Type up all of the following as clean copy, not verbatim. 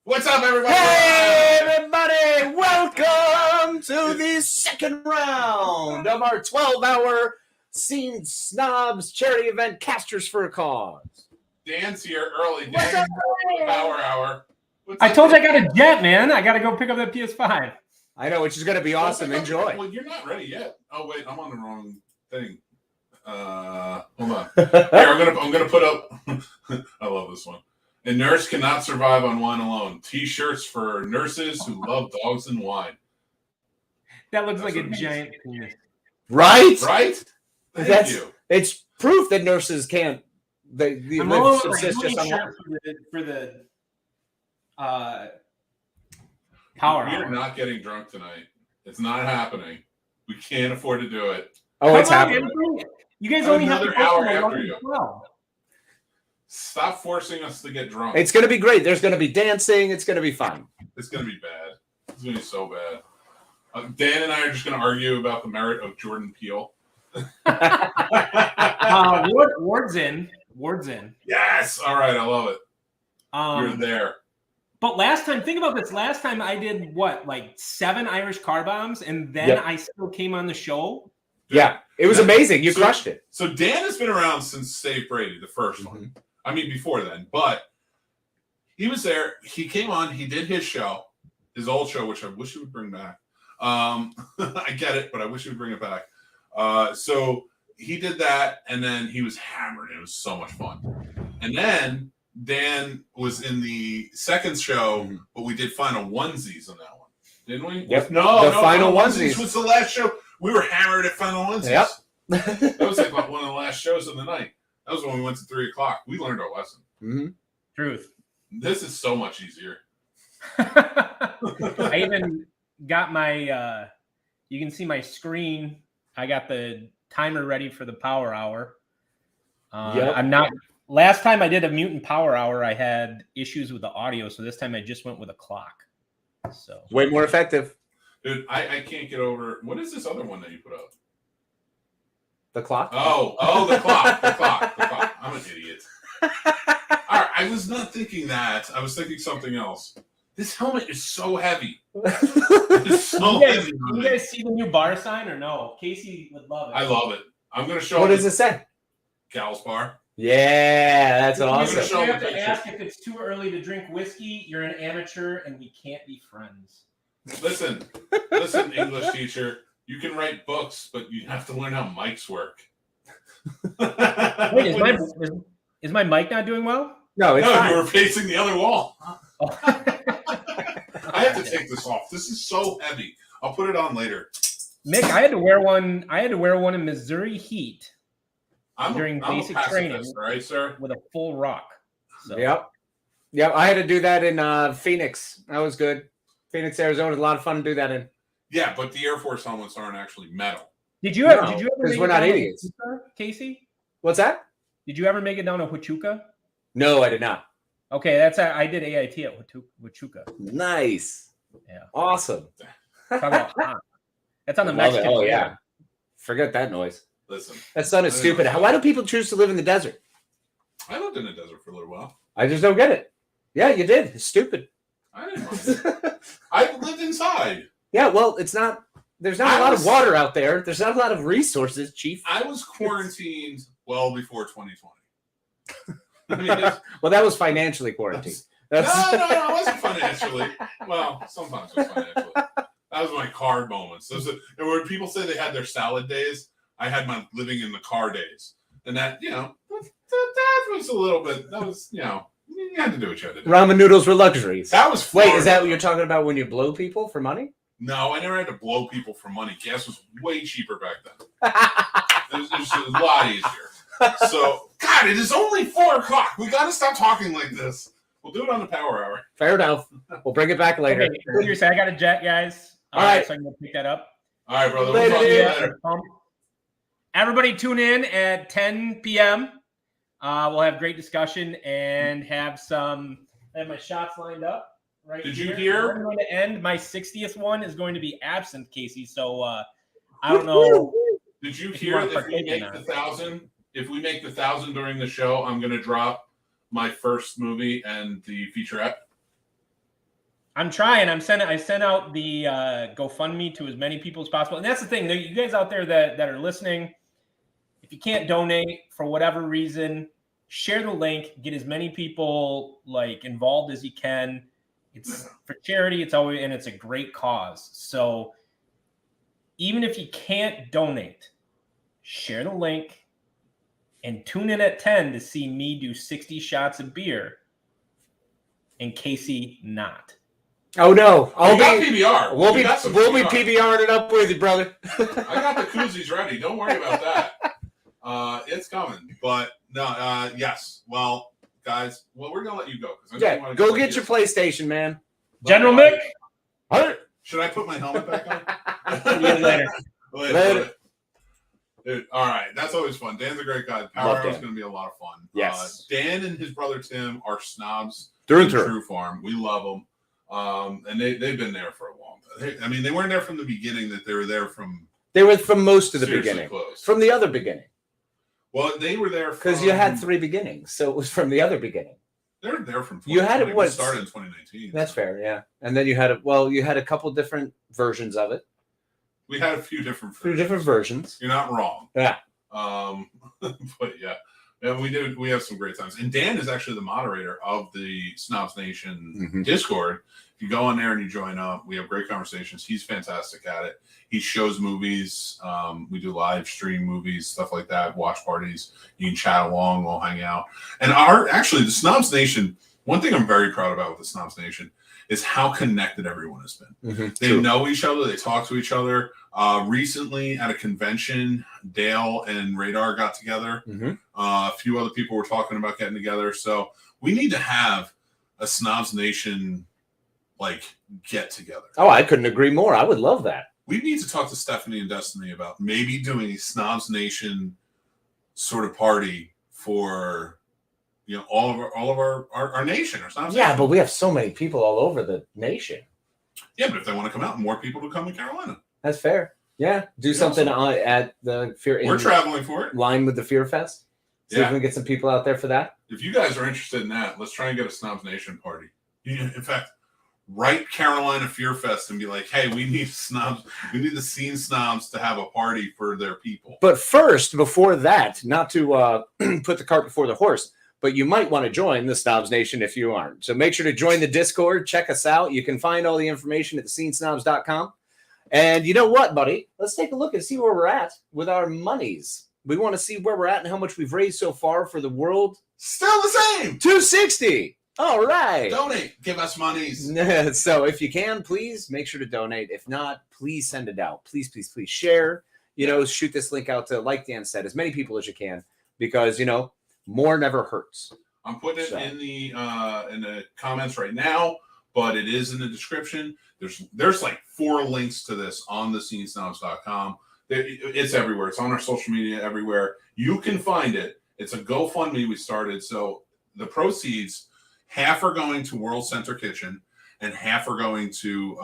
What's up, everybody? Hey, everybody! Welcome to the second round of our 12-hour Scene Snobs charity event, Casters for a Cause. Dan's here early. What's Dan's up? Power Hour. I told you I got a jet, man. I got to go pick up that PS5. I know, which is going to be awesome. Enjoy. Well, you're not ready yet. Oh wait, I'm on the wrong thing. Hold on. Here, I'm gonna put up. I love this one. A nurse cannot survive on wine alone. T-shirts for nurses who love dogs and wine. That looks like a giant penis. Right? Right? Thank you. It's proof that nurses can't. They live subsist just on wine. For the power. We are not getting drunk tonight. It's not happening. We can't afford to do it. Oh, it's happening. You guys only have Another hour after you. Stop forcing us to get drunk. It's going to be great. There's going to be dancing. It's going to be fun. It's going to be bad. It's going to be so bad. Dan and I are just going to argue about the merit of Jordan Peele. Ward's in. Ward's in. Yes. All right. I love it. You're there. But last time, think about this. Last time I did what, like 7 Irish car bombs, and then I still came on the show. Yeah, it was amazing. You crushed it. So Dan has been around since Save Brady, the first one. I mean, before then, but he was there. He came on. He did his show, his old show, which I wish he would bring back. I get it, but I wish he would bring it back. So he did that, and then he was hammered. It was so much fun. And then Dan was in the second show, but we did final onesies on that one, didn't we? Yep. No, final onesies was the last show. We were hammered at final onesies. Yep. That was like one of the last shows of the night. That was when we went to 3:00. We learned our lesson. Mm-hmm. Truth. This is so much easier. I even got my, you can see my screen. I got the timer ready for the power hour. I'm not, last time I did a mutant power hour, I had issues with the audio. So this time I just went with a clock. So way more effective. Dude, I can't get over, what is this other one that you put up? The clock? Oh, the clock. The clock. I'm an idiot. All right, I was not thinking that. I was thinking something else. This helmet is so heavy. It's so heavy. You guys see the new bar sign or no? Casey would love it. I love it. I'm going to show What does it say? Gal's Bar. Yeah, that's awesome. You have to ask if it's too early to drink whiskey. You're an amateur and we can't be friends. Listen, English teacher. You can write books, but you have to learn how mics work. Wait, is my mic not doing well? No, it's fine. You were facing the other wall. I have to take this off. This is so heavy. I'll put it on later. Mick, I had to wear one. I had to wear one in Missouri heat during basic training, all right, sir? With a full rock. So. Yep. I had to do that in Phoenix. That was good. Phoenix, Arizona was a lot of fun to do that in. Yeah, but the Air Force helmets aren't actually metal. Did you ever? Because we're not idiots. Huachuca, Casey? What's that? Did you ever make it down to Huachuca? No, I did not. Okay, I did AIT at Huachuca. Nice. Yeah. Awesome. Talk about hot. That's on the Mexican. Oh yeah. Forget that noise. Listen, that sun is stupid. Why do people choose to live in the desert? I lived in the desert for a little while. I just don't get it. Yeah, you did. It's stupid. I didn't mind it. I lived inside. Yeah, well, it's not. There's not a lot of water out there. There's not a lot of resources, Chief. I was quarantined well before 2020. I mean, well, that was financially quarantined. No, it wasn't financially. Well, sometimes it was financially. That was my card moments. And when people say they had their salad days, I had my living in the car days. And that, that was a little bit, you had to do what you had to do. Ramen noodles were luxuries. That was Florida. Wait, is that what you're talking about when you blow people for money? No, I never had to blow people for money. Gas was way cheaper back then. It was a lot easier. So, God, it is only 4:00. We got to stop talking like this. We'll do it on the power hour. Fair enough. We'll bring it back later. Okay, seriously, I got a jet, guys. All right. So I can go pick that up. All right, brother. Later, we'll talk to you later. Everybody tune in at 10 p.m. We'll have great discussion and have my shots lined up. Right. Did you hear? I'm going to end. My 60th one is going to be absent, Casey. So I don't know. Did you hear that if we make the 1,000? If we make the 1,000 during the show, I'm going to drop my first movie and the featurette. I'm trying. I sent out the GoFundMe to as many people as possible. And that's the thing. You guys out there that are listening, if you can't donate for whatever reason, share the link. Get as many people like involved as you can. It's for charity. It's a great cause. So even if you can't donate, share the link and tune in at 10 to see me do 60 shots of beer and Casey not. Oh no! We got PBR. We'll be PBRing it up with you, brother. I got the koozies ready. Don't worry about that. It's coming. But no, yes. Well, guys, we're gonna let you go. Yeah, go get your PlayStation, man. General Mick. Should I put my helmet back on? See you later. Later. Dude, all right, that's always fun. Dan's a great guy. Power Hour is going to be a lot of fun. Yes. Dan and his brother Tim are snobs. Through and True Farm. We love them. And they've been there for a long time. They weren't there from the beginning. That they were there from. They were from most of the beginning. Close. From the other beginning. Well, they were there because you had 3 beginnings, so it was from the other beginning. They're there from. You had it. What started in 2019? That's fair, yeah. And then you had a couple different versions of it. We had a few different versions. You're not wrong. Yeah. But yeah, we have some great times. And Dan is actually the moderator of the Snobs Nation Discord. If you go on there and you join up, we have great conversations. He's fantastic at it. He shows movies. We do live stream movies, stuff like that, watch parties. You can chat along, we'll hang out. And the Snobs Nation, one thing I'm very proud about with the Snobs Nation is how connected everyone has been. They know each other. They talk to each other. Recently at a convention, Dale and Radar got together. A few other people were talking about getting together. So we need to have a Snobs Nation get together. Oh, I couldn't agree more. I would love that. We need to talk to Stephanie and Destiny about maybe doing a Snobs Nation sort of party for all of our nation or something. Yeah, but we have so many people all over the nation. Yeah, but if they want to come out, more people to come to Carolina. That's fair. Yeah, do something at the Fear. We're traveling for it. Line with the Fear Fest. See if we can get some people out there for that. If you guys are interested in that, let's try and get a Snobs Nation party. In fact, write Carolina Fear Fest and be like, hey, we need snobs. We need the Scene Snobs to have a party for their people. But first, before that, not to put the cart before the horse, but you might want to join the Snobs Nation if you aren't. So make sure to join the Discord. Check us out. You can find all the information at thescenesnobs.com. And you know what, buddy? Let's take a look and see where we're at with our monies. We want to see where we're at and how much we've raised so far for the world. Still the same. $260. All right. Donate. Give us monies. So if you can, please make sure to donate. If not, please send it out. Please, please, please share. Shoot this link out to, like Dan said, as many people as you can, because more never hurts. I'm putting it in the comments right now, but it is in the description. There's like 4 links to this on the scenesnobs.com. It's everywhere. It's on our social media everywhere. You can find it. It's a GoFundMe we started. So the proceeds, half are going to World Center Kitchen and half are going to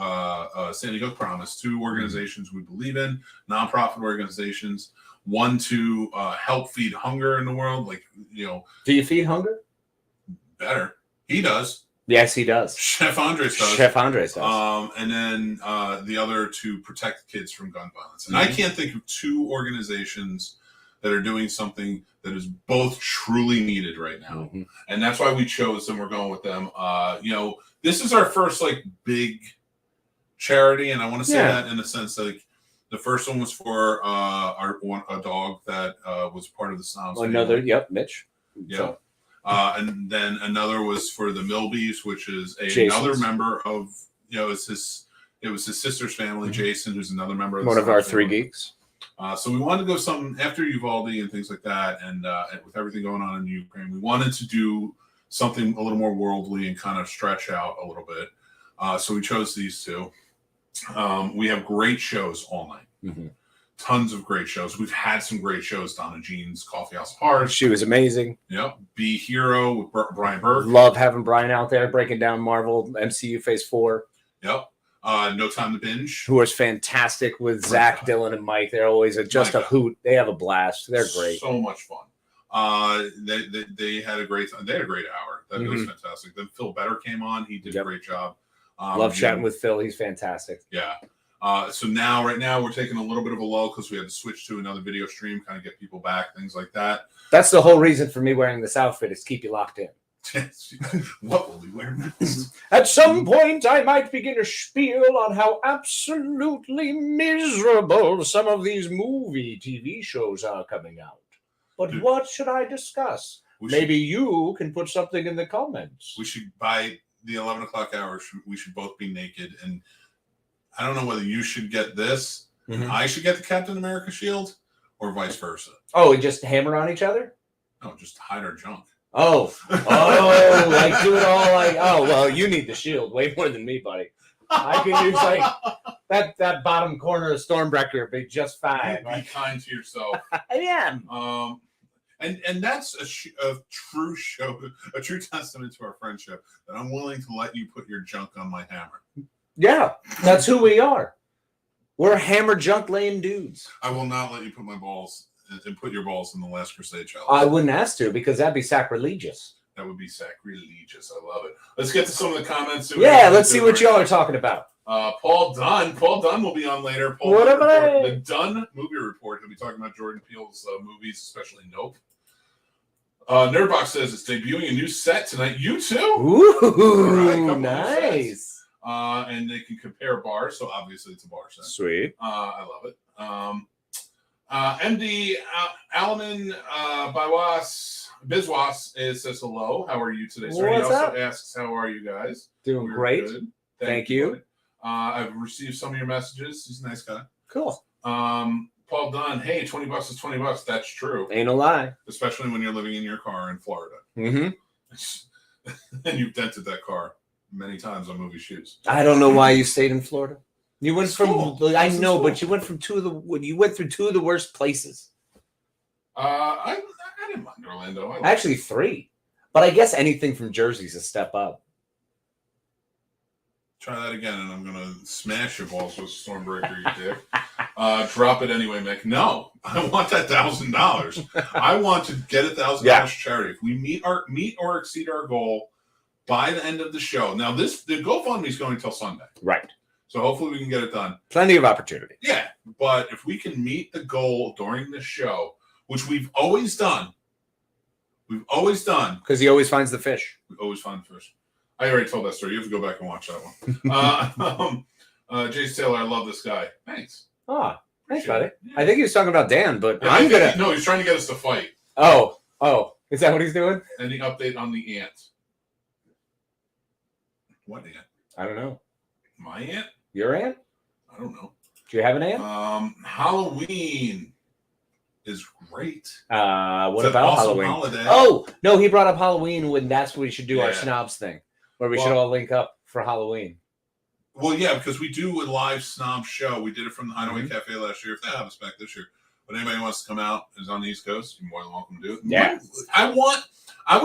Sandy Hook Promise, 2 organizations we believe in, nonprofit organizations. One to help feed hunger in the world. Do you feed hunger? Better. He does. Yes, he does. Chef Andres does. And then the other to protect kids from gun violence. And I can't think of 2 organizations that are doing something that is both truly needed right now. And that's why we chose them. We're going with them. This is our first big charity. And I want to say that in the sense that the first one was for a dog that was part of the Snobs. Mitch. Yeah. So. And then another was for the Milbys, which is another member of, it was his sister's family, Jason, who's another member of one of our 3 geeks. So we wanted to go something after Uvalde and things like that. And with everything going on in Ukraine, we wanted to do something a little more worldly and kind of stretch out a little bit. So we chose these 2. We have great shows all night. Tons of great shows. We've had some great shows. Donna Jean's Coffee House of Hearts. She was amazing. Yep. Be Hero with Brian Burke. Love having Brian out there breaking down Marvel MCU Phase 4. Yep. No Time to Binge. Who was fantastic with Zack, Dylan, and Mike. They're always a hoot. They have a blast. They're great. So much fun. They had a great time. They had a great hour. That was fantastic. Then Phil Better came on. He did a great job. Love chatting with Phil. He's fantastic. Yeah. So right now we're taking a little bit of a lull because we had to switch to another video stream, kind of get people back, things like that. That's the whole reason for me wearing this outfit is keep you locked in. What will we wear next? At some point, I might begin a spiel on how absolutely miserable some of these movie TV shows are coming out. But what should I discuss? Maybe you can put something in the comments. We should, by the 11 o'clock hour, we should both be naked. And I don't know whether you should get this, I should get the Captain America shield, or vice versa. Oh, we just hammer on each other? No, just hide our junk. Like do it all like, well, you need the shield way more than me, buddy. I can use like that bottom corner of Stormbreaker be just fine. Be kind to yourself. I am. And that's a true testament to our friendship, that I'm willing to let you put your junk on my hammer. Yeah, that's who we are. We're hammer junk laying dudes. I will not let you put my balls and put your balls in the Last Crusade challenge. I wouldn't ask to, because that'd be sacrilegious. That would be sacrilegious. I love it. Let's get to some of the comments. Yeah, let's see what y'all are talking about. Paul Dunn will be on later. The Dunn movie report. He'll be talking about Jordan Peele's movies, especially Nope. Nerdbox says it's debuting a new set tonight. You too? Ooh, nice. And they can compare bars, so obviously it's a bar set. Sweet. I love it. MD Alaman Bizwas says hello. How are you today, sir? He also asks, how are you guys? Doing great. Good. Thank you. I've received some of your messages. He's a nice guy. Cool. Paul Dunn, hey, $20 is $20. That's true. Ain't no lie. Especially when you're living in your car in Florida. And you've dented that car many times on movie shoots. I don't know why you stayed in Florida. You went from I know, but you went from two of the worst places. I didn't mind Orlando. Actually, 3. But I guess anything from Jersey's a step up. Try that again, and I'm gonna smash your balls with Stormbreaker, you dick. Drop it anyway, Mick. No, I want that $1,000. I want to get $1,000 charity. If we meet or exceed our goal by the end of the show. Now, the GoFundMe is going until Sunday, right? So hopefully we can get it done. Plenty of opportunity. Yeah, but if we can meet the goal during the show, which we've always done, because he always finds the fish. We always find the fish. I already told that story. You have to go back and watch that one. Jace Taylor, I love this guy. Thanks. Oh, thanks, buddy. Yeah. I think he was talking about Dan, but yeah, No, he's trying to get us to fight. Oh, is that what he's doing? Any update on the ant? What ant? I don't know. My ant? Your ant? I don't know. Do you have an ant? Halloween is great. What about awesome Halloween? Holiday. Oh, no, he brought up Halloween when that's when we should do our snobs thing, where we should all link up for Halloween. Well, yeah, because we do a live snob show. We did it from the Hideaway Cafe last year. If they have us back this year. But anybody who wants to come out is on the East Coast, you're more than welcome to do it. Yeah.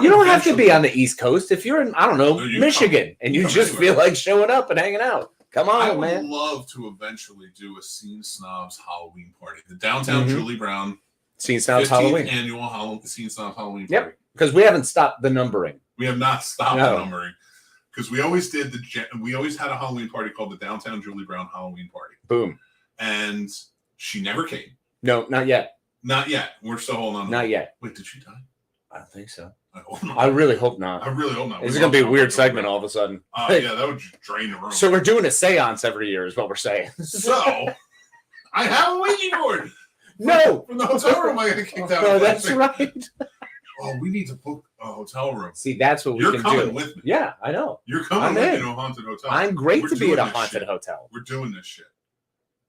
You don't have to be on the East Coast. If you're in, I don't know, Michigan, and you just feel like showing up and hanging out. Come on, man. I would love to eventually do a Scene Snobs Halloween party. The downtown Julie Brown Scene Snobs Halloween. Annual Scene Snobs Halloween party. Yep, because we haven't stopped the numbering. We have not stopped the numbering. Because we always had a Halloween party called the Downtown Julie Brown Halloween Party. Boom. And she never came. No, not yet. Not yet. We're still holding on. Not yet. Wait, did she die? I don't think so. I hope not. I really hope not. I really hope not. This is going to be a weird segment all of a sudden. Yeah, that would just drain the room. So we're doing a seance every year is what we're saying. So, I have a Ouija board. No. From the hotel room I got kicked out. Oh, that's right. Oh, we need to book a hotel room. See, that's what we can do. You're coming with me. Yeah, I know. You're coming with me to a haunted hotel. I'm great to be at a haunted hotel. We're doing this shit.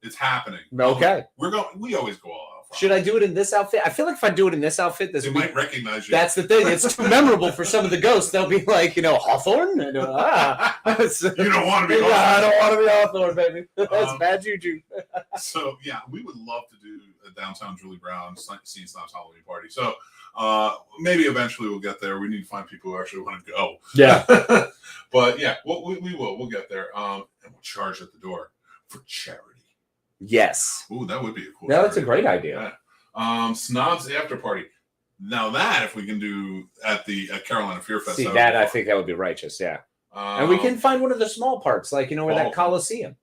It's happening. Okay. We always go all out. Should I do it in this outfit? I feel like if I do it in this outfit, they might recognize you. That's the thing. It's too memorable for some of the ghosts. They'll be like, Hawthorne? You don't want to be Hawthorne. I don't want to be Hawthorne, baby. That's bad juju. So, yeah, we would love to do a Downtown Julie Brown Scene Snobs Halloween party. So, maybe eventually we'll get there. We need to find people who actually want to go. Yeah. But, yeah, we will. We'll get there. And we'll charge at the door for charity. Yes. Ooh, that would be a cool. No, that's a great idea. Yeah. Snobs after party. Now that if we can do at Carolina Fear Fest. See that I think that would be righteous. Yeah. And we can find one of the small parks, like, where that Coliseum.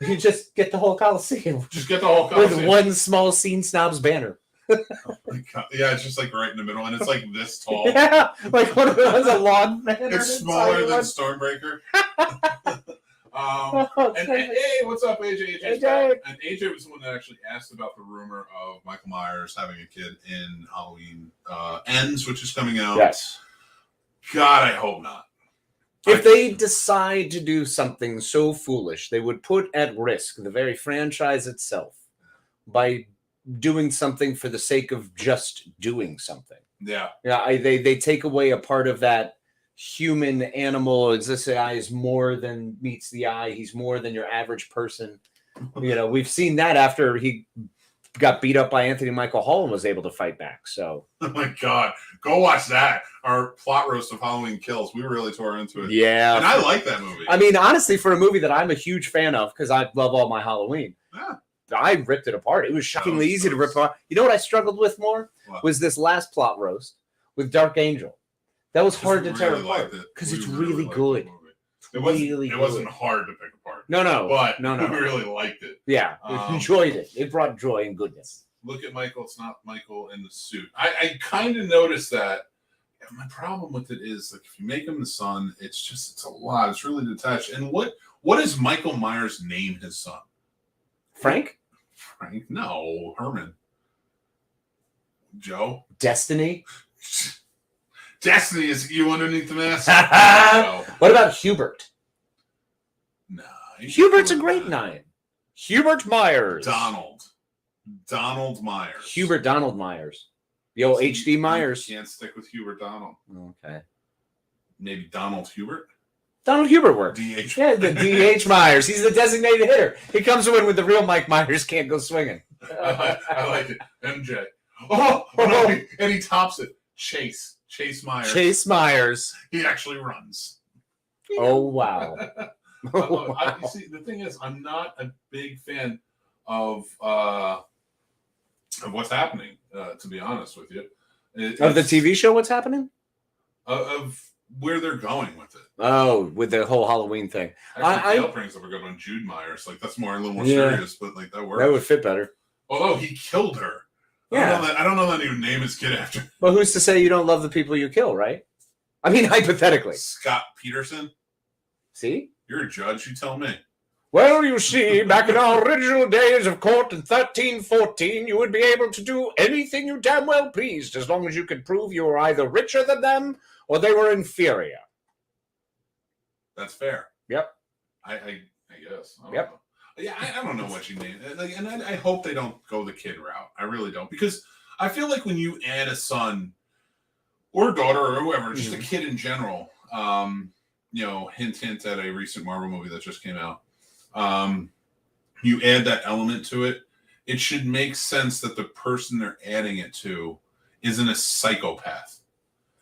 You just get the whole Coliseum. Just get the whole Coliseum. With one small Scene Snobs banner. Oh my God. Yeah, it's just like right in the middle, and it's like this tall. Yeah, like one of the ones, a lawn banner. It's smaller than Stormbreaker. And hey, what's up, AJ? AJ? And AJ was the one that actually asked about the rumor of Michael Myers having a kid in Halloween Ends, which is coming out. Yes. God, I hope not. If they decide to do something so foolish, they would put at risk the very franchise itself by doing something for the sake of just doing something. Yeah. Yeah. They take away a part of that human animal. This guy is more than meets the eye. He's more than your average person. We've seen that after he got beat up by Anthony Michael Hall and was able to fight back. So, oh my God, go watch that. Our plot roast of Halloween Kills. We really tore into it. Yeah, and I like that movie. I mean, honestly, for a movie that I'm a huge fan of, because I love all my Halloween, I ripped it apart. It was shockingly easy to rip apart. You know what I struggled with more was this last plot roast with Dark Angel. That was hard to tear apart because it's really good. It wasn't hard to pick apart. No. But no. we really liked it. Yeah, enjoyed it. It brought joy and goodness. Look at Michael. It's not Michael in the suit. I kind of noticed that. My problem with it is, like, if you make him the son, it's a lot. It's really detached. And what does Michael Myers name his son? Frank? Frank? No, Herman. Joe? Destiny? Destiny is you underneath the mask. No. What about Hubert? Nah. Hubert's a great name. Hubert Myers. Donald Myers. Hubert Donald Myers. The old H.D. Myers. You can't stick with Hubert Donald. Okay. Maybe Donald Hubert? Donald Hubert works. DH. Yeah, the DH Myers. He's the designated hitter. He comes in with the real Mike Myers can't go swinging. I like it. MJ. Oh no, and he tops it. Chase Myers. Chase Myers. He actually runs. Oh, wow. You see, the thing is, I'm not a big fan of what's happening, to be honest with you. Of the TV show, What's Happening? Of where they're going with it. Oh, with the whole Halloween thing. Actually, Dale brings up a good one, Jude Myers. Like, that's a little more serious, but like that works. That would fit better. Although he killed her. Yeah. I don't know that he would name his kid after. But who's to say you don't love the people you kill, right? I mean, hypothetically. Scott Peterson? See? You're a judge, you tell me. Well, you see, back in our original days of court in 1314, you would be able to do anything you damn well pleased, as long as you could prove you were either richer than them or they were inferior. That's fair. Yep. I guess. I don't Yep. know. Yeah, I don't know what you name it. Like, and I hope they don't go the kid route. I really don't. Because I feel like when you add a son or daughter or whoever, just a kid in general, hint at a recent Marvel movie that just came out. You add that element to it, it should make sense that the person they're adding it to isn't a psychopath.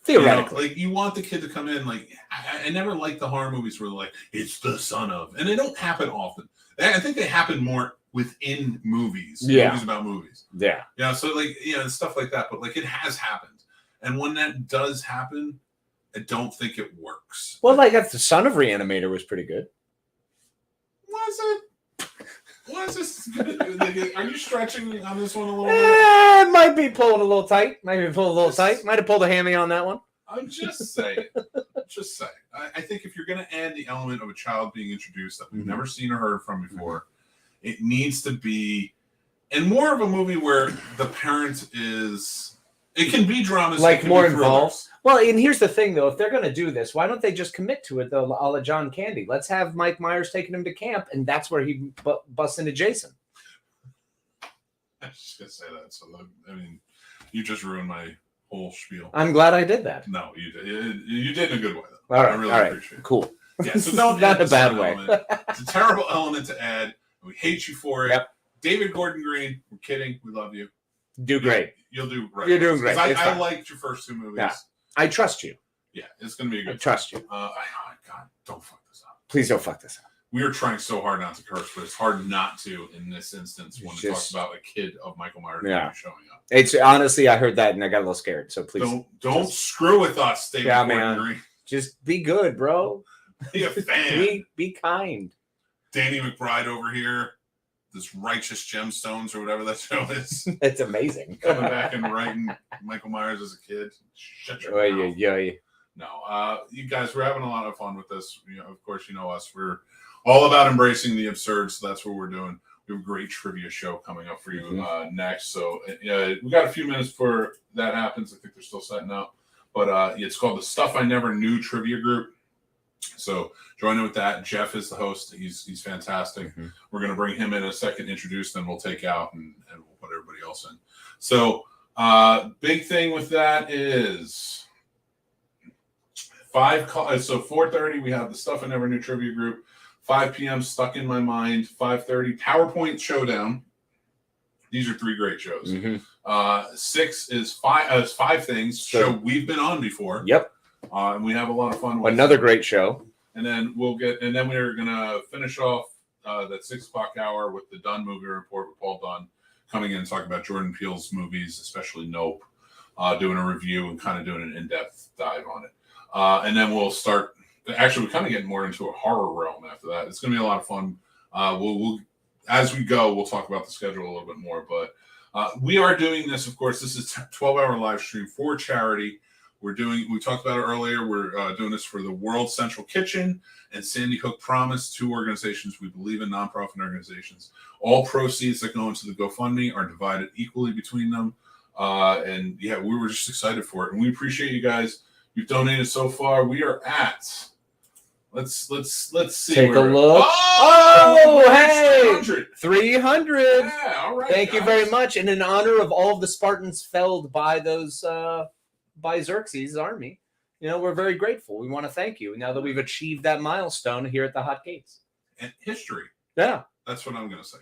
Theoretically. You want the kid to come in, like, I never liked the horror movies where they're like, it's the son of, and they don't happen often. I think they happen more within movies. Yeah. Movies about movies. Yeah. Yeah. So stuff like that, but like it has happened. And when that does happen, I don't think it works. Well, like the son of Reanimator was pretty good. Was it? Was this good? Are you stretching on this one a little bit? It might be pulling a little tight. Might have pulled a hammy on that one. I'm just saying. I think if you're going to add the element of a child being introduced that we've never seen or heard from before, it needs to be, and more of a movie where the parent is, it can be dramas. Like more involved. Well, and here's the thing, though. If they're going to do this, why don't they just commit to it, though, a la John Candy? Let's have Mike Myers taking him to camp, and that's where he busts into Jason. I was just going to say that. So, I mean, you just ruined my whole spiel. I'm glad I did that. No, you did. You did in a good way, though. All right, I really appreciate it. Cool. Yeah, so don't not a bad way. It's a terrible element to add. We hate you for it. Yep. David Gordon Green, we're kidding. We love you. Do great. You'll do right. You're doing great. I liked your first two movies. Yeah. I trust you. Yeah, it's going to be a good. I trust you. God, don't fuck this up. Please don't fuck this up. We are trying so hard not to curse, but it's hard not to in this instance when it talks about a kid of Michael Myers showing up. It's honestly, I heard that and I got a little scared. So please don't screw with us, David Gordon Green. Just be good, bro. Be a fan. Be kind. Danny McBride over here. This Righteous Gemstones or whatever that show is. It's amazing. Coming back and writing Michael Myers as a kid. Shut your mouth. No, you guys, we're having a lot of fun with this. Of course, you know us. We're all about embracing the absurd, so that's what we're doing. We have a great trivia show coming up for you next. So we got a few minutes before that happens. I think they're still setting up. But it's called the Stuff I Never Knew Trivia Group. So join in with that. Jeff is the host. He's fantastic. We're going to bring him in a second, introduce, then we'll take out and we'll put everybody else in. So big thing with that is 4:30 we have the Stuff I Never Knew Trivia Group. 5 p.m. Stuck in My Mind. 5:30 PowerPoint Showdown. These are 3 great shows. 6 is five things. Show we've been on before. Yep. And we have a lot of fun with another great show. And then we're gonna finish off that 6 o'clock hour with the Dunn movie report with Paul Dunn coming in and talking about Jordan Peele's movies, especially Nope, doing a review and kind of doing an in-depth dive on it. And then we'll start. Actually, we're kind of getting more into a horror realm after that. It's gonna be a lot of fun. We'll as we go, we'll talk about the schedule a little bit more. But we are doing this, of course. This is a 12-hour live stream for charity. We talked about it earlier. We're doing this for the World Central Kitchen and Sandy Hook Promise, 2 organizations we believe in, nonprofit organizations. All proceeds that go into the GoFundMe are divided equally between them. And yeah, we were just excited for it, and we appreciate you guys. You've donated so far. We are at. Let's see. Take a look. Oh, hey, 300. Yeah, all right. Thank you very much, and in honor of all of the Spartans felled by those. By Xerxes' army, we're very grateful. We want to thank you now that we've achieved that milestone here at the Hot Gates. And history. Yeah. That's what I'm going to say.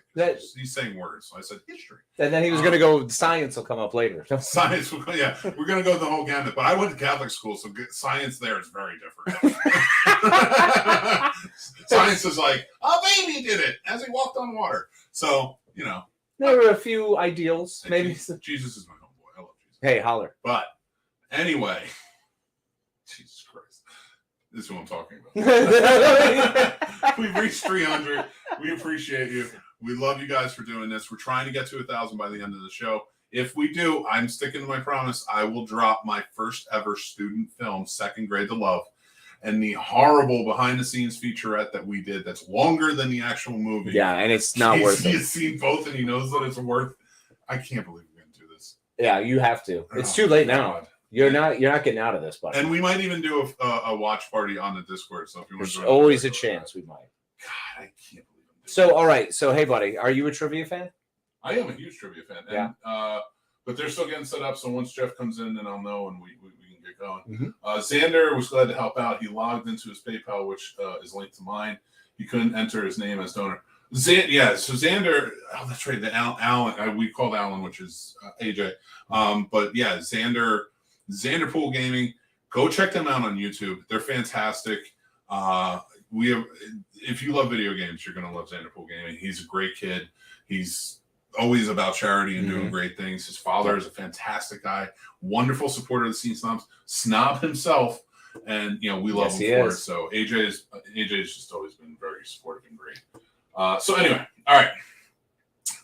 He's saying words. So I said history. And then he was going to go, science will come up later. Science will come, yeah. We're going to go the whole gamut. But I went to Catholic school, so science there is very different. Science is like, a baby did it as he walked on water. So, There were a few ideals. Maybe Jesus is my homeboy. I love Jesus. Hey, holler. But anyway, Jesus Christ. This is what I'm talking about. We've reached 300. We appreciate you. We love you guys for doing this. We're trying to get to 1,000 by the end of the show. If we do, I'm sticking to my promise. I will drop my first ever student film, Second Grade to Love, and the horrible behind-the-scenes featurette that we did that's longer than the actual movie. Yeah, and it's not worth it. He's seen both, and he knows that it's worth. I can't believe we're going to do this. Yeah, you have to. It's too late now. God. You're not getting out of this, buddy. And we might even do a watch party on the Discord. So if you want There's always a chance we might. God, I can't believe it. So, all right. So, hey, buddy, are you a trivia fan? I am a huge trivia fan. And, but they're still getting set up. So once Jeff comes in, then I'll know and we can get going. Xander was glad to help out. He logged into his PayPal, which is linked to mine. He couldn't enter his name as donor. So Xander, oh, that's right. The Alan, we called Alan, which is AJ. But yeah, Xander Pool Gaming, go check them out on YouTube. They're fantastic. If you love video games, you're gonna love Xander Pool Gaming. He's a great kid. He's always about charity and doing great things. His father is a fantastic guy, wonderful supporter of the Scene Snobs, snob himself, and we love him for it. So AJ's just always been very supportive and great. So anyway, all right.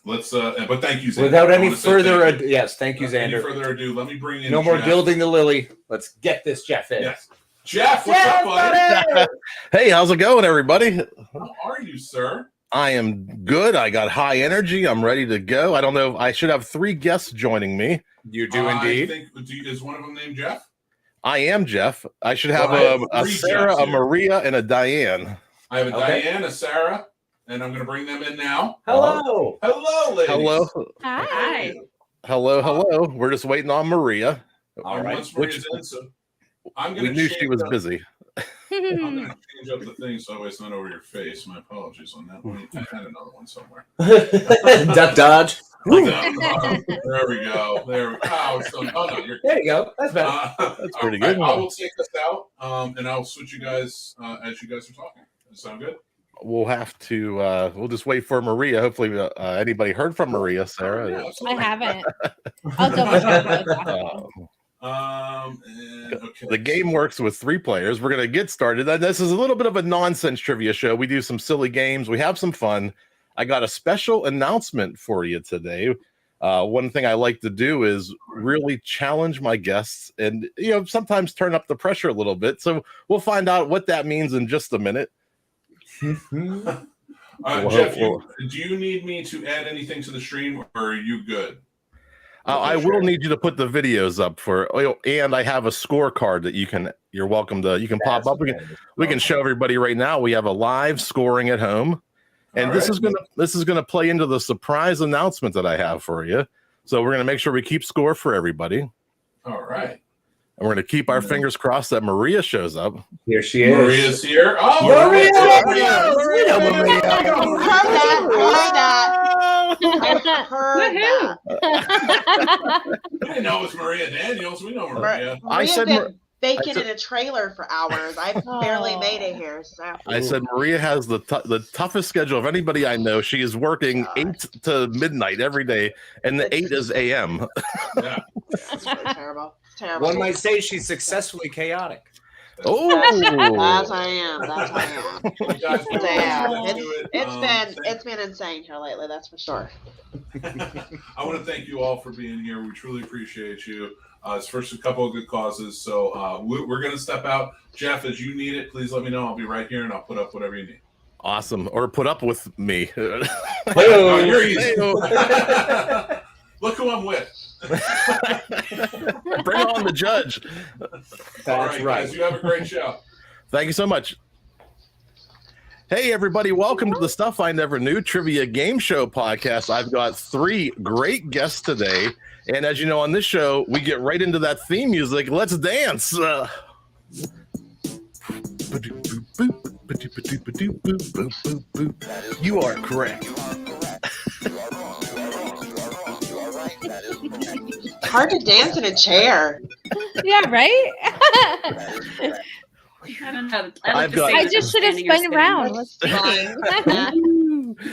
Let's but thank you, Xander. Without any further ado, yes, thank you, Xander. Any further ado, let me bring in no more gilding the lily. Let's get this Jeff in. Yes. Jeff, what's up, buddy? Hey, how's it going, everybody? How are you, sir? I am good. I got high energy. I'm ready to go. I don't know. I should have 3 guests joining me. You do indeed. I think, is one of them named Jeff? I am Jeff. I should have a Sarah, a Maria, and a Diane. I have a Diane, a Sarah, and I'm going to bring them in now. Hello. Hello, ladies. Hello. Hi. Hello. We're just waiting on Maria. All right. Once Maria's in, so we knew she was busy. I'm going to change up the thing so it's not over your face. My apologies on that one. I had another one somewhere. Duck dodge. There we go. There we go. Oh, no, there you go. That's better. That's pretty good. I will take this out, and I'll switch you guys as you guys are talking. Does that sound good? We'll have to. We'll just wait for Maria. Hopefully, anybody heard from Maria, Sarah? I haven't. I'll double check. Okay. The game works with 3 players. We're going to get started. This is a little bit of a nonsense trivia show. We do some silly games. We have some fun. I got a special announcement for you today. One thing I like to do is really challenge my guests and, sometimes turn up the pressure a little bit. So we'll find out what that means in just a minute. Jeff, do you need me to add anything to the stream, or are you good? I will need you to put the videos up and I have a scorecard that you can pop up. We can show everybody right now. We have a live scoring at home, and this is gonna play into the surprise announcement that I have for you. So we're gonna make sure we keep score for everybody. All right. And we're gonna keep our fingers crossed that Maria shows up. Here she is. Maria's here. Oh, Maria! We didn't know it was Maria Daniels. We know Maria. Maria's been baking in a trailer for hours. I barely made it here. So I said Maria has the toughest schedule of anybody I know. She is working 8 to midnight every day, and the 8 is a.m. Yeah. It's really terrible. Terrible. One might say she's successfully chaotic. Oh, That's I am. That's I am. Guys, It's been insane here lately. That's for sure. I want to thank you all for being here. We truly appreciate you. It's first a couple of good causes, so we're going to step out. Jeff, as you need it, please let me know. I'll be right here, and I'll put up whatever you need. awesome! Or put up with me. Oh, you're easy. Look who I'm with. Bring on the judge. That's right. Guys, you have a great show. Thank you so much. Hey, everybody. Welcome to the Stuff I Never Knew Trivia Game Show podcast. I've got 3 great guests today. And as you know, on this show, we get right into that theme music. Let's dance. You are correct. Hard to dance in a chair. Yeah, right? I don't know. I just should have spun around.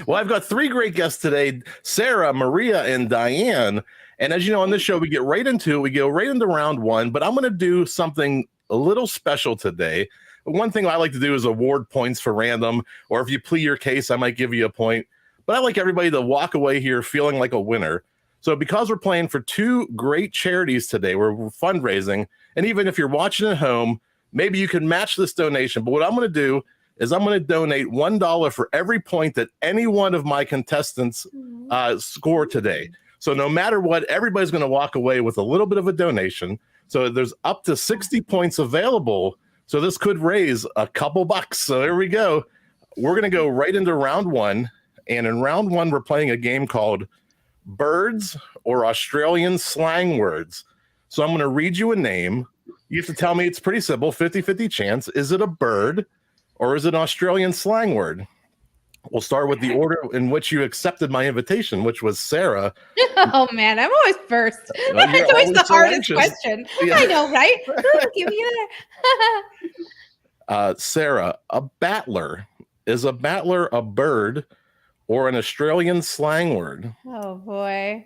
Well, I've got 3 great guests today, Sarah, Maria, and Diane. And as you know, on this show, we get right into it. We go right into round 1, but I'm going to do something a little special today. One thing I like to do is award points for random, or if you plead your case, I might give you a point. But I like everybody to walk away here feeling like a winner. So because we're playing for 2 great charities today, we're fundraising, and even if you're watching at home, maybe you can match this donation. But what I'm going to do is I'm going to donate $1 for every point that any one of my contestants score today. So no matter what, everybody's going to walk away with a little bit of a donation. So there's up to 60 points available. So this could raise a couple bucks. So there we go. We're going to go right into round 1. And in round 1, we're playing a game called Birds or Australian Slang Words. So I'm going to read you a name. You have to tell me, it's pretty simple, 50-50 chance. Is it a bird or is it an Australian slang word? We'll start with the order in which you accepted my invitation, which was Sarah. Oh, man, I'm always first. Well, That's always the so hardest anxious. question. Yeah. I know, right? Ooh, give me that. Sarah, a battler. Is a battler a bird or an Australian slang word? Oh, boy.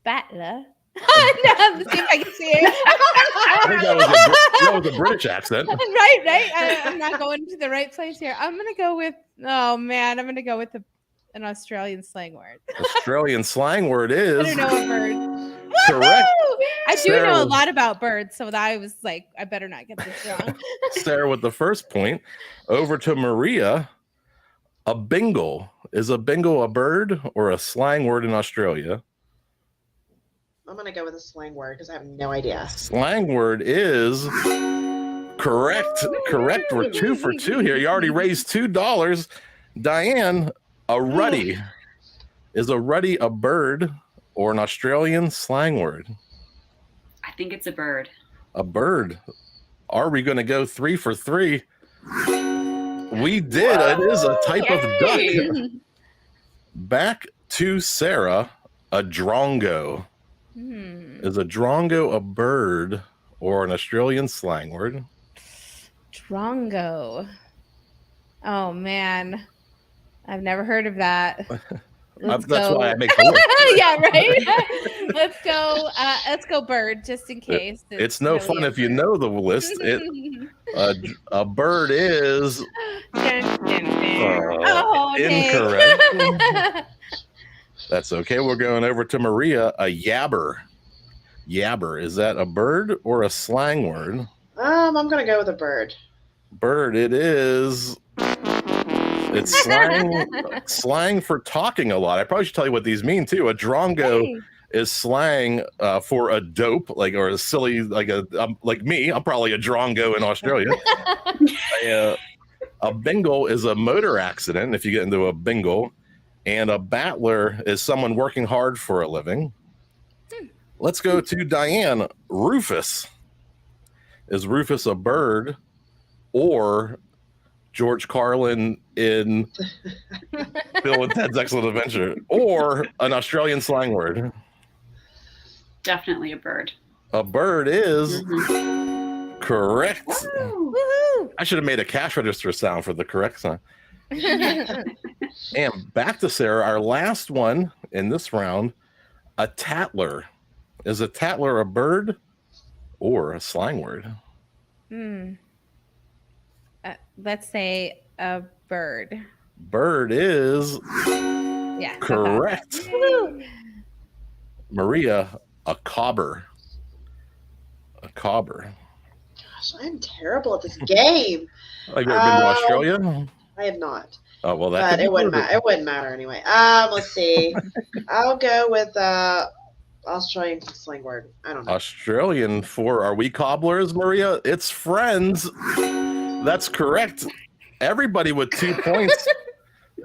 Battler. No, see if I can see it. I think that was a British accent. Right. I'm not going to the right place here. I'm going to go with, an Australian slang word. Australian slang word I is don't know a bird. correct. I do Sarah know a was- lot about birds, so that I was like, I better not get this wrong. Sarah with the first point. Over to Maria. A bingle. Is a bingle a bird or a slang word in Australia? I'm gonna go with a slang word because I have no idea. Slang word is correct. Correct. We're 2 for 2 here. You already raised $2. Diane, a ruddy. Is a ruddy a bird or an Australian slang word? I think it's a bird. A bird. Are we going to go 3 for 3? We did. It is a type of duck. Back to Sarah. A drongo. Is a drongo a bird or an Australian slang word? Drongo. Oh, man. I've never heard of that. Let's That's go. why I make the list. Yeah, right. Let's go bird, just in case. It's no fun if you know the list. A bird is Oh, incorrect. dang. That's okay. We're going over to Maria. A yabber. Yabber, is that a bird or a slang word? I'm gonna go with a bird. Bird, it is. It's slang for talking a lot. I probably should tell you what these mean too. A drongo is slang for a dope, or a silly, like me. I'm probably a drongo in Australia. A bingle is a motor accident if you get into a bingle, and a battler is someone working hard for a living. Let's go to Diane. Rufus. Is Rufus a bird or George Carlin in Bill and Ted's Excellent Adventure, or an Australian slang word? Definitely a bird. A bird is correct. Woohoo. I should have made a cash register sound for the correct sign. And back to Sarah, our last one in this round. A tattler. Is a tattler a bird or a slang word? Let's say a bird. Bird is correct. Maria, a cobber. A cobber. Gosh, I'm terrible at this game. Have you ever been to Australia? I have not. Oh well, But it wouldn't matter. It wouldn't matter anyway. Let's see. I'll go with Australian slang word. I don't know. Australian for are we cobblers, Maria? It's friends. That's correct. Everybody with 2 points.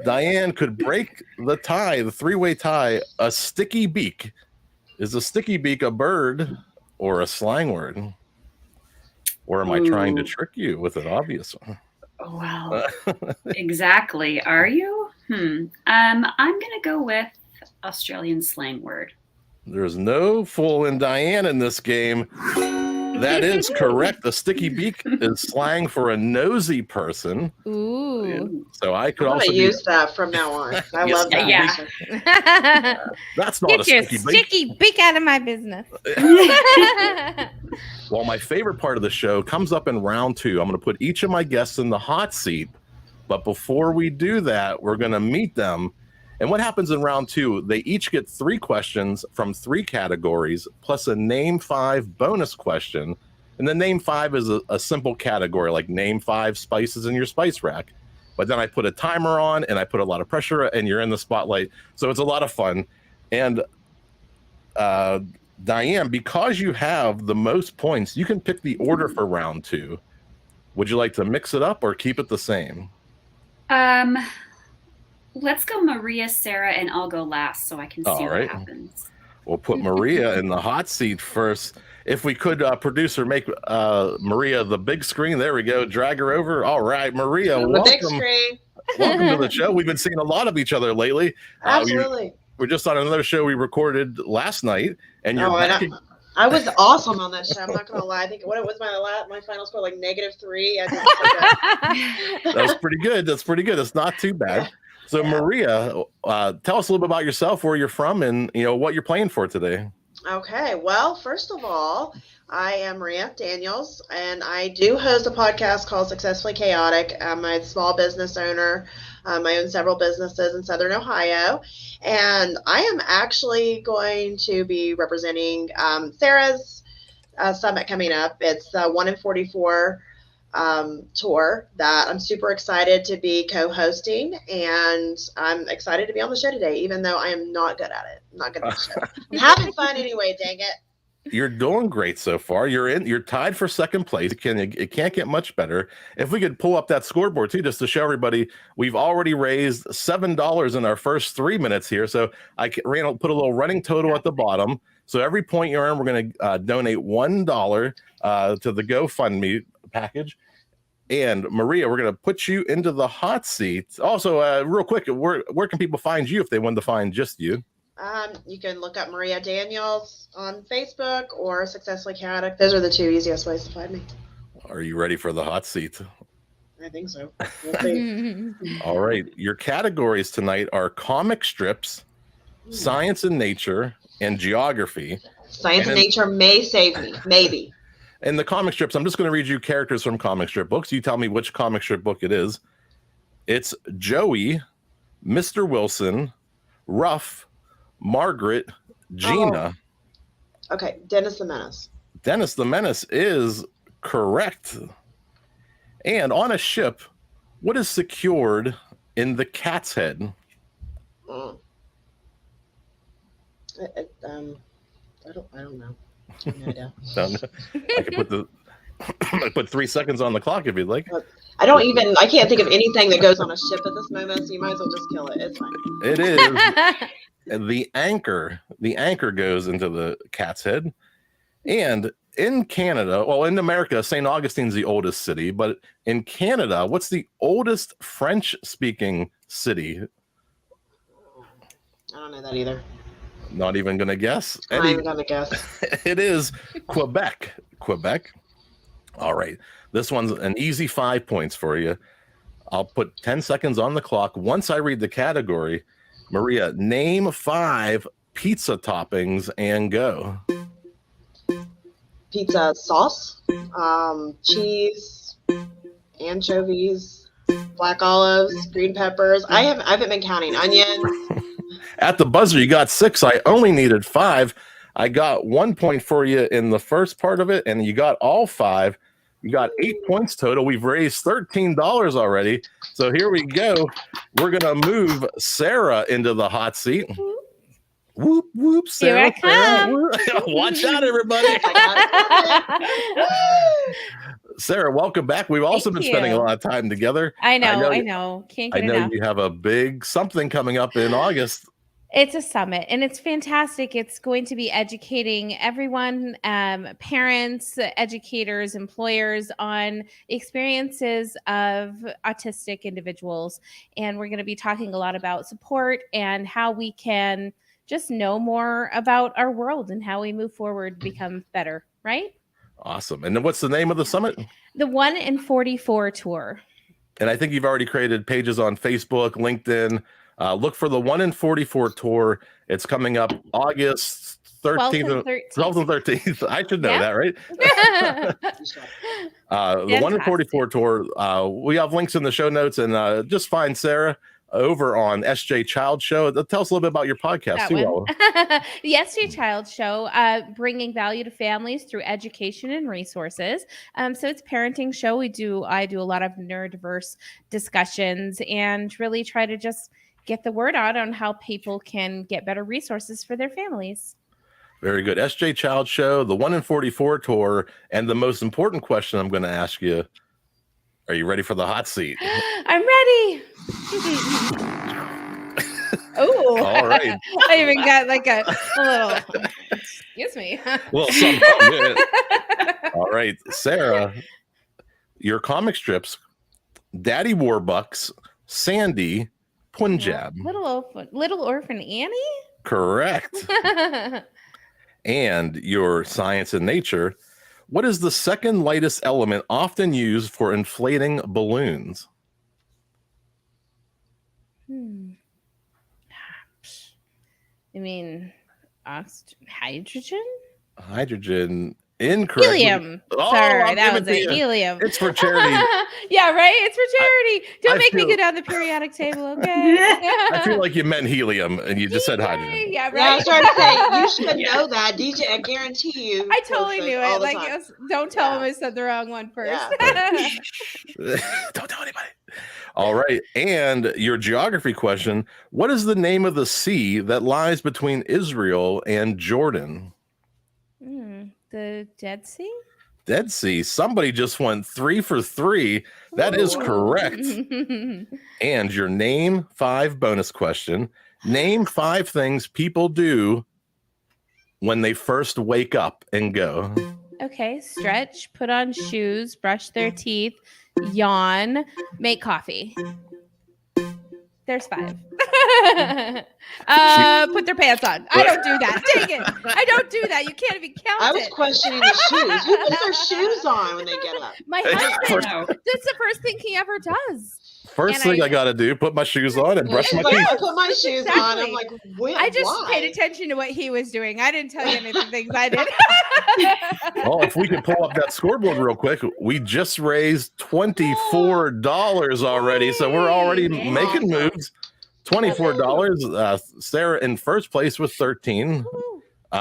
Diane could break the tie, the three-way tie. A sticky beak. Is a sticky beak a bird or a slang word? Or am I trying to trick you with an obvious one? Well, exactly. Are you? I'm gonna go with Australian slang word. There's no fooling Diane in this game. That is correct. A sticky beak is slang for a nosy person. Ooh. So I could I'm also gonna use that from now on. I love that. Yeah. That's not Get a your sticky beak. sticky beak out of my business. Well, my favorite part of the show comes up in round 2. I'm going to put each of my guests in the hot seat. But before we do that, we're going to meet them. And what happens in round 2, they each get 3 questions from 3 categories, plus a name 5 bonus question. And the name 5 is a simple category, like name 5 spices in your spice rack. But then I put a timer on and I put a lot of pressure and you're in the spotlight. So it's a lot of fun. And Diane, because you have the most points, you can pick the order for round 2. Would you like to mix it up or keep it the same? Let's go Maria, Sarah, and I'll go last so I can see what happens. We'll put Maria in the hot seat first. If we could, producer, make Maria the big screen. There we go. Drag her over. All right, Maria, The big screen. Welcome to the show. We've been seeing a lot of each other lately. Absolutely. We're just on another show we recorded last night, and you're back. I was awesome on that show. I'm not gonna lie. I think what was my final score, like -3. I think That's pretty good. That's pretty good. It's not too bad. So Maria, tell us a little bit about yourself, where you're from, and what you're playing for today. Okay. Well, first of all, I am Maria Daniels, and I do host a podcast called Successfully Chaotic. I'm a small business owner. I own several businesses in Southern Ohio, and I am actually going to be representing Sarah's summit coming up. It's the 1 in 44 tour that I'm super excited to be co-hosting, and I'm excited to be on the show today, even though I am not good at it. I'm not good at the show. I'm having fun anyway, dang it. You're doing great so far. You're tied for second place. It can't get much better. If we could pull up that scoreboard too, just to show everybody, we've already raised $7 in our first 3 minutes here. So I put a little running total at the bottom. So every point you earn, we're going to donate $1 to the GoFundMe package. And Maria, we're going to put you into the hot seat. Also, real quick, where can people find you if they want to find just you? You can look up Maria Daniels on Facebook or Successfully Chaotic. Those are the 2 easiest ways to find me. Are you ready for the hot seat? I think so. We'll see. All right. Your categories tonight are comic strips, science and nature, and geography. Science and nature may save me. Maybe. And the comic strips, I'm just going to read you characters from comic strip books. You tell me which comic strip book it is. It's Joey, Mr. Wilson, Ruff, Margaret, Gina. Oh. Okay, Dennis the Menace. Dennis the Menace is correct. And on a ship, what is secured in the cat's head? I don't know. I have no idea. I could put 3 seconds on the clock if you'd like. I can't think of anything that goes on a ship at this moment, so you might as well just kill it. It's fine. It is the anchor. The anchor goes into the cat's head. And in Canada, well, in America, St. Augustine's the oldest city, but in Canada, what's the oldest French-speaking city? I don't know that either. Not even going to guess? I'm not even going to guess. It is Quebec. Quebec. All right. This one's an easy 5 points for you. I'll put 10 seconds on the clock. Once I read the category, Maria, name 5 pizza toppings and go. Pizza sauce, cheese, anchovies, black olives, green peppers. I haven't been counting. Onions. At the buzzer, you got 6. I only needed 5. I got 1 point for you in the first part of it, and you got all 5. You got 8 points total. We've raised $13 already. So here we go. We're going to move Sarah into the hot seat. Whoop, whoop, Sarah. Here I come. Watch out, everybody. Sarah, welcome back. We've also been spending a lot of time together. I know. Can't get enough. You have a big something coming up in August. It's a summit and it's fantastic. It's going to be educating everyone, parents, educators, employers on experiences of autistic individuals. And we're going to be talking a lot about support and how we can just know more about our world and how we move forward, become better, right? Awesome. And then what's the name of the summit? The 1 in 44 tour. And I think you've already created pages on Facebook, LinkedIn. Look for the 1 in 44 tour. It's coming up August 13th, 12th and 13th. I should know that, right? The 1 in 44 tour. We have links in the show notes, and just find Sarah over on SJ Child Show. Tell us a little bit about your podcast too. The SJ Child Show, bringing value to families through education and resources. So it's a parenting show. I do a lot of neurodiverse discussions and really try to just get the word out on how people can get better resources for their families. Very good. SJ Child Show, the 1 in 44 tour, and the most important question I'm going to ask you: are you ready for the hot seat? I'm ready. Oh, all right. I even got like a little. Excuse me. Well, something. All right, Sarah, your comic strips: Daddy Warbucks, Sandy, Punjab. Little Orphan Annie? Correct. And your science and nature. What is the second lightest element often used for inflating balloons? I mean, hydrogen? Hydrogen. Incorrect. Helium. Sorry, that was a helium. It's for charity. Yeah, right? It's for charity. Don't make me go down the periodic table, okay? I feel like you meant helium and you just said hydrogen. Yeah, Yeah, I right. was trying to say, you should know that. DJ, I guarantee you. I totally knew it. Like, time. don't tell him I said the wrong one first. Yeah. Don't tell anybody. All right. And your geography question: what is the name of the sea that lies between Israel and Jordan? The Dead Sea? Dead Sea. Somebody just went 3 for 3. That is correct. And your name 5 bonus question: name 5 things people do when they first wake up and go. Okay, stretch, put on shoes, brush their teeth, yawn, make coffee. There's 5. Put their pants on. I don't do that. Dang it. I don't do that. You can't even count I was it. questioning the shoes. Who puts their shoes on when they get up? My husband, that's the first thing he ever does. First thing I got to do, put my shoes on and brush my Like, teeth. I put my shoes on. I'm like, I just why? paid attention to what he was doing. I didn't tell you any of the things I did. Well, if we could pull up that scoreboard real quick, we just raised $24 already. So we're already making moves. $24. Sarah in first place with 13.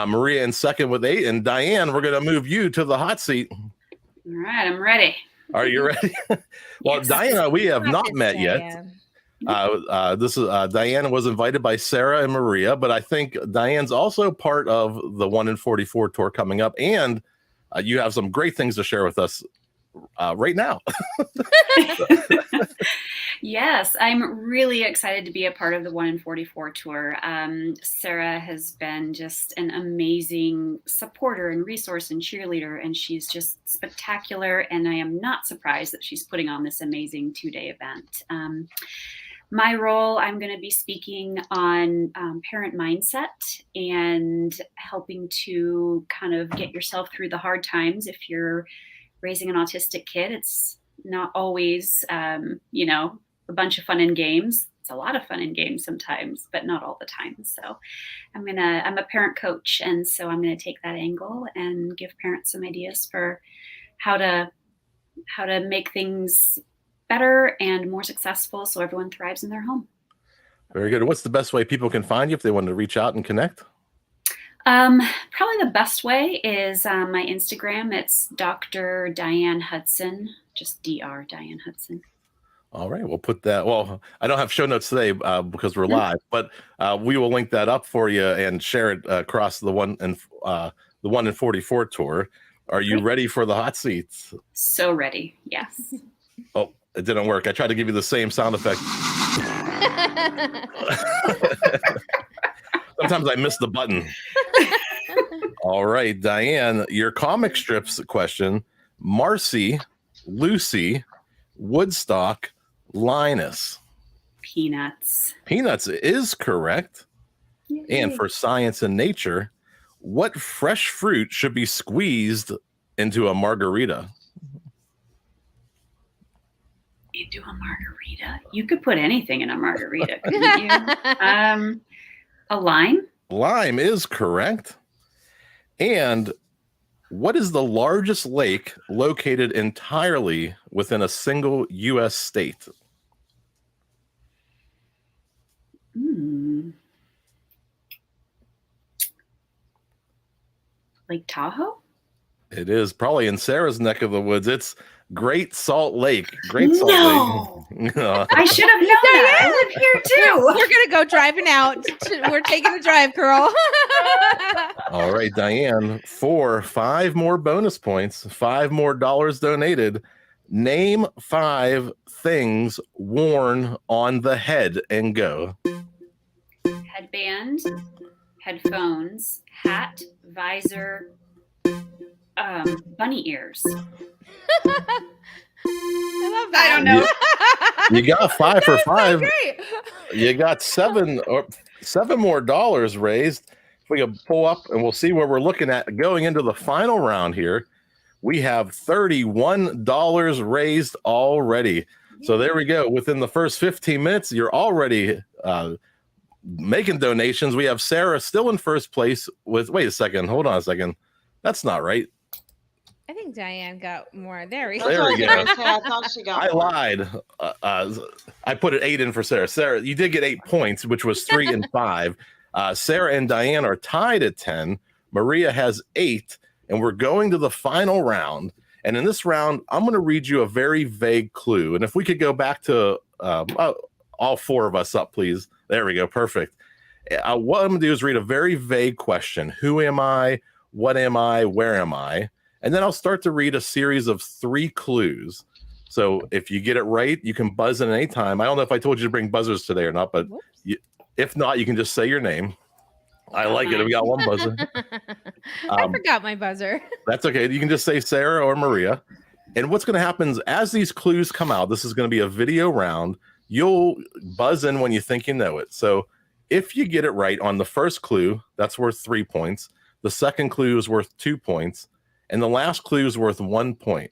Maria in second with 8. And Diane, we're going to move you to the hot seat. All right, I'm ready. Are you ready? Well, Yes. Diana, we have not met yet. This is Diana was invited by Sarah and Maria, but I think Diane's also part of the 1 in 44 tour coming up, and you have some great things to share with us right now. Yes, I'm really excited to be a part of the 1 in 44 tour. Sarah has been just an amazing supporter and resource and cheerleader, and she's just spectacular. And I am not surprised that she's putting on this amazing 2-day event. My role, I'm going to be speaking on parent mindset and helping to kind of get yourself through the hard times. If you're raising an autistic kid, it's not always, a bunch of fun and games. It's a lot of fun and games sometimes, but not all the time. So I'm a parent coach. And so I'm going to take that angle and give parents some ideas for how to make things better and more successful so everyone thrives in their home. Very good. What's the best way people can find you if they want to reach out and connect? Probably the best way is my Instagram. It's Dr. Diane Hudson, just Dr. Diane Hudson. All right, we'll put that. Well, I don't have show notes today because we're live, but we will link that up for you and share it across the 1 in 44 tour. Are you ready for the hot seats? So ready, yes. Oh, it didn't work. I tried to give you the same sound effect. Sometimes I miss the button. All right, Diane, your comic strips question: Marcy, Lucy, Woodstock, Linus. Peanuts. Peanuts is correct. Yay. And for science and nature, what fresh fruit should be squeezed into a margarita? Into a margarita? You could put anything in a margarita, couldn't you? A lime? Lime is correct. And what is the largest lake located entirely within a single U.S. state? Lake Tahoe? It is probably in Sarah's neck of the woods. It's Great Salt Lake. Great Salt Lake. I should have known that. I live here too. We're going to go driving out. We're taking the drive, girl. All right, Diane, for 5 more bonus points, 5 more dollars donated. Name 5 things worn on the head and go. Headband, headphones, hat, visor, bunny ears. I love that. I don't know. You got 5 for 5. Great. You got 7 more dollars raised. If we can pull up and we'll see where we're looking at going into the final round here. We have $31 raised already. So there we go. Within the first 15 minutes, you're already making donations. We have Sarah still in first place with, wait a second, hold on a second. That's not right. I think Diane got more. There we There we go. I thought she got I more. lied. I put an 8 in for Sarah. Sarah, you did get 8 points, which was 3 and 5. Sarah and Diane are tied at 10. Maria has 8, and we're going to the final round. And in this round, I'm going to read you a very vague clue. And if we could go back to all 4 of us up, please. There we go. Perfect. What I'm going to do is read a very vague question. Who am I? What am I? Where am I? And then I'll start to read a series of 3 clues. So if you get it right, you can buzz in at any time. I don't know if I told you to bring buzzers today or not, but if not, you can just say your name. I like it. We got 1 buzzer. I forgot my buzzer. That's okay. You can just say Sarah or Maria. And what's going to happen is as these clues come out, this is going to be a video round. you'll buzz in when you think you know it. So if you get it right on the first clue, that's worth 3 points. The second clue is worth 2 points. And the last clue is worth 1 point.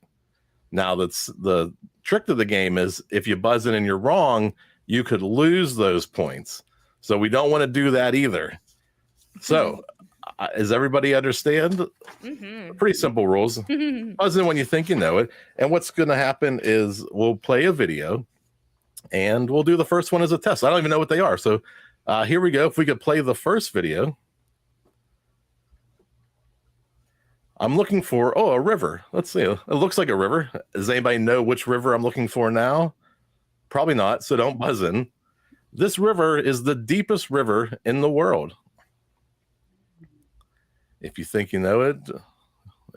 Now, that's the trick to the game is if you buzz in and you're wrong, you could lose those points. So we don't want to do that either. So does everybody understand? Pretty simple rules. Buzz in when you think you know it. And what's going to happen is we'll play a video and we'll do the first one as a test. I don't even know what they are. So here we go. If we could play the first video. I'm looking for, a river. Let's see. It looks like a river. Does anybody know which river I'm looking for now? Probably not, so don't buzz in. This river is the deepest river in the world. If you think you know it,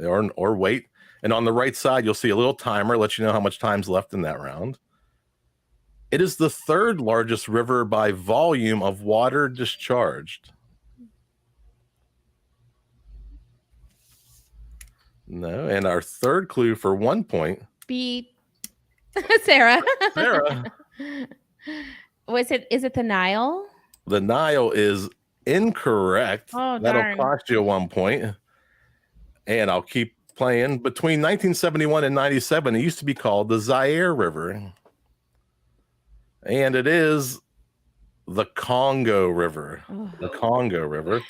or wait. And on the right side, you'll see a little timer, let you know how much time's left in that round. It is the third largest river by volume of water discharged. No, and our third clue for 1 point. Sarah. Sarah. Is it the Nile? The Nile is incorrect. Oh, that'll darn. cost you 1 point. And I'll keep playing. Between 1971 and 97, it used to be called the Zaire River. And it is the Congo River. Oh. The Congo River.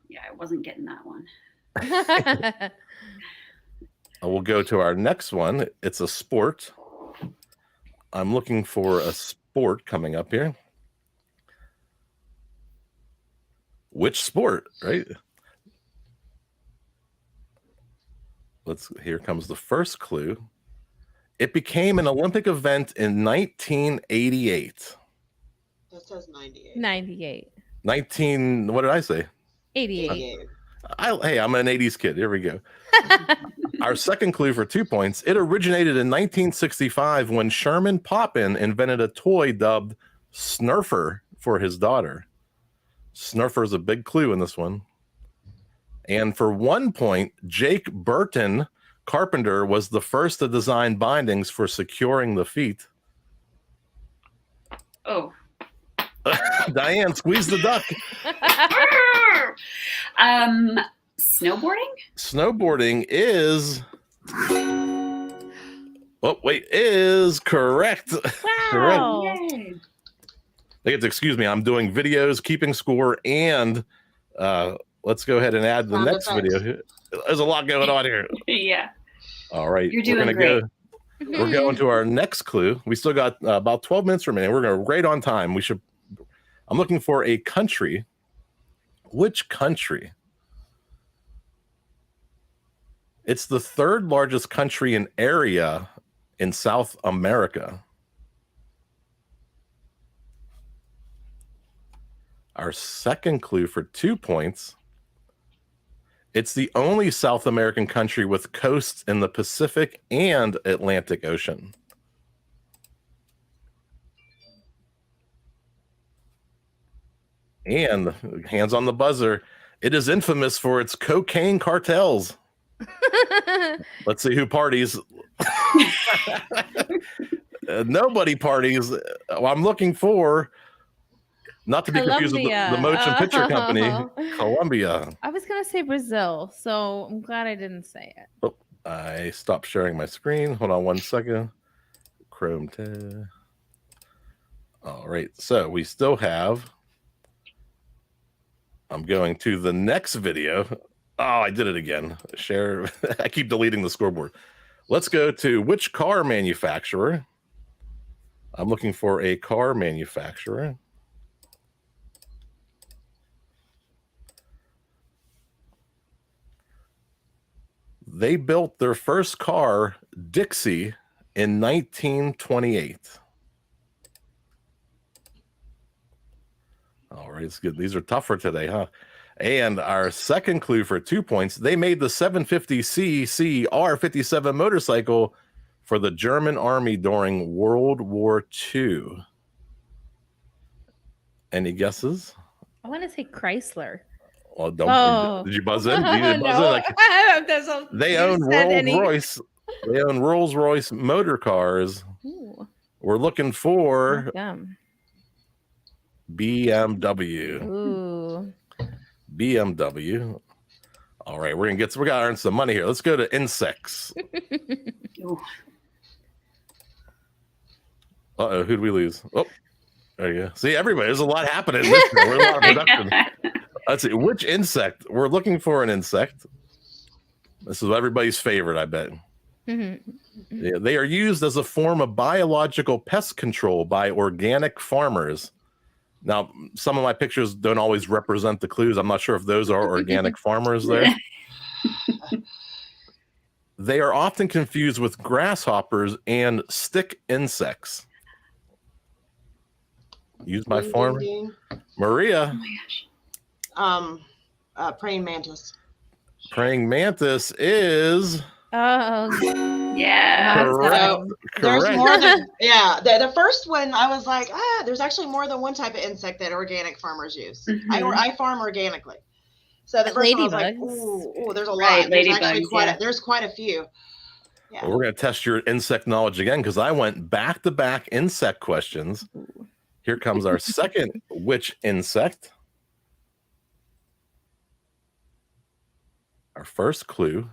Yeah, I wasn't getting that one. We'll go to our next one. It's a sport. I'm looking for a sport coming up here. Which sport, right? Here comes the first clue. It became an Olympic event in 1988. That says 98. 98. What did I say? 88. Hey, I'm an 80s kid. Here we go. Our second clue for 2 points. It originated in 1965 when Sherman Poppin invented a toy dubbed Snurfer for his daughter. Snurfer is a big clue in this one. And for 1 point, Jake Burton Carpenter was the first to design bindings for securing the feet. Oh. Diane, squeeze the duck. Snowboarding? Snowboarding is is correct. Wow. Yay. They get to excuse me. I'm doing videos, keeping score, and let's go ahead and add the next video. There's a lot going on here. Yeah. All right. You're doing great. We're going to our next clue. We still got about 12 minutes remaining. We're going to right on time. I'm looking for a country. Which country? It's the third largest country in area in South America. Our second clue for 2 points. It's the only South American country with coasts in the Pacific and Atlantic Ocean. And hands on the buzzer, it is infamous for its cocaine cartels. Let's see who parties. Nobody parties. I'm looking for, not to be confused with the motion picture company, Colombia. I was going to say Brazil, so I'm glad I didn't say it. Oh, I stopped sharing my screen. Hold on 1 second. Chrome tab. All right, so we still have, I'm going to the next video. Oh, I did it again. Share. I keep deleting the scoreboard. Let's go to which car manufacturer? I'm looking for a car manufacturer. They built their first car, Dixie, in 1928. All right, it's good. These are tougher today, huh? And our second clue for 2 points, they made the 750cc R57 motorcycle for the German army during World War II. Any guesses? I want to say Chrysler. Well, don't. Did you buzz in? Did you buzz in? They own Rolls-Royce. They own Rolls-Royce motor cars. Ooh. We're looking for Welcome. BMW. Ooh. BMW. All right, we gotta earn some money here. Let's go to insects. Uh-oh, who'd we lose? Oh, there you go. See, everybody, there's a lot happening in this show. We're a lot of production. Let's see, which insect? We're looking for an insect. This is everybody's favorite, I bet. Yeah, they are used as a form of biological pest control by organic farmers. Now, some of my pictures don't always represent the clues. I'm not sure if those are organic farmers there. They are often confused with grasshoppers and stick insects. Used by farmers. Maria. Oh my gosh. Praying mantis. Praying mantis is Yeah. So there's more than the first one I was like, there's actually more than one type of insect that organic farmers use. I farm organically. So the first one I was like, ooh, there's a lot. There's actually there's quite a few. Yeah. Well, we're going to test your insect knowledge again because I went back-to-back insect questions. Here comes our second which insect. Our first clue.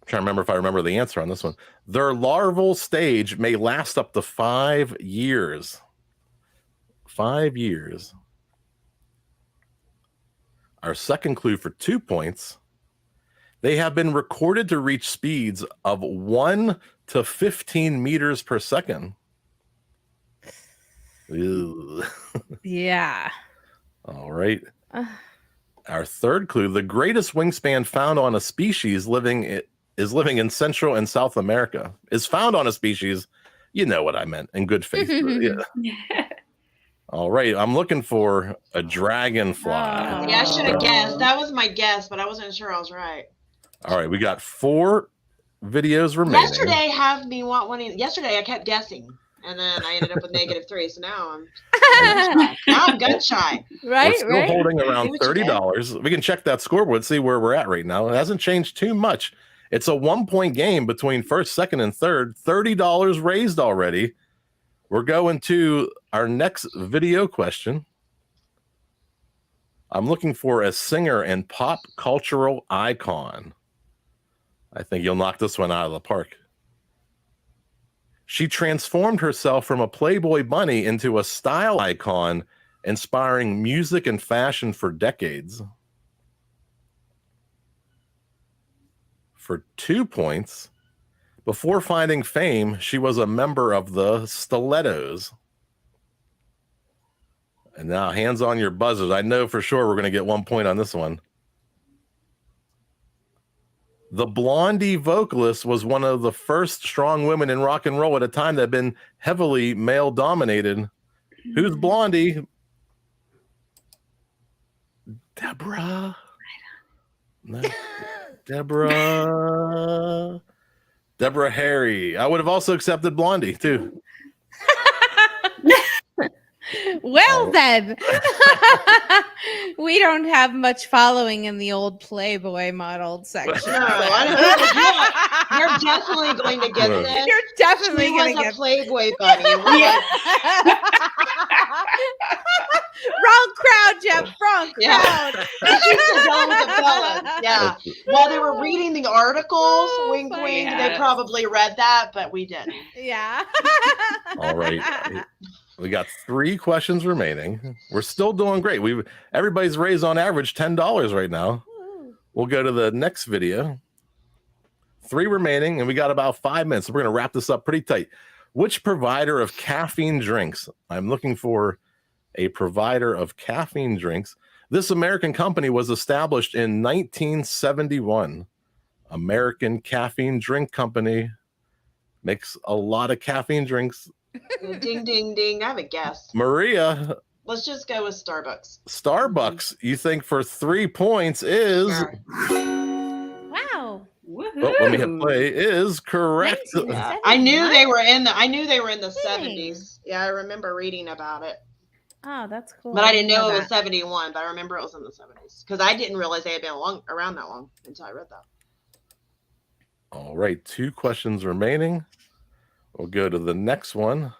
I'm trying to remember if I remember the answer on this one. Their larval stage may last up to 5 years. 5 years. Our second clue for 2 points. They have been recorded to reach speeds of 1 to 15 meters per second. Ew. Yeah. All right. Our third clue, the greatest wingspan found on a species living in Central and South America. Is found on a species, you know what I meant, in good faith. Yeah. All right, I'm looking for a dragonfly. Yeah, I should have guessed. That was my guess, but I wasn't sure I was right. All right, we got 4 videos remaining. Yesterday I kept guessing. And then I ended up with -3. So now I'm gun shy. Right, we're still holding around $30. We can check that scoreboard, see where we're at right now. It hasn't changed too much. It's a 1-point game between first, second, and third. $30 raised already. We're going to our next video question. I'm looking for a singer and pop cultural icon. I think you'll knock this one out of the park. She transformed herself from a Playboy bunny into a style icon, inspiring music and fashion for decades. For 2 points, before finding fame, she was a member of the Stilettos. And now, hands on your buzzers. I know for sure we're going to get 1 point on this one. The Blondie vocalist was one of the first strong women in rock and roll at a time that had been heavily male dominated. Who's Blondie? Deborah. No. Deborah Harry. I would have also accepted Blondie too. Well, then, we don't have much following in the old Playboy modeled section. No, I don't know. You're definitely going to get this. You're definitely going to get a Playboy bunny. Wrong crowd, Jeff. Wrong crowd. Yeah. While they were reading the articles, wink, wink, they probably read that, but we didn't. Yeah. All right. We got 3 questions remaining. We're still doing great. Everybody's raised on average $10 right now. We'll go to the next video. 3 remaining, and we got about 5 minutes. We're going to wrap this up pretty tight. Which provider of caffeine drinks? I'm looking for a provider of caffeine drinks. This American company was established in 1971. American Caffeine Drink Company makes a lot of caffeine drinks. Ding, ding, ding. I have a guess. Maria. Let's just go with Starbucks. Starbucks, you think for 3 points is... Wow. Oh, let me hit play. Is correct. I knew they were in the 70s. Yeah, I remember reading about it. Oh, that's cool. But I didn't know it was 71, but I remember it was in the 70s because I didn't realize they had been around that long until I read that. All right, 2 questions remaining. We'll go to the next one.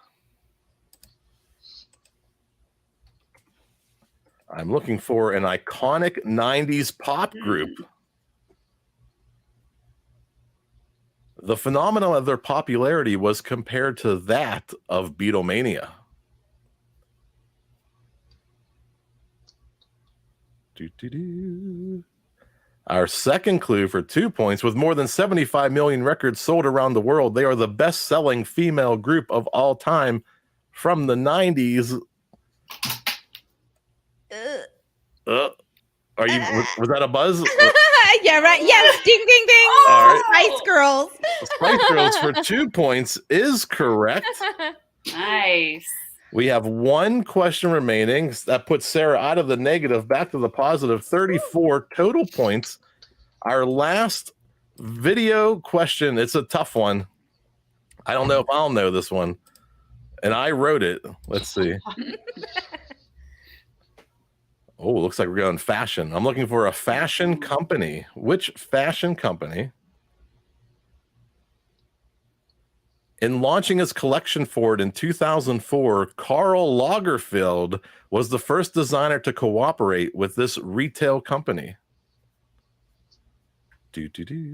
I'm looking for an iconic 90s pop group. The phenomenon of their popularity was compared to that of Beatlemania. Our second clue for 2 points: with more than 75 million records sold around the world, they are the best-selling female group of all time from the 90s. Are you? Was that a buzz? Yeah, right. Yes, ding, ding, ding. All right. Spice Girls. Spice Girls for 2 points is correct. Nice. We have one question remaining. That puts Sarah out of the negative, back to the positive. 34 total points. Our last video question. It's a tough one. I don't know if I'll know this one. And I wrote it. Let's see. Oh, looks like we're going fashion. I'm looking for a fashion company. Which fashion company, in launching its collection for it in 2004, Karl Lagerfeld was the first designer to cooperate with this retail company?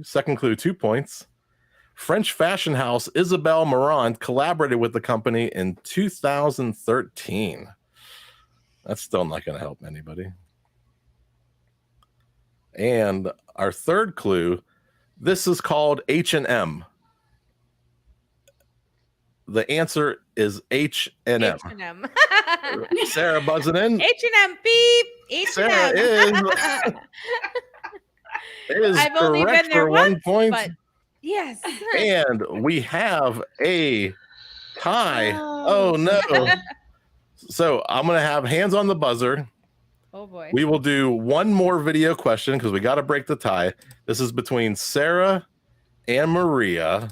Second clue, 2 points. French fashion house Isabelle Marant collaborated with the company in 2013. That's still not going to help anybody. And our third clue, this is called H&M. The answer is H&M. H&M. Sarah buzzing in. H&M, beep. H&M. Sarah is I've only correct been there for once, 1 point. but yes. And we have a tie. Oh no. So I'm going to have hands on the buzzer. Oh boy. We will do one more video question because we got to break the tie. This is between Sarah and Maria.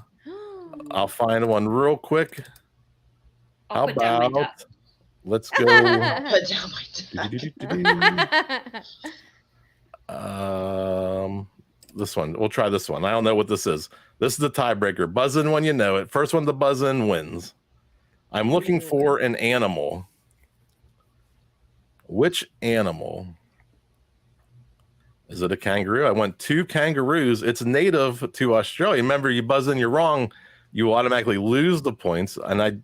I'll find one real quick. I'll put down my about top. let's go. Put down my This one. We'll try this one. I don't know what this is. This is the tiebreaker. Buzz in when you know it. First one to buzz in wins. I'm looking for an animal. Which animal? Is it a kangaroo? I want 2 kangaroos. It's native to Australia. Remember, you buzz in, you're wrong, you automatically lose the points. And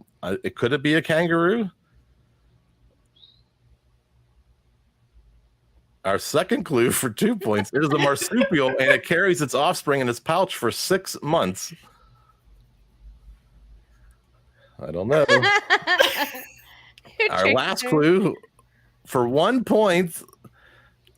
could it be a kangaroo? Our second clue for 2 points is a marsupial, and it carries its offspring in its pouch for 6 months. I don't know. Our last clue for 1 point: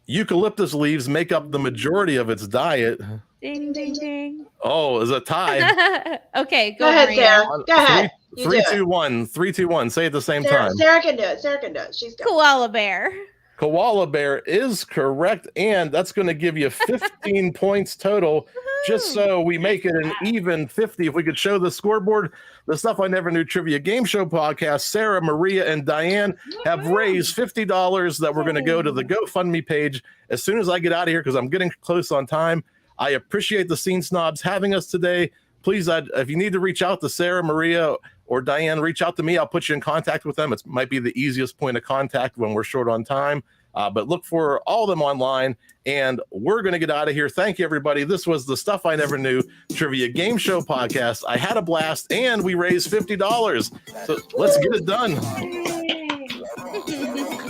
eucalyptus leaves make up the majority of its diet. Ding, ding, ding. Oh, is a tie. Okay, Go ahead, Maria. Sarah. Go ahead. 3, 2, 1. 3, 2, 1. Say it at the same time. Sarah can do it. Sarah can do it. She's good. Koala bear. Koala bear is correct, and that's going to give you 15 points total. Just so we make it an even 50. If we could show the scoreboard, the Stuff I Never Knew Trivia Game Show podcast, Sarah, Maria, and Diane have raised $50 that we're going to go to the GoFundMe page as soon as I get out of here because I'm getting close on time. I appreciate the Scene Snobs having us today. Please, if you need to reach out to Sarah, Maria, or Diane, reach out to me. I'll put you in contact with them. It might be the easiest point of contact when we're short on time. But look for all of them online, and we're going to get out of here. Thank you, everybody. This was the Stuff I Never Knew Trivia Game Show podcast. I had a blast, and we raised $50. So let's get it done.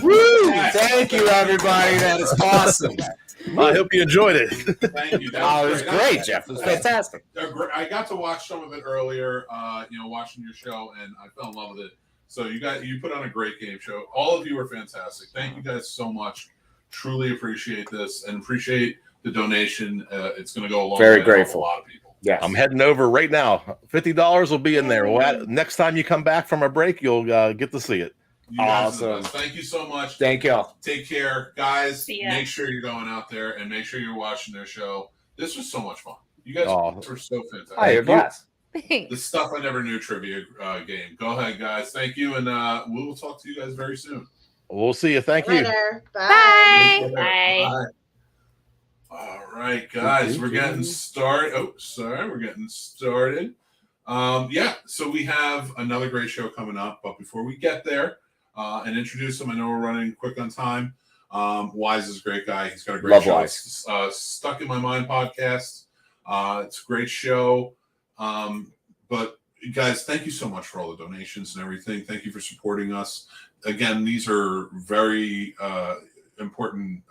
Woo! Thank you, everybody. That is awesome. I hope you enjoyed it. Thank you. Oh, it was great, Jeff. It was fantastic. I got to watch some of it earlier, watching your show, and I fell in love with it. So you put on a great game show. All of you are fantastic. Thank you guys so much. Truly appreciate this and appreciate the donation. It's going to go a long way. Very grateful. A lot of people. Yes. I'm heading over right now. $50 will be in there. Next time you come back from a break, you'll get to see it. You guys are the Awesome. best. Thank you so much. Thank y'all. Take care, guys. See ya. Make sure you're going out there and make sure you're watching their show. This was so much fun. You guys were so fantastic. I had a blast. The Stuff I Never Knew trivia game. Go ahead, guys. Thank you, and we will talk to you guys very soon. We'll see you. Thank you. Later. Bye. Bye. All right, guys, we're getting started. Oh, sorry, we're getting started. Yeah, so we have another great show coming up, but before we get there and introduce him, I know we're running quick on time. Wise is a great guy. He's got a great Love show. Wise. Stuck in My Mind podcast. It's a great show. But guys, thank you so much for all the donations and everything. Thank you for supporting us. Again, these are very important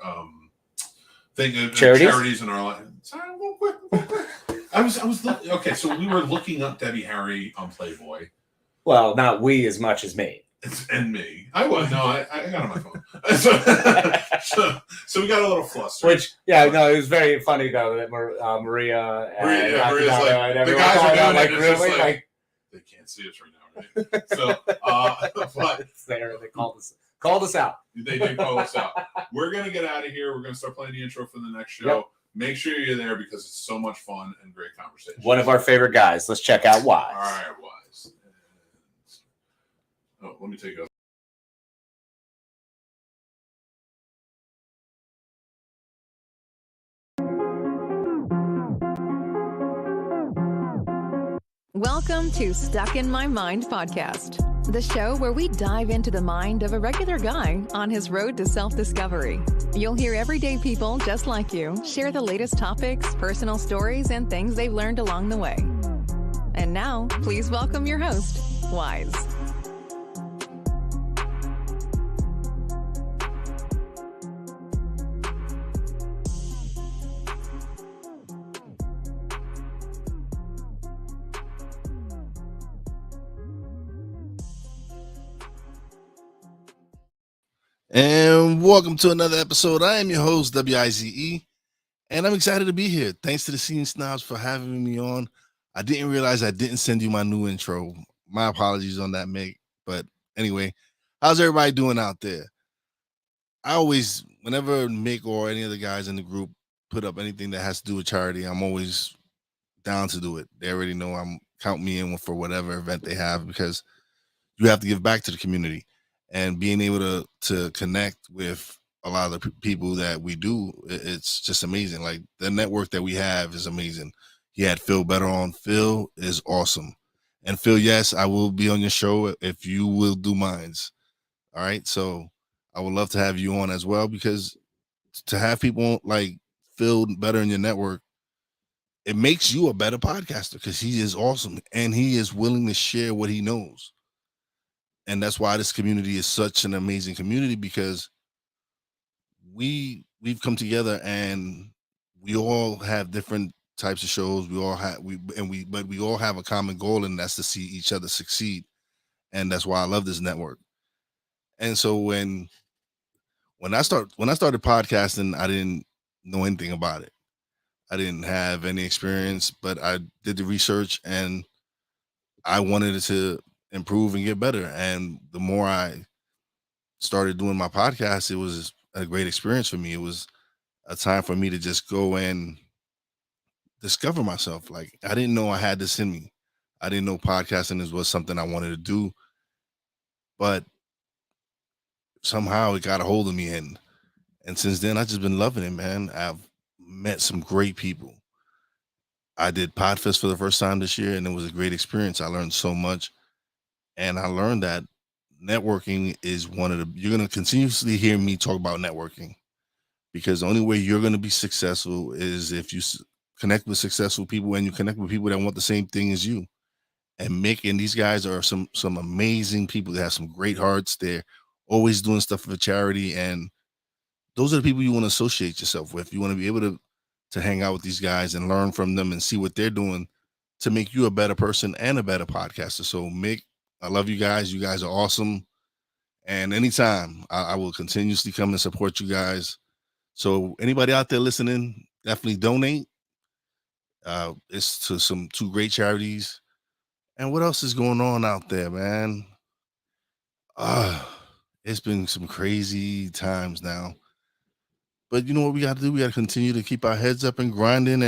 charities in our life. Sorry, real quick. I was looking. Okay, so we were looking up Debbie Harry on Playboy. Well, not we as much as me. And me. I was. No, I got on my phone. so we got a little flustered. Which, yeah, no, it was very funny, though, that Maria and Maria's like, and the guys are doing like, it. It's really? just like, they can't see us right now, right? So, but it's there. They called us out. They did call us out. We're going to get out of here. We're going to start playing the intro for the next show. Yep. Make sure you're there because it's so much fun and great conversation. One of our favorite guys. Let's check out Wise. All right, Wise. Oh, let me take a. Welcome to Stuck in My Mind podcast, the show where we dive into the mind of a regular guy on his road to self-discovery. You'll hear everyday people just like you share the latest topics, personal stories, and things they've learned along the way. And now, please welcome your host, Wise. And welcome to another episode. I am your host, WIZE, and I'm excited to be here. Thanks to the Scene Snobs for having me on. I didn't realize I didn't send you my new intro. My apologies on that, Meg. But anyway, how's everybody doing out there? I always, whenever Mick or any of the guys in the group put up anything that has to do with charity, I'm always down to do it. They already know count me in for whatever event they have because you have to give back to the community. And being able to connect with a lot of the people that we do, it's just amazing. Like the network that we have is amazing. You had Phil Better on. Phil is awesome. And Phil, yes, I will be on your show if you will do mines. All right. So I would love to have you on as well, because to have people like Phil Better in your network, it makes you a better podcaster because he is awesome and he is willing to share what he knows. And that's why this community is such an amazing community, because we've come together and we all have different types of shows. We all have but we all have a common goal, and that's to see each other succeed. And that's why I love this network. And so when I started podcasting, I didn't know anything about it. I didn't have any experience, but I did the research and I wanted it to improve and get better. And the more I started doing my podcast, it was a great experience for me. It was a time for me to just go and discover myself. Like, I didn't know I had this in me. I didn't know podcasting was something I wanted to do, but somehow it got a hold of me. And since then, I've just been loving it, man. I've met some great people. I did Podfest for the first time this year, and it was a great experience. I learned so much. And I learned that networking is you're going to continuously hear me talk about networking, because the only way you're going to be successful is if you connect with successful people and you connect with people that want the same thing as you. And Mick and these guys are some amazing people that have some great hearts. They're always doing stuff for charity. And those are the people you want to associate yourself with. You want to be able to hang out with these guys and learn from them and see what they're doing to make you a better person and a better podcaster. So Mick, I love you guys. You guys are awesome. And anytime I will continuously come and support you guys. So anybody out there listening, definitely donate. It's to two great charities. And what else is going on out there, man? It's been some crazy times now. But you know what we got to do? We got to continue to keep our heads up and grinding.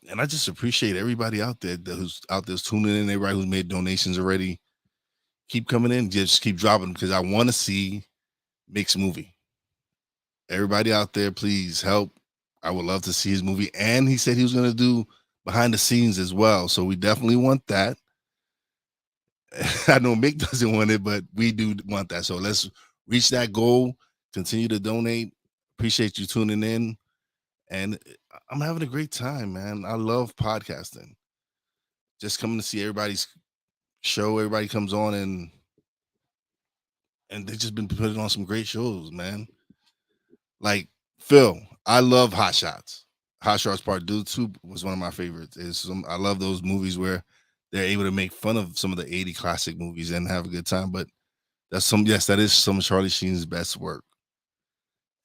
And I just appreciate everybody out there who's tuning in, everybody who's made donations already. Keep coming in, just keep dropping, because I want to see Mick's movie. Everybody out there, please help. I would love to see his movie. And he said he was going to do behind the scenes as well. So we definitely want that. I know Mick doesn't want it, but we do want that. So let's reach that goal. Continue to donate. Appreciate you tuning in. And I'm having a great time, man. I love podcasting. Just coming to see everybody's show. Everybody comes on and they've just been putting on some great shows, man. Like Phil, I love Hot Shots. Hot Shots Part 2 was one of my favorites. I love those movies where they're able to make fun of some of the 80 classic movies and have a good time. But that is some of Charlie Sheen's best work.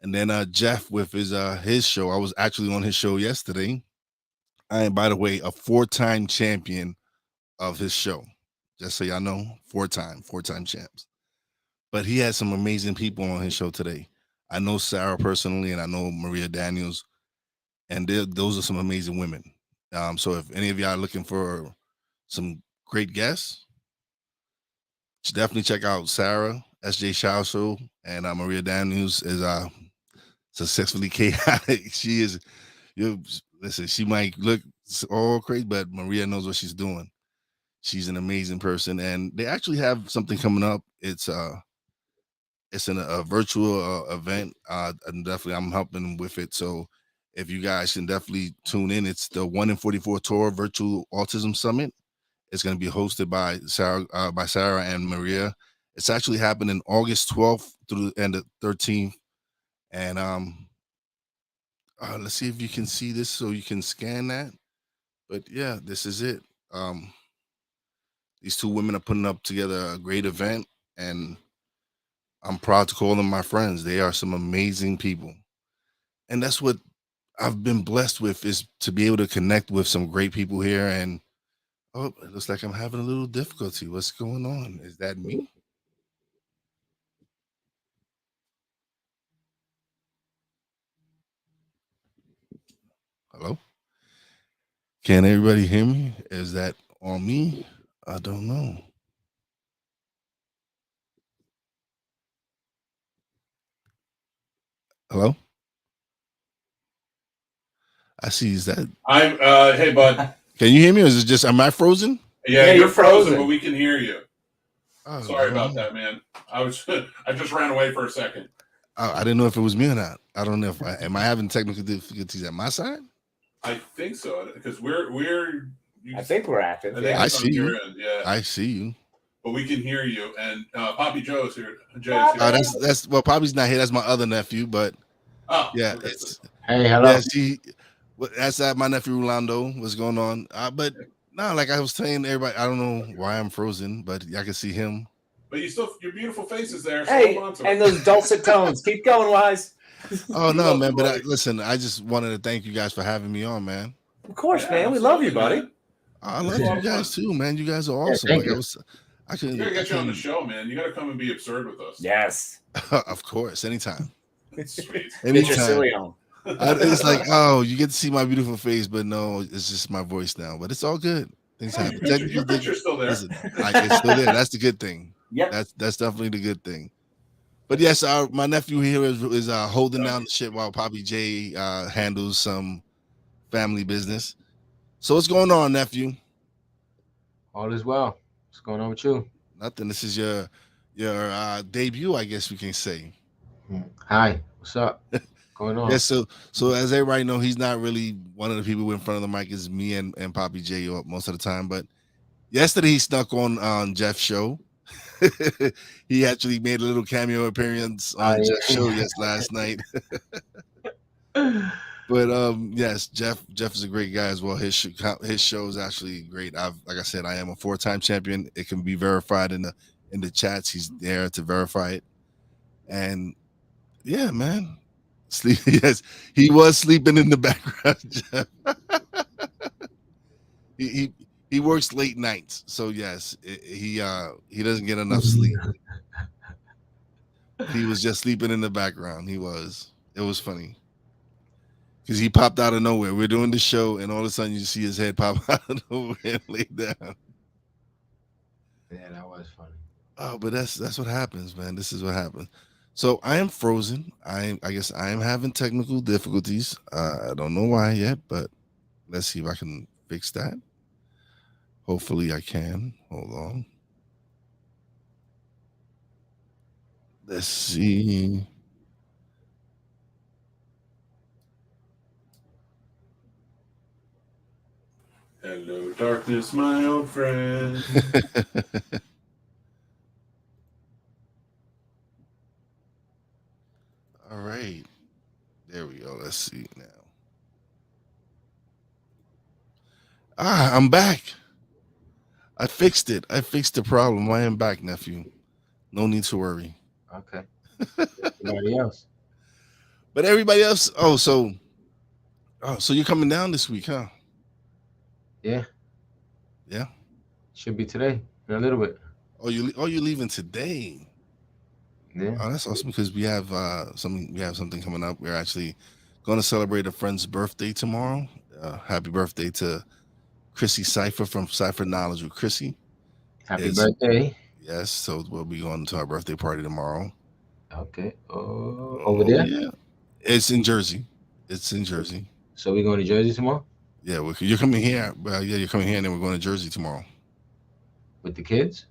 And then Jeff with his show. I was actually on his show yesterday. I am, by the way, a 4-time champion of his show. Just so y'all know, 4-time champs. But he had some amazing people on his show today. I know Sarah personally, and I know Maria Daniels, and those are some amazing women. So if any of y'all are looking for some great guests, definitely check out Sarah, SJ Shaw Show, and Maria Daniels is Successfully Chaotic. She is, listen, she might look all crazy, but Maria knows what she's doing. She's an amazing person, and they actually have something coming up. It's a virtual event, and definitely I'm helping them with it. So if you guys can definitely tune in, it's the 1 in 44 Tour Virtual Autism Summit. It's going to be hosted by Sarah and Maria. It's actually happening August 12th through the end of 13th. And let's see if you can see this so you can scan that. But yeah, this is it. These two women are putting up together a great event, and I'm proud to call them my friends. They are some amazing people. And that's what I've been blessed with, is to be able to connect with some great people here. And oh, it looks like I'm having a little difficulty. What's going on? Is that me? Hello? Can everybody hear me? Is that on me? I don't know. Hello? I see. Is that? I'm. Hey, bud. Can you hear me? Or is it just? Am I frozen? Yeah, you're frozen, but we can hear you. Oh, sorry about that, man. I just ran away for a second. I didn't know if it was me or not. I don't know if am I having technical difficulties at my side? I think so, because I think we're active. I see you. Yeah, I see you. But we can hear you. And Poppy Joe's here. Jay's here. That's well, Poppy's not here. That's my other nephew. But yeah, okay. it's hey, hello. Yeah, that's my nephew Rolando. What's going on? But no, like I was telling everybody, I don't know why I'm frozen, but I can see him. But your beautiful face is there. So hey, hold on to and it. those dulcet tones. Keep going, Wise. Oh no, man! But listen, I just wanted to thank you guys for having me on, man. Of course, man. We love you, buddy. I love you guys too, man. You guys are awesome. Thank you. We gotta get you on the show, man. You gotta come and be absurd with us. Yes. Of course, anytime. Sweet. Anytime. It's like, oh, you get to see my beautiful face, but no, it's just my voice now. But it's all good. Things happen. Your picture's still there. Listen, it's still there. That's the good thing. Yep. That's definitely the good thing. But yes, my nephew here is holding down the ship while Poppy J handles some family business. So what's going on, nephew? All is well. What's going on with you? Nothing. This is your debut, I guess we can say. Hi. What's up? Going on? Yeah, so as everybody know, he's not really one of the people in front of the mic. Is me and Poppy J most of the time. But yesterday he snuck on Jeff's show. He actually made a little cameo appearance on Jeff's show last night. But yes, Jeff is a great guy as well. His show is actually great. Like I said, I am a 4-time champion. It can be verified in the chats. He's there to verify it. And yeah, man. Yes, he was sleeping in the background, Jeff. He works late nights, so yes, he doesn't get enough sleep. He was just sleeping in the background. It was funny because he popped out of nowhere. We're doing the show, and all of a sudden you see his head pop out of nowhere and lay down. Yeah, that was funny. Oh, but that's what happens, man. This is what happens. So I am frozen. I guess I am having technical difficulties. I don't know why yet, but let's see if I can fix that. Hopefully I can. Hold on. Let's see. Hello, darkness, my old friend. All right. There we go. Let's see now. I'm back. I fixed it. I fixed the problem. I am back, nephew. No need to worry. Okay. Everybody else. But everybody else. So you're coming down this week, huh? Yeah. Yeah. Should be today in a little bit. You're leaving today. Yeah. Oh, that's awesome because we have something coming up. We're actually going to celebrate a friend's birthday tomorrow. Happy birthday to Chrissy Cypher from Cypher Knowledge with Chrissy. Happy birthday. Yes, so we'll be going to our birthday party tomorrow. Okay. Over there? Yeah. It's in Jersey. So we're going to Jersey tomorrow? Yeah, you're coming here. Well, yeah, you're coming here, and then we're going to Jersey tomorrow. With the kids?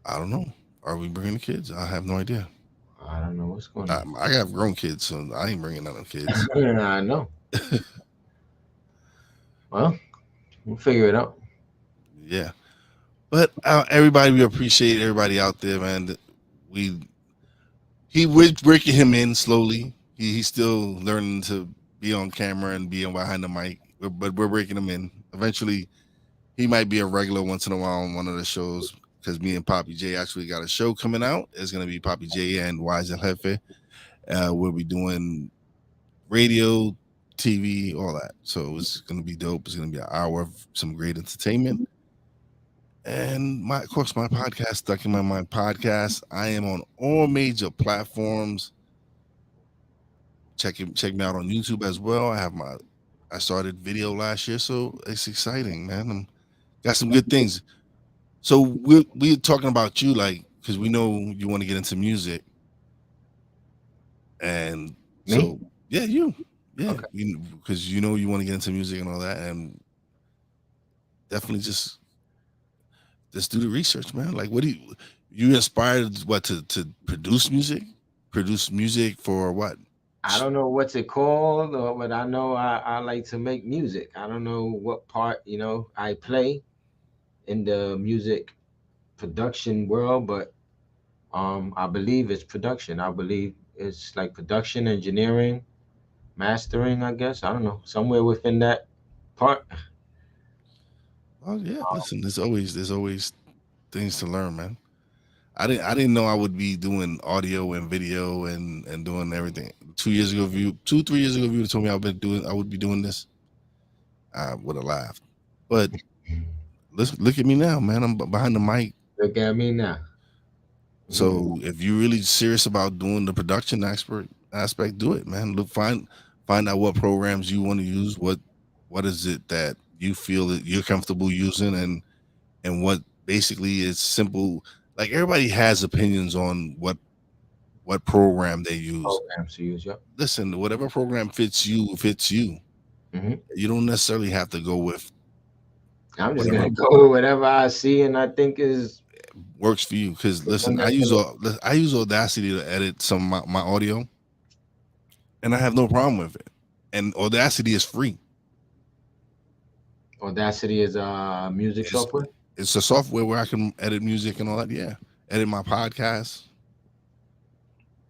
I don't know. Are we bringing the kids? I have no idea. I don't know what's going on. I got grown kids, so I ain't bringing none of the kids. I know. Well, we'll figure it out. Yeah. But everybody, we appreciate everybody out there, man. We're breaking him in slowly. He's still learning to be on camera and be behind the mic, but we're breaking him in. Eventually, he might be a regular once in a while on one of the shows because me and Poppy J actually got a show coming out. It's going to be Poppy J and Wiseman Jefe. We'll be doing radio, TV, all that. So it's going to be dope. It's going to be an hour of some great entertainment. And of course, my podcast, Stuck in My Mind podcast. I am on all major platforms. Check me out on YouTube as well. I started video last year, so it's exciting, man. Got some good things. So we're talking about you, like, because we know you want to get into music, and me? So yeah, you, yeah, okay. Because you know you want to get into music and all that, and definitely just do the research, man. Like, what do you inspired to produce music? Produce music for what? I don't know what's it called, but I know I like to make music. I don't know what part, I play in the music production world, but I believe it's production. I believe it's like production, engineering, mastering, I guess. I don't know, somewhere within that part. Oh yeah, listen, there's always things to learn, man. I didn't know I would be doing audio and video and doing everything. 3 years ago, if you would have told me I would be doing this, I would have laughed. But look at me now, man. I'm behind the mic. Look at me now. So if you're really serious about doing the production aspect, do it, man. Look, find out what programs you want to use. What is it that you feel that you're comfortable using, and what basically is simple. Like, everybody has opinions on what program they use. Programs to use, yeah. Listen, whatever program fits you. Mm-hmm. You don't necessarily have to go with. I'm just gonna go with whatever I see and I think works for you. Because listen, I use Audacity to edit some of my audio, and I have no problem with it. And Audacity is free. Audacity is a music software. It's a software where I can edit music and all that. Yeah, edit my podcast,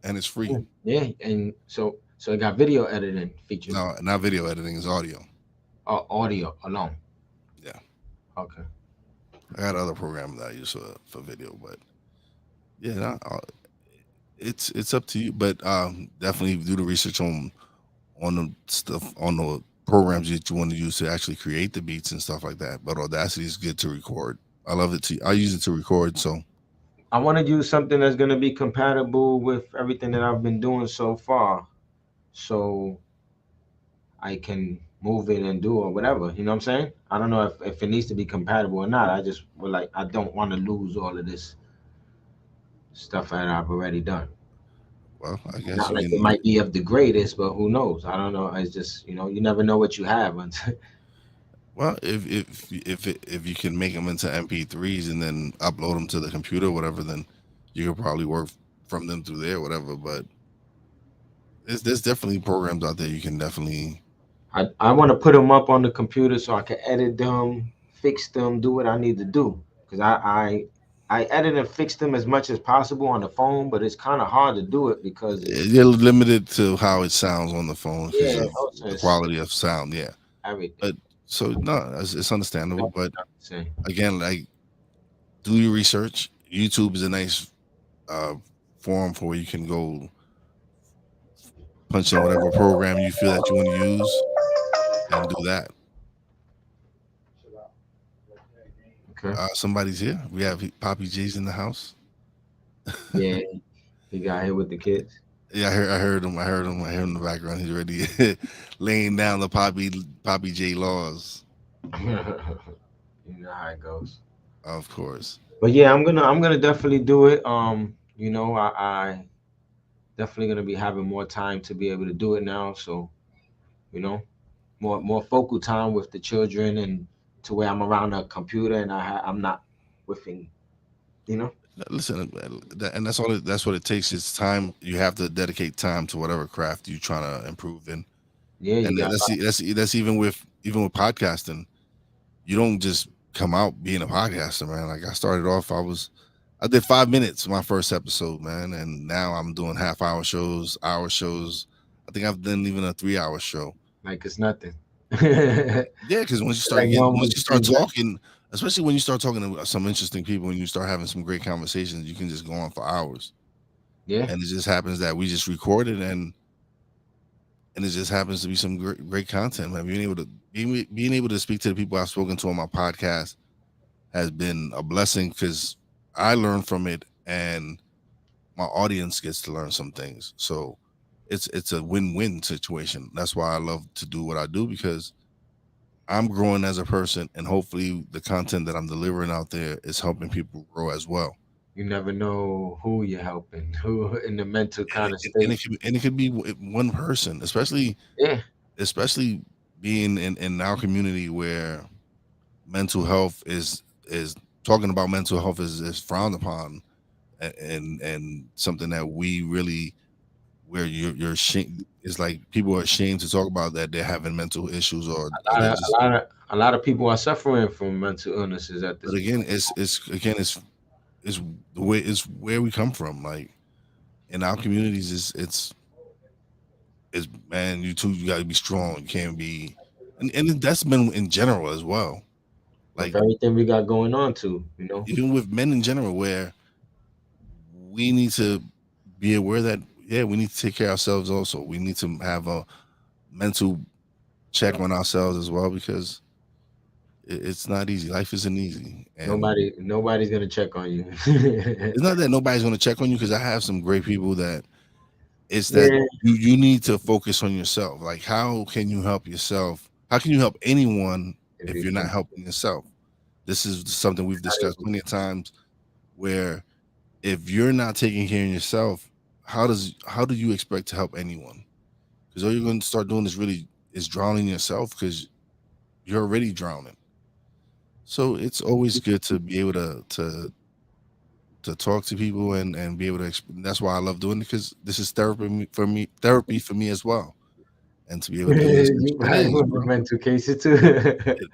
and it's free. Yeah, and so it got video editing features. No, not video editing. It's audio. Oh, audio alone. Yeah. Okay. I got other programs that I use for video, but yeah, it's up to you. But definitely do the research on the stuff, on the programs that you want to use to actually create the beats and stuff like that. But Audacity is good to record. I love it. I use it to record. So I want to use something that's going to be compatible with everything that I've been doing so far, so I can move it and do or whatever. You know what I'm saying? I don't know if it needs to be compatible or not. I don't want to lose all of this stuff that I've already done. Well, I guess not like it might be of the greatest, but who knows? I don't know. It's just, you never know what you have until. Well, if you can make them into MP3s and then upload them to the computer or whatever, then you could probably work from them through there, whatever. But there's definitely programs out there you can definitely. I want to put them up on the computer so I can edit them, fix them, do what I need to do. Because I edit and fix them as much as possible on the phone, but it's kind of hard to do it because You're limited to how it sounds on the phone because of also the quality of sound. Yeah, everything. but so no, it's understandable. But Same. again, like do your research. YouTube is a nice forum for where you can go punch in whatever program you feel that you want to use and do that. Okay. Somebody's here. We have Poppy J's in the house. Yeah, he got here with the kids. Yeah, I heard him. I heard him in the background. He's already laying down the Poppy J laws. You know how it goes. Of course. But yeah, I'm gonna definitely do it. You know, I definitely gonna be having more time to be able to do it now. So, you know, more focal time with the children and to where I'm around a computer and I'm not within, you know. Listen, and that's all. That's what it takes. It's time. You have to dedicate time to whatever craft you're trying to improve in. Yeah, and that's even with podcasting. You don't just come out being a podcaster, man. Like I started off, I did 5 minutes my first episode, man, and now I'm doing half-hour shows, hour shows. I think I've done even a 3-hour show. Like it's nothing. Yeah, because once you start talking, especially when you start talking to some interesting people and you start having some great conversations, you can just go on for hours. Yeah, and it just happens that we just recorded and it just happens to be some great content, man. Being able to speak to the people I've spoken to on my podcast has been a blessing because I learn from it and my audience gets to learn some things. So it's a win-win situation. That's why I love to do what I do, because I'm growing as a person, and hopefully the content that I'm delivering out there is helping people grow as well. You never know who you're helping, who in the mental kind of state. And it could be one person, especially being in our community where mental health is talking about mental health is frowned upon, and something that we really, where you're ashamed, it's like people are ashamed to talk about that they're having mental issues, or a lot of people are suffering from mental illnesses at this. But again, it's the way, it's where we come from. Like in our communities, it's man, you got to be strong. You can't be, and that's been in general as well. Like with everything we got going on too, you know, even with men in general, where we need to be aware that we need to take care of ourselves. Also, we need to have a mental check on ourselves as well, because it's not easy. Life isn't easy. And nobody's gonna check on you. It's not that nobody's gonna check on you, because I have some great people that it's that you need to focus on yourself. Like, how can you help yourself? How can you help anyone if you're not helping yourself? This is something we've discussed plenty of times, where if you're not taking care of yourself, how do you expect to help anyone? Because all you're going to start doing is drowning yourself, because you're already drowning. So it's always good to be able to talk to people and be able to. That's why I love doing it, because this is therapy for me as well. And to be able to do this, mental cases too,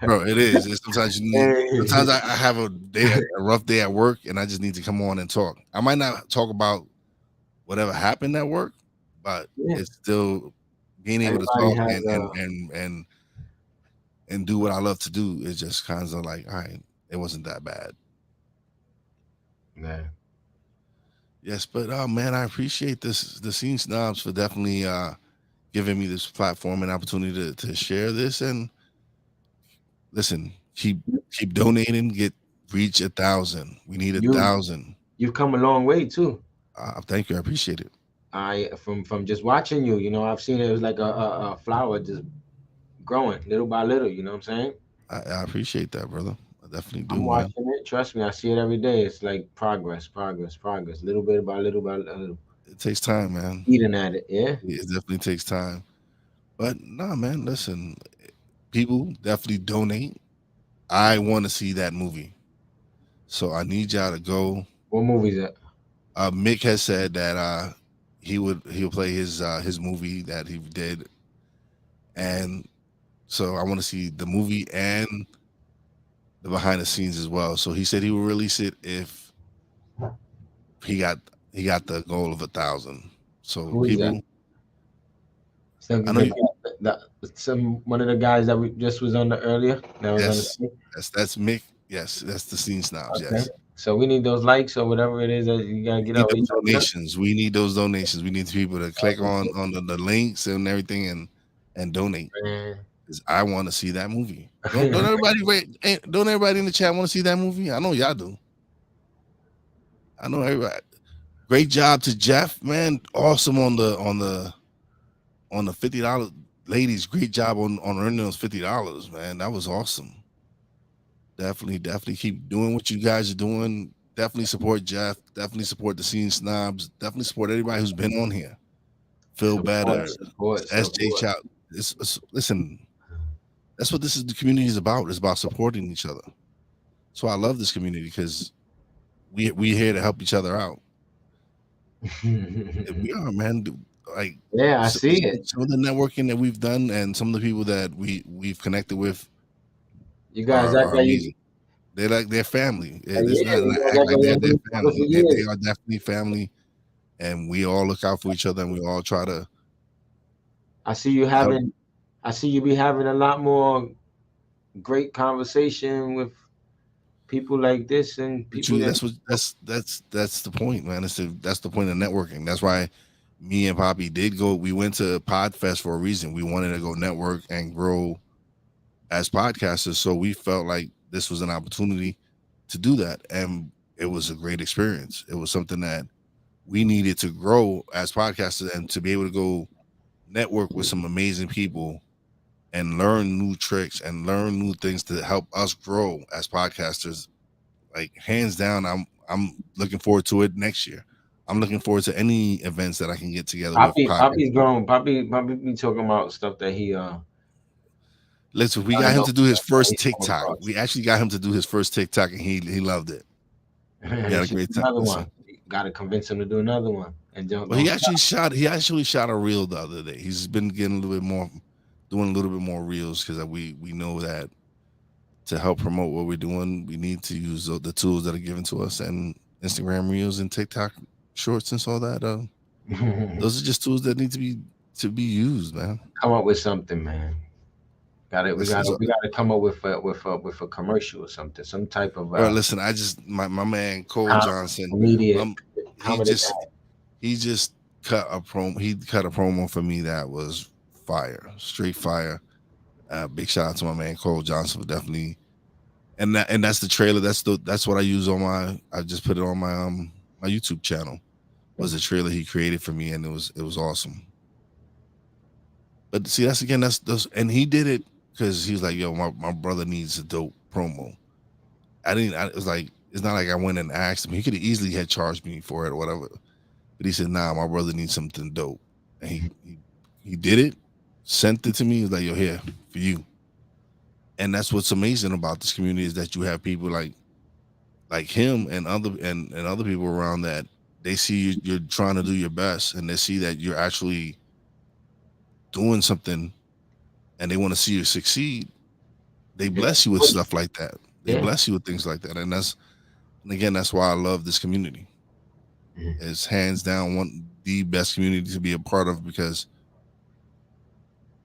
bro. It is. Sometimes you need. Sometimes I have a rough day at work, and I just need to come on and talk. I might not talk about whatever happened at work, but it's still being able to talk and do what I love to do. It's just kind of like, all right, it wasn't that bad. Yeah. Yes, but man, I appreciate the Scene Snobs for definitely giving me this platform and opportunity to share this. And listen, keep donating. Reach 1,000. We need 1,000. You've come a long way too. Thank you. I appreciate it. From just watching you, you know, I've seen it was like a flower just growing little by little. You know what I'm saying? I appreciate that, brother. I definitely do. I'm watching it. Trust me, I see it every day. It's like progress, little bit by little. It takes time, man. Eating at it, yeah. It definitely takes time. But no, man, listen, people definitely donate. I want to see that movie, so I need y'all to go. What movie is that? Mick has said that he'll play his movie that he did, and so I want to see the movie and the behind the scenes as well. So he said he will release it if he got the goal of 1,000. So Who is people, that? I know One of the guys that we just was on the earlier. That was on the screen? that's Mick. Yes, that's the Scene Snobs. Okay. Yes. So we need those likes or whatever it is that you gotta get out. Donations. We need those donations. We need people to click on the links and everything and donate. Because I want to see that movie. Don't everybody in the chat want to see that movie? I know y'all do. I know everybody. Great job to Jeff, man. Awesome on the $50. Ladies, great job on earning those $50, man. That was awesome. Definitely keep doing what you guys are doing. Definitely support Jeff. Definitely support the Scene Snobs. Definitely support everybody who's been on here. Feel better. SJ Chow. Listen, that's what the community is about. It's about supporting each other. So I love this community because we here to help each other out. We are, man. Like, yeah, I see it. Some of the networking that we've done and some of the people that we've connected with. You guys are amazing. They're like their family. It's not like they're their family. They are definitely family, and we all look out for each other, and we all try to. I see you be having a lot more great conversation with people like this and people. That's the point, man. That's the point of networking. That's why me and Poppy did go. We went to Podfest for a reason. We wanted to go network and grow as podcasters, so we felt like this was an opportunity to do that, and it was a great experience. It was something that we needed to grow as podcasters and to be able to go network with some amazing people and learn new tricks and learn new things to help us grow as podcasters. Like, hands down, I'm looking forward to it next year. I'm looking forward to any events that I can get together with. Poppy's grown. Poppy be talking about stuff that he Listen, we got him to do his first TikTok. We actually got him to do his first TikTok, and he loved it. He had a great time. Another one. Got to convince him to do another one. And he actually shot a reel the other day. He's been getting a little bit more, doing a little bit more reels because we know that to help promote what we're doing, we need to use the tools that are given to us, and Instagram reels and TikTok shorts and all that. Those are just tools that need to be used, man. Come up with something, man. We gotta come up with a commercial or something, some type of. Listen, my man Cole Johnson, he just cut a promo. He cut a promo for me that was fire, straight fire. Big shout out to my man Cole Johnson for definitely, and that's the trailer. That's what I use on I just put it on my YouTube channel. Was a trailer he created for me, and it was awesome. But see, that's and he did it because he was like, yo, my brother needs a dope promo. It was like, it's not like I went and asked him. He could have easily had charged me for it or whatever. But he said, nah, my brother needs something dope. And he did it, sent it to me. He was like, yo, here, for you. And that's what's amazing about this community is that you have people like him and other people around that they see you're trying to do your best, and they see that you're actually doing something, and they want to see you succeed. They bless you with stuff like that. They bless you with things like that, and that's why I love this community. It's hands down the best community to be a part of because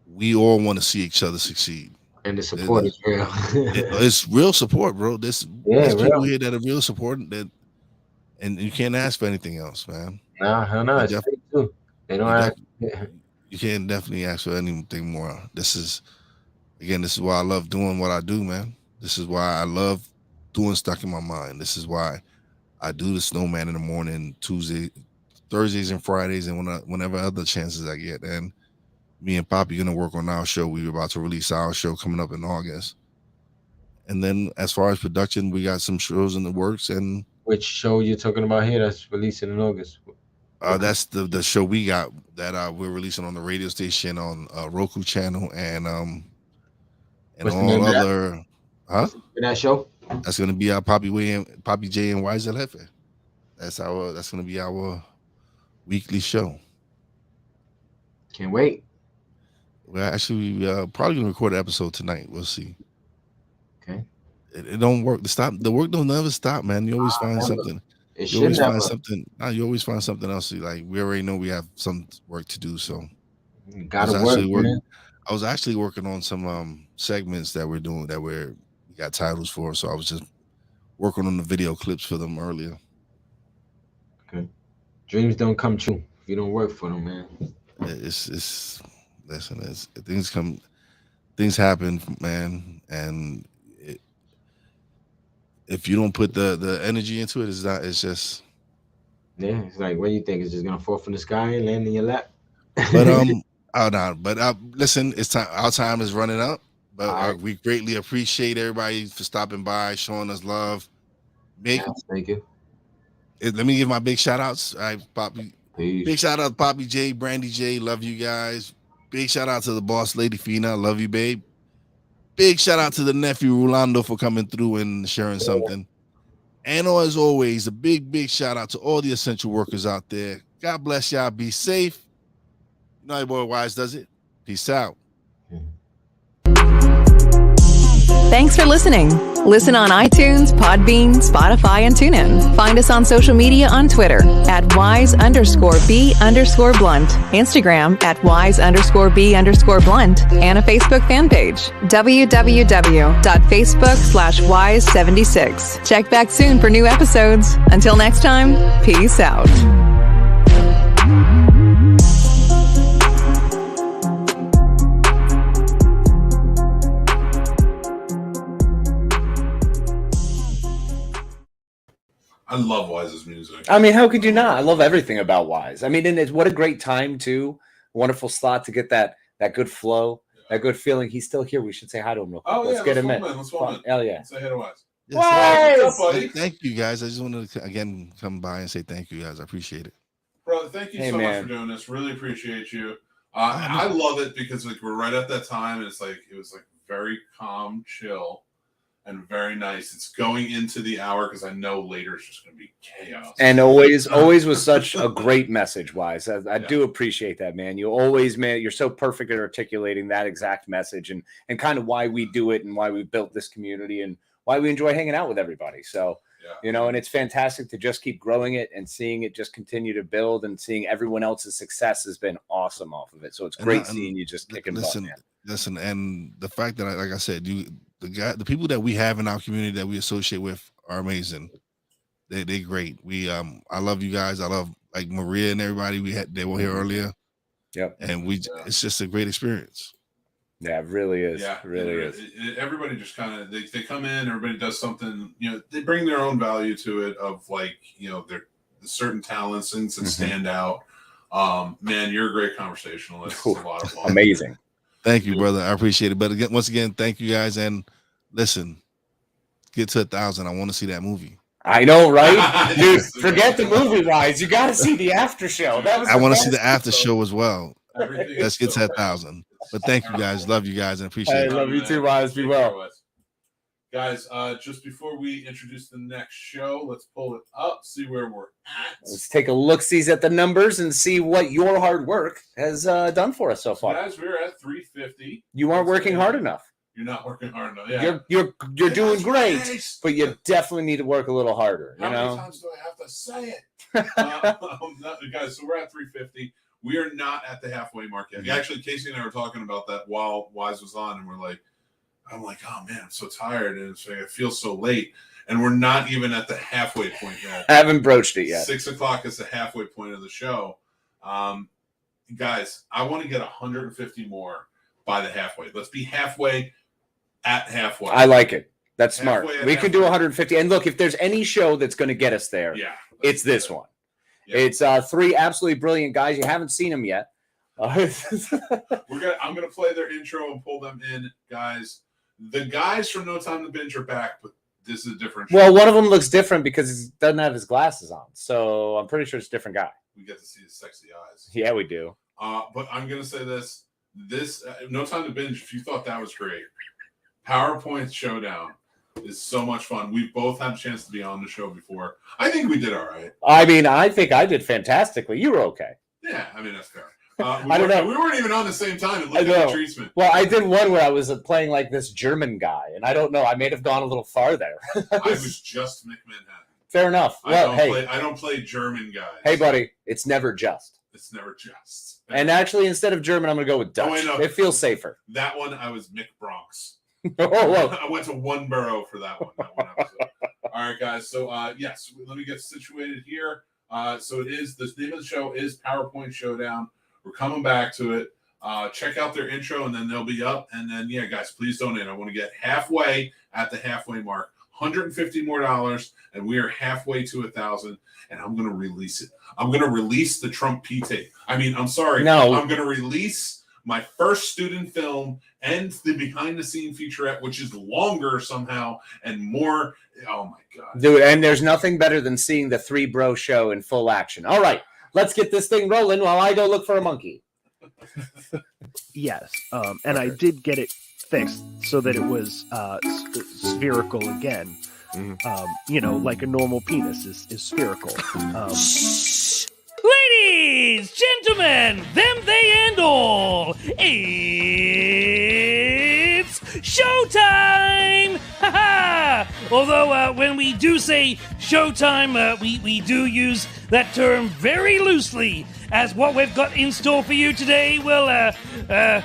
we all want to see each other succeed. And the support is real. It's real support, bro. There's people here that are real support and you can't ask for anything else, man. No, it's true. They don't ask. You can't definitely ask for anything more. This is why I love doing what I do, man. This is why I love doing Stuck in My Mind. This is why I do the Snowman in the morning, Thursdays and Fridays, and whenever other chances I get. And me and Poppy gonna work on our show. We're about to release our show coming up in August. And then as far as production, we got some shows in the works. And which show you're talking about here that's releasing in August? That's the show we got that we're releasing on the radio station on Roku channel and and What's the name all of that? other. Huh? For that show? That's gonna be our Poppy J and Wise El Jefe. That's gonna be our weekly show. Can't wait. We're actually probably gonna record an episode tonight. We'll see. Okay. It don't work. The work don't never stop, man. You always find something. It You always should find never. something. You always find something else. Like we already know we have some work to do. So Gotta work, man. I was actually working on some segments that we're doing that we got titles for. So I was just working on the video clips for them earlier. Okay. Dreams don't come true if you don't work for them, man. It's listen, things happen, man, and if you don't put the energy into it, it's just Yeah, it's like, what do you think? It's just gonna fall from the sky and land in your lap? But listen, it's time. Our time is running up, but we greatly appreciate everybody for stopping by, showing us love. Yes, thank you. Let me give my big shout outs. All right, Poppy. Peace. Big shout out to Poppy J, Brandy J. Love you guys. Big shout out to the boss lady Fina. Love you, babe. Big shout out to the nephew Rolando for coming through and sharing something. And as always, a big shout out to all the essential workers out there. God bless y'all. Be safe. You know your boy Wise does it. Peace out. Thanks for listening. Listen on iTunes, Podbean, Spotify, and TuneIn. Find us on social media on Twitter at @wise_b_blunt, Instagram at @wise_b_blunt, and a Facebook fan page, www.facebook.com/wise76. Check back soon for new episodes. Until next time, peace out. I love Wise's music. I mean, how could you not? I love everything about Wise. I mean, and what a great time too. Wonderful slot to get that good flow, that good feeling. He's still here. We should say hi to him real quick. Let's get him in. Let's welcome him. Hell yeah. Say hi to Wise. Wise! What's up, buddy? Thank you guys. I just wanted to again come by and say thank you guys. I appreciate it. Brother, thank you so much for doing this. Really appreciate you. I love it because like we're right at that time, and it was very calm, chill, and very nice. It's going into the hour because I know later it's just going to be chaos. And always was such a great message, Wise. I do appreciate that, man. You always, man, you're so perfect at articulating that exact message and kind of why we do it and why we built this community and why we enjoy hanging out with everybody. So, and it's fantastic to just keep growing it and seeing it just continue to build and seeing everyone else's success has been awesome off of it. So it's great seeing you just kicking butt, man. Listen, and the fact that, like I said, the people that we have in our community that we associate with are amazing. They're great. I love you guys. I love like Maria and everybody they were here earlier. Yep. And it's just a great experience. Yeah, it really is. Yeah, it really is. Everybody just kind of they come in. Everybody does something. They bring their own value to it. Of their certain talents, things that stand out. Man, you're a great conversationalist. It's a lot of fun. Amazing. Thank you, brother. I appreciate it. But again, once again, thank you guys. And listen, get to 1,000. I want to see that movie. I know, right? Dude, forget the movie, Wise. You got to see the after show. I want to see the after show as well. Let's get to 1,000. But thank you guys. Love you guys and appreciate it. I love you too, Wise. Be well. Guys, just before we introduce the next show, let's pull it up, see where we're at. Let's take a look-sees at the numbers and see what your hard work has done for us so far. Guys, we're at 350. You aren't working hard enough. You're not working hard enough. Yeah. You're doing great, but you definitely need to work a little harder. How many times do I have to say it? Guys, so we're at 350. We are not at the halfway mark yet. Actually, Casey and I were talking about that while Wise was on, and I'm like, oh man, I'm so tired, and it's like, I feel so late, and we're not even at the halfway point yet. I haven't broached it yet. 6 o'clock is the halfway point of the show. Guys, I want to get 150 more by the halfway. Let's be halfway at halfway. I like it. That's smart. We could do 150. And look, if there's any show that's going to get us there, it's this one. Yeah. It's 3 absolutely brilliant guys. You haven't seen them yet. I'm gonna play their intro and pull them in, guys. The guys from No Time to Binge are back, but this is a different show. Well, one of them looks different because he doesn't have his glasses on, so I'm pretty sure it's a different guy. We get to see his sexy eyes. Yeah, we do. But I'm gonna say this: No Time to Binge. If you thought that was great, PowerPoint Showdown is so much fun. We both had a chance to be on the show before. I think we did all right. I mean, I think I did fantastically. You were okay. Yeah, I mean, that's fair. I don't know. We weren't even on the same time. And look at the treatment. Well, I did one where I was playing like this German guy, and I don't know. I may have gone a little farther. I was just McMahon. Fair enough. Well, I don't play German guys. Hey, buddy, it's never just. It's never just. And actually, instead of German, I'm going to go with Dutch. Oh, wait, no. It feels safer. That one, I was Mick Bronx. Whoa. I went to one borough for that one. All right, guys. So, yes, let me get situated here. So it is, the name of the show is PowerPoint Showdown. We're coming back to it. Check out their intro, and then they'll be up. And then, yeah, guys, please donate. I want to get halfway at the halfway mark. $150 more, and we are halfway to 1,000. And I'm going to release it. I'm going to release the Trump P tape. I mean, I'm sorry. No. I'm going to release my first student film and the behind-the-scene featurette, which is longer somehow and more. Oh my God, dude! And there's nothing better than seeing the Three Bro Show in full action. All right, let's get this thing rolling while I go look for a monkey. Yes, and I did get it fixed so that it was spherical again. You know, like a normal penis is spherical. Ladies, gentlemen, them, they, and all, it's showtime! Ha-ha! Although when we do say showtime, we do use that term very loosely, as what we've got in store for you today, well, our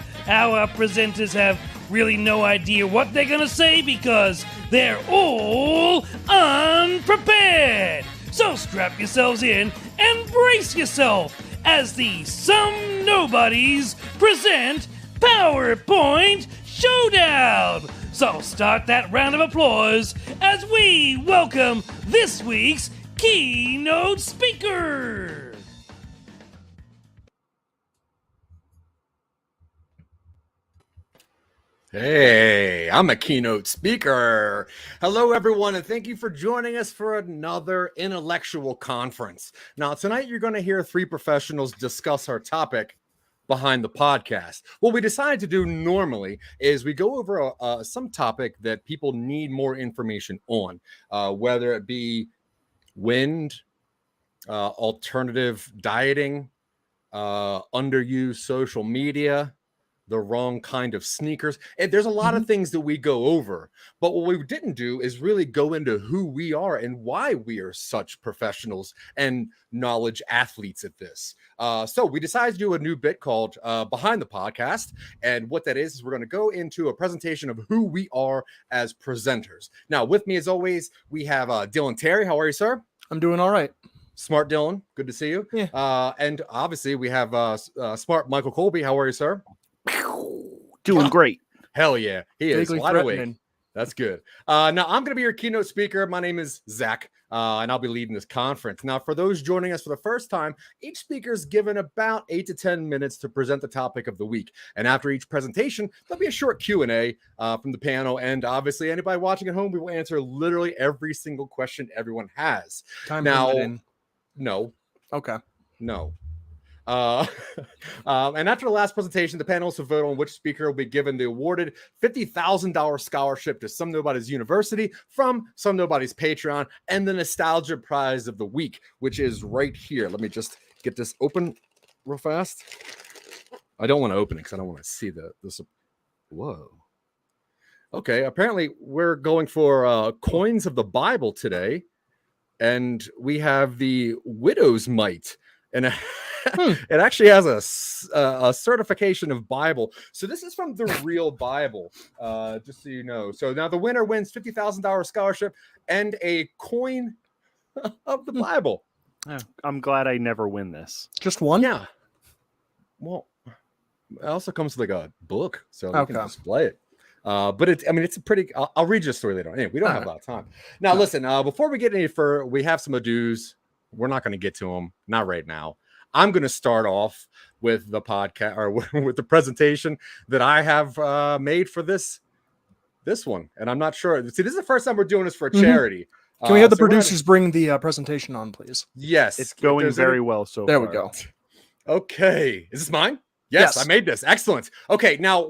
presenters have really no idea what they're gonna say because they're all unprepared. So strap yourselves in and brace yourself as the Some Nobodies present PowerPoint Showdown. So start that round of applause as we welcome this week's keynote speaker. Hey, I'm a keynote speaker. Hello, everyone, and thank you for joining us for another intellectual conference. Now, tonight you're going to hear three professionals discuss our topic behind the podcast. What we decide to do normally is we go over some topic that people need more information on, whether it be wind, alternative dieting, underused social media, the wrong kind of sneakers. And there's a lot of things that we go over, but what we didn't do is really go into who we are and why we are such professionals and knowledge athletes at this. So we decided to do a new bit called Behind the Podcast. And what that is we're going to go into a presentation of who we are as presenters. Now, with me as always, we have Dylan Terry. How are you, sir? I'm doing all right. Smart Dylan. Good to see you. Yeah. And obviously we have smart Michael Colby. How are you, sir? Doing great. Hell yeah. He is wide awake. threatening. That's good. Now I'm going to be your keynote speaker. My name is Zack, and I'll be leading this conference. Now, for those joining us for the first time, each speaker is given about 8 to 10 minutes to present the topic of the week. And after each presentation, there'll be a short Q&A from the panel. And obviously, anybody watching at home, we will answer literally every single question everyone has. Time now, limited. no. Okay. No. And after the last presentation, the panelists will vote on which speaker will be given the awarded $50,000 scholarship to Some Nobody's University from Some Nobody's Patreon and the nostalgia prize of the week, which is right here. Let me just get this open real fast. I don't want to open it because I don't want to see this. Whoa. Okay. Apparently we're going for coins of the Bible today, and we have the widow's mite. And it actually has a certification of Bible. So this is from the real Bible, just so you know. So now the winner wins $50,000 scholarship and a coin of the Bible. I'm glad I never win this. Just one? Yeah. Well, it also comes with like a book, so we can display it. But it's a pretty. I'll read you a story later on. Anyway, we don't have a lot of time. Now, listen. Before we get any further, we have some ados. We're not going to get to them, not right now. I'm going to start off with the podcast or with the presentation that I have made for this one, and I'm not sure. See, this is the first time we're doing this for a charity. Can we have the producers bring the presentation on, please? Yes, it's going very well. So there far. we go. Okay, is this mine? Yes, I made this. Excellent. Okay, now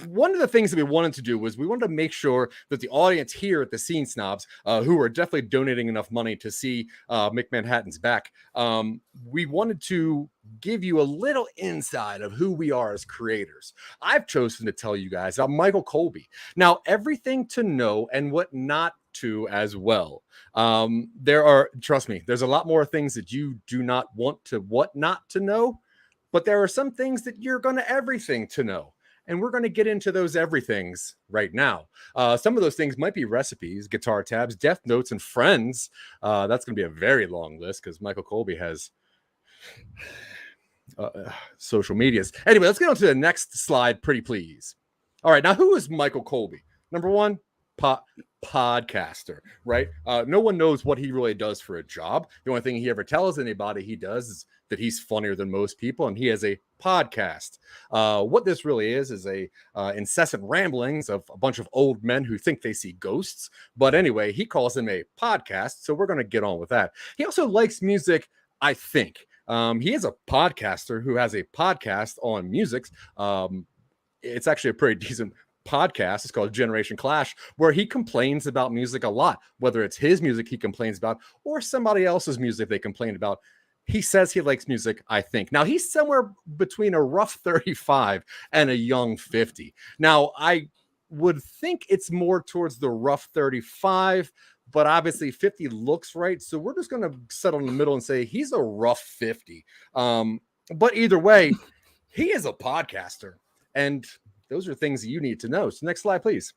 one of the things that we wanted to do was we wanted to make sure that the audience here at the Scene Snobs, who are definitely donating enough money to see McManhattan's back, we wanted to give you a little insight of who we are as creators. I've chosen to tell you guys I'm Michael Colby. Now, everything to know and what not to as well. Trust me, there's a lot more things that you do not want to what not to know. But there are some things that you're going to everything to know. And we're going to get into those everythings right now. Some of those things might be recipes, guitar tabs, death notes, and friends. That's going to be a very long list because Michael Colby has social medias. Anyway, let's get on to the next slide, pretty please. All right, now who is Michael Colby? Number one, podcaster, right? No one knows what he really does for a job. The only thing he ever tells anybody he does is that he's funnier than most people, and he has a podcast. What this really is a incessant ramblings of a bunch of old men who think they see ghosts. But anyway, he calls him a podcast, so we're going to get on with that. He also likes music, I think. He is a podcaster who has a podcast on music. It's actually a pretty decent podcast. It's called Generation Clash, where he complains about music a lot, whether it's his music he complains about or somebody else's music they complain about. He says he likes music, I think. Now, he's somewhere between a rough 35 and a young 50. Now, I would think it's more towards the rough 35, but obviously 50 looks right. So we're just going to settle in the middle and say he's a rough 50. But either way, he is a podcaster. And those are things that you need to know. So next slide, please.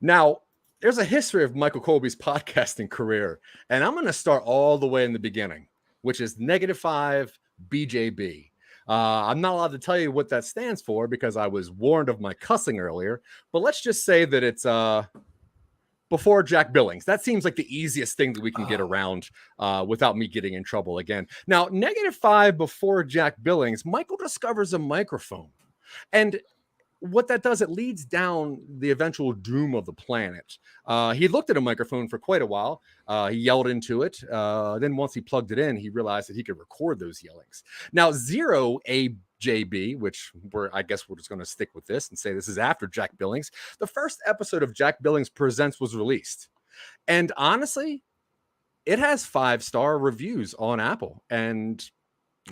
Now, there's a history of Michael Colby's podcasting career, and I'm going to start all the way in the beginning, which is -5 BJB. I'm not allowed to tell you what that stands for because I was warned of my cussing earlier, but let's just say that it's before Jack Billings. That seems like the easiest thing that we can get around without me getting in trouble again. Now, -5 before Jack Billings, Michael discovers a microphone. And what that does, it leads down the eventual doom of the planet. He looked at a microphone for quite a while. He yelled into it. Then once he plugged it in, he realized that he could record those yellings. Now, 0 AJB, which I guess we're just going to stick with this and say this is after Jack Billings. The first episode of Jack Billings Presents was released. And honestly, it has 5-star reviews on Apple. And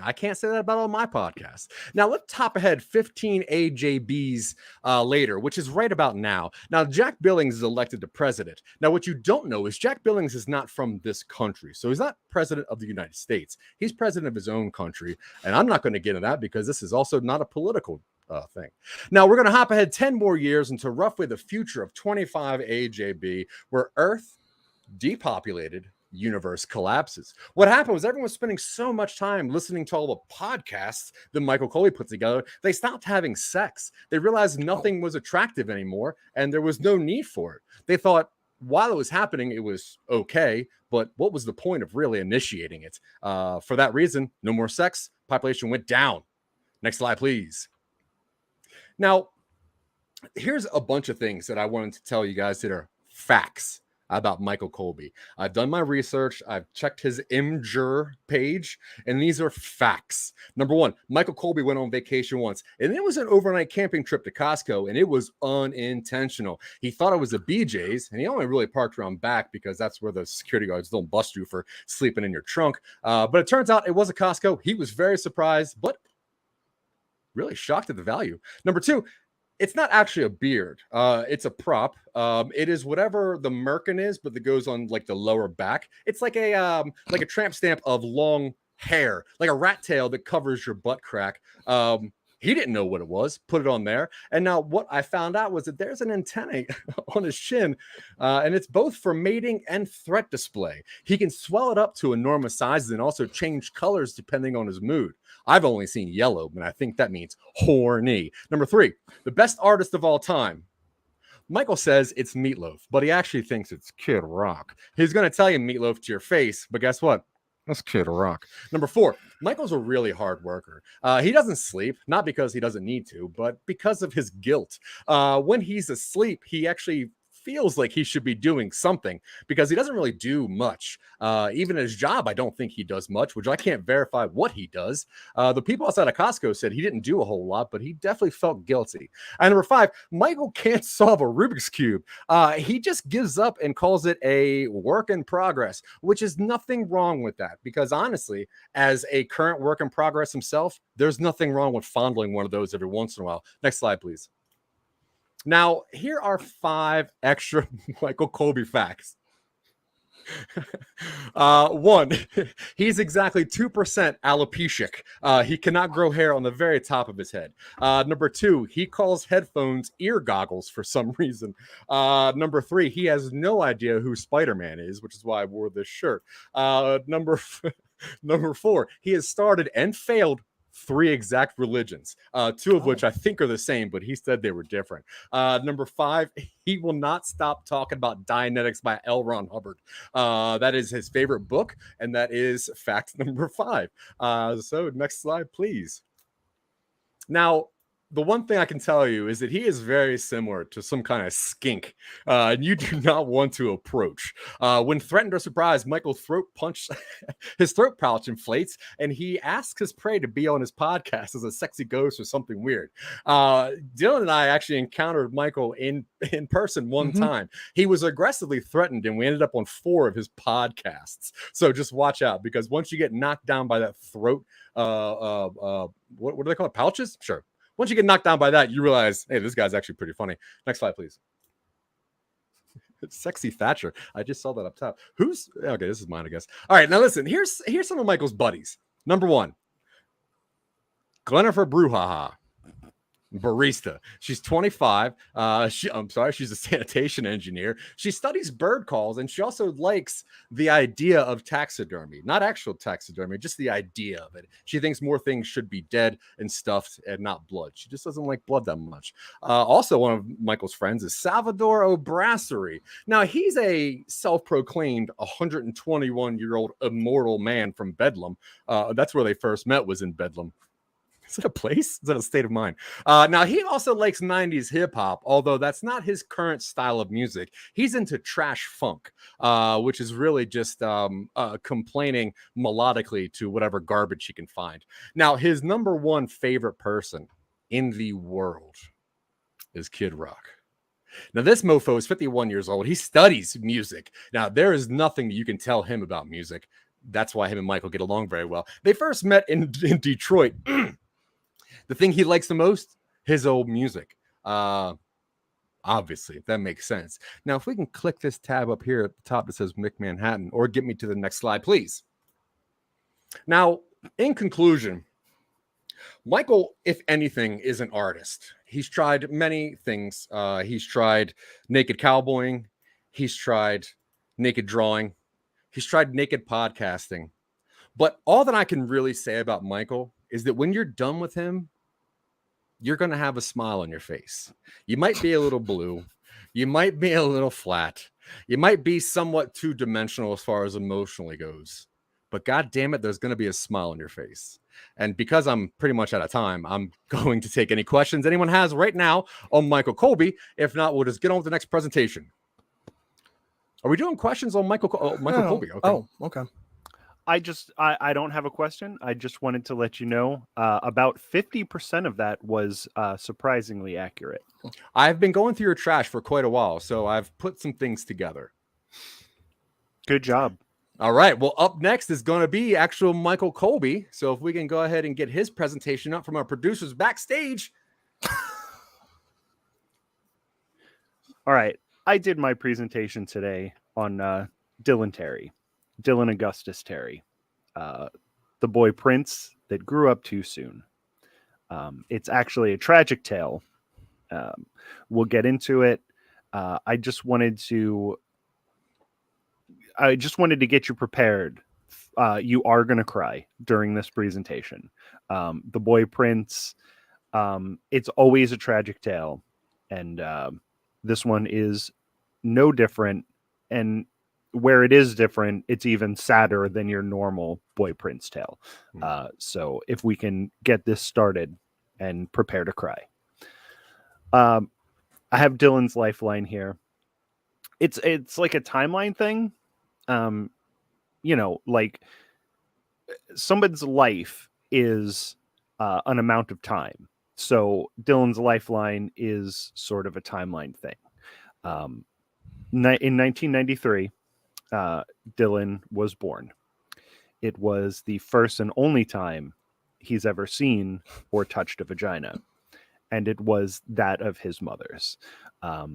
I can't say that about all my podcasts. Now, let's hop ahead 15 AJBs later, which is right about now. Now, Jack Billings is elected to president. Now, what you don't know is Jack Billings is not from this country. So he's not president of the United States. He's president of his own country. And I'm not going to get into that because this is also not a political thing. Now, we're going to hop ahead 10 more years into roughly the future of 25 AJB, where Earth depopulated, universe collapses. What happened was everyone was spending so much time listening to all the podcasts that Michael Colby put together, they stopped having sex. They realized nothing was attractive anymore, and there was no need for it. They thought while it was happening, it was okay, but what was the point of really initiating it? For that reason, no more sex, population went down. Next slide, please. Now, here's a bunch of things that I wanted to tell you guys that are facts about Michael Colby. I've done my research. I've checked his Imgur page, and these are facts. Number one, Michael Colby went on vacation once, and it was an overnight camping trip to Costco, and it was unintentional. He thought it was a BJ's, and he only really parked around back because that's where the security guards don't bust you for sleeping in your trunk. But it turns out it was a Costco. He was very surprised, but really shocked at the value. Number two, it's not actually a beard. It's a prop. It is whatever the merkin is, but that goes on like the lower back. It's like a tramp stamp of long hair, like a rat tail that covers your butt crack. He didn't know what it was, put it on there. And now what I found out was that there's an antenna on his chin, and it's both for mating and threat display. He can swell it up to enormous sizes and also change colors depending on his mood. I've only seen yellow, and I think that means horny. Number three, the best artist of all time. Michael says it's Meatloaf, but he actually thinks it's Kid Rock. He's going to tell you Meatloaf to your face, but guess what? That's Kid Rock. Number four, Michael's a really hard worker. He doesn't sleep, not because he doesn't need to, but because of his guilt. When he's asleep, he actually feels like he should be doing something because he doesn't really do much. Even his job, I don't think he does much, which I can't verify what he does. The people outside of Costco said he didn't do a whole lot, but he definitely felt guilty. And number 5, Michael can't solve a Rubik's Cube. He just gives up and calls it a work in progress, which is nothing wrong with that because honestly, as a current work in progress himself, there's nothing wrong with fondling one of those every once in a while. Next slide, please. Now, here are 5 extra Michael Colby facts. 1, he's exactly 2% alopecic. He cannot grow hair on the very top of his head. Number 2, he calls headphones ear goggles for some reason. Number 3, he has no idea who Spider-Man is, which is why I wore this shirt. Number 4, he has started and failed 3 exact religions, 2 of which I think are the same, but he said they were different. Number 5, he will not stop talking about Dianetics by L. Ron Hubbard. That is his favorite book, and that is fact number 5. So next slide, please. Now, the one thing I can tell you is that he is very similar to some kind of skink, and you do not want to approach. When threatened or surprised, Michael his throat pouch inflates, and he asks his prey to be on his podcast as a sexy ghost or something weird. Dylan and I actually encountered Michael in person one time. He was aggressively threatened, and we ended up on 4 of his podcasts. So just watch out, because once you get knocked down by that throat, what do they call it? Pouches? Sure. Once you get knocked down by that, you realize, hey, this guy's actually pretty funny. Next slide, please. Sexy Thatcher. I just saw that up top. Okay, this is mine, I guess. All right, now listen, here's some of Michael's buddies. Number 1, Glennifer Bruhaha, barista. She's 25. She's a sanitation engineer. She studies bird calls, and she also likes the idea of taxidermy. Not actual taxidermy, just the idea of it. She thinks more things should be dead and stuffed and not blood. She just doesn't like blood that much. Also, one of Michael's friends is Salvador O'Brassery. Now, he's a self-proclaimed 121-year-old immortal man from Bedlam. That's where they first met, was in Bedlam. Is it a place? Is that a state of mind? Now, he also likes 90s hip-hop, although that's not his current style of music. He's into trash funk, which is really just complaining melodically to whatever garbage he can find. Now, his number 1 favorite person in the world is Kid Rock. Now, this mofo is 51 years old. He studies music. Now, there is nothing that you can tell him about music. That's why him and Michael get along very well. They first met in Detroit. The thing he likes the most, his old music. Obviously, that makes sense. Now, if we can click this tab up here at the top that says Mick Manhattan, or get me to the next slide, please. Now, in conclusion, Michael, if anything, is an artist. He's tried many things. He's tried naked cowboying. He's tried naked drawing. He's tried naked podcasting. But all that I can really say about Michael is that when you're done with him, you're going to have a smile on your face. You might be a little blue. You might be a little flat. You might be somewhat two-dimensional as far as emotionally goes. But God damn it, there's going to be a smile on your face. And because I'm pretty much out of time, I'm going to take any questions anyone has right now on Michael Colby. If not, we'll just get on with the next presentation. Are we doing questions on Michael Colby? Okay. Oh, okay. I don't have a question. I just wanted to let you know about 50% of that was surprisingly accurate. I've been going through your trash for quite a while, so I've put some things together. Good job. All right. Well, up next is going to be actual Michael Colby. So if we can go ahead and get his presentation up from our producers backstage. All right. I did my presentation today on Dylan Augustus Terry, the boy prince that grew up too soon. It's actually a tragic tale. We'll get into it. I just wanted to get you prepared. You are going to cry during this presentation. The boy prince, it's always a tragic tale. And this one is no different. And where it is different, it's even sadder than your normal boy prince tale. So if we can get this started and prepare to cry. I have Dylan's lifeline here. it's like a timeline thing. Like somebody's life is an amount of time. So Dylan's lifeline is sort of a timeline thing. In 1993, Dylan was born. It was the first and only time he's ever seen or touched a vagina, and it was that of his mother's. I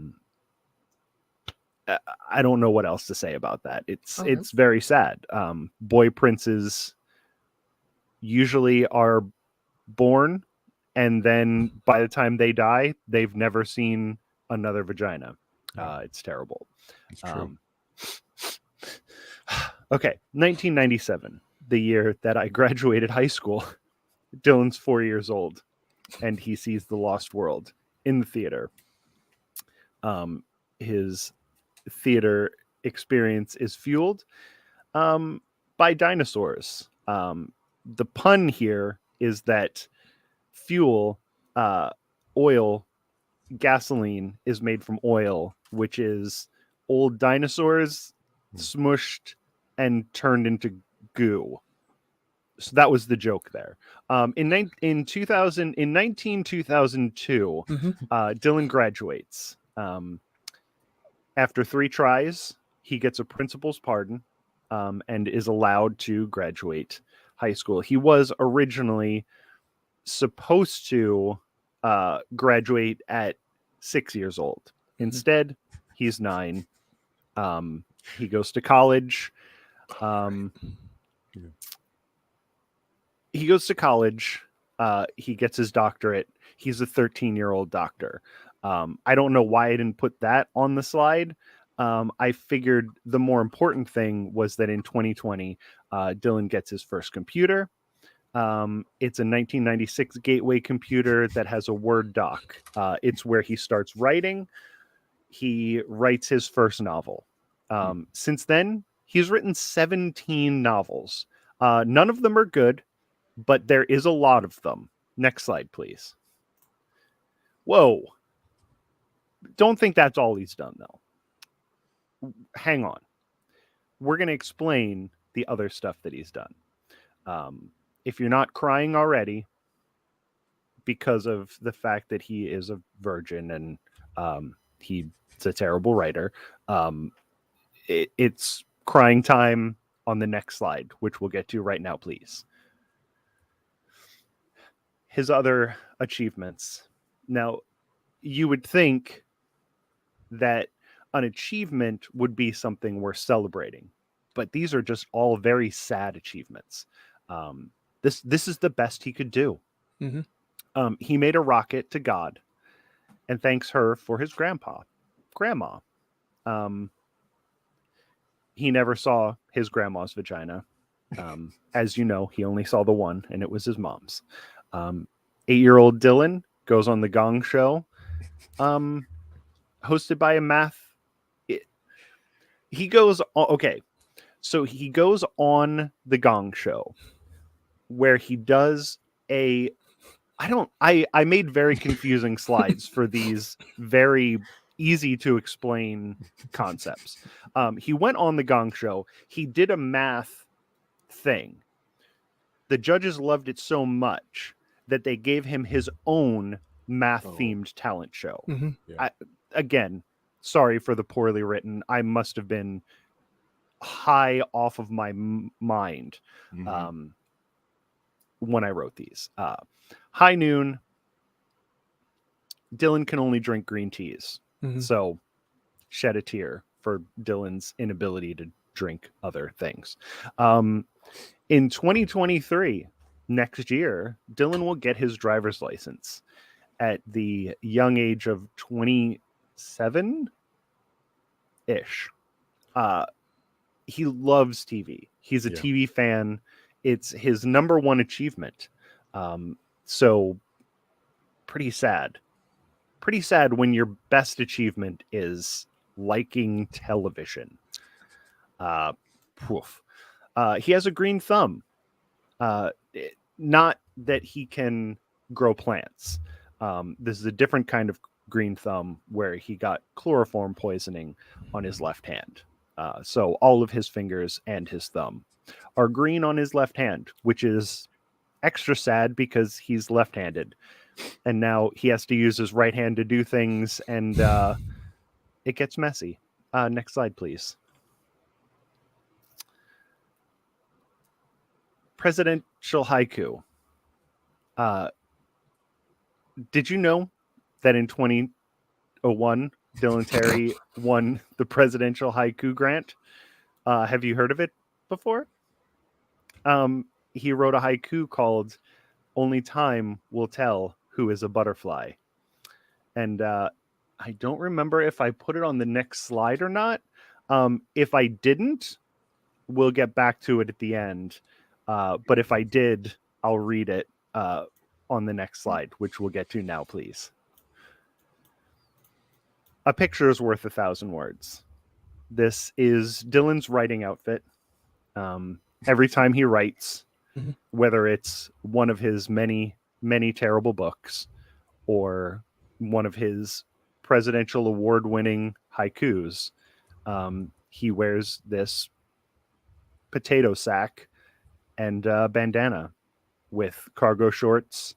don't know what else to say about that. It's very sad. Boy princes usually are born, and then by the time they die, they've never seen another vagina. It's terrible. It's true. Okay, 1997, the year that I graduated high school. Dylan's 4 years old, and he sees The Lost World in the theater. His theater experience is fueled by dinosaurs. The pun here is that fuel, oil, gasoline is made from oil, which is old dinosaurs smushed and turned into goo. So that was the joke there. In 2002, Dylan graduates. After 3 tries, he gets a principal's pardon and is allowed to graduate high school. He was originally supposed to graduate at 6 years old. Instead, he's 9. He goes to college. He goes to college. He gets his doctorate. He's a 13-year-old doctor. I don't know why I didn't put that on the slide. I figured the more important thing was that in 2020, Dylan gets his first computer. It's a 1996 Gateway computer that has a Word doc. It's where he starts writing. He writes his first novel. Since then, he's written 17 novels. None of them are good, but there is a lot of them. Next slide, please. Whoa. Don't think that's all he's done, though. Hang on. We're going to explain the other stuff that he's done. If you're not crying already because of the fact that he is a virgin and he's a terrible writer, it's crying time on the next slide, which we'll get to right now, please. His other achievements. Now, you would think that an achievement would be something worth celebrating, but these are just all very sad achievements. This is the best he could do. He made a rocket to God and thanks her for his grandma. He never saw his grandma's vagina. As you know, he only saw the one, and it was his mom's. 8-year-old Dylan goes on the Gong Show, hosted by a math. He goes so he goes on the Gong Show, where he does I made very confusing slides for these very easy to explain concepts. He went on the Gong Show. He did a math thing. The judges loved it so much that they gave him his own math-themed talent show. Again, sorry for the poorly written. I must have been high off of my mind when I wrote these. High noon, Dylan can only drink green teas. So shed a tear for Dylan's inability to drink other things. In 2023, next year, Dylan will get his driver's license at the young age of 27-ish. He loves TV. He's a TV fan. It's his number one achievement. So pretty sad. Pretty sad when your best achievement is liking television. He has a green thumb. Not that he can grow plants. This is a different kind of green thumb where he got chloroform poisoning on his left hand. So all of his fingers and his thumb are green on his left hand, which is extra sad because he's left-handed. And now he has to use his right hand to do things, and it gets messy. Next slide, please. Presidential haiku. Did you know that in 2001, Dylan Terry won the presidential haiku grant? Have you heard of it before? He wrote a haiku called "Only Time Will Tell Who is a Butterfly." And I don't remember if I put it on the next slide or not. If I didn't, we'll get back to it at the end. But if I did, I'll read it on the next slide, which we'll get to now, please. A picture is worth 1,000 words. This is Dylan's writing outfit. Every time he writes, whether it's one of his many, many terrible books or one of his presidential award-winning haikus, he wears this potato sack and bandana with cargo shorts,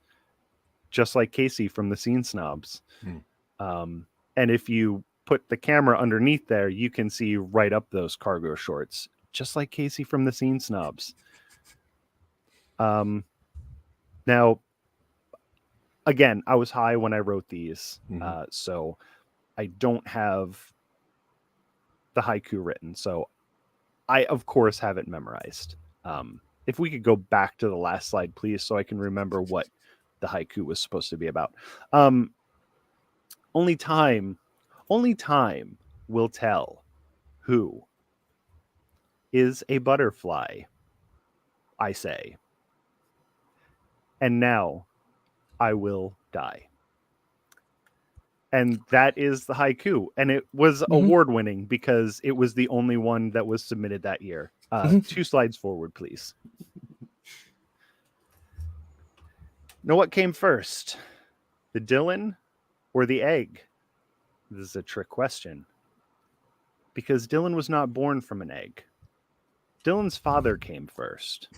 just like Casey from the Scene Snobs. And if you put the camera underneath there, you can see right up those cargo shorts, just like Casey from the Scene Snobs. Now, again, I was high when I wrote these, so I don't have the haiku written. So I, of course, have it memorized. If we could go back to the last slide, please, so I can remember what the haiku was supposed to be about. Only time will tell who is a butterfly, I say. And now I will die. And that is the haiku. And it was award-winning because it was the only one that was submitted that year. 2 slides forward, please. Know what came first? The Dylan or the egg? This is a trick question. Because Dylan was not born from an egg. Dylan's father came first.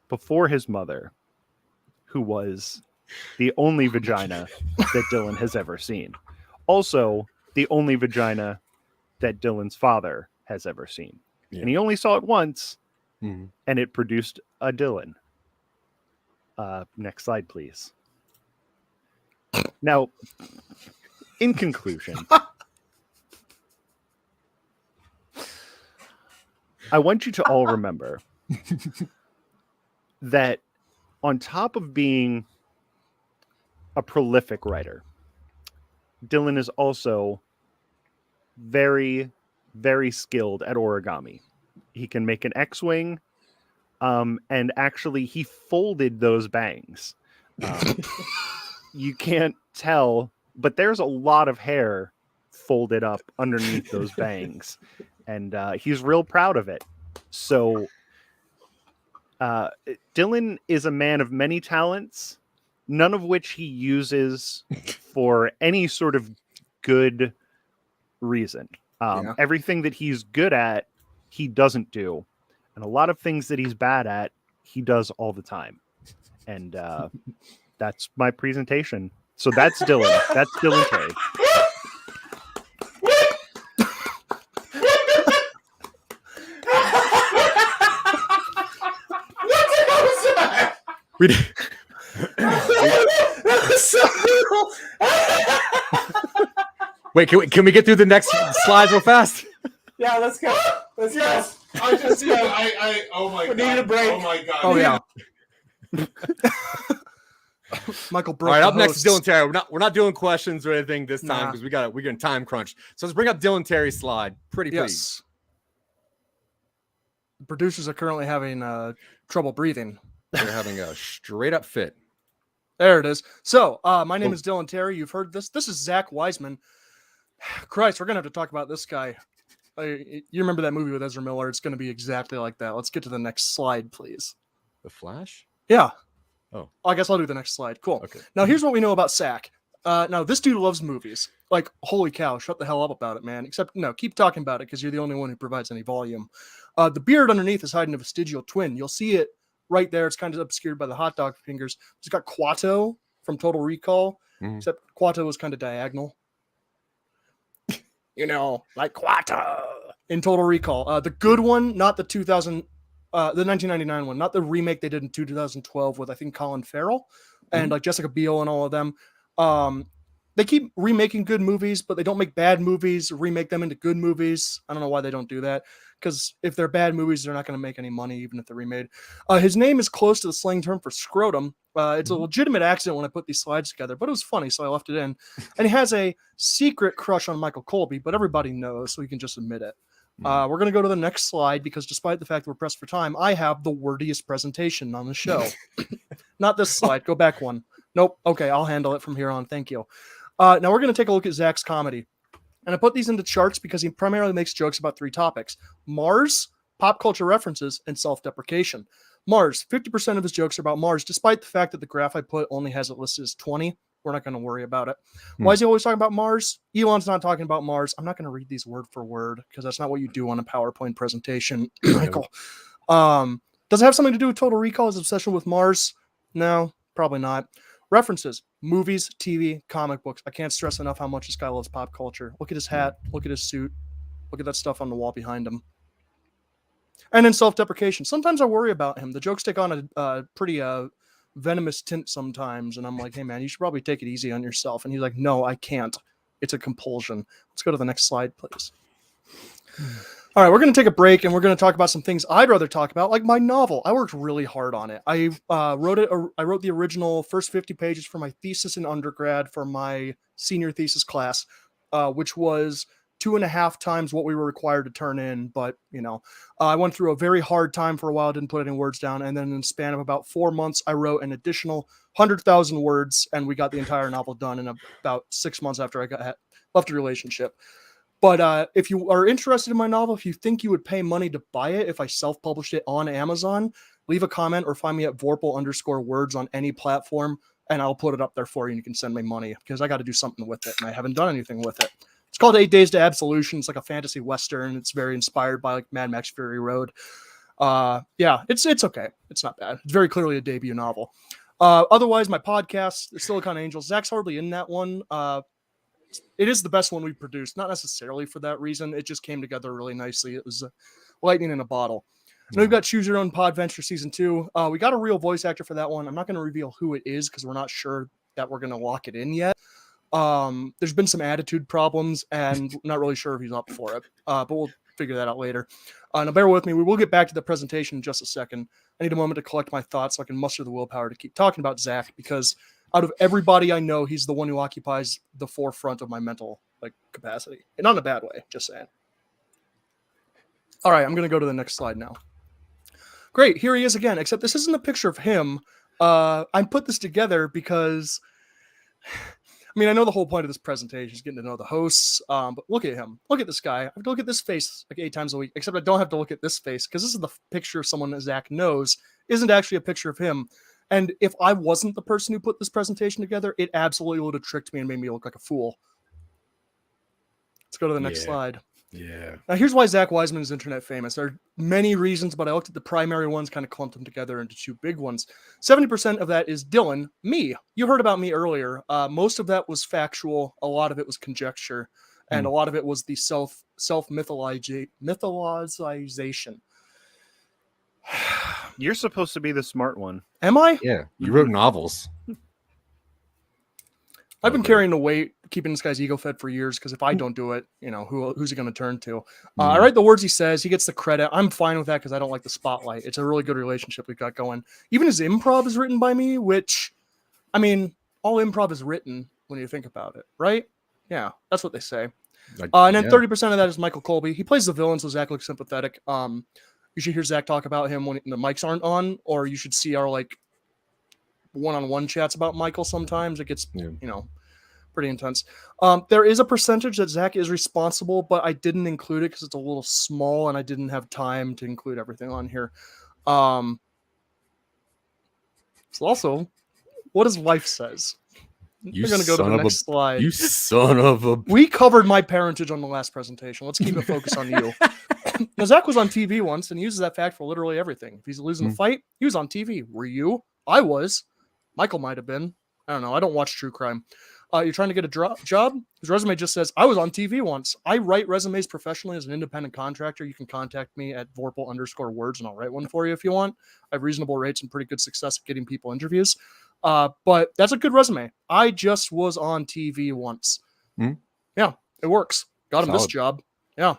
Before his mother, who was the only vagina that Dylan has ever seen. Also, the only vagina that Dylan's father has ever seen. Yeah. And he only saw it once, and it produced a Dylan. Next slide, please. Now, in conclusion, I want you to all remember that on top of being a prolific writer, Dylan is also very, very skilled at origami. He can make an X-wing, and actually he folded those bangs. You can't tell, but there's a lot of hair folded up underneath those bangs, and he's real proud of it. So Dylan is a man of many talents, none of which he uses for any sort of good reason. Everything that he's good at, he doesn't do. And a lot of things that he's bad at, he does all the time. And that's my presentation. So that's Dylan. That's Dylan Terry. We did. Wait, can we get through the next slides real fast? Yeah, let's go. Let's go. I just oh my god. We need a break. Oh my god. Oh yeah. Michael broke. All right, the up next is host. Dylan Terry. We're not doing questions or anything this time because we're getting time crunch. So let's bring up Dylan Terry's slide. Pretty please. Yes. The producers are currently having trouble breathing. They're having a straight up fit. There it is. So, my name is Dylan Terry. You've heard this. This is Zack Wiseman. Christ, we're gonna have to talk about this guy. You remember that movie with Ezra Miller? It's gonna be exactly like that. Let's get to the next slide, please. The Flash? Yeah. Oh, I guess I'll do the next slide. Cool. Okay. Now, here's what we know about Zack. No, this dude loves movies. Like, holy cow, shut the hell up about it, man. Except, no, keep talking about it because you're the only one who provides any volume. The beard underneath is hiding a vestigial twin. You'll see it right there. It's kind of obscured by the hot dog fingers. It's got Quato from Total Recall, except Quato was kind of diagonal. You know, like Quato in Total Recall. The good one, not the 1999 one, not the remake they did in 2012 with, I think, Colin Farrell and like Jessica Biel and all of them. They keep remaking good movies, but they don't make bad movies, remake them into good movies. I don't know why they don't do that, because if they're bad movies, they're not going to make any money, even if they're remade. His name is close to the slang term for scrotum. It's a legitimate accident when I put these slides together, but it was funny, so I left it in. And he has a secret crush on Michael Colby, but everybody knows, so he can just admit it. We're going to go to the next slide, because despite the fact that we're pressed for time, I have the wordiest presentation on the show. Not this slide. Go back one. Nope. Okay, I'll handle it from here on. Thank you. Now we're going to take a look at Zack's comedy. And I put these into charts because he primarily makes jokes about 3 topics: Mars, pop culture references, and self-deprecation. Mars, 50% of his jokes are about Mars, despite the fact that the graph I put only has it listed as 20. We're not going to worry about it. Why is he always talking about Mars? Elon's not talking about Mars. I'm not going to read these word for word because that's not what you do on a PowerPoint presentation, Michael. Does it have something to do with Total Recall, his obsession with Mars? No, probably not. References: movies, TV, comic books. I can't stress enough how much this guy loves pop culture. Look at his hat. Look at his suit. Look at that stuff on the wall behind him. And then self-deprecation. Sometimes I worry about him. The jokes take on a pretty venomous tint sometimes. And I'm like, hey, man, you should probably take it easy on yourself. And he's like, no, I can't. It's a compulsion. Let's go to the next slide, please. All right, we're going to take a break, and we're going to talk about some things I'd rather talk about, like my novel. I worked really hard on it. I wrote the original first 50 pages for my thesis in undergrad for my senior thesis class, which was 2.5 times what we were required to turn in. But, you know, I went through a very hard time for a while, didn't put any words down. And then in the span of about 4 months, I wrote an additional 100,000 words, and we got the entire novel done in about 6 months after I left the relationship. But if you are interested in my novel, if you think you would pay money to buy it if I self-published it on Amazon, leave a comment or find me at Vorpal_words on any platform, and I'll put it up there for you, and you can send me money, because I got to do something with it, and I haven't done anything with it. It's called 8 Days to Absolution. It's like a fantasy western. It's very inspired by like Mad Max Fury Road. Yeah, it's okay. It's not bad. It's very clearly a debut novel. Otherwise, my podcast, Silicon Angels, Zach's hardly in that one. It is the best one we've produced, not necessarily for that reason. It just came together really nicely. It was lightning in a bottle. And we've got Choose Your Own Podventure Season 2. We got a real voice actor for that one. I'm not going to reveal who it is because we're not sure that we're going to lock it in yet. There's been some attitude problems, and not really sure if he's up for it. But we'll figure that out later. Now bear with me. We will get back to the presentation in just a second. I need a moment to collect my thoughts so I can muster the willpower to keep talking about Zack, because out of everybody I know, he's the one who occupies the forefront of my mental capacity. And not in a bad way, just saying. All right, I'm going to go to the next slide now. Great, here he is again, except this isn't a picture of him. I put this together because, I mean, I know the whole point of this presentation is getting to know the hosts, but look at him. Look at this guy. I have to look at this face like 8 times a week, except I don't have to look at this face, because this is the picture of someone that Zack knows isn't actually a picture of him. And if I wasn't the person who put this presentation together, it absolutely would have tricked me and made me look like a fool. Let's go to the next slide. Yeah. Now, here's why Zack Wiseman is internet famous. There are many reasons, but I looked at the primary ones, kind of clumped them together into 2 big ones. 70% of that is Dylan, me. You heard about me earlier. Most of that was factual. A lot of it was conjecture. And a lot of it was the self-mythologization. You're supposed to be the smart one. Am I? Yeah, you wrote novels. I've been carrying the weight, keeping this guy's ego fed for years, because if I don't do it, you know, who's he going to turn to? I write the words he says. He gets the credit. I'm fine with that because I don't like the spotlight. It's a really good relationship we've got going. Even his improv is written by me, which, I mean, all improv is written when you think about it, right? Yeah, that's what they say. And then 30% of that is Michael Colby. He plays the villain, so Zack looks sympathetic. You should hear Zack talk about him when the mics aren't on, or you should see our one-on-one chats about Michael sometimes. It gets, you know, pretty intense. There is a percentage that Zack is responsible, but I didn't include it because it's a little small and I didn't have time to include everything on here. So also, what his wife says. We're going to go to the next slide. You son of a... We covered my parentage on the last presentation. Let's keep it focused on you. Now, Zach was on TV once and he uses that fact for literally everything. If he's losing a fight, he was on TV. Were you? I was. Michael might have been. I don't know. I don't watch true crime. You're trying to get a job? His resume just says, I was on TV once. I write resumes professionally as an independent contractor. You can contact me at Vorpal_words and I'll write one for you if you want. I have reasonable rates and pretty good success at getting people interviews. But that's a good resume. I just was on TV once. Yeah, it works. Got him this job. Yeah.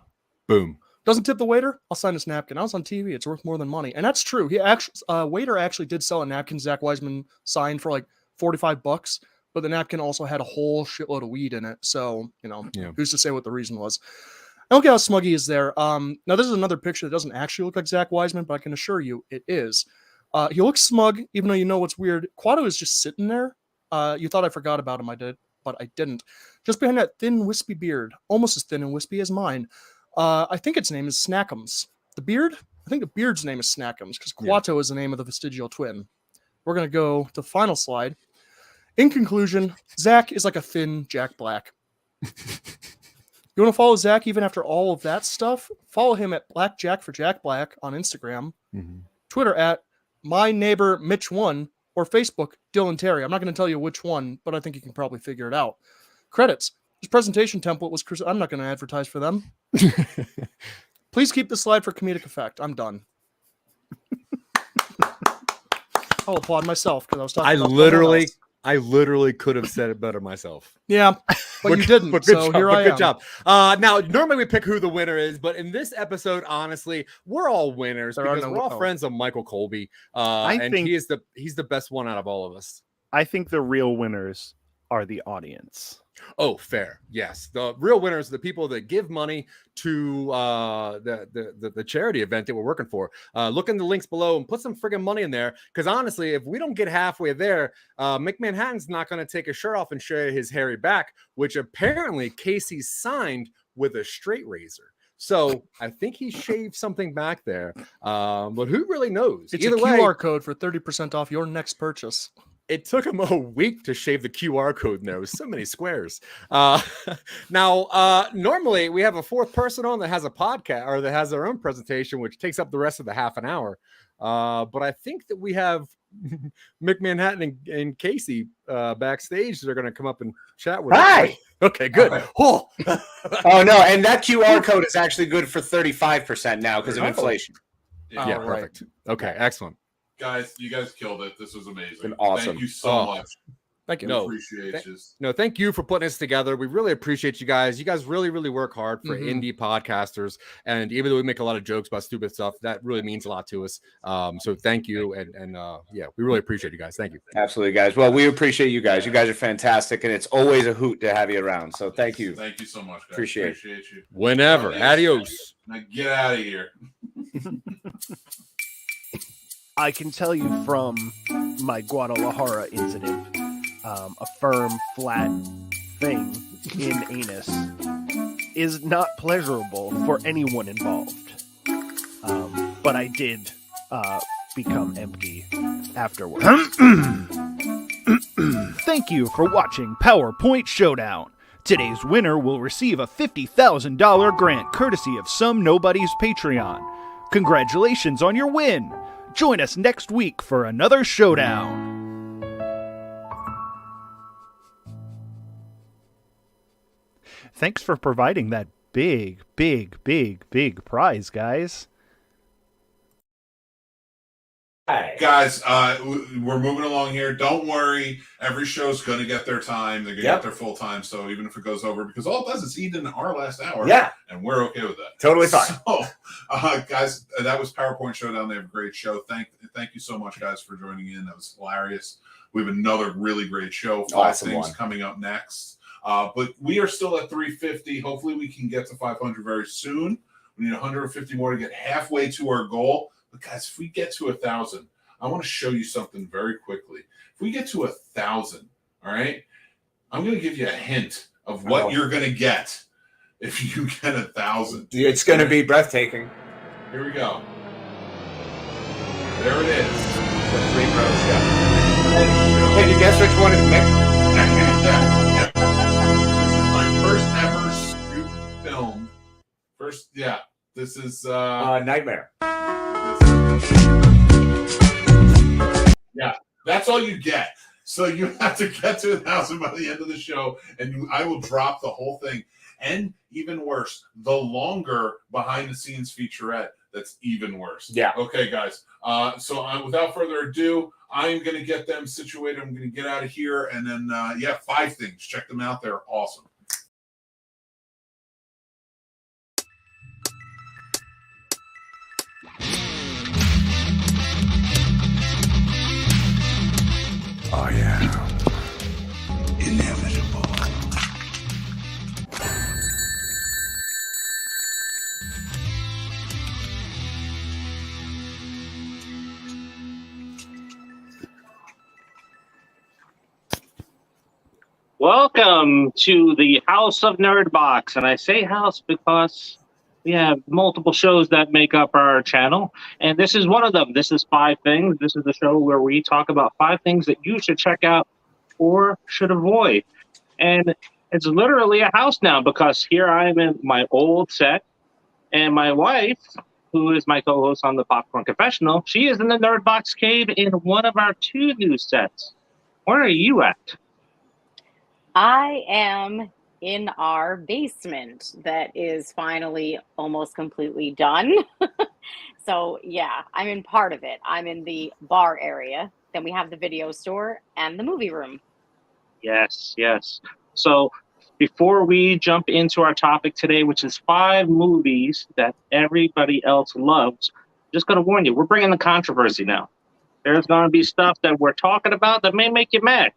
Boom. Doesn't tip the waiter? I'll sign this napkin. I was on TV. It's worth more than money. And that's true. He actually, waiter actually did sell a napkin Zack Wiseman signed for like $45, but the napkin also had a whole shitload of weed in it. So, who's to say what the reason was? And look how smug he is there. Now, this is another picture that doesn't actually look like Zack Wiseman, but I can assure you it is. He looks smug, even though you know what's weird. Quado is just sitting there. You thought I forgot about him. I did, but I didn't. Just behind that thin, wispy beard, almost as thin and wispy as mine. I think its name is Snackums. The beard? I think the beard's name is Snackums because Quato is the name of the vestigial twin. We're going to go to the final slide. In conclusion, Zack is like a thin Jack Black. You want to follow Zack even after all of that stuff? Follow him at Black Jack for Jack Black on Instagram, Twitter at My Neighbor Mitch1, or Facebook Dylan Terry. I'm not going to tell you which one, but I think you can probably figure it out. Credits. His presentation template was... I'm not going to advertise for them. Please keep the slide for comedic effect. I'm done. I'll applaud myself because I was talking about I literally could have said it better myself. Yeah, but you didn't. But so here I am. Good job. Now, normally we pick who the winner is, but in this episode, honestly, we're all winners because we're all friends of Michael Colby. I think he's the best one out of all of us. I think the real winners are the audience. Oh, fair. Yes. The real winners are the people that give money to the charity event that we're working for. Look in the links below and put some friggin' money in there. Because honestly, if we don't get halfway there, McManhattan's not going to take his shirt off and show you his hairy back, which apparently Casey signed with a straight razor. So I think he shaved something back there. But who really knows? It's either a QR code for 30% off your next purchase. It took him a week to shave the QR code in there. It was so many squares. Now, normally we have a fourth person on that has a podcast or that has their own presentation, which takes up the rest of the half an hour. But I think that we have McManhattan and Casey backstage. They're going to come up and chat with us. Hi. Okay, good. Oh. Oh, no. And that QR code is actually good for 35% now because of inflation. Yeah, perfect. Okay, excellent. Guys, you guys killed it. This was amazing. It's been awesome. Thank you so much. Thank you. Thank you for putting this together. We really appreciate you guys. You guys really, really work hard for indie podcasters. And even though we make a lot of jokes about stupid stuff, that really means a lot to us. So thank you. And yeah, we really appreciate you guys. Thank you. Absolutely, guys. Well, we appreciate you guys. You guys are fantastic. And it's always a hoot to have you around. So thank you. Thank you so much, guys. Appreciate you. Whenever. Adios. Now get out of here. I can tell you from my Guadalajara incident, a firm, flat thing in anus is not pleasurable for anyone involved. But I did become empty afterwards. Thank you for watching PowerPoint Showdown. Today's winner will receive a $50,000 grant courtesy of Some Nobody's Patreon. Congratulations on your win! Join us next week for another showdown. Thanks for providing that big prize, guys. Guys, we're moving along here. Don't worry. Every show's going to get their time. They're going to get their full time. So even if it goes over, because all it does is eat in our last hour. Yeah. And we're okay with that. Totally fine. So, guys, that was PowerPoint Showdown. They have a great show. Thank you so much, guys, for joining in. That was hilarious. We have another really great show. 5 things coming up next. But we are still at 350. Hopefully we can get to 500 very soon. We need 150 more to get halfway to our goal. But guys, if we get to 1,000, I want to show you something very quickly. If we get to 1,000, all right, I'm going to give you a hint of what you're going to get if you get 1,000. It's going to be breathtaking. Here we go. There it is. The 3 rows, yeah. Can you guess which one is Mick? This is Nightmare. Yeah, that's all you get. So you have to get to 1,000 by the end of the show, and I will drop the whole thing. And even worse, the longer behind the scenes featurette. That's even worse. Yeah. Okay, guys. So without further ado, I'm going to get them situated. I'm going to get out of here. And then, 5 things. Check them out. They're awesome. I am inevitable. Welcome to the House of Nerdbox, and I say house because we have multiple shows that make up our channel, and this is one of them. This is 5 things. This is the show where we talk about 5 things that you should check out or should avoid. And it's literally a house now because here I am in my old set, and my wife, who is my co-host on the Popcorn Confessional, she is in the Nerdbox Cave in one of our 2 new sets. Where are you at? I am in our basement that is finally almost completely done. So yeah, I'm in part of it. I'm in the bar area. Then we have the video store and the movie room. Yes, yes. So before we jump into our topic today, which is 5 movies that everybody else loves, just going to warn you, we're bringing the controversy now. There's going to be stuff that we're talking about that may make you mad.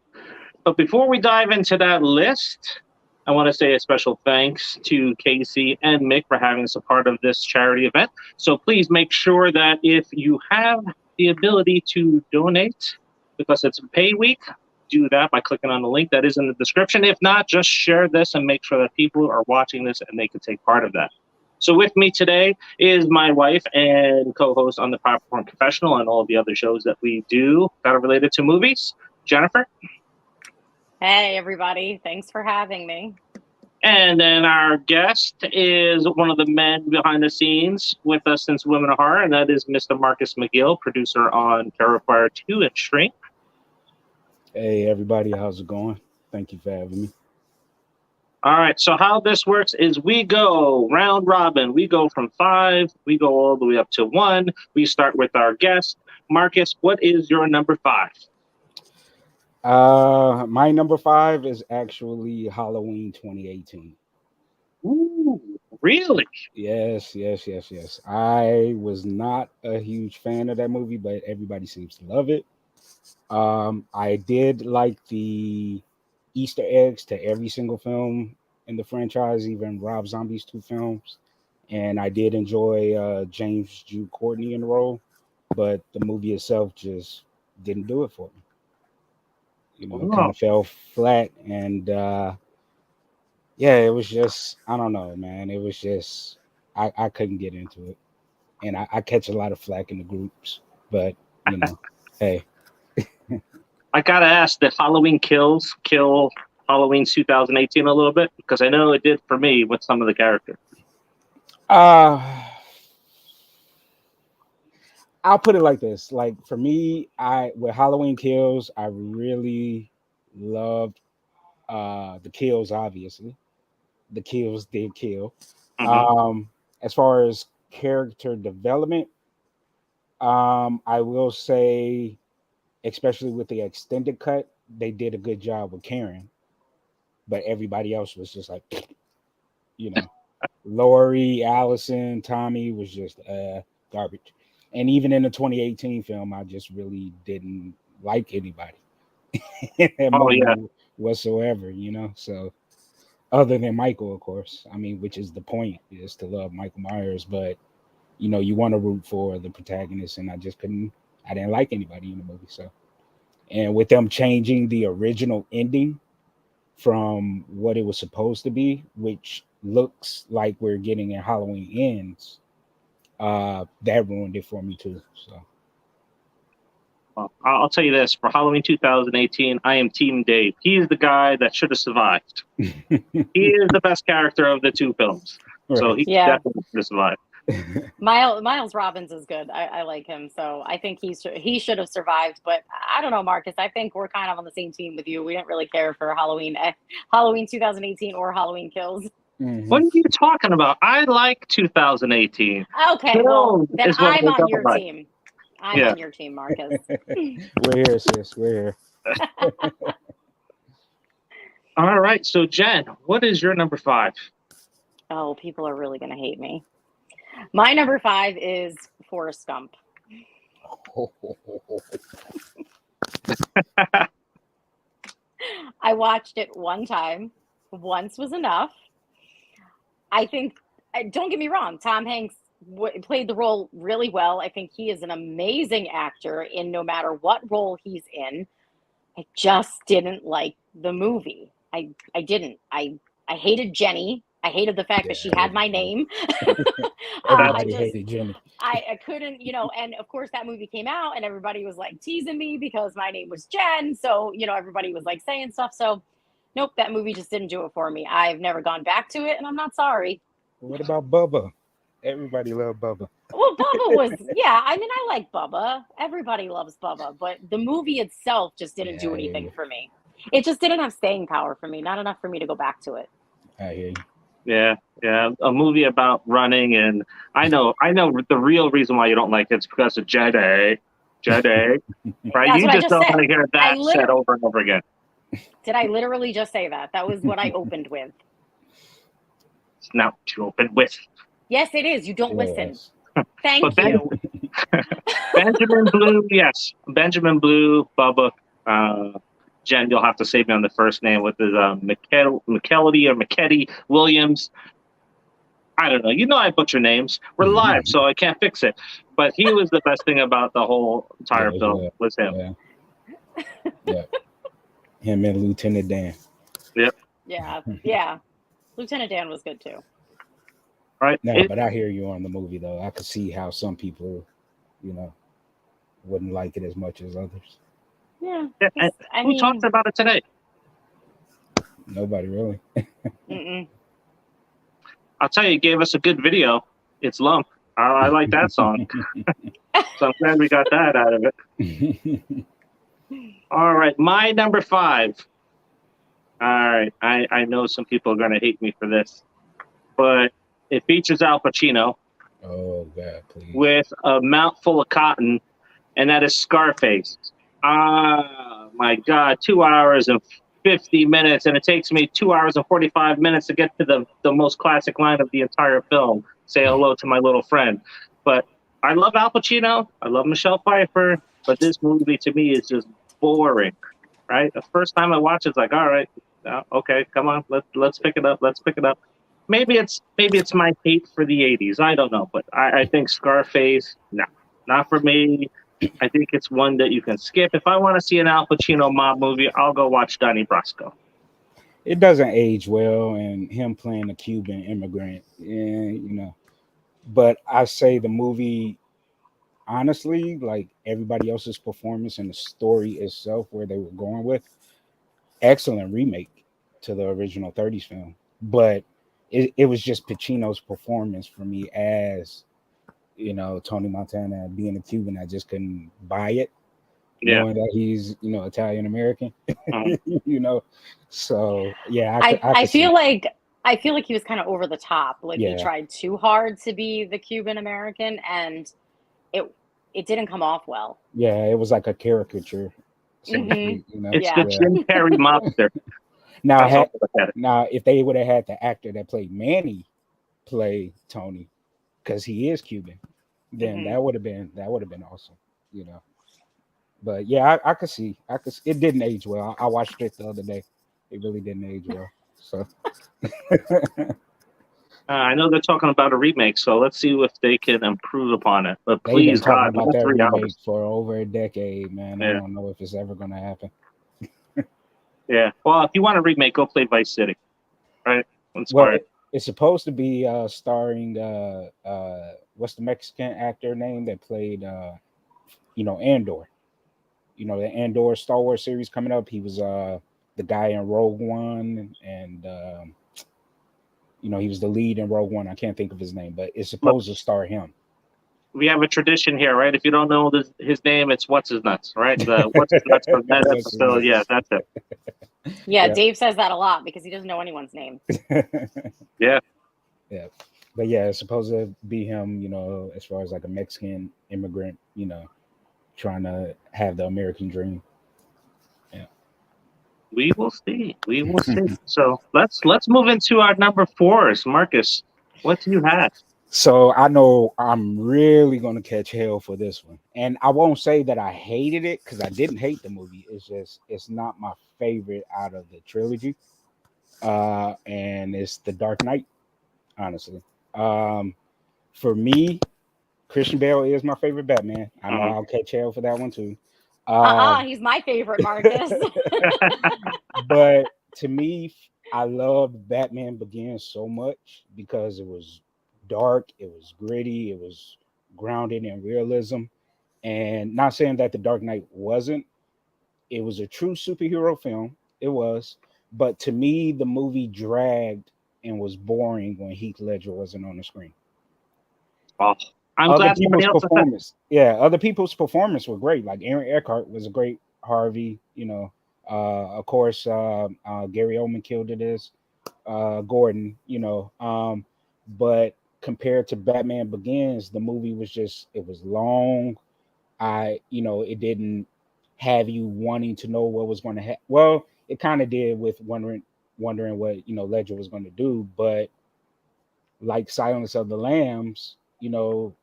But before we dive into that list, I want to say a special thanks to Casey and Mick for having us a part of this charity event. So please make sure that if you have the ability to donate, because it's pay week, do that by clicking on the link that is in the description. If not, just share this and make sure that people are watching this and they can take part of that. So with me today is my wife and co-host on the Popcorn Confessional and all the other shows that we do that are related to movies, Jennifer. Hey everybody, thanks for having me. And then our guest is one of the men behind the scenes with us since Women of Horror, and that is Mr. Marcus McGill, producer on Terrifier 2 and Shrink. Hey everybody, how's it going? Thank you for having me. All right, so how this works is we go round robin. We go from 5, we go all the way up to 1. We start with our guest. Marcus, what is your number 5? My number 5 is actually Halloween 2018. Ooh, really? Yes. I was not a huge fan of that movie, but everybody seems to love it. I did like the Easter eggs to every single film in the franchise, even Rob Zombie's 2 films. And I did enjoy James Jude Courtney in the role, but the movie itself just didn't do it for me. You know, it kind of fell flat, and it was just, I don't know, man. It was just, I couldn't get into it, and I catch a lot of flack in the groups, but you know, hey. I gotta ask, did Halloween Kills kill Halloween 2018 a little bit? Because I know it did for me with some of the characters. I'll put it like this. Like for me, with Halloween Kills, I really loved the kills, obviously. The kills did kill. Mm-hmm. As far as character development, I will say, especially with the extended cut, they did a good job with Karen. But everybody else was just like, you know, Lori, Allison, Tommy was just garbage. And even in the 2018 film, I just really didn't like anybody whatsoever, you know. So other than Michael, of course, I mean, which is the point, is to love Michael Myers, but you know, you want to root for the protagonist, and I didn't like anybody in the movie. So, and with them changing the original ending from what it was supposed to be, which looks like we're getting in Halloween Ends, that ruined it for me too. So Well, I'll tell you this, for Halloween 2018, I am Team Dave. He is the guy that should have survived. He is the best character of the 2 films. Right. So he definitely should have survived. Miles Robbins is good. I like him, so I think he should have survived. But I don't know, Marcus. I think we're kind of on the same team with you. We didn't really care for Halloween 2018 or Halloween Kills. What are you talking about? I like 2018. Okay, well then is what I'm I on don't your like. team. I'm on your team, Marcus. We're here, sis. We're here. All right, so Jen, what is your number 5? Oh, people are really gonna hate me. My number 5 is Forrest Gump. I watched it one time. Once was enough. I think, don't get me wrong, Tom Hanks played the role really well. I think he is an amazing actor in no matter what role he's in. I just didn't like the movie. I didn't. I hated Jenny. I hated the fact that she had my name. Everybody hated Jenny. I couldn't, and of course that movie came out and everybody was like teasing me because my name was Jen. So, everybody was like saying stuff. So, nope, that movie just didn't do it for me. I've never gone back to it and I'm not sorry. What about Bubba? Everybody loved Bubba. Well, Bubba was, I like Bubba. Everybody loves Bubba, but the movie itself just didn't do anything for me. It just didn't have staying power for me. Not enough for me to go back to it. I hear you. Yeah, a movie about running, and I know the real reason why you don't like it's because of Jedi, right? That's You what I just don't said. want to hear that said over and over again. Did I literally just say that? That was what I opened with. It's not to open with. Yes, it is. You don't listen. Thank But you. Benjamin Blue, yes, Benjamin Blue, Bubba. Jen, you'll have to save me on the first name with his McKelty Williams. I don't know. I butcher names. We're live, so I can't fix it. But he was the best thing about the whole entire film was him. Yeah. Him and Lieutenant Dan. Yep. Yeah. Lieutenant Dan was good too. Right. No, but I hear you on the movie though. I could see how some people, wouldn't like it as much as others. Yeah. Who talked about it today? Nobody really. Mm-mm. I'll tell you, it gave us a good video. It's Lump. I like that song. So I'm glad we got that out of it. All right, my number 5. All right, I know some people are going to hate me for this, but it features Al Pacino. Oh, God, please. With a mouthful of cotton, and that is Scarface. Ah, my God, 2 hours and 50 minutes, and it takes me 2 hours and 45 minutes to get to the most classic line of the entire film, say hello to my little friend. But I love Al Pacino. I love Michelle Pfeiffer. But this movie, to me, is just boring, right? The first time I watch it, it's like, all right, okay, come on, let's pick it up. Let's pick it up. Maybe it's my hate for the 80s. I don't know. But I think Scarface, no, not for me. I think it's one that you can skip. If I want to see an Al Pacino mob movie, I'll go watch Donnie Brasco. It doesn't age well, and him playing a Cuban immigrant, But I say the movie, honestly, like everybody else's performance and the story itself, where they were going with, excellent remake to the original 30s film. But it was just Pacino's performance for me as, Tony Montana being a Cuban. I just couldn't buy it. Knowing that he's, Italian American, So yeah, I feel like he was kind of over the top. Like Yeah. he tried too hard to be the Cuban American, and it didn't come off well. Yeah, it was like a caricature. Mhm. It's the Jim Carrey mobster. Now, if they would have had the actor that played Manny play Tony, because he is Cuban, then that would have been awesome, But yeah, I could see. It didn't age well. I watched it the other day. It really didn't age well. So I know they're talking about a remake, so let's see if they can improve upon it. But they've been please, talking God, about not that 3 remake hours. for over a decade, man. I Yeah. don't know if it's ever gonna happen. Yeah. Well, if you want a remake, go play Vice City. Right? Well, it's supposed to be starring what's the Mexican actor name that played Andor? The Andor Star Wars series coming up. He was the guy in Rogue One, and You know, he was the lead in Rogue One. I can't think of his name, but it's supposed to star him. We have a tradition here, right? If you don't know his name, it's What's His Nuts, right? The What's His Nuts from that episode. Yeah, that's it. Yeah, Dave says that a lot because he doesn't know anyone's name. Yeah. Yeah. But yeah, it's supposed to be him, you know, as far as like a Mexican immigrant, you know, trying to have the American dream. Yeah. We will see. We will see. So let's move into our number 4s. Marcus, what do you have? So I know I'm really going to catch hell for this one. And I won't say that I hated it because I didn't hate the movie. It's just, it's not my favorite out of the trilogy. And it's The Dark Knight, honestly. For me, Christian Bale is my favorite Batman. I know I'll catch hell for that one too. He's my favorite, Marcus. But to me, I loved Batman Begins so much because it was dark, it was gritty, it was grounded in realism. And not saying that The Dark Knight wasn't, it was a true superhero film. It was. But to me, the movie dragged and was boring when Heath Ledger wasn't on the screen. Oh, I'm Other glad somebody people's else performance, yeah, other people's performance were great. Like Aaron Eckhart was a great Harvey, you know. Of course, Gary Oldman killed it as Gordon, you know. But compared to Batman Begins, the movie was just, it was long. It didn't have you wanting to know what was going to happen. Well, it kind of did with wondering what, you know, Ledger was going to do. But like Silence of the Lambs, you know,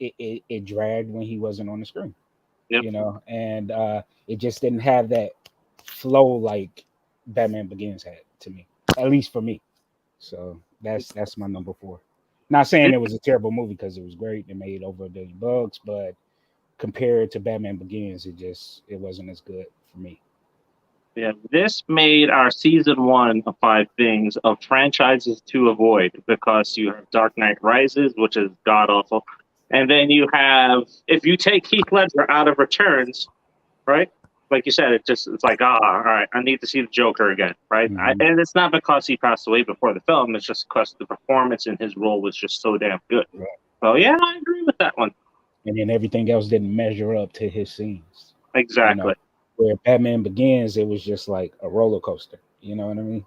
it dragged when he wasn't on the screen. You know, and it just didn't have that flow like Batman Begins had, to me, at least for me. So that's my number 4. Not saying it was a terrible movie because it was great. It made over $1 billion, but compared to Batman Begins, it wasn't as good for me. Yeah, this made our season 1 of 5 things of franchises to avoid, because you have Dark Knight Rises, which is god awful, and then you have, if you take Heath Ledger out of Returns, right? Like you said, it's like, all right, I need to see the Joker again, right? Mm-hmm. And it's not because he passed away before the film; it's just because the performance in his role was just so damn good. Right. So yeah, I agree with that one. And then everything else didn't measure up to his scenes. Exactly. You know? Where Batman Begins, it was just like a roller coaster. You know what I mean?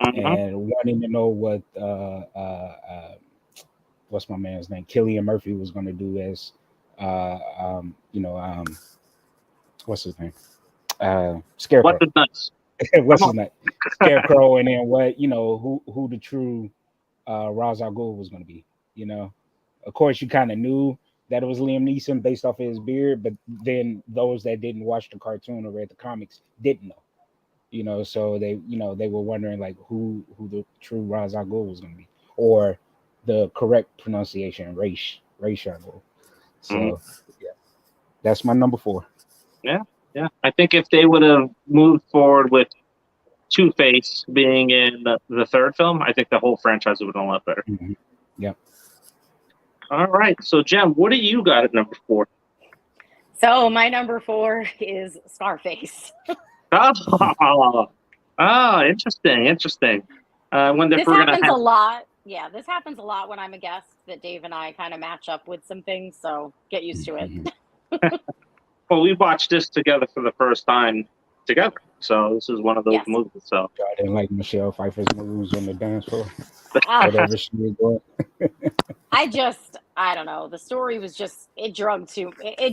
Mm-hmm. And wanting to know what what's my man's name? Cillian Murphy was going to do as what's his name? Scarecrow. What's his nuts? What's his name? Scarecrow, and then what, you know, who the true Ra's al Ghul was going to be. You know, of course, you kind of knew that it was Liam Neeson based off of his beard, but then those that didn't watch the cartoon or read the comics didn't know. You know, so they were wondering like who the true Ra's al Ghul was going to be, or the correct pronunciation, Ra's al Ghul. So yeah, that's my number 4. Yeah. I think if they would have moved forward with Two-Face being in the 3rd film, I think the whole franchise would have been a lot better. Mm-hmm. Yep. All right. So, Jem, what do you got at number 4? So my number 4 is Scarface. Interesting. I wonder if This we're going to happens have... a lot. Yeah, this happens a lot when I'm a guest, that Dave and I kind of match up with some things. So get used to it. Well, we watched this together for the first time together. So this is one of those movies. So I didn't like Michelle Pfeiffer's moves on the dance floor. Whatever she was doing. I don't know. The story was just, it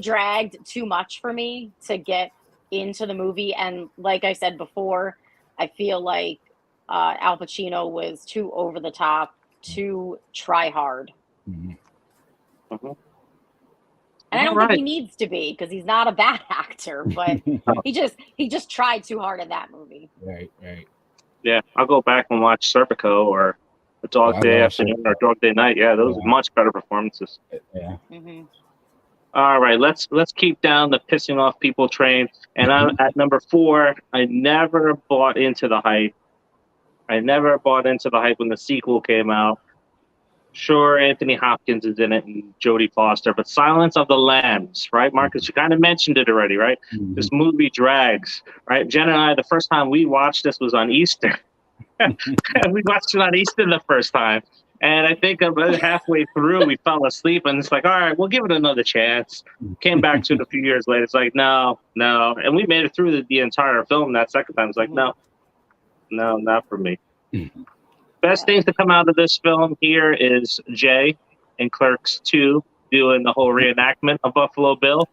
dragged too much for me to get into the movie. And like I said before, I feel like Al Pacino was too over the top, too try hard. Mm-hmm. Mm-hmm. And I don't think he needs to be, because he's not a bad actor, but he just tried too hard in that movie. Right. Yeah, I'll go back and watch Serpico or A Dog Day Afternoon or Dog Day Night. Yeah, those are much better performances. Yeah. Mm-hmm. All right, let's keep down the pissing off people train. And I'm at number 4. I never bought into the hype. when the sequel came out. Sure, Anthony Hopkins is in it and Jodie Foster, but Silence of the Lambs, right, Marcus? You kind of mentioned it already, right? Mm-hmm. This movie drags, right? Jen and I, the first time we watched this was on Easter. And we watched it on Easter the first time. And I think about halfway through, we fell asleep, and it's like, all right, we'll give it another chance. Came back to it a few years later. It's like, no. And we made it through the entire film that second time. It's like, no, not for me. Best things to come out of this film here is Jay in Clerks 2 doing the whole reenactment of Buffalo Bill.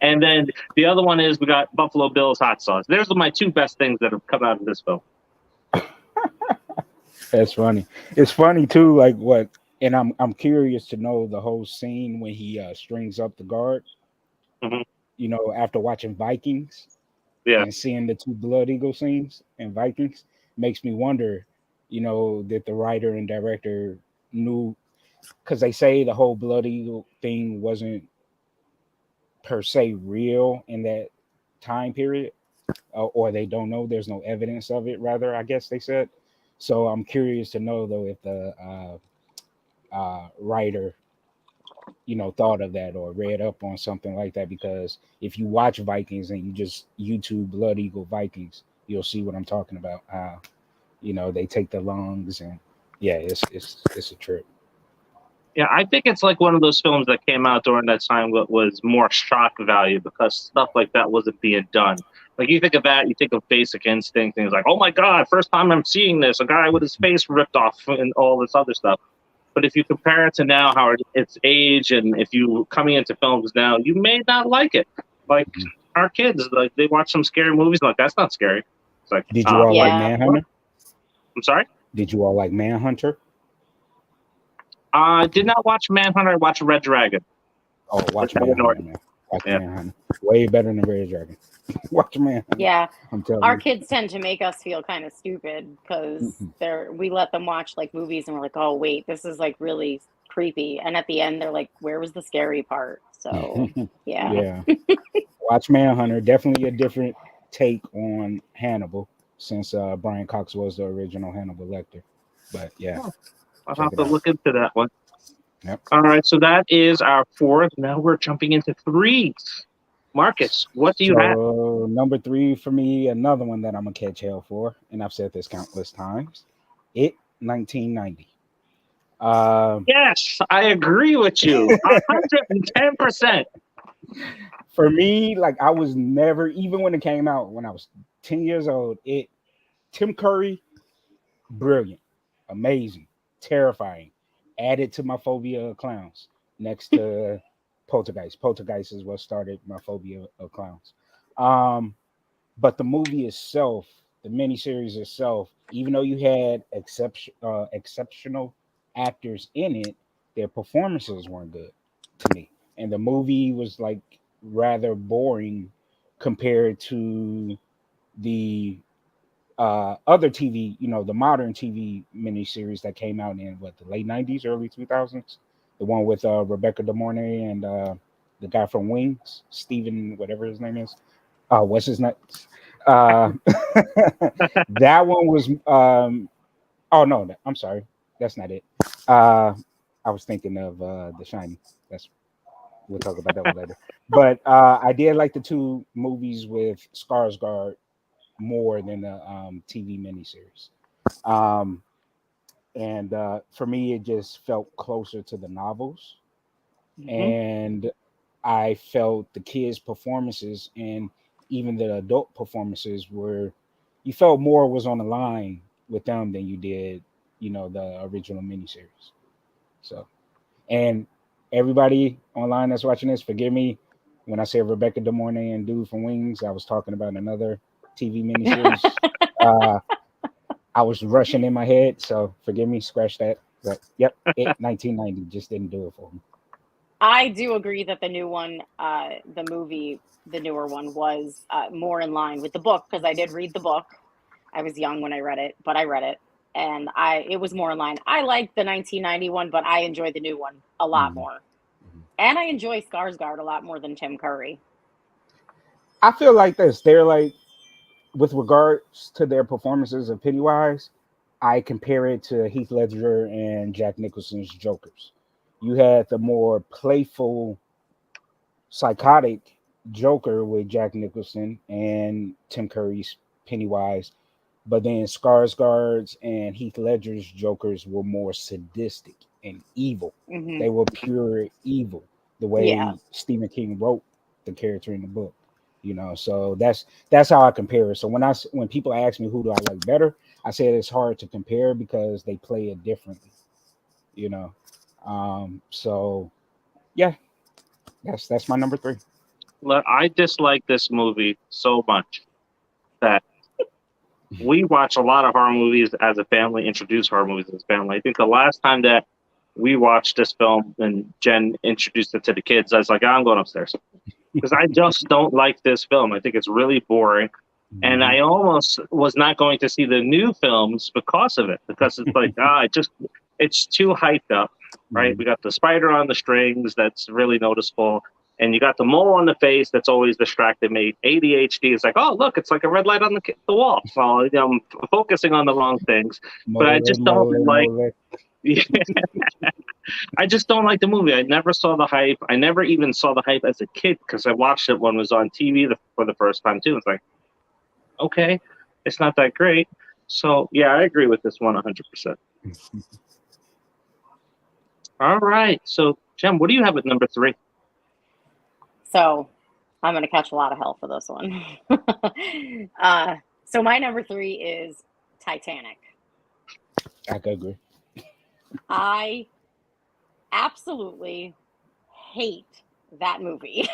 And then the other one is we got Buffalo Bill's hot sauce. There's my two best things that have come out of this film. That's funny. It's funny too, like what, and I'm curious to know the whole scene when he strings up the guard. You know, after watching Vikings, and seeing the two Blood Eagle scenes in Vikings, makes me wonder, you know, that the writer and director knew, because they say the whole Blood Eagle thing wasn't per se real in that time period, or they don't know. There's no evidence of it. Rather, I guess they said. So I'm curious to know though if the writer, you know, thought of that or read up on something like that. Because if you watch Vikings and you just YouTube Blood Eagle Vikings, you'll see what I'm talking about. You know, they take the lungs and it's a trip. Yeah, I think it's like one of those films that came out during that time that was more shock value because stuff like that wasn't being done. Like you think of that, you think of Basic Instinct, things like, oh my God, first time I'm seeing this, a guy with his face ripped off and all this other stuff. But if you compare it to now, how it's age, and if you coming into films now, you may not like it. Like our kids, like they watch some scary movies, like that's not scary. It's like, did you all like Manhunter? I'm sorry? Did you all like Manhunter? I did not watch Manhunter. I watched Red Dragon. Oh, watch Manhunter, man. Watch Manhunter. Way better than Red Dragon. Watch Manhunter. Yeah. I'm telling Our you. kids tend to make us feel kind of stupid because we let them watch like movies and we're like, oh wait, this is like really creepy. And at the end they're like, where was the scary part? So yeah. Watch Manhunter. Definitely a different take on Hannibal since Brian Cox was the original Hannibal Lecter. But I'll have to look into that one. Yep. All right, so that is our fourth. Now we're jumping into threes. Marcus, what do you have? Number 3 for me, another one that I'm gonna catch hell for, and I've said this countless times. It 1990. Yes, I agree with you. 110%. For me, like I was never, even when it came out when I was 10 years old, Tim Curry, brilliant, amazing, terrifying, added to my phobia of clowns next to Poltergeist. Poltergeist is what started my phobia of clowns. But the movie itself, the miniseries itself, even though you had exceptional actors in it, their performances weren't good to me. And the movie was like rather boring compared to the other TV, you know, the modern TV miniseries that came out in the late 90s, early 2000s. The one with Rebecca De Mornay and the guy from Wings, Steven, whatever his name is. What's his name? That one was. Oh no, I'm sorry, that's not it. I was thinking of The Shining. We'll talk about that one later. But I did like the two movies with Skarsgård more than the TV miniseries. And for me, it just felt closer to the novels. And I felt the kids' performances and even the adult performances you felt more was on the line with them than you did, you know, the original miniseries. So, and everybody online that's watching this, forgive me when I say Rebecca De Mornay and dude from Wings, I was talking about another TV miniseries. I was rushing in my head, so forgive me, scratch that. But yep, 1990 just didn't do it for me. I do agree that the new one, the movie, the newer one was more in line with the book because I did read the book. I was young when I read it, but I read it and it was more in line. I liked the 1991, but I enjoyed the new one a lot more. And I enjoy Skarsgård a lot more than Tim Curry. I feel like this. They're like, with regards to their performances of Pennywise, I compare it to Heath Ledger and Jack Nicholson's Jokers. You had the more playful, psychotic Joker with Jack Nicholson and Tim Curry's Pennywise. But then Skarsgård's and Heath Ledger's Jokers were more sadistic and evil. Mhm. They were pure evil, the way Yeah. Stephen King wrote the character in the book. You know, so that's how I compare it. So when people ask me who do I like better, I said it's hard to compare because they play it differently. You know, so yeah, that's my number 3. Look, I dislike this movie so much that we watch a lot of horror movies as a family, introduce horror movies as a family. I think the last time that we watched this film and Jen introduced it to the kids, I was like, I'm going upstairs. Because I just don't like this film. I think it's really boring. And I almost was not going to see the new films because of it. Because it's like, it's too hyped up, right? We got the spider on the strings that's really noticeable. And you got the mole on the face that's always distracted me. ADHD is like, oh, look, it's like a red light on the wall. So I'm focusing on the wrong things. But I just don't like... Yeah. I just don't like the movie. I never saw the hype. I never even saw the hype as a kid because I watched it when it was on TV for the first time, too. It's like, okay, it's not that great. So, yeah, I agree with this one 100%. All right. So, Jem, what do you have at number 3? So I'm going to catch a lot of hell for this one. So my number 3 is Titanic. I could agree. I absolutely hate that movie.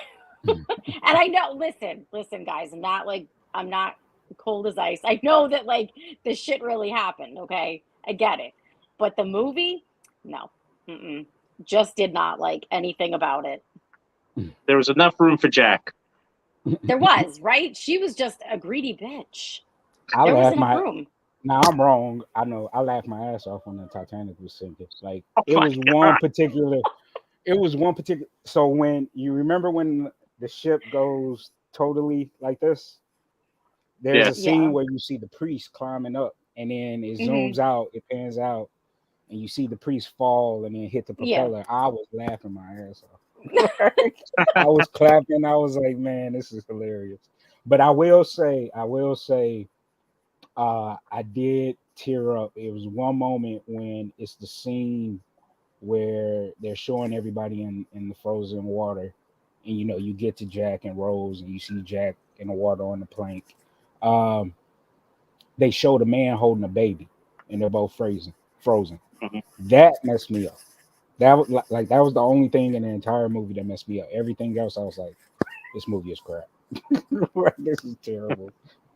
And I know, listen, guys, I'm not cold as ice. I know that like this shit really happened. Okay. I get it. But the movie, no, just did not like anything about it. There was enough room for Jack. There was, right? She was just a greedy bitch. I There was laughed enough room. Now I'm wrong. I know. I laughed my ass off when the Titanic was sinking. Like it my was God. one particular. It was one particular. So when you remember when the ship goes totally like this, there's Yeah. a scene Yeah. where you see the priest climbing up, and then it zooms out, it pans out, and you see the priest fall and then hit the Yeah. propeller. I was laughing my ass off. I was clapping. I was like, man, this is hilarious. But I will say, I did tear up. It was one moment when it's the scene where they're showing everybody in the frozen water, and you know you get to Jack and Rose, and you see Jack in the water on the plank. They showed a man holding a baby, and they're both frozen. That messed me up. That was like that was the only thing in the entire movie that messed me up. Everything else, I was like, this movie is crap. This is terrible.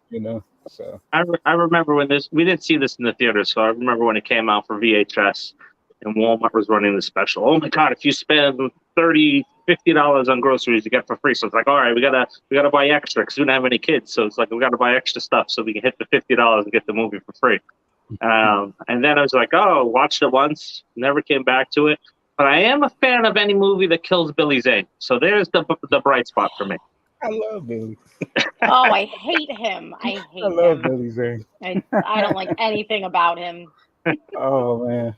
You know, so I remember when we didn't see this in the theater, so I remember when it came out for VHS and Walmart was running the special. Oh my God, if you spend $30, $50 on groceries, you get for free. So it's like, all right, we gotta buy extra because we don't have any kids. So it's like, we gotta buy extra stuff so we can hit the $50 and get the movie for free. And then I was like, oh, watched it once, never came back to it. But I am a fan of any movie that kills Billy Zane. So there's the bright spot for me. I love Billy. Oh, I hate him. I hate I love him. Billy Zane. I don't like anything about him. Oh man.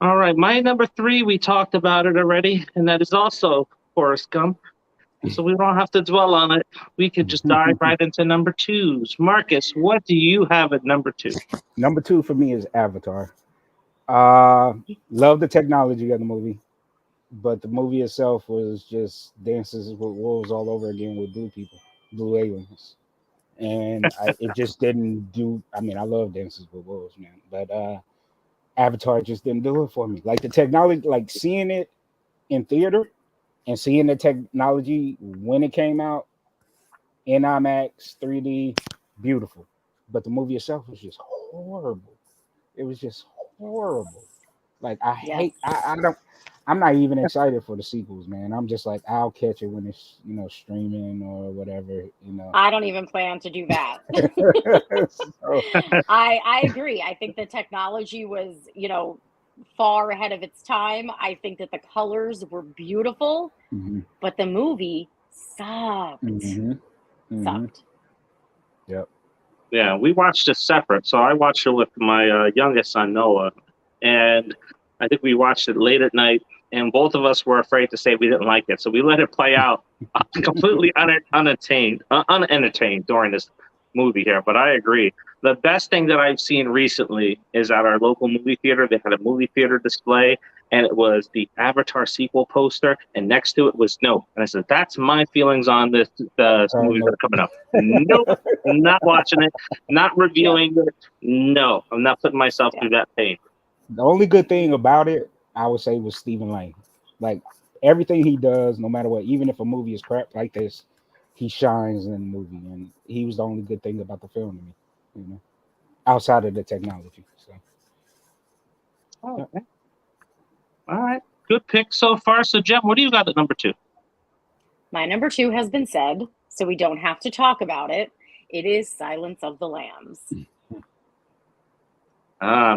All right, my number 3, we talked about it already, and that is also Forrest Gump. So we don't have to dwell on it. We could just dive right into number 2s. Marcus, what do you have at number 2? Number 2 for me is Avatar. Love the technology of the movie, but the movie itself was just Dances with Wolves all over again with blue aliens. And it just didn't do. I mean, I love Dances with Wolves, man, but Avatar just didn't do it for me. Like the technology, like seeing it in theater and seeing the technology when it came out in IMAX 3D, beautiful. But the movie itself was just horrible. It was just horrible. Like I'm not even excited for the sequels, man. I'm just like, I'll catch it when it's, you know, streaming or whatever, you know. I don't even plan to do that. I agree. I think the technology was, you know, far ahead of its time. I think that the colors were beautiful, but the movie sucked. Sucked. Yep. Yeah, we watched it separate. So I watched it with my youngest son, Noah. And I think we watched it late at night. And both of us were afraid to say we didn't like it. So we let it play out completely unentertained during this movie here, but I agree. The best thing that I've seen recently is at our local movie theater. They had a movie theater display, and it was the Avatar sequel poster, and next to it was Nope. And I said, that's my feelings on this movies that are coming up. Nope, not watching it, not reviewing it. No, I'm not putting myself through that pain. The only good thing about it, I would say, was Stephen Lang. Like everything he does, no matter what, even if a movie is crap like this, he shines in the movie, and he was the only good thing about the film to me, you know, outside of the technology. So, All right, good pick so far. So, Jem, what do you got at number 2? My number 2 has been said, so we don't have to talk about it. It is Silence of the Lambs.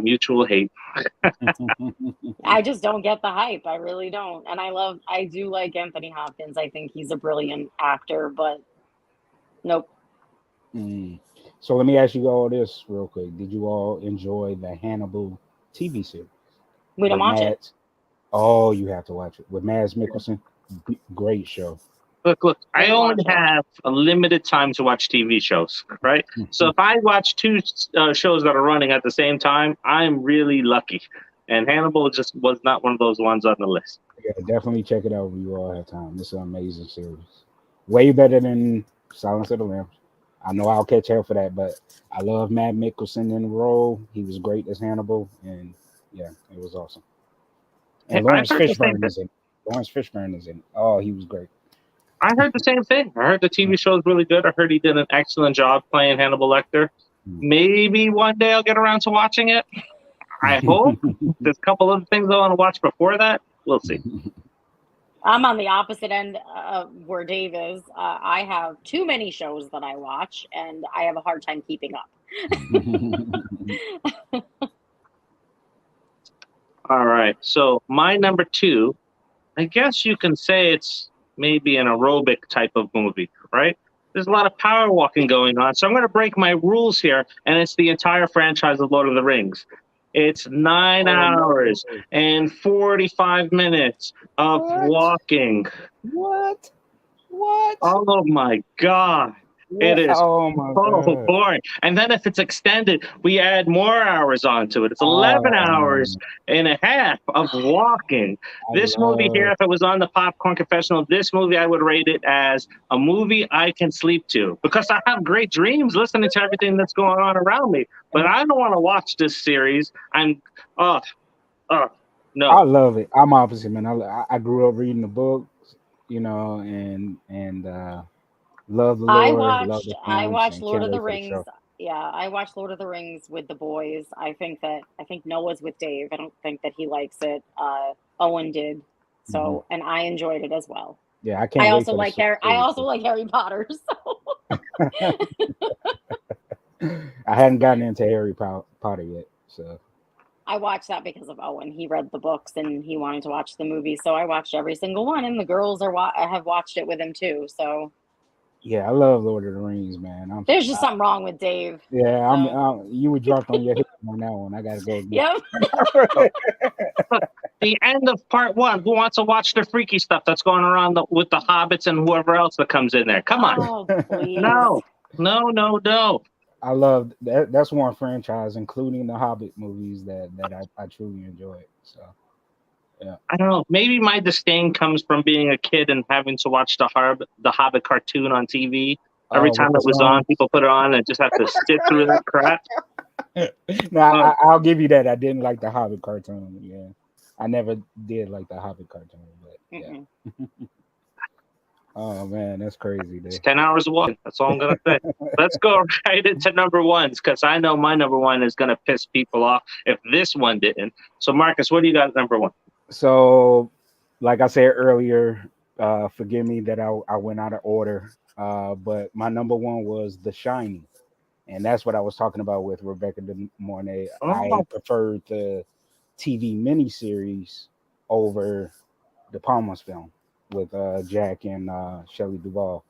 Mutual hate. I just don't get the hype. I really don't. And I do like Anthony Hopkins. I think he's a brilliant actor, but nope. So let me ask you all this real quick. Did you all enjoy the Hannibal TV series? We didn't watch it. Oh, you have to watch it with Mads Mikkelsen. Great show. Look, I only have a limited time to watch TV shows, right? So if I watch 2 shows that are running at the same time, I'm really lucky. And Hannibal just was not one of those ones on the list. Yeah, definitely check it out when you all have time. It's an amazing series. Way better than Silence of the Lambs. I know I'll catch hell for that, but I love Matt Mikkelsen in the role. He was great as Hannibal, and yeah, it was awesome. And Lawrence Fishburne is in it. Lawrence Fishburne is in it. Oh, he was great. I heard the same thing. I heard the TV show is really good. I heard he did an excellent job playing Hannibal Lecter. Maybe one day I'll get around to watching it. I hope. There's a couple other things I want to watch before that. We'll see. I'm on the opposite end of where Dave is. I have too many shows that I watch, and I have a hard time keeping up. All right. So my number 2, I guess you can say it's maybe an aerobic type of movie, right? There's a lot of power walking going on. So I'm going to break my rules here, and it's the entire franchise of Lord of the Rings. It's 9 hours and 45 minutes of walking. What? Oh my God. It is so boring. And then if it's extended, we add more hours onto it. It's 11 hours and a half of walking. This movie here, if it was on the Popcorn Confessional, this movie I would rate it as a movie I can sleep to, because I have great dreams listening to everything that's going on around me. But I don't want to watch this series. No. I love it. I'm opposite, man. I grew up reading the books, you know, and love the lore. I watched Lord of the Rings. Yeah, I watched Lord of the Rings with the boys. I think Noah's with Dave. I don't think that he likes it. Owen did. So, and I enjoyed it as well. Yeah, I can't. I also like Harry Potter. So. I hadn't gotten into Harry Potter yet, so. I watched that because of Owen. He read the books and he wanted to watch the movie, so I watched every single one. And the girls have watched it with him too. So. Yeah, I love Lord of the Rings, man. There's just something wrong with Dave. Yeah, you were dropped on your hip on that one. I gotta go again. Yep. The end of part 1. Who wants to watch the freaky stuff that's going around with the hobbits and whoever else that comes in there? Come on. Oh, please. No. I love that. That's one franchise, including the Hobbit movies, that I truly enjoy. So, yeah. I don't know. Maybe my disdain comes from being a kid and having to watch the Hobbit cartoon on TV. Every time it was on, people put it on and just have to sit through that crap. Now, I'll give you that. I didn't like the Hobbit cartoon. Yeah, I never did like the Hobbit cartoon, but yeah. Oh man, that's crazy. It's 10 hours of walking. That's all I'm gonna say. Let's go right into number 1s, because I know my number 1 is gonna piss people off if this one didn't. So Marcus, what do you got at number 1? So, like I said earlier, forgive me that I went out of order. But my number 1 was The Shining, and that's what I was talking about with Rebecca De Mornay. I preferred the TV miniseries over the Palmer's film with Jack and Shelley Duvall.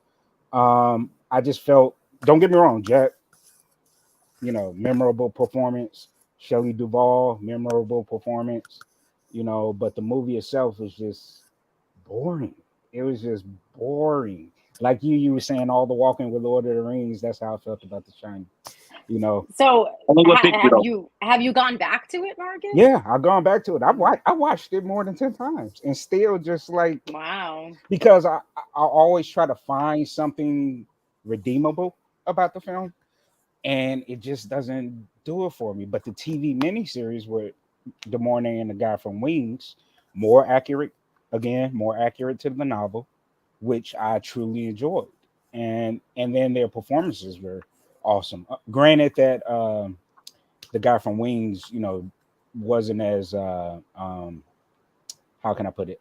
I just felt, don't get me wrong, Jack, memorable performance. Shelley Duvall, memorable performance. But the movie itself was just boring. It was just boring. like you were saying, all the walking with Lord of the Rings. That's how I felt about The Shining. You know. So have you gone back to it, Marcus? Yeah, I've gone back to it. I watched it more than 10 times, and still just like, wow. Because I always try to find something redeemable about the film, and it just doesn't do it for me. But the TV miniseries with the Morning and the guy from Wings, more accurate to the novel, which I truly enjoyed, and then their performances were awesome. Granted that the guy from Wings, wasn't as how can I put it,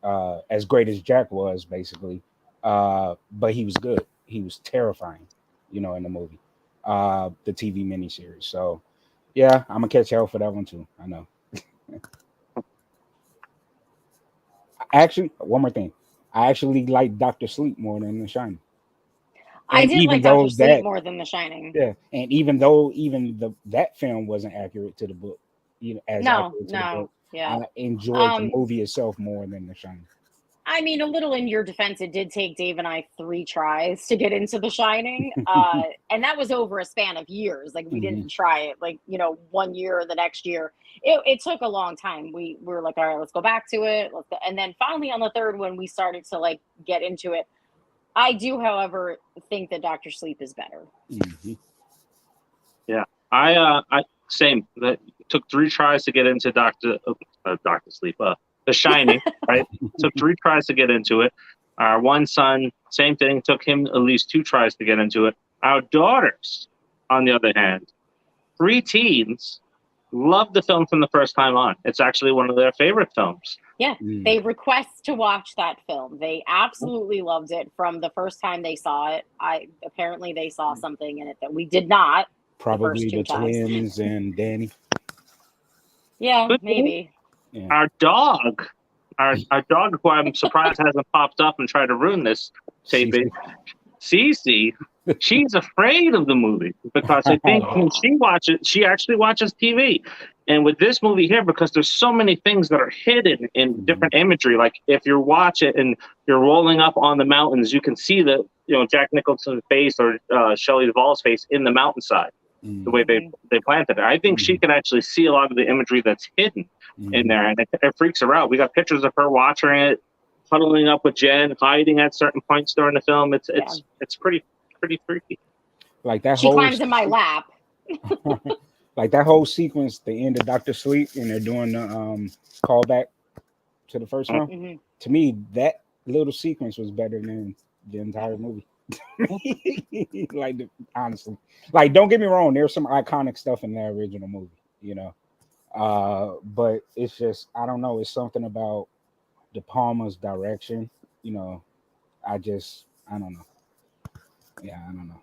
as great as Jack was, basically, but he was good. He was terrifying, in the movie, the TV miniseries. So yeah, I'm gonna catch hell for that one too. I know. Actually, one more thing. I actually like Dr. Sleep more than The Shining. I did like Dr. Sleep more than The Shining. Yeah, and even though that film wasn't accurate to the book, the book, yeah, I enjoyed the movie itself more than The Shining. I mean, a little in your defense, it did take Dave and I 3 tries to get into The Shining, and that was over a span of years. Like we didn't try it like 1 year or the next year. It took a long time. We were like, all right, let's go back to it. And then finally on the third one, we started to like get into it. I do, however, think that Dr. Sleep is better. Yeah, I same. That took 3 tries to get into Dr. Sleep. The Shining, right? Took 3 tries to get into it. Our one son, same thing. Took him at least 2 tries to get into it. Our daughters, on the other hand, 3 teens, loved the film from the first time on. It's actually one of their favorite films. Yeah, they request to watch that film. They absolutely loved it from the first time they saw it. Apparently they saw something in it that we did not. Probably the twins and Danny. Yeah, maybe. Yeah. Our dog, who I'm surprised hasn't popped up and tried to ruin this taping, Cece, she's afraid of the movie because I think when she actually watches TV. And with this movie here, because there's so many things that are hidden in different imagery, like if you watch it and you're rolling up on the mountains, you can see the Jack Nicholson's face or Shelley Duvall's face in the mountainside. The way they planted it, I think she can actually see a lot of the imagery that's hidden in there, and it freaks her out. We got pictures of her watching it, huddling up with Jen, hiding at certain points during the film. It's pretty freaky. Like that she climbs in my lap. Like that whole sequence, the end of Dr. Sleep, and they're doing the callback to the first film. To me, that little sequence was better than the entire movie. Honestly, don't get me wrong, there's some iconic stuff in the original movie, but it's just, I don't know, it's something about De Palma's direction, I don't know. Yeah, I don't know.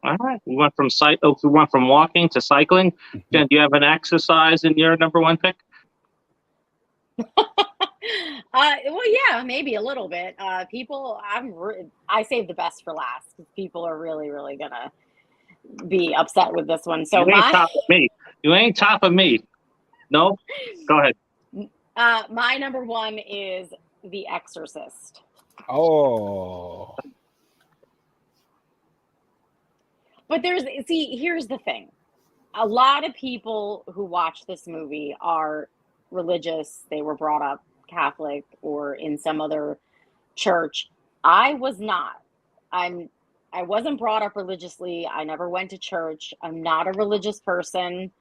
All right, we went from walking to cycling. Jen, do you have an exercise in your number 1 pick? Well, yeah, maybe a little bit. People, I saved the best for last because people are really, really gonna be upset with this one. So you ain't top of me. No, go ahead. My number 1 is The Exorcist. Oh. But here's the thing. A lot of people who watch this movie are religious. They were brought up Catholic or in some other church. I was not. I wasn't brought up religiously. I never went to church. I'm not a religious person.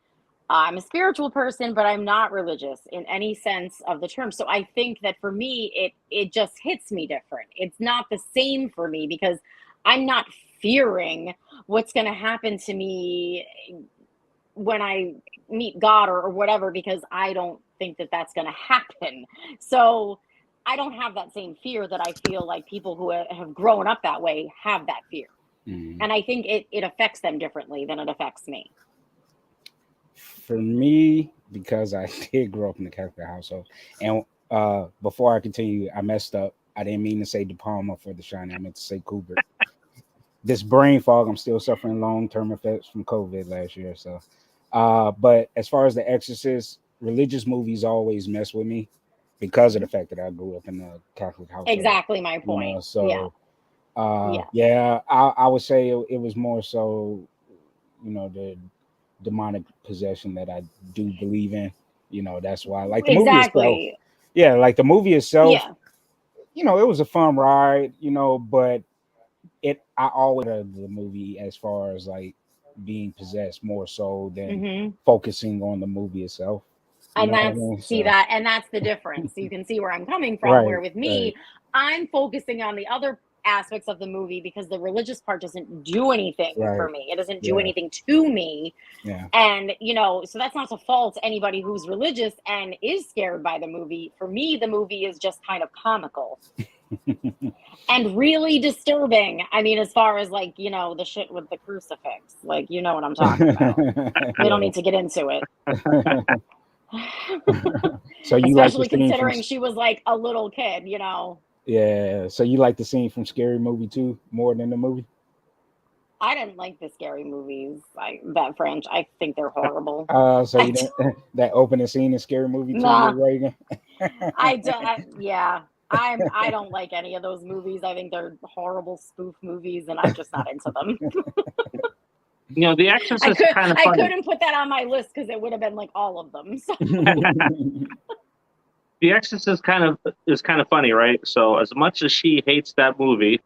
I'm a spiritual person, but I'm not religious in any sense of the term. So I think that for me, it just hits me different. It's not the same for me because I'm not fearing what's going to happen to me when I meet God or whatever, because I don't think that that's going to happen. So I don't have that same fear that I feel like people who have grown up that way have that fear. And I think it affects them differently than it affects me. For me, because I did grow up in the Catholic household, and before I continue, I messed up. I didn't mean to say De Palma for The Shining. I meant to say Kubrick. This brain fog, I'm still suffering long-term effects from COVID last year. So, but as far as The Exorcist, religious movies always mess with me because of the fact that I grew up in a Catholic household. Exactly my point. So Yeah, I would say it was more so, the demonic possession that I do believe in. That's why, like the movie itself. Yeah, like the movie itself. Yeah. It was a fun ride. But I always the movie as far as like being possessed more so than focusing on the movie itself. And that's the difference. So you can see where I'm coming from. Where with me, I'm focusing on the other aspects of the movie because the religious part doesn't do anything for me. It doesn't do anything to me. Yeah. And so that's not to fault anybody who's religious and is scared by the movie. For me, the movie is just kind of comical. And really disturbing. I mean, as far as like, the shit with the crucifix, like, you know what I'm talking about. We don't need to get into it. So you especially considering she was like a little kid, Yeah. So you like the scene from Scary Movie 2 more than the movie? I didn't like the scary movies. That French, I think they're horrible. So you didn't, that opening scene in Scary Movie 2 with Reagan? I don't like any of those movies. I think they're horrible spoof movies, and I'm just not into them. The Exorcist is kind of funny. I couldn't put that on my list because it would have been like all of them. So. The Exorcist is kind of funny, right? So as much as she hates that movie,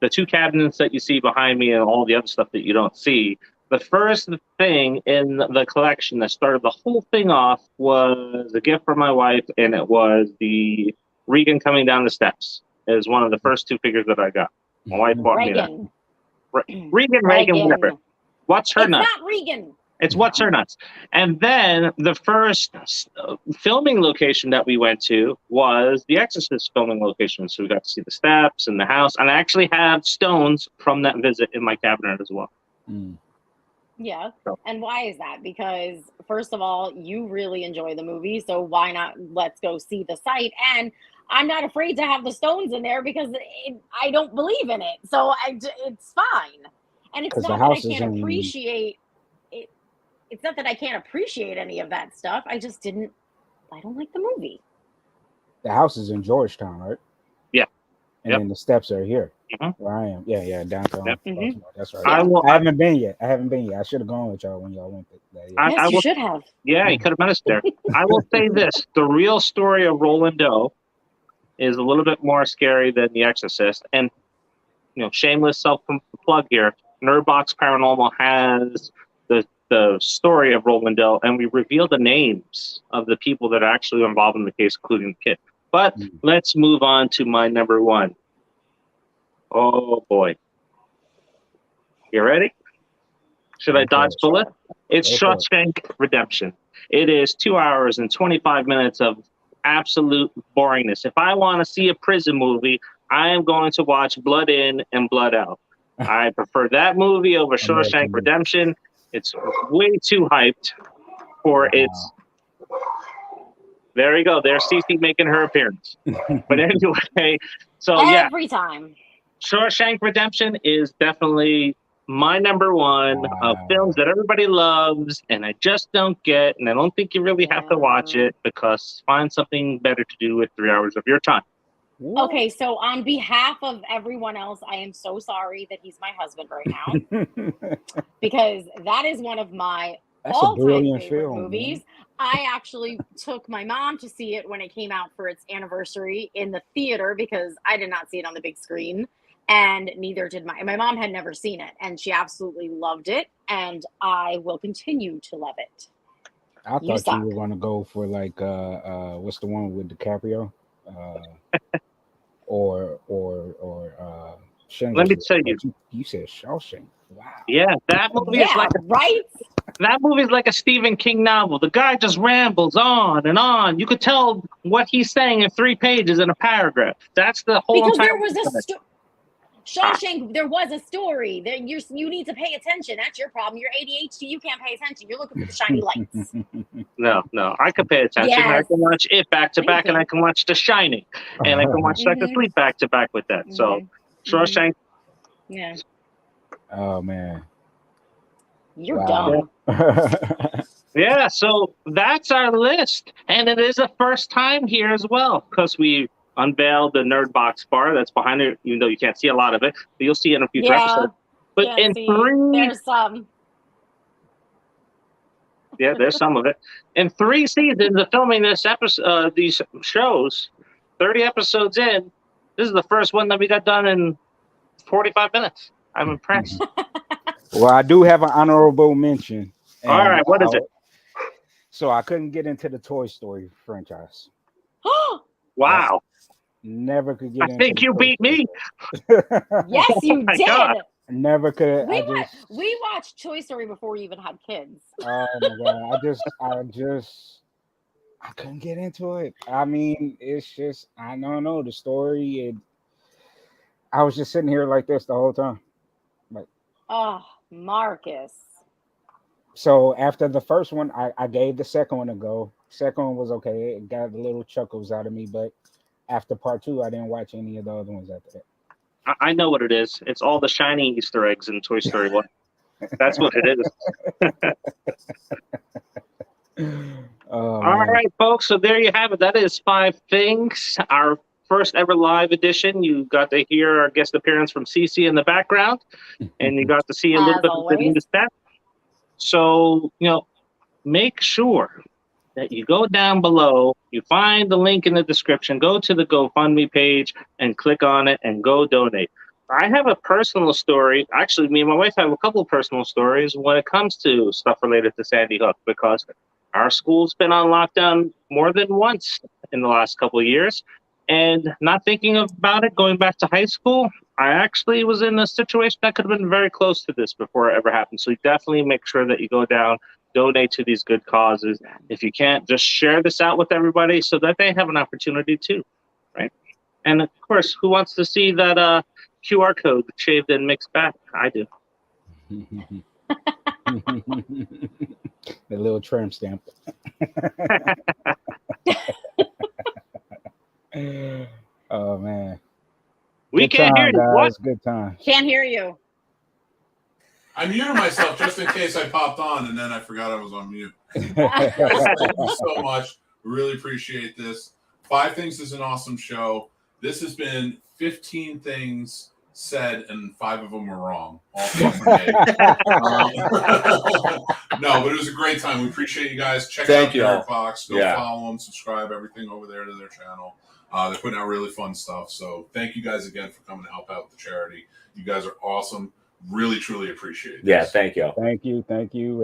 the two cabinets that you see behind me and all the other stuff that you don't see, the first thing in the collection that started the whole thing off was a gift from my wife, and it was the Regan coming down the steps. It was one of the first two figures that I got. My wife bought me that. Regan, whatever. What's her nuts? It's not Regan. It's What's Her Nuts. And then the first filming location that we went to was the Exorcist filming location. So we got to see the steps and the house. And I actually have stones from that visit in my cabinet as well. Yeah. And why is that? Because first of all, you really enjoy the movie. So why not let's go see the site? And I'm not afraid to have the stones in there because I don't believe in it. So it's fine. And it's not that I can't appreciate it. It's not that I can't appreciate any of that stuff. I don't like the movie. The house is in Georgetown, right? Yeah. And then the steps are here where I am. Yeah, downtown. Baltimore. That's right. I haven't been yet. I should have gone with y'all when y'all went there. Yes, you should have. Yeah, you could have met us there. I will say this. The real story of Roland Doe is a little bit more scary than The Exorcist. And, shameless self-plug here. Nerdbox Paranormal has the story of Roland Doe, and we reveal the names of the people that are actually involved in the case, including the kid. But let's move on to my number one. Oh, boy. You ready? Should I dodge bullet? It's Shawshank Redemption. It is 2 hours and 25 minutes of absolute boringness. If I want to see a prison movie, I am going to watch Blood In and Blood Out. I prefer that movie over Shawshank Redemption. It's way too hyped for its. There you go. There's Cece making her appearance. But anyway, so every time. Shawshank Redemption is definitely my number one of films that everybody loves, and I just don't get, and I don't think you really have to watch it because find something better to do with 3 hours of your time. Okay, so on behalf of everyone else, I am so sorry that he's my husband right now because that is one of my all-time favorite movies. I actually took my mom to see it when it came out for its anniversary in the theater because I did not see it on the big screen, and neither did my mom had never seen it, and she absolutely loved it, and I will continue to love it. I thought you were going to go for like what's the one with DiCaprio? Or let me tell you. You said Shawshank. Wow. Yeah, that movie is like that movie is like a Stephen King novel. The guy just rambles on and on. You could tell what he's saying in 3 pages in a paragraph. That's the whole because entire there was a Shawshank, there was a story. You need to pay attention. That's your problem. You're ADHD. You can't pay attention. You're looking for the shiny lights. No, I can pay attention. Yes. I can watch it back to back, and I can watch The Shining, and I can watch Dr. Sleep back to back with that. So, Shawshank. Yeah. Oh man. You're dumb. Yeah, so that's our list, and it is a first time here as well because we unveiled the Nerd Box bar that's behind it, even though you can't see a lot of it. But you'll see it in a future episode. But can't in see. 3 There's some. Yeah, there's some of it. In 3 seasons of filming this episode, these shows, 30 episodes in, this is the first one that we got done in 45 minutes. I'm impressed. Well, I do have an honorable mention. All right, what is it? So I couldn't get into the Toy Story franchise. Wow. Never could get I into think you beat me. Yes, you my did. God. Never could. We watched Toy Story before we even had kids. Oh my God. I couldn't get into it. I mean, it's just, I don't know the story. I was just sitting here like this the whole time. Like, Oh, Marcus. so after the first one, I gave the second one a go. Second one was okay. It got a little chuckles out of me, but after part 2, I didn't watch any of the other ones after that. I know what it is. It's all the shiny Easter eggs in Toy Story 1. That's what it is. All right, folks. So there you have it. That is 5 things. Our first ever live edition. You got to hear our guest appearance from Cece in the background, and you got to see a little bit of the new set. So, make sure that you go down below, you find the link in the description, go to the GoFundMe page and click on it and go donate. I have a personal story. Actually, me and my wife have a couple of personal stories when it comes to stuff related to Sandy Hook, because our school's been on lockdown more than once in the last couple of years. And not thinking about it, going back to high school, I actually was in a situation that could have been very close to this before it ever happened. So you definitely make sure that you go down, donate to these good causes. If you can't, just share this out with everybody so that they have an opportunity too, right? And of course, who wants to see that QR code shaved and mixed back? I do. The little tramp stamp. Oh man. We Good can't time, hear you. guys. What? Good time. Can't hear you. I muted myself just in case I popped on, and then I forgot I was on mute. Thank you so much. Really appreciate this. 5 Things is an awesome show. This has been 15 things said, and 5 of them were wrong. All from me. No, but it was a great time. We appreciate you guys. Check out Nerd Box. Go follow them, subscribe, everything over there to their channel. They're putting out really fun stuff. So thank you guys again for coming to help out with the charity. You guys are awesome. Really, truly appreciate it. Yeah, thank you. Thank you.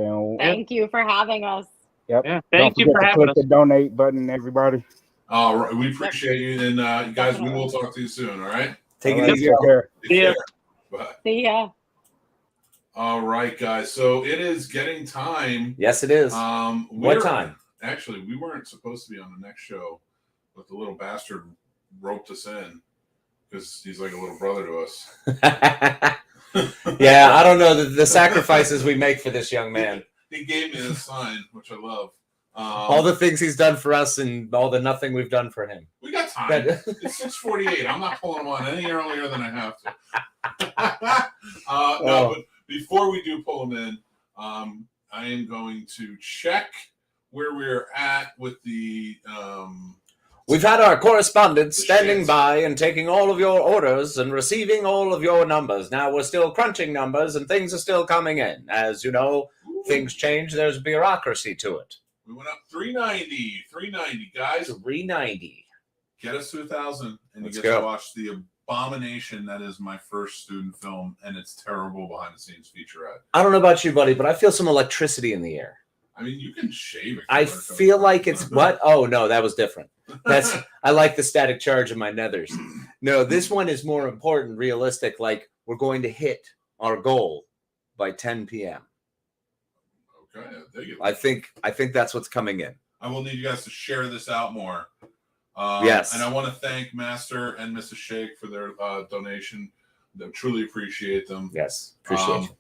And Thank you for having us. Yep. Yeah, Don't forget to click the donate button, everybody. All right, we appreciate you, and you guys, we will talk to you soon. All right, take it easy. Take care. See ya. Bye. See ya. All right, guys. So it is getting time. Yes, it is. What time? Actually, we weren't supposed to be on the next show, but the little bastard roped us in because he's like a little brother to us. Yeah, I don't know the sacrifices we make for this young man. He gave me this sign, which I love. All the things he's done for us and all the nothing we've done for him. We got time. It's 6:48. I'm not pulling him on any earlier than I have to. No, but before we do pull him in, I am going to check where we're at with the. We've had our correspondents standing by and taking all of your orders and receiving all of your numbers. Now we're still crunching numbers and things are still coming in. As you know, things change. There's bureaucracy to it. We went up 390, guys. 390. Get us to 1,000, and Let's you get go. to watch the abomination that is my first student film, and it's terrible behind the scenes featurette. I don't know about you, buddy, but I feel some electricity in the air. I mean, you can shave it. I feel like it's what? Oh no, that was different. I like the static charge in my nethers. No, this one is more important, realistic. Like we're going to hit our goal by 10 p.m. Okay, I dig it. I think that's what's coming in. I will need you guys to share this out more. Yes. And I want to thank Master and Mrs. Shake for their donation. I truly appreciate them. Yes, appreciate you.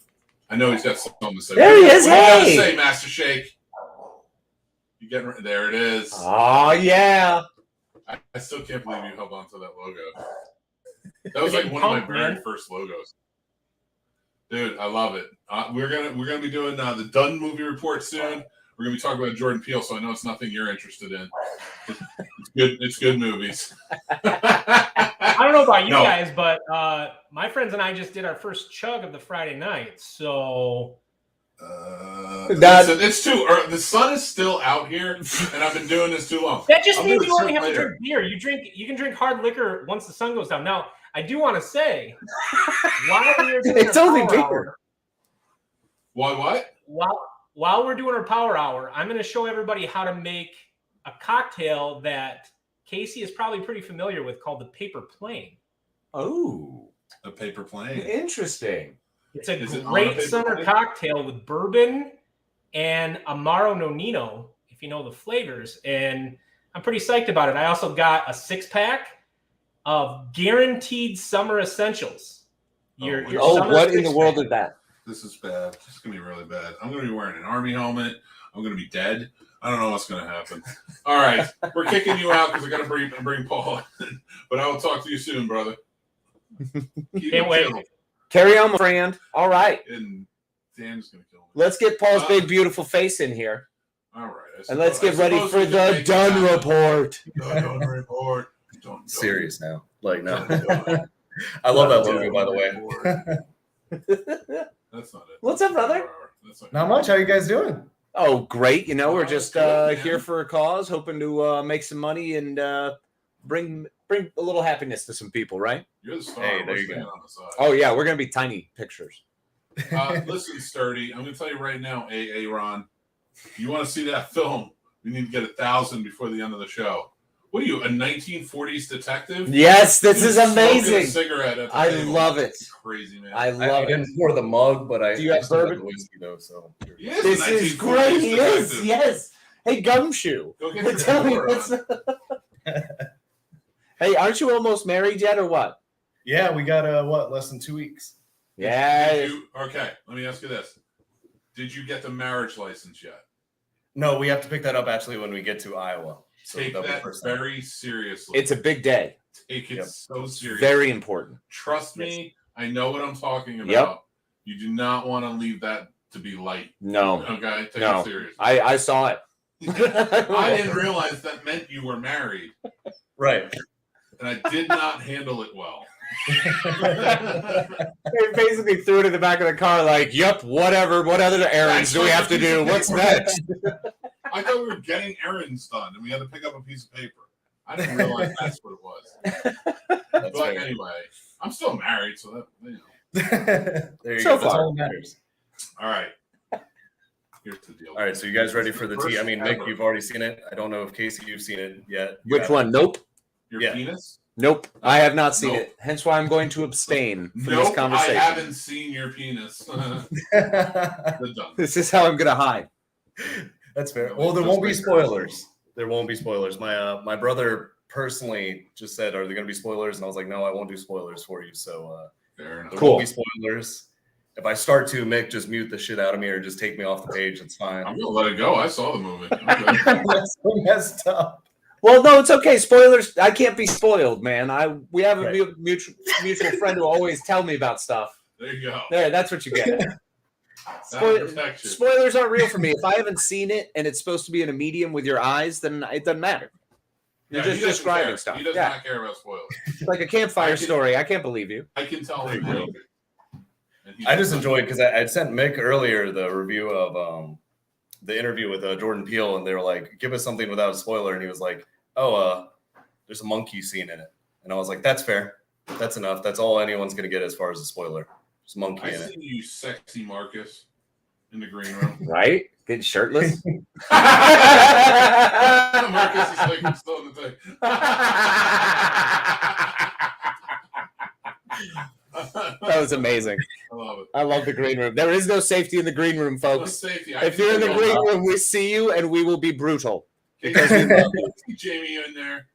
I know he's got something to say. There he is. What do you gotta Hey, say, Master Shake? You getting there? It is. Oh yeah. I still can't believe you held on to that logo. That was like one of my very first logos. Dude, I love it. We're gonna be doing the Dunn movie report soon. We're going to be talking about Jordan Peele, so I know it's nothing you're interested in. It's good. It's good movies. I don't know about you No. guys, but my friends and I just did our first chug of the Friday night. So it's too early. The sun is still out here, and I've been doing this too long. that just I'll means do you it only have to later. drink beer. You can drink hard liquor once the sun goes down. Now, I do want to say, while we are doing It's our only power beer. hour, What? while we're doing our power hour, I'm going to show everybody how to make a cocktail that Casey is probably pretty familiar with, called the paper plane. Oh, a paper plane. Interesting. It's a Is it on a great paper summer plane? cocktail with bourbon and Amaro Nonino, if you know the flavors. And I'm pretty psyched about it. I also got a 6-pack of guaranteed summer essentials. Your summer what in the 6-pack. world is that? This is bad. This is going to be really bad. I'm going to be wearing an army helmet. I'm going to be dead. I don't know what's going to happen. All right. We're kicking you out because I got to bring Paul in. But I will talk to you soon, brother. Can't wait. Carry on, my friend. All right. And Dan's going to kill me. Let's get Paul's big, beautiful face in here. All right. And let's get ready for the Done Report. Done Report. Serious now. Like, no. I love that logo, by the way. That's not it. What's up, brother? Not much. How you guys doing? Oh, great. You know, we're just here for a cause, hoping to make some money and bring a little happiness to some people, right? You're the star. Hey, there We're you go. staying on the side. Oh, yeah. We're going to be tiny pictures. Listen, Sturdy, I'm going to tell you right now, AA Ron, you want to see that film, we need to get 1,000 before the end of the show. What are you, a 1940s detective? Yes, this is Smoking a amazing. cigarette at the I table. love it. Crazy, man. I I love it. didn't pour the mug, but I Do you have still got bourbon? the whiskey though. So He is a This is 1940s great. Yes, detective. yes. Hey, Gumshoe. Go get your Tell me pour what's on. Hey, aren't you almost married yet or what? yeah, we got less than 2 weeks. Yeah. Okay, let me ask you this. Did you get the marriage license yet? No, we have to pick that up actually when we get to Iowa. So Take that'll be that first time. very seriously. It's a big day. Take it so seriously. Very important. Trust me, I know what I'm talking about. Yep. You do not want to leave that to be light. No. Okay, take No. it seriously. I saw it. I didn't realize that meant you were married, Right. and I did not handle it well. They basically threw it in the back of the car like, yep, whatever. What other errands do we have to do? What's next? I thought we were getting errands done, and we had to pick up a piece of paper. I didn't realize that's what it was. But fair. anyway, I'm still married, so that, you know. There you So go. That's far. all that matters. All right. Here's the deal. All right, so you guys ready for the tea? I mean, First Mick, ever. you've already seen it. I don't know if Casey, you've seen it yet. You Which haven't. one? Nope. Your Yeah. penis? Nope. I have not seen Nope. it. Hence why I'm going to abstain from Nope, this conversation. I haven't seen your penis. The done. This is how I'm going to hide. That's fair. No, Well, there just won't be like spoilers. There won't be spoilers. My brother personally just said, "Are there going to be spoilers?" And I was like, "No, I won't do spoilers for you." So Fair enough. there Cool. won't be spoilers. If I start to, Mick, just mute the shit out of me or just take me off the page. It's fine. I'm gonna let it go. I saw the movie. Okay. That's so messed up. Well, no, it's okay. Spoilers. I can't be spoiled, man. We have a Right. mutual friend who always tell me about stuff. There you go. There, that's what you get. That'll protect you. Spoilers aren't real for me. If I haven't seen it and it's supposed to be in a medium with your eyes, then it doesn't matter. You're Yeah, he just doesn't describing care. stuff. He does Yeah, not care about spoilers. it's like a campfire story. I can't believe you. I can tell There him you go. anything. And he's I just enjoyed because I sent Mick earlier the review of the interview with Jordan Peele, and they were like, "Give us something without a spoiler," and he was like, "Oh, there's a monkey scene in it," and I was like, "That's fair. That's enough. That's all anyone's gonna get as far as a spoiler. There's a monkey I in it." see you, sexy Marcus, in the green room. Right? Getting shirtless. Marcus is like, I'm still in the thing. That was amazing. I love it. I love the green room. There is no safety in the green room, No folks. safety. If you're in the green room, we see you and we will be brutal. because we love you. See Jamie in there.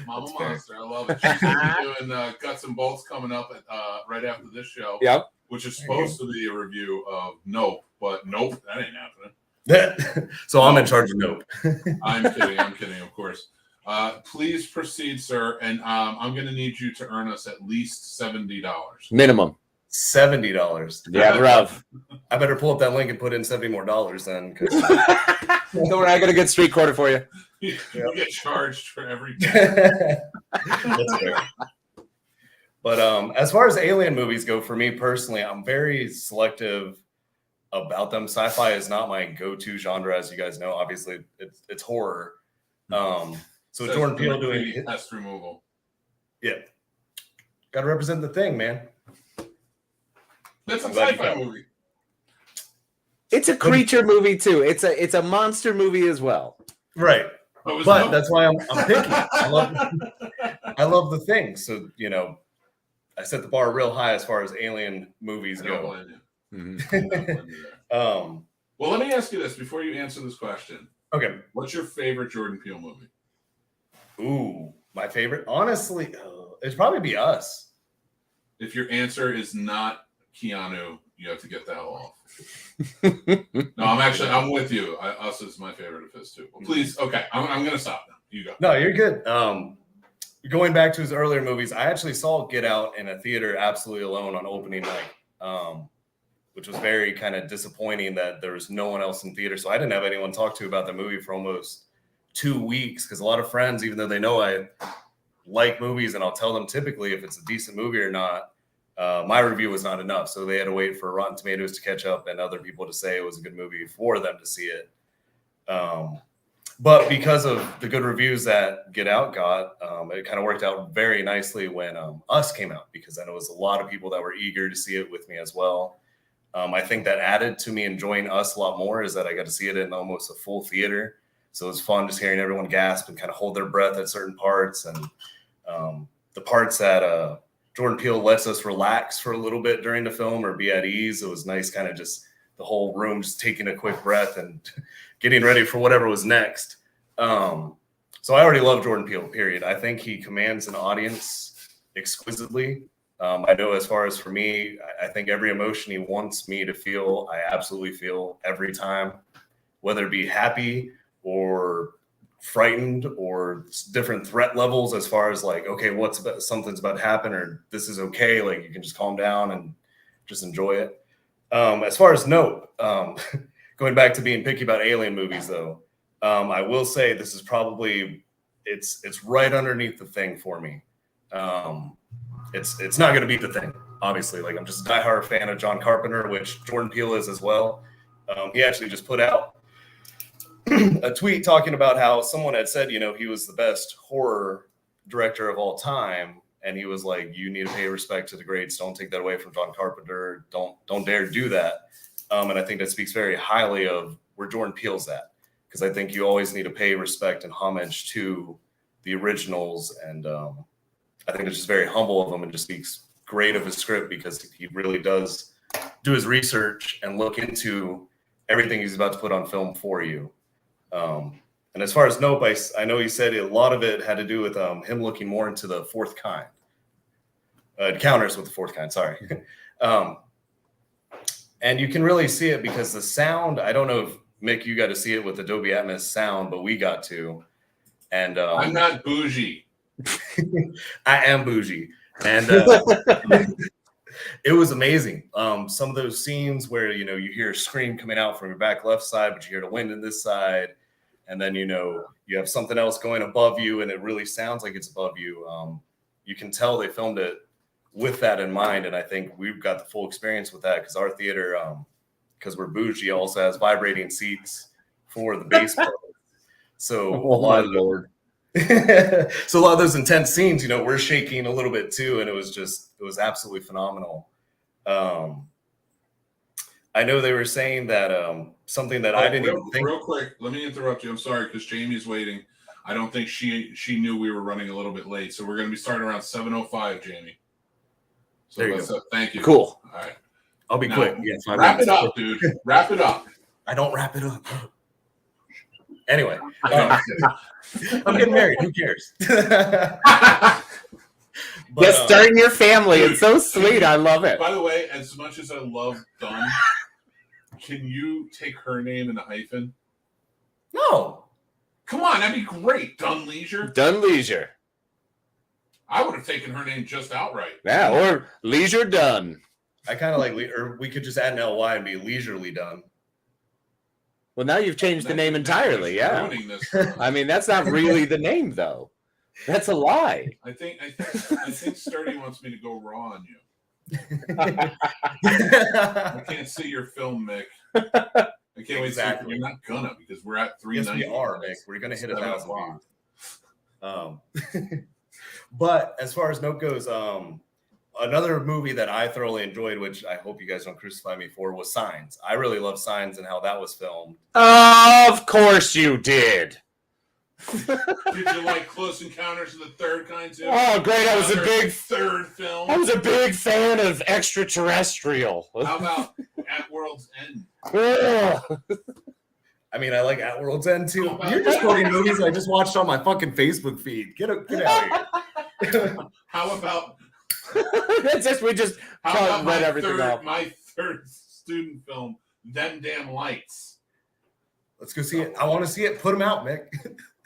Mama That's fair. Monster. I love it. She's going to be doing Guts and Bolts coming up at, right after this show. Yep. Which is supposed to be a review of Nope, but Nope, that ain't happening. So I'm in charge of Nope. I'm kidding, of course. Please proceed, sir, and I'm going to need you to earn us at least $70. Minimum. $70. Yeah, rough. I better pull up that link and put in $70 more then. Don't worry, I got a good street corner for you. You get charged for every. That's fair. But as far as alien movies go, for me personally, I'm very selective about them. Sci-fi is not my go-to genre, as you guys know. Obviously, it's horror. So Jordan Peele doing test removal. Yeah, got to represent the thing, man. That's a sci-fi movie. It's a creature movie too. It's a monster movie as well. Right. But that's why I'm picky. I love the thing. So, I set the bar real high as far as alien movies go. Well, let me ask you this before you answer this question. Okay. What's your favorite Jordan Peele movie? Ooh, my favorite? Honestly, it'd probably be Us. If your answer is not Keanu, you have to get the hell off. No, I'm with you. Us is my favorite of his too. Well, please, okay, I'm going to stop now. You go. No, you're good. Going back to his earlier movies, I actually saw Get Out in a theater absolutely alone on opening night, which was very kind of disappointing that there was no one else in theater. So I didn't have anyone to talk to about the movie for almost 2 weeks because a lot of friends, even though they know I like movies and I'll tell them typically if it's a decent movie or not, my review was not enough. So they had to wait for Rotten Tomatoes to catch up and other people to say it was a good movie for them to see it. But because of the good reviews that Get Out got, it kind of worked out very nicely when Us came out, because then it was a lot of people that were eager to see it with me as well. I think that added to me enjoying Us a lot more is that I got to see it in almost a full theater. So it was fun just hearing everyone gasp and kind of hold their breath at certain parts. And the parts that Jordan Peele lets us relax for a little bit during the film or be at ease, it was nice kind of just the whole room just taking a quick breath and getting ready for whatever was next. So I already love Jordan Peele, period. I think he commands an audience exquisitely. I know as far as for me, I think every emotion he wants me to feel, I absolutely feel every time, whether it be happy or frightened or different threat levels as far as like, okay, something's about to happen or this is okay. Like you can just calm down and just enjoy it. As far as Nope, going back to being picky about alien movies though, I will say this is probably, it's right underneath The Thing for me. It's not going to beat The Thing, obviously. Like I'm just a diehard fan of John Carpenter, which Jordan Peele is as well. He actually just put out a tweet talking about how someone had said, he was the best horror director of all time. And he was like, you need to pay respect to the greats. Don't take that away from John Carpenter. Don't dare do that. And I think that speaks very highly of where Jordan Peele's at. Because I think you always need to pay respect and homage to the originals. And I think it's just very humble of him and just speaks great of his script because he really does do his research and look into everything he's about to put on film for you. And as far as Nope, I know he said a lot of it had to do with him looking more into the fourth kind. Encounters with the fourth kind, sorry. And you can really see it because the sound, I don't know if Mick, you got to see it with Adobe Atmos sound, but we got to. And I'm not bougie. I am bougie. And it was amazing. Some of those scenes where, you hear a scream coming out from your back left side, but you hear the wind in this side. And then, you have something else going above you and it really sounds like it's above you. You can tell they filmed it with that in mind. And I think we've got the full experience with that because our theater, because we're bougie, also has vibrating seats for the bass players. So a lot of those intense scenes, we're shaking a little bit too. And it was absolutely phenomenal. I know they were saying that something that I didn't even think. Real quick, let me interrupt you. I'm sorry because Jamie's waiting. I don't think she knew we were running a little bit late, so we're going to be starting around 7:05, Jamie. So there you go. Thank you. Cool. All right. I'll be quick. Yeah, wrap it up, dude. Wrap it up. I don't wrap it up. Anyway, I'm getting married. Who cares? Yes, starting your family. It's so sweet. I love it. By the way, as much as I love Dunn, can you take her name in a hyphen? No. Come on, that'd be great. Dunn Leisure. Dunn Leisure. I would have taken her name just outright. Yeah, or Leisure Dunn. I kind of like, or we could just add an LY and be leisurely done. Well, now you've changed the name entirely. Yeah. I mean, that's not really the name, though. That's a lie. I think Sturdy wants me to go raw on you. I can't see your film, Mick. I can't wait to see. You're not gonna, because we're at 390. Yes, we are, Mick. We're gonna hit 1,000 views. But as far as note goes, another movie that I thoroughly enjoyed, which I hope you guys don't crucify me for, was Signs. I really love Signs and how that was filmed. Of course you did. Did you like Close Encounters of the Third Kind too? Oh, great! I was a big third film. I was a big fan of Extraterrestrial. How about At World's End? I mean, I like At World's End too. You're just quoting movies I just watched on my fucking Facebook feed. Get out of here. How about? That's just we just read everything up. My third student film, Them Damn Lights. Let's go see it. I want to see it. Put them out, Mick.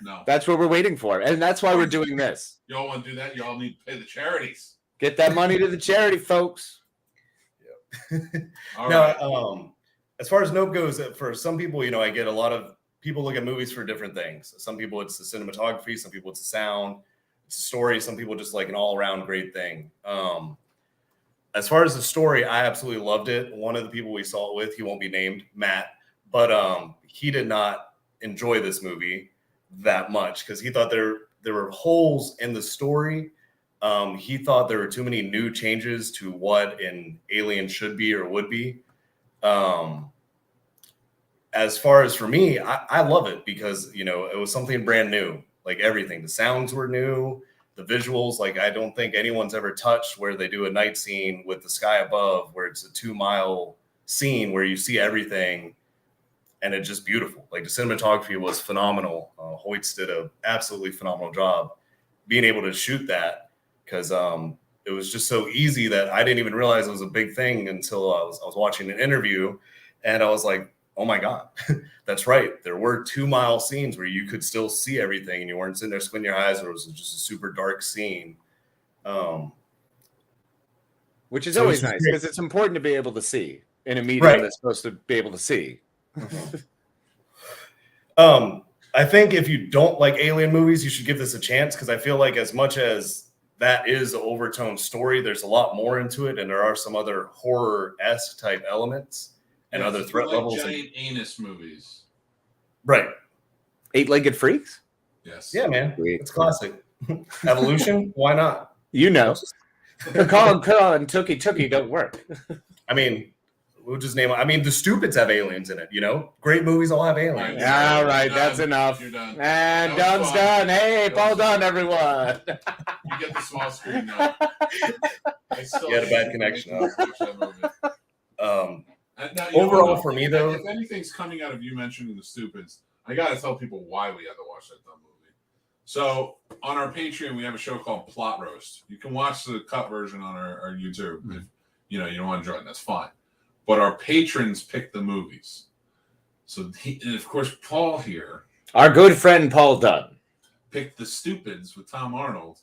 No. That's what we're waiting for. And that's why we're doing this. Y'all want to do that? Y'all need to pay the charities. Get that money to the charity, folks. Now, as far as note goes, for some people, I get a lot of people look at movies for different things. Some people, it's the cinematography. Some people, it's the sound. It's a story. Some people just like an all-around great thing. As far as the story, I absolutely loved it. One of the people we saw it with, he won't be named, Matt, but he did not enjoy this movie that much because he thought there were holes in the story. He thought there were too many new changes to what an alien should be or would be. As far as for me, I love it because, it was something brand new, like everything. The sounds were new, the visuals, like I don't think anyone's ever touched where they do a night scene with the sky above, where it's a 2-mile scene where you see everything. And it's just beautiful. Like the cinematography was phenomenal. Hoyts did an absolutely phenomenal job being able to shoot that because it was just so easy that I didn't even realize it was a big thing until I was watching an interview, and I was like, "Oh my god, that's right." There were 2-mile scenes where you could still see everything, and you weren't sitting there squinting your eyes, or it was just a super dark scene. Which is always nice because it's important to be able to see in a medium that's supposed to be able to see. I think if you don't like alien movies, you should give this a chance because I feel like as much as that is an overtone story, there's a lot more into it, and there are some other horror-esque type elements and other threat levels. Giant anus movies, right? 8-Legged Freaks. Yes. Yeah, man, it's classic. Evolution. Why not? Caw and Tookie don't work. I mean. We'll just name it. I mean, The Stupids have aliens in it, Great movies all have aliens. All right, that's enough. You're done. And done's done. Hey, all done, everyone. You get the small screen now. You had a bad connection. Overall, for me, though. If anything's coming out of you mentioning The Stupids, I got to tell people why we had to watch that dumb movie. So, on our Patreon, we have a show called Plot Roast. You can watch the cut version on our YouTube. If you don't want to join, that's fine. But our patrons pick the movies. So, and of course, Paul here. Our good friend Paul Dunn. Picked The Stupids with Tom Arnold.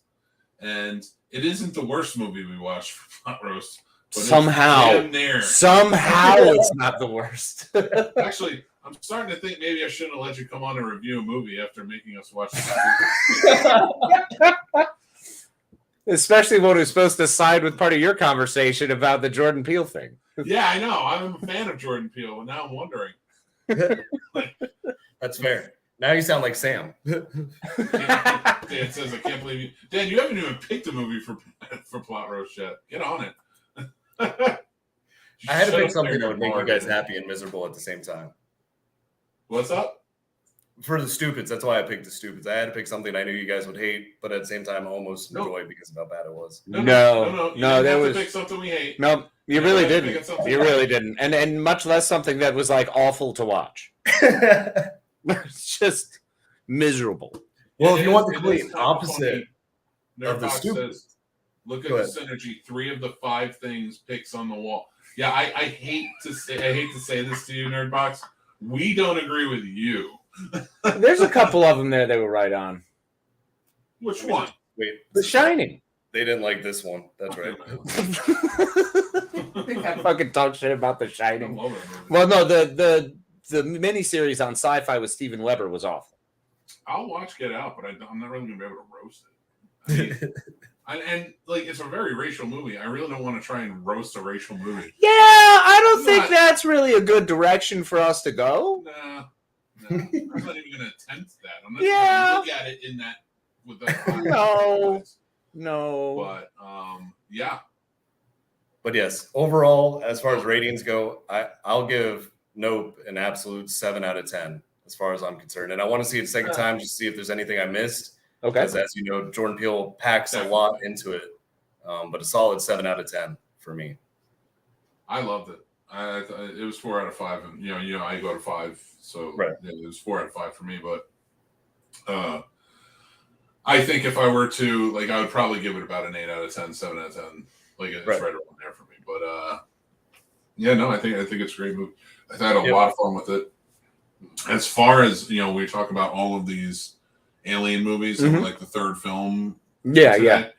And it isn't the worst movie we watched for Plot Roast. But somehow it's not the worst. Actually, I'm starting to think maybe I shouldn't have let you come on and review a movie after making us watch it. Especially when we're supposed to side with part of your conversation about the Jordan Peele thing. Yeah, I know. I'm a fan of Jordan Peele, and now I'm wondering. That's fair. Now you sound like Sam. Dan says, I can't believe you. Dan, you haven't even picked a movie for Plot Roast yet. Get on it. I had to pick something that would make you guys happy and miserable at the same time. What's up? For The Stupids, that's why I picked The Stupids. I had to pick something I knew you guys would hate, but at the same time, almost enjoy because of how bad it was. No, there was pick something we hate. No, you really didn't. You really didn't, and much less something that was like awful to watch. It's just miserable. Well, if you want the complete opposite of The Stupids, look at the synergy. 3 of the 5 things picks on the wall. Yeah, I hate to say this to you, Nerdbox. We don't agree with you. There's a couple of them there they were right on. Which one? Wait, The Shining. They didn't like this one. That's right. Can't fucking talk shit about The Shining. I love that movie. Well, no, the miniseries on Sci-Fi with Steven Weber was awful. I'll watch Get Out, but I'm not really gonna be able to roast it. I mean, and like it's a very racial movie. I really don't want to try and roast a racial movie. Yeah, I don't think that's really a good direction for us to go. Nah, I'm not even gonna attempt that. I'm not Yeah. gonna look at it in that with that. No. But yeah. But yes, overall, as far as ratings go, I'll give Nope an absolute 7 out of 10 as far as I'm concerned. And I want to see it a second time just to see if there's anything I missed. Okay. Because as you know, Jordan Peele packs a lot into it. But a solid 7 out of 10 for me. I loved it. It was 4 out of 5, and you know, I go to 5, so right. It was 4 out of 5 for me. But I think if I were to I would probably give it about an 8 out of 10, 7 out of 10. Like it's right around there for me. But yeah, no, I think it's a great movie. I've had a lot of fun with it. As far as we talk about all of these alien movies, and like the third film. Yeah, today,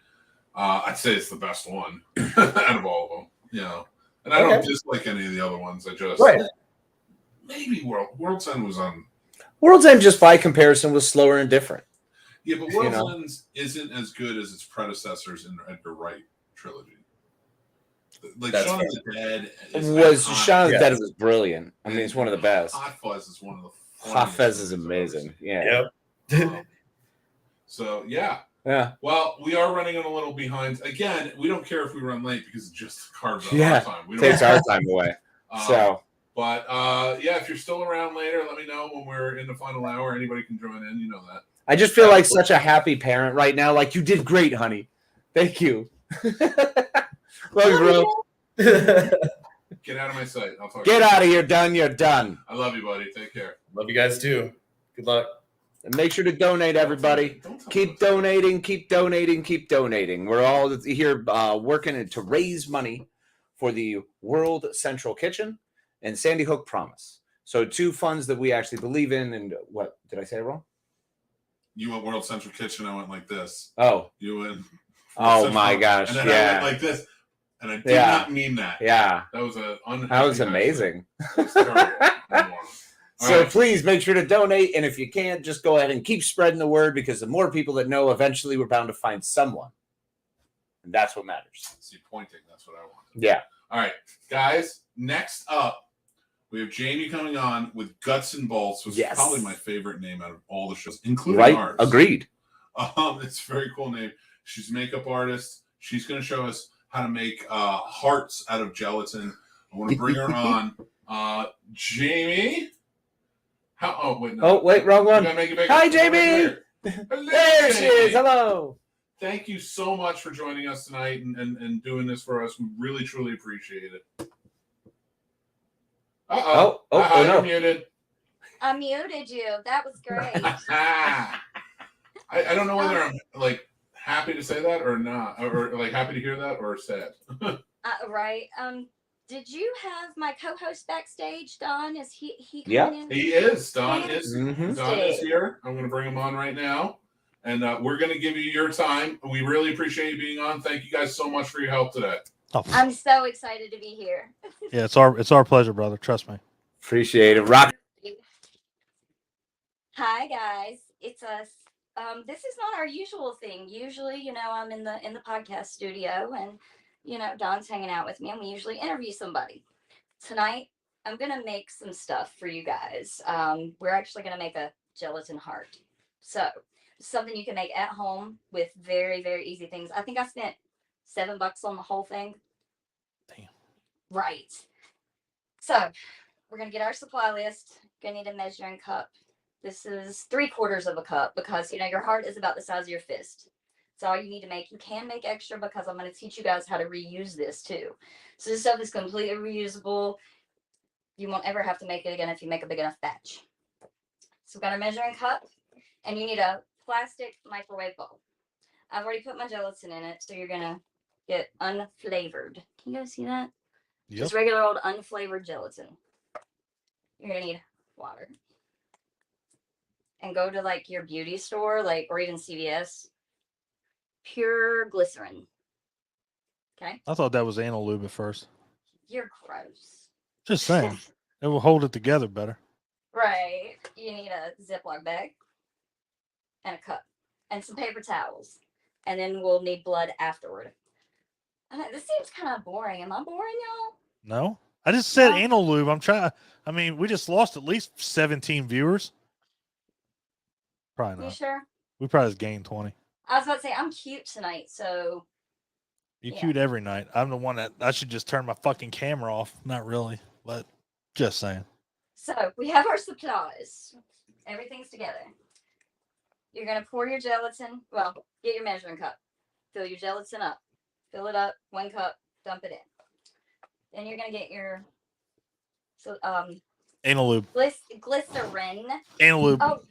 I'd say it's the best one out of all of them. And I don't dislike any of the other ones. I just maybe World's End was on. World's End, just by comparison, was slower and different. Yeah, but World's End isn't as good as its predecessors in the Edgar Wright trilogy. Like Shaun of the Dead Shaun of the Dead was brilliant. I mean, it's one of the best. Hot Fuzz is one of the Hot Fuzz is amazing. Yeah. Yep. So yeah. Well, we are running on a little behind. Again, we don't care if we run late because it just carves up our time. We don't takes our time away. But if you're still around later, let me know when we're in the final hour. Anybody can join in. You know that. I just feel like such a happy parent right now. Like, you did great, honey. Thank you. Love you, bro. Get out of my sight. I'll talk. Get out of here, done. You're done. I love you, buddy. Take care. Love you guys too. Good luck. And make sure to donate, everybody. Keep donating. Keep donating. Keep donating. We're all here working to raise money for the World Central Kitchen and Sandy Hook Promise. So 2 funds that we actually believe in. And what did I say wrong? You went World Central Kitchen. I went like this. Oh. You went. Oh my gosh! And then I went like this, and I did not mean that. Yeah. That was That was amazing. That So please make sure to donate, and if you can't, just go ahead and keep spreading the word, because the more people that know, eventually we're bound to find someone, and that's what matters. See, pointing. That's what I want. Yeah. All right, guys. Next up, we have Jamie coming on with Guts and Bolts, which is probably my favorite name out of all the shows, including ours. Agreed. It's a very cool name. She's a makeup artist. She's going to show us how to make hearts out of gelatin. I want to bring her on. Jamie. Wait, wrong one. Hi, Jamie. There she is. Hello. Thank you so much for joining us tonight and doing this for us. We really, truly appreciate it. No. You're muted. I muted you. That was great. I don't know whether I'm happy to say that or not, or happy to hear that or sad. Right. Did you have my co-host backstage, Don? Is he He coming in? is. Don is Fantastic. here. I'm going to bring him on right now, and we're going to give you your time. We really appreciate you being on. Thank you guys so much for your help today. I'm so excited to be here. Yeah, it's our pleasure, brother. Trust me. Appreciate it. Rock. Hi guys, it's us. This is not our usual thing. Usually, I'm in the podcast studio, and Don's hanging out with me, and we usually interview somebody. Tonight, I'm gonna make some stuff for you guys. We're actually gonna make a gelatin heart. So, something you can make at home with very, very easy things. I think I spent $7 on the whole thing. Damn. Right. So, we're gonna get our supply list. Gonna need a measuring cup. This is 3/4 of a cup because your heart is about the size of your fist. That's all you need to make. You can make extra because I'm going to teach you guys how to reuse this too. So this stuff is completely reusable. You won't ever have to make it again if you make a big enough batch. So we've got our measuring cup, and you need a plastic microwave bowl. I've already put my gelatin in it, so you're going to get unflavored. Can you guys see that? Yep. Just regular old unflavored gelatin. You're going to need water. And go to your beauty store, or even CVS. Pure glycerin. Okay. I thought that was anal lube at first. You're gross. Just saying. It will hold it together better. Right. You need a Ziploc bag and a cup and some paper towels. And then we'll need blood afterward. This seems kind of boring. Am I boring, y'all? No? I just said No. anal lube. I mean, we just lost at least 17 viewers. Probably You not. sure? We probably just gained 20. I was about to say, I'm cute tonight, so. You Yeah. cute every night. I'm the one that I should just turn my fucking camera off. Not really, but just saying. So we have our supplies. Everything's together. You're going to pour your gelatin. Well, get your measuring cup. Fill your gelatin up. Fill it up. 1 cup. Dump it in. Then you're going to get your Anal lube. Glycerin. Anal lube.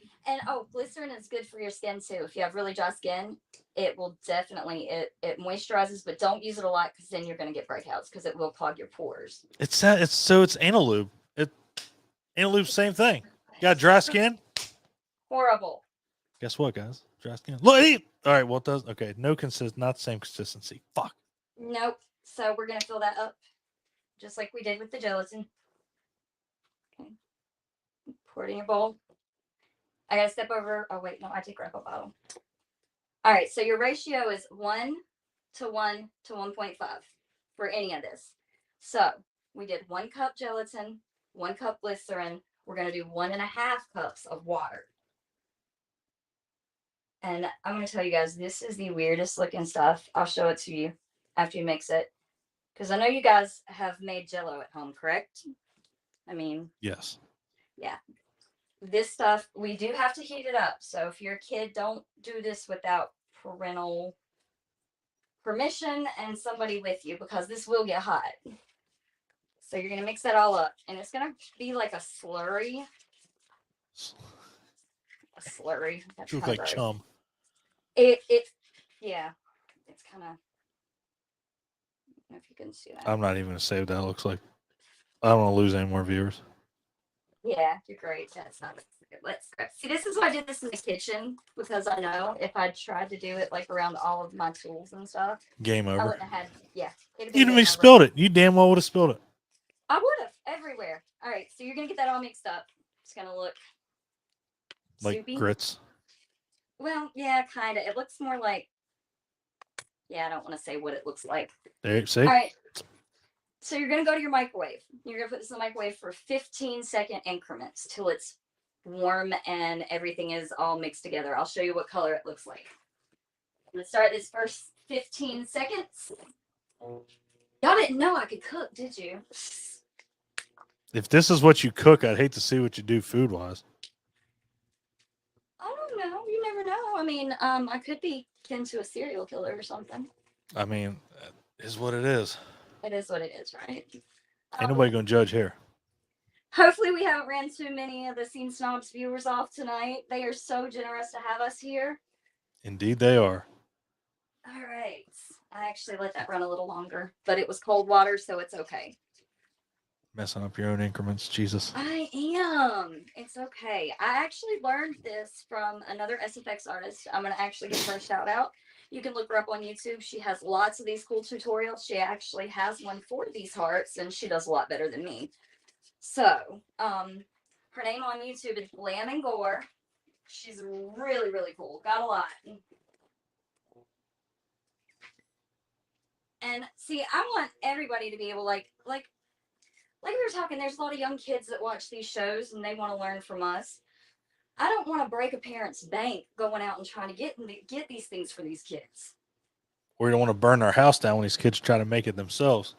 Glycerin is good for your skin too. If you have really dry skin, it will definitely it moisturizes, but don't use it a lot because then you're going to get breakouts because it will clog your pores. It's anal lube. Anal lube, same thing. Got dry skin? Horrible. Guess what, guys? Dry skin. Look, all right. Well, it does. Okay, not the same consistency. Fuck. Nope. So we're going to fill that up just like we did with the gelatin. Okay. Pour it in your bowl. I got to step over. Oh, wait. No, I did grab a bottle. All right. So your ratio is 1 to 1 to 1.5 for any of this. So we did 1 cup gelatin, 1 cup glycerin. We're going to do 1.5 cups of water. And I'm going to tell you guys, this is the weirdest looking stuff. I'll show it to you after you mix it. Because I know you guys have made Jell-O at home, correct? I mean. Yes. Yeah. This stuff, we do have to heat it up. So if you're a kid, don't do this without parental permission and somebody with you because this will get hot. So you're going to mix that all up. And it's going to be like a slurry. A slurry. It looks like chum. Yeah. It's kind of, I don't know if you can see that. I'm not even going to say what that looks like. I don't want to lose any more viewers. Yeah, you're great. That's not good. Let's see. This is why I did this in the kitchen because I know if I tried to do it like around all of my tools and stuff, Game over. I wouldn't have had. Yeah, You didn't even spilled it. You damn well would have spilled it. I would have everywhere. All right, so you're gonna get that all mixed up. It's gonna look Like soupy. grits. Well, yeah, kind of. It looks more like. Yeah, I don't want to say what it looks like. There you see. All right. So you're going to go to your microwave. You're going to put this in the microwave for 15-second increments till it's warm and everything is all mixed together. I'll show you what color it looks like. I'm going to start this first 15 seconds. Y'all didn't know I could cook, did you? If this is what you cook, I'd hate to see what you do food-wise. I don't know. You never know. I mean, I could be kin to a serial killer or something. I mean, it is what it is. It is what it is, right? Ain't nobody going to judge here. Hopefully we haven't ran too many of the Scene Snobs viewers off tonight. They are so generous to have us here. Indeed they are. All right. I actually let that run a little longer, but it was cold water, so it's okay. Messing up your own increments, Jesus. I am. It's okay. I actually learned this from another SFX artist. I'm going to actually give her a shout out. You can look her up on YouTube. She has lots of these cool tutorials. She actually has one for these hearts, and she does a lot better than me. So, her name on YouTube is Glam and Gore. She's really, really cool. Got a lot. And see, I want everybody to be able, like we were talking, there's a lot of young kids that watch these shows and they want to learn from us. I don't want to break a parent's bank going out and trying to get these things for these kids. We don't want to burn our house down when these kids try to make it themselves.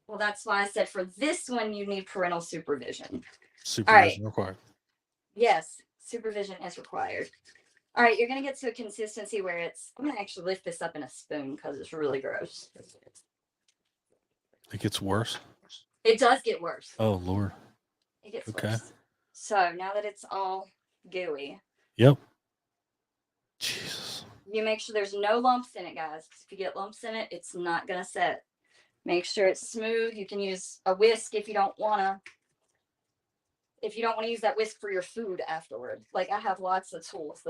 Well, that's why I said for this one, you need parental supervision. Supervision required. Yes, supervision is required. All right, you're going to get to a consistency where I'm going to actually lift this up in a spoon because it's really gross. It gets worse. It does get worse. Oh, Lord. It gets okay. worse. So now that it's all gooey. Yep. Jesus. You make sure there's no lumps in it, guys. If you get lumps in it, it's not going to set. Make sure it's smooth. You can use a whisk if you don't want to. If you don't want to use that whisk for your food afterward. Like I have lots of tools,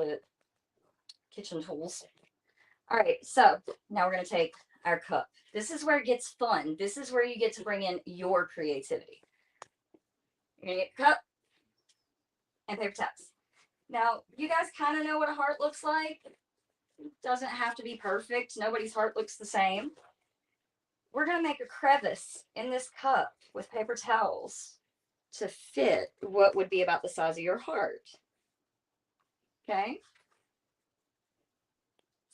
kitchen tools. All right, so now we're going to take our cup. This is where it gets fun. This is where you get to bring in your creativity. You're gonna get a cup and paper towels. Now, you guys kind of know what a heart looks like. It doesn't have to be perfect. Nobody's heart looks the same. We're gonna make a crevice in this cup with paper towels to fit what would be about the size of your heart. Okay.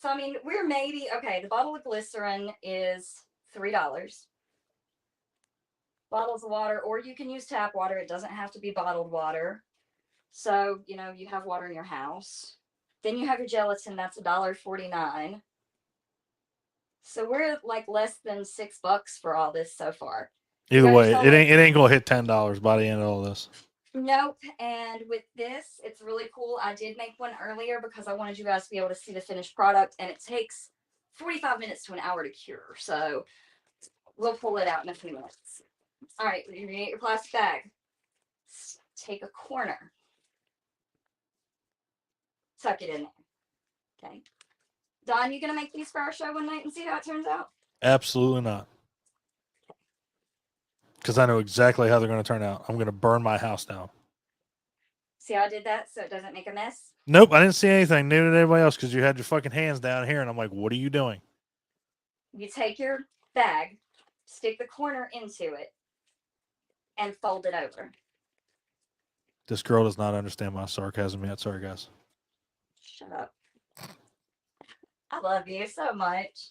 So, I mean, we're maybe, okay, the bottle of glycerin is $3. Bottles of water, or you can use tap water. It doesn't have to be bottled water. So, you know, you have water in your house. Then you have your gelatin, that's $1.49. So we're like less than $6 for all this so far. Either way, it ain't gonna hit $10 by the end of all this. Nope. And with this, it's really cool. I did make one earlier because I wanted you guys to be able to see the finished product, and it takes 45 minutes to an hour to cure. So we'll pull it out in a few minutes. All right, you're gonna get your plastic bag. Take a corner. Tuck it in there. Okay. Don, you gonna make these for our show one night and see how it turns out? Absolutely not. Because I know exactly how they're going to turn out. I'm going to burn my house down. See how I did that so it doesn't make a mess? Nope, I didn't see anything. Neither did anybody else because you had your fucking hands down here, and I'm like, what are you doing? You take your bag, stick the corner into it, and fold it over. This girl does not understand my sarcasm yet. Sorry, guys. Shut up. I love you so much.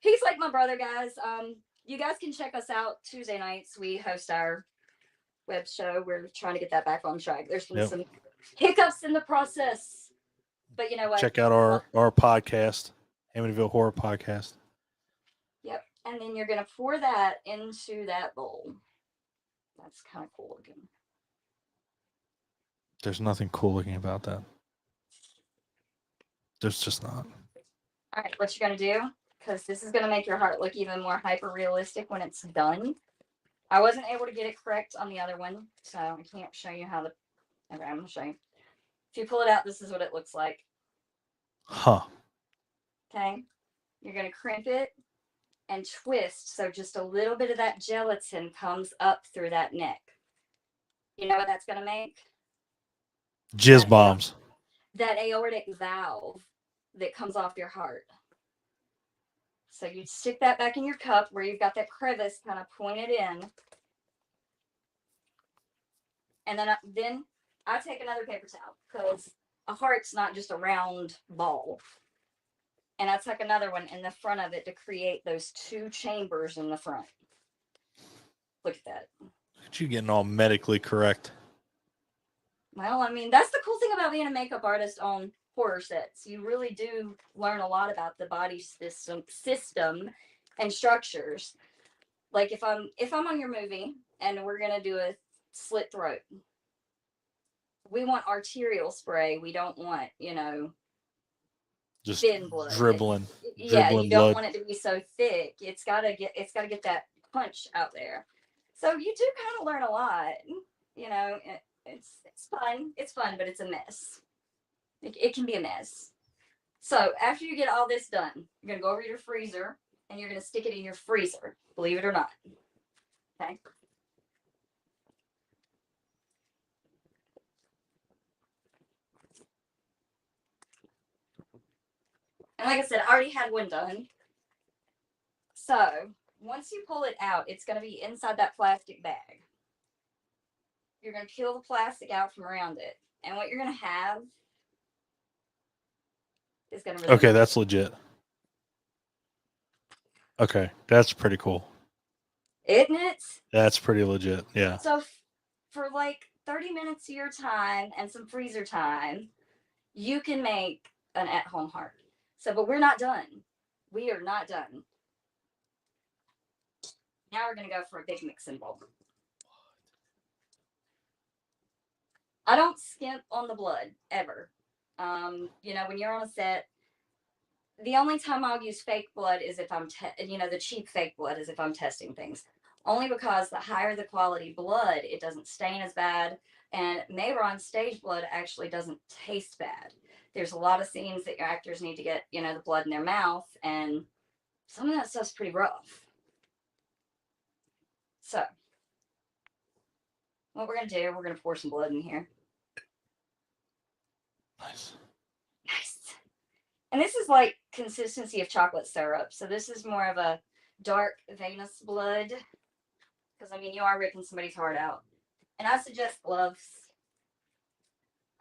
He's like my brother, guys. You guys can check us out Tuesday nights. We host our web show. We're trying to get that back on track. There's been some hiccups in the process, but you know what? Check out our podcast, Amityville Horror Podcast. Yep. And then you're going to pour that into that bowl. That's kind of cool looking. There's nothing cool looking about that. There's just not. All right, what you're going to do, because this is going to make your heart look even more hyper realistic when it's done. I wasn't able to get it correct on the other one, so I can't show you how the. Okay, I'm going to show you. If you pull it out, this is what it looks like. Huh. Okay. You're going to crimp it and twist so just a little bit of that gelatin comes up through that neck. You know what that's going to make? Jizz bombs. That aortic valve that comes off your heart. So you stick that back in your cup where you've got that crevice kind of pointed in. And then I take another paper towel because a heart's not just a round ball. And I tuck another one in the front of it to create those two chambers in the front. Look at that. Look at you getting all medically correct. Well, I mean, that's the cool thing about being a makeup artist on horror sets. You really do learn a lot about the body system and structures. Like if I'm on your movie and we're gonna do a slit throat, we want arterial spray. We don't want, just thin blood. dribbling. Yeah, dribbling you don't blood. want it to be so thick. It's gotta get that punch out there. So you do kind of learn a lot. It's fun. It's fun, but it's a mess. It can be a mess. So after you get all this done, you're going to go over to your freezer and you're going to stick it in your freezer, believe it or not. Okay. And like I said, I already had one done. So once you pull it out, it's going to be inside that plastic bag. You're going to peel the plastic out from around it. And what you're going to have is going to Okay, that's legit. Okay, that's pretty cool. Isn't it? That's pretty legit. Yeah. So for like 30 minutes of your time and some freezer time, you can make an at-home heart. So, but we're not done. We are not done. Now we're going to go for a big mixing bowl. I don't skimp on the blood ever. When you're on a set, the only time I'll use fake blood is if I'm, the cheap fake blood is if I'm testing things. Only because the higher the quality blood, it doesn't stain as bad. And Mayron stage blood actually doesn't taste bad. There's a lot of scenes that your actors need to get, you know, the blood in their mouth, and some of that stuff's pretty rough. So, what we're going to do, we're going to pour some blood in here. Nice. Nice. And this is like consistency of chocolate syrup. So this is more of a dark venous blood. Because, I mean, you are ripping somebody's heart out. And I suggest gloves.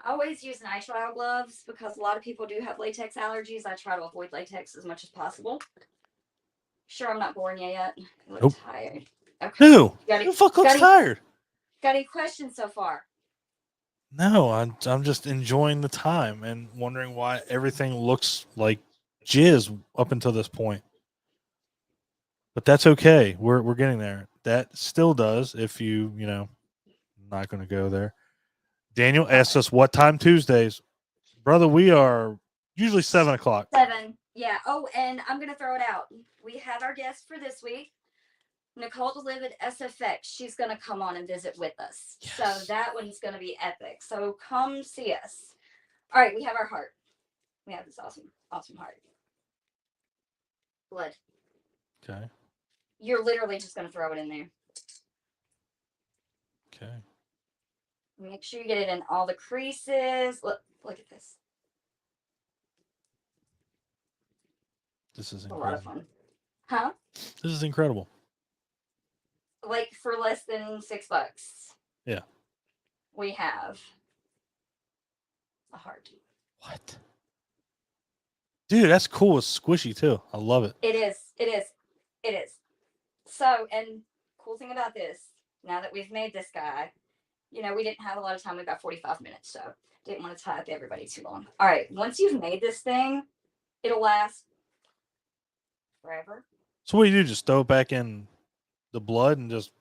I always use nitrile gloves because a lot of people do have latex allergies. I try to avoid latex as much as possible. Sure, I'm not boring you yet. You look Nope. tired. Okay. No, who the fuck looks tired? Got any questions so far? No, I'm just enjoying the time and wondering why everything looks like jizz up until this point. But that's okay. We're getting there. That still does if you know, not going to go there. Daniel asked us what time Tuesdays. Brother, we are usually 7 o'clock. 7. Yeah. Oh, and I'm going to throw it out. We have our guest for this week. Nicole delivered SFX. She's going to come on and visit with us. Yes. So that one's going to be epic. So come see us. All right. We have our heart. We have this awesome, awesome heart. Blood. Okay. You're literally just going to throw it in there. Okay. Make sure you get it in all the creases. Look at this. This is incredible. A lot of fun. Huh? This is incredible. Like for less than $6. Yeah. We have a heart. What? Dude, that's cool. It's squishy too. I love it. It is. It is. It is. So, and cool thing about this, now that we've made this guy, you know, we didn't have a lot of time. We've got 45 minutes, so didn't want to tie up everybody too long. All right. Once you've made this thing, it'll last forever. So what do you do? Just throw it back in the blood and just,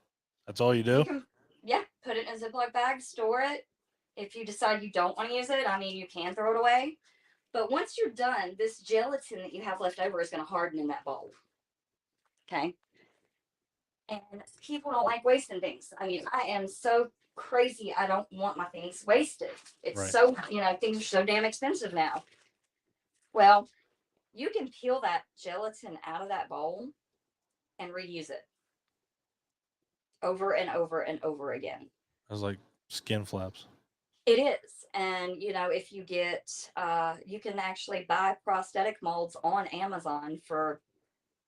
that's all you do? Yeah. Put it in a Ziploc bag, store it. If you decide you don't want to use it, I mean, you can throw it away. But once you're done, this gelatin that you have left over is going to harden in that bowl. Okay. And people don't like wasting things. I mean, I am so crazy. I don't want my things wasted. It's Right. so, you know, things are so damn expensive now. Well, you can peel that gelatin out of that bowl and reuse it over and over and over again. I was like skin flaps. It is. And, you know, if you get, you can actually buy prosthetic molds on Amazon for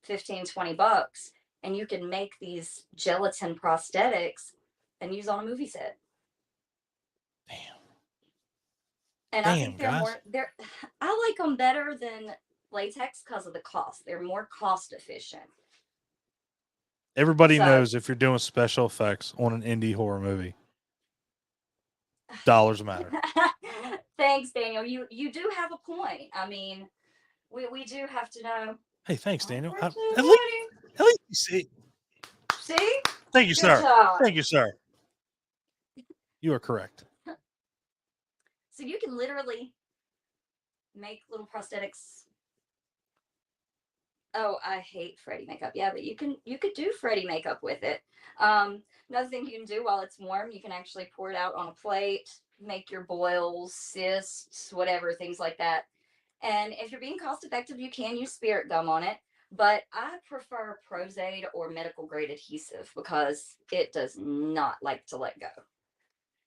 $15-20, and you can make these gelatin prosthetics and use on a movie set. Damn. And I think I like them better than latex because of the cost. They're more cost efficient. Everybody knows if you're doing special effects on an indie horror movie, dollars matter. Thanks, Daniel. You do have a point. I mean, we do have to know. Hey, thanks, Daniel. At least you see. See? Thank you, Good sir. job. Thank you, sir. You are correct. So you can literally make little prosthetics. Oh, I hate Freddy makeup. Yeah, but you could do Freddy makeup with it. Another thing you can do while it's warm, you can actually pour it out on a plate, make your boils, cysts, whatever, things like that. And if you're being cost effective, you can use spirit gum on it. But I prefer Prozaid or medical grade adhesive because it does not like to let go.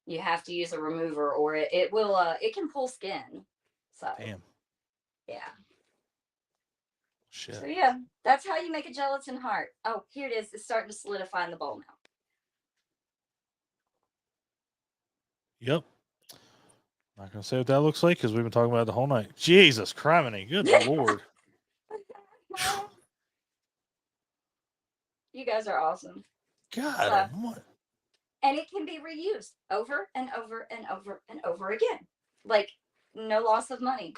You have to use a remover or it will it can pull skin. So damn. Yeah. Shit. So yeah, that's how you make a gelatin heart. Oh, here it is. It's starting to solidify in the bowl now. Yep. Not gonna say what that looks like because we've been talking about it the whole night. Jesus criminy, good lord. You guys are awesome. God, what? And it can be reused over and over and over and over again. Like no loss of money.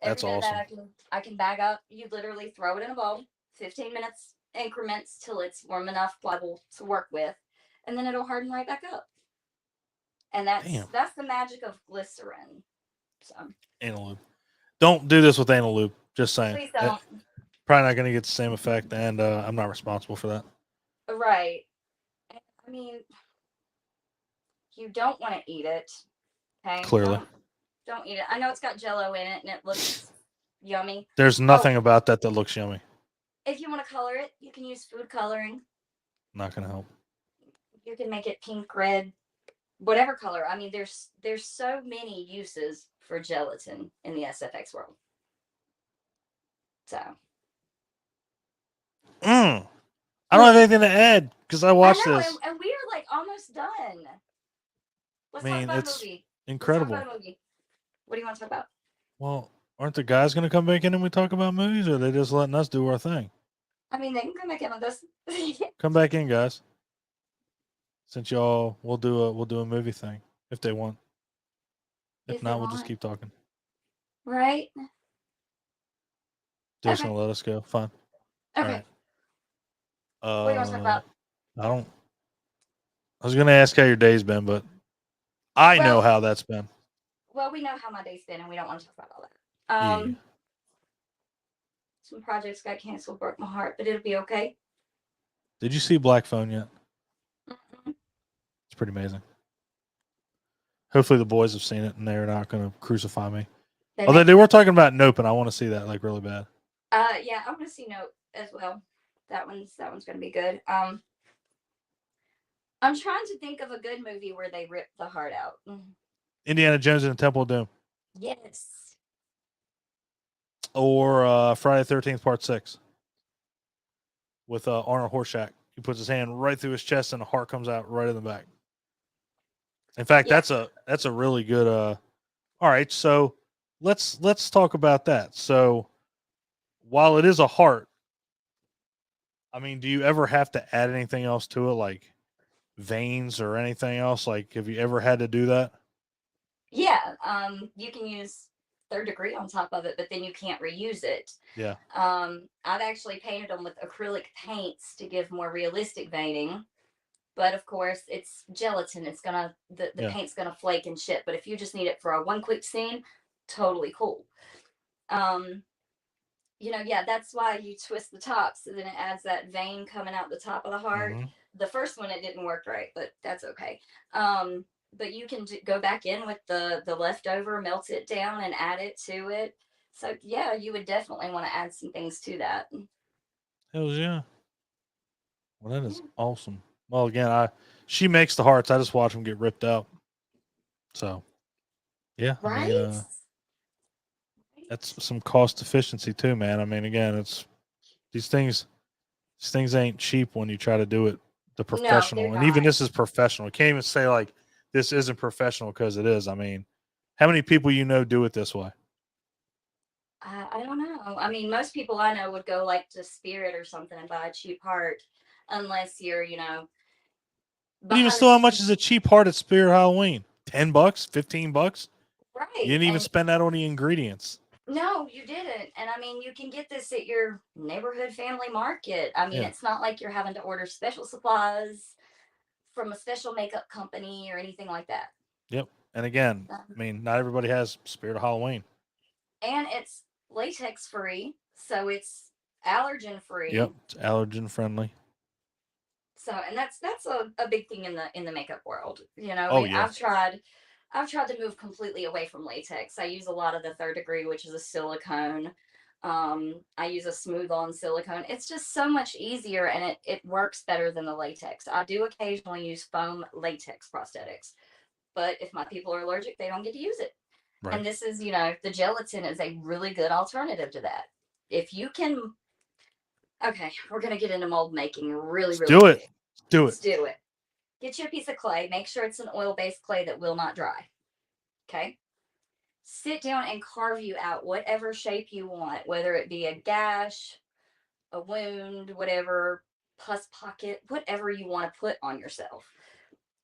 That's Every minute awesome. that I can bag up. You literally throw it in a bowl, 15 minutes increments till it's warm enough, pliable to work with, and then it'll harden right back up. And that's the magic of glycerin. So Anal lube. Don't do this with anal lube. Just saying. please don't. Probably not gonna get the same effect, and I'm not responsible for that. Right. I mean, you don't want to eat it. Okay. Clearly. Don't eat it. I know it's got Jello in it and it looks yummy. There's nothing about that looks yummy. If you want to color it, you can use food coloring. Not gonna help. You can make it pink, red, whatever color. I mean, there's so many uses for gelatin in the SFX world. So. I don't have anything to add because I watched I know, this. and we are like almost done. Let's I mean, talk about it's a movie. incredible. Let's talk about a movie. What do you want to talk about? Well, aren't the guys gonna come back in and we talk about movies, or are they just letting us do our thing? I mean, they can come back in with us. Come back in, guys. Since we'll do a movie thing if they want. If not, we'll just keep talking. Right? They're just gonna let us go. Fine. Okay. All right. What do you want to talk about? I was gonna ask how your day's been, but I know how that's been. Well, we know how my day's been, and we don't want to talk about all that. Some projects got canceled, broke my heart, but it'll be okay. Did you see Black Phone yet? It's pretty amazing. Hopefully the boys have seen it and they're not going to crucify me. Although they were talking about Nope, and I want to see that like really bad. Yeah, I want to see Nope as well. That one's going to be good. I'm trying to think of a good movie where they rip the heart out. Indiana Jones and the Temple of Doom. Yes. Or Friday the 13th Part 6 with Arnold Horshack. He puts his hand right through his chest and the heart comes out right in the back. In fact, that's a really good all right, so let's talk about that. So while it is a heart, I mean, do you ever have to add anything else to it, like veins or anything else? Like, have you ever had to do that? Yeah, you can use third degree on top of it, but then you can't reuse it. Yeah. I've actually painted them with acrylic paints to give more realistic veining. But of course, it's gelatin. It's gonna the paint's gonna flake and shit. But if you just need it for one quick scene, totally cool. That's why you twist the top so then it adds that vein coming out the top of the heart. Mm-hmm. The first one it didn't work right, but that's okay. But you can go back in with the leftover, melt it down, and add it to it. So yeah, you would definitely want to add some things to that. Hells yeah. Well, that is awesome. Well, again, she makes the hearts. I just watch them get ripped out. So, yeah, right. I mean, that's some cost efficiency too, man. I mean, again, it's these things ain't cheap when you try to do it the professional. No, and even this is professional. You can't even say like this isn't professional because it is. I mean, how many people do it this way? I don't know. I mean, most people I know would go like to Spirit or something and buy a cheap heart, unless you're, But even still, how much is a cheap heart at Spirit Halloween? $10, $15? Right. You didn't even spend that on the ingredients. No, you didn't. And I mean, you can get this at your neighborhood family market. I mean, It's not like you're having to order special supplies from a special makeup company or anything like that. Yep. And again, I mean, not everybody has Spirit of Halloween. And it's latex free, so it's allergen free. Yep, it's allergen friendly. So, and that's a big thing in the makeup world. I've tried to move completely away from latex. I use a lot of the third degree, which is a silicone. I use a smooth on silicone. It's just so much easier and it works better than the latex. I do occasionally use foam latex prosthetics, but if my people are allergic, they don't get to use it. Right. And this is, the gelatin is a really good alternative to that. If you can, okay, we're going to get into mold making really Let's do it. Let's do it. Get you a piece of clay. Make sure it's an oil-based clay that will not dry. Okay. Sit down and carve you out whatever shape you want, whether it be a gash, a wound, whatever, pus pocket, whatever you want to put on yourself.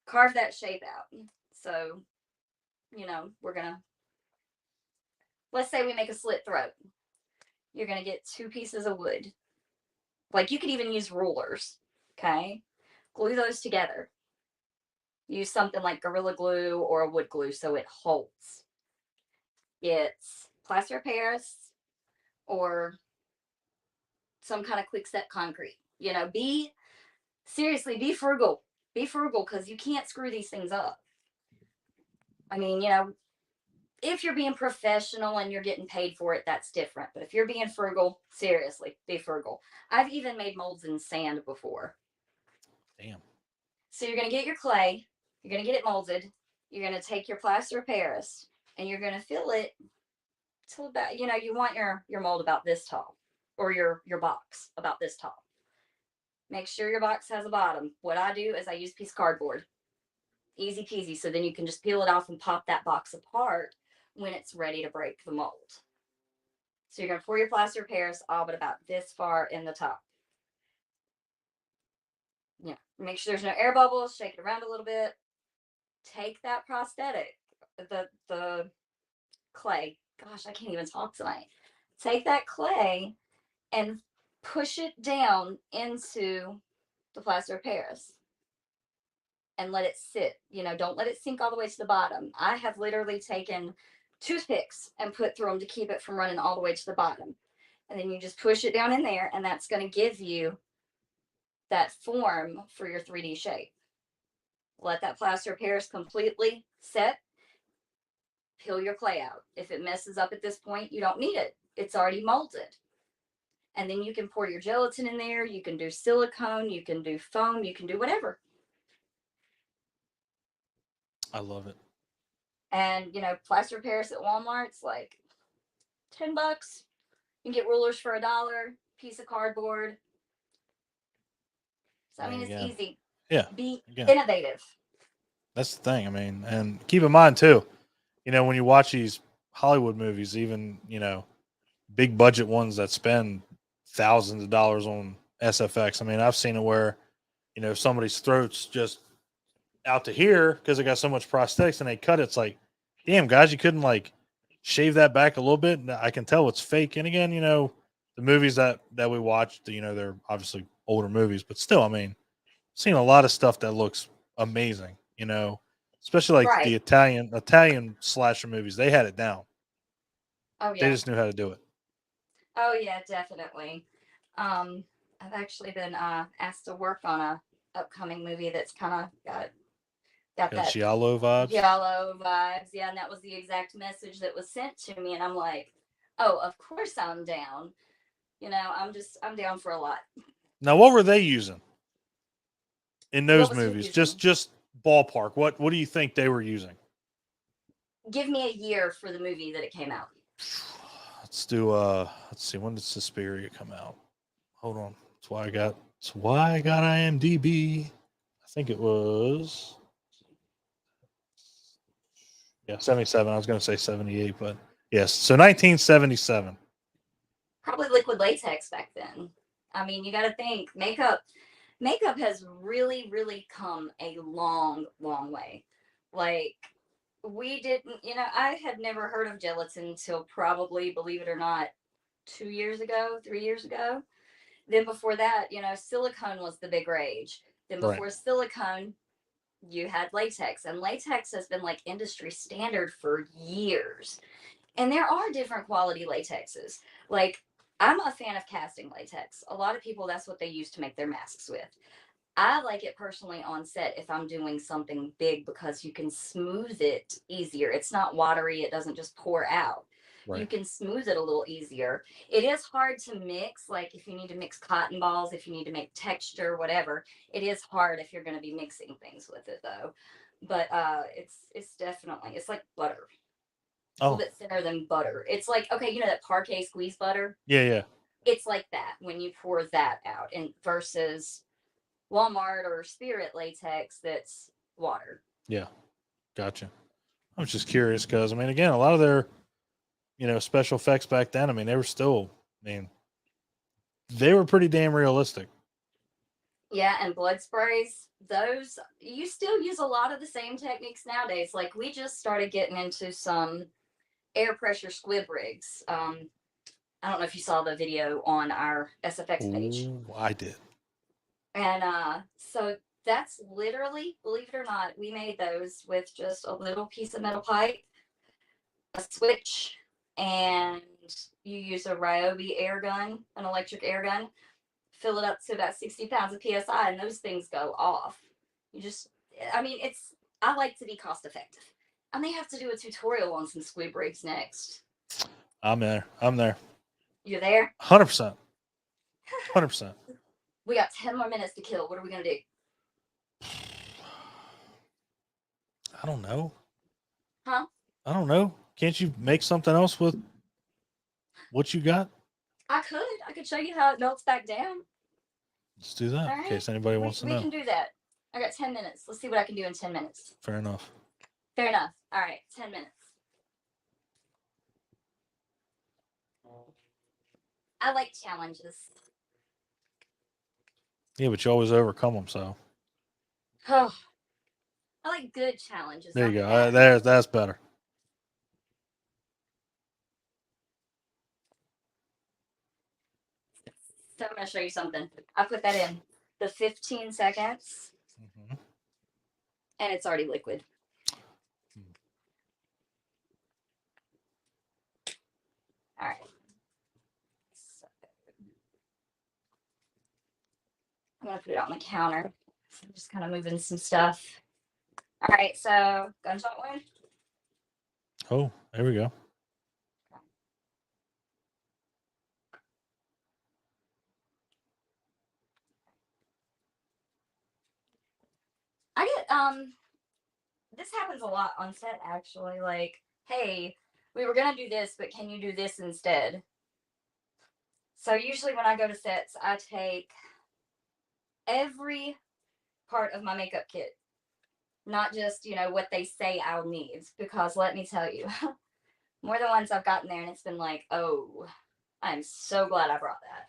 Carve that shape out. So, let's say we make a slit throat. You're going to get 2 pieces of wood. Like you could even use rulers. Okay. Glue those together. Use something like Gorilla Glue or a wood glue so it holds. It's plaster of Paris or some kind of quick set concrete. Be frugal. Be frugal because you can't screw these things up. I mean, if you're being professional and you're getting paid for it, that's different. But if you're being frugal, seriously, be frugal. I've even made molds in sand before. Damn. So you're going to get your clay, you're going to get it molded, you're going to take your plaster of Paris, and you're going to fill it till about, you know, you want your mold about this tall, or your box about this tall. Make sure your box has a bottom. What I do is I use a piece of cardboard. Easy peasy. So then you can just peel it off and pop that box apart when it's ready to break the mold. So you're going to pour your plaster of Paris all but about this far in the top. Yeah. Make sure there's no air bubbles. Shake it around a little bit. Take that prosthetic, the clay. Gosh, I can't even talk tonight. Take that clay and push it down into the plaster of Paris. And let it sit. You know, don't let it sink all the way to the bottom. I have literally taken toothpicks and put through them to keep it from running all the way to the bottom. And then you just push it down in there, and that's going to give you that form for your 3D shape. Let that plaster of Paris completely set. Peel your clay out. If it messes up at this point, you don't need it. It's already molded. And then you can pour your gelatin in there. You can do silicone. You can do foam. You can do whatever. I love it. And, you know, plaster of Paris at Walmart's like $10. You can get rulers for $1, piece of cardboard. So, I mean, it's easy. Yeah. Be innovative. That's the thing. I mean, and keep in mind, too, you know, when you watch these Hollywood movies, even, you know, big budget ones that spend thousands of dollars on SFX. I mean, I've seen it where, you know, somebody's throat's just out to here because they got so much prosthetics and they cut it. It's like, damn, guys, you couldn't like shave that back a little bit. I can tell it's fake. And again, you know, the movies that we watched, you know, they're obviously older movies, but still, I mean, I've seen a lot of stuff that looks amazing, you know, especially like the Italian slasher movies. They had it down. Oh, yeah. They just knew how to do it. Oh, yeah, definitely. I've actually been asked to work on a upcoming movie that's kind of got that Giallo vibes. Giallo vibes. Yeah, and that was the exact message that was sent to me. And I'm like, oh, of course I'm down. You know, I'm down for a lot. Now, what were they using in those movies? Just ballpark. What do you think they were using? Give me a year for the movie that it came out. Let's do let's see, when did Suspiria come out? Hold on. That's why I got IMDb. I think it was 77. I was going to say 78, but yes. So 1977. Probably liquid latex back then. I mean, you got to think makeup has really, really come a long, long way. Like, we didn't, you know, I had never heard of gelatin until probably, believe it or not, 3 years ago. Then before that, you know, silicone was the big rage. Then before silicone, you had latex, and latex has been like industry standard for years. And there are different quality latexes. Like, I'm a fan of casting latex. A lot of people, that's what they use to make their masks with. I like it personally on set if I'm doing something big because you can smooth it easier. It's not watery. It doesn't just pour out. Right. You can smooth it a little easier. It is hard to mix. Like if you need to mix cotton balls, if you need to make texture, whatever, it is hard if you're going to be mixing things with it though. But it's definitely, it's like butter. It's a little bit thinner than butter. It's like, okay, you know that parquet squeeze butter? Yeah. It's like that when you pour that out and versus Walmart or Spirit latex that's water. Yeah. Gotcha. I was just curious because, I mean, again, a lot of their, you know, special effects back then, I mean, they were still, I mean, they were pretty damn realistic. Yeah, and blood sprays, those, you still use a lot of the same techniques nowadays. Like, we just started getting into some air pressure squib rigs. I don't know if you saw the video on our SFX page. Ooh, I did. And so that's literally, believe it or not, we made those with just a little piece of metal pipe, a switch, and you use a Ryobi air gun, an electric air gun, fill it up to about 60 pounds of PSI, and those things go off. You just, I mean, I like to be cost effective. I may have to do a tutorial on some squib rigs next. I'm there. I'm there. You're there? 100%. 100%. We got 10 more minutes to kill. What are we going to do? I don't know. Huh? I don't know. Can't you make something else with what you got? I could show you how it melts back down. Let's do that All in right. case anybody wants to We know. can do that. I got 10 minutes. Let's see what I can do in 10 minutes. Fair enough. Fair enough. All right, 10 minutes. I like challenges. Yeah, but you always overcome them, so. Oh, I like good challenges. There you not go. That's better. So I'm going to show you something. I put that in the 15 seconds, and it's already liquid. All right. So, I'm going to put it on the counter. So I'm just kind of moving some stuff. All right, so gunshot wound. Oh, there we go. I get this happens a lot on set actually, like, hey, we were gonna do this, but can you do this instead? So usually when I go to sets, I take every part of my makeup kit, not just, what they say I'll need, because let me tell you, more than once I've gotten there and it's been like, oh, I'm so glad I brought that.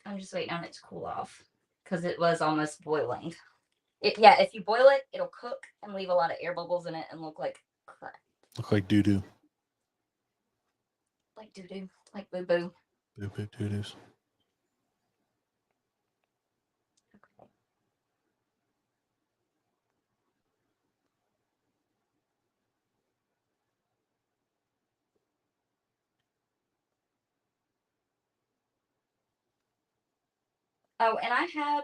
I'm just waiting on it to cool off because it was almost boiling. If you boil it, it'll cook and leave a lot of air bubbles in it and look like crap. Look like doo-doo. Like doo-doo. Like boo-boo. Boo-boo doo-doos. Oh, and I had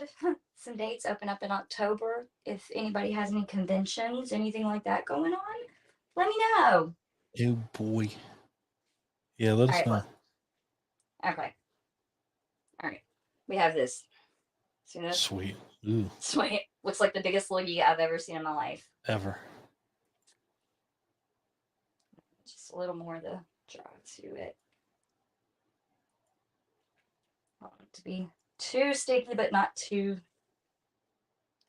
some dates open up in October. If anybody has any conventions, anything like that going on, let me know. Oh, boy. Yeah, let us All right, know. look. Okay. All right. We have this. See this? Sweet. Ooh, Sweet. Looks like the biggest loogie I've ever seen in my life. ever. Just a little more of the draw to it. I want it to be too sticky, but not too.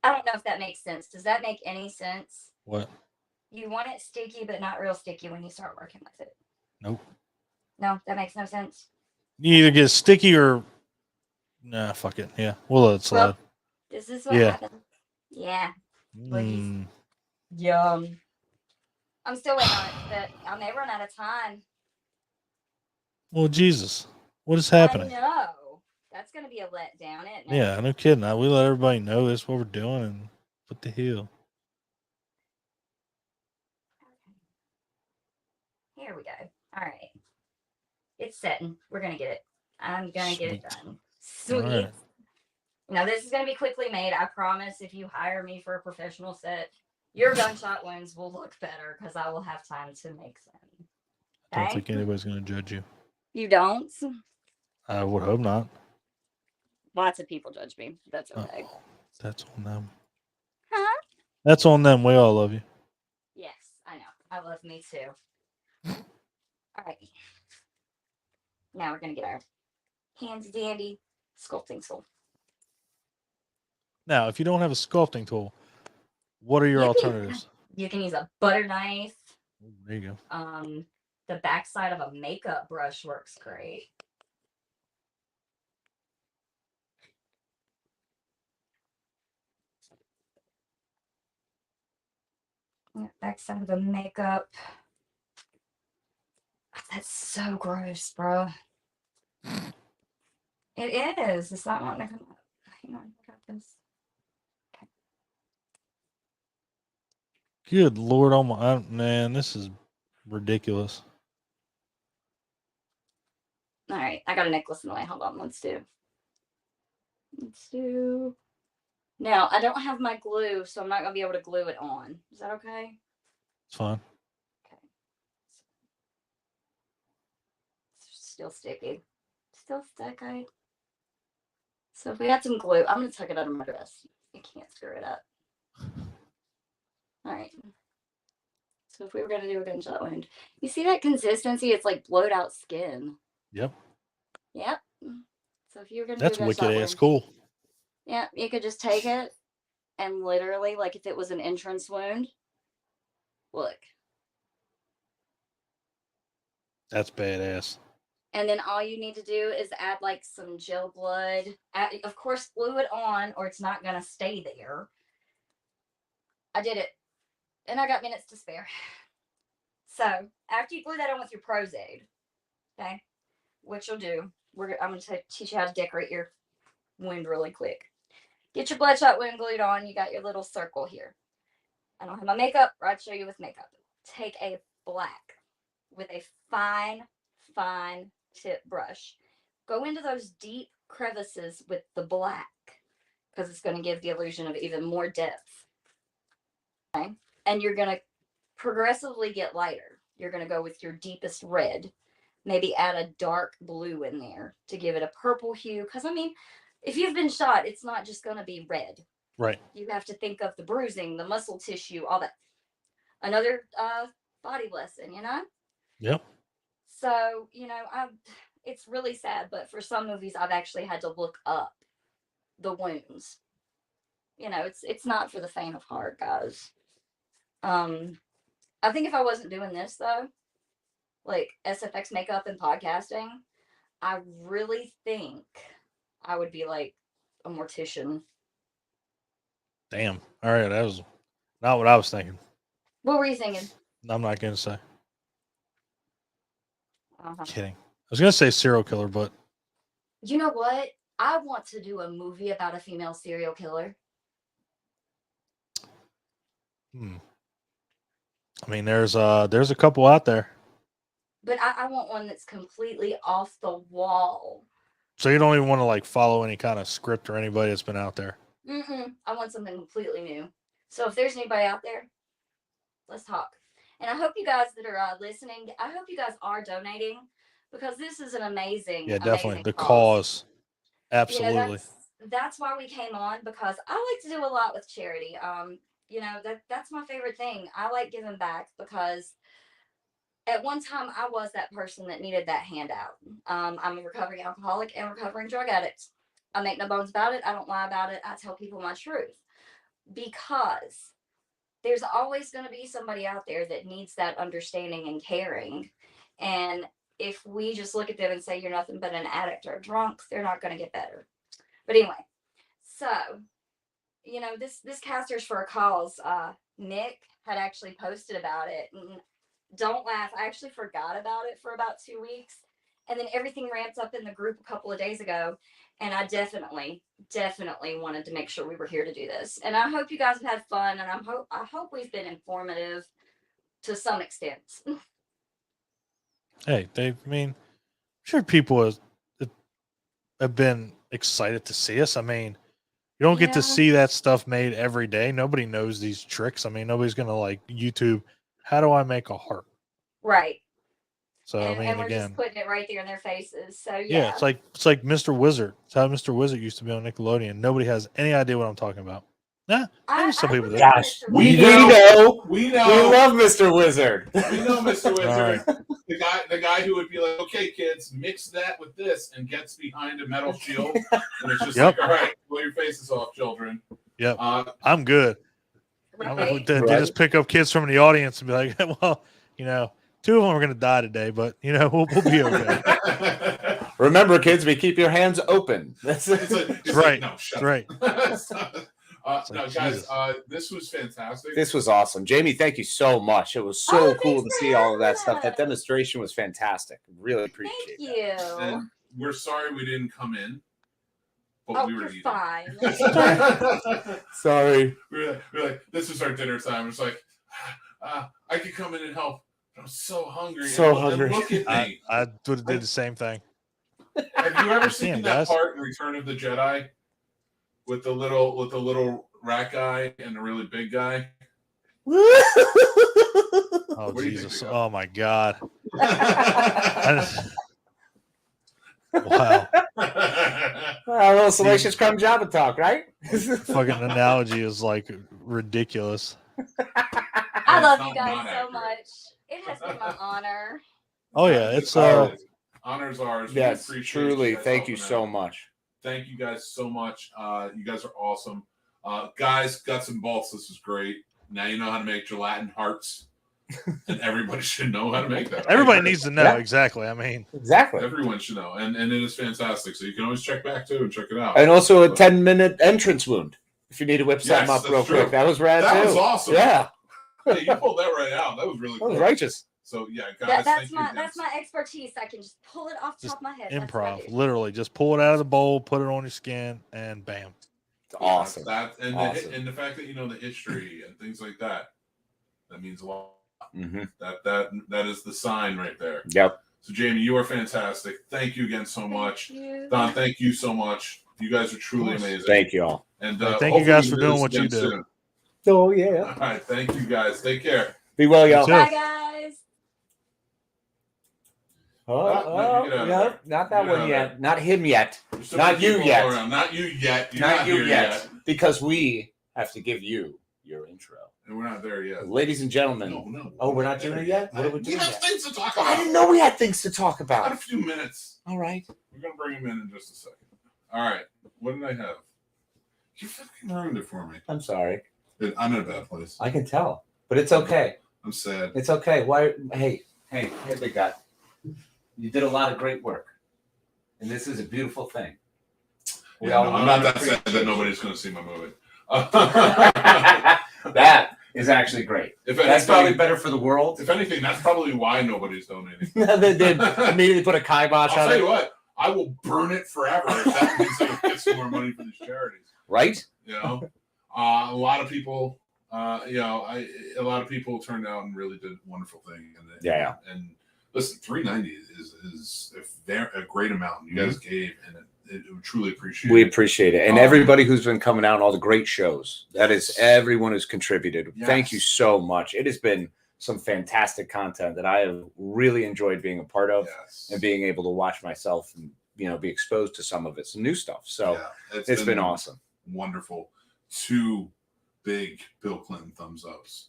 I don't know if that makes sense. Does that make any sense? What? You want it sticky, but not real sticky when you start working with it. Nope. No, that makes no sense. You either get sticky or. Nah, fuck it. Yeah, we'll let it slide. Well, this is what happened. Yeah. Mm. Yum. I'm still waiting on it, but I may run out of time. Well, Jesus. What is happening? I know. That's going to be a letdown, isn't it? Yeah, no kidding. We let everybody know this is what we're doing, and what the hell? Here we go. All right. It's setting. We're going to get it. I'm going to get it done. Sweet. All right. Now, this is going to be quickly made. I promise if you hire me for a professional set, your gunshot wounds will look better because I will have time to make them. I don't Okay? think anybody's going to judge you. You don't? I would hope not. Lots of people judge me. That's okay. That's on them. Huh? That's on them. We all love you. Yes, I know. I love me too. All right. Now we're going to get our hands dandy sculpting tool. Now, if you don't have a sculpting tool, what are your alternatives? You can use a butter knife. There you go. The backside of a makeup brush works great. Backside of a makeup. That's so gross, bro. It is. It's not wanting to come up. Hang on, I got this. Good Lord, oh my man, this is ridiculous. All right, I got a necklace in the way. Hold on, let's do Now, I don't have my glue, so I'm not going to be able to glue it on. Is that okay? It's fine. It's still sticky. Still sticky. So if we had some glue, I'm going to tuck it under my dress. You can't screw it up. All right. So if we were going to do a gunshot wound, you see that consistency? It's like blowed out skin. Yep. Yep. So if you were going to That's do a gunshot wicked wound, ass cool. yeah, you could just take it and literally, like if it was an entrance wound, look. That's badass. And then all you need to do is add like some gel blood. Of course, glue it on or it's not going to stay there. I did it. And I got minutes to spare. So after you glue that on with your Prozaid, okay, what you'll do, I'm going to teach you how to decorate your wound really quick. Get your bloodshot wound glued on. You got your little circle here. I don't have my makeup, or I'd show you with makeup. Take a black with a fine tip brush. Go into those deep crevices with the black because it's going to give the illusion of even more depth. Okay? And you're going to progressively get lighter. You're going to go with your deepest red. Maybe add a dark blue in there to give it a purple hue. Because, I mean, if you've been shot, it's not just going to be red. Right. You have to think of the bruising, the muscle tissue, all that. Another body lesson, you know? Yep. So, you know, it's really sad, but for some movies, I've actually had to look up the wounds. You know, it's not for the faint of heart, guys. I think if I wasn't doing this, though, like SFX makeup and podcasting, I really think I would be like a mortician. Damn. All right. That was not what I was thinking. What were you thinking? I'm not going to say. Uh-huh. Kidding. I was going to say serial killer, but You know what? I want to do a movie about a female serial killer. I mean, there's a couple out there. But I want one that's completely off the wall. So you don't even want to like follow any kind of script or anybody that's been out there. I want something completely new. So if there's anybody out there, let's talk. And I hope you guys that are listening, I hope you guys are donating because this is an amazing, Yeah, definitely. amazing The cause. Absolutely. You know, that's why we came on, because I like to do a lot with charity. You know, that's my favorite thing. I like giving back because at one time I was that person that needed that handout. I'm a recovering alcoholic and recovering drug addict. I make no bones about it. I don't lie about it. I tell people my truth because there's always going to be somebody out there that needs that understanding and caring. And if we just look at them and say, you're nothing but an addict or a drunk, they're not going to get better. But anyway, so, you know, this Casters for a Cause, Nick had actually posted about it. And don't laugh. I actually forgot about it for about 2 weeks. And then everything ramped up in the group a couple of days ago. And I definitely wanted to make sure we were here to do this. And I hope you guys have had fun. And I hope we've been informative to some extent. Hey, I mean, I'm sure people have been excited to see us. I mean, you don't get to see that stuff made every day. Nobody knows these tricks. I mean, nobody's going to like YouTube, how do I make a heart? Right. So, And, I mean, and we're again, just putting it right there in their faces. So, yeah, it's like Mr. Wizard. It's how Mr. Wizard used to be on Nickelodeon. Nobody has any idea what I'm talking about. Nah, maybe some people do. Gosh, we know. We love Mr. Wizard. We know Mr. Wizard. Right. The guy who would be like, okay, kids, mix that with this, and gets behind a metal shield. And it's just Yep. like, all right, blow your faces off, children. Yep. I'm good. They just pick up kids from the audience and be like, well, you know, 2 of them are going to die today, but, you know, we'll be okay. Remember, kids, we keep your hands open. That's right. No, shut right. No, guys, this was fantastic. This was awesome. Jamie, thank you so much. It was so cool to see all of that stuff. That demonstration was fantastic. Really appreciate it. Thank you. And we're sorry we didn't come in, but we were you're eating. fine. Sorry. We're like, this was our dinner time. It's like, I could come in and help. I'm so hungry. So and hungry. Look at me. I would have did the same thing. Have you ever seen Damn, that guys. part in Return of the Jedi with the little rat guy and the really big guy. Oh Jesus! Oh my God! Wow. A little Salacious Crumb Java talk, right? Fucking analogy is like ridiculous. I love you guys so much. It has been my honor. Oh yeah, it's honor's ours. Yes, We appreciate truly. you guys Thank you helping so out. much. Thank you guys so much. You guys are awesome. Guys, guts and bolts. This is great. Now you know how to make gelatin hearts, and everybody should know how to make that. Everybody needs to know exactly. I mean, exactly. Everyone should know, and it is fantastic. So you can always check back too and check it out. And also a 10-minute entrance wound if you need to whip something up that's real true. quick. That was rad That too. was awesome. Yeah. Yeah, you pulled that right out. That was really cool. That was righteous. So yeah, guys, That's my expertise. I can just pull it off the top of my head. That's what I improv. do. Literally, just pull it out of the bowl, put it on your skin, and bam. It's awesome. That and Awesome. and the fact that you know the history and things like that, that means a lot. Mm-hmm. That is the sign right there. Yep. So Jamie, you are fantastic. Thank you again so much. you. Don, thank you so much. You guys are truly amazing. Thank you all. And Thank you guys for hopefully we doing do what this you again do. soon. Oh yeah. All right, thank you guys. Take care. Be well, y'all. Bye, guys. No, not that Get one out yet. of Not him yet. There's so Not many you people yet. around. Not you yet. You're Not you here yet. Because we have to give you your intro. And we're not there yet. Ladies and gentlemen. No. Oh, we're not doing it yet? What are we We doing have yet? things to talk I about. didn't know we had things to talk Got a about. few minutes. All right. We're gonna bring him in just a second. All right. What did I have? You fucking ruined it for me. I'm sorry. I'm in a bad place. I can tell. But it's okay. I'm sad. It's okay. Why? Hey, big guy. You did a lot of great work. And this is a beautiful thing. I'm not that sad that nobody's going to see my movie. That is actually great. If That's anything- probably better for the world. If anything, that's probably why nobody's donating. They did immediately put a kibosh I'll on tell it. you what, I will burn it forever if that means it'll get some more money for these charities. Right? You know, a lot of people, a lot of people turned out and really did a wonderful thing. And listen, $390 is a great amount. You guys gave, and it truly appreciate. We appreciate it. And everybody who's been coming out on all the great shows. That is everyone who's contributed. Yes. Thank you so much. It has been some fantastic content that I have really enjoyed being a part of and being able to watch myself and, be exposed to some of it, some new stuff. So it's been awesome. Wonderful. 2 big Bill Clinton thumbs ups.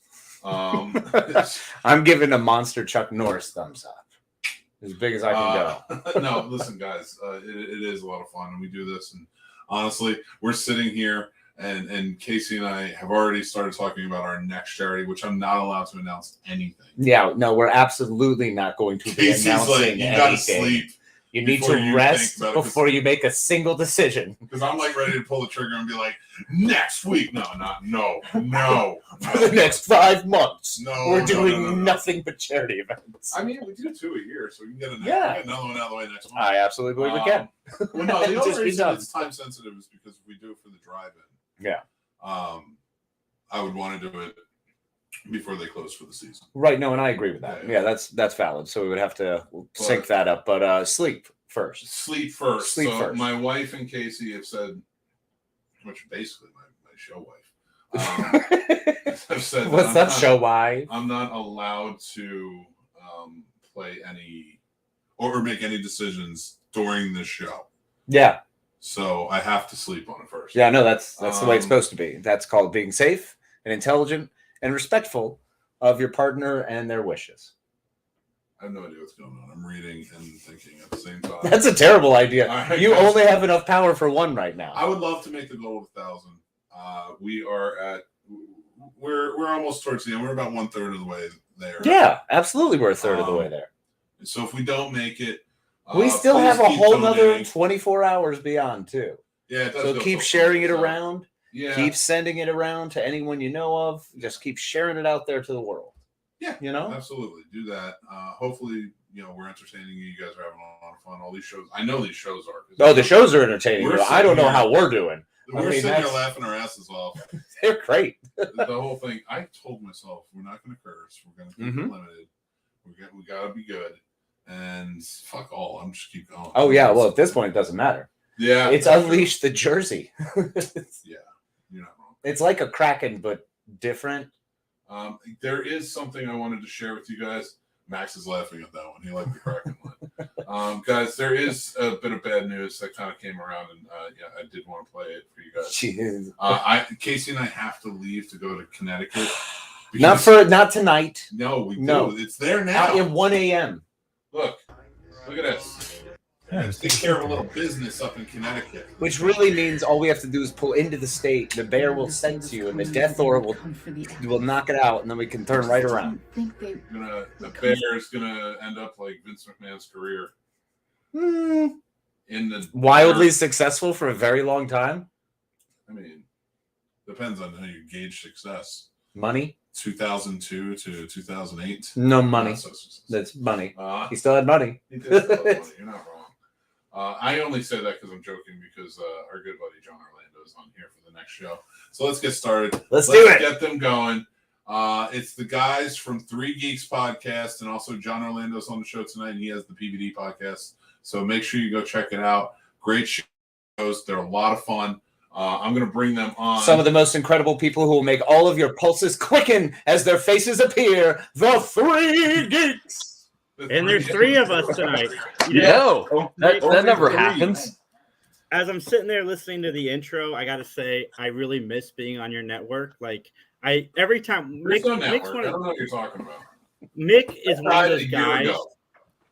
I'm giving a monster Chuck Norris thumbs up. As big as I can go. No, listen, guys, it is a lot of fun, and we do this. And honestly, we're sitting here, and Casey and I have already started talking about our next charity, which I'm not allowed to announce anything. Yeah, no, we're absolutely not going to be Casey's announcing like, you gotta anything. sleep. You need before to you rest think about it, before you make a single decision. Because I'm like ready to pull the trigger and be like, next week. No. For the next 5 months, No, we're no, doing no, no. nothing but charity events. I mean, we do 2 a year, so we can get another, Yeah. another one out of the way next month. I absolutely believe we can. Well, no, the Just only be reason done. it's time sensitive is because if we do it for the drive-in, Yeah. I would want to do it before they close for the season. Right. No, and I agree with that. Yeah, that's valid. So we would have to sync that up. But sleep first. Sleep first. Sleep so first. My wife and Casey have said, which basically my show wife, have said What's that show wife? I'm not allowed to play any or make any decisions during the show. Yeah. So I have to sleep on it first. Yeah, no, that's the way it's supposed to be. That's called being safe and intelligent and respectful of your partner and their wishes. I have no idea what's going on. I'm reading and thinking at the same time. That's a terrible idea. All right, You guys. only have enough power for one right now. I would love to make the goal of 1,000. We are at we're almost towards the end. We're about 1/3 of the way there. Yeah, absolutely. We're a third of the way there. So if we don't make it, We still please have a keep whole nother donating. 24 hours beyond too. Yeah, it does So go keep so sharing far, it so- around. Yeah. Keep sending it around to anyone you know of. Just keep sharing it out there to the world. Yeah, you know, absolutely do that. Hopefully, we're entertaining you. You guys are having a lot of fun. All these shows, I know these shows are. 'cause Oh, the shows are entertaining. We're I don't know sitting how here- we're doing. We're sitting here laughing our asses off. They're great. The whole thing. I told myself we're not going to curse. We're going to keep Mhm. it limited. We got to be good. And fuck all. I'm just keep going. Oh yeah. Well, at this point, it doesn't matter. Yeah, it's Unleash the Jersey. Yeah, you're not wrong. It's like a Kraken, but different. There is something I wanted to share with you guys. Max is laughing at that one. He liked the Kraken one. Guys, there is a bit of bad news that kind of came around, and yeah, I did want to play it for you guys. Jeez. Casey and I have to leave to go to Connecticut. Not tonight. No, we do. No. It's there now. At 1 a.m. Look at this. Let's take care of a little business up in Connecticut. Which really means all we have to do is pull into the state. The bear will sense you, and the Death Thor will knock it out, and then we can turn right around. The bear is gonna end up like Vince McMahon's career. In the Wildly successful for a very long time. I mean, depends on how you gauge success. Money. 2002 to 2008. No money. That's money. He still had money. He did still have money. You're not wrong. I only say that because I'm joking because our good buddy John Orlando is on here for the next show. So let's get started. Let's do it. Get them going. It's the guys from 3 Geeks podcast, and also John Orlando's on the show tonight, and he has the PVD podcast. So make sure you go check it out. Great shows. They're a lot of fun. I'm going to bring them on. Some of the most incredible people who will make all of your pulses quicken as their faces appear. The 3 Geeks. And there's 3 of us tonight. That never happens. As I'm sitting there listening to the intro, I got to say, I really miss being on your network. Like, every time There's no network. I don't know what you're talking about. Mick is one of those A year guys. ago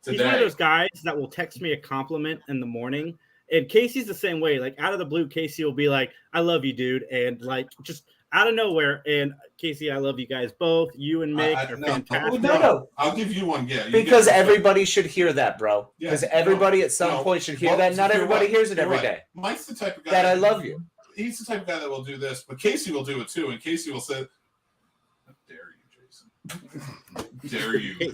He's one of those guys that will text me a compliment in the morning. And Casey's the same way. Like, out of the blue, Casey will be like, I love you, dude. And, like, just out of nowhere. And, Casey, I love you guys both. You and Mick are fantastic. No. I'll give you one. Yeah. Because everybody should hear that, bro. Yeah, Because everybody at some point should hear that. Not everybody hears it every day. Mike's the type of guy that I love you. He's the type of guy that will do this, but Casey will do it too. And Casey will say, "How dare you, Jason? How dare you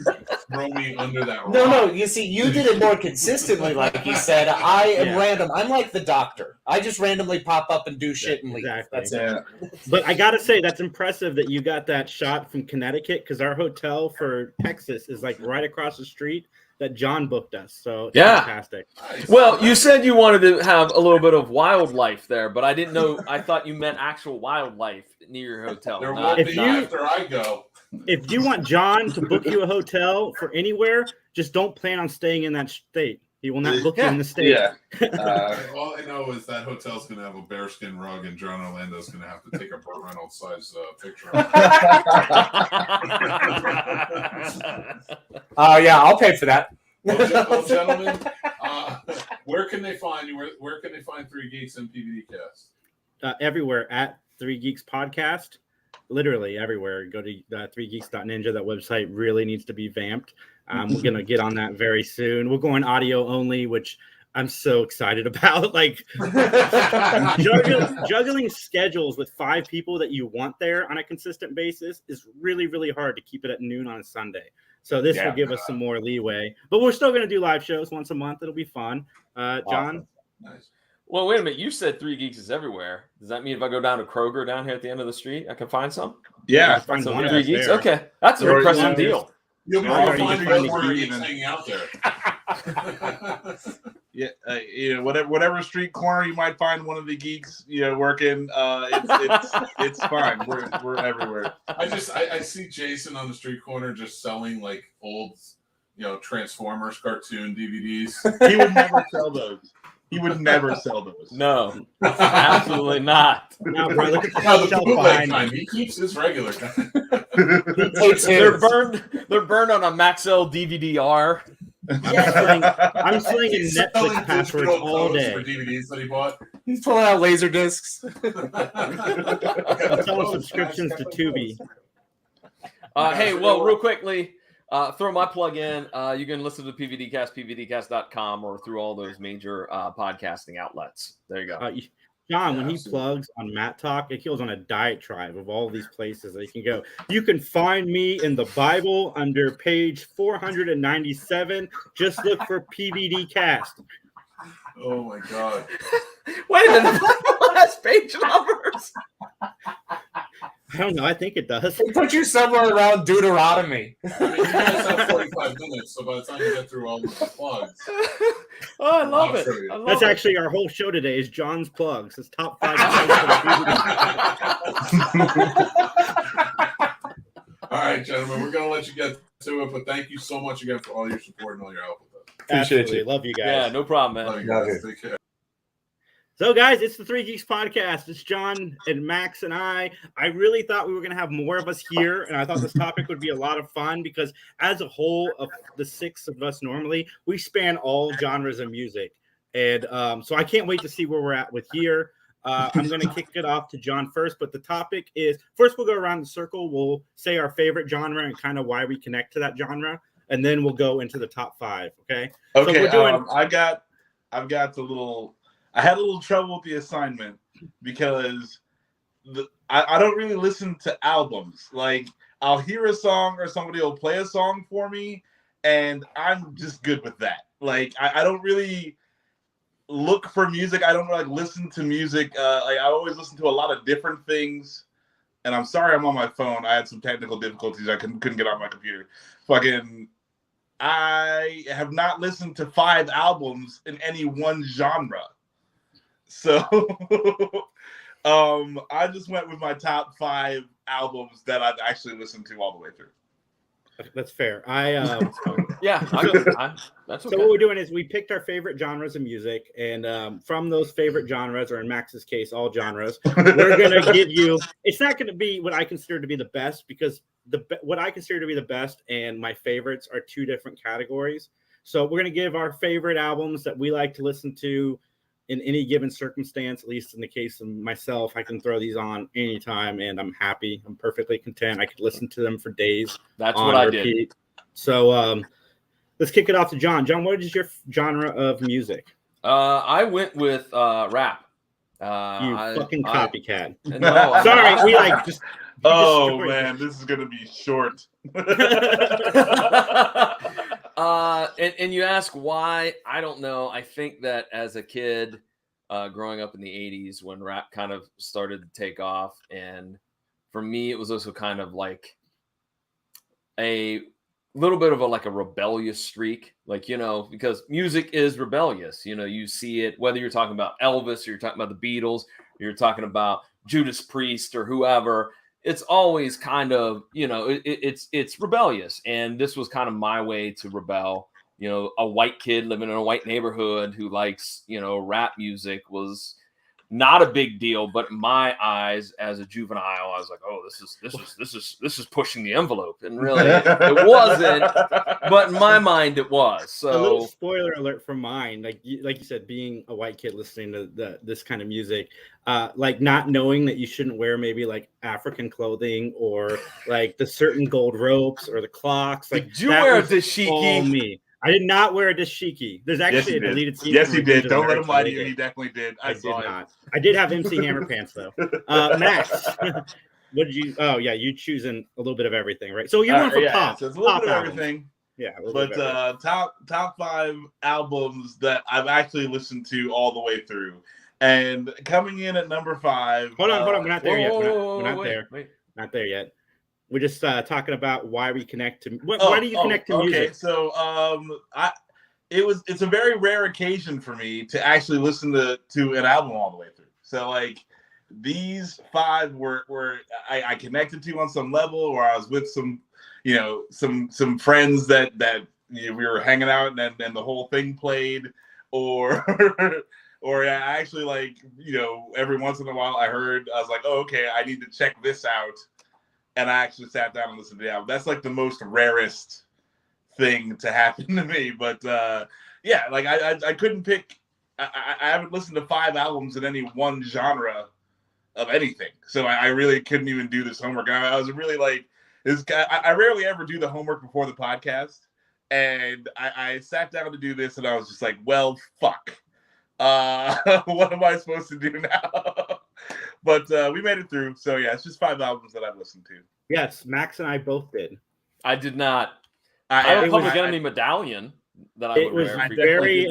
throw me under that rock?" No. You see, you did it more consistently, like you said. I am random. I'm like the doctor. I just randomly pop up and do shit and leave. That's it. But I got to say, that's impressive that you got that shot from Connecticut, because our hotel for Texas is like right across the street that John booked us. So it's fantastic. Well, you said you wanted to have a little bit of wildlife there, but I didn't know. I thought you meant actual wildlife near your hotel. There won't be after I go. If you want John to book you a hotel for anywhere, just don't plan on staying in that state. He will not book you in the state. All I know is that hotel's going to have a bearskin rug, and John Orlando's going to have to take a Burt Reynolds size picture. Yeah, I'll pay for that. Well, gentlemen, where can they find you? Where can they find 3 Geeks and PVD Cast? Everywhere at 3 Geeks Podcast. Literally everywhere. Go to 3geeks.ninja. That website really needs to be vamped. We're going to get on that very soon. We're going audio only, which I'm so excited about. Like, juggling schedules with 5 people that you want there on a consistent basis is really, really hard to keep it at noon on a Sunday. So this will give us some more leeway. But we're still going to do live shows once a month. It'll be fun. John? Awesome. Nice. Well, wait a minute. You said 3 Geeks is everywhere. Does that mean if I go down to Kroger down here at the end of the street, I can find some? Yeah. Find some one 3 Geeks? there. Okay. That's an impressive deal. You'll be able to find more geeks hanging out there. Yeah, whatever street corner you might find one of the geeks, working. It's fine. We're everywhere. I see Jason on the street corner just selling like old, Transformers cartoon DVDs. He would never sell those. He would never sell those. No, absolutely not. No, bro, look at the bootleg kind. He keeps his regular kind. They're burned on a Maxell DVD-R. I'm slinging Netflix passwords all day. For DVDs that he bought. He's pulling out laser discs. I'm selling subscriptions to Tubi. Hey, well, real quickly, throw my plug in. You can listen to PVDcast, pvdcast.com, or through all those major podcasting outlets. There you go. John, when he plugs on Matt Talk, it kills on a diatribe of all these places that you can go. You can find me in the Bible under page 497. Just look for PVD Cast. Oh my God. Wait a minute. Last page numbers. I don't know. I think it does. It puts you somewhere around Deuteronomy. I mean, you guys have 45 minutes, so by the time you get through all the plugs. Oh, I love it. trivia. I love That's it. actually our whole show today is John's plugs. His top 5 All right, gentlemen, we're gonna let you get to it, but thank you so much again for all your support and all your help with us. Appreciate you. Love you guys. Yeah, no problem, man. Love you guys. Take care. So, guys, it's the Three Geeks podcast. It's John and Max and I. I really thought we were going to have more of us here, and I thought this topic would be a lot of fun because, as a whole, of the 6 of us normally, we span all genres of music. And so I can't wait to see where we're at with here. I'm going to kick it off to John first, but the topic is first we'll go around the circle. We'll say our favorite genre and kind of why we connect to that genre, and then we'll go into the top 5. Okay. Okay. So we're doing. I've got the little. I had a little trouble with the assignment because I don't really listen to albums. Like I'll hear a song or somebody will play a song for me, and I'm just good with that. Like I don't really look for music. I don't like listen to music. Like I always listen to a lot of different things. And I'm sorry I'm on my phone. I had some technical difficulties. I couldn't get on my computer. I have not listened to 5 albums in any one genre. So I just went with my top 5 albums that I've actually listened to all the way through. That's fair. Yeah, that's okay. So what we're doing is we picked our favorite genres of music, and from those favorite genres, or in Max's case, all genres, we're going to give you. It's not going to be what I consider to be the best because what I consider to be the best and my favorites are 2 different categories. So we're going to give our favorite albums that we like to listen to in any given circumstance. At least in the case of myself, I can throw these on anytime, and I'm happy. I'm perfectly content. I could listen to them for days. That's what I did. So let's kick it off to John. John, what is your genre of music? I went with rap. Fucking copycat. No, sorry, we like just. Oh man, this is gonna be short. And you ask why? I don't know. I think that as a kid, growing up in the 80s when rap kind of started to take off, and for me, it was also kind of like a little bit of a rebellious streak, because music is rebellious. You see it whether you're talking about Elvis or you're talking about the Beatles, or you're talking about Judas Priest or whoever. It's always kind of, it's rebellious. And this was kind of my way to rebel. A white kid living in a white neighborhood who likes, rap music was not a big deal, but in my eyes as a juvenile, I was like, oh, this is pushing the envelope. And really it wasn't, but in my mind it was. So a little spoiler alert from mine, like you said, being a white kid listening to this kind of music, like not knowing that you shouldn't wear maybe like African clothing or like the certain gold ropes or the clocks. Like, did you wear a dashiki? Me. I did not wear a dashiki. There's actually a deleted scene. Yes, you did. Don't let him lie to you. He definitely did. I did not. I did have MC Hammer pants though. Max, what did you? Oh yeah, you choosing a little bit of everything, right? So you're going for pop. So it's a little bit of albums. everything. Yeah, but top 5 albums that I've actually listened to all the way through, and coming in at number 5. Hold on, we're not there yet. We're not there. Not there yet. We're just talking about why we connect to. Why do you connect to music? Okay, so it's a very rare occasion for me to actually listen to an album all the way through. So like these 5 were I connected to on some level, or I was with some friends that we were hanging out and the whole thing played, or I actually every once in a while I was like, oh okay, I need to check this out. And I actually sat down and listened to the album. That's like the most rarest thing to happen to me. But yeah, like I couldn't pick. I haven't listened to 5 albums in any one genre of anything. So I really couldn't even do this homework. I was really like this guy. I rarely ever do the homework before the podcast, and I sat down to do this, and I was just like, well, fuck. What am I supposed to do now? But we made it through. So yeah, it's just 5 albums that I've listened to. Yes, Max and I both did. I did not. I have a Public Enemy medallion that I would wear. Very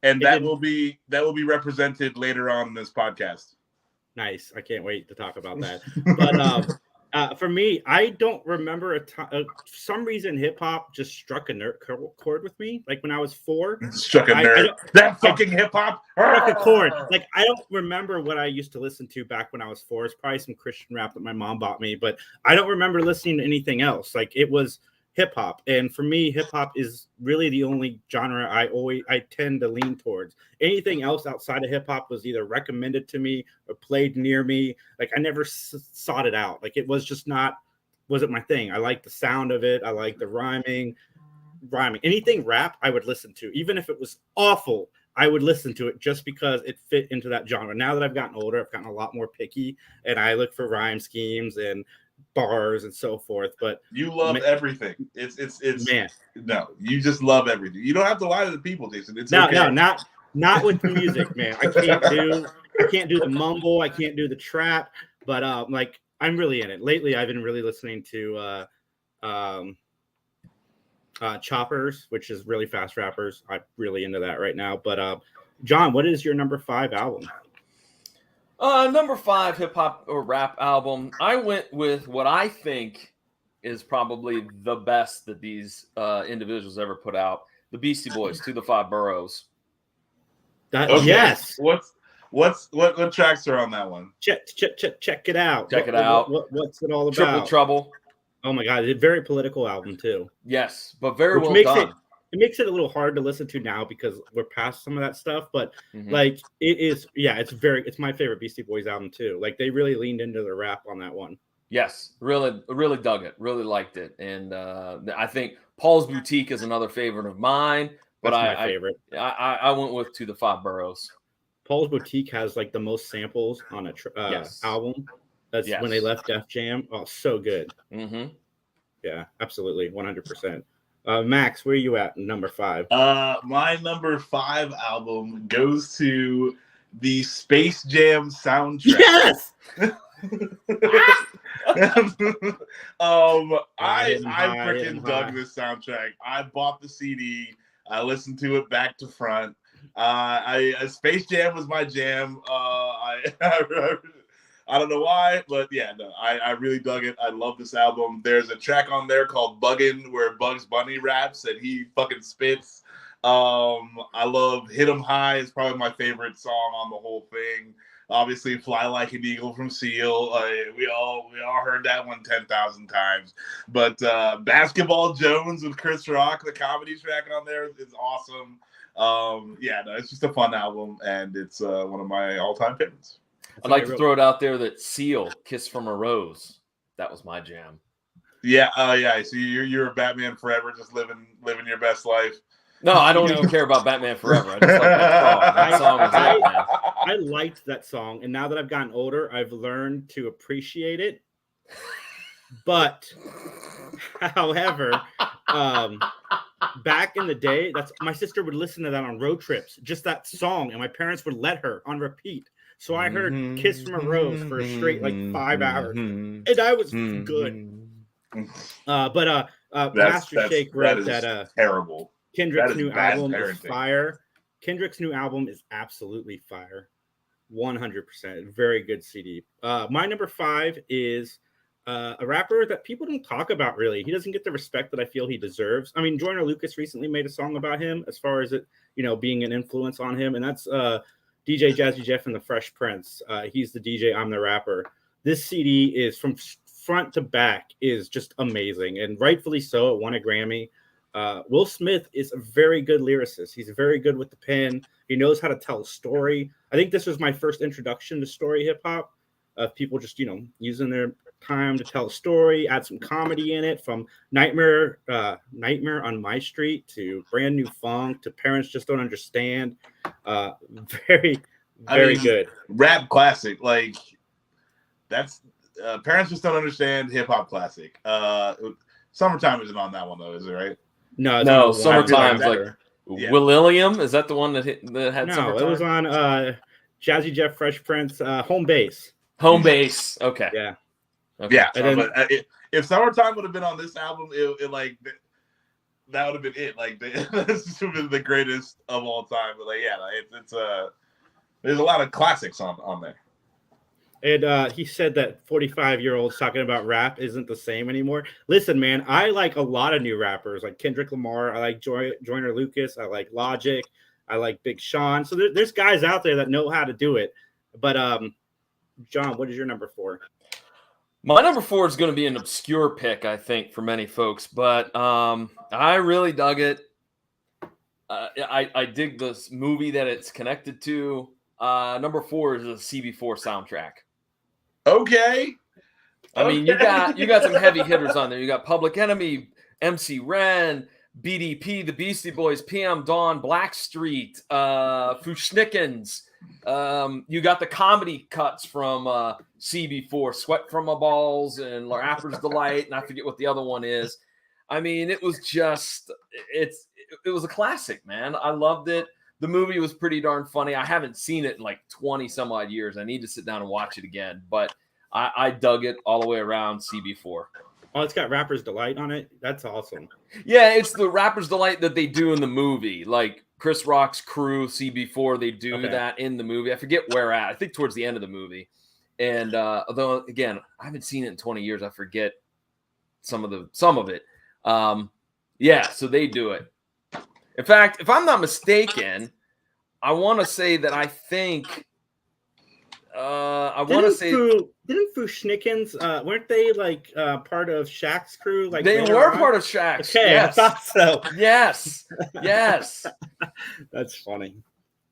and that will be represented later on in this podcast. Nice. I can't wait to talk about that. But for me, I don't remember for some reason hip hop just struck a chord with me. Like when I was 4, struck a nerve. That fucking hip hop struck a chord. Like I don't remember what I used to listen to back when I was 4. It's probably some Christian rap that my mom bought me, but I don't remember listening to anything else. Like it was hip hop, and for me, hip hop is really the only genre I tend to lean towards. Anything else outside of hip hop was either recommended to me or played near me. Like I never sought it out. Like it was just wasn't my thing. I like the sound of it. I like the rhyming. Anything rap, I would listen to, even if it was awful. I would listen to it just because it fit into that genre. Now that I've gotten older, I've gotten a lot more picky, and I look for rhyme schemes and bars and so forth. But you love everything. It's man. No, you just love everything. You don't have to lie to the people, Jason. It's okay. No, not with music, man. I can't do the mumble. I can't do the trap. But like I'm really in it. Lately, I've been really listening to choppers, which is really fast rappers. I'm really into that right now. But John, what is your number 5 album? Number 5 hip hop or rap album. I went with what I think is probably the best that these individuals ever put out. The Beastie Boys, To the 5 Boroughs. Yes. What tracks are on that one? Check it out. Check it out. What's it all about? Triple Trouble. Oh my God, it's a very political album too. Yes, but very well done. It makes it a little hard to listen to now because we're past some of that stuff, but like it is, it's my favorite Beastie Boys album too. Like they really leaned into the rap on that one. Yes, really dug it, really liked it, and I think Paul's Boutique is another favorite of mine. But That's my favorite. I went with To the 5 Boroughs. Paul's Boutique has like the most samples on a album. That's when they left Def Jam. Oh, so good. Yeah, absolutely, 100%. Max, where are you at? Number 5. My number 5 album goes to the Space Jam soundtrack. Yes. I freaking dug this soundtrack. I bought the CD. I listened to it back to front. Space Jam was my jam. I don't know why, but yeah, no, I really dug it. I love this album. There's a track on there called Buggin' where Bugs Bunny raps and he fucking spits. I love Hit 'Em High is probably my favorite song on the whole thing. Obviously, Fly Like an Eagle from Seal. We all heard that one 10,000 times. But Basketball Jones with Chris Rock, the comedy track on there is awesome. It's just a fun album, and it's one of my all-time favorites. I'd like to throw it out there that Seal, Kiss from a Rose, that was my jam. Yeah, so you're a Batman Forever, just living your best life. No, I don't even care about Batman Forever. I just like that song. That song is man. I liked that song, and now that I've gotten older, I've learned to appreciate it. But, however, back in the day, my sister would listen to that on road trips, just that song, and my parents would let her on repeat. So I heard Kiss from a Rose for a straight 5 hours, and I was good. Master Shake wrote that terrible. Kendrick's new album is fire. Kendrick's new album is absolutely fire. 100%. Very good CD. My number 5 is a rapper that people don't talk about really. He doesn't get the respect that I feel he deserves. I mean, Joyner Lucas recently made a song about him as far as it, being an influence on him. And that's DJ Jazzy Jeff and the Fresh Prince. He's the DJ, I'm the rapper. This CD is from front to back is just amazing, and rightfully so. It won a Grammy. Will Smith is a very good lyricist. He's very good with the pen. He knows how to tell a story. I think this was my first introduction to story hip hop, of people just using their time to tell a story, add some comedy in it, from Nightmare on My Street to Brand New Funk to Parents Just Don't Understand. Very good rap classic. Like that's Parents Just Don't Understand, hip hop classic. Summertime isn't on that one though, is it? Right? No, Summertime's like William. Is that the one that had no, Summertime? It was on Jazzy Jeff, Fresh Prince, Home Base. Home Base. Okay. Yeah. Okay. Yeah. And then, but if Summertime would have been on this album, it like that would have been it. Like this would have been the greatest of all time. But it's there's a lot of classics on there. And he said that 45-year-olds talking about rap isn't the same anymore. Listen, man, I like a lot of new rappers, like Kendrick Lamar. I like Joyner Lucas. I like Logic. I like Big Sean. So there's guys out there that know how to do it. But John, what is your number 4? My number 4 is going to be an obscure pick, I think, for many folks, but I really dug it. I dig this movie that it's connected to. Number 4 is a CB4 soundtrack. Okay. I mean, you got some heavy hitters on there. You got Public Enemy, MC Ren, BDP, the Beastie Boys, PM Dawn, Blackstreet, Fushnikins. You got the comedy cuts from CB4, Sweat From My Balls and Rapper's Delight, and I forget what the other one is. I mean, it was just it was a classic, man. I loved it. The movie was pretty darn funny. I haven't seen it in like 20 some odd years. I need to sit down and watch it again, but I dug it all the way around. CB4. Oh, it's got Rapper's Delight on it. That's awesome. Yeah, it's the Rapper's Delight that they do in the movie. Like Chris Rock's crew, CB4, they do that in the movie. I forget where at. I think towards the end of the movie. And although again, I haven't seen it in 20 years, I forget some of it. Yeah, so they do it. In fact, if I'm not mistaken, I want to say that I think didn't Fushnikins weren't they like part of Shaq's crew? Like they were part of Shaq's. Okay, yes. I thought so. Yes. That's funny.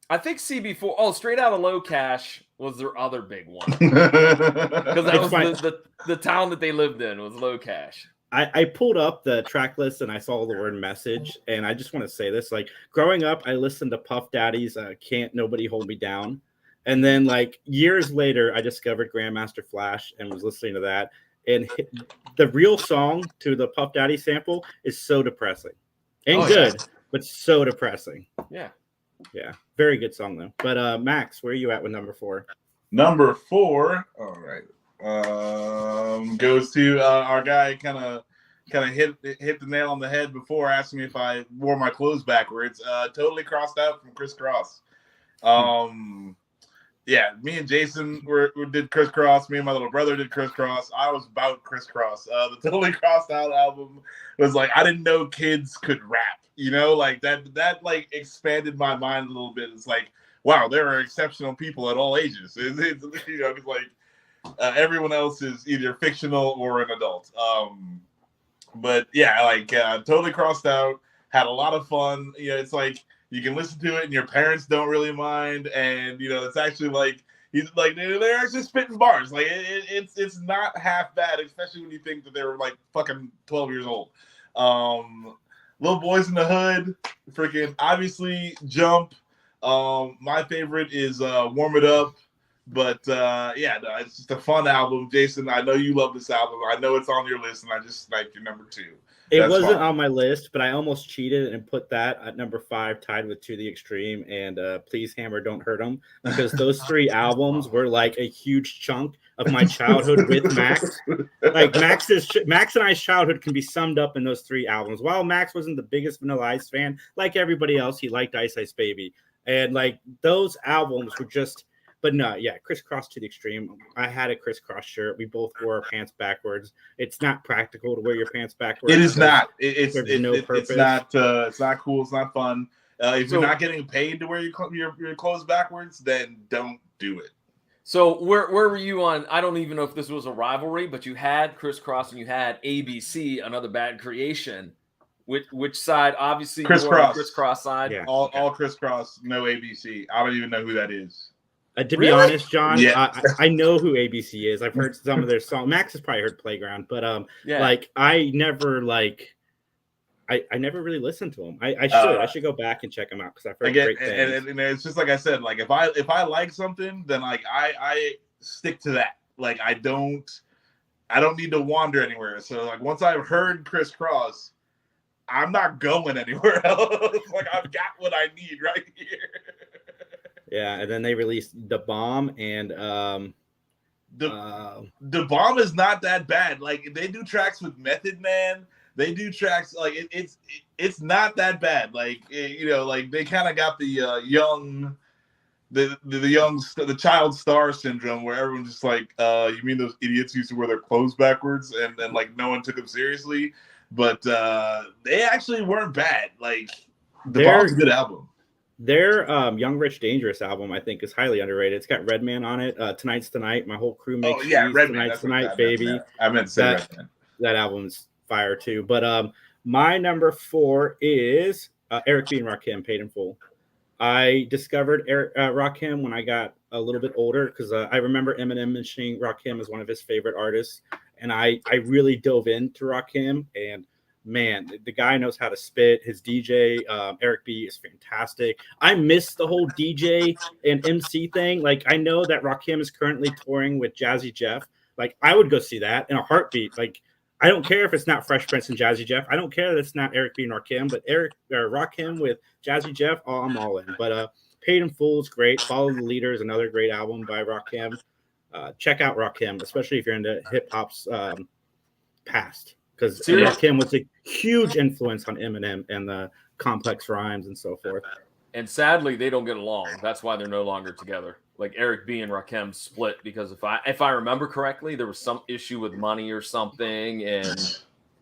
I think CB4. Oh, Straight Outta Low Cash was their other big one because that was the town that they lived in was Low Cash. I pulled up the track list and I saw the word message, and I just want to say this: like growing up, I listened to Puff Daddy's "Can't Nobody Hold Me Down," and then like years later, I discovered Grandmaster Flash and was listening to that. And the real song to the Puff Daddy sample is so depressing, ain't good, but so depressing. Yeah, very good song though. But Max, where are you at with number 4? Number 4. All right. Goes to our guy kind of hit the nail on the head before asking me if I wore my clothes backwards. Totally Crossed Out from Criss Cross. Yeah, me and Jason did Criss Cross. Me and my little brother did Criss Cross. I was about Criss Cross. The Totally Crossed Out album was like, I didn't know kids could rap, you know, like that like expanded my mind a little bit. It's like, wow, there are exceptional people at all ages. It's you know, it's like everyone else is either fictional or an adult. But yeah, like Totally Crossed Out, had a lot of fun. You know, it's like you can listen to it and your parents don't really mind, and you know, it's actually like they're actually spitting bars. Like it's not half bad, especially when you think that they were like fucking 12 years old. Little Boys in the Hood, freaking obviously Jump. My favorite is Warm It Up. But yeah, no, it's just a fun album. Jason, I know you love this album. I know it's on your list, and I just sniped your number 2. It wasn't on my list, but I almost cheated and put that at number 5, tied with To the Extreme and Please Hammer, Don't Hurt 'Em, because those 3 albums were like a huge chunk of my childhood with Max. Like Max and I's childhood can be summed up in those 3 albums. While Max wasn't the biggest Vanilla Ice fan, like everybody else, he liked Ice Ice Baby, and like those albums were just. But no, yeah, Criss Cross To the Extreme. I had a Criss Cross shirt. We both wore our pants backwards. It's not practical to wear your pants backwards. It is not. It's not. It's not cool. It's not fun. If you're not getting paid to wear your clothes backwards, then don't do it. So where were you on? I don't even know if this was a rivalry, but you had Criss Cross and you had ABC, Another Bad Creation. Which side? Obviously, Criss Cross. Criss Cross side. Yeah. All Criss Cross, no ABC. I don't even know who that is. To be honest, John, I know who ABC is. I've heard some of their songs. Max has probably heard Playground, but like I never really listened to them. I should go back and check them out because I've heard great things. And it's just like I said, like if I like something, then like I stick to that. Like I don't need to wander anywhere. So like once I've heard Criss Cross, I'm not going anywhere else. Like I've got what I need right here. Yeah, and then they released The Bomb, and The Bomb is not that bad. Like they do tracks with Method Man. They do tracks like it's not that bad. Like you know, like they kind of got the young the child star syndrome, where everyone's just like, you mean those idiots who used to wear their clothes backwards and like no one took them seriously? But they actually weren't bad. Like the Bob's a good album. Their Young Rich Dangerous album, I think, is highly underrated. It's got Redman on it. Tonight's Tonight. My whole crew makes Redman. Tonight's Tonight, baby. I meant to say Redman. That album's fire too. But my number 4 is Eric B. and Rakim, Paid in Full. I discovered Rakim when I got a little bit older because I remember Eminem mentioning Rakim as one of his favorite artists, and I really dove into Rakim. And man, the guy knows how to spit. His DJ, Eric B, is fantastic. I miss the whole DJ and MC thing. Like, I know that Rakim is currently touring with Jazzy Jeff. Like, I would go see that in a heartbeat. Like, I don't care if it's not Fresh Prince and Jazzy Jeff. I don't care that it's not Eric B and Rakim, but Rakim with Jazzy Jeff, I'm all in. But Paid in Full is great. Follow the Leader is another great album by Rakim. Check out Rakim, especially if you're into hip hop's past, because Rakim was a huge influence on Eminem and the complex rhymes and so forth. And sadly, they don't get along. That's why they're no longer together. Like Eric B and Rakim split because if I remember correctly, there was some issue with money or something, and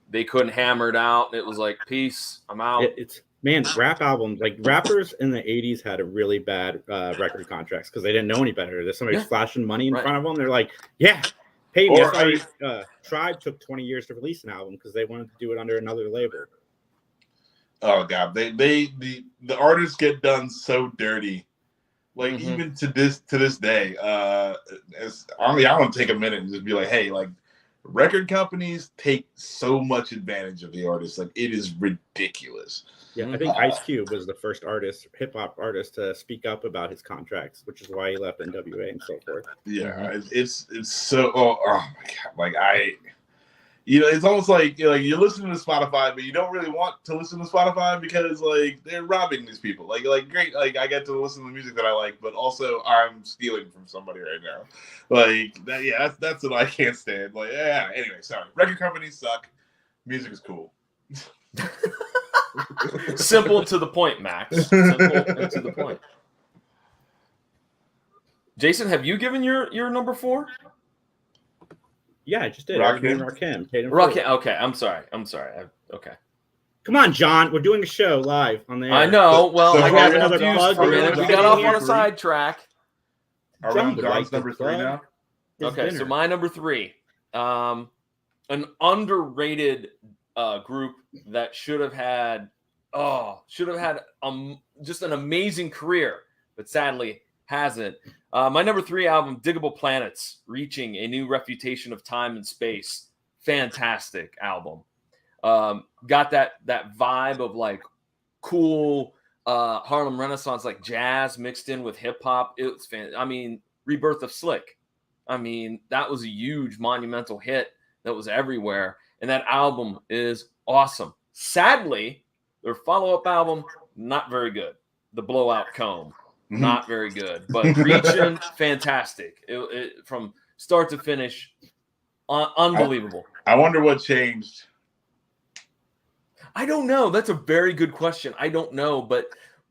they couldn't hammer it out. It was like, peace, I'm out. Man, rap albums, like rappers in the 80s had a really bad record contracts because they didn't know any better. There's somebody flashing money in front of them. They're like, yeah, pay me. That's why Tribe took 20 years to release an album because they wanted to do it under another label. Oh God, the artists get done so dirty. Like even to this day, I want to take a minute and just be like, hey, like record companies take so much advantage of the artists. Like it is ridiculous. Yeah, I think Ice Cube was the first hip hop artist to speak up about his contracts, which is why he left NWA and so forth. Yeah, it's so oh my God, like it's almost like you're listening to Spotify, but you don't really want to listen to Spotify because like they're robbing these people. Like great, like I get to listen to the music that I like, but also I'm stealing from somebody right now. Like that, yeah, that's what I can't stand. Like yeah. Anyway, sorry. Record companies suck. Music is cool. Simple to the point, Max. Simple and to the point. Jason, have you given your number 4? Yeah, I just did. Rakim. Okay, I'm sorry. Okay. Come on, John. We're doing a show live on the air. I know. Well, I got another plug for a minute. We got off on a sidetrack. Are we on John's number 3 now? Okay, so my number 3. An underrated group that should have had just an amazing career, but sadly hasn't. My number 3 album, Diggable Planets, reaching a new reputation of time and space. Fantastic album. Got that vibe of like cool Harlem Renaissance, like jazz mixed in with hip hop. It was Rebirth of Slick. That was a huge monumental hit that was everywhere. And that album is awesome. Sadly, their follow-up album, not very good. The Blowout Comb. Not very good, but reaching fantastic. It from start to finish, unbelievable. I wonder what changed. I don't know. That's a very good question. I don't know, but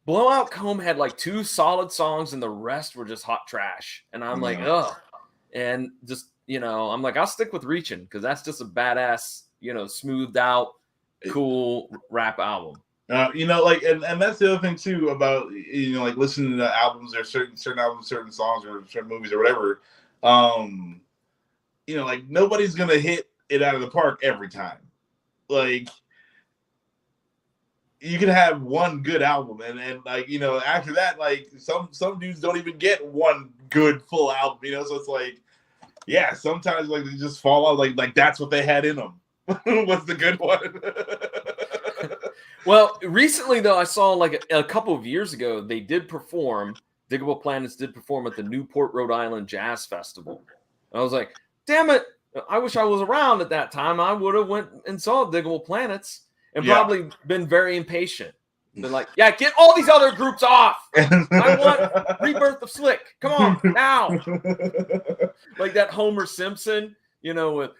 Blowout Comb had like 2 solid songs, and the rest were just hot trash. And I'm like, ugh. And just I'm like, I'll stick with Reaching because that's just a badass, smoothed out, cool rap album. And that's the other thing too about like listening to albums or certain albums, certain songs, or certain movies or whatever. Like nobody's gonna hit it out of the park every time. Like you can have one good album, and like after that, like some dudes don't even get one good full album. So it's like, yeah, sometimes like they just fall out. Like that's what they had in them. What's the good one? Well, recently, though, I saw like a couple of years ago, they did perform, Diggable Planets did perform at the Newport, Rhode Island Jazz Festival. And I was like, damn it, I wish I was around at that time. I would have went and saw Diggable Planets and probably been very impatient. Been like, yeah, get all these other groups off. I want Rebirth of Slick. Come on, now. Like that Homer Simpson, with,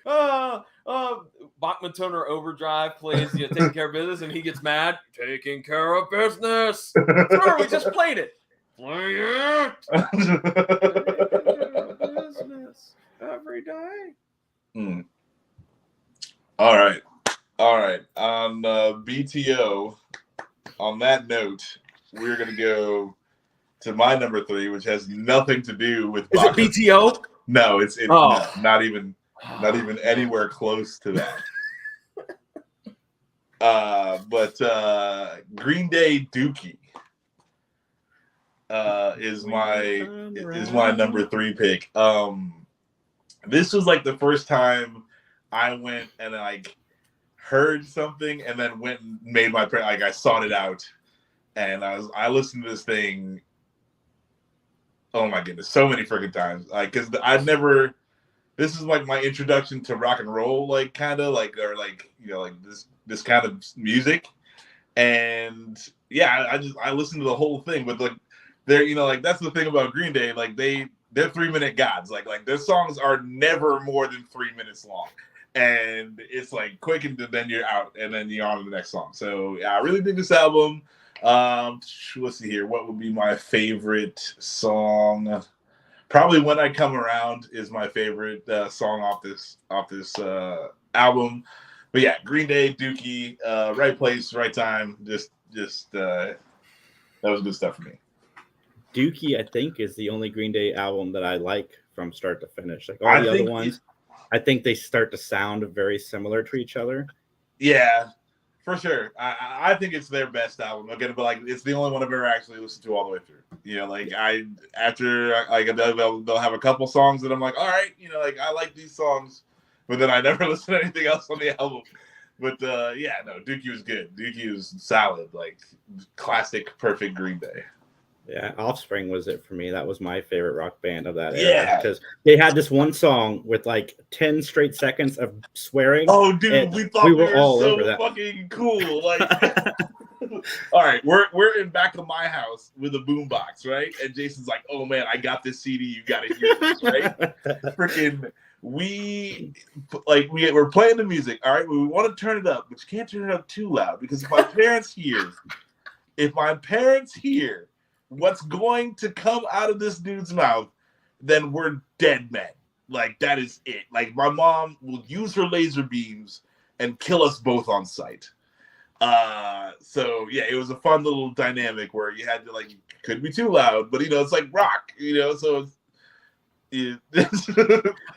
Bachman Turner Overdrive plays, taking care of business, and he gets mad. Taking care of business. Sure, we just played it. Play it. Every day. All right. On BTO, on that note, we're gonna go to my number 3, which has nothing to do with. Is it BTO? No, it's Oh. no, not even anywhere close to that. But Green Day Dookie is my number 3 pick. This was like the first time I went and like heard something and then went and made my like I sought it out, and I listened to this thing. Oh my goodness, so many freaking times. Like, cause this is like my introduction to rock and roll, like kind of like, or like, you know, like this kind of music. And yeah, I listened to the whole thing, but like they're, you know, like that's the thing about Green Day. Like they're 3-minute gods. Like their songs are never more than 3 minutes long. And it's like quick, and then you're out, and then you're on to the next song. So yeah, I really dig this album. Let's see here. What would be my favorite song? Probably "When I Come Around" is my favorite song off this album. But yeah, Green Day, Dookie, right place, right time. Just that was good stuff for me. Dookie, I think, is the only Green Day album that I like from start to finish. Like all the other ones, I think they start to sound very similar to each other. Yeah, for sure. I think it's their best album. Again, but like it's the only one I've ever actually listened to all the way through. You know, like they'll have a couple songs that I'm like, all right, you know, like I like these songs, but then I never listen to anything else on the album. But yeah, no, Dookie was good. Dookie was solid, like classic, perfect Green Day. Yeah, Offspring was it for me. That was my favorite rock band of that era. Yeah, because they had this one song with like 10 straight seconds of swearing. Oh, dude, we thought we were all so over that. fucking cool. Like, all right, we're in back of my house with a boombox, right? And Jason's like, "Oh man, I got this CD. You got to hear this, right?" Freaking, we're playing the music. All right, we want to turn it up, but you can't turn it up too loud because if my parents hear what's going to come out of this dude's mouth, then we're dead men. Like, that is it. Like, my mom will use her laser beams and kill us both on sight. So yeah, it was a fun little dynamic where you had to, like, you couldn't be too loud, but you know, it's like rock, you know, so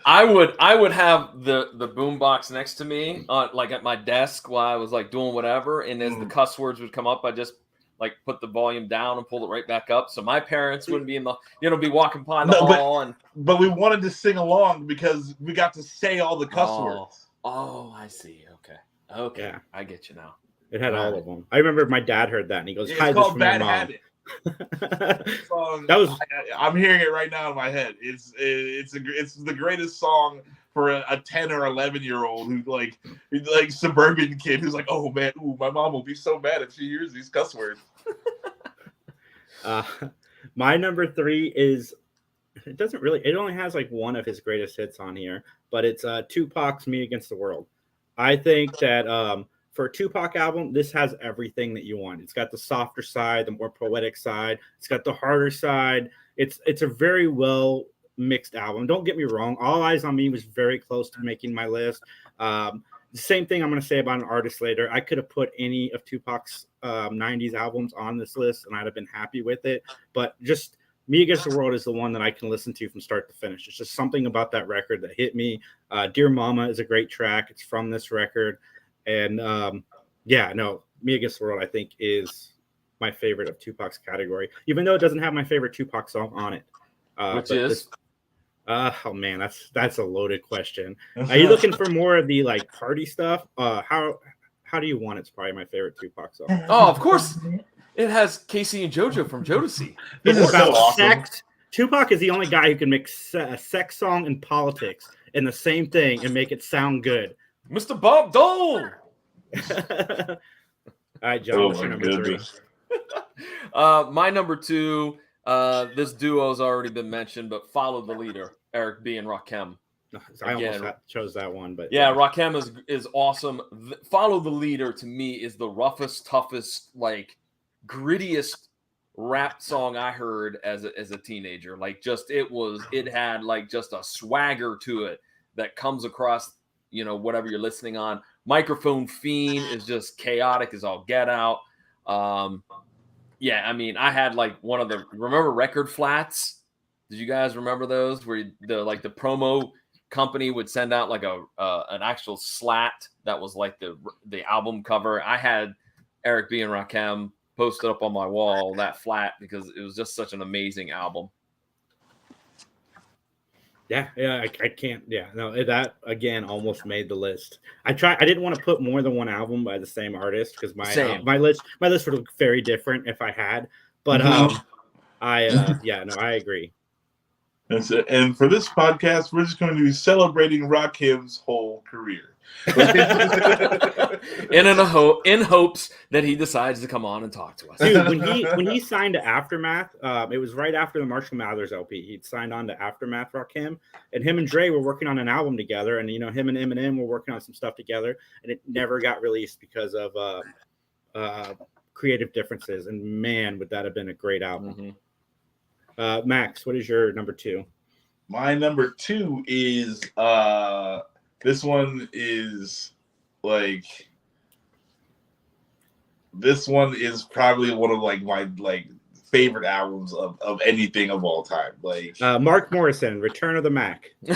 I would have the boombox next to me like at my desk while I was like doing whatever, and as the cuss words would come up, I just like put the volume down and pull it right back up, so my parents wouldn't be in the, you know, be walking by the hall. But we wanted to sing along because we got to say all the cuss words. Oh, I see. Okay, yeah. I get you now. It had all of them. I remember my dad heard that and he goes, It's "Hide this called from Bad your mom." Habit. That was. I'm hearing it right now in my head. It's the greatest song for a 10 or 11-year-old who like suburban kid who's like, "Oh man, my mom will be so mad if she hears these cuss words." My number 3 is, it only has like one of his greatest hits on here, but it's Tupac's "Me Against the World." I think that for a Tupac album, this has everything that you want. It's got the softer side, the more poetic side. It's got the harder side. It's a very well mixed album. Don't get me wrong. All Eyes on Me was very close to making my list. The same thing I'm going to say about an artist later. I could have put any of Tupac's 90s albums on this list and I'd have been happy with it. But just Me Against the World is the one that I can listen to from start to finish. It's just something about that record that hit me. Dear Mama is a great track. It's from this record. And Me Against the World, I think, is my favorite of Tupac's category, even though it doesn't have my favorite Tupac song on it. Which is? Oh man, that's a loaded question. Are you looking for more of the like party stuff? How do you want? It's probably my favorite Tupac song. Oh, of course, it has Casey and JoJo from Jodeci. This is about sex. Tupac is the only guy who can mix a sex song and politics in the same thing and make it sound good. Mr. Bob Dole. All right, John. What's your number 3? My number 2. This duo has already been mentioned, but Follow the Leader, Eric B. and Rakim. I almost chose that one, but yeah, Rakim is awesome. Follow the Leader to me is the roughest, toughest, like grittiest rap song I heard as a teenager. Like, just it had like just a swagger to it that comes across, you know, whatever you're listening on. Microphone Fiend is just chaotic as all get out. Yeah, I mean, I had like remember Record Flats? Did you guys remember those where the promo company would send out like an actual slat that was like the album cover? I had Eric B. and Rakim posted up on my wall, that flat, because it was just such an amazing album. Yeah, I can't. Yeah, no, that again almost made the list. I didn't want to put more than one album by the same artist because my list would look very different if I had. But I agree. And for this podcast, we're just going to be celebrating Rakim's whole career. in hopes that he decides to come on and talk to us. Dude, when he signed to Aftermath, it was right after the Marshall Mathers LP. He'd signed on to Aftermath Rakim, and him and Dre were working on an album together, and him and Eminem were working on some stuff together, and it never got released because of creative differences. And man, would that have been a great album. Max, what is your number 2? My number 2 is this one is probably one of my favorite albums of anything of all time. Mark Morrison, Return of the Mac. No,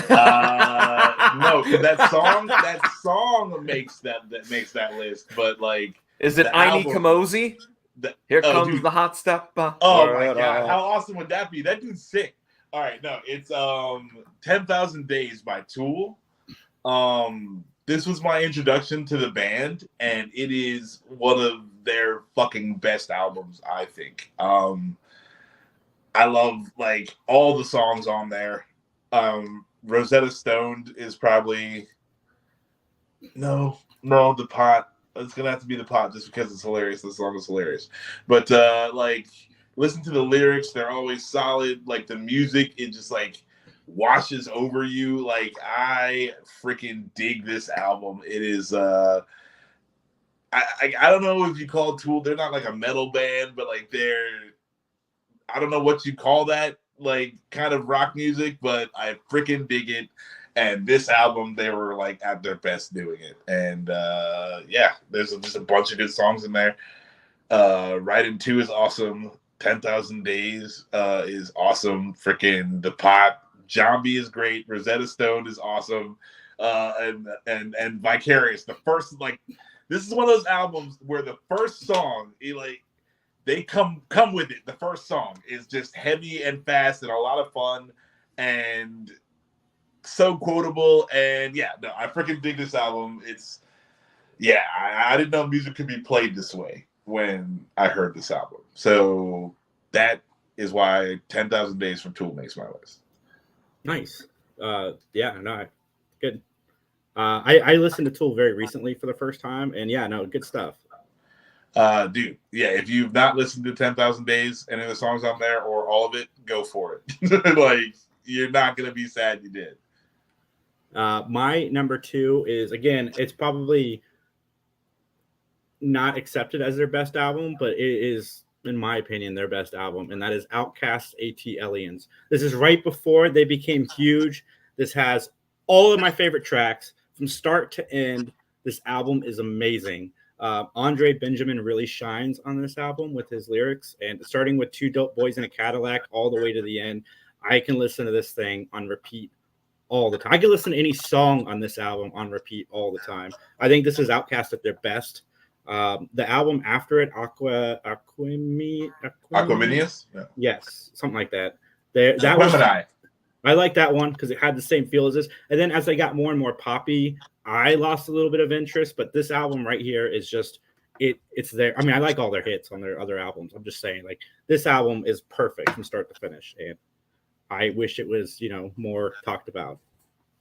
that song makes that list. But is it Aini Kamosi? Here comes the hot step. Oh my god, how awesome would that be? That dude's sick. All right, no, it's 10,000 Days by Tool. This was my introduction to the band, and it is one of their fucking best albums, I think. I love all the songs on there. Rosetta Stone is probably the Pot. It's gonna have to be the Pot just because it's hilarious. The song is hilarious, but listen to the lyrics; they're always solid. The music, it just washes over you. I freaking dig this album. It is. I don't know if you call Tool. They're not a metal band, but they're. I don't know what you call that kind of rock music, but I freaking dig it. And this album, they were at their best doing it. And there's just a bunch of good songs in there. Ride in 2 is awesome. 10,000 Days is awesome. Freaking The Pot. Zombie is great. Rosetta Stone is awesome. And Vicarious. The first this is one of those albums where the first song, they come with it. The first song is just heavy and fast and a lot of fun and so quotable. And I freaking dig this album. I didn't know music could be played this way when I heard this album. So that is why 10,000 Days from Tool makes my list. Nice. Good. I listened to Tool very recently for the first time, and good stuff. Dude, if you've not listened to 10,000 Days, any of the songs on there or all of it, go for it. You're not gonna be sad you did. My number 2 is, again, it's probably not accepted as their best album, but it is, in my opinion, their best album, and that is Outkast's AT-Aliens. This is right before they became huge. This has all of my favorite tracks from start to end. This album is amazing. Andre Benjamin really shines on this album with his lyrics, and starting with 2 Dope Boys in a Cadillac all the way to the end, I can listen to this thing on repeat all the time. I can listen to any song on this album on repeat all the time. I think this is Outkast at their best. The album after it, Aquaminius? Yeah. Yes, something like that. That was, I like that one because it had the same feel as this. And then as they got more and more poppy, I lost a little bit of interest. But this album right here is just it's there. I mean, I like all their hits on their other albums. I'm just saying, this album is perfect from start to finish, and I wish it was more talked about.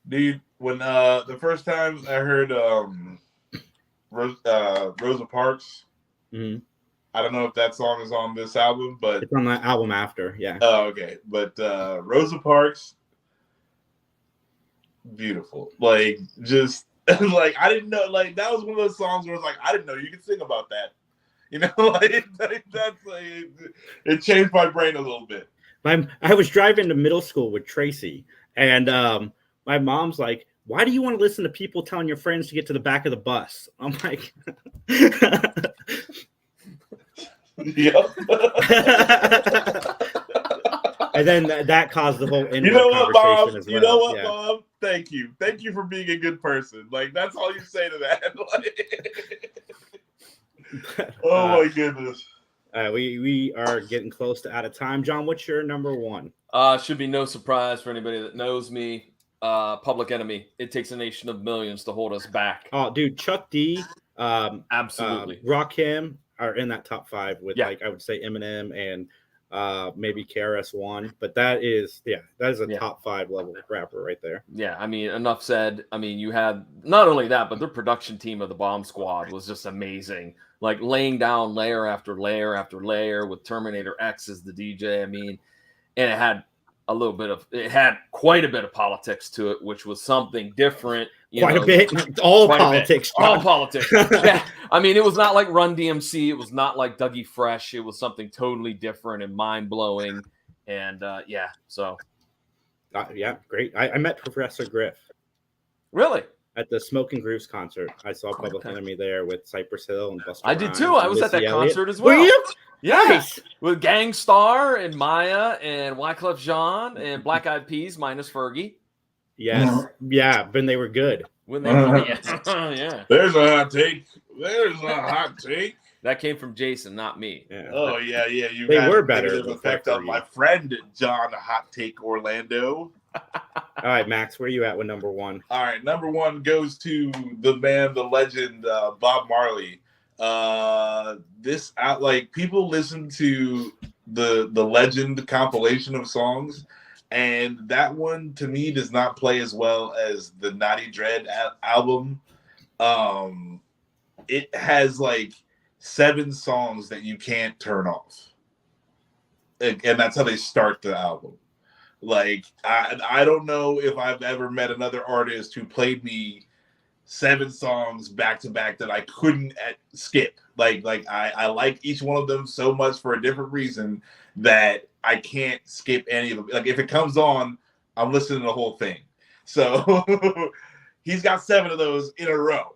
Dude, when the first time I heard Rosa Parks, I don't know if that song is on this album, but it's on that album after. Yeah. Oh, okay. But Rosa Parks, beautiful. Just I didn't know. That was one of those songs where it's I didn't know you could sing about that. You know, like that's like it changed my brain a little bit. I was driving to middle school with Tracy, and my mom's like, "Why do you want to listen to people telling your friends to get to the back of the bus?" I'm like, "Yep." And then that caused the whole You know what, Mom? as well. You know what, Yeah. Mom? Thank you for being a good person. Like that's all you say to that. Oh my goodness. We are getting close to out of time. John, what's your number one? Should be no surprise for anybody that knows me. Public Enemy. It takes a nation of millions to hold us back. Oh, dude, Chuck D, absolutely, Rakim are in that top 5 with Yeah. like I would say Eminem and maybe KRS-One, but that is a top 5 level rapper right there. Yeah, I mean, enough said. I mean, you had not only that, but their production team of the Bomb Squad was just amazing. Like laying down layer after layer after layer with Terminator X as the DJ. I mean, and it had quite a bit of politics to it, which was something different. Quite a bit. All politics. All politics. Yeah. I mean, it was not like Run DMC. It was not like Dougie Fresh. It was something totally different and mind blowing. And yeah, so. Yeah, great. I met Professor Griff. Really? At the Smoking Grooves concert. I saw Public Enemy there with Cypress Hill and Busta I did Rhymes too. I and was at Missy that Elliott. concert as well. Were you? Yeah. Nice. With Gangstar and Maya and Wyclef Jean and Black Eyed Peas minus Fergie. Yes. Yeah, when they were good. When they were, yeah. There's a hot take. There's a hot take. That came from Jason, not me. Yeah. Oh yeah. You They had were a better negative before effect on Fergie. my friend John Hot Take Orlando. All right, Max, where you at with number one? All right, number one goes to the man, the legend, Bob Marley. People listen to the Legend compilation of songs, and that one to me does not play as well as the Naughty Dread album. It has like 7 songs that you can't turn off, and that's how they start the album. Like I don't know if I've ever met another artist who played me 7 songs back to back that I couldn't skip. Like I like each one of them so much for a different reason that I can't skip any of them. Like if it comes on, I'm listening to the whole thing. So he's got 7 of those in a row,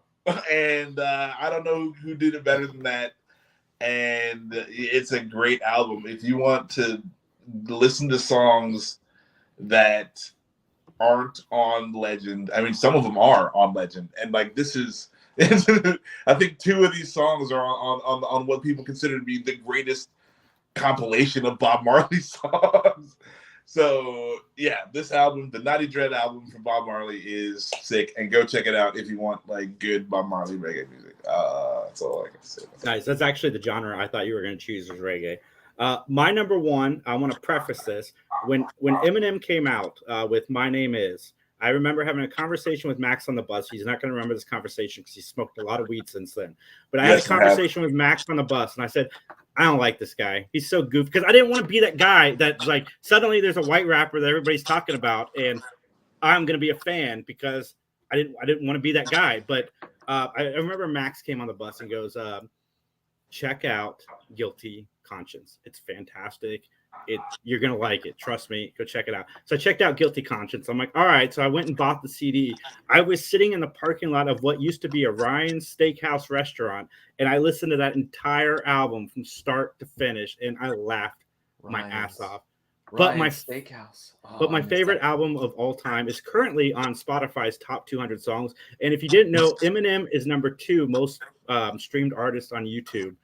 and I don't know who did it better than that. And it's a great album. If you want to listen to songs that aren't on Legend, I mean, some of them are on Legend, and like this is, I think 2 of these songs are on what people consider to be the greatest compilation of Bob Marley songs. So yeah, this album, the Naughty Dread album from Bob Marley, is sick, and go check it out if you want like good Bob Marley reggae music. That's all I can say. Nice. That's actually the genre I thought you were going to choose was reggae. My number one, I want to preface this. When Eminem came out with My Name Is, I remember having a conversation with Max on the bus. He's not going to remember this conversation because he smoked a lot of weed since then. But I had a conversation with Max on the bus, and I said, I don't like this guy. He's so goofy. Because I didn't want to be that guy that like suddenly there's a white rapper that everybody's talking about, and I'm going to be a fan because I didn't want to be that guy. But I remember Max came on the bus and goes, check out Guilty Conscience. It's fantastic. You're gonna like it. Trust me. Go check it out. So I checked out Guilty Conscience. I'm like, all right. So I went and bought the CD. I was sitting in the parking lot of what used to be a Ryan's Steakhouse restaurant, and I listened to that entire album from start to finish, and I laughed my ass off. But my Steakhouse. But my favorite album of all time is currently on Spotify's top 200 songs. And if you didn't know, Eminem is number 2 most streamed artist on YouTube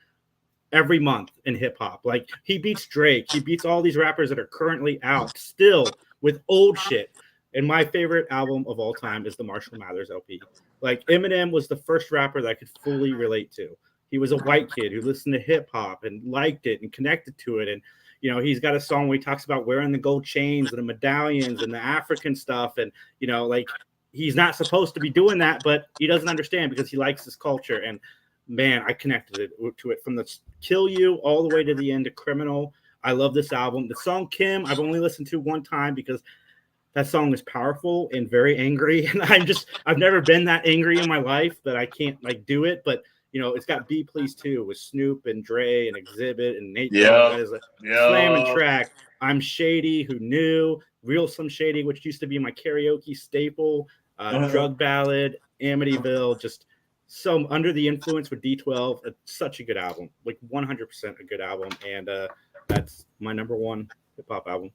every month in hip hop. Like he beats Drake, he beats all these rappers that are currently out still with old shit. And my favorite album of all time is the Marshall Mathers LP. Like Eminem was the first rapper that I could fully relate to. He was a white kid who listened to hip hop and liked it and connected to it. And you know, he's got a song where he talks about wearing the gold chains and the medallions and the African stuff. And, you know, like he's not supposed to be doing that, but he doesn't understand because he likes this culture. And man, I connected to it from the Kill You all the way to the end of Criminal. I love this album. The song Kim, I've only listened to one time because that song is powerful and very angry. And I've never been that angry in my life that I can't like do it. But it's got Be Pleased Too with Snoop and Dre and Exhibit and Nate. Yeah. Dogg. That is a slamming track. I'm Shady, Who Knew, Real Slim Shady, which used to be my karaoke staple, Drug Ballad, Amityville, just so Under the Influence with D12. It's such a good album, like 100% a good album, and that's my number one hip hop album.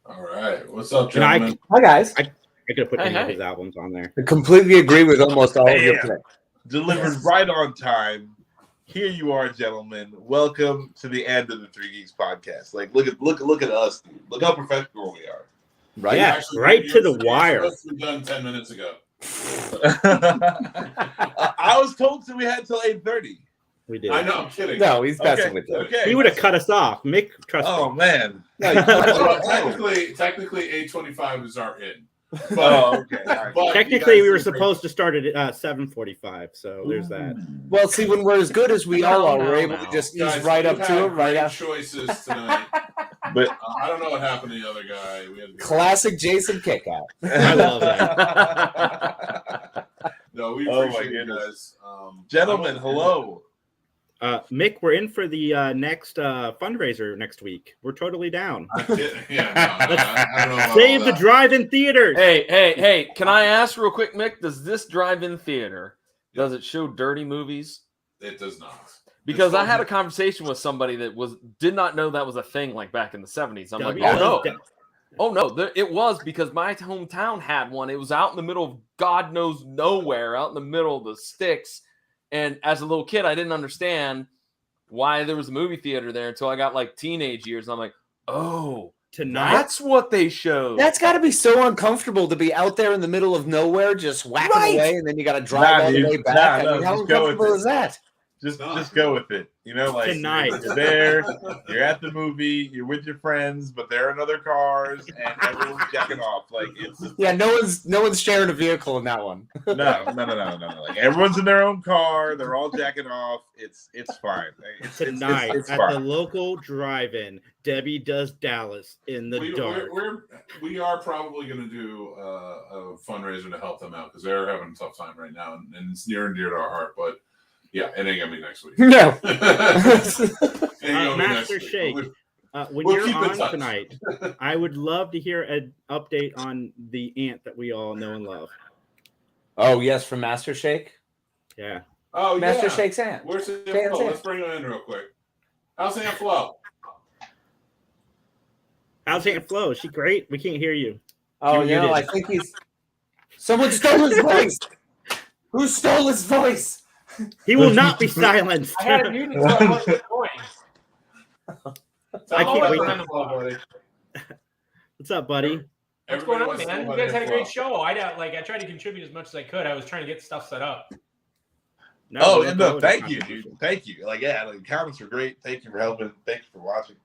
All right, what's up, gentlemen? Hi guys. I could have put any Hey. of his albums on there. I completely agree with almost all of your Bam. picks. Delivered right on time. Here you are, gentlemen. Welcome to the end of the Three Geeks podcast. Like, look at us, dude. Look how professional we are. Right? Yeah, Actually, right you're to the supposed wire. to be done 10 minutes ago. I was told that we had till 8:30. We did. I know, I'm kidding. No, he's messing Okay, with you. okay. He would have cut us off. Mick, trust Oh me. man. Well, technically, 8:25 is our in. But, Oh, okay. All right. but you Technically, guys we were did great. supposed to start at 7:45, so there's that. Well, see, when we're as good as we all are, No, we're able no. to just ease Guys, right you up had to it, right great after. choices tonight. But I don't know what happened to the other guy. We had Classic Jason kickout. I love that. No, we Oh, my appreciate you goodness. guys. gentlemen, hello. Mick, we're in for the next fundraiser next week. We're totally down. I don't know about Save all the that. drive-in theaters. Hey! Can I ask real quick, Mick? Does this drive-in theater does it show dirty movies? It does not. Because I had a conversation with somebody that did not know that was a thing like back in the 70s. I'm like, oh no, it was because my hometown had one. It was out in the middle of God knows nowhere, out in the middle of the sticks. And as a little kid, I didn't understand why there was a movie theater there until I got like teenage years. And I'm like, oh, Tonight, that's what they showed. That's got to be so uncomfortable to be out there in the middle of nowhere, just whacking away, and then you got to drive all the way back. I mean, how uncomfortable is that? Just go with it. Like Tonight. you're there, you're at the movie, you're with your friends, but they're in other cars and everyone's jacking off. Like it's just, Yeah, no one's sharing a vehicle in that one. no. Like everyone's in their own car, they're all jacking off. It's fine. Tonight it's at fine. the local drive-in, Debbie Does Dallas in the dark. We are probably going to do a fundraiser to help them out because they're having a tough time right now, and it's near and dear to our heart. But yeah, it ain't gonna be next week. No. Master Shake. When We'll you're keep in on touch. tonight, I would love to hear an update on the ant that we all know and love. Oh yes, from Master Shake. Yeah. Oh, Master yeah. Shake's aunt. Where's the Shake's Flo? aunt. Let's bring her in real quick. How's Aunt Flo? How's Aunt Flo? Is she great? We can't hear you. Oh, You're I muted. think someone stole his voice. Who stole his voice? He will not be silenced. I had it muted until I wasn't recording. I can't wait. Time to blow. What's up, buddy? What's going on, wants to man? know You guys about had a great Flo. show. I tried to contribute as much as I could. I was trying to get stuff set up. No, thank you, dude. Thank you. The comments are great. Thank you for helping. Thank you for watching.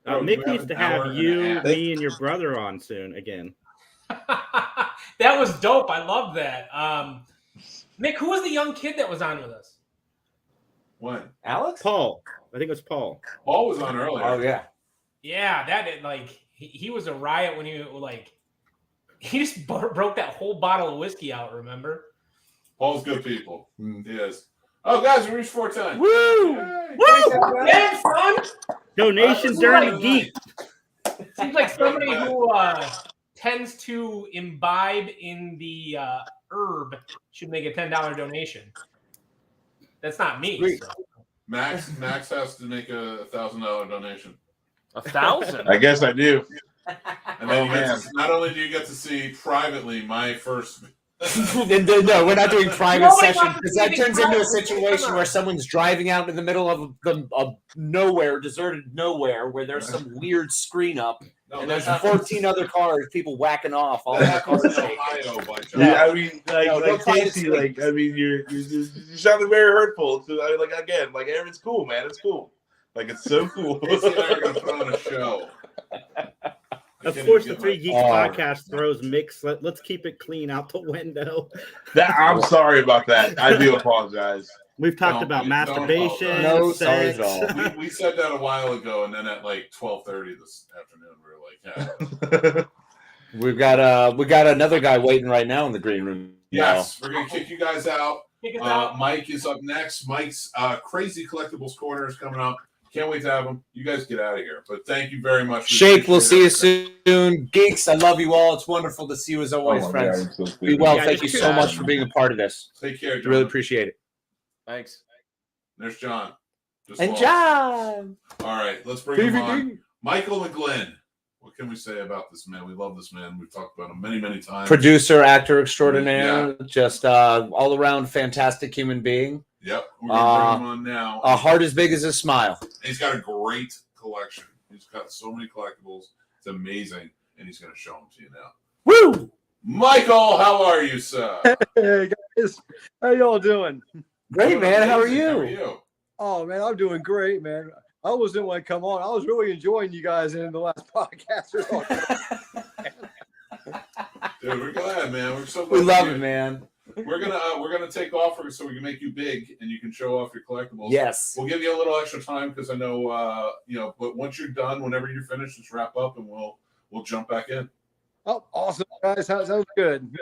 Mick needs to have and a you, half. me, and your brother on soon again. That was dope. I love that. Mick, who was the young kid that was on with us? When? Alex? Paul. I think it was Paul. Paul was on earlier. Oh yeah. Yeah, he was a riot when he just broke that whole bottle of whiskey out. Remember? Paul's good people. He is. Oh, guys, we reached 410. Woo! Woo! Yeah, son. Donation during the geek. Seems like somebody who tends to imbibe in the herb should make a $10 donation. That's not me. So. Max has to make a $1,000 donation. 1,000? I guess I do. And then not only do you get to see privately my first. No, we're not doing private Nobody session wants to because see that the turns into a private situation session. where someone's driving out in the middle of nowhere, deserted nowhere, where there's some weird screen up, and there's 14 other cars, people whacking off. All the cars. Ohio, by Yeah, I mean, No, Casey, you're sounding very hurtful. So, it's cool, man. It's cool. It's so cool. Casey and I are going to put on a show. Of course, the Three Geeks podcast throws Mick's. Let's keep it clean out the window. I'm sorry about that. I do apologize. We've talked about masturbation. No, sorry sex. at all. We said that a while ago, and then at 12:30 this afternoon, we were like, yeah. We got another guy waiting right now in the green room. Yes, we're going to kick you guys out. Mike is up next. Mike's Crazy Collectibles Corner is coming up. Can't wait to have him. You guys get out of here. But thank you very much. Shake, we'll see you soon. Geeks, I love you all. It's wonderful to see you as always, friends. Be well. Thank you so much for being a part of this. Take care, John. Really appreciate it. Thanks. There's John. And John. All right, let's bring him on. Michael McGlynn. What can we say about this man? We love this man. We've talked about him many, many times. Producer, actor extraordinaire, just all around fantastic human being. Yep, we're gonna bring him on now. A heart as big as his smile. He's got a great collection. He's got so many collectibles. It's amazing, and he's gonna show them to you now. Woo! Michael, how are you, sir? Hey guys, how y'all doing? Great, man. How are you? How are you? Oh man, I'm doing great, man. I almost didn't want to come on. I was really enjoying you guys in the last podcast. Dude, we're glad, man. We're so glad. We love it, man. We're gonna take off so we can make you big and you can show off your collectibles. Yes. We'll give you a little extra time because I know but once you're done, whenever you're finished, just wrap up and we'll jump back in. Oh, awesome, guys. Sounds good.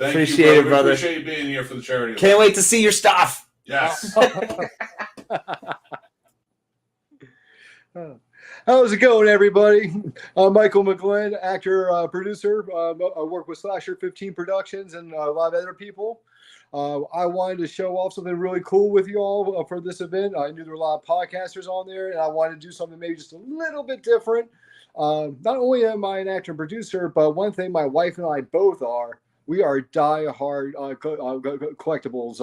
Appreciate you, brother. Appreciate you being here for the charity. Can't wait to see your stuff. Yes. How's it going, everybody? I'm Michael McGlynn, actor, producer. I work with Slasher 15 Productions and a lot of other people. I wanted to show off something really cool with you all for this event. I knew there were a lot of podcasters on there, and I wanted to do something maybe just a little bit different. Not only am I an actor and producer, but one thing my wife and I both are, we are die-hard collectibles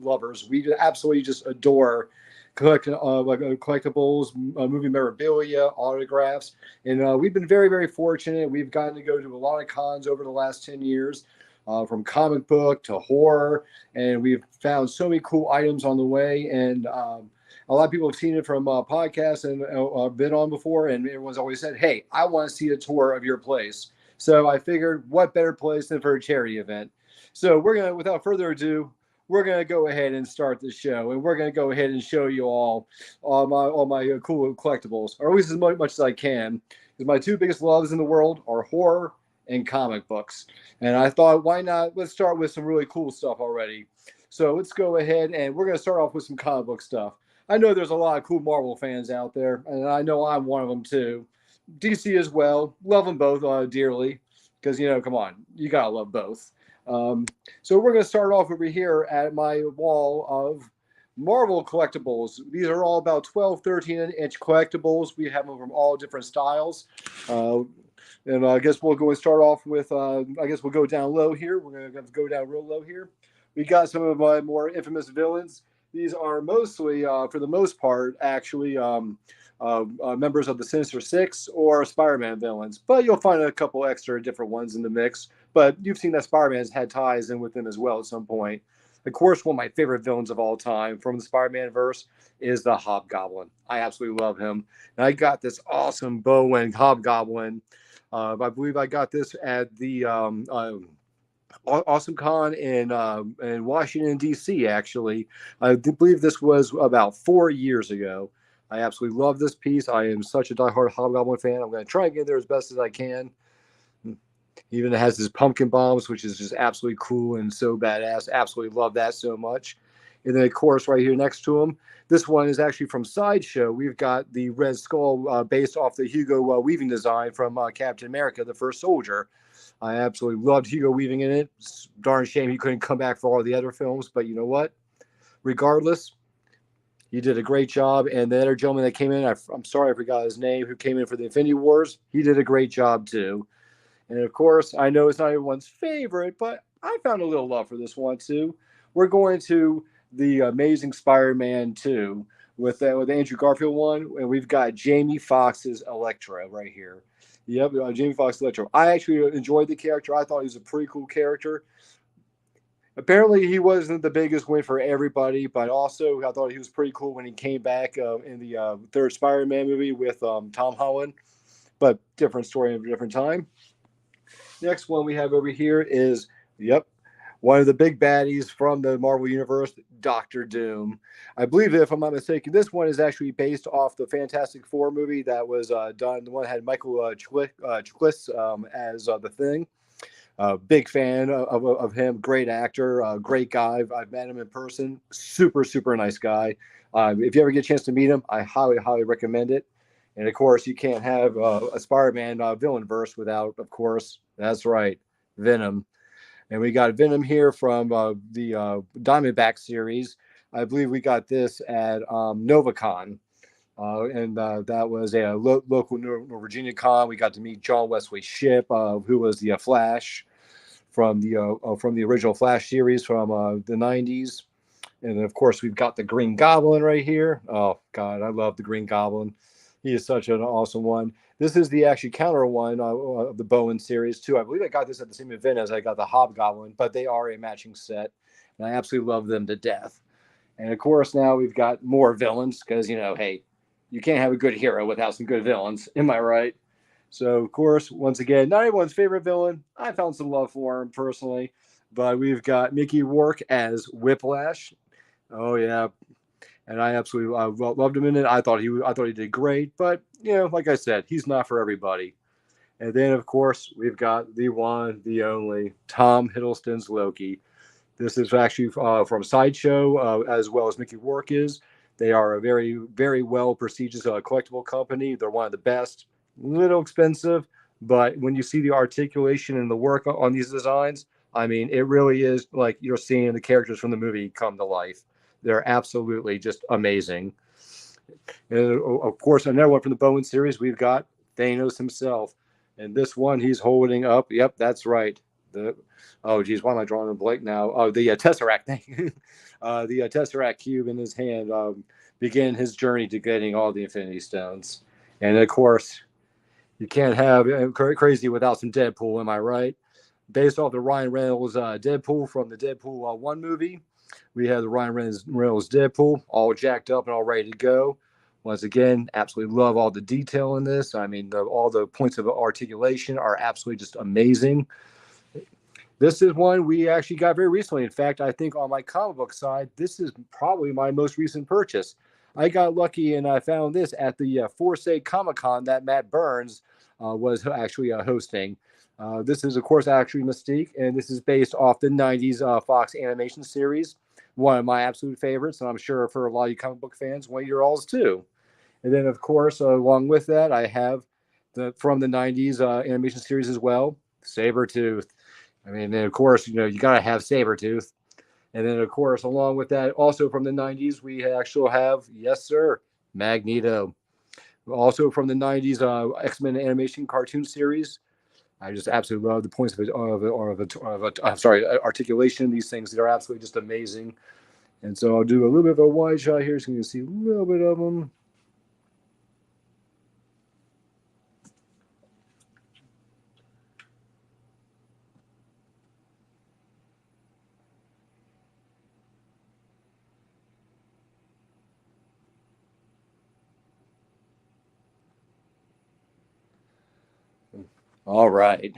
lovers. We absolutely just adore collectibles, movie memorabilia, autographs, and we've been very, very fortunate. We've gotten to go to a lot of cons over the last 10 years, from comic book to horror, and we've found so many cool items on the way. And a lot of people have seen it from podcasts and been on before, and everyone's always said, "Hey, I want to see a tour of your place." So I figured, what better place than for a charity event? So we're gonna, without further ado, we're going to go ahead and start the show, and we're going to go ahead and show you all my cool collectibles, or at least as much as I can, because my two biggest loves in the world are horror and comic books. And I thought, why not? Let's start with some really cool stuff already. So let's go ahead, and we're going to start off with some comic book stuff. I know there's a lot of cool Marvel fans out there, and I know I'm one of them too. DC as well. Love them both dearly, because, come on, you got to love both. So we're going to start off over here at my wall of Marvel collectibles. These are all about 12, 13-inch collectibles. We have them from all different styles. And I guess we'll go and start off with, I guess we'll go down low here. We're going to have to go down real low here. We got some of my more infamous villains. These are mostly, for the most part, actually members of the Sinister Six or Spider-Man villains. But you'll find a couple extra different ones in the mix. But you've seen that Spider-Man's had ties in with them as well at some point. Of course, one of my favorite villains of all time from the Spider-Man verse is the Hobgoblin. I absolutely love him. And I got this awesome Bowen Hobgoblin. I believe I got this at the Awesome Con in Washington, D.C., actually. I believe this was about 4 years ago. I absolutely love this piece. I am such a diehard Hobgoblin fan. I'm going to try and get there as best as I can. Even it has his pumpkin bombs, which is just absolutely cool and so badass. Absolutely love that so much. And then, of course, right here next to him, this one is actually from Sideshow. We've got the Red Skull based off the Hugo Weaving design from Captain America, the First Soldier. I absolutely loved Hugo Weaving in it. It's a darn shame he couldn't come back for all the other films, but you know what? Regardless, he did a great job. And the other gentleman that came in, I'm sorry I forgot his name, who came in for the Infinity Wars, he did a great job too. And of course, I know it's not everyone's favorite, but I found a little love for this one too. We're going to the Amazing Spider-Man 2 with Andrew Garfield one, and we've got Jamie Foxx's Electro right here. Yep, Jamie Foxx Electro. I actually enjoyed the character. I thought he was a pretty cool character. Apparently, he wasn't the biggest win for everybody, but also I thought he was pretty cool when he came back in the third Spider-Man movie with Tom Holland. But different story at a different time. Next one we have over here is, one of the big baddies from the Marvel Universe, Dr. Doom. I believe, if I'm not mistaken, this one is actually based off the Fantastic Four movie that was done. The one that had Michael Chiklis as the Thing. Big fan of him. Great actor, great guy. I've met him in person. Super, super nice guy. If you ever get a chance to meet him, I highly, highly recommend it. And of course, you can't have a Spider-Man villain verse without, of course, that's right, Venom. And we got Venom here from the Diamondback series. I believe we got this at NovaCon. And that was a local Virginia con. We got to meet John Wesley Shipp, who was the Flash from the original Flash series from the 90s. And then, of course, we've got the Green Goblin right here. Oh, God, I love the Green Goblin. He is such an awesome one. This is the actually counter one of the Bowen series, too. I believe I got this at the same event as I got the Hobgoblin, but they are a matching set. And I absolutely love them to death. And, of course, now we've got more villains because, hey, you can't have a good hero without some good villains. Am I right? So, of course, once again, not everyone's favorite villain. I found some love for him personally. But we've got Mickey Rourke as Whiplash. Oh, yeah. And I absolutely loved him in it. I thought he did great. But, like I said, he's not for everybody. And then, of course, we've got the one, the only, Tom Hiddleston's Loki. This is actually from Sideshow, as well as Mickey Rourke is. They are a very, very well prestigious collectible company. They're one of the best. A little expensive, but when you see the articulation and the work on these designs, I mean, it really is like you're seeing the characters from the movie come to life. They're absolutely just amazing. And of course, another one from the Bowen series, we've got Thanos himself. And this one he's holding up. Yep, that's right. Oh, geez, why am I drawing a blank now? Oh, the Tesseract thing. The Tesseract cube in his hand began his journey to getting all the Infinity Stones. And, of course, you can't have crazy without some Deadpool, am I right? Based off the Ryan Reynolds Deadpool from the Deadpool 1 movie, we have the Ryan Reynolds Deadpool all jacked up and all ready to go. Once again, absolutely love all the detail in this. I mean, all the points of articulation are absolutely just amazing. This is one we actually got very recently. In fact, I think on my comic book side, this is probably my most recent purchase. I got lucky and I found this at the Forsay Comic-Con that Matt Burns was actually hosting. This is, of course, actually Mystique, and this is based off the 90s Fox animation series, one of my absolute favorites, and I'm sure for a lot of you comic book fans, one of your alls too. And then, of course, along with that, I have from the 90s animation series as well, Sabretooth. I mean, and of course, you got to have Sabretooth. And then, of course, along with that, also from the 90s, we actually have, yes, sir, Magneto. Also from the 90s X-Men animation cartoon series. I just absolutely love the points articulation. These things, they're absolutely just amazing. And so I'll do a little bit of a wide shot here so you can see a little bit of them. All right.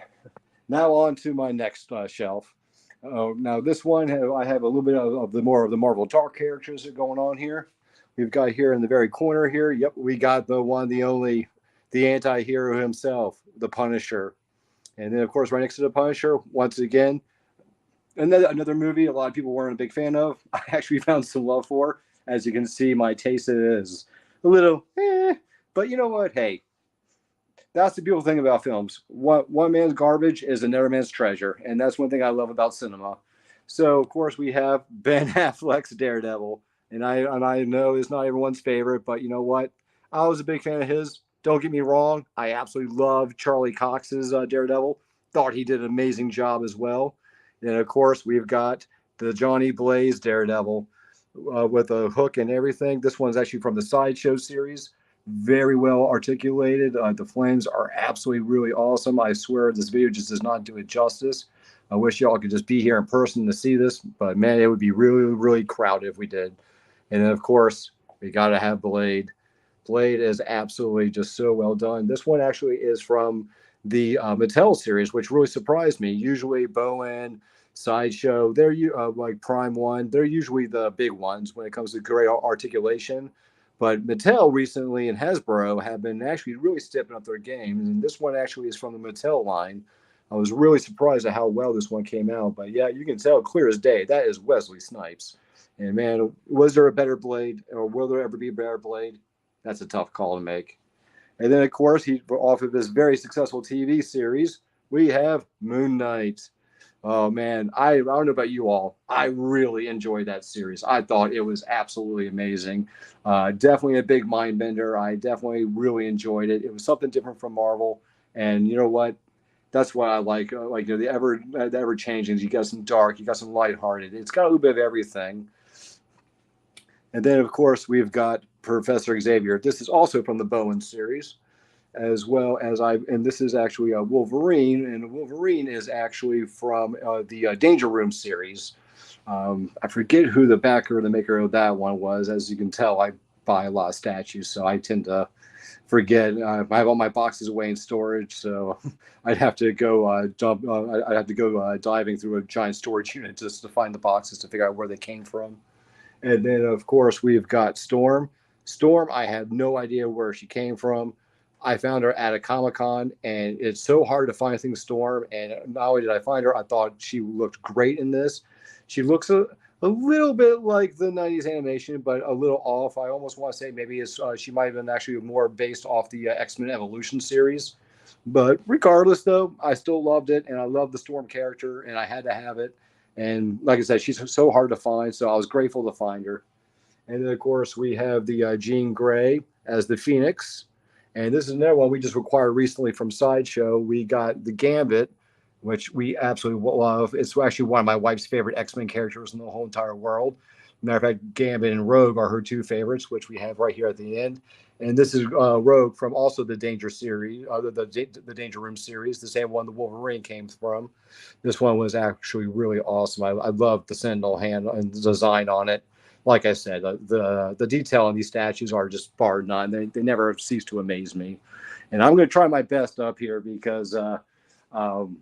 Now on to my next shelf. Now this one, I have a little bit of the more of the Marvel Dark characters that are going on here. We've got here in the very corner here. Yep, we got the one, the only, the anti-hero himself, the Punisher. And then, of course, right next to the Punisher, once again, another movie a lot of people weren't a big fan of. I actually found some love for. As you can see, my taste is a little, but you know what? Hey. That's the beautiful thing about films. One man's garbage is another man's treasure, and that's one thing I love about cinema. So, of course, we have Ben Affleck's Daredevil, and I know it's not everyone's favorite, but you know what? I was a big fan of his. Don't get me wrong. I absolutely love Charlie Cox's Daredevil. Thought he did an amazing job as well. And, of course, we've got the Johnny Blaze Daredevil with a hook and everything. This one's actually from the Sideshow series. Very well articulated. The flames are absolutely really awesome. I swear this video just does not do it justice. I wish y'all could just be here in person to see this, but man, it would be really, really crowded if we did. And then, of course, we got to have Blade. Blade is absolutely just so well done. This one actually is from the Mattel series, which really surprised me. Usually Bowen, Sideshow, they're like Prime One. They're usually the big ones when it comes to great articulation. But Mattel recently and Hasbro have been actually really stepping up their game. And this one actually is from the Mattel line. I was really surprised at how well this one came out. But yeah, you can tell clear as day that is Wesley Snipes. And man, was there a better Blade, or will there ever be a better Blade? That's a tough call to make. And then, of course, he off of this very successful TV series, we have Moon Knight. Oh man, I don't know about you all. I really enjoyed that series. I thought it was absolutely amazing. Definitely a big mind bender. I definitely really enjoyed it. It was something different from Marvel, and you know what? That's what I like. The ever changing. You got some dark, you got some lighthearted. It's got a little bit of everything. And then, of course, we've got Professor Xavier. This is also from the Bowen series, as well as and this is actually a Wolverine, and Wolverine is actually from the Danger Room series. I forget who the backer or the maker of that one was. As you can tell, I buy a lot of statues, so I tend to forget. I have all my boxes away in storage, so I'd have to go diving through a giant storage unit just to find the boxes to figure out where they came from. And then, of course, we've got Storm. Storm, I have no idea where she came from. I found her at a Comic-Con, and it's so hard to find things Storm. And not only did I find her, I thought she looked great in this. She looks a little bit like the 90s animation, but a little off. I almost want to say maybe she might have been actually more based off the X-Men Evolution series. But regardless, though, I still loved it, and I love the Storm character, and I had to have it. And like I said, she's so hard to find, so I was grateful to find her. And then, of course, we have the Jean Grey as the Phoenix. And this is another one we just acquired recently from Sideshow. We got the Gambit, which we absolutely love. It's actually one of my wife's favorite X-Men characters in the whole entire world. Matter of fact, Gambit and Rogue are her two favorites, which we have right here at the end. And this is Rogue from also the Danger series, the Danger Room series, the same one the Wolverine came from. This one was actually really awesome. I love the Sentinel hand and the design on it. Like I said, the detail on these statues are just bar none. They never cease to amaze me. And I'm going to try my best up here because I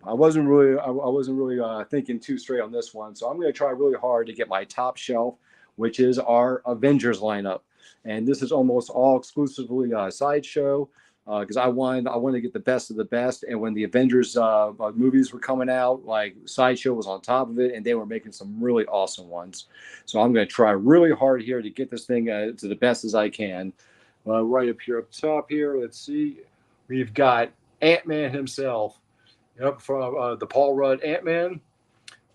wasn't really thinking too straight on this one. So I'm going to try really hard to get my top shelf, which is our Avengers lineup. And this is almost all exclusively Sideshow because I wanted to get the best of the best. And when the Avengers movies were coming out, like Sideshow was on top of it, and they were making some really awesome ones. So I'm going to try really hard here to get this thing to the best as I can. Right up here, up top here, let's see. We've got Ant-Man himself. Yep, from the Paul Rudd Ant-Man.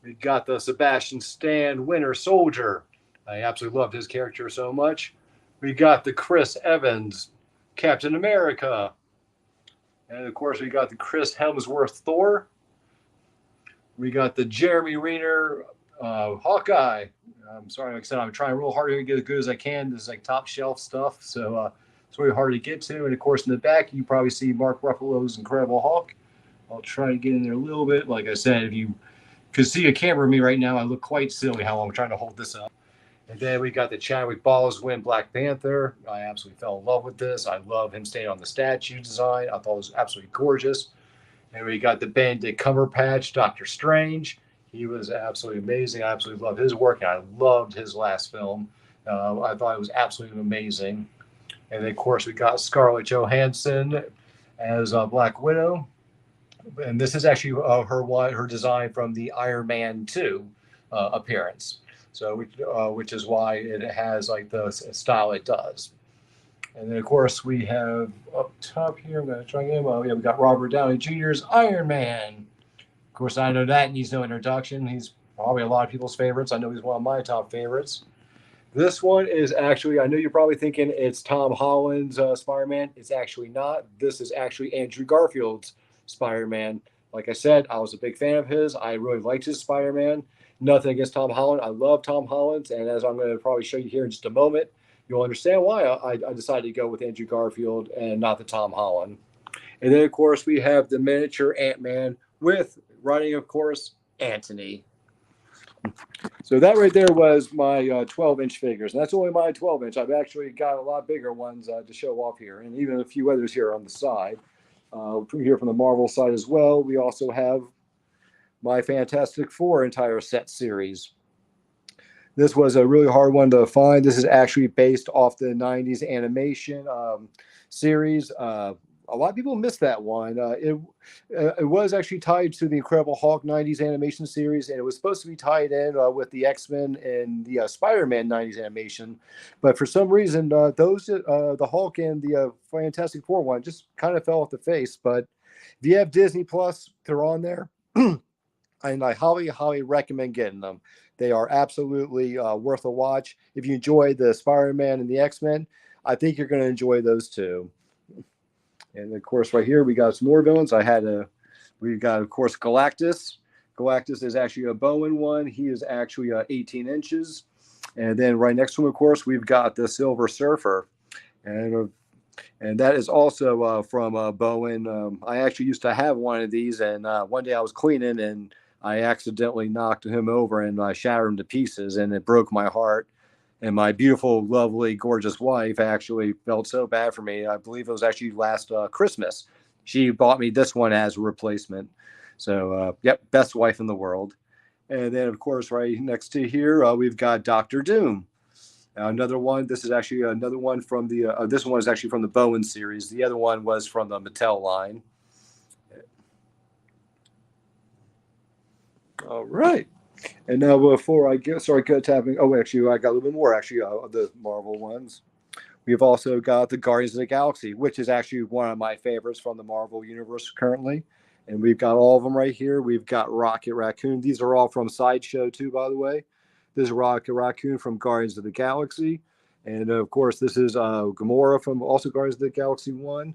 We've got the Sebastian Stan Winter Soldier. I absolutely loved his character so much. We got the Chris Evans Captain America. And of course, we got the Chris Hemsworth Thor. We got the Jeremy Renner Hawkeye. I'm sorry, like I said, I'm trying real hard to get as good as I can. This is like top shelf stuff, so it's really hard to get to. And of course, in the back, you probably see Mark Ruffalo's Incredible Hulk. I'll try to get in there a little bit. Like I said, if you could see a camera of me right now, I look quite silly how I'm trying to hold this up. And then we got the Chadwick Boseman Black Panther. I absolutely fell in love with this. I love him staying on the statue design. I thought it was absolutely gorgeous. And we got the Benedict Cumberbatch Doctor Strange. He was absolutely amazing. I absolutely loved his work, and I loved his last film. I thought it was absolutely amazing. And then, of course, we got Scarlett Johansson as Black Widow. And this is actually her design from the Iron Man 2 appearance. So, which is why it has like the style it does. And then, of course, we have up top here, I'm going to try again. Well, yeah, we got Robert Downey Jr.'s Iron Man. Of course, I know that needs no introduction. He's probably a lot of people's favorites. I know he's one of my top favorites. This one is actually, I know you're probably thinking it's Tom Holland's Spider-Man. It's actually not. This is actually Andrew Garfield's Spider-Man. Like I said, I was a big fan of his. I really liked his Spider-Man. Nothing against Tom Holland. I love Tom Holland. And as I'm going to probably show you here in just a moment, you'll understand why I decided to go with Andrew Garfield and not the Tom Holland. And then, of course, we have the miniature Ant-Man with writing, of course, Anthony. So that right there was my 12-inch figures. And that's only my 12-inch. I've actually got a lot bigger ones to show off here, and even a few others here on the side. Here from the Marvel side as well, we also have my Fantastic Four entire set series. This was a really hard one to find. This is actually based off the 90s animation series. a lot of people missed that one. It was actually tied to the Incredible Hulk 90s animation series, and it was supposed to be tied in with the X-Men and the Spider-Man 90s animation. But for some reason, the Hulk and the Fantastic Four one just kind of fell off the face. But if you have Disney Plus, they're on there. And I highly recommend getting them. They are absolutely worth a watch. If you enjoy the Spider-Man and the X-Men, I think you're going to enjoy those too. And of course, right here we got some more villains. We've got, of course, Galactus. Galactus is actually a Bowen one. He is actually 18 inches. And then right next to him, of course, we've got the Silver Surfer, and that is also from Bowen. I actually used to have one of these, and one day I was cleaning and I accidentally knocked him over and I shattered him to pieces, and it broke my heart. And my beautiful, lovely, gorgeous wife actually felt so bad for me. I believe it was actually last Christmas. She bought me this one as a replacement. So, yep, best wife in the world. And then, of course, right next to here, we've got Dr. Doom. Another one. This is actually another one from the. This one is actually from the Bowen series. The other one was from the Mattel line. All right. And now before I start tapping, actually, I got a little bit more of the Marvel ones. We've also got the Guardians of the Galaxy, which is actually one of my favorites from the Marvel universe currently. And we've got all of them right here. We've got Rocket Raccoon. These are all from Sideshow too, by the way. This is Rocket Raccoon from Guardians of the Galaxy. And of course, this is Gamora from also Guardians of the Galaxy 1.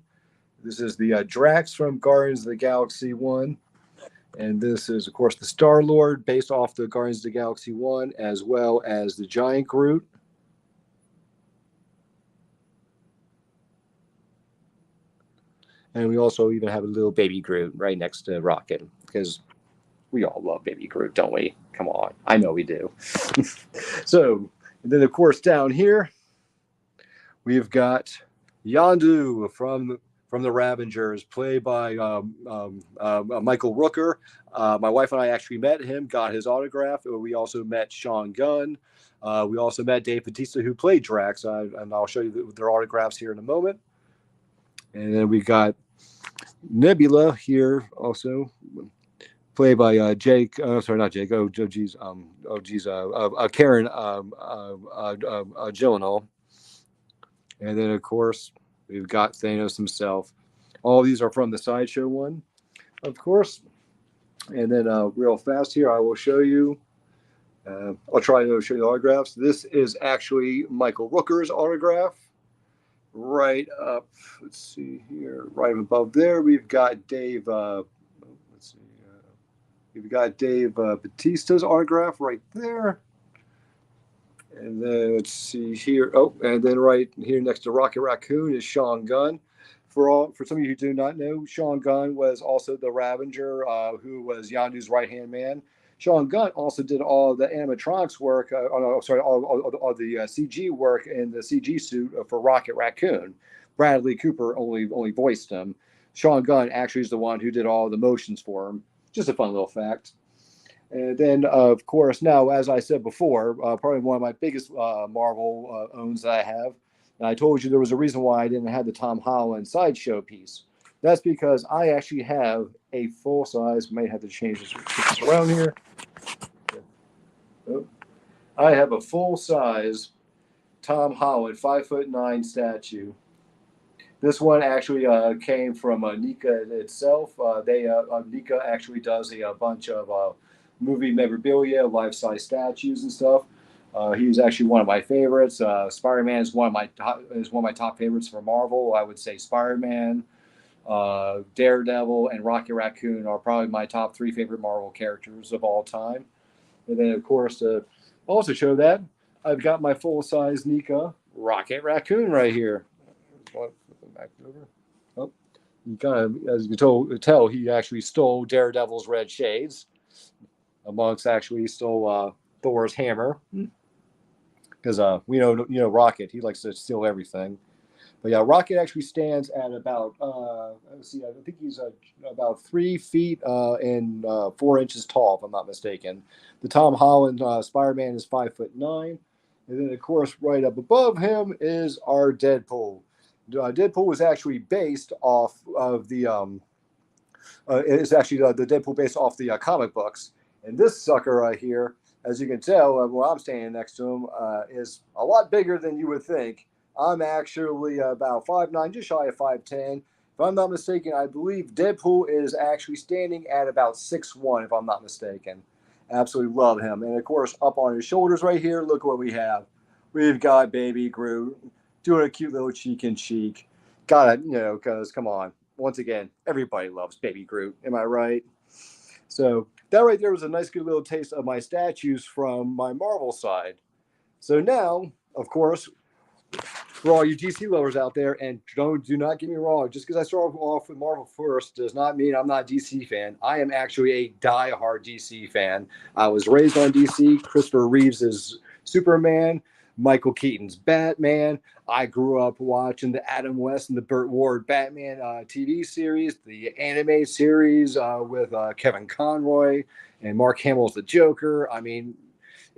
This is the Drax from Guardians of the Galaxy 1. And this is, of course, the Star-Lord based off the Guardians of the Galaxy 1, as well as the Giant Groot. And we also even have a little baby Groot right next to Rocket, because we all love baby Groot, don't we? Come on. I know we do. So, and then, of course, down here, we've got Yondu from the Ravengers, played by Michael Rooker. My wife and I actually met him, got his autograph. We also met Sean Gunn. We also met Dave Bautista, who played Drax, and I'll show you their autographs here in a moment. And then we got Nebula here also, played by Jake. Sorry, not Jake. Karen Gyllenhaal. And then, of course, we've got Thanos himself. All these are from the Sideshow one, of course. And then real fast here, I will show you. I'll try to show you the autographs. This is actually Michael Rooker's autograph. Right up, let's see here, right above there, we've got Dave. We've got Dave Bautista's autograph right there. And then let's see here. Oh, and then right here next to Rocket Raccoon is Sean Gunn. For some of you who do not know, Sean Gunn was also the Ravenger, who was Yondu's right-hand man. Sean Gunn also did all the animatronics work, all the CG work in the CG suit for Rocket Raccoon. Bradley Cooper only voiced him. Sean Gunn actually is the one who did all the motions for him. Just a fun little fact. And then, of course, now, as I said before, probably one of my biggest Marvel owns that I have. And I told you there was a reason why I didn't have the Tom Holland Sideshow piece. That's because I actually have a full size. Might have to change this around here. Oh. I have a full size Tom Holland 5'9" statue. This one actually came from Nika itself. Nika actually does a bunch of movie memorabilia, life-size statues and stuff. He's actually one of my favorites. Spider-Man is one of my top favorites for Marvel. I would say Spider-Man, Daredevil, and Rocket Raccoon are probably my top 3 favorite Marvel characters of all time. And then, of course, to also show that, I've got my full-size Nika Rocket Raccoon right here. Back over. Oh, you kind of, as you can tell, he actually stole Daredevil's red shades. Amongst actually stole Thor's hammer, because we know Rocket, he likes to steal everything. But yeah, Rocket actually stands at about let's see, I think he's about 3 feet and 4 inches tall, if I'm not mistaken. The Tom Holland Spider-Man is 5'9", and then of course right up above him is our Deadpool. Deadpool was actually based off of the it's actually the Deadpool based off the comic books. And this sucker right here, as you can tell, where I'm standing next to him, is a lot bigger than you would think. I'm actually about 5'9", just shy of 5'10". If I'm not mistaken, I believe Deadpool is actually standing at about 6'1", if I'm not mistaken. Absolutely love him. And of course, up on his shoulders right here, look what we have. We've got Baby Groot doing a cute little cheek in cheek. Gotta, because come on. Once again, everybody loves Baby Groot. Am I right? So that right there was a nice, good little taste of my statues from my Marvel side. So now, of course, for all you DC lovers out there, and do not get me wrong, just because I started off with Marvel first does not mean I'm not a DC fan. I am actually a die-hard DC fan. I was raised on DC. Christopher Reeves' Superman, Michael Keaton's Batman. I grew up watching the Adam West and the Burt Ward Batman TV series, the anime series with Kevin Conroy and Mark Hamill's the Joker. I mean,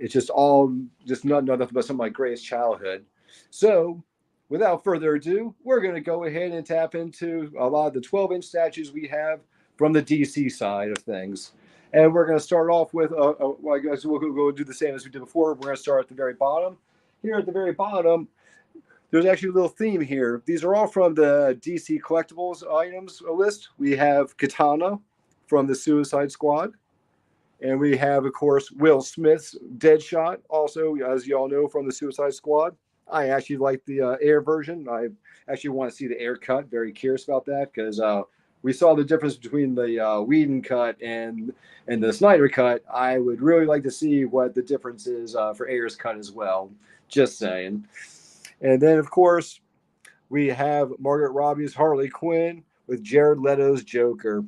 it's just all nothing but some of my greatest childhood. So, without further ado, we're going to go ahead and tap into a lot of the 12-inch statues we have from the DC side of things. And we're going to start off with, I guess we'll go do the same as we did before. We're going to start at the very bottom. Here at the very bottom, there's actually a little theme here. These are all from the DC collectibles items list. We have Katana from the Suicide Squad. And we have, of course, Will Smith's Deadshot, also, as you all know, from the Suicide Squad. I actually like the Air version. I actually want to see the Air cut. Very curious about that because we saw the difference between the Whedon cut and the Snyder cut. I would really like to see what the difference is for Air's cut as well. Just saying. And then, of course, we have Margaret Robbie's Harley Quinn with Jared Leto's Joker.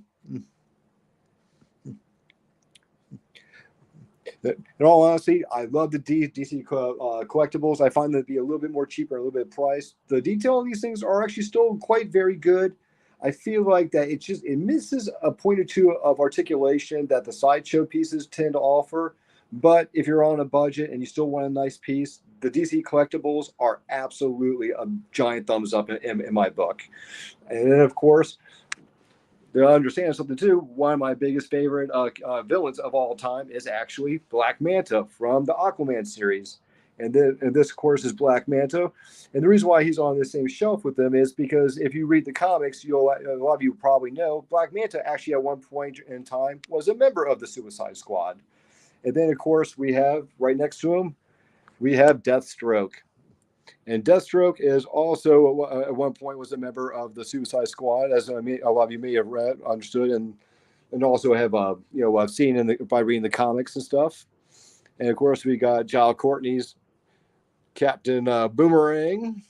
In all honesty, I love the DC collectibles. I find them to be a little bit more cheaper, a little bit priced. The detail on these things are actually still quite very good. I feel like that it misses a point or two of articulation that the sideshow pieces tend to offer. But if you're on a budget and you still want a nice piece, the DC collectibles are absolutely a giant thumbs up in my book. And then, of course, to understand something too, one of my biggest favorite villains of all time is actually Black Manta from the Aquaman series. And this, of course, is Black Manta. And the reason why he's on the same shelf with them is because if you read the comics, a lot of you probably know, Black Manta actually at one point in time was a member of the Suicide Squad. And then, of course, we have right next to him, we have Deathstroke. And Deathstroke is also at one point was a member of the Suicide Squad, as a lot of you may have read, understood, and also have I've seen by reading the comics and stuff. And of course, we got Giles Courtney's Captain Boomerang.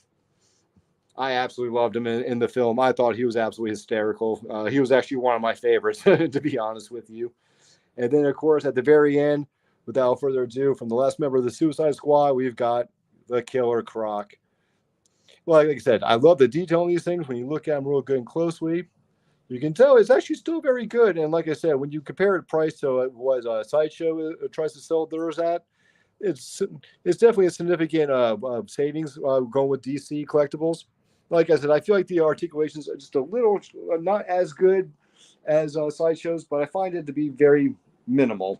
I absolutely loved him in the film. I thought he was absolutely hysterical. He was actually one of my favorites, to be honest with you. And then, of course, at the very end, without further ado, from the last member of the Suicide Squad, we've got the Killer Croc. Well, like I said, I love the detail in these things. When you look at them real good and closely, you can tell it's actually still very good. And like I said, when you compare it price to what Sideshow tries to sell theirs at, it's definitely a significant savings going with DC collectibles. Like I said, I feel like the articulations are just a little not as good as Sideshow's, but I find it to be very minimal.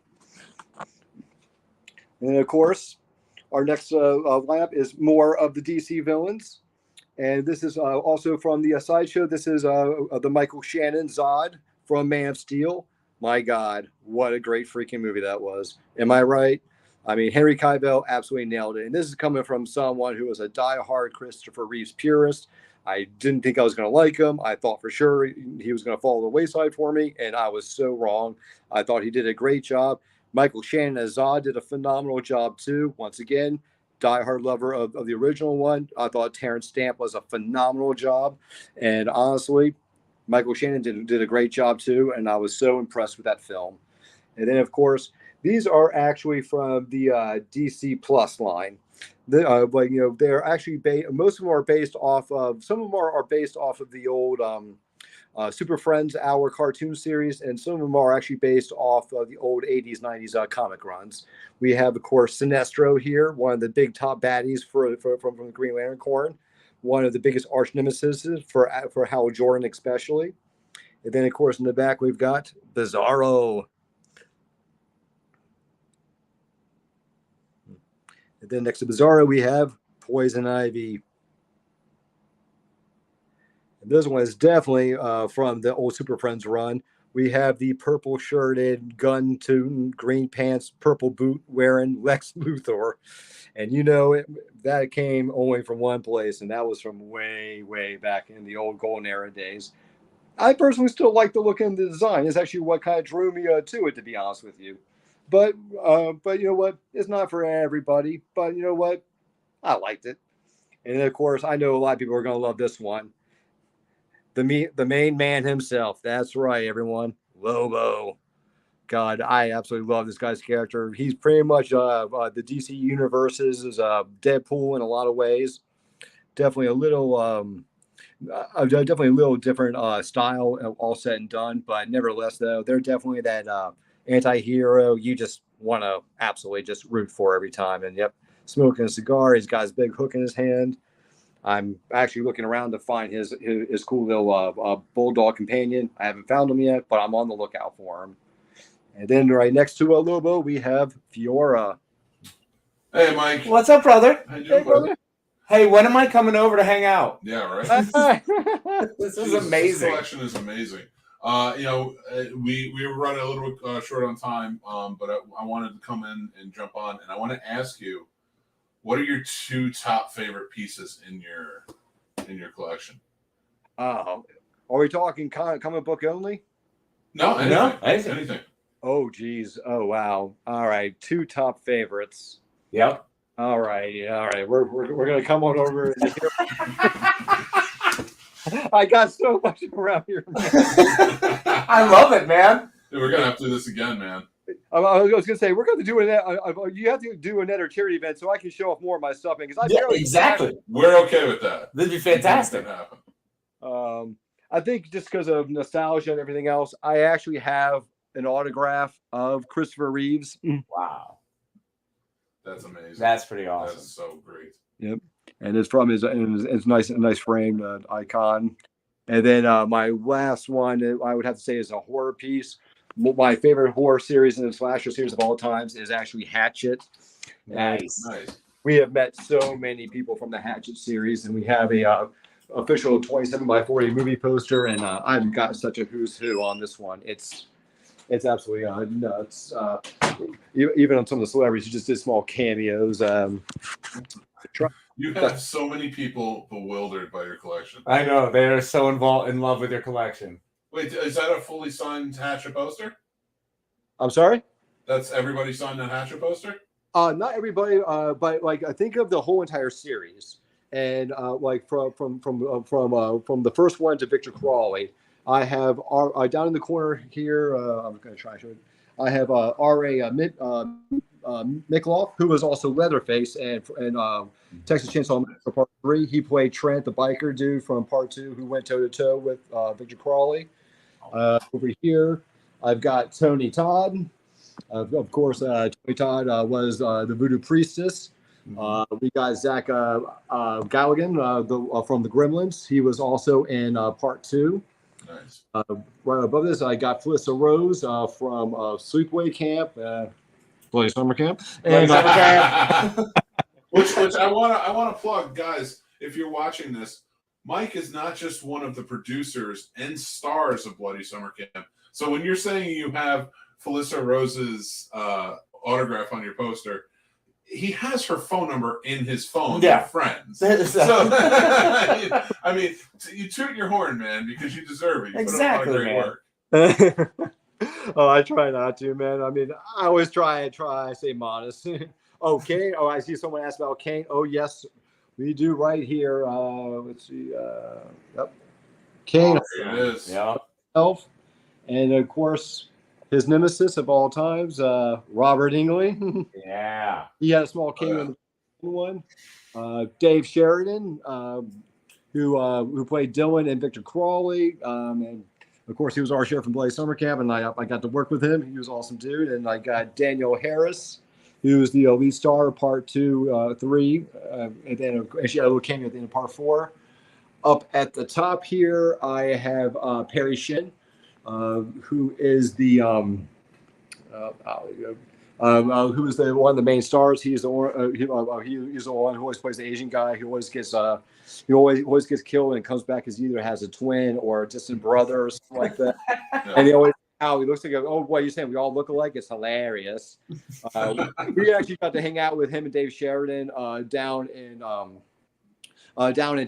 And of course, our next lineup is more of the DC villains. And this is also from the Sideshow. This is the Michael Shannon Zod from Man of Steel. My God, what a great freaking movie that was. Am I right? I mean, Henry Cavill absolutely nailed it. And this is coming from someone who was a diehard Christopher Reeves purist. I didn't think I was going to like him. I thought for sure he was going to fall to the wayside for me. And I was so wrong. I thought he did a great job. Michael Shannon as Zod did a phenomenal job too. Once again, diehard lover of the original one. I thought Terrence Stamp was a phenomenal job. And honestly, Michael Shannon did a great job too. And I was so impressed with that film. And then, of course, these are actually from the DC Plus line. They're actually most of them are based off of. Some of them are based off of the old Super Friends Hour cartoon series, and some of them are actually based off of the old 80s, 90s comic runs. We have, of course, Sinestro here, one of the big top baddies from the Green Lantern Corps. one of the biggest arch nemesis for Hal Jordan especially. And then, of course, in the back, we've got Bizarro. And then next to Bizarro, we have Poison Ivy. And this one is definitely from the old Super Friends run. We have the purple-shirted, gun-tooting, green pants, purple boot-wearing Lex Luthor. And you know that came only from one place, and that was from way, way back in the old Golden Era days. I personally still like the look and the design. It's actually what kind of drew me to it, to be honest with you. But you know what? It's not for everybody. But you know what? I liked it. And of course, I know a lot of people are going to love this one. The main man himself. That's right, everyone. Lobo. God, I absolutely love this guy's character. He's pretty much the DC Universe's Deadpool in a lot of ways. Definitely a little different style, all said and done. But nevertheless, though, they're definitely that anti-hero you just want to absolutely just root for every time. And yep, smoking a cigar. He's got his big hook in his hand. I'm actually looking around to find his cool little bulldog companion. I haven't found him yet, but I'm on the lookout for him. And then right next to Lobo, we have Fiora. Hey, Mike. What's up, brother? How you doing, brother? Hey, when am I coming over to hang out? Yeah, right. This is This amazing. collection is amazing. We were running a little bit short on time, but I wanted to come in and jump on, and I want to ask you, what are your two top favorite pieces in your collection? Are we talking comic book only? No, anything. Oh, geez. Oh, wow. All right. Two top favorites. Yep. All right. We're gonna come on over. I got so much around here. I love it, man. Dude, we're gonna have to do this again, man. I was gonna say we're going to do you have to do another charity event so I can show off more of my stuff because exactly. We're okay with that. That'd be fantastic. I think just because of nostalgia and everything else, I actually have an autograph of Christopher Reeves. Wow, that's amazing. That's pretty awesome. That's so great. Yep, and it's from his nice framed icon. And then my last one I would have to say is a horror piece. My favorite horror series and slasher series of all times is actually Hatchet. Nice. We have met so many people from the Hatchet series, and we have a official 27x40 movie poster, and I've got such a who's who on this one. It's absolutely nuts. Even on some of the celebrities, who just did small cameos. You have so many people bewildered by your collection. I know they are so in love with your collection. Wait, is that a fully signed Hatchet poster? I'm sorry? That's everybody signed on Hatchet poster? Not everybody, but like I think of the whole entire series, and like from the first one to Victor Crawley, I have down in the corner here. I'm going to try to show it. I have R.A. Mikloff, who was also Leatherface and Texas Chainsaw Massacre Part 3. He played Trent, the biker dude from Part 2, who went toe to toe with Victor Crawley. Over here, I've got Tony Todd. Of course, Tony Todd was the Voodoo Priestess. We got Zack Galligan from the Gremlins. He was also in Part 2. Nice. Right above this, I got Felissa Rose from Sleepaway Camp, Bloody Summer Camp, and which I want to plug, guys. If you're watching this, Mike is not just one of the producers and stars of Bloody Summer Camp. So when you're saying you have Felissa Rose's autograph on your poster, he has her phone number in his phone. Yeah. They're friends. So, I mean, you toot your horn, man, because you deserve it. You Exactly, put in a lot man. of great work. Oh, I try not to, man. I mean, I always try. I stay modest. Oh, Kane. Oh, I see someone asked about Kane. Oh, yes, we do right here. Let's see. Yep. Kane. Oh, here it is. Yeah. Elf. And of course, his nemesis of all times, Robert Engley. Yeah. He had a small cameo in the one. Dave Sheridan, who played Dylan and Victor Crawley. And of course, he was our sheriff from Bloody Summer Camp, and I got to work with him. He was an awesome dude. And I got Daniel Harris, He was the lead star of part 2, 3, and then she had a little cameo at the end of part 4. Up at the top here, I have Perry Shin, who is the who is the one of the main stars. He's the one, he's the one who always plays the Asian guy. He always gets gets killed and comes back as either has a twin or a distant brother or something like that. And he always he looks like what you're saying, we all look alike. It's hilarious. We actually got to hang out with him and Dave Sheridan down in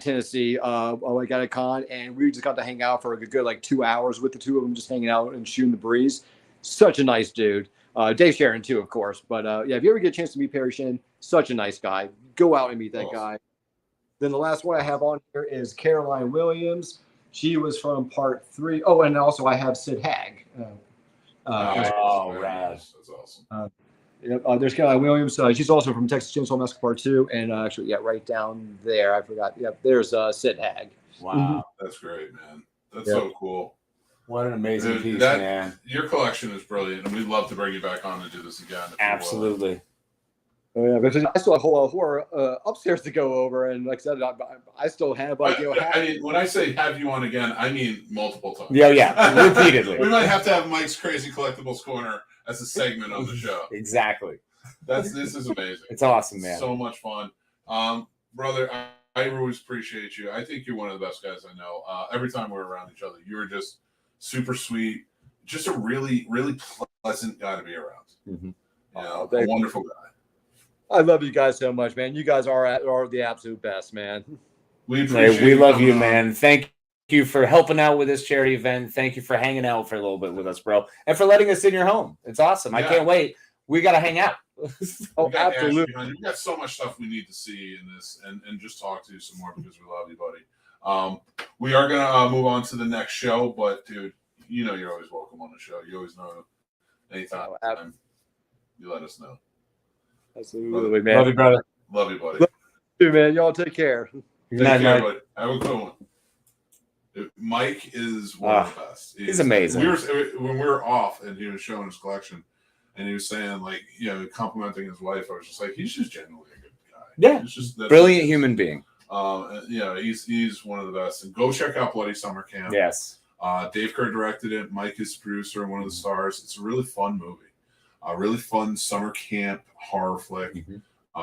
Tennessee, like at a con, and we just got to hang out for a good 2 hours with the two of them, just hanging out and shooting the breeze. Such a nice dude. Dave Sheridan too, of course. But yeah, if you ever get a chance to meet Perry Shin, such a nice guy. Go out and meet that guy. Then the last one I have on here is Caroline Williams. She was from part 3. Oh, and also I have Sid Haig. Rad. That's awesome. There's Caroline Williams. She's also from Texas Chainsaw Massacre Part 2, and actually, right down there, I forgot. Yeah, there's Sid Haig. Wow, that's great, man. That's so cool. What an amazing piece, man. Your collection is brilliant, and we'd love to bring you back on to do this again. Absolutely. Oh, yeah, because I still have a whole horror upstairs to go over, and like I said, I still have I mean, when I say have you on again, I mean multiple times. Yeah, repeatedly. We might have to have Mike's Crazy Collectibles Corner as a segment on the show. Exactly. This is amazing. It's awesome, man. So much fun, brother. I always appreciate you. I think you're one of the best guys I know. Every time we're around each other, you're just super sweet, just a really, really pleasant guy to be around. A wonderful guy. I love you guys so much, man. You guys are the absolute best, man. We appreciate we love you, man. Thank you for helping out with this charity event. Thank you for hanging out for a little bit with us, bro, and for letting us in your home. It's awesome. I can't wait. We got to hang out. Absolutely. We got so much stuff we need to see in this and just talk to you some more because we love you, buddy. We are going to move on to the next show, but dude, you're always welcome on the show. You always know anytime you let us know. Absolutely, man. Love you, brother. Love you, buddy. Love you, man. Y'all take care. Take care, buddy. Have a good one. Mike is one of the best. He's amazing. When we were off and he was showing his collection and he was saying, complimenting his wife, I was just like, he's just genuinely a good guy. Yeah. He's just brilliant human being. He's one of the best. And go check out Bloody Summer Camp. Yes. Dave Kerr directed it. Mike is the producer and one of the stars. It's a really fun movie. A really fun summer camp horror flick,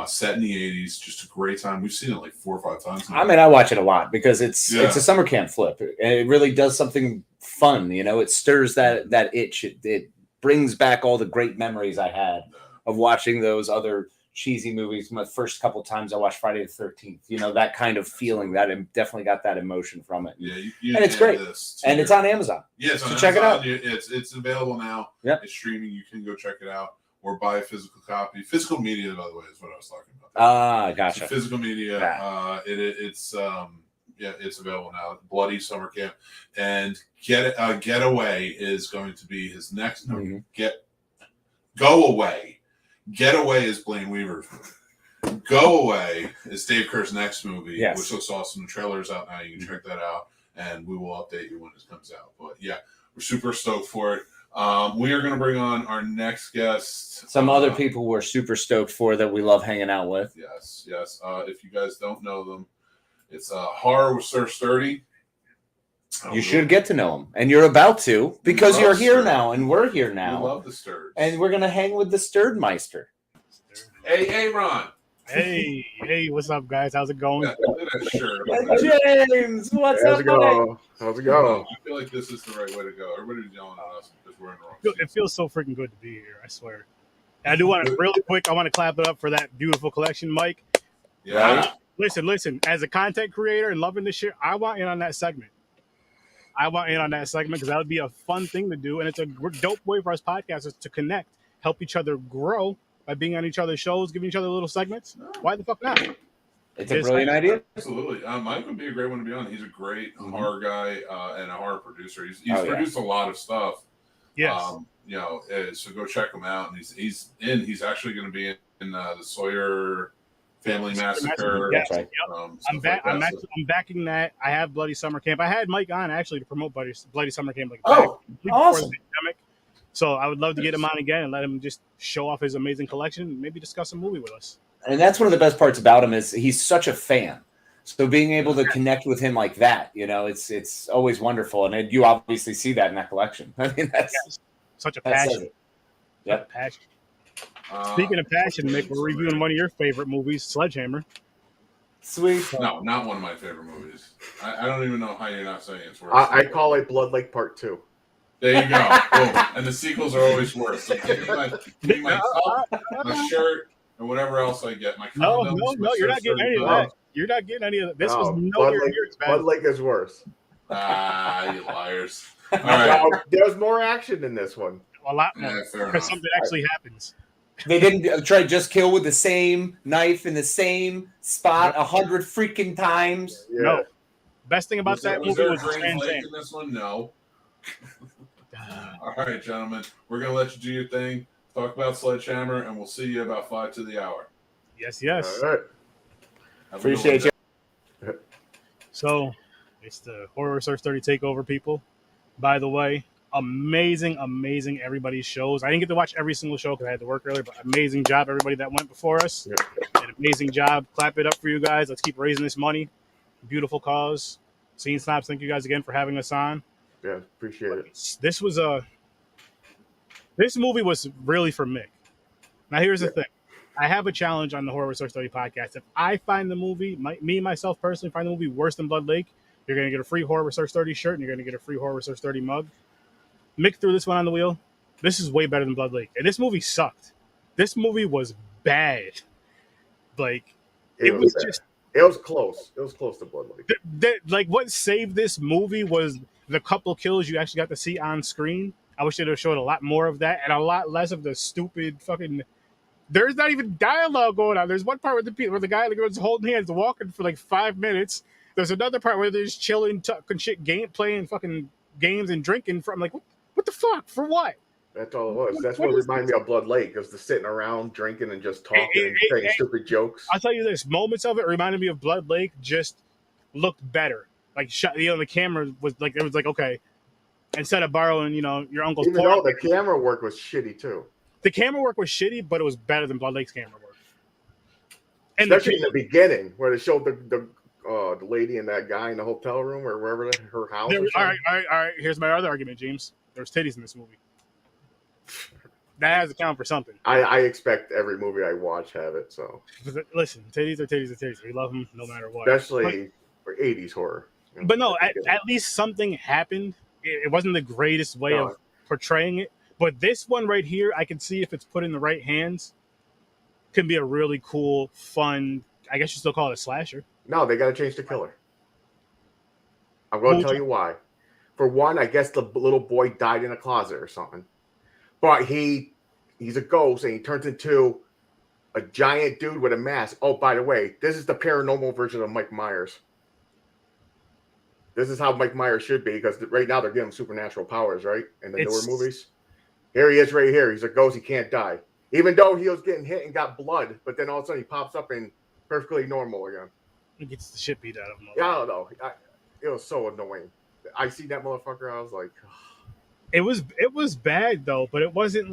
set in the 80s. Just a great time. We've seen it 4 or 5 times now. I mean, I watch it a lot because it's a summer camp flip, and it really does something fun. It stirs that itch. It brings back all the great memories I had of watching those other cheesy movies. My first couple times I watched Friday the 13th. That kind of feeling. That definitely got that emotion from it. Yeah, and it's great. And it's on Amazon. Yeah, so check it out. It's available now. Yeah, it's streaming. You can go check it out or buy a physical copy. Physical media, by the way, is what I was talking about. Gotcha. So physical media. It's available now. Bloody Summer Camp and Getaway is going to be his next. Go Away. Getaway is Blaine Weaver's movie. Go Away is Dave Kerr's next movie, which looks awesome. The trailer's out now. You can check that out, and we will update you when it comes out. But yeah, we're super stoked for it. We are going to bring on our next guest. Some other people we're super stoked for that we love hanging out with. Yes. If you guys don't know them, it's Horror with Sir Sturdy. You should get to know him, and you're about to because you're here now, and we're here now. We love the Sturds, and we're gonna hang with the Sturdmeister. Hey, Ron. Hey, what's up, guys? How's it going? James, what's up, buddy? How's it going? I feel like this is the right way to go. Everybody's yelling at us because we're in the wrong. It feels so freaking good to be here. I swear. And I do want to really quick. I want to clap it up for that beautiful collection, Mike. Yeah. Listen. As a content creator and loving this shit, I want in on that segment. Because that would be a fun thing to do, and it's a dope way for us podcasters to connect, help each other grow by being on each other's shows, giving each other little segments. Why the fuck not? It's a brilliant idea. Absolutely. Mike would be a great one to be on. He's a great horror guy and a horror producer. He's produced a lot of stuff. Yes. So go check him out. And he's actually going to be in the Sawyer Family Massacre. Yes. Right. I'm backing that. I have Bloody Summer Camp. I had Mike on actually to promote Bloody Summer Camp before the pandemic. So I would love to get him on again and let him just show off his amazing collection and maybe discuss a movie with us. And that's one of the best parts about him is he's such a fan. So being able to connect with him like that, it's always wonderful. And you obviously see that in that collection. I mean, that's such a passion. Yep. Passion. Speaking of passion, Mick, we're reviewing one of your favorite movies, Sledgehammer. Sweet. No, not one of my favorite movies. I don't even know how you're not saying it's worse. I call it Blood Lake Part 2. There you go. Boom. And the sequels are always worse. So give me my cup, my shirt, and whatever else I get. My No, condoms, my you're not shirt, getting any of that. You're not getting any of that. This was Blood nowhere Lake, near as bad. Blood Lake is worse. Ah, you liars. All right. No, there's more action in this one. A lot more. Yeah, fair Because enough. something actually happens. They didn't try to just kill with the same knife in the same spot 100 freaking times. Yeah. No. Best thing about that was movie there was a the green Trans flake Am. in this one? No. All right, gentlemen. We're going to let you do your thing. Talk about Sledgehammer, and we'll see you about 5 to the hour. Yes, yes. All right. Have a good Appreciate one. you. So, it's the Horror Research 30 Takeover, people. By the way, amazing everybody's shows. I didn't get to watch every single show because I had to work earlier, but amazing job, everybody that went before us. Yeah. An amazing job. Clap it up for you guys. Let's keep raising this money. Beautiful cause. Scene Snobs, thank you guys again for having us on. Yeah, appreciate it. This movie was really for Mick. Now, here's the thing. I have a challenge on the Horror Research 30 podcast. If I find the movie, myself personally, find the movie worse than Blood Lake, you're going to get a free Horror Research 30 shirt and you're going to get a free Horror Research 30 mug. Mick threw this one on the wheel. This is way better than Blood Lake. And this movie sucked. This movie was bad. Like, it was bad. just... It was close. It was close to Blood Lake. Like, what saved this movie was the couple kills you actually got to see on screen. I wish they'd have showed a lot more of that and a lot less of the stupid fucking... There's not even dialogue going on. There's one part where the guy and the girl's holding hands, walking for like 5 minutes. There's another part where they're just chilling, talking shit, playing fucking games and drinking. I'm like, what the fuck? For what? That's all it was. That's what reminded me of Blood Lake, was the sitting around drinking and just talking and saying stupid jokes. I'll tell you this: moments of it reminded me of Blood Lake. Just looked better. Like, the camera was like, it was like, okay, instead of borrowing, your uncle's. Even though the camera work was shitty too. The camera work was shitty, but it was better than Blood Lake's camera work. And especially in the beginning, where they showed the lady and that guy in the hotel room or wherever her house. All right. Here's my other argument, James. There's titties in this movie. That has to count for something. I expect every movie I watch have it. So listen, titties are titties are titties. We love them no matter what. Especially for 80s horror. But no, at least something happened. It wasn't the greatest way of portraying it. But this one right here, I can see if it's put in the right hands, can be a really cool, fun, I guess you still call it a slasher. No, they got to change the killer. I'm going to tell you why. For one, I guess the little boy died in a closet or something. But he's a ghost and he turns into a giant dude with a mask. Oh, by the way, this is the paranormal version of Mike Myers. This is how Mike Myers should be, because right now they're giving him supernatural powers, right? In the newer movies. Here he is right here. He's a ghost. He can't die. Even though he was getting hit and got blood, but then all of a sudden he pops up and perfectly normal again. He gets the shit beat out of him. Yeah, I don't know. It was so annoying. I see that motherfucker. I was like, it was bad though, but it wasn't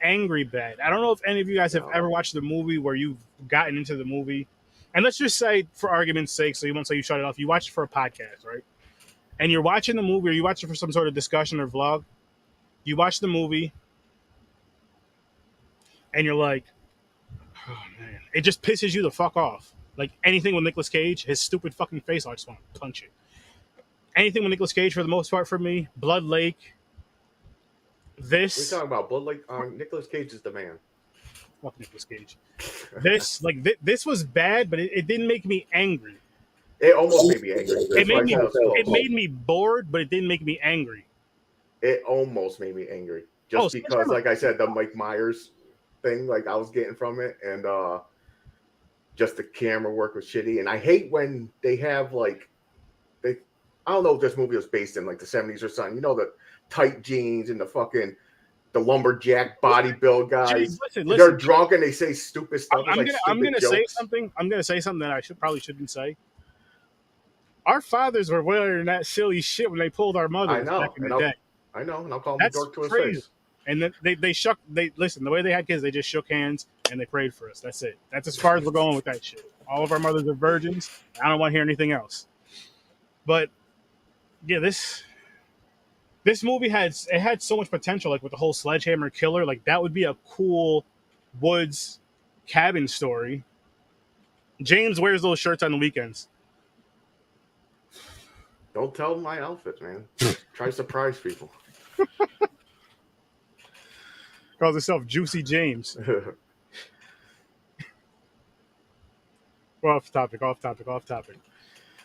angry bad. I don't know if any of you guys have ever watched the movie where you've gotten into the movie, and let's just say, for argument's sake, so you won't say you shut it off. You watch it for a podcast, right? And you're watching the movie, or you watch it for some sort of discussion or vlog. You watch the movie, and you're like, oh man, it just pisses you the fuck off. Like anything with Nicolas Cage, his stupid fucking face, I just want to punch it. Anything with Nicolas Cage, for the most part, for me, Blood Lake. This. We're talking about Blood Lake. Nicolas Cage is the man. Fuck Nicolas Cage. This was bad, but it didn't make me angry. It almost made me angry. It made me bored, but it didn't make me angry. It almost made me angry. Just because, like I said, the Mike Myers thing, like I was getting from it, and just the camera work was shitty. And I hate when they have I don't know if this movie was based in like the 70s or something. You know, the tight jeans and the lumberjack bodybuild guys. Listen. They're drunk and they say stupid stuff. I'm gonna say something that I probably shouldn't say. Our fathers were wearing that silly shit when they pulled our mothers back in the day. I know, and I'll call him That's a dork to his crazy. face. And then they listen, the way they had kids, they just shook hands and they prayed for us. That's it. That's as far as we're going with that shit. All of our mothers are virgins. I don't want to hear anything else. But yeah, this movie had so much potential, like with the whole sledgehammer killer. Like that would be a cool woods cabin story. James wears those shirts on the weekends. Don't tell them my outfit, man. Try to surprise people. Calls himself Juicy James. We're off topic.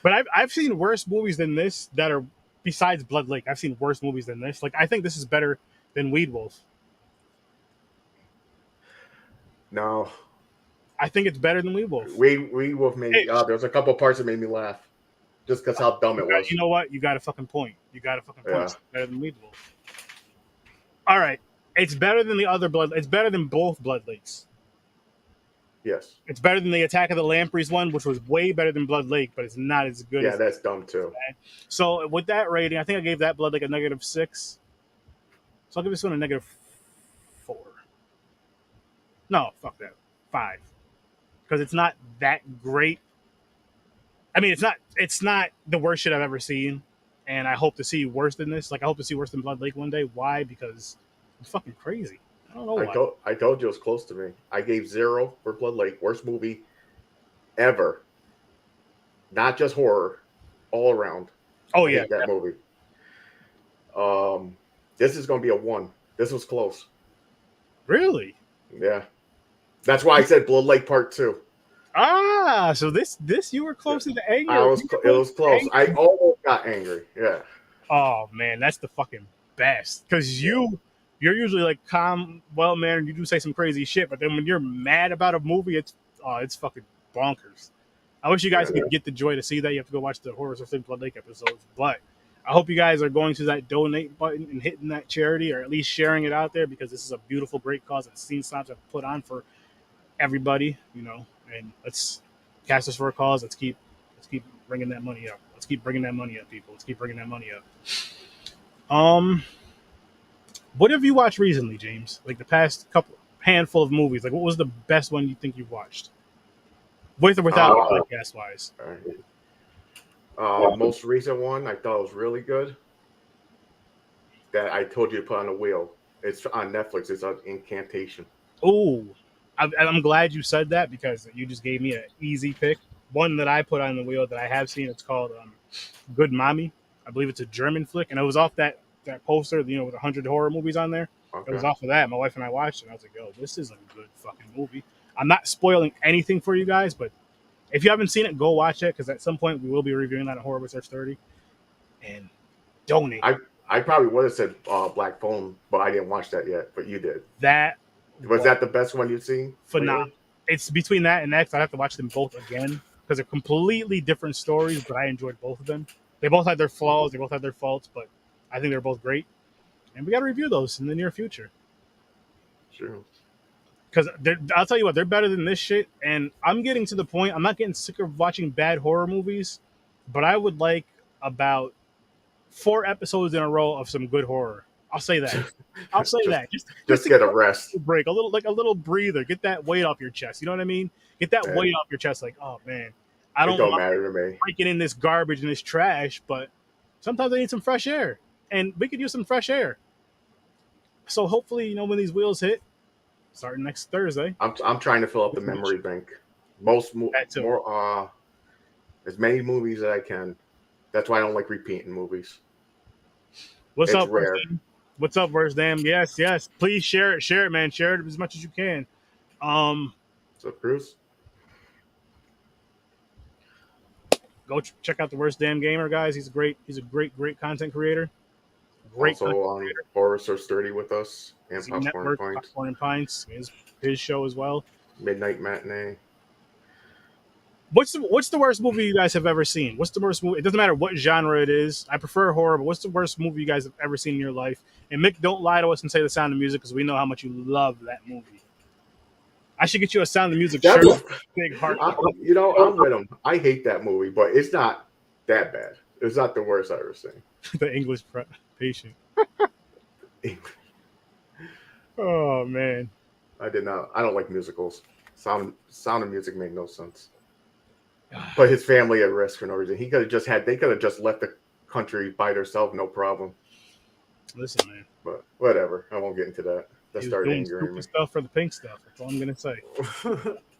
But I've seen worse movies than this that are besides Blood Lake. I've seen worse movies than this. Like I think this is better than Weed Wolf. No. I think it's better than Weed Wolf. Weed Wolf made me. There's a couple parts that made me laugh, just because how dumb it was. You know what? You got a fucking point. Yeah. It's better than Weed Wolf. All right, it's better than the other Blood. It's better than both Blood Lakes. Yes. It's better than the Attack of the Lampreys one, which was way better than Blood Lake, but it's not as good. Yeah, as that's dumb too. So with that rating, I think I gave that Blood Lake a -6. So I'll give this one a -4. No, fuck that. 5. Because it's not that great. I mean, it's not the worst shit I've ever seen, and I hope to see worse than this. Like I hope to see worse than Blood Lake one day. Why? Because it's fucking crazy. I don't know why. I told you it was close to me. I gave 0 for Blood Lake, worst movie ever. Not just horror, all around. Oh I yeah, hate that movie. This is going to be a 1. This was close. Really? Yeah. That's why I said Blood Lake Part 2. Ah, so this you were close to the anger. It was close. I almost got angry. Yeah. Oh man, that's the fucking best. Because you're usually like calm, well mannered. You do say some crazy shit, but then when you're mad about a movie, it's fucking bonkers. I wish you guys could get the joy to see that. You have to go watch the Horror Source Blood Lake episodes, but I hope you guys are going to that donate button and hitting that charity, or at least sharing it out there, because this is a beautiful, great cause that Scene Snobs have put on for everybody, and let's cast us for a cause. Let's keep bringing that money up. Let's keep bringing that money up, people. Let's keep bringing that money up. What have you watched recently, James? Like the past handful of movies. Like what was the best one you think you've watched? With or without podcast wise? Most recent one I thought was really good. That I told you to put on the wheel. It's on Netflix. It's on Incantation. Oh, I'm glad you said that, because you just gave me an easy pick. One that I put on the wheel that I have seen. It's called Good Mommy. I believe it's a German flick, and it was off that poster, with 100 horror movies on there. Okay. It was off of that. My wife and I watched it, and I was like, yo, this is a good fucking movie. I'm not spoiling anything for you guys, but if you haven't seen it, go watch it, because at some point we will be reviewing that on Horror Research 30. And donate. I probably would have said Black Phone, but I didn't watch that yet, but you did. Was that the best one you've seen? Phenomenal. It's between that and next. I'd have to watch them both again, because they're completely different stories, but I enjoyed both of them. They both had their flaws, they both had their faults, but I think they're both great. And we got to review those in the near future. Sure. Because I'll tell you what, they're better than this shit. And I'm getting to the point, I'm not getting sick of watching bad horror movies, but I would like about 4 episodes in a row of some good horror. I'll say that. I'll say that. Just get a rest. Break. A little breather. Get that weight off your chest. You know what I mean? Get that weight off your chest. Like, oh, man. I don't matter to me. Breaking in this garbage and this trash, but sometimes I need some fresh air. And we could use some fresh air. So hopefully, when these wheels hit, starting next Thursday. I'm trying to fill up the memory bank. As many movies as I can. That's why I don't like repeating movies. What's it's up, rare. What's up, Worst Damn? Yes. Please share it, man. Share it as much as you can. What's up, Bruce? Go check out the Worst Damn Gamer, guys. He's a great content creator. Also on Horror Source 30 with us and Popcorn and Pints. His show as well. Midnight Matinee. What's the worst movie you guys have ever seen? What's the worst movie? It doesn't matter what genre it is. I prefer horror, but what's the worst movie you guys have ever seen in your life? And Mick, don't lie to us and say The Sound of Music, because we know how much you love that movie. I should get you a Sound of Music shirt. Big heart. I'm with him. I hate that movie, but it's not that bad. It's not the worst I've ever seen. The English patient. Oh man. I did not. I don't like musicals. Sound of Music made no sense. Put his family at risk for no reason. They could have just left the country by themselves, no problem. Listen, man. But whatever. I won't get into that. That started doing angering me. stupid stuff for the pink stuff. That's all I'm gonna say.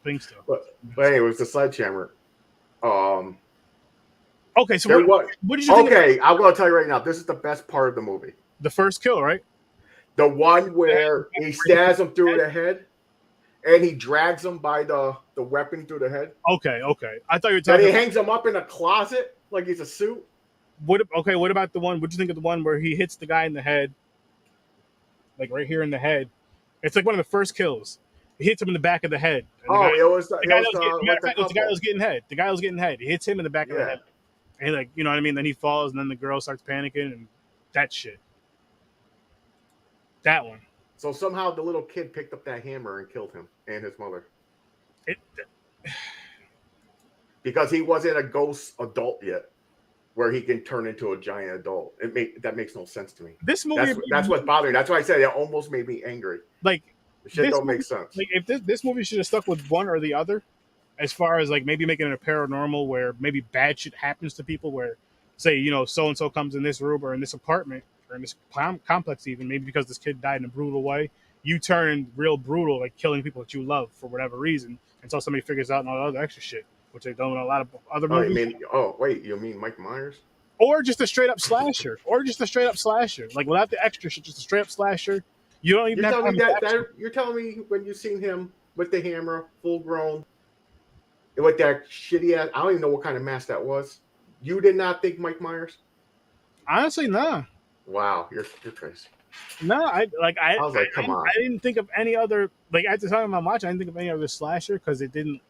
Pink stuff. But anyways, the Sledgehammer. Okay, so what did you think? Okay, I'm gonna tell you right now. This is the best part of the movie. The first kill, right? The one where he stabs him through the head, and he drags him by the weapon through the head. Okay. I thought you were And talking. he hangs him up in a closet like he's a suit. What about the one? What do you think of the one where he hits the guy in the head, like right here in the head? It's like one of the first kills. He hits him in the back of the head. It was the guy that was getting head. The guy was getting head. He hits him in the back of the head, and like you know what I mean. Then he falls, and then the girl starts panicking, and that shit. That one. So somehow the little kid picked up that hammer and killed him and his mother. Because he wasn't a ghost adult yet, where he can turn into a giant adult. That makes no sense to me. This movie. That's what's bothering me. That's why I said it almost made me angry. Like the shit don't make sense. Like if this movie should have stuck with one or the other, as far as like maybe making it a paranormal where maybe bad shit happens to people, where say so and so comes in this room or in this apartment or in this complex, even maybe because this kid died in a brutal way, you turn real brutal, like killing people that you love for whatever reason, until somebody figures out all the other extra shit, which they've done in a lot of other movies. You mean Mike Myers? Or just a straight up slasher, like without the extra shit, just a straight up slasher. You don't even have to. You're telling me when you seen him with the hammer, full grown, with that shitty ass, I don't even know what kind of mask that was. You did not think Mike Myers? Honestly, nah. Wow, you're crazy. No, I was like, come on. I didn't think of any other, like at the time I'm watching, I didn't think of any other slasher because it didn't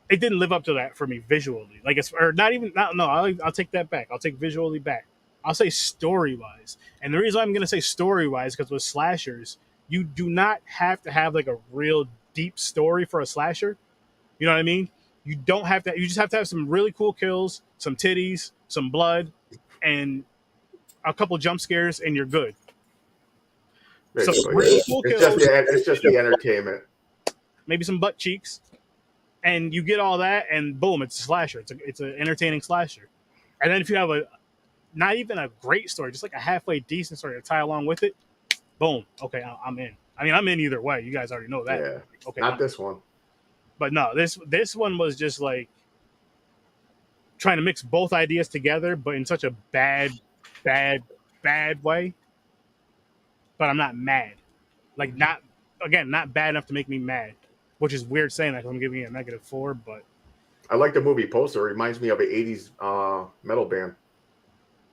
live up to that for me visually. Like I'll take that back. I'll take visually back. I'll say story wise. And the reason I'm going to say story wise, because with slashers, you do not have to have like a real deep story for a slasher. You know what I mean? You don't have to, you just have to have some really cool kills, some titties, some blood, and a couple jump scares, and you're good. So really cool it's just the entertainment. Maybe some butt cheeks, and you get all that, and boom, it's a slasher. It's an entertaining slasher. And then if you have not even a great story, just like a halfway decent story to tie along with it, boom. Okay, I'm in. I mean, I'm in either way. You guys already know that. Yeah. Okay. Not this one. But no, this one was just like trying to mix both ideas together, but in such a bad way. But I'm not mad. Like not bad enough to make me mad, which is weird saying that 'cause I'm giving it a -4. But I like the movie poster. It reminds me of an 80s metal band.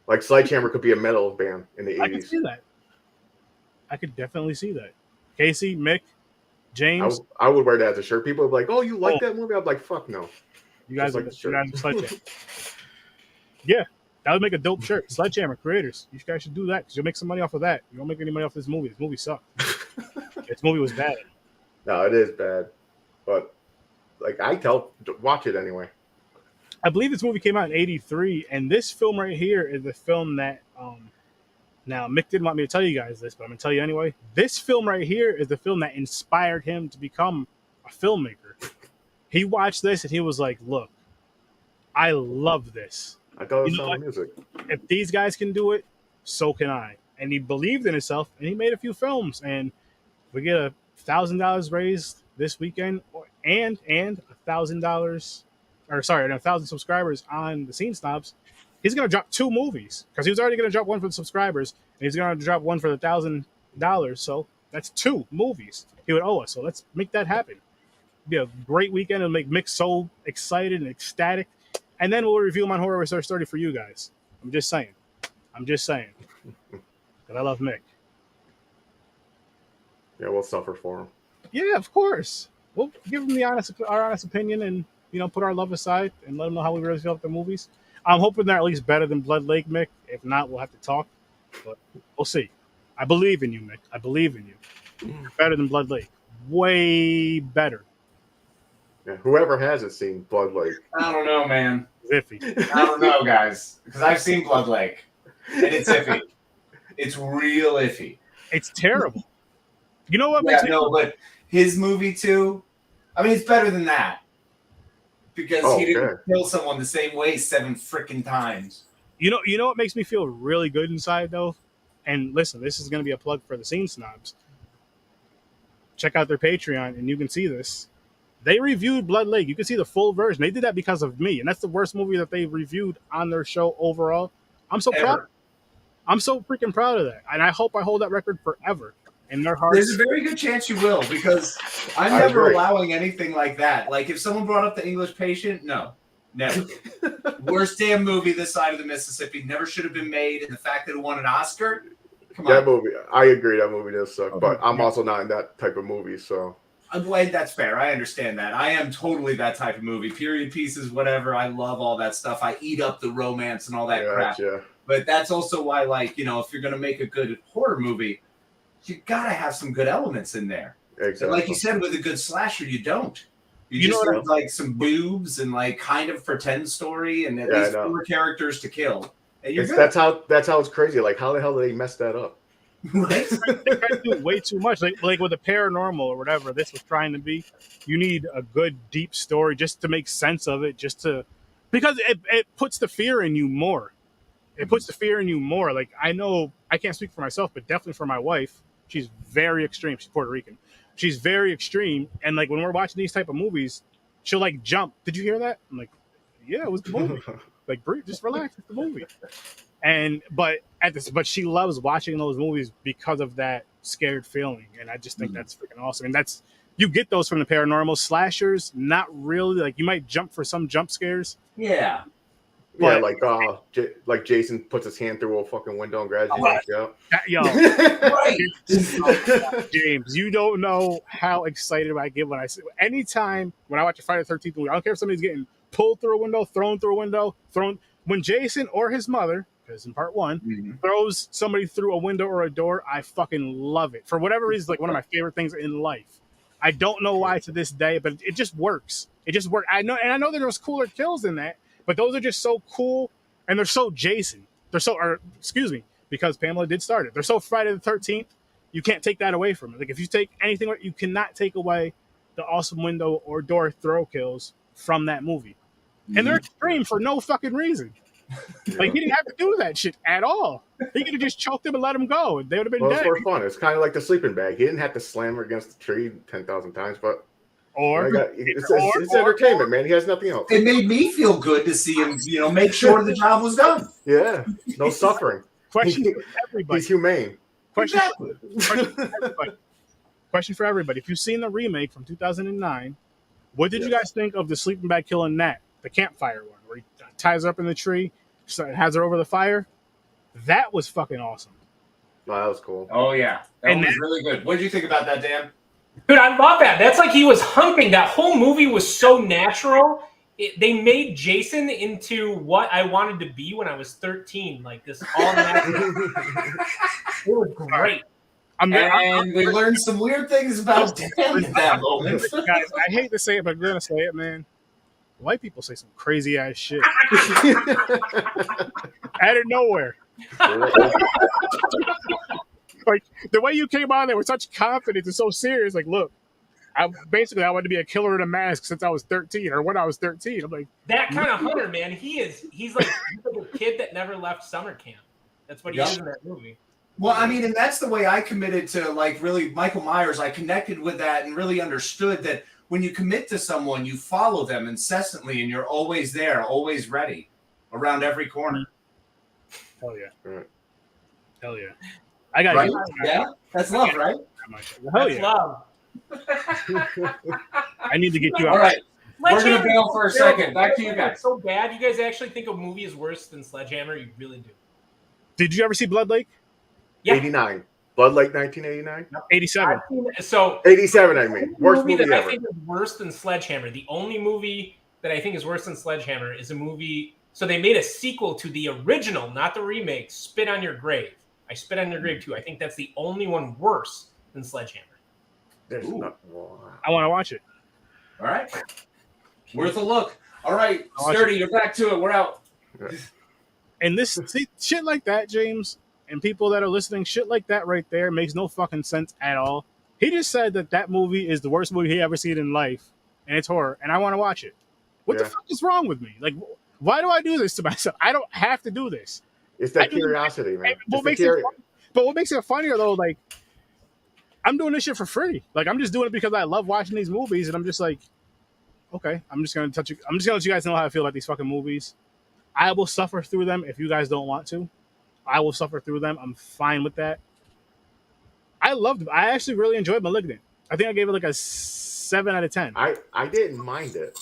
Like Sledgehammer could be a metal band in the 80s. I could see that. I could definitely see that. Casey, Mick, James. I would wear that as a shirt. People would be like, "Oh, you like that movie?" I'm like, "Fuck no." You guys like the Sledgehammer. Yeah, that would make a dope shirt. Sledgehammer creators. You guys should do that because you'll make some money off of that. You don't make any money off this movie. This movie sucked. This movie was bad. No, it is bad. But like watch it anyway. I believe this movie came out in '83, and this film right here is the film that now Mick didn't want me to tell you guys this, but I'm gonna tell you anyway. This film right here is the film that inspired him to become a filmmaker. He watched this and he was like, "Look, I love this. I thought it was Sound of Music. If these guys can do it, so can I." And he believed in himself, and he made a few films. And we get $1,000 raised this weekend, and $1,000, or sorry, 1,000 subscribers on the Scene Snobs. He's gonna drop 2 movies because he was already gonna drop one for the subscribers, and he's gonna drop one for the $1,000. So that's 2 movies he would owe us. So let's make that happen. It'll be a great weekend. It'll make Mick so excited and ecstatic. And then we'll review them on Horror Research 30 for you guys. I'm just saying. But I love Mick. Yeah, we'll suffer for him. Yeah, of course. We'll give him our honest opinion and, put our love aside and let him know how we really feel about the movies. I'm hoping they're at least better than Blood Lake, Mick. If not, we'll have to talk. But we'll see. I believe in you, Mick. I believe in you. You're better than Blood Lake. Way better. Yeah, whoever hasn't seen Blood Lake. I don't know, man. Iffy. I don't know, guys. Because I've seen Blood Lake. And it's iffy. It's real iffy. It's terrible. You know what Yeah, makes me but his movie too. I mean, it's better than that because he didn't kill someone the same way 7 freaking times. You know what makes me feel really good inside though? And listen, this is going to be a plug for the Scene Snobs. Check out their Patreon and you can see this. They reviewed Blood Lake. You can see the full version. They did that because of me, and that's the worst movie that they've reviewed on their show overall. I'm so proud. I'm so freaking proud of that, and I hope I hold that record forever in their hearts. There's a very good chance you will, because I'm never allowing anything like that. Like if someone brought up The English Patient, no, never. Worst damn movie this side of the Mississippi. Never should have been made, and the fact that it won an Oscar. Come on. That movie, I agree. That movie does suck, but I'm also not in that type of movie, so. I'm glad that's fair. I understand that. I am totally that type of movie. Period pieces, whatever. I love all that stuff. I eat up the romance and all that crap. Yeah. But that's also why, like, you know, if you're going to make a good horror movie, you got to have some good elements in there. Exactly. And like you said, with a good slasher, you don't. You just have, like, some boobs and, like, kind of pretend story and at least 4 characters to kill. And you're good. That's how it's crazy. Like, how the hell did they mess that up? They try to do way too much. Like with the paranormal or whatever this was trying to be, you need a good deep story just to make sense of it, because it puts the fear in you more. It puts the fear in you more. Like, I know I can't speak for myself, but definitely for my wife, she's very extreme. She's Puerto Rican. She's very extreme, and like when we're watching these type of movies, she'll like jump. Did you hear that? I'm like, yeah, it was the movie. Like, just relax, it's the movie. But she loves watching those movies because of that scared feeling, and I just think that's freaking awesome. And that's, you get those from the paranormal slashers. Not really. Like, you might jump for some jump scares. Yeah. Yeah, like Jason puts his hand through a fucking window and grabs you. James, you don't know how excited I get when anytime when I watch a Friday the 13th movie. I don't care if somebody's getting pulled through a window, thrown through a window, when Jason or his mother, because in part 1, throws somebody through a window or a door, I fucking love it. For whatever reason, like one of my favorite things in life. I don't know why to this day, but it just works. It just works. I know there was cooler kills in that, but those are just so cool, and they're so Jason. Because Pamela did start it. They're so Friday the 13th. You can't take that away from it. Like, if you take anything, you cannot take away the awesome window or door throw kills from that movie. And they're extreme for no fucking reason. Like, he didn't have to do that shit at all. He could have just choked him and let him go. They would have been dead. It's for fun. It's kind of like the sleeping bag. He didn't have to slam her against the tree 10,000 times, but it's entertainment, man. He has nothing else. It made me feel good to see him, make sure the job was done. Yeah, no suffering. Question for everybody. He's humane. Question for everybody. If you've seen the remake from 2009, what did you guys think of the sleeping bag killing Nat, the campfire one, where he ties her up in the tree, has her over the fire? That was fucking awesome. Oh, that was cool. Oh, yeah. That was really good. What did you think about that, Dan? Dude, I love that. That's like he was humping. That whole movie was so natural. They made Jason into what I wanted to be when I was 13. Like, this all natural. It was great. And we learned some weird things about Dan at that moment. Guys, I hate to say it, but I'm going to say it, man. White people say some crazy ass shit. Out of nowhere. Like, the way you came on there with such confidence and so serious, like, look, I wanted to be a killer in a mask since I was 13, or when I was 13. I'm like, that kind of hunter, man. He's like a kid that never left summer camp. That's what he is in that movie. Well, I mean, and that's the way I committed to, like, really Michael Myers. I connected with that and really understood that when you commit to someone, you follow them incessantly, and you're always there, always ready, around every corner. Hell yeah. Right. Hell yeah. I got right? you. Yeah, that's love, right? Hell yeah. Love. I need to get you out. All right. We're going to bail for a second. Back to you guys. It's so bad. You guys actually think a movie is worse than Sledgehammer? You really do. Did you ever see Blood Lake? Yeah. 89. Blood Lake 1989? No, 87. So 87, I mean. Worst movie that ever. I think is worse than Sledgehammer. The only movie that I think is worse than Sledgehammer is a movie. So they made a sequel to the original, not the remake, Spit on Your Grave. I Spit on Your Grave too. I think that's the only one worse than Sledgehammer. There's not. I want to watch it. All right. Worth a look. All right. Sturdy, you're back to it. We're out. And shit like that, James, and people that are listening, shit like that right there makes no fucking sense at all. He just said that movie is the worst movie he ever seen in life, and it's horror, and I want to watch it. What the fuck is wrong with me? Like, why do I do this to myself? I don't have to do this. It's that curiosity, man. But what makes it funnier though, like, I'm doing this shit for free. Like, I'm just doing it because I love watching these movies, and I'm just like, okay, I'm just gonna let you guys know how I feel about these fucking movies. I will suffer through them if you guys don't want to. I will suffer through them. I'm fine with that. I actually really enjoyed Malignant. I think I gave it like a 7 out of 10. I didn't mind it.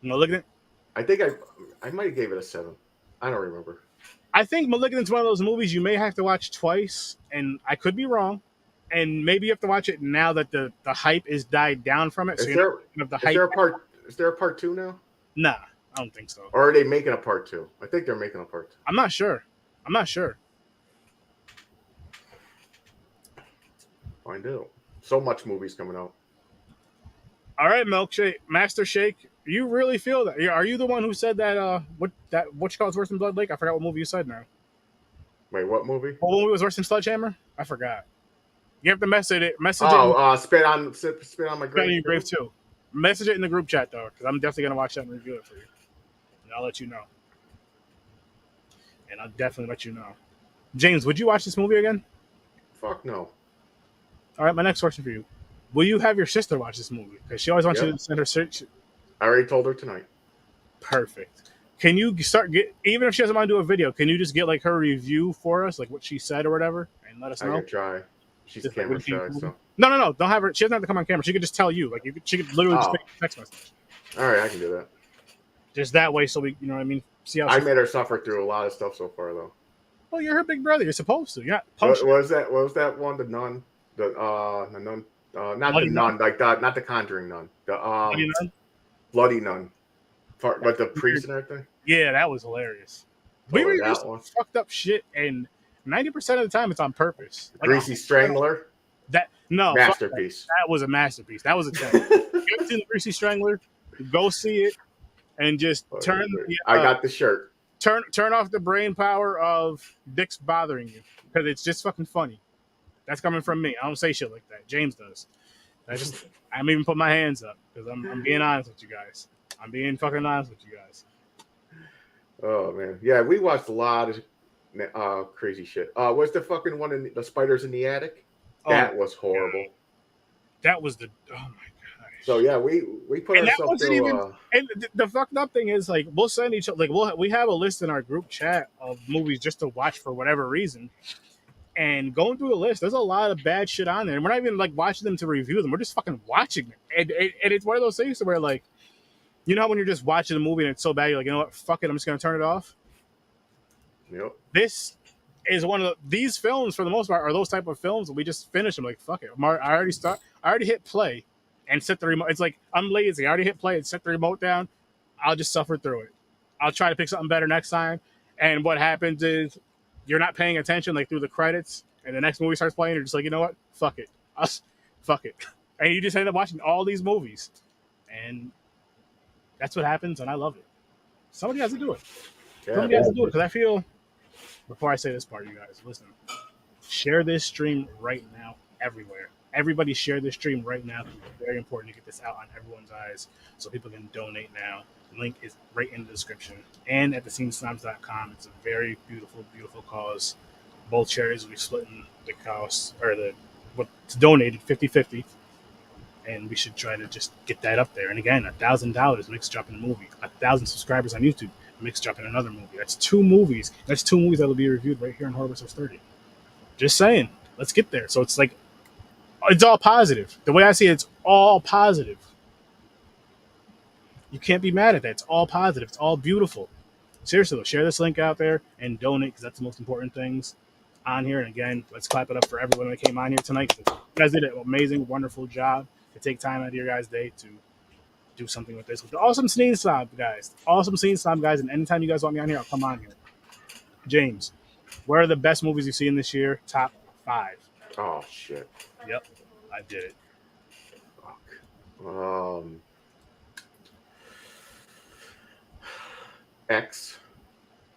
Malignant? I think I might have gave it a 7. I don't remember. I think Malignant's one of those movies you may have to watch twice, and I could be wrong. And maybe you have to watch it now that the hype is died down from it. Is there a part 2 now? Nah, I don't think so. Or are they making a part 2? I think they're making a part 2. I'm not sure. Find out. So much movies coming out. All right, Master Shake. You really feel that? Are you the one who said that? What you call it's worse than Blood Lake? I forgot what movie you said now. Wait, what movie? What movie was worse than Sledgehammer? I forgot. You have to message it. Spit on my grave. Spit on your grave too. Message it in the group chat though, because I'm definitely gonna watch that and review it for you. And I'll let you know. James, would you watch this movie again? Fuck no. All right, my next question for you: will you have your sister watch this movie? Because she always wants you to send her search. I already told her tonight. Perfect. Can you even if she doesn't want to do a video, can you just get like her review for us, like what she said or whatever, and let us know? I can try. She's just camera shy, so. No. Don't have her. She doesn't have to come on camera. She could just tell you. Like she could literally just make a text message. All right, I can do that. Just that way, so we, you know what I mean. See how I made her suffer through a lot of stuff so far, though. Well, you're her big brother. You're supposed to. Yeah. What was that one? The nun. The nun. Not Bloody the nun. Like not the Conjuring nun. The Bloody nun. But the priest and everything. Yeah, that was hilarious. We were using fucked up shit, and 90% of the time it's on purpose. Like, Greasy Strangler. Masterpiece. That was a masterpiece. That was a 10. If you haven't seen the Greasy Strangler, go see it, and just turn. I got the shirt. Turn off the brain power of dicks bothering you, because it's just fucking funny. That's coming from me. I don't say shit like that. James does. I'm even put my hands up because I'm being honest with you guys. I'm being fucking honest with you guys. Oh man, yeah, we watched a lot of crazy shit. What's the fucking one in the spiders in the attic? That was horrible. That was oh my god. So yeah, we put ourselves through. And the fucked up thing is, like, we'll send each other, like, we have a list in our group chat of movies just to watch for whatever reason. And going through the list, there's a lot of bad shit on there, and we're not even like watching them to review them. We're just fucking watching them, and it's one of those things where, like, you know, when you're just watching a movie and it's so bad, you're like, you know what, fuck it, I'm just gonna turn it off. Yep. This is these films for the most part are those type of films that we just finish them like, fuck it. I already hit play and set the remote. It's like, I'm lazy. I already hit play and set the remote down. I'll just suffer through it. I'll try to pick something better next time. And what happens is you're not paying attention like through the credits, and the next movie starts playing. You're just like, you know what? Fuck it. Fuck it. And you just end up watching all these movies. And that's what happens, and I love it. Somebody has to do it. Somebody has to do it, because I feel, before I say this part, you guys, listen, share this stream right now everywhere. Everybody share this stream right now. It's very important to get this out on everyone's eyes so people can donate now. The link is right in the description. And at thescenesnobs.com. It's a very beautiful, beautiful cause. Both charities will be splitting the cost, or what's donated 50-50. And we should try to just get that up there. And again, $1,000 makes dropping a movie. 1,000 subscribers on YouTube makes dropping another movie. That's 2 movies. That's 2 movies that will be reviewed right here on Horror Source 30. Just saying. Let's get there. So it's like, it's all positive. The way I see it, it's all positive. You can't be mad at that. It's all positive. It's all beautiful. Seriously, though, share this link out there and donate, because that's the most important things on here. And again, let's clap it up for everyone that came on here tonight. You guys did an amazing, wonderful job to take time out of your guys' day to do something with this. With the awesome Scene Snobs, guys. Awesome Scene Snobs, guys. And anytime you guys want me on here, I'll come on here. James, what are the best movies you've seen this year? Top 5. Oh, shit. Yep. I did it. Fuck. X.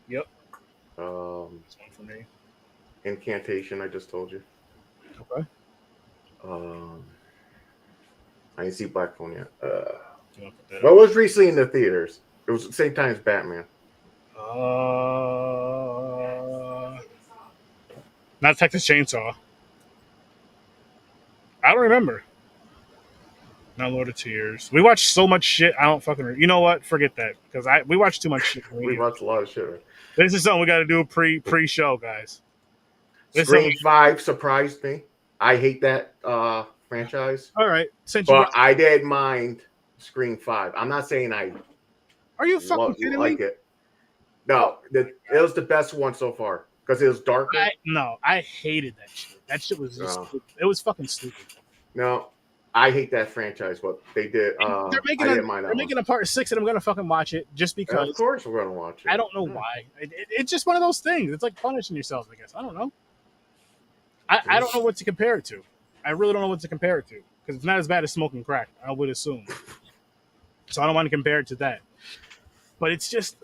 Yep. That's one for me. Incantation, I just told you. Okay. I didn't see Black Phone yet. That What was recently in the theaters? It was the same time as Batman. Not Texas Chainsaw. I don't remember. Not Lord of Tears. We watched so much shit. I don't fucking. You know what? Forget that because we watched too much shit. We watched a lot of shit. Right? This is something we got to do pre-show, guys. Scream 5 surprised me. I hate that franchise. All right, but I didn't mind Scream 5. I'm not saying I. Are you fucking kidding me? It. No, it was the best one so far because it was darker. I hated that shit. That shit was just. It was fucking stupid. No, I hate that franchise. What they did. They're making a part 6, and I'm gonna fucking watch it just because. Yeah, of course, we're gonna watch it. I don't know why. It's just one of those things. It's like punishing yourself, I guess. I don't know. I don't know what to compare it to. I really don't know what to compare it to because it's not as bad as smoking crack. I would assume. So I don't want to compare it to that. But it's just,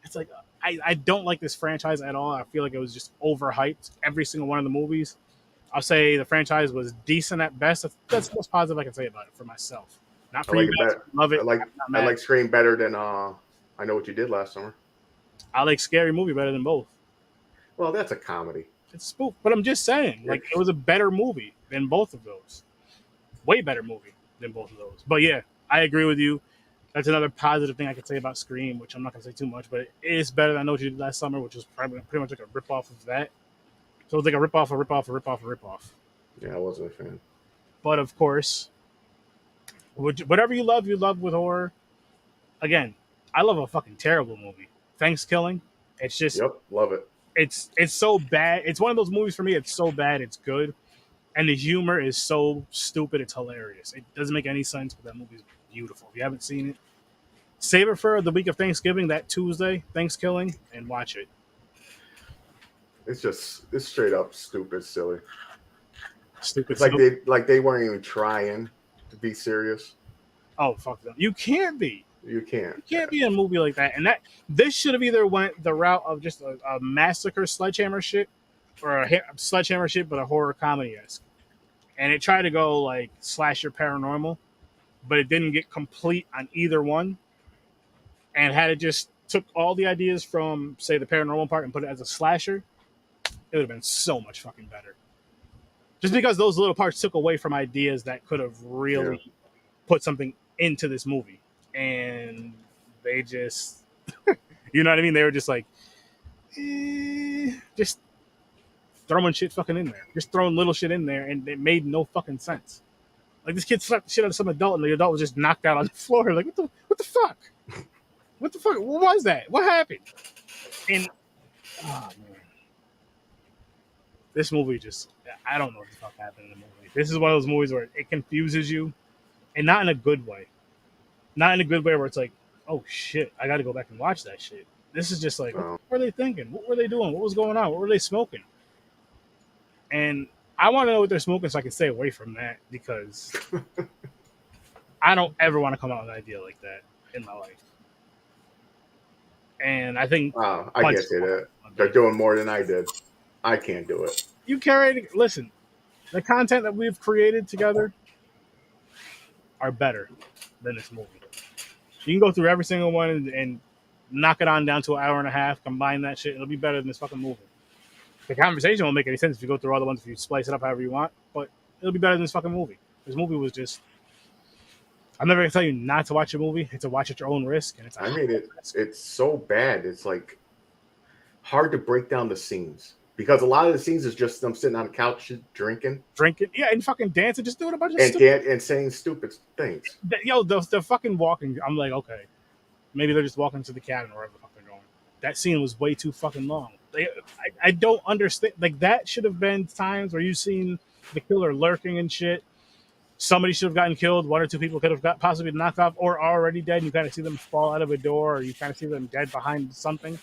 it's like I don't like this franchise at all. I feel like it was just overhyped. Every single one of the movies. I'll say the franchise was decent at best. That's the most positive I can say about it for myself. Not for you guys. Love it. I like Scream better than I Know What You Did Last Summer. I like Scary Movie better than both. Well, that's a comedy. It's spoof, but I'm just saying, like, it was a better movie than both of those. Way better movie than both of those. But yeah, I agree with you. That's another positive thing I could say about Scream, which I'm not going to say too much, but it is better than I Know What You Did Last Summer, which was pretty much like a ripoff of that. So it was like a ripoff. Yeah, I wasn't a fan. But of course, whatever you love with horror. Again, I love a fucking terrible movie. Thanksgiving. It's just. Yep, love it. It's so bad. It's one of those movies for me. It's so bad, it's good. And the humor is so stupid, it's hilarious. It doesn't make any sense, but that movie's beautiful. If you haven't seen it, save it for the week of Thanksgiving, that Tuesday, Thanksgiving, and watch it. It's straight up stupid, silly. Stupid. It's like they weren't even trying to be serious. Oh, fuck them. You can't be. You can't. You can't be in a movie like that. And this should have either went the route of just a massacre sledgehammer shit or a sledgehammer shit, but a horror comedy-esque. And it tried to go like slasher paranormal, but it didn't get complete on either one. And had it just took all the ideas from, say, the paranormal part and put it as a slasher, it would have been so much fucking better. Just because those little parts took away from ideas that could have really put something into this movie. And they just, you know what I mean? They were just like, just throwing shit fucking in there. Just throwing little shit in there, and it made no fucking sense. Like, this kid slapped the shit out of some adult, and the adult was just knocked out on the floor. Like, what the fuck? What the fuck? What was that? What happened? And, oh, man. This movie just, I don't know what the fuck happened in the movie. This is one of those movies where it confuses you, and not in a good way. Not in a good way where it's like, oh shit, I got to go back and watch that shit. This is just like, what were they thinking? What were they doing? What was going on? What were they smoking? And I want to know what they're smoking so I can stay away from that because I don't ever want to come out with an idea like that in my life. And I think I get it. They're doing more than I did. I can't do it. Listen, the content that we've created together are better than this movie. You can go through every single one and knock it on down to an hour and a half, combine that shit, it'll be better than this fucking movie. The conversation won't make any sense if you go through all the ones, if you splice it up however you want, but it'll be better than this fucking movie. This movie was just, I'm never gonna tell you not to watch a movie. It's a watch at your own risk. And it's so bad. It's like hard to break down the scenes because a lot of the scenes is just them sitting on the couch drinking, yeah, and fucking dancing, just doing a bunch of and saying stupid things. The fucking walking. I'm like, okay, maybe they're just walking to the cabin or wherever the fuck they're going. That scene was way too fucking long. I don't understand. Like, that should have been times where you've seen the killer lurking and shit. Somebody should have gotten killed. One or two people could have got possibly knocked off or already dead. You kind of see them fall out of a door, or you kind of see them dead behind something.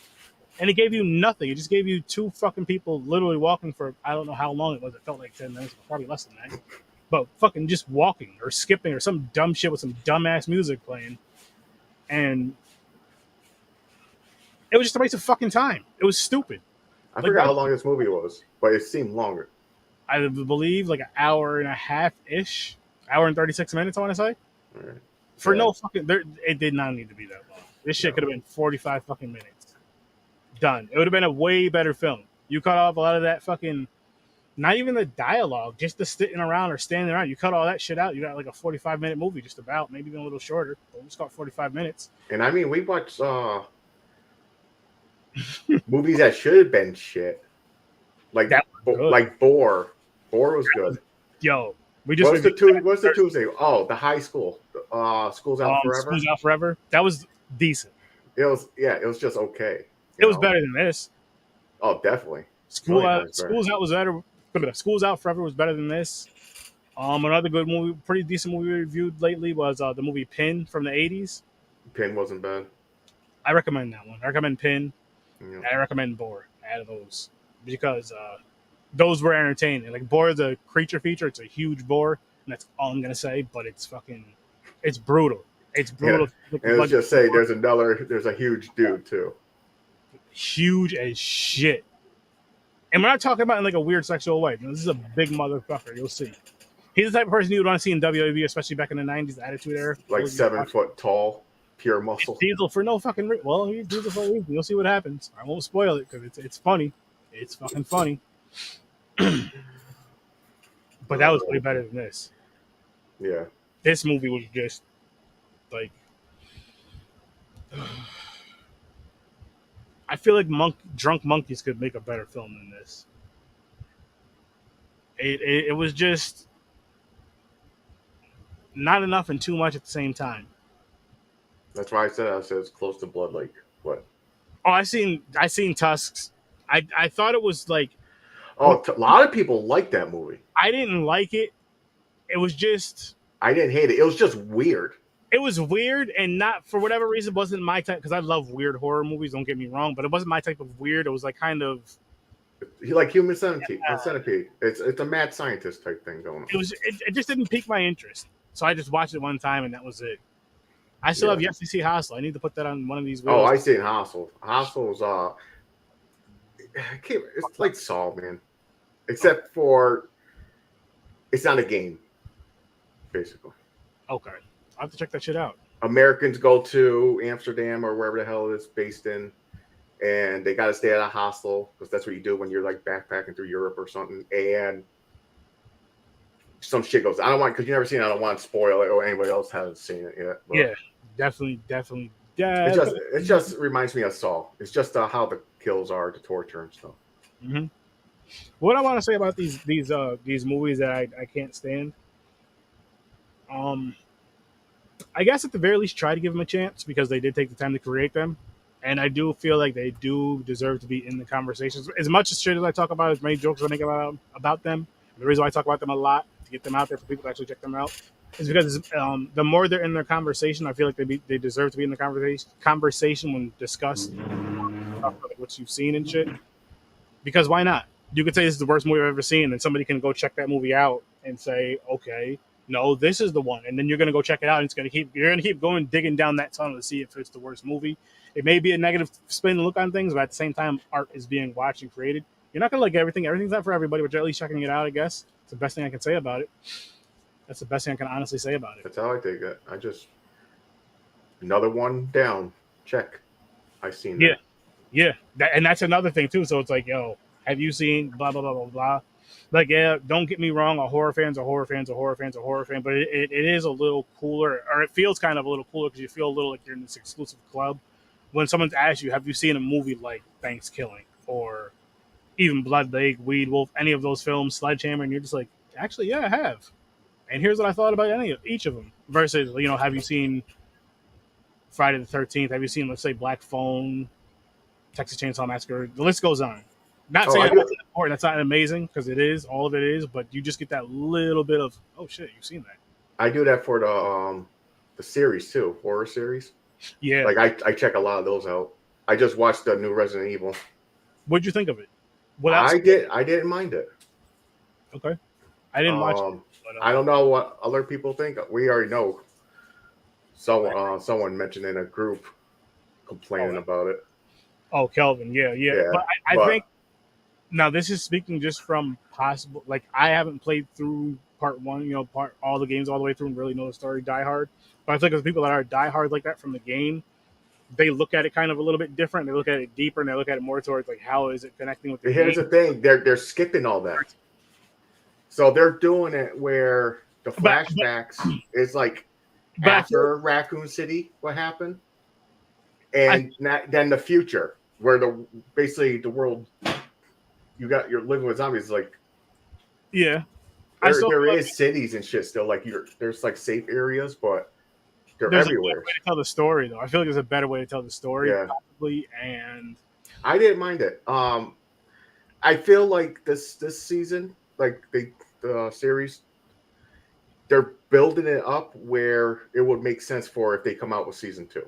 And it gave you nothing. It just gave you two fucking people literally walking for, I don't know how long it was. It felt like 10 minutes, probably less than that. But fucking just walking or skipping or some dumb shit with some dumbass music playing. And It was just a waste of fucking time. It was stupid. I forgot how long this movie was, but it seemed longer. I believe like an hour and a half ish, hour and 36 minutes. I want to say. Right. For no fucking, it did not need to be that long. This shit could have been 45 fucking minutes. Done. It would have been a way better film. You cut off a lot of that fucking, not even the dialogue, just the sitting around or standing around. You cut all that shit out. You got like a 45-minute movie, just about, maybe even a little shorter. But we'll just call it 45 minutes. And I mean, we watched movies that should have been shit. Like Boar. Boar was good. Yo, we just what's the Tuesday? Oh, the High School. School's Out Forever. School's Out Forever. That was decent. It was just okay. It was better than this. Oh, definitely. School's Out was better. School's Out Forever was better than this. Another good movie, pretty decent movie we reviewed lately was the movie Pin from the 80s. Pin wasn't bad. I recommend that one. I recommend Pin. Yeah. I recommend Boar out of those because those were entertaining. Like Boar is a creature feature. It's a huge boar, and that's all I'm gonna say. But it's brutal. It's brutal. Yeah. And let's just say there's a huge dude too. Huge as shit. And we're not talking about in like a weird sexual way. This is a big motherfucker. You'll see. He's the type of person you would want to see in WWE, especially back in the 90s, the Attitude Era. Like 7 foot tall, pure muscle. Diesel for no fucking reason. Well, he's Diesel for a reason. You'll see what happens. I won't spoil it because it's funny. It's fucking funny. But that was way better than this. Yeah. This movie was just like... I feel like Drunk Monkeys could make a better film than this. It was just not enough and too much at the same time. That's why I said it's close to Blood Lake. What? Oh, I seen Tusks. I thought it was like. Oh, a lot of people like that movie. I didn't like it. It was just. I didn't hate it. It was just weird. It was weird and not for whatever reason wasn't my type because I love weird horror movies. Don't get me wrong, but it wasn't my type of weird. It was like kind of. Like Human Centipede. Centipede. It's a mad scientist type thing going on. It just didn't pique my interest, so I just watched it one time and that was it. I still have yet to see Hostel. I need to put that on one of these videos. Oh, I seen Hostel. Hostel's it's like Saw, man. Except for it's not a game, basically. Okay. I'll have to check that shit out. Americans go to Amsterdam or wherever the hell it's based in, and they got to stay at a hostel because that's what you do when you're like backpacking through Europe or something. And some shit goes. I don't want because you never seen it. I don't want to spoil it or anybody else hasn't seen it yet. But yeah, definitely. It just reminds me of Saw. It's just how the kills are, the torture and stuff. Mm-hmm. What I want to say about these movies that I can't stand. I guess at the very least try to give them a chance because they did take the time to create them. And I do feel like they do deserve to be in the conversations. As much as shit as I talk about, as many jokes I make about them, the reason why I talk about them a lot, to get them out there for people to actually check them out, is because the more they're in their conversation, I feel like they deserve to be in the conversation when discussed, like what you've seen and shit. Because why not? You could say this is the worst movie I've ever seen, and somebody can go check that movie out and say, okay, no, this is the one, and then you're gonna go check it out, and you're gonna keep going digging down that tunnel to see if it's the worst movie. It may be a negative spin look on things, but at the same time, art is being watched and created. You're not gonna like everything. Everything's not for everybody, but you're at least checking it out. I guess it's the best thing I can say about it. That's the best thing I can honestly say about it. That's how I take it. I just another one down. Check. I seen that. Yeah, and that's another thing too. So it's like, yo, have you seen blah blah blah blah blah? Like, yeah, don't get me wrong, a horror fan's a horror fan, but it is a little cooler, or it feels kind of a little cooler because you feel a little like you're in this exclusive club. When someone's asked you, have you seen a movie like Thanksgiving or even Blood Lake, Weed Wolf, any of those films, Sledgehammer, and you're just like, actually, yeah, I have. And here's what I thought about each of them. Versus, have you seen Friday the 13th? Have you seen, let's say, Black Phone, Texas Chainsaw Massacre? The list goes on. Not saying that's important. That's not amazing because it is. All of it is. But you just get that little bit of, oh shit, you've seen that. I do that for the series too, horror series. Yeah. Like I check a lot of those out. I just watched the new Resident Evil. What'd you think of it? I didn't mind it. Okay. I didn't watch it. But, I don't know what other people think. We already know. Someone mentioned in a group complaining about it. Oh, Kelvin, yeah. But I think now this is speaking just from possible. Like I haven't played through part one, all the games all the way through and really know the story die hard. But I think there's people that are die hard like that from the game. They look at it kind of a little bit different. They look at it deeper, and they look at it more towards like how is it connecting with the Here's game. the thing: they're skipping all that. So they're doing it where the flashbacks is like after Raccoon City, what happened, and then the future where basically the world you're living with zombies. Like there is cities and shit still. Like there's like safe areas, but they're everywhere. A way to tell the story, though. I feel like there's a better way to tell the story, probably. And I didn't mind it. I feel like this season, like the series, they're building it up where it would make sense for if they come out with season 2.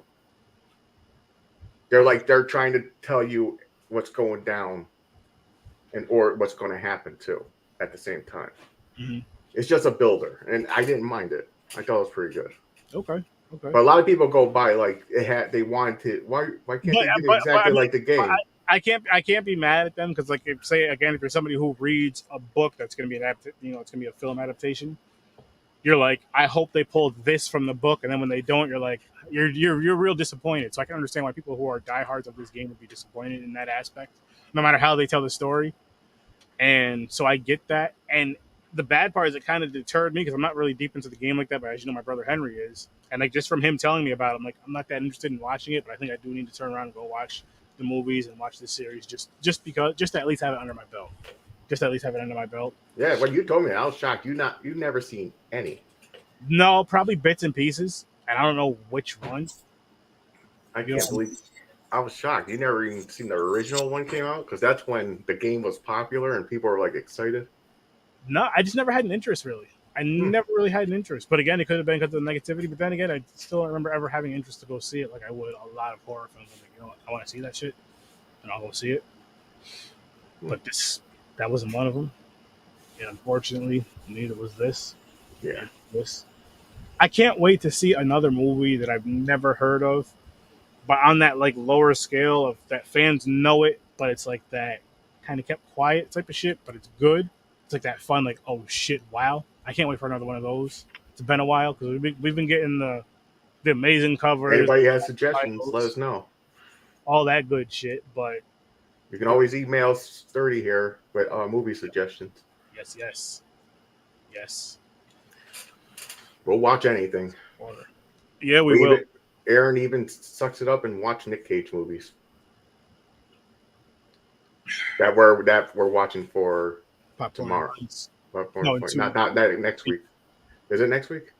They're trying to tell you what's going down or what's going to happen too at the same time. Mm-hmm. It's just a builder, and I didn't mind it. I thought it was pretty good. Okay. But a lot of people go by like they wanted to. Why can't they get it exactly like the game? I can't be mad at them because, like, if you're somebody who reads a book that's going to be it's going to be a film adaptation, you're like, I hope they pulled this from the book, and then when they don't, you're like, you're real disappointed. So I can understand why people who are diehards of this game would be disappointed in that aspect, no matter how they tell the story. And so I get that. And the bad part is it kind of deterred me because I'm not really deep into the game like that, but as you know, my brother Henry is. And like just from him telling me about it, I'm like, I'm not that interested in watching it, but I think I do need to turn around and go watch the movies and watch this series just to at least have it under my belt. Yeah, when you told me, I was shocked. You've never seen any. No, probably bits and pieces, and I don't know which ones. I can't believe I was shocked. You never even seen the original one came out because that's when the game was popular and people were like excited. No, I just never had an interest really. I never really had an interest. But again, it could have been because of the negativity. But then again, I still don't remember ever having interest to go see it like I would a lot of horror films. I'm like, you know what? I want to see that shit, and I'll go see it. But that wasn't one of them. And unfortunately, neither was this. Yeah. I can't wait to see another movie that I've never heard of, but on that like lower scale of that fans know it, but it's like that kind of kept quiet type of shit, but it's good. It's like that fun, like, oh shit, wow. I can't wait for another one of those. It's been a while because we've been getting the amazing covers. Anybody has suggestions, let us know. All that good shit, but you can always email Sturdy here with movie suggestions. Yes. We'll watch anything. Yeah, we will. Aaron even sucks it up and watch Nick Cage movies. That we're watching for Popcorn tomorrow. No, not next week. Is it next week?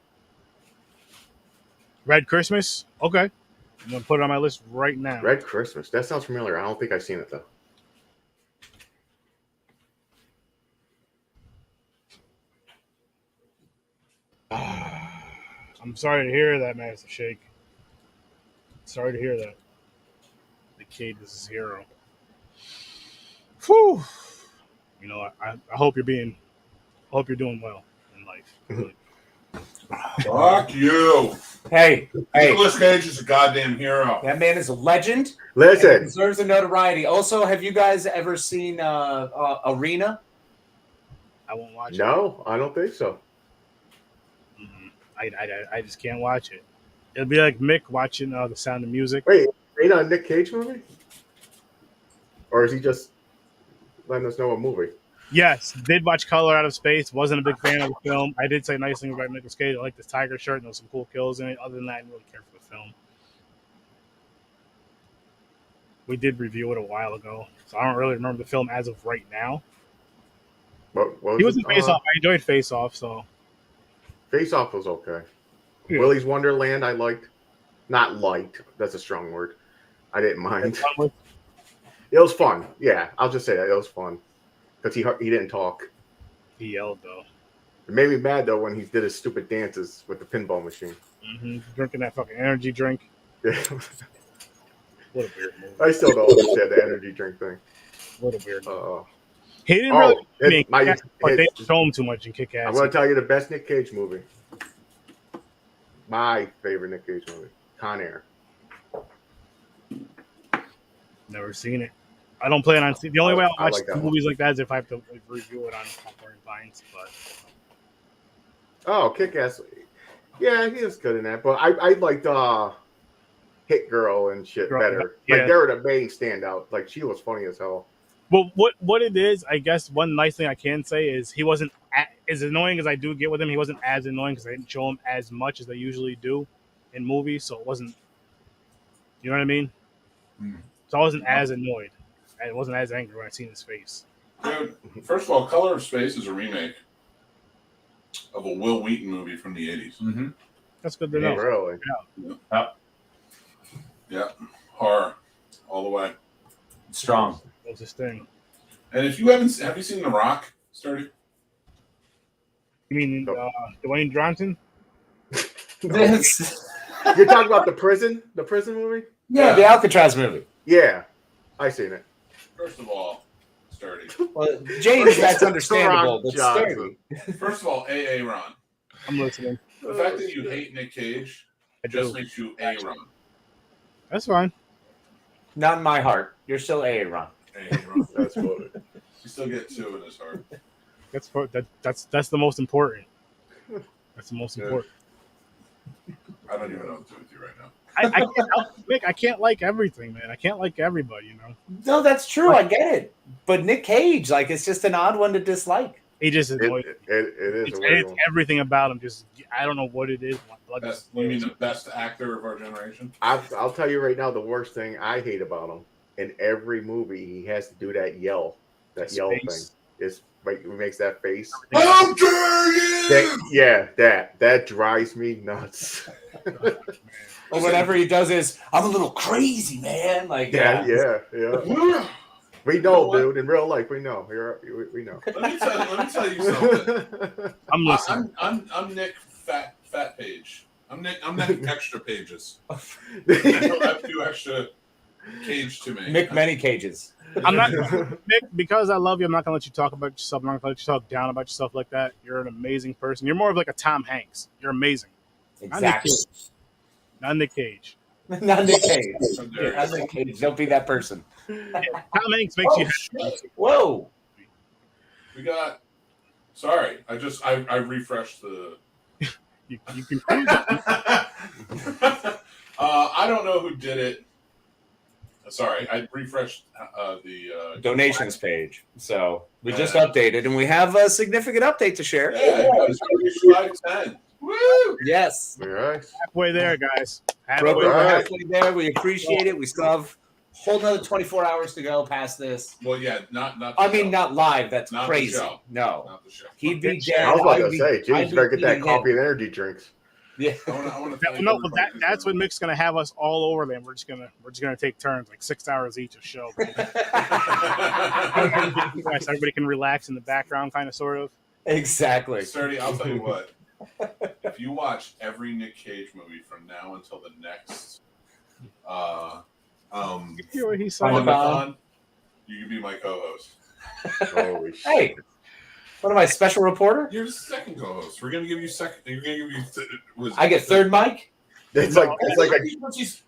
Red Christmas? Okay. I'm going to put it on my list right now. Red Christmas. That sounds familiar. I don't think I've seen it, though. I'm sorry to hear that, Master Shake. Sorry to hear that. The kid is his hero. Whew. You know, I hope you're doing well in life. Really. Fuck you. Hey. Nicolas Cage is a goddamn hero. That man is a legend. Listen. He deserves the notoriety. Also, have you guys ever seen Arena? I won't watch it. No, I don't think so. I just can't watch it. It'll be like Mick watching The Sound of Music. Wait, ain't a Nick Cage movie? Or is he just letting us know a movie? Yes, did watch Color Out of Space. Wasn't a big fan of the film. I did say nice things about Nicolas Cage. I like this tiger shirt and there was some cool kills in it. Other than that, I didn't really care for the film. We did review it a while ago, so I don't really remember the film as of right now. What he was in Face Off. I enjoyed Face Off, so. Face Off was okay. Yeah. Willy's Wonderland, I liked. Not liked. That's a strong word. I didn't mind. It was fun. Yeah, I'll just say that. It was fun. Because he didn't talk. He yelled, though. It made me mad, though, when he did his stupid dances with the pinball machine. Mm-hmm. Drinking that fucking energy drink. Yeah. What a weird movie. I still don't understand the energy drink thing. What a weird movie. He didn't really but they show him too much in Kick-Ass. I'm going to tell you the best Nick Cage movie. My favorite Nick Cage movie. Con Air. Never seen it. I don't plan on seeing. The only way I'll I watch like that one. movies like that is if I have to review it on Popcorn Vines. But Oh, Kick-Ass. Yeah, he was good in that. But I liked Hit Girl and shit better. Yeah. Like, they were the main standout. Like, she was funny as hell. well, what it is, I guess one nice thing I can say is he wasn't as annoying as I do get with him. He wasn't as annoying because I didn't show him as much as they usually do in movies. So it wasn't. You know what I mean? So I wasn't as annoyed. I wasn't as angry when I seen his face. Dude, first of all, Color of Space is a remake of a Will Wheaton movie from the 80s. Mm-hmm. That's good to Yeah, know. really. Yeah. Horror. All the way. Strong. That's his thing. And if you haven't, have you seen The Rock, Sturdy? You mean Dwayne Johnson? You're talking about the prison movie? Yeah, the Alcatraz movie. Yeah, I seen it. First of all, Sturdy. Well, James, that's understandable, but Johnson. Sturdy. First of all, A.A. Ron. I'm listening. The fact that you hate Nick Cage just makes you A. Ron. That's fine. Not in my heart. You're still A, Ron. A. Ron. That's funny. You still get 2 in his heart. That's the most important. That's the most important. I don't even know what to do with you right now. I can't help, Nick, I can't like everything, man. I can't like everybody, you know. No, that's true. I get it. But Nick Cage, like, it's just an odd one to dislike. He just annoys me. It is. It's everything about him. Just I don't know what it is. You mean the best actor of our generation? I'll tell you right now, the worst thing I hate about him, in every movie, he has to do that yell thing. It's like he makes that face. How dare you! That drives me nuts. Or whatever he does is, I'm a little crazy, man. Like, yeah. We know, dude. In real life, we know. We know. Let me tell you something. I'm listening. I'm Nick Fat Page. I'm Nick Extra Pages. I have 2 extra Cage to me. Mick Many Cages. I'm not Nick, because I love you. I'm not gonna let you talk about yourself. I'm not gonna let you talk down about yourself like that. You're an amazing person. You're more of like a Tom Hanks. You're amazing. Exactly. Not Nick Cage. Not Nick Cage. Not Nick Cage. Don't be that person. Yeah, Tom Hanks makes you happy. Whoa. We got. Sorry, I refreshed the. You confused me. I don't know who did it. Sorry, I refreshed the donations page. So we just updated, and we have a significant update to share. Yeah, it's 510. Woo! Yes. All right. Halfway there, guys. We're halfway there. We appreciate it. We still have a whole another 24 hours to go past this. Well, yeah, not. I mean, not live. That's not crazy. The show. No, not the show. He'd be dead. I was about to say, geez, you better get that coffee and energy drinks. Yeah. I want to that's what Mick's gonna have us all over then. We're just gonna take turns, like 6 hours each a show. So everybody can relax in the background, kind of, sort of. Exactly. Sturdy, I'll tell you what. If you watch every Nick Cage movie from now until the next hear what he's saying. Fund-A-Thon, you can be my co-host. Holy shit. Hey, what am I, special reporter? You're the second co-host. We're gonna give you second. You're gonna give you. I get third mic. It's like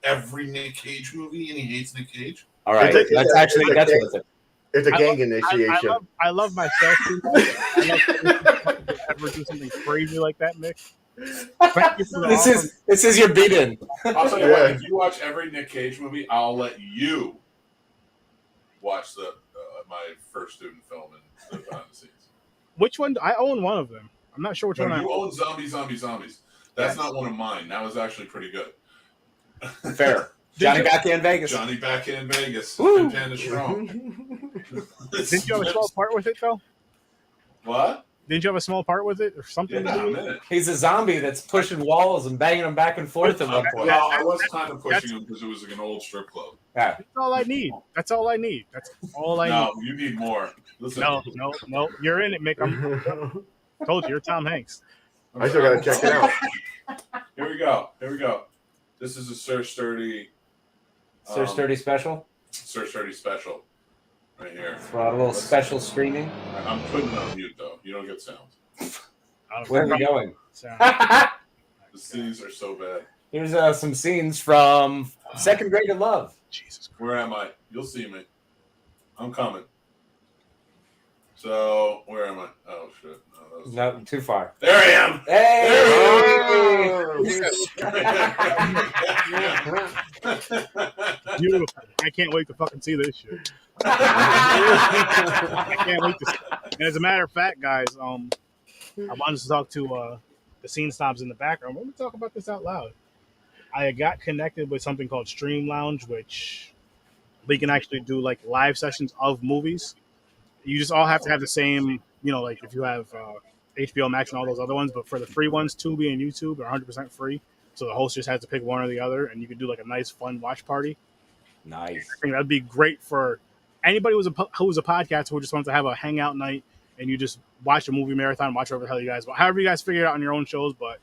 every Nick Cage movie, and he hates Nick Cage. All right, that's worth it. It's a gang initiation. I love myself. Ever do something crazy like that, Nick? This is your beat-in. I'll tell you what. If you watch every Nick Cage movie, I'll let you watch the my first student film and the behind the scenes. Which one? I own one of them. I'm not sure which one. You own Zombies. That's not one of mine. That was actually pretty good. Fair. Johnny back in Vegas. Johnny back in Vegas. Panda strong. Didn't you have a small part with it though? What? Didn't you have a small part with it or something? Yeah, he's a zombie that's pushing walls and banging them back and forth at one point. Well, I was kind of pushing him because it was like an old strip club. Yeah. That's all I need. That's all I need. No, you need more. Listen. No. You're in it, Mick. I told you, you're Tom Hanks. I still gotta check it out. Here we go. This is a Sir Sturdy. Sir Sturdy special? Sir Sturdy special. Right here. For a little special screening. I'm putting it on mute though. You don't get sound. Where are we going? The scenes are so bad. Here's some scenes from Second Grade of Love. Jesus Christ. Where am I? You'll see me. I'm coming. So where am I? Oh shit! No, that was No, too far. There I am. Beautiful. I can't wait to fucking see this shit. I can't wait to see. And as a matter of fact, guys, I wanted to talk to the Scene Snobs in the background. Let me talk about this out loud. I got connected with something called Stream Lounge, which we can actually do like live sessions of movies. You just all have to have the same, like if you have HBO Max and all those other ones, but for the free ones, Tubi and YouTube are 100% free. So the host just has to pick one or the other, and you can do like a nice, fun watch party. Nice. I think that'd be great for anybody who's a podcaster who just wants to have a hangout night, and you just watch a movie marathon, watch whatever the hell you guys want. However you guys figure it out on your own shows, but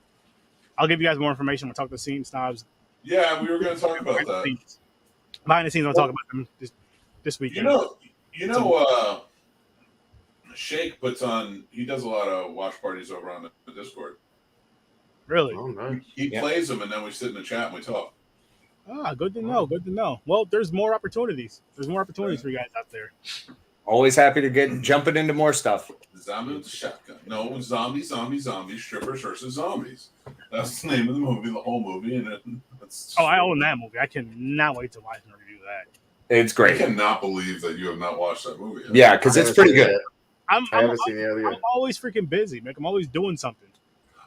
I'll give you guys more information. We'll talk to Scene Snobs. Yeah, we were going to talk about that. Behind the scenes, I'll talk about them this weekend. Shake puts on. He does a lot of watch parties over on the Discord. Really? Oh, nice. He plays them, and then we sit in the chat and we talk. Ah, good to know. Good to know. Well, there's more opportunities. There's more opportunities for you guys out there. Always happy to get jumping into more stuff. Zombie with the shotgun. No, zombies, strippers versus zombies. That's the name of the movie, the whole movie, and it's. Oh, I own that movie. I cannot wait to watch and review that. It's great. I cannot believe that you have not watched that movie yet. Yeah, because it's pretty good. I'm always freaking busy. Like, I'm always doing something.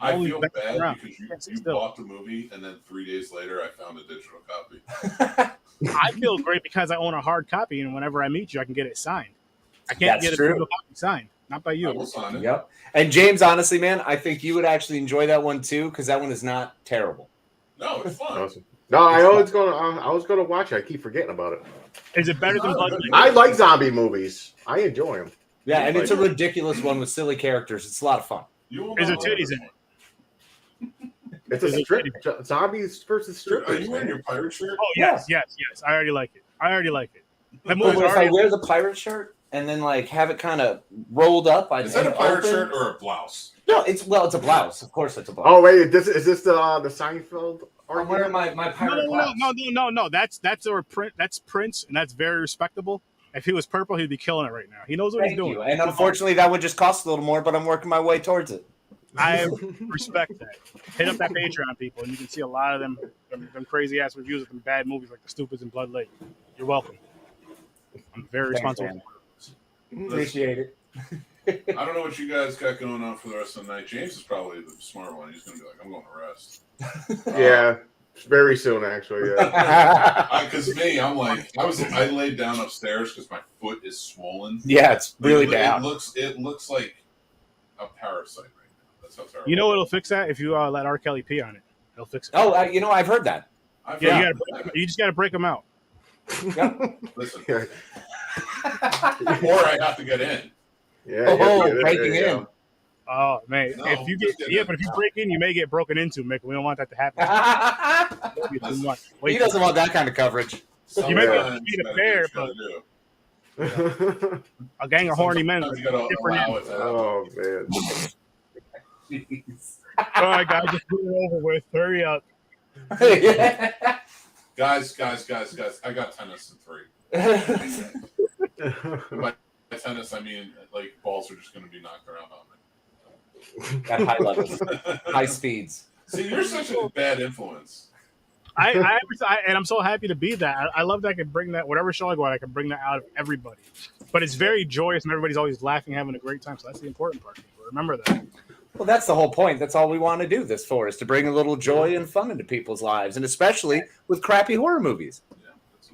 I feel bad because you bought the movie, and then 3 days later, I found a digital copy. I feel great because I own a hard copy, and whenever I meet you, I can get it signed. I can't get a digital copy signed. Not by you. I will sign it. Yep. And James, honestly, man, I think you would actually enjoy that one too, because that one is not terrible. No, it's fun. Awesome. No, I was gonna watch it. I keep forgetting about it. Is it better than Blood? I like zombie movies. I enjoy them. Yeah, and it's a ridiculous one with silly characters. It's a lot of fun. Is there titties in it? It's a strip. Zombies versus strippers. Are you wearing your pirate shirt? Oh yes. I already like it. That But if I wear the pirate shirt and then like have it kind of rolled up, is that a pirate shirt or a blouse? No, it's a blouse. Of course, it's a blouse. Oh wait, is this the Seinfeld? I'm wearing my pirate blouse. No. That's Prince, and that's very respectable. If he was purple, he'd be killing it right now. He knows what he's doing. And unfortunately, that would just cost a little more, but I'm working my way towards it. I respect that. Hit up that Patreon, people, and you can see a lot of them crazy ass reviews of them bad movies like The Stupids and Blood Lake. You're welcome. I'm very responsible. Appreciate it. I don't know what you guys got going on for the rest of the night. James is probably the smart one. He's going to be like, I'm going to rest. Yeah, very soon actually. Yeah. Because me, I'm like, I laid down upstairs because my foot is swollen. Yeah, it's really bad. It looks like a parasite right now. That's how terrible. You know what'll fix that? If you let R. Kelly pee on it, it'll fix it. Oh, I've heard that. You just got to break them out. Yep. Listen, or I have to get in. Yeah. Breaking in. Oh man, No, if you break in, you may get broken into, Mick. We don't want that to happen. He doesn't want that kind of coverage. You may be a bear, but a gang of horny men. Oh man. All right, guys, just get it over with. Hurry up. Guys, I got tennis in 3. By tennis, I mean like balls are just going to be knocked around on me. At high levels, high speeds. See, you're such a bad influence. And I'm so happy to be that. I love that I can bring that, whatever show I go on, I can bring that out of everybody. But it's very joyous and everybody's always laughing, having a great time. So that's the important part. Remember that. Well, that's the whole point. That's all we want to do this for, is to bring a little joy and fun into people's lives, and especially with crappy horror movies.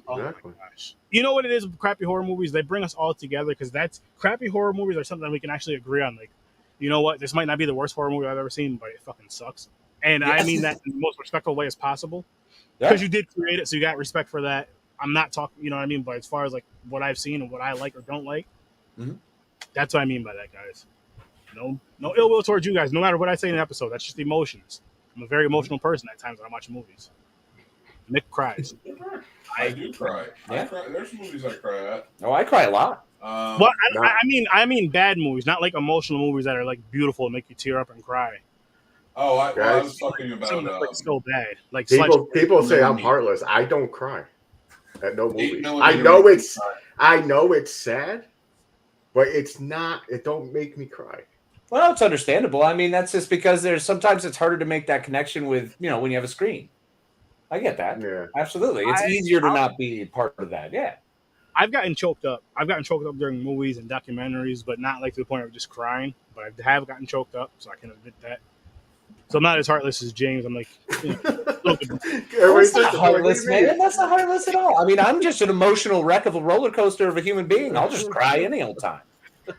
Oh my gosh. You know what it is with crappy horror movies? They bring us all together because crappy horror movies are something we can actually agree on. Like, you know what? This might not be the worst horror movie I've ever seen, but it fucking sucks. And yes. I mean that in the most respectful way as possible. Because you did create it, so you got respect for that. I'm not talking, you know what I mean? But as far as like what I've seen and what I like or don't like, that's what I mean by that, guys. No ill will towards you guys, no matter what I say in an episode. That's just emotions. I'm a very emotional person at times when I watch movies. Nick cries. I do cry. Yeah. I cry. There's movies I cry at. Oh, I cry a lot. Well, I mean bad movies, not like emotional movies that are like beautiful and make you tear up and cry. Oh, I was talking about like so bad. Like people say I'm heartless. I don't cry. at no movie. I know it's sad, but it's not. It don't make me cry. Well, it's understandable. I mean, that's just because sometimes it's harder to make that connection with, when you have a screen. I get that. Yeah, absolutely. It's easier to not be part of that. Yeah. I've gotten choked up. I've gotten choked up during movies and documentaries, but not like to the point of just crying. But I have gotten choked up, so I can admit that. So I'm not as heartless as James. I'm like, That's not heartless, man. That's not heartless at all. I mean, I'm just an emotional wreck of a roller coaster of a human being. I'll just cry any old time. All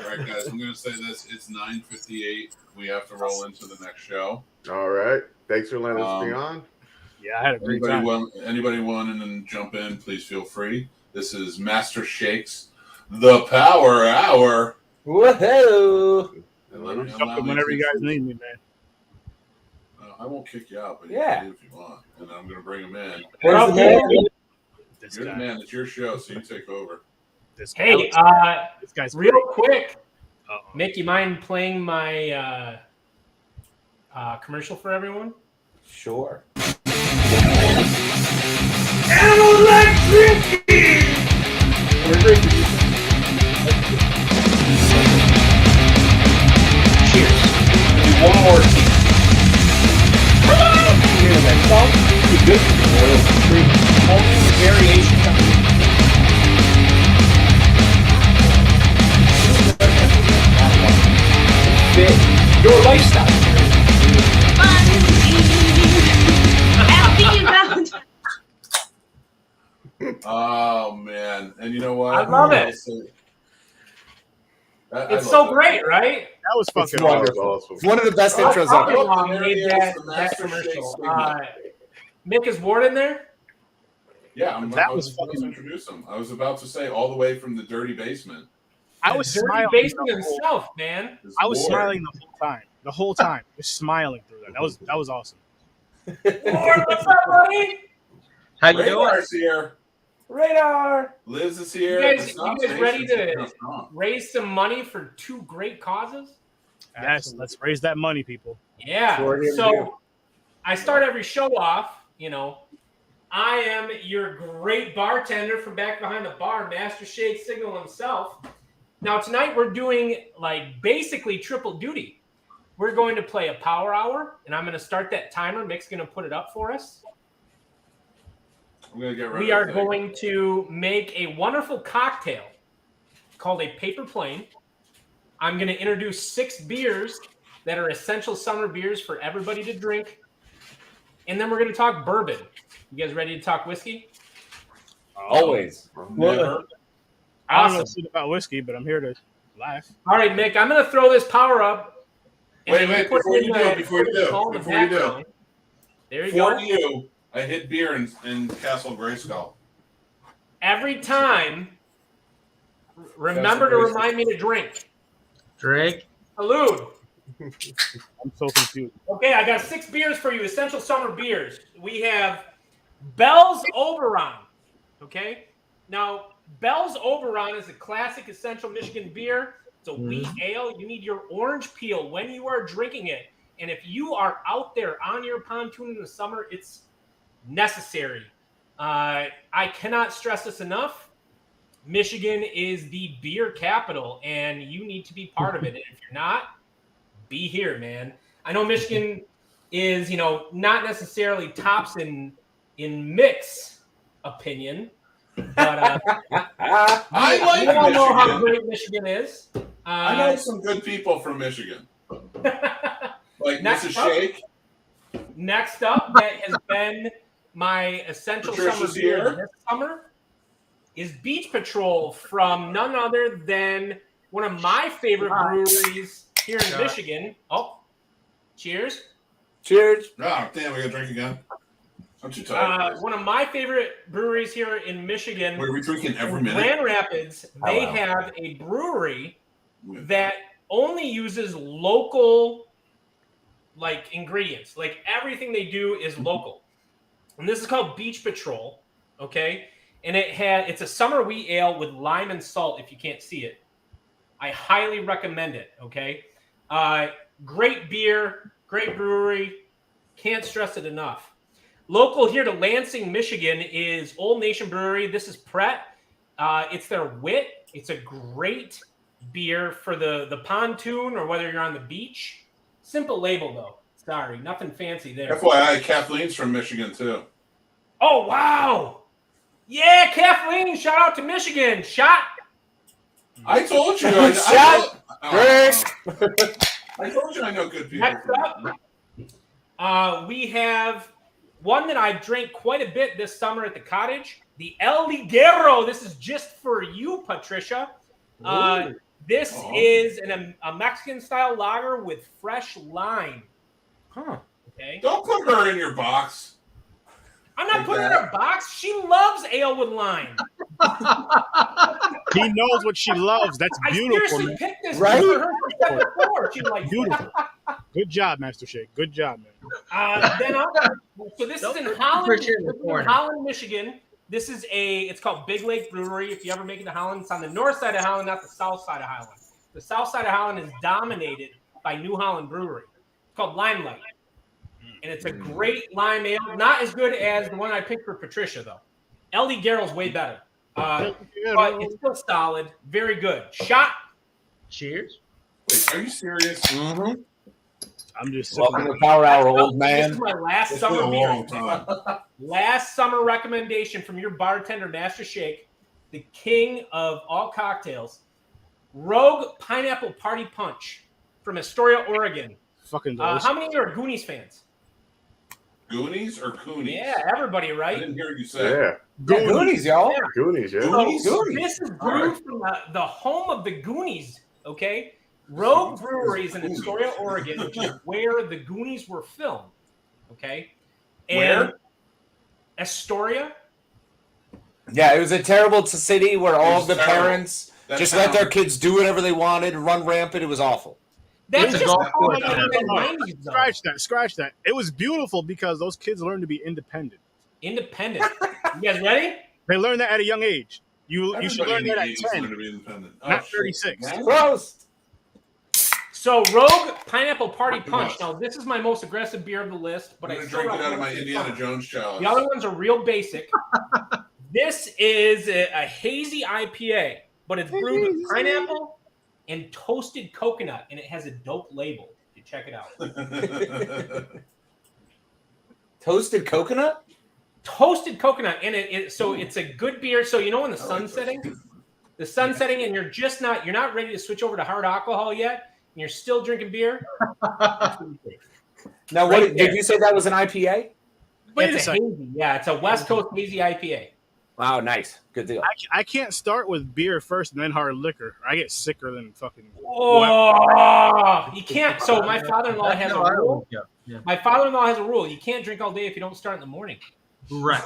right, guys, I'm going to say this. It's 9:58. We have to roll into the next show. All right. Thanks for letting us be on. Yeah, I had a great time. Anybody want to jump in, please feel free. This is Master Shakes, the Power Hour. Woohoo! Whenever you guys need me, man. I won't kick you out, but yeah, if you want, and I'm going to bring him in. Where's the man? You're the man. It's your show, so you take over. Hey, this guy's real great. quick, Mick, you mind playing my commercial for everyone? Sure. Animals like drinking. We're drinking. Cheers. One more tea. Here's that salt. Pretty good. Oil free. Only variation time. Fit your lifestyle. Oh man, and you know what? I love it. It's so great, right? That was fucking wonderful. Awesome. It's one of the best intros I've ever. made that commercial. Mick, is Ward in there? Yeah, I was about fucking to introduce him. I was about to say all the way from the dirty basement. I was Dirty smiling. basement himself, man. I was smiling the whole time. The whole time, just smiling through that. That was awesome. Ward, what's up, buddy? How you doing? Radar's here. Radar. Liz is here. You guys ready to raise some money for two great causes? Yes, let's raise that money, people. Yeah. Sure do. So I start every show off, I am your great bartender from back behind the bar, Master Shake Signal himself. Now tonight we're doing basically triple duty. We're going to play a power hour, and I'm going to start that timer. Mick's going to put it up for us. I'm gonna get We are going to make a wonderful cocktail called a paper plane. I'm going to introduce 6 beers that are essential summer beers for everybody to drink. And then we're going to talk bourbon. You guys ready to talk whiskey? Always. Never. I don't know Awesome. shit about whiskey, but I'm here to laugh. All right, Mick, I'm going to throw this power up. and Wait, then put before in you the- do, before you do, call in the before you do. background. There you For go. you, I hit beer in Castle Grayskull. Every time, remember to remind me to drink. Drink. Salud. I'm so confused. Okay, I got 6 beers for you, essential summer beers. We have Bell's Oberon. Okay, now Bell's Oberon is a classic essential Michigan beer. It's a wheat ale. You need your orange peel when you are drinking it. And if you are out there on your pontoon in the summer, it's necessary. I cannot stress this enough. Michigan is the beer capital, and you need to be part of it. And if you're not, be here, man. I know Michigan is, not necessarily tops in Mick's opinion, but I like we all know how Michigan. great Michigan is. I know some good people from Michigan. Like Next Mrs. up- Shake. Next up, that has been my essential Patricia's summer beer here. this summer is Beach Patrol from none other than one of my favorite breweries here in Shot. Michigan. Oh, cheers. Cheers. Oh, damn, we got to drink again. I'm too tired. One of my favorite breweries here in Michigan. Wait, are we drinking every in minute? Grand Rapids, they wow. have a brewery that only uses local ingredients. Like everything they do is local. And this is called Beach Patrol, okay? And it's a summer wheat ale with lime and salt if you can't see it. I highly recommend it, okay? Great beer, great brewery. Can't stress it enough. Local here to Lansing, Michigan is Old Nation Brewery. This is Pret. It's their Wit. It's a great beer for the pontoon or whether you're on the beach. Simple label, though. Sorry, nothing fancy there. FYI, Kathleen's from Michigan, too. Oh, wow. Yeah, Kathleen, shout out to Michigan. Shot. I told you. I told you I know good people. Next up, we have one that I've drank quite a bit this summer at the cottage. The El Liguero. This is just for you, Patricia. This is a Mexican-style lager with fresh lime. Huh. Okay. Don't put her in your box. I'm not putting her in a box. She loves ale with lime. He knows what she loves. That's beautiful. I seriously man. picked this Right? for her before. She's like, Beautiful. Good job, Master Shake. Good job, man. So this is in Holland, Michigan. This is it's called Big Lake Brewery. If you ever make it to Holland, it's on the north side of Holland, not the south side of Holland. The south side of Holland is dominated by New Holland Brewery. It's called Limelight. And it's a great lime ale. Not as good as the one I picked for Patricia, though. El Liguero's way better. But it's still solid. Very good. Shot. Cheers. Wait, are you serious? Mm-hmm. I'm just welcome to Power Hour, old man. This is my last It's summer been a beer. long time. Last summer recommendation from your bartender, Master Shake, the king of all cocktails, Rogue Pineapple Party Punch from Astoria, Oregon. Fucking how many are Goonies fans? Goonies or Coonies? Yeah, everybody, right? I didn't hear you say. Yeah. Goonies, y'all. Goonies, yeah. So this is brewed from the home of the Goonies, okay? Rogue Brewery is in Astoria, Oregon, which is where the Goonies were filmed, okay? And Where? Astoria. Yeah, it was a terrible city where all of the terrible. parents That just town. let their kids do whatever they wanted, run rampant. It was awful. That's just Scratch that. It was beautiful because those kids learned to be independent. Independent. You guys ready? They learned that at a young age. You should learn that at 10, to be independent. not 36. Gross. So Rogue Pineapple Party Punch. Now this is my most aggressive beer of the list, but I'm I gonna still drink it out of my recommend Indiana it. Jones challenge. The other ones are real basic. This is a hazy IPA, but it's brewed with pineapple and toasted coconut, and it has a dope label. You check it out. Toasted coconut? Toasted coconut, and so it's a good beer. So you know when the sun's setting, and you're not ready to switch over to hard alcohol yet, and you're still drinking beer. Now, Right did there. you say that was an IPA? Wait a It's a second. hazy, yeah, it's a West Coast hazy IPA. Wow, nice. Good deal. I can't start with beer first and then hard liquor. I get sicker than fucking. Oh, you can't. So my father-in-law has a No, I don't rule. think so. Yeah. My father-in-law has a rule. You can't drink all day if you don't start in the morning. Right.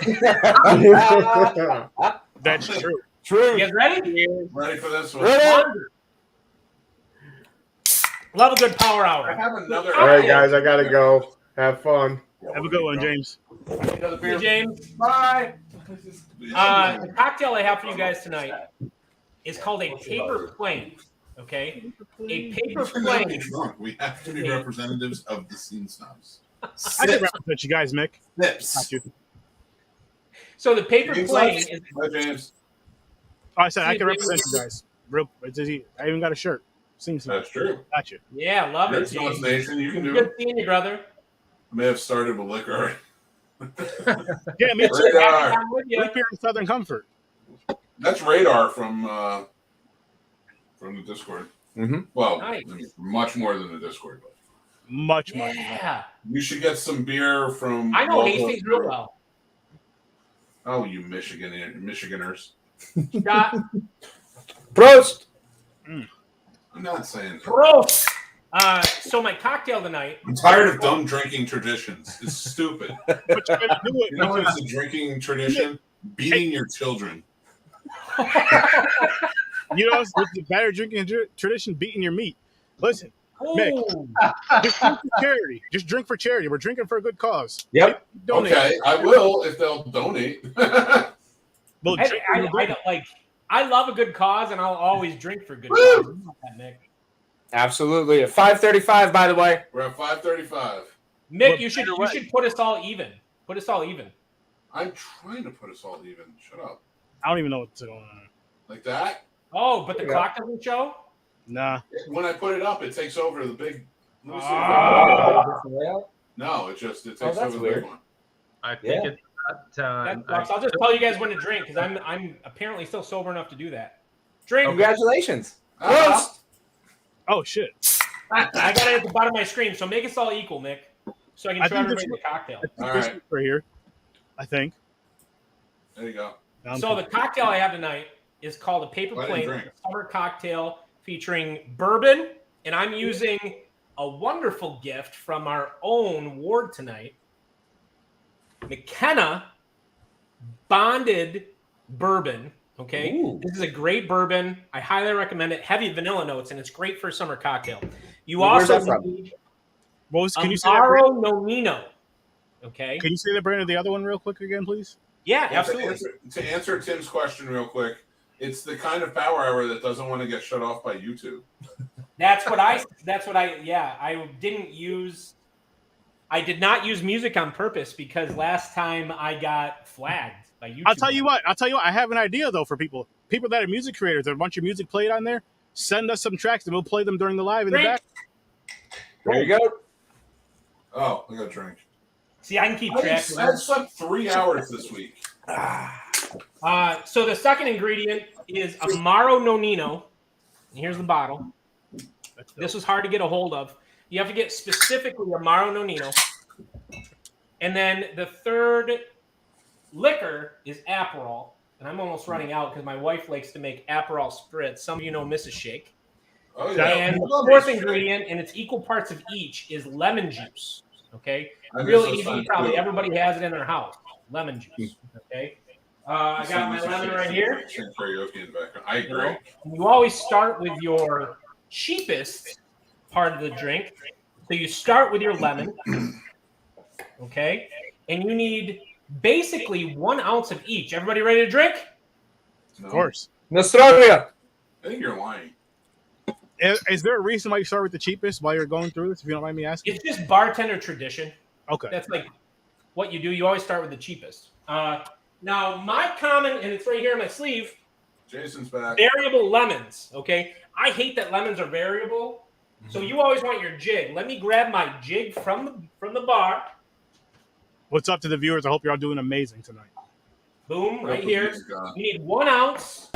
That's true. True. You guys ready? Ready for this one? Love a good power hour. I have another. All right, guys, I gotta go. Have fun. Have a good one, James. Hey, James. Bye. The cocktail I have for you guys tonight is called a paper plane. Okay, a paper plane. We have to be representatives of the Scene Snobs. I can represent you guys, Mick. Sips. Got you. So the paper James plane Lux. is. Bye, James. Oh, I said I can represent you guys. Real. I even got a shirt. Seems That's true. Got you. Yeah, love it. There's North Nation. You can do Good it. seeing you, brother. I may have started with liquor. Yeah, me too. Radar. I'm with you. Root beer and Southern Comfort. That's Radar from the Discord. Mm-hmm. Well, Nice. I mean, much more than the Discord. But Much. Yeah, you should get some beer from. I know local- Hastings real well. Oh, you Michiganers! Scott, Prost. I'm not saying. gross. So my cocktail tonight. I'm tired of dumb drinking traditions. It's stupid. But you're gonna do it. You know what is a drinking tradition? Beating your children. You know, it's the better drinking tradition, beating your meat. Listen, Mick, Ooh. just drink for charity. Just drink for charity. We're drinking for a good cause. Yep. Donate. Okay, I will if they'll donate. Well, I drink don't like. I love a good cause, and I'll always drink for good cause. You know that, Mick. Absolutely. At 5:35, by the way. We're at 5:35. Mick, Well, you should better way. put us all even. Put us all even. I'm trying to put us all even. Shut up. I don't even know what's going on. Like that? Oh, but the clock doesn't show? Nah. When I put it up, it takes over the big. Let me see no, it takes over the big one. I think it's that time. I'll just tell you guys when to drink because I'm apparently still sober enough to do that. Drink. Congratulations. Oh shit. I got it at the bottom of my screen, so make us all equal, Nick, so I can try to make the cocktail. All right. Right here, I think. There you go. So the cocktail I have tonight is called a Paper Plane Summer Cocktail featuring bourbon, and I'm using a wonderful gift from our own ward tonight, McKenna Bonded Bourbon. Okay, this is a great bourbon. I highly recommend it. Heavy vanilla notes, and it's great for a summer cocktail. You also need can you say Amaro Nonino. Okay. Can you say the brand of the other one real quick again, please? Yeah, absolutely. To answer Tim's question real quick, it's the kind of power hour that doesn't want to get shut off by YouTube. I did not use music on purpose because last time I got flagged by YouTube. I'll tell you what. I have an idea though for people that are music creators. That want your music played on there. Send us some tracks and we'll play them during the live in the back. There you go. Oh, I got a drink. See, I can keep track. I slept 3 hours this week. So the second ingredient is Amaro Nonino. And here's the bottle. This was hard to get a hold of. You have to get specifically Amaro Nonino. And then the third liquor is Aperol. And I'm almost running out because my wife likes to make Aperol spritz. Some of you know Mrs. Shake. Oh, yeah. And the fourth ingredient, and it's equal parts of each, is lemon juice. Okay? Real easy. Probably everybody has it in their house. Lemon juice. Okay? I got my lemon right here. Karaoke in the background. I agree. You always start with your cheapest part of the drink. So you start with your lemon. Okay? And you need basically 1 ounce of each. Everybody ready to drink? No. Of course. Nostrovia. I think you're lying. Is there a reason why you start with the cheapest while you're going through this, if you don't mind me asking? It's just bartender tradition. Okay. That's like what you do. You always start with the cheapest. Now, my common, and it's right here on my sleeve. Jason's back. Variable lemons, okay? I hate that lemons are variable. So you always want your jig. Let me grab my jig from the bar. What's up to the viewers? I hope you're all doing amazing tonight. Boom, right here. You need 1 ounce.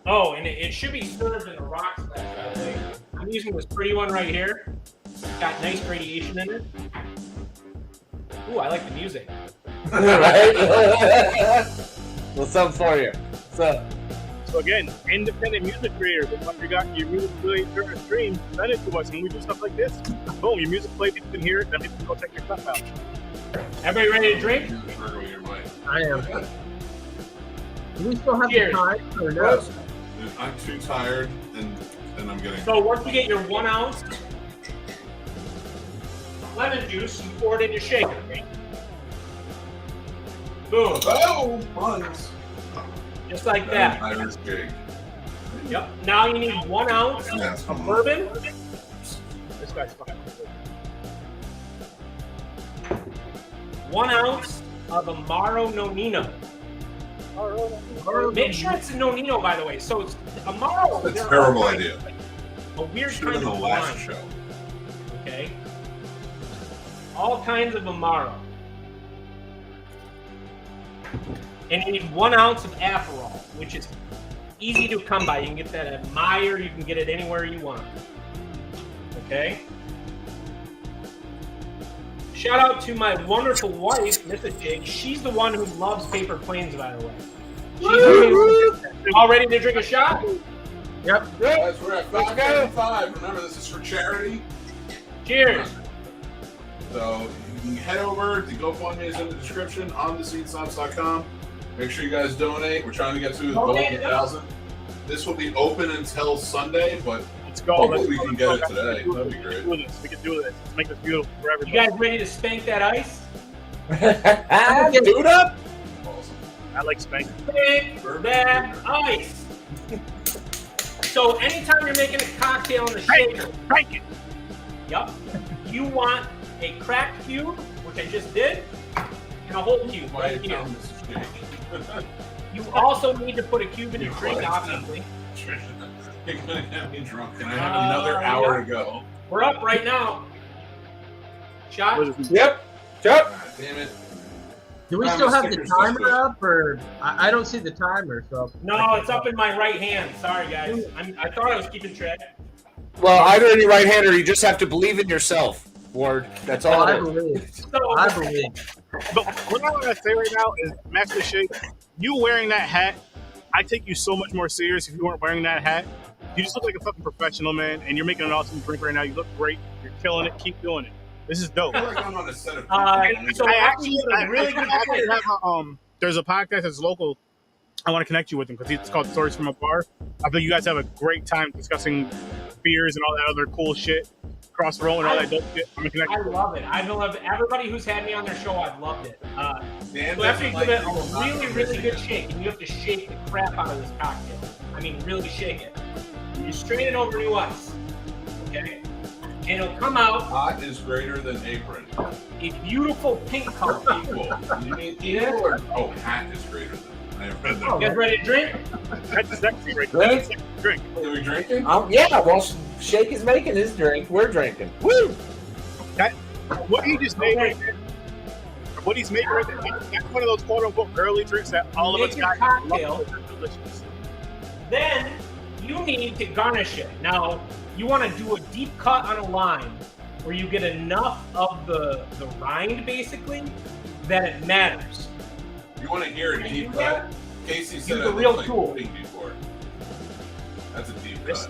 Oh, and it should be served in a rocks glass, by the way. I'm using this pretty one right here. It's got nice gradation in it. Ooh, I like the music. Right? What's up for you? What's up? So again, independent music creators, if you got your music played during a stream, send it to us and we do stuff like this. Boom, your music played, you can hear it, then you can go check your stuff out. Everybody ready to drink? I am. Do we still have the time or no? I'm too tired and I'm getting. So once you get your 1 ounce lemon juice, you pour it in your shaker. Boom. Oh, buns. Just like that. Irish jig. Yep. Now you need 1 ounce of bourbon. This guy's fucking cool. 1 ounce of Amaro Nonino. Make sure it's a Nonino, by the way. So it's Amaro. That's a terrible idea. A weird Should have kind been of the last wine. show. Okay. All kinds of Amaro. And you need 1 ounce of Aperol, which is easy to come by. You can get that at Meijer. You can get it anywhere you want. Okay. Shout out to my wonderful wife, Mrs. Jake. She's the one who loves paper planes, by the way. She's all ready to drink a shot? Yep. Guys, we're at 5:05. Remember, this is for charity. Cheers. So you can head over. The GoFundMe is in the description on the scenesnobs.com. Make sure you guys donate. We're trying to get to the goal of 1,000. This will be open until Sunday, but let's go. Hopefully we can get it today. That'd be great. We can do this. Let's make this beautiful for everybody. You guys ready to spank that ice? Dude up. I like spank. Spank that ice. So anytime you're making a cocktail in the shaker, crank it. Yep. You want a cracked cube, which I just did. And a whole cube right here. You also need to put a cube in your drink, obviously. You're gonna get me drunk, and I have another hour to go. We're up right now. Shot. Yep. Damn it. Do we still have the timer up, or I don't see the timer? So no, it's up in my right hand. Sorry, guys. I thought I was keeping track. Well, either in your right hand or you just have to believe in yourself, Ward. That's all. I believe. I believe. But what I want to say right now is, Master Shake, you wearing that hat, I take you so much more serious if you weren't wearing that hat. You just look like a fucking professional, man, and you're making an awesome drink right now. You look great. You're killing it. Keep doing it. This is dope. I feel like I'm on a set of So I actually have there's a podcast that's local. I want to connect you with him because it's called Stories from a Bar. I think you guys have a great time discussing beers and all that other cool shit, cross roll and all that dope shit. I'm gonna connect. I love it. I love everybody who's had me on their show. I've loved it. Dan So after you doesn't give it like a really, really good shake, and you have to shake the crap out of this cocktail. I mean, really shake it. You strain it over new ice. Okay? And it'll come out. Hot is greater than apron. A beautiful pink color. Equal. You mean equal or hat is greater than? I read that. You guys ready to drink? That's sexy right there. Drink. Are we drinking? Yeah, well, Shake is making his drink. We're drinking. Woo! What he just made right there, what he's making right there, that's one of those quote-unquote girly drinks that all of us got. Cocktail. Delicious. Then you need to garnish it. Now, you want to do a deep cut on a lime where you get enough of the rind, basically, that it matters. You want to hear a deep cut? Casey said Use a it real looks like tool. pudding before. That's a deep cut.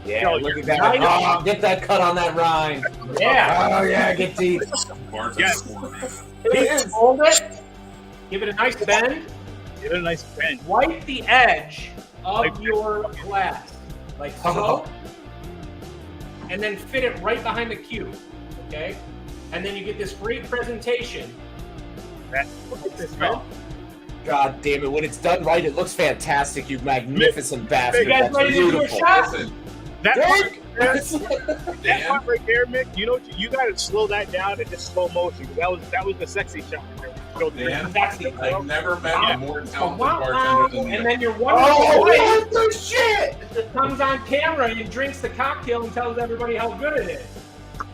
Yeah, look at that. Oh, get that cut on that rind. Yeah. Oh, yeah, get deep. Yes. Hold it. Give it a nice bend. Give it a nice bend. Wipe the edge of your glass, like so. And then fit it right behind the cube. Okay? And then you get this great presentation. Look at this stuff. God damn it. When it's done right, it looks fantastic, you magnificent bastard. You guys That's ready to do a beautiful. shot? That part right there, Mick, you know, you got to slow that down in just slow motion. That was the sexy shot. Dan, I've never met a more talented bartender than you. And then your wonderful Oh, wife what the shit! comes on camera and drinks the cocktail and tells everybody how good it is.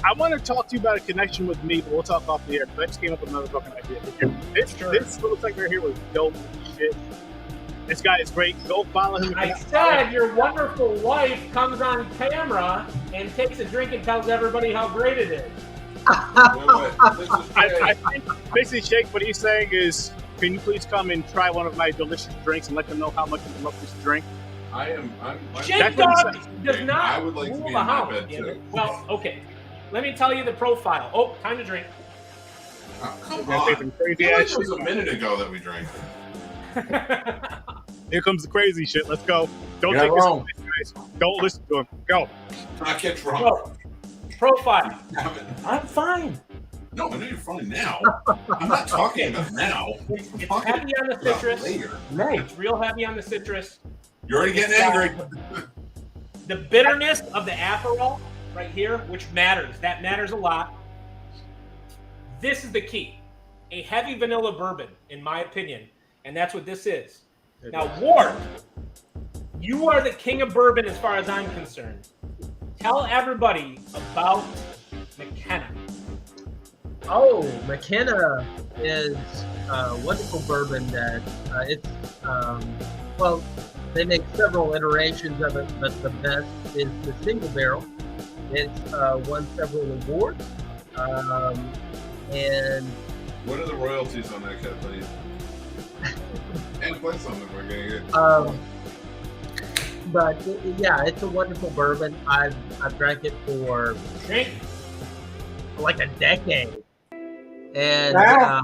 I want to talk to you about a connection with me, but we'll talk off the air. I just came up with another fucking idea. This little segment right here was dope shit. This guy is great. Go follow him. I said your wonderful wife comes on camera and takes a drink and tells everybody how great it is. I think basically, Shake, what he's saying is, can you please come and try one of my delicious drinks and let them know how much you love this drink? Shake Dog does not I would like to rule be the in my house. bed too. Well, okay. Let me tell you the profile. Oh, time to drink. Come We're on. gonna say some crazy It ass was shit. a minute ago that we drank. Here comes the crazy shit. Let's go. Don't You're take not this wrong. advice, guys. Don't listen to him. Go. I get drunk. Go. Profile. I'm fine. No, I know you're fine now. I'm not talking about now. It's heavy on the citrus. Later. It's real heavy on the citrus. You're already getting angry. The bitterness of the Aperol right here, which matters. That matters a lot. This is the key. A heavy vanilla bourbon, in my opinion. And that's what this is. Now, Ward, you are the king of bourbon as far as I'm concerned. Tell everybody about McKenna. Oh, McKenna is a wonderful bourbon that well, they make several iterations of it, but the best is the single barrel. It's won several awards, and What are the royalties on that, Kathleen? And play something we're gonna get. but yeah, it's a wonderful bourbon. I've drank it for like a decade, and I've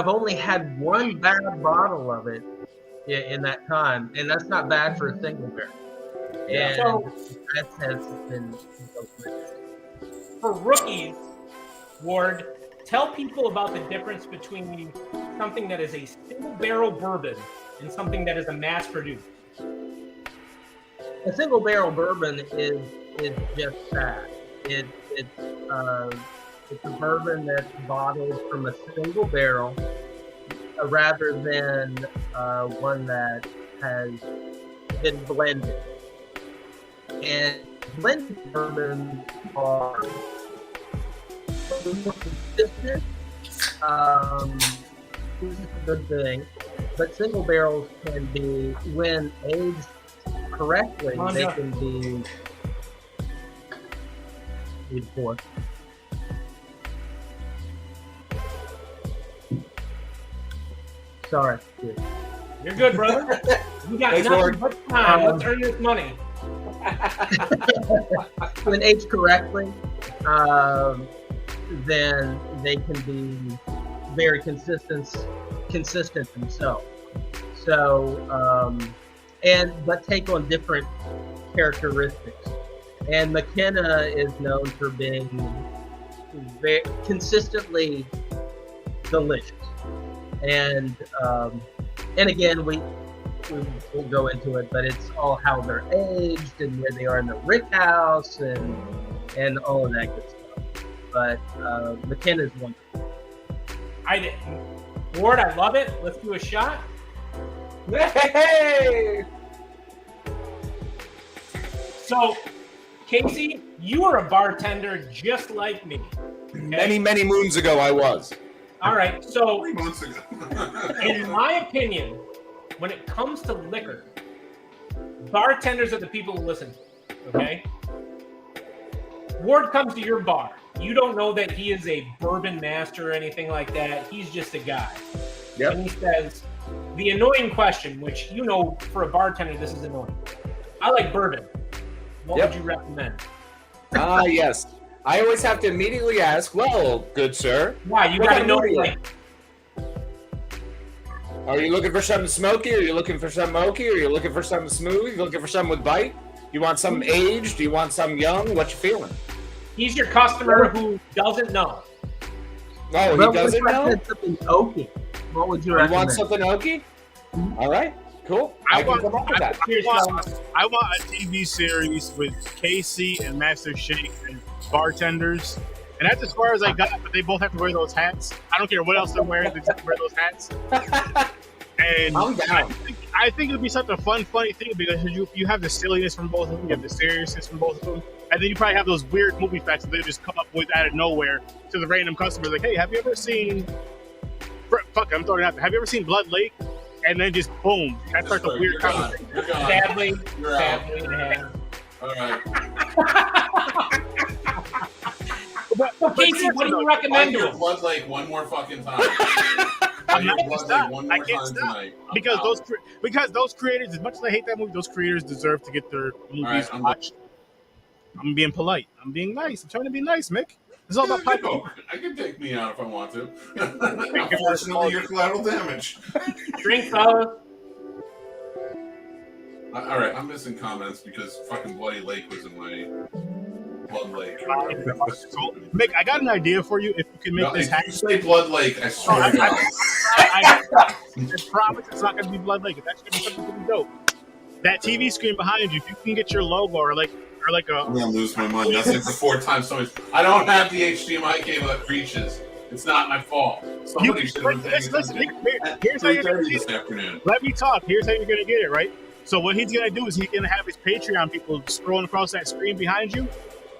only had one bad bottle of it in that time, and that's not bad for a single barrel. And So, that has been for rookies, Ward, tell people about the difference between something that is a single barrel bourbon and something that is a mass produced. a single barrel bourbon is just that. It's a bourbon that's bottled from a single barrel, rather than one that has been blended. And blended bourbons are more consistent. This is a good thing, but single barrels can be, when aged correctly, they can be enforced. Sorry. You're good, brother. You got Thanks, nothing Lord. but time. Let's earn this money. When aged correctly, then they can be very consistent themselves. So, but take on different characteristics. And McKenna is known for being very consistently delicious. And again, we'll go into it, but it's all how they're aged and where they are in the rick house and all of that good stuff. But McKenna's wonderful. Ward, I love it. Let's do a shot. Hey! So, Casey, you are a bartender just like me. Many, many moons ago, I was. All right, so 3 months ago. in my opinion, when it comes to liquor, bartenders are the people who listen. Okay? Ward comes to your bar. You don't know that he is a bourbon master or anything like that. He's just a guy. Yep. And he says, the annoying question, which you know for a bartender, this is annoying. I like bourbon. What would you recommend? Yes. I always have to immediately ask, well, good sir. Why? You got to know, like, are you looking for something smoky? Are you looking for something oaky? Are you looking for something smooth? You looking for something with bite? You want something aged? Do you want something young? What you feeling? he's your customer who doesn't know. Oh, he doesn't know? Something oaky. What would you You recommend? want something oaky? All right, cool. I can come up with that. I want a TV series with Casey and Master Shake and bartenders. And that's as far as I got, but they both have to wear those hats. I don't care what else they're wearing, they just have to wear those hats. And I think it would be such a fun, funny thing because you have the silliness from both of them, you have the seriousness from both of them, and then you probably have those weird movie facts that they just come up with out of nowhere to the random customers. Like, hey, have you ever seen? Fuck, I'm throwing it out there. Have you ever seen Blood Lake? And then just boom, that starts a weird conversation. Sadly, You're out. All right. But Casey, what do you recommend to him? Blood Lake one more fucking time. I'm not gonna stop. I can't stop because those creators, as much as I hate that movie, those creators deserve to get their movies watched. I'm being polite. I'm being nice. I'm trying to be nice, Mick. It's all about pipe. I can take me out if I want to. Unfortunately, you're collateral damage. Drink, fellas. All right, I'm missing comments because fucking Bloody Lake was in my Blood Lake. So, Mick, I got an idea for you. If you can make this if happen. you say Blood Lake, I swear to God. I promise it's not going to be Blood Lake. It's actually going to be something pretty dope. That TV screen behind you, if you can get your logo or like a. I'm gonna lose my mind. That's like the 4 times somebody's. I don't have the HDMI cable that reaches. It's not my fault. Somebody should have been paying attention. Here's how you're going to this afternoon. Let me talk. Here's how you're going to get it, right? So what he's going to do is he's going to have his Patreon people scrolling across that screen behind you.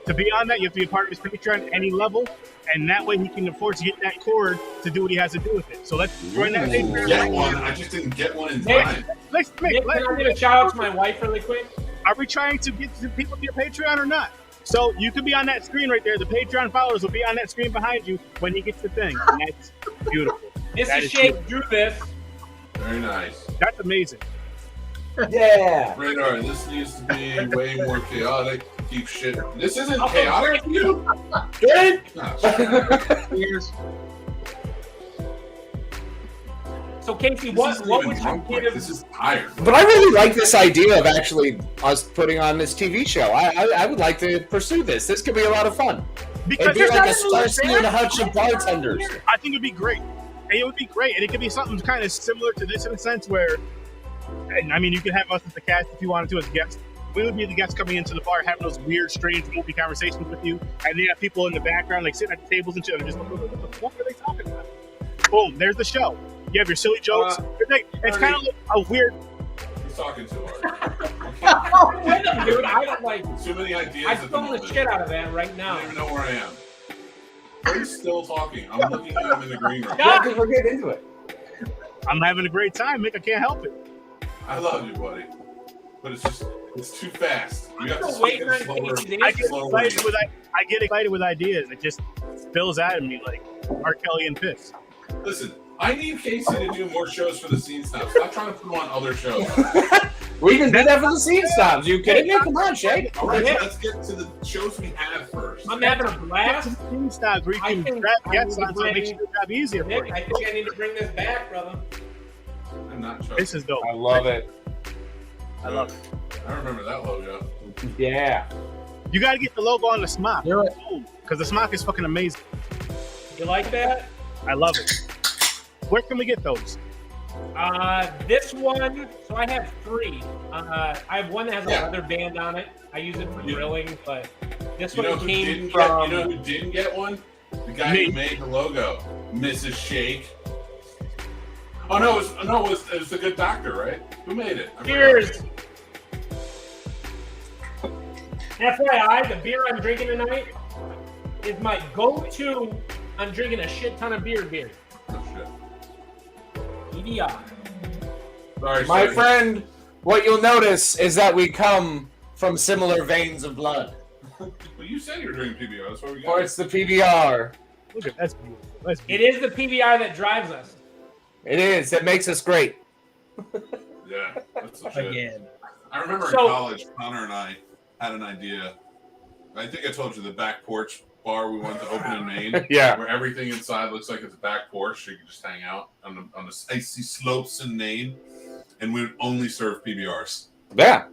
To be on that, you have to be a part of his Patreon at any level, and that way he can afford to get that cord to do what he has to do with it. So let's join that Patreon. Get one. I just didn't get one in time. Let's Nick, can I give a shout out to my wife really quick? Are we trying to get people to your Patreon or not? So you could be on that screen right there. The Patreon followers will be on that screen behind you when he gets the thing. And that's beautiful. Mr. Shake drew this. Very nice. That's amazing. Yeah. Radar, this needs to be way more chaotic. Keep shit. This isn't chaotic, you? Good. So Casey, what would you give? This is tired. But I really like this idea of actually us putting on this TV show. I would like to pursue this. This could be a lot of fun. Because it'd be like a Starsky and Hutch of bartenders. I think it'd be great. And it would be great. And it could be something kind of similar to this in a sense where, and I mean, you could have us as the cast if you wanted to as guests. we would be the guests coming into the bar, having those weird, strange movie conversations with you, and you have people in the background like sitting at the tables and shit, and just like, what the fuck are they talking about? Boom, there's the show. You have your silly jokes. It's kind of like a weird. He's talking too hard. Oh, wait a minute, dude. I don't like. Too many ideas. I'm throwing the shit out of that right now. I don't even know where I am. He's still talking. I'm looking at him in the green room. Yeah, because we're getting into it. I'm having a great time, Mick. I can't help it. I love you, buddy. But it's too fast. You have to wait speak at a slower, I get excited with ideas. It just spills out of me like R. Kelly and Piss. Listen, I need Casey to do more shows for the Scene Snobs. Stop trying to put him on other shows. We can do that for the Scene Snobs. You kidding me? Come on, Shake. All right, let's get to the shows we have first. I'm having a blast. Scene Snobs where you can grab guests on so it makes your job easier for Nick, you. I think I need to bring this back, brother. I'm not joking. This is dope. I love it. I love it. I remember that logo. Yeah. You got to get the logo on the smock. Because the smock is fucking amazing. You like that? I love it. Where can we get those? This one, so I have 3. I have one that has a leather band on it. I use it for grilling, but this one came from. You know who didn't get one? The guy who made the logo, Mrs. Shake. Oh no, it was the good doctor, right? Who made it? Cheers. FYI, the beer I'm drinking tonight is my go-to. I'm drinking a shit ton of beer. Oh shit. EDR. Sorry, My friend, what you'll notice is that we come from similar veins of blood. Well, you said you were drinking PBR. That's why we got Or it's the PBR. Look at that's beautiful. It is the PBR that drives us. It is. It makes us great. Yeah, that's the shit. Again. I remember in college, Connor and I had an idea. I think I told you the back porch bar we wanted to open in Maine. Yeah. Where everything inside looks like it's a back porch, so you can just hang out on the icy slopes in Maine, and we would only serve PBRs. Yeah.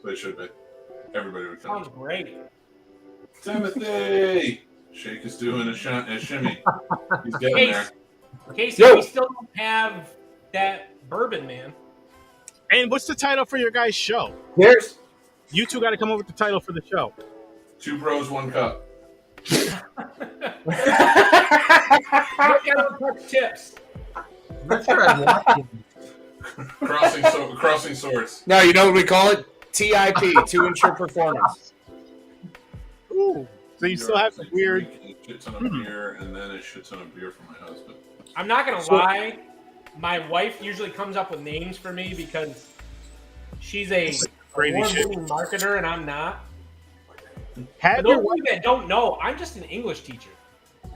They should be. Everybody would come. Sounds great. Timothy! Shake is doing a shimmy. He's getting there. Casey, we still don't have that bourbon, man. And what's the title for your guys' show? Cheers. You two got to come up with the title for the show. 2 bros, 1 cup. Look at our tips. Crossing swords. No, you know what we call it? TIP, to ensure performance. Ooh. So you still have some weird. A shit ton of beer, and then a shit ton of beer for my husband. I'm not gonna lie. My wife usually comes up with names for me because she's a award-winning marketer, and I'm not. For those of you that don't know, I'm just an English teacher.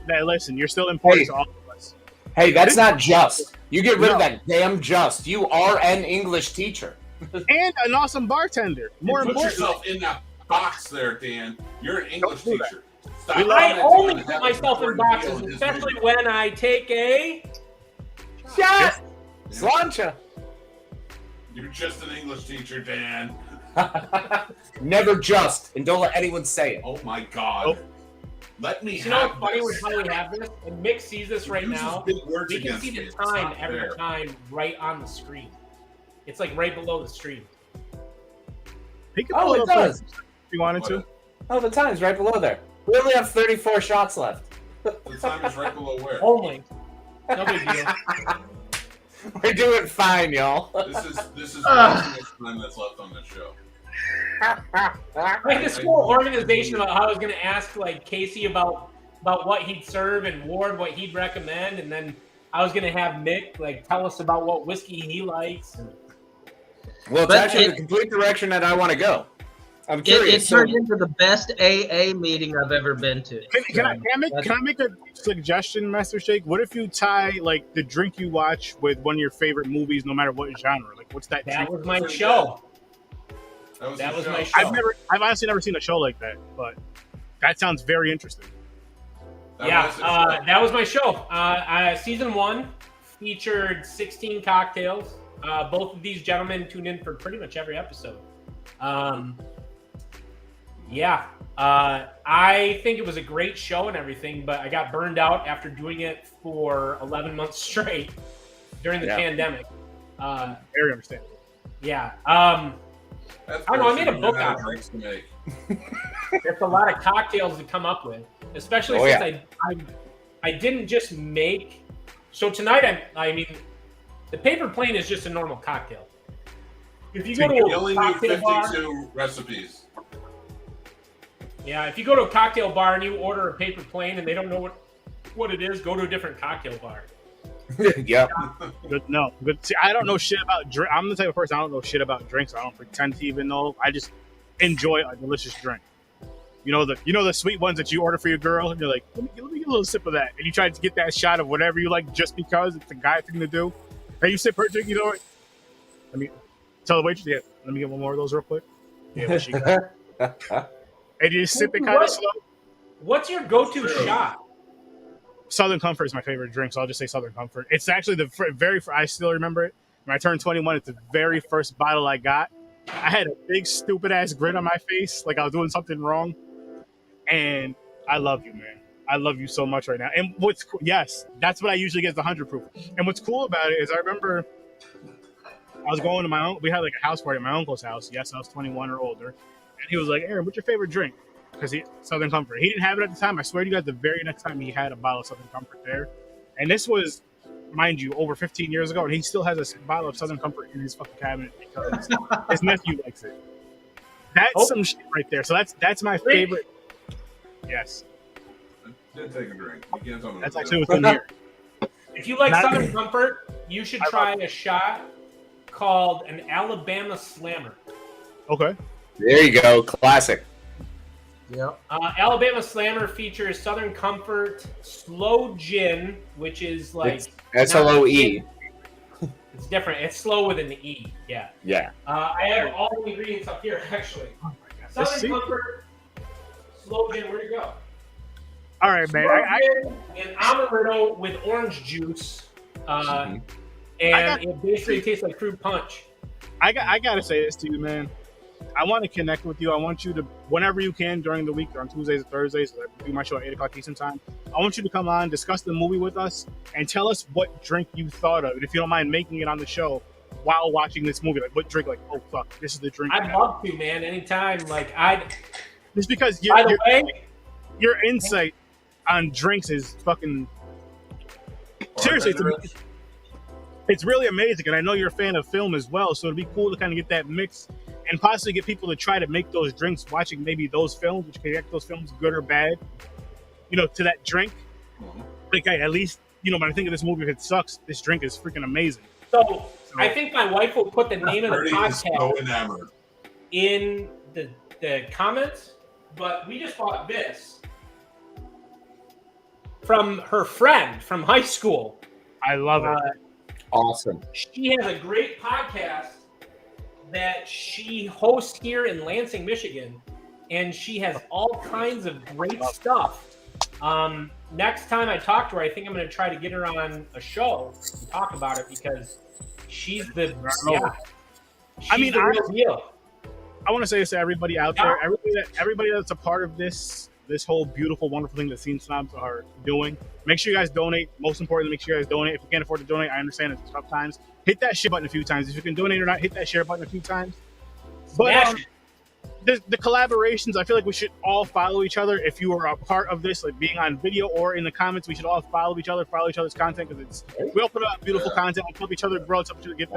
Hey, listen, you're still important to all of us. Hey, that's not just. You get rid of that damn just. You are an English teacher. And an awesome bartender. More Put important. yourself in that box there, Dan. You're an English teacher. Stop. I only put myself in boxes, especially when I take a shot. Slancha. You're just an English teacher, Dan. Never just, and don't let anyone say it. Oh my God. Let me You know what's funny with how we have this? And Mick sees this right uses now. big words We can against see me. the It's time not every fair. time right on the screen. It's like right below the screen. He can Oh, pull it up does. if you wanted to. Oh, the time's right below there. We only have 34 shots left. The time is right below where? Only. No big deal. We're doing fine, y'all. This is way too much time that's left on this show. Like this whole organization about how I was going to ask like Casey about what he'd serve and Ward what he'd recommend, and then I was going to have Mick like tell us about what whiskey he likes. And... Well, it's actually the complete direction that I want to go. I'm curious. It turned into the best AA meeting I've ever been to. Can I make a suggestion, Master Shake? What if you tie like the drink you watch with one of your favorite movies, no matter what genre? Like, what's that? That drink? was my show. That was my show. I've honestly never seen a show like that, but that sounds very interesting. That was my show. Season 1 featured 16 cocktails. Both of these gentlemen tuned in for pretty much every episode. I think it was a great show and everything, but I got burned out after doing it for 11 months straight during the pandemic. Very understandable. Yeah. That's I don't know. I made a person book who knows on drinks to make. It's a lot of cocktails to come up with, especially since I didn't just make. So tonight, I mean, the paper plane is just a normal cocktail. If you go to You a only need cocktail bar, 52 recipes. yeah, if you go to a cocktail bar and you order a paper plane and they don't know what it is, go to a different cocktail bar. Yeah. Good. See, I don't know shit about drink. I'm the type of person I don't know shit about drinks. I don't pretend to even know. I just enjoy a delicious drink. You know the sweet ones that you order for your girl, and you're like, let me get a little sip of that, and you try to get that shot of whatever you like just because it's a guy thing to do. Hey, you sip her drink, you know what? Let me tell the waitress, yeah, let me get one more of those real quick. Yeah, but she got it. And you just sip it kind of slow. What's your go-to shot? Southern Comfort is my favorite drink, so I'll just say Southern Comfort. It's actually I still remember it. When I turned 21, it's the very first bottle I got. I had a big stupid ass grin on my face, like I was doing something wrong. And I love you, man. I love you so much right now. And yes, that's what I usually get, the 100 proof. And what's cool about it is I remember I was going to we had like a house party at my uncle's house. Yes, I was 21 or older. And he was like, Aaron, what's your favorite drink? Because Southern Comfort. He didn't have it at the time. I swear to you guys, the very next time he had a bottle of Southern Comfort there. And this was, mind you, over 15 years ago. And he still has a bottle of Southern Comfort in his fucking cabinet because his nephew likes it. That's some shit right there. So that's my favorite. Yes. Didn't take a drink. You can't tell me that's actually within here. If you like Southern Comfort, you should try a shot called an Alabama Slammer. Okay. There you go. Classic. Yeah. Alabama Slammer features Southern Comfort Slow Gin, which is like SLOE. It's different. It's slow with an E. Yeah. Yeah. I have all the ingredients up here, actually. Southern Comfort Slow Gin. Where'd it go? All right, man. And amaretto with orange juice, and it basically tastes like fruit punch. I gotta say this to you, man. I want to connect with you. I want you to, whenever you can during the week, or on Tuesdays or Thursdays, I do my show at 8 o'clock Eastern time. I want you to come on, discuss the movie with us, and tell us what drink you thought of. And if you don't mind making it on the show while watching this movie, like what drink, like, oh fuck, this is the drink. I'd love to, man. Anytime. Just because your insight on drinks is fucking seriously. It's really amazing, and I know you're a fan of film as well. So it'd be cool to kind of get that mix and possibly get people to try to make those drinks, watching maybe those films, which connect those films, good or bad, to that drink. Like, at least, when I think of this movie, if it sucks, this drink is freaking amazing. So I think my wife will put the name of the podcast in the comments, but we just bought this from her friend from high school. I love it. Awesome. She has a great podcast that she hosts here in Lansing, Michigan, and she has all kinds of great stuff. Next time I talk to her, I think I'm going to try to get her on a show and talk about it because she's the real deal. I want to say this to everybody out there, everybody that's a part of this whole beautiful, wonderful thing that Scene Snobs are doing. Make sure you guys donate. Most importantly, make sure you guys donate. If you can't afford to donate, I understand it's tough times. Hit that share button a few times. If you can donate or not, hit that share button a few times. But the collaborations, I feel like we should all follow each other. If you are a part of this, like being on video or in the comments, we should all follow each other's content, because we all put out beautiful content. We help each other grow. It's up to get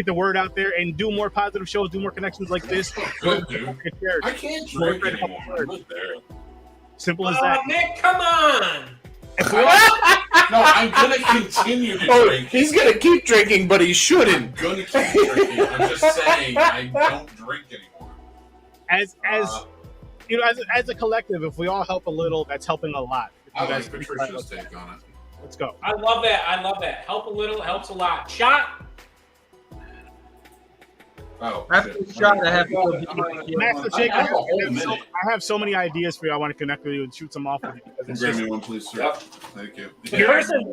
the word out there and do more positive shows, do more connections like this. I can't drink anymore. Simple as that. Nick, come on. No, I'm gonna continue to drink. He's gonna keep drinking, but he shouldn't. I'm gonna keep drinking. I'm just saying I don't drink anymore. As a collective, if we all help a little, that's helping a lot. I like Patricia's take on it. Let's go. I love that. Help a little helps a lot. Shot. Oh, after the shot, I have Master Jake, I have so many ideas for you. I want to connect with you and shoot some off with you. Grab me one, please, sir. Yep. Thank you. The person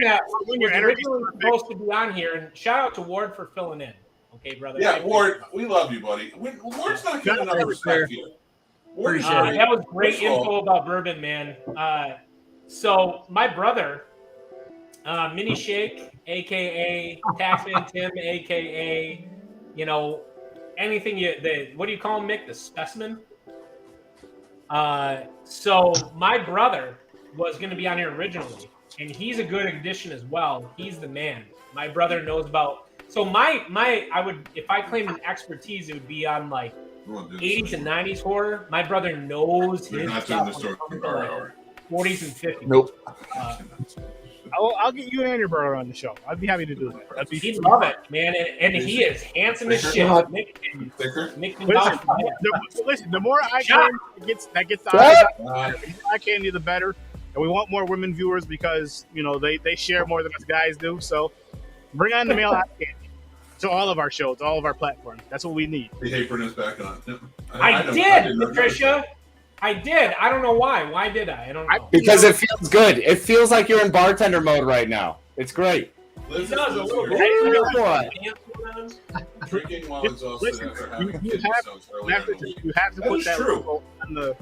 that was originally supposed to be on here, and shout out to Ward for filling in. Okay, brother. Yeah, Ward, we love you, buddy. Ward's not getting enough respect here. That was great info about bourbon, man. So my brother, Mini Shake, aka Taxman Tim, aka anything what do you call him, Mick? The specimen. So my brother was going to be on here originally, and he's a good addition as well. He's the man. My brother knows about. So I would, if I claimed an expertise, it would be on like 80s and 90s horror. My brother knows his stuff when it comes to, like, 40s and 50s. Nope. I'll get you and your brother on the show. I'd be happy to do that. He'd love it, man, and he is handsome as shit. Nick can Listen, the more eye candy that gets the eyes, eye candy, the better. And we want more women viewers because they share more than us guys do. So bring on the male eye candy to all of our shows, all of our platforms. That's what we need. The apron is back on. I did, Patricia. I did. I don't know why. Why did I? I don't know. Because it feels good. It feels like you're in bartender mode right now. It's great. It does a little bit. Drinking while exhausted after having You have to put that logo on the.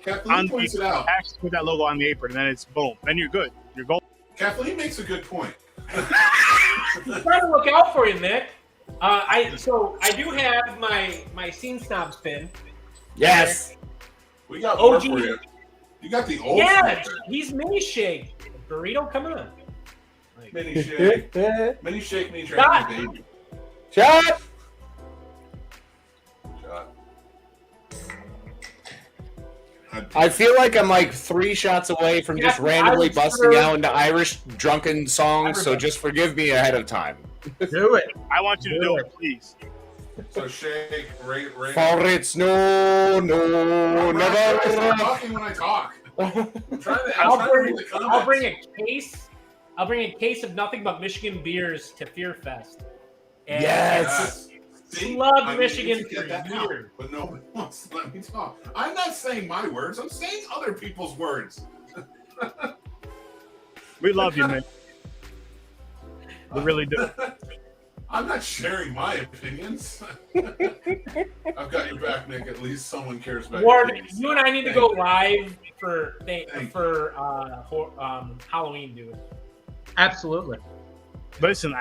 Kathleen points it out. You have to put that logo on the apron, and then it's boom. Then you're good. You're golden. Kathleen makes a good point. I'm trying to look out for you, Nick. I do have my Scene Snobs pin. Yes. We got more OG. for you. You got the old. Yeah, he's mini shake. Burrito, come on. Mini shake. Mini shake means you're Shot. having a baby. Shot. I feel like I'm like 3 shots away from just randomly busting out into Irish drunken songs, so just forgive me ahead of time. Do it. I want you to do it, please. So shake, rate. For it's no, I'm never. talking when I talk. I'll bring a case. I'll bring a case of nothing but Michigan beers to Fear Fest. And Yes. Love Michigan for years. But nobody wants to let me talk. I'm not saying my words. I'm saying other people's words. We love you, man. We really do. I'm not sharing my opinions. I've got your back, Nick. At least someone cares about Ward, your you and I need to go live for Halloween, dude. Absolutely. Listen,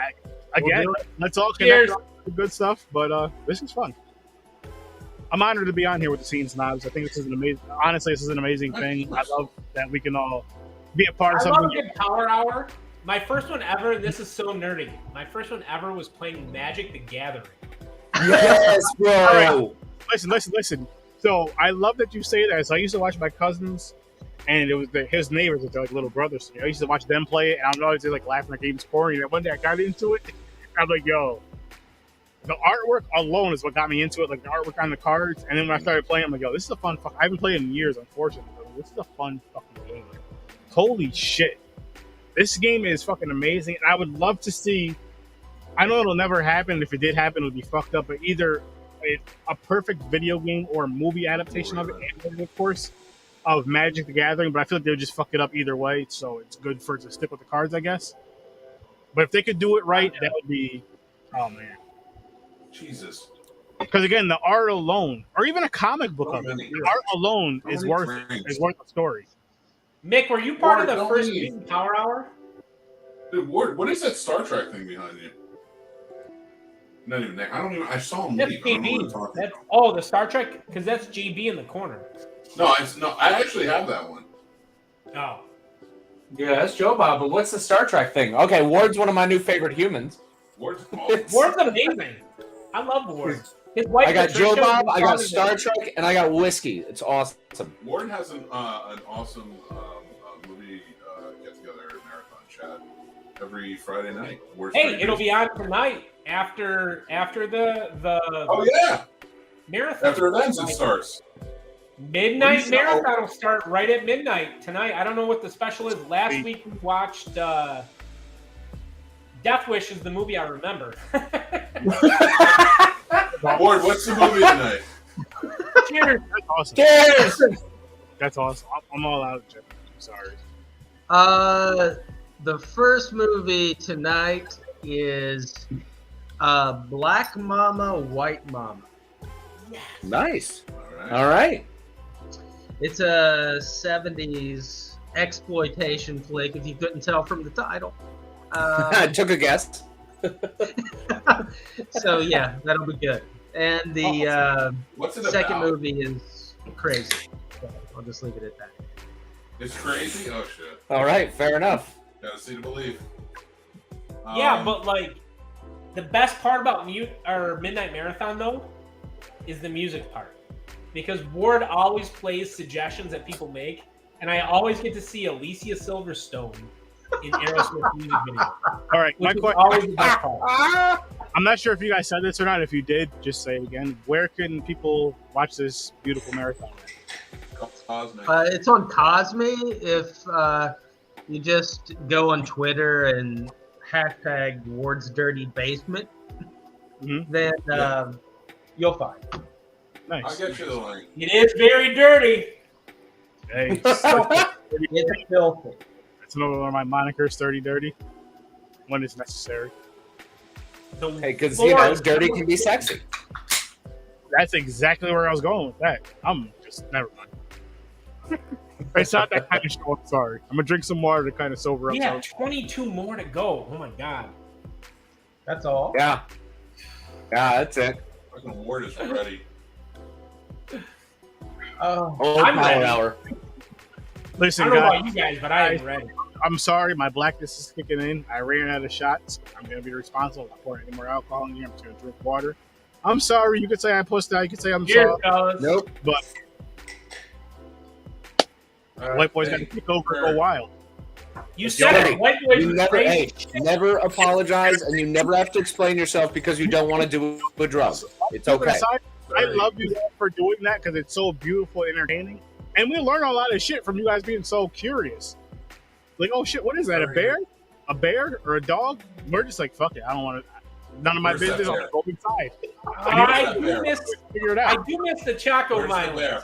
let's all Cheers. connect on the good stuff, but this is fun. I'm honored to be on here with the Scene Snobs. I think this is an amazing thing. I love that we can all be a part of I love something. a good power hour. My first one ever, and this is so nerdy. My first one ever was playing Magic the Gathering. Yes, bro. Listen. So I love that you say that. So I used to watch my cousins, and it was his neighbors, they're like little brothers. I used to watch them play it, and I'm always like laughing at games boring. And one day I got into it. I'm like, yo, the artwork alone is what got me into it. Like the artwork on the cards, and then when I started playing, I'm like, yo, this is a fun. I haven't played in years, unfortunately. But this is a fun fucking game. Holy shit. This game is fucking amazing, and I would love to see. I know it'll never happen. If it did happen, it would be fucked up. But either a perfect video game or a movie adaptation of it, and of course, of Magic the Gathering. But I feel like they would just fuck it up either way. So it's good for it to stick with the cards, I guess. But if they could do it right, that would be. Oh man, Jesus. Because again, the art alone, or even a comic book of it, the art alone is worth the story. Mick, were you part Ward, of the don't first leave. Mutant Power Hour? Dude, Ward, what is that Star Trek thing behind you? Not even Nick. I saw him That's leave. I don't know what JB. I'm talking That's the Star Trek, because that's JB in the corner. about. No, I actually have that one. Oh. Yeah, that's Joe Bob, but what's the Star Trek thing? Okay, Ward's one of my new favorite humans. Ward's awesome. Ward's amazing. I love Ward. His wife I got Joe Patricia Bob, was I got probably Star the- Trek, and I got whiskey. It's awesome. Ward has an awesome movie get-together marathon chat every Friday night. Ward's Hey, pretty it'll busy. be on tonight after the Oh yeah, marathon. after events it starts. Midnight Please, marathon will start right at midnight tonight. I don't know what the special is. Last week we watched Death Wish is the movie I remember. Ward, what's the movie tonight? Cheers. That's awesome. Cheers. That's awesome. I'm all out, Jeff. I'm sorry. The first movie tonight is Black Mama, White Mama. Nice. All right. It's a 70s exploitation flick, if you couldn't tell from the title. I took a guess. So yeah, that'll be good. And the What's it second about? movie is crazy. So I'll just leave it at that. It's crazy. Oh shit. All right, fair enough. Gotta see to believe. Yeah, but like the best part about Midnight Marathon though is the music part, because Ward always plays suggestions that people make, and I always get to see Alicia Silverstone in Aerosmith music video. All right, my which is question. always the best part. I'm not sure if you guys said this or not. If you did, just say it again. Where can people watch this beautiful marathon? It's on Cosme. If you just go on Twitter and hashtag Ward's Dirty Basement, then you'll find it. Nice. I'll get you the link. It is very dirty. Hey, It's filthy. that's another one of my monikers, 30 Dirty, when it's necessary. Hey, because you know, dirty can be sexy. That's exactly where I was going with that. I'm just never mind. It's not that kind of show. I'm sorry. I'm gonna drink some water to kind of sober up. We have 22 more to go. Oh my god. That's all. Yeah. Yeah, that's it. Fucking Ward is ready. Old I'm power ready. hour. Listen, I don't know guys, about you guys, but I am ready. I'm sorry, my blackness is kicking in. I ran out of shots. I'm gonna be responsible. I'm not pouring any more alcohol in here. I'm just gonna drink water. I'm sorry. You could say I pushed out. You could say I'm Cheers, sorry. fellas. Nope. But white boys got to kick over and go wild. You said it. White boys You are never, crazy. never apologize, and you never have to explain yourself because you don't want to do a drug. It's But okay. aside, I love you all for doing that because it's so beautiful and entertaining. And we learn a lot of shit from you guys being so curious. Like, oh shit, what is that? A bear? A bear or a dog? We're just like, fuck it. I don't want to. None of my Where's that business. I'm bear? gonna go inside. I do miss. Figure it I out. do miss the Choco Where's the Mile. bear?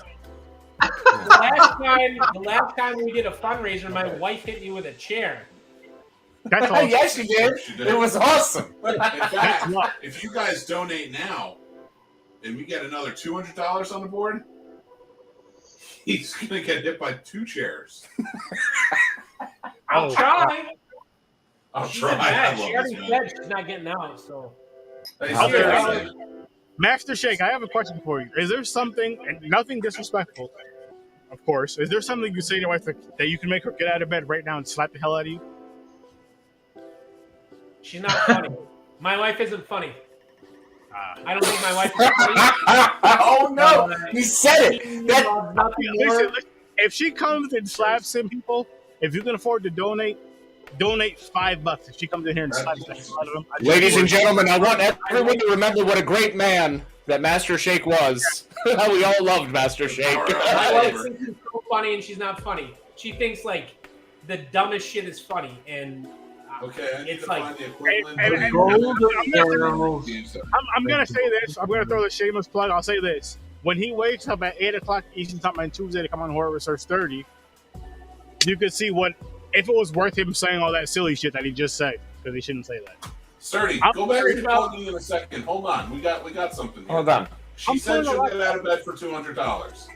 The last time we did a fundraiser, my wife hit me with a chair. That's all. Yes, you did. It was awesome. In fact, if you guys donate now, and we get another $200 on the board, he's gonna get hit by 2 chairs. I'll try. I'll She's try. in bed. I She love already this man. said she's not getting out. So Hey, I'll seriously. Master Shake, I have a question for you. Is there something, and nothing disrespectful, of course, is there something you say to your wife that you can make her get out of bed right now and slap the hell out of you? she's not funny. My wife isn't funny. I don't think my wife is funny. Oh no, he said it. That, Listen, if she comes and slaps some people, if you can afford to donate $5 if she comes in here and slaps the hell out of them. ladies and gentlemen, I want everyone to remember what a great man that Master Shake was. How we all loved Master Shake. My wife thinks she's so funny and she's not funny. She thinks like the dumbest shit is funny, and Okay, I need it's to like find the equivalent. I'm gonna say this. I'm gonna throw the shameless plug. I'll say this: when he wakes up at 8 o'clock Eastern Time on Tuesday to come on Horror Research 30, you could see what if it was worth him saying all that silly shit that he just said, because he shouldn't say that. Sturdy, I'm go back worried to about- plugging in a second. Hold on, we got something. Here. Hold on. She I'm said pulling a she'll lot- get out of bed for $200.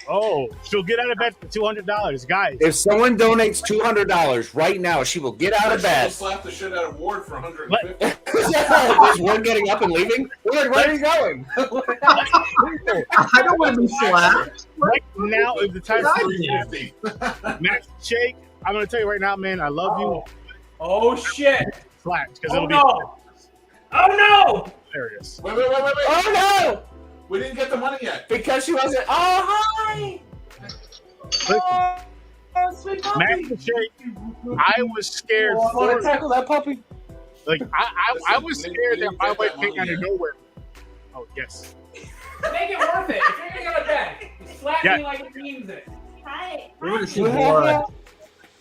Oh, she'll get out of bed for $200, guys. If someone donates $200 right now, she will get out of She'll bed. slap the shit out of Ward for $150. Is Ward getting up and leaving? Ward, where are you going? I don't want to be slapped. Right now is the time for $150. Master Shake. I'm gonna tell you right now, man. I love you. oh shit! Slaps because Oh it'll be no! Oh no! hilarious. Wait. Oh no! We didn't get the money yet. Because she wasn't. Oh hi! Oh, sweet puppy. Master Shake, I was scared. Oh, I want for to tackle that puppy. Like I was Listen, scared we that didn't my get wife that came money out of yet. nowhere. Oh yes. Make it worth it. If you're gonna get out of bed, slap Yeah. me like it means it. We want to see What blood. happened?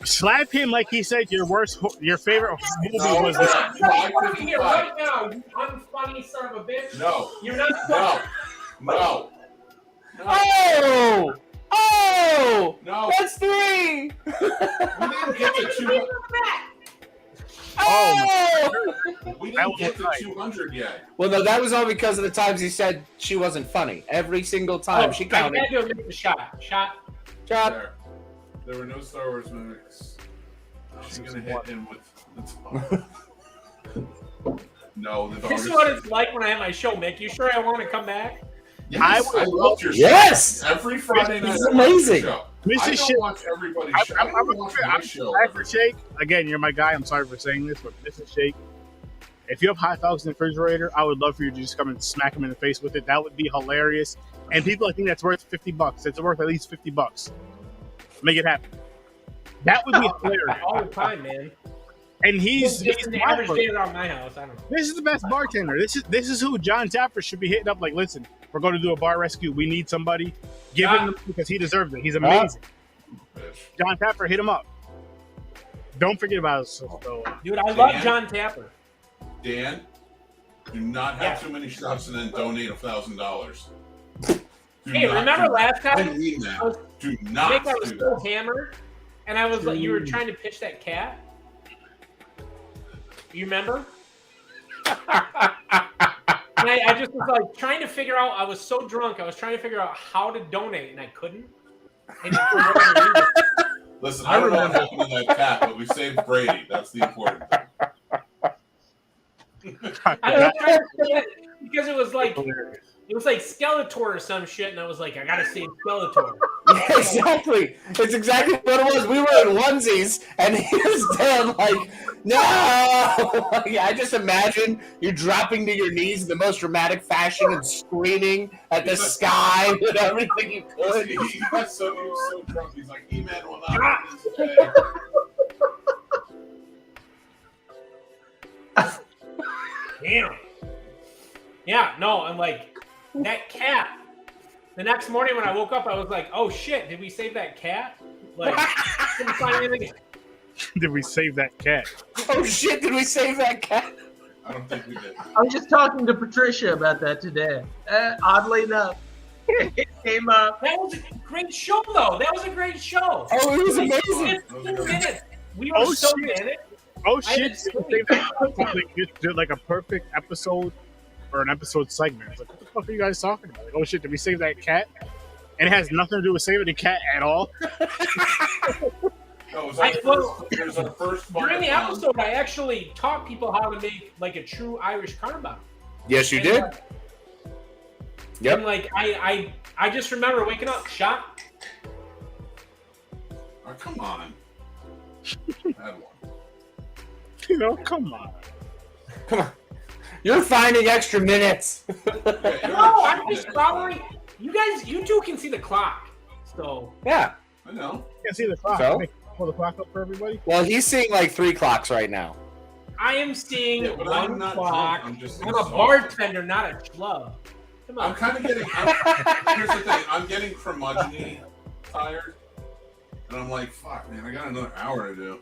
Slap him like he said your favorite movie No, was. no. You're working here right now, you unfunny son of a bitch. No. You're not No. funny. No. Oh! Oh! No. That's 3! We didn't get the 200. Oh! We That didn't was get the right. 200 yet. Well, no, that was all because of the times he said she wasn't funny. Every single time she I counted. had to admit the shot. Shot. There were no Star Wars mimics. She's gonna hit him with the No, the This is what it's like when I have my show, Mick. You sure I want to come back? Yes, I love your show. Yes! Every Friday night. This is amazing. I Mr. don't Shake, watch everybody's show. I don't watch my show. Mr. Shake, again, you're my guy. I'm sorry for saying this, but Mr. Shake, if you have hot dogs in the refrigerator, I would love for you to just come and smack them in the face with it. That would be hilarious. And people, I think that's worth $50. It's worth at least $50. Make it happen. That would be hilarious. All the time, man. And he's the average day around my house. I don't know. This is the best bartender. This is who John Tapper should be hitting up. Like, listen, we're going to do a bar rescue. We need somebody. Give him the, because he deserves it. He's amazing. John Tapper, hit him up. Don't forget about us. So, dude, I love John Tapper. Dan, do not have too many shots and then donate $1,000. Hey, remember last time? I mean that. Do not Nick, I was do so that. hammered, and I was like, you were trying to pitch that cat. You remember? And I just was like trying to figure out. I was so drunk. I was trying to figure out how to donate, and I couldn't. And for whatever reason. Listen, I don't know what happened to that cat, but we saved Brady. That's the important thing. I was trying to say it because it was like Skeletor or some shit, and I was like, I gotta save Skeletor. Yeah, exactly. It's exactly what it was. We were in onesies, and here's Dan like, no. Yeah, I just imagine you dropping to your knees in the most dramatic fashion and screaming at the sky with everything you could. He was so drunk. He's like, He-Man will not win this day. Damn. Yeah, no, I'm like, that cat. The next morning when I woke up, I was like, oh shit, did we save that cat? Like, couldn't find anything. Did we save that cat? Oh shit, did we save that cat? I don't think we did. I was just talking to Patricia about that today. Oddly enough, it came up. That was a great show, though. That was a great show. Oh, it was Like, amazing. 15 minutes. We were so in it. Oh I shit! had Just did like a perfect episode or an episode segment. It's like, what the fuck are you guys talking about? Like, oh shit, did we save that cat? And it has nothing to do with saving the cat at all. No, it was our first during the Fund-A-Thon. episode, I actually taught people how to make like a true Irish carbound. Yes, you did. Yep. And like I just remember waking up, shot. Oh, come on. Had one. You know, come on. Come on. You're finding extra minutes. No, I'm just following. You two can see the clock. So Yeah. I know. Can't see the clock. So? Pull the clock up for everybody. Well, he's seeing like 3 clocks right now. I am seeing Yeah, but I'm 1 not clock. drunk. I'm just I'm a exhausted. bartender, not a schlub. Come on. I'm kind of getting. Here's the thing. I'm getting curmudgeon tired, and I'm like, "Fuck, man! I got another hour to do."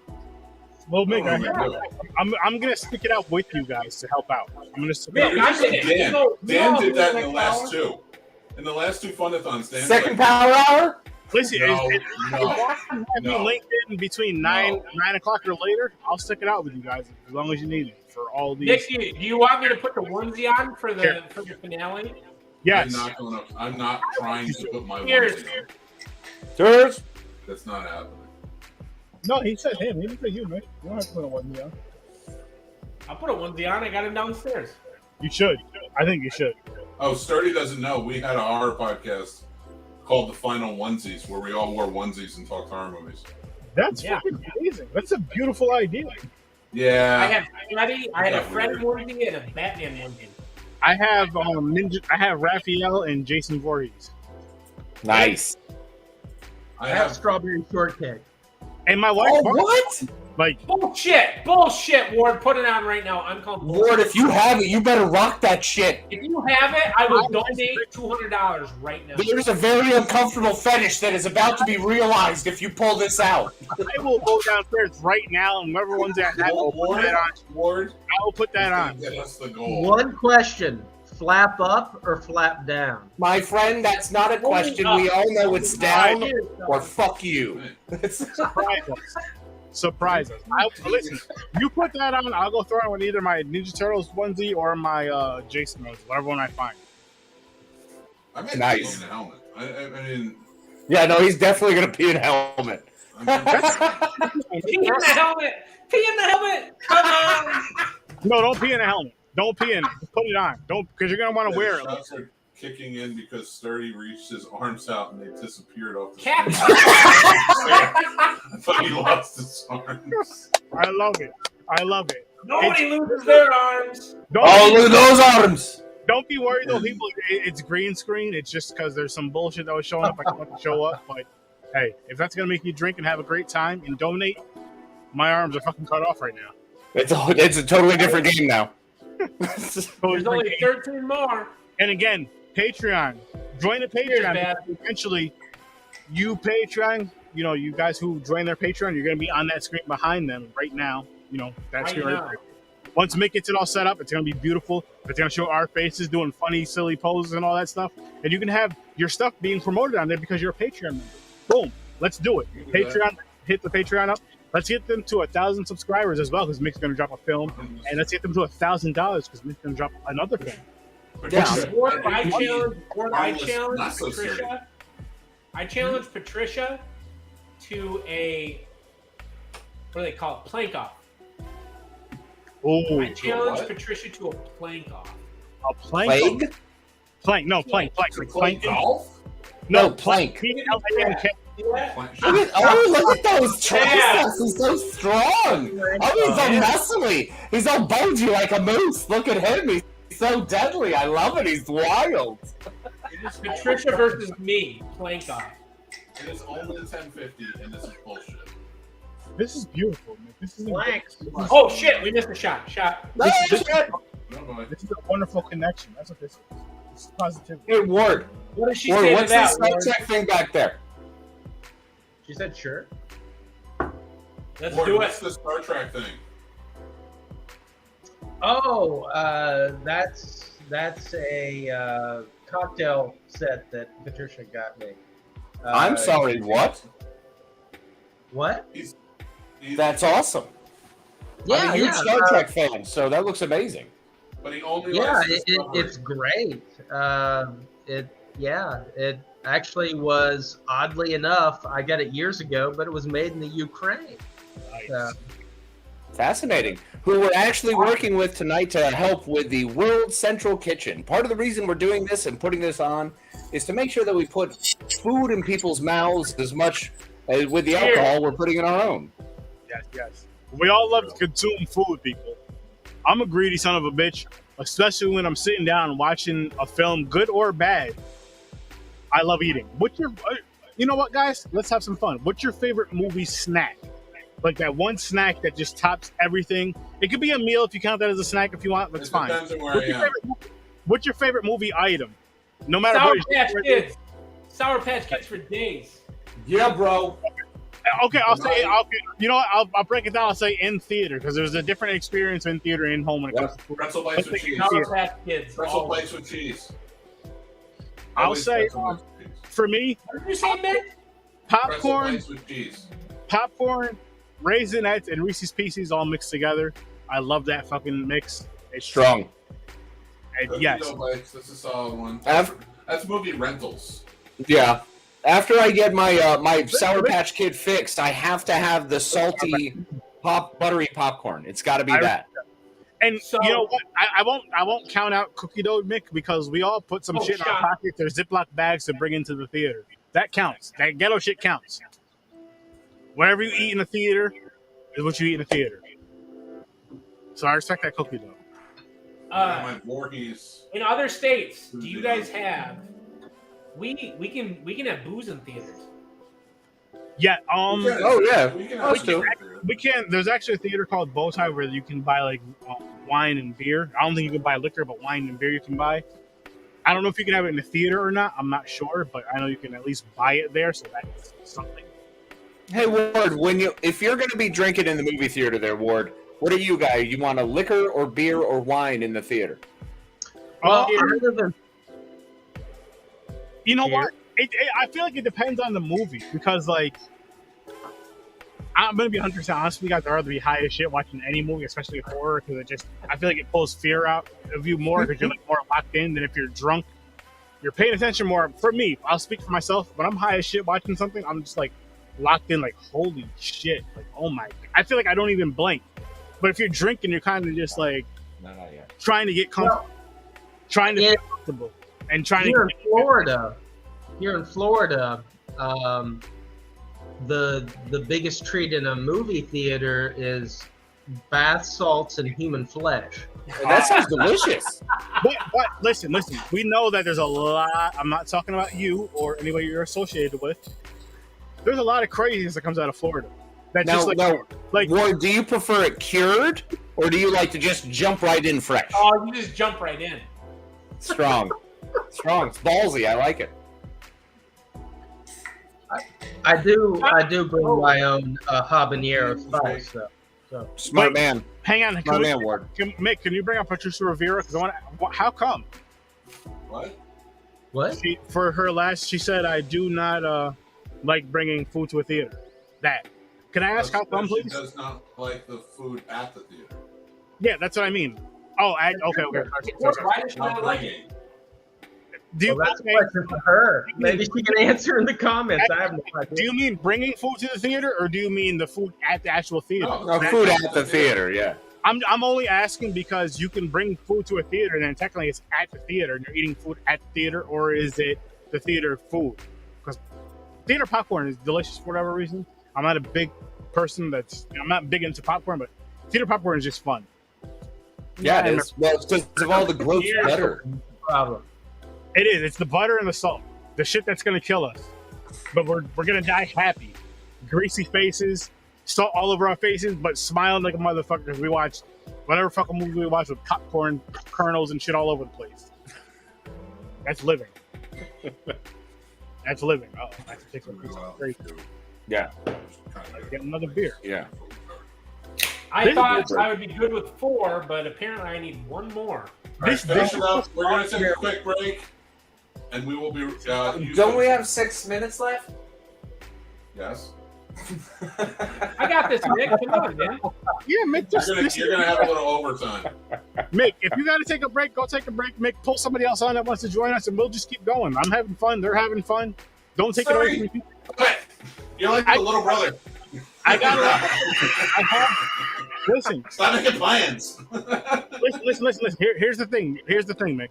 Well, Mick, I don't know what to do. I'm gonna stick it out with you guys to help out. I'm gonna stick Mick, it I out. did it. Dan, We Dan all did do that the in the next last hour. two. In the last 2 Fund-A-Thons, Dan. Second power hour? Listen, No, if you no. linked in between 9 o'clock or later, I'll stick it out with you guys as long as you need it for all these. Nick, do you want me to put the onesie on for the finale? Yes. I'm not trying to put my Cheers. onesie on. Cheers. That's not happening. No, he said him. He didn't say you, Mick. You don't have to put a one on. I'll put a onesie on. I got him downstairs. You should. I think you should. Oh, Sturdy doesn't know. We had a horror podcast called The Final Onesies, where we all wore onesies and talked horror movies. That's fucking amazing. That's a beautiful idea. Yeah. I had Freddy. I had a Freddy onesie and a Batman onesie. I have Ninja. I have Raphael and Jason Voorhees. Nice. I have strawberry shortcake. And my wife. Oh, what? Like bullshit, Ward. Put it on right now. I'm calling Ward, if you have it, you better rock that shit. If you have it, I will donate $200 right now. There's a very uncomfortable fetish that is about to be realized if you pull this out. I will go downstairs right now, and whoever one's that I will put that on. Ward, I will put that on. That's the goal. One question: flap up or flap down? My friend, that's not a question. We all know it's down or fuck you. Surprise us. Surprise us. Listen, you put that on, I'll go throw it with either my Ninja Turtles onesie or my Jason onesie, whatever one I find. I meant Nice. in a helmet. I mean, Yeah, no, he's definitely going to pee in a helmet. Pee in the helmet. Pee in the helmet. Come on. No, don't pee in a helmet. Don't pee in it. Just put it on. Don't, because you're gonna want to wear it. Shots are kicking in because Sturdy reached his arms out and they disappeared off the Cat. screen. I thought he lost his arms. I love it. I love it. Nobody loses their arms. All of those arms. Don't be worried though, people. It's green screen. It's just because there's some bullshit that was showing up. I don't want to show up, but hey, if that's gonna make you drink and have a great time and donate, my arms are fucking cut off right now. It's a totally different game now. There's only 13 more. And again, Patreon. Join the Patreon. Eventually, you Patreon, you know, you guys who join their Patreon, you're going to be on that screen behind them right now. You know, that's your. Right. Once Mick gets it all set up, it's going to be beautiful. It's going to show our faces doing funny, silly poses and all that stuff. And you can have your stuff being promoted on there because you're a Patreon member. Boom. Let's do it. Patreon, hit the Patreon up. Let's get them to 1,000 subscribers as well, because Mick's going to drop a film, and let's get them to $1,000 because Mick's going to drop another film. Yeah. Or I challenge Patricia. I challenge Patricia to a, what do they call it? Plank off. Oh. I challenge Patricia to a plank off. A plank? Plank. No, plank. Plank. Golf? No, plank. P-L-A-N-K. Oh, look at those triceps. He's so strong. Oh, he's so muscly. He's all bulgy like a moose. Look at him. He's so deadly. I love it. He's wild. It's Patricia versus me. Plank off. It is only 1050, and this is bullshit. This is beautiful, man. This is Oh shit! We missed a shot. This is a wonderful connection. That's what this is. This is positivity. Hey, Ward. What did she Ward, say to what's that? this Star Trek thing back there? She said sure. Let's Ward, do what's it. the Star Trek thing? Oh, that's a cocktail set that Patricia got me. I'm sorry, what? What? That's awesome. Yeah, I'm a huge yeah, Star Trek fan, so that looks amazing. But he only Yeah, likes it's great. It actually was, oddly enough, I got it years ago, but it was made in the Ukraine. Nice. Fascinating. Who we're actually working with tonight to help with the World Central Kitchen. Part of the reason we're doing this and putting this on is to make sure that we put food in people's mouths as much as with the alcohol we're putting in our own. Yes. We all love to consume food, people. I'm a greedy son of a bitch, especially when I'm sitting down and watching a film, good or bad. I love eating. You know what, guys? Let's have some fun. What's your favorite movie snack? Like that one snack that just tops everything. It could be a meal if you count that as a snack. If you want, that's fine. What's your favorite movie item? No matter Sour what. Patch Kids. Sour Patch Kids for days. Yeah, bro. Okay, you know what? I'll break it down. I'll say in theater because there's a different experience in theater and home when it comes to food. Pretzel bites with cheese. Sour Patch Kids. Pretzel bites with cheese. I'll say for me, what did you say, Mick? Popcorn, Pretzel bites with cheese. popcorn, Raisinets, and Reese's Pieces all mixed together. I love that fucking mix. It's strong. And yes, Bites, that's a solid one. That's movie rentals. Yeah. After I get my my Sour Patch Kid fixed, I have to have the salty buttery popcorn. It's got to be that. And you know what? I won't count out cookie dough, Mick, because we all put some shit in our pockets. There's Ziploc bags to bring into the theater. That counts. That ghetto shit counts. Whatever you eat in the theater is what you eat in the theater. So I respect that cookie dough. My Voorhees. In other states, do you guys have? We can have booze in theaters. Yeah. We can. There's actually a theater called Bowtie where you can buy like wine and beer. I don't think you can buy liquor, but wine and beer you can buy. I don't know if you can have it in the theater or not. I'm not sure, but I know you can at least buy it there. So that's something. Hey Ward, if you're going to be drinking in the movie theater, there, Ward, what are you guys? You want a liquor or beer or wine in the theater? Well, you know what? I feel like it depends on the movie because, like, I'm gonna be 100% honest with you guys. I'd rather be high as shit watching any movie, especially horror, because I feel like it pulls fear out of you more because you're like more locked in than if you're drunk. You're paying attention more. For me, I'll speak for myself. When I'm high as shit watching something, I'm just like locked in, like holy shit, like oh my. I feel like I don't even blink. But if you're drinking, you're kind of just like No, not yet. Trying to get comfortable. Trying to get comfortable. And trying here to in Florida, the biggest treat in a movie theater is bath salts and human flesh. That sounds delicious. But listen. We know that there's a lot. I'm not talking about you or anybody you're associated with. There's a lot of craziness that comes out of Florida. That's Now, just Ward, do you prefer it cured, or do you like to just jump right in fresh? Oh, you just jump right in. Strong. It's ballsy. I like it. I do bring my own habanero spice. So. Smart man. Hang on. Smart man, Ward. Mick, can you bring up Patricia Rivera? Because how come? What? For her last, she said, "I do not like bringing food to a theater." That. Can I ask how come, She please? does not like the food at the theater. Yeah, that's what I mean. Oh, okay. Why does she not like it? That's a question for her. Maybe she can answer in the comments. I have no idea. Do you mean bringing food to the theater, or do you mean the food at the actual theater? No, food at the theater. Yeah. I'm only asking because you can bring food to a theater, and then technically it's at the theater, and you're eating food at the theater, or is it the theater food? Because theater popcorn is delicious for whatever reason. I'm not a big person I'm not big into popcorn, but theater popcorn is just fun. Yeah, it is. Well, it's because of all the gross butter. Problem. It is. It's the butter and the salt. The shit that's going to kill us. But we're going to die happy. Greasy faces, salt all over our faces, but smiling like a motherfucker because we watched whatever fucking movie we watched with popcorn kernels and shit all over the place. That's living. That's living. Oh, I have to take some crazy. Yeah. Get another beer. Yeah. I thought I would be good with 4, but apparently I need 1 more. Finish it up. We're going to take a quick break, and we will be. Don't we have 6 minutes left? Yes. I got this, Mick. Come on, man. Yeah, Mick. You're gonna have a little overtime. Mick, if you got to take a break, go take a break. Mick, pull somebody else on that wants to join us, and we'll just keep going. I'm having fun. They're having fun. Don't take it away from me. You're like the little brother. I got it. Listen. Stop making plans. Listen. Here's the thing, Mick.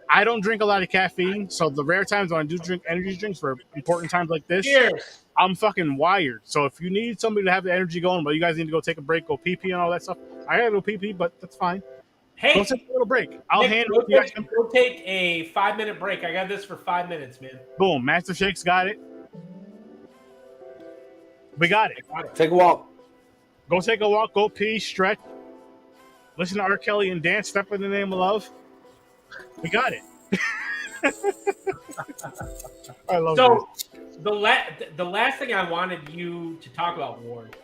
I don't drink a lot of caffeine, so the rare times when I do drink energy drinks for important times like this, I'm fucking wired. So if you need somebody to have the energy going, but you guys need to go take a break, go pee and all that stuff, I gotta go pee, but that's fine. Hey, go take a little break. I'll Nick, handle it. We'll take a 5-minute break. I got this for 5 minutes, man. Boom. Master Shake's got it. We got it. Take a walk. Go take a walk. Go pee. Stretch. Listen to R. Kelly and dance. Step in the name of love. We got it. I love it. The last thing I wanted you to talk about, Ward.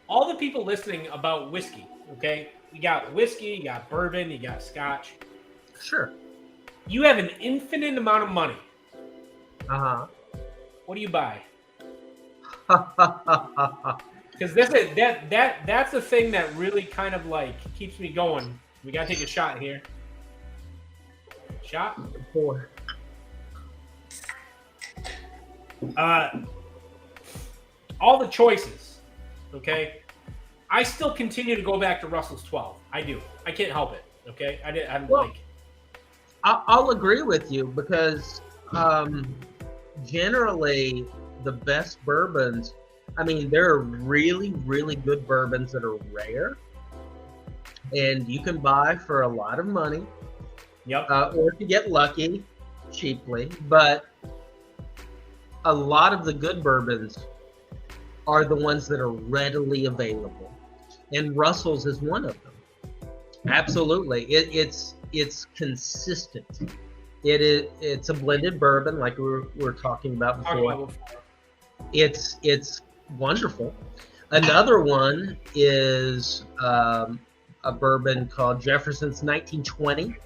All the people listening about whiskey, okay? You got whiskey, you got bourbon, you got scotch. Sure. You have an infinite amount of money. What do you buy? Because that's the thing that really kind of like keeps me going. We gotta take a shot here. Shot. 4. All the choices. Okay. I still continue to go back to Russell's 12. I do. I can't help it. Okay. I'll agree with you because generally the best bourbons, I mean, there are really, really good bourbons that are rare and you can buy for a lot of money. Yep. Or if you get lucky, cheaply. But a lot of the good bourbons are the ones that are readily available. And Russell's is one of them. Absolutely. It's consistent. It's a blended bourbon like we were talking about before. It's wonderful. Another one is a bourbon called Jefferson's 1920.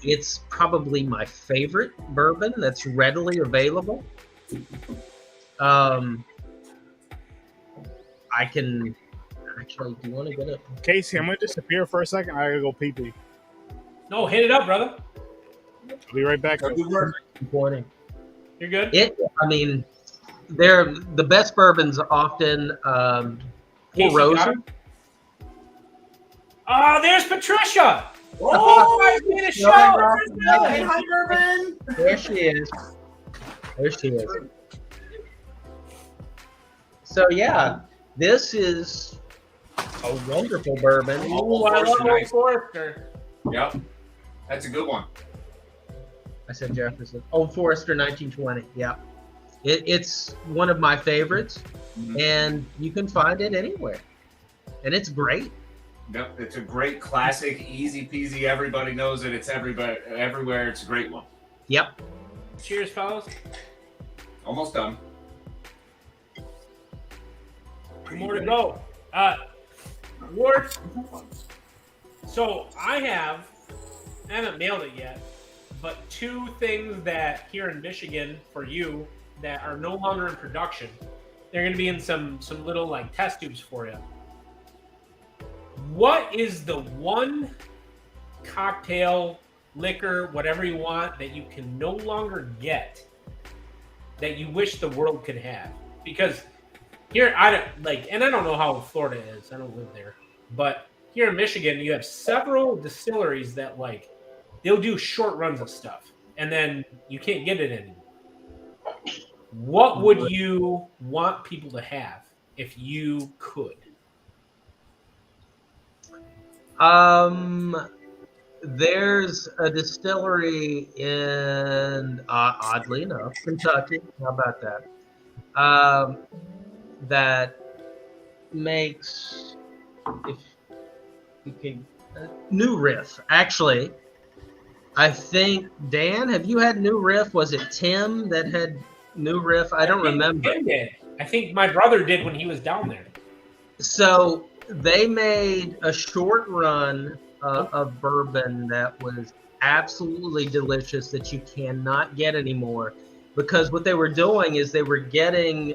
It's probably my favorite bourbon that's readily available. I can actually. Do you want to get it? Casey, I'm gonna disappear for a second. I gotta go pee pee. No, hit it up, brother. I'll be right back. Morning. You're good. I mean, they're the best bourbons often. Four Roses. Oh, there's Patricia. Oh, the show. Hi, Bourbon. There she is. There she is. So yeah, this is a wonderful bourbon. Oh, I love nice. Forester. Yep, that's a good one. I said Jefferson. Old Forester 1920. Yeah, it's one of my favorites, and you can find it anywhere, and it's great. Yep, it's a great classic, easy peasy. Everybody knows it. It's everywhere. It's a great one. Yep. Cheers, fellas. Almost done. More to go. Ward. So I haven't mailed it yet, but 2 things that here in Michigan for you that are no longer in production. They're going to be in some little like test tubes for you. What is the one cocktail, liquor, whatever you want that you can no longer get that you wish the world could have? Because here, I don't know how Florida is. I don't live there. But here in Michigan, you have several distilleries that they'll do short runs of stuff, and then you can't get it anymore. What would you want people to have if you could? There's a distillery in, oddly enough, Kentucky. How about that? That makes, if you can, New Riff. Actually, I think, Dan, have you had New Riff? Was it Tim that had New Riff? I don't remember. Tim did. I think my brother did when he was down there. So they made a short run of bourbon that was absolutely delicious that you cannot get anymore, because what they were doing is they were getting,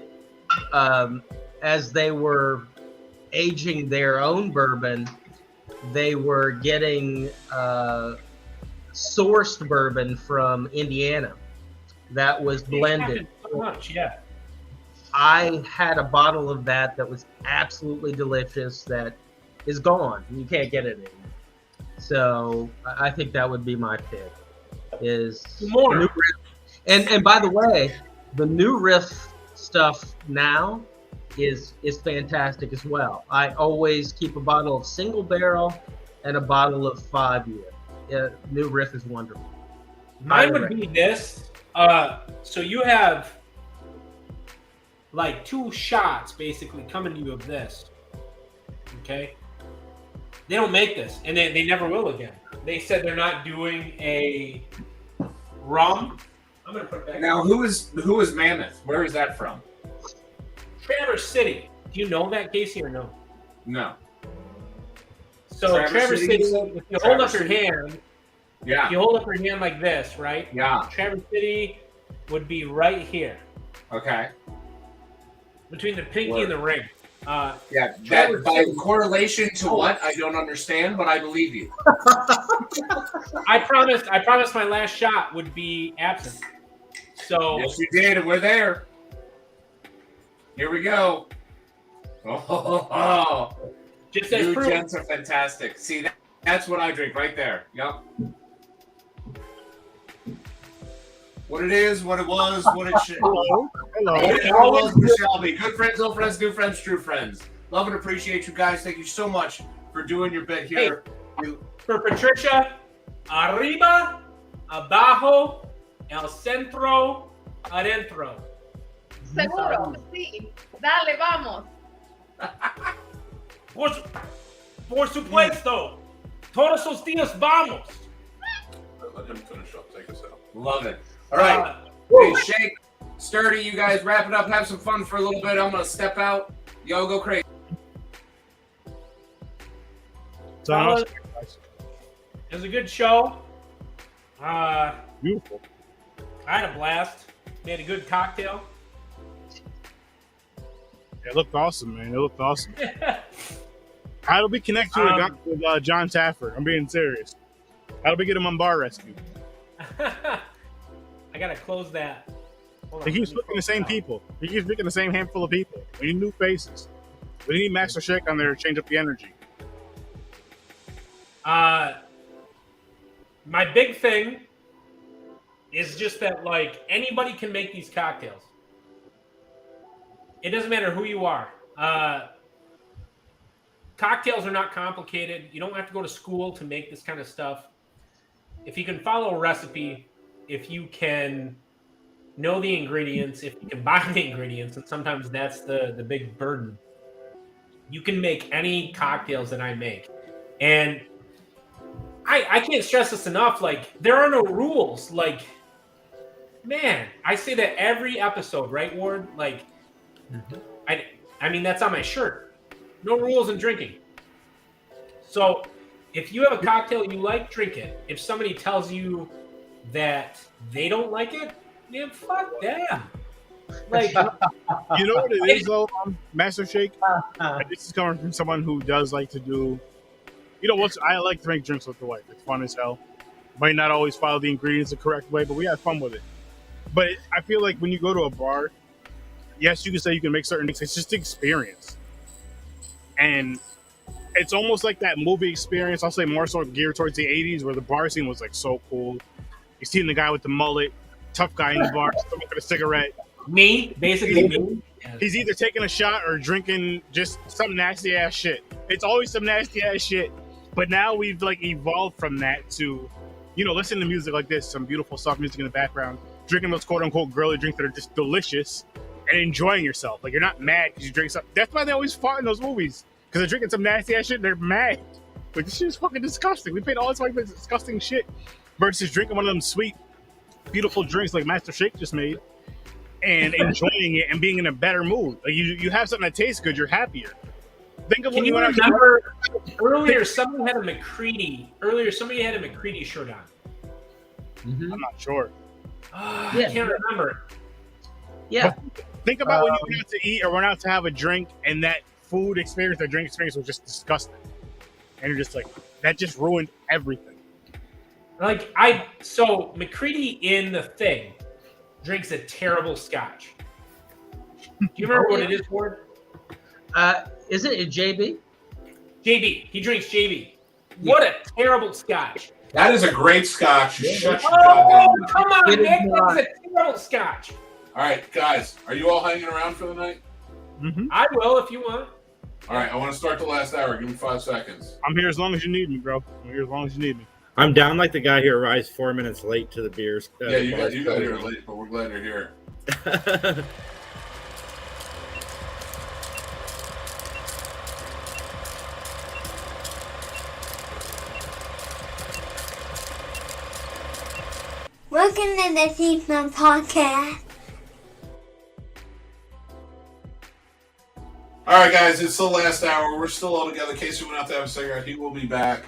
as they were aging their own bourbon, they were getting sourced bourbon from Indiana that was blended. So much, yeah. I had a bottle of that was absolutely delicious that is gone. You can't get it anymore. So I think that would be my pick. Is more. New Riff. And by the way, the New Riff stuff now is fantastic as well. I always keep a bottle of single barrel and a bottle of 5-year. New Riff is wonderful. Mine would be this. So you have 2 shots basically coming to you of this. Okay? They don't make this, and they never will again. They said they're not doing a rum. I'm gonna put it back. Now, who is Mammoth? Where is that from? Traverse City. Do you know that, Casey, or no? No. So Traverse City, if you hold up your hand, yeah. If you hold up your hand like this, right? Yeah. Traverse City would be right here. Okay. Between the pinky and the ring. Yeah, that by correlation to what? I don't understand, but I believe you. I promised my last shot would be absent. So yes, you did, and we're there. Here we go. Oh. Just as you proof. gents are fantastic. See, that's what I drink right there. Yep. What it is, what it was, what it should. Hello. What it was, what it shall be. Good friends, old friends, new friends, true friends. Love and appreciate you guys. Thank you so much for doing your bit here. Hey, for Patricia, arriba, abajo, el centro, adentro. Seguro, sí. Dale, vamos. Por supuesto. Todos los días vamos. Let him finish up. Take us out. Love it. All right. Hey, Shake, Sturdy, you guys wrap it up. Have some fun for a little bit. I'm going to step out. Y'all go crazy. It was a good show. Beautiful. I had a blast. Made a good cocktail. It looked awesome, man. It looked awesome. How do we connect to a guy with John Taffer? I'm being serious. How do we get him on bar rescue? I gotta close that. He keeps picking the same people. He keeps picking the same handful of people. We need new faces. We need Master Shake on there to change up the energy. My big thing is just that, like, anybody can make these cocktails. It doesn't matter who you are. Cocktails are not complicated. You don't have to go to school to make this kind of stuff. If you can follow a recipe, if you can know the ingredients, if you can buy the ingredients, and sometimes that's the big burden, you can make any cocktails that I make. And I can't stress this enough. Like, there are no rules. Like, man, I say that every episode, right, Ward? Like, I mean, that's on my shirt. No rules in drinking. So if you have a cocktail you like, drink it. If somebody tells you that they don't like it, man, fuck them. Like, you know what it is, though, Master Shake? And this is coming from someone who does like to do, you know, I like to make drinks with the wife. It's fun as hell. Might not always follow the ingredients the correct way, but we have fun with it. But I feel like when you go to a bar, yes, you can say you can make certain drinks. It's just the experience. And it's almost like that movie experience. I'll say more so geared towards the 80s, where the bar scene was like so cool. You see the guy with the mullet, tough guy in the bar, smoking a cigarette. Me, basically me. He's either taking a shot or drinking just some nasty ass shit. It's always some nasty ass shit. But now we've like evolved from that to, you know, listening to music like this, some beautiful soft music in the background, drinking those quote unquote girly drinks that are just delicious, and enjoying yourself. Like, you're not mad because you drink something. That's why they always fought in those movies, because they're drinking some nasty ass shit and they're mad. Like, this shit is fucking disgusting. We paid all this money for this disgusting shit versus drinking one of them sweet, beautiful drinks like Master Shake just made and enjoying it and being in a better mood. Like, you have something that tastes good, you're happier. Think of Can when you went out remember earlier somebody had a McCready shirt on? I'm not sure. I can't remember. Yeah. Think about when you went out to eat or went out to have a drink and that food experience or drink experience was just disgusting. And you're just like, that just ruined everything. Like, so McCready in The Thing drinks a terrible scotch. Do you remember what it is, Ward? Isn't it JB? JB. He drinks JB. What a terrible scotch. That is a great scotch. Shut your Oh, goddamn mouth. come on, Nick. That's a terrible scotch. All right, guys, are you all hanging around for the night? I will if you want. All right, I want to start the last hour. Give me 5 seconds. I'm here as long as you need me, bro. I'm here as long as you need me. I'm down like the guy who arrives 4 minutes late to the beers. Yeah, you got here late, but we're glad you're here. Welcome to the Scene Snobs podcast. All right, guys, it's the last hour. We're still all together. Casey went out to have a cigarette. He will be back.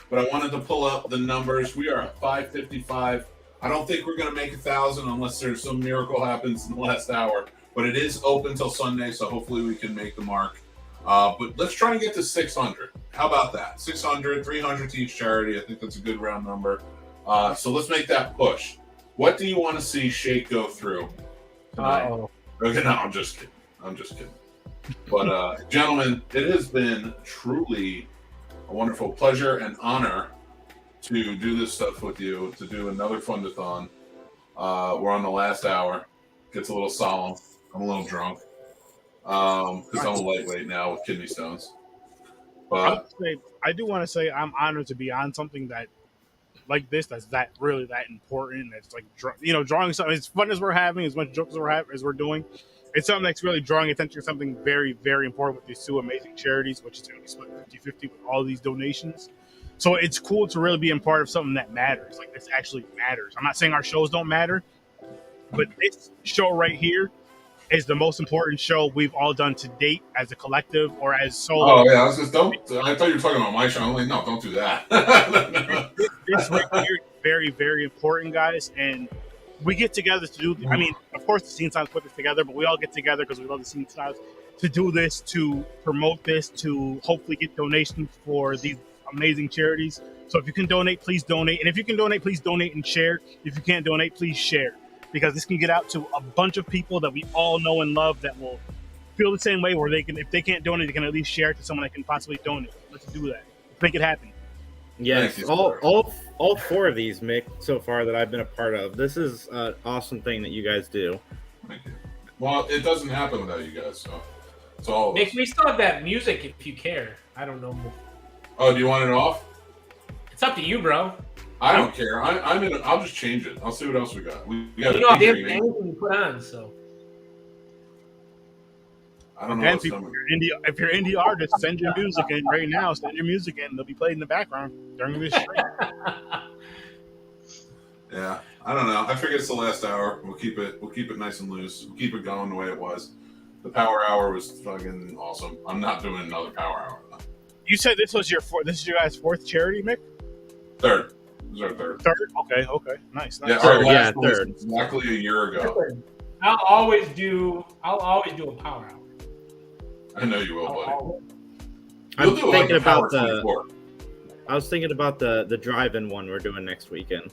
But I wanted to pull up the numbers. We are at 555. I don't think we're going to make 1,000 unless there's some miracle happens in the last hour. But it is open till Sunday, so hopefully we can make the mark. But let's try to get to 600. How about that? 600, 300 to each charity. I think that's a good round number. So let's make that push. What do you want to see Shake go through tonight? Okay, no, I'm just kidding. But gentlemen, it has been truly a wonderful pleasure and honor to do this stuff with you, to do another Fund-A-Thon. We're on the last hour. Gets a little solemn. I'm a little drunk because I'm a lightweight now with kidney stones. But I do want to say I'm honored to be on something that like this that's that really that important. That's like drawing something as fun as we're having, as much jokes as we're having as we're doing. It's something that's really drawing attention to something very, very important with these two amazing charities, which is going to be split 50-50 with all these donations. So it's cool to really be a part of something that matters. Like, this actually matters. I'm not saying our shows don't matter, but this show right here is the most important show we've all done to date as a collective or as solo. Oh yeah, I thought you were talking about my show. I'm like, no, don't do that. This right here is very, very important, guys, and we get together to do. I mean, of course, the Scene Snobs put this together, but we all get together because we love the Scene Snobs to do this, to promote this, to hopefully get donations for these amazing charities. So if you can donate, please donate, and if you can donate, please donate and share. If you can't donate, please share, because this can get out to a bunch of people that we all know and love that will feel the same way. Where they can, if they can't donate, they can at least share it to someone that can possibly donate. Let's do that. Let's make it happen. Yes, you, all 4 of these, Mick, so far that I've been a part of. This is an awesome thing that you guys do. Thank you. Well, it doesn't happen without you guys, so it's all of us. Mick, we still have that music if you care. I don't know. Oh, do you want it off? It's up to you, bro. I don't care. I'm in. I'll just change it. I'll see what else we got. We got You know, anything you put on, so. I don't know. Again, people, if you're indie artists, send your music in right now. Send your music in. They'll be played in the background during this stream. Yeah, I don't know. I figure it's the last hour. We'll keep it nice and loose. We'll keep it going the way it was. The power hour was fucking awesome. I'm not doing another power hour though. You said this was your this is your guys' 4th charity, Mick? Third. This is our third. Third? Okay. Nice. Yeah, our last one was exactly a year ago. I'll always do a power hour. I know you will, buddy. I'm You'll do thinking like about the. I was thinking about the drive-in one we're doing next weekend.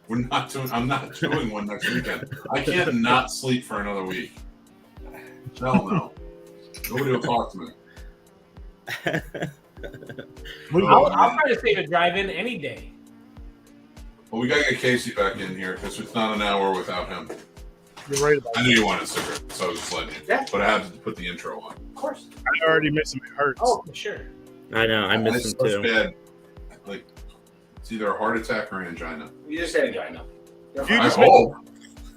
We're not doing. I'm not doing one next weekend. I can't not sleep for another week. Hell no. Nobody will talk to me. I'll try to save a drive-in any day. Well, we gotta get Casey back in here because it's not an hour without him. You're right about I knew you wanted a cigarette, so I was just letting you. Yeah. But I had to put the intro on. Of course. I already miss him. It hurts. Oh, for sure. I know. I miss him too. Bad. Like it's either a heart attack or angina. You just had angina. I hope.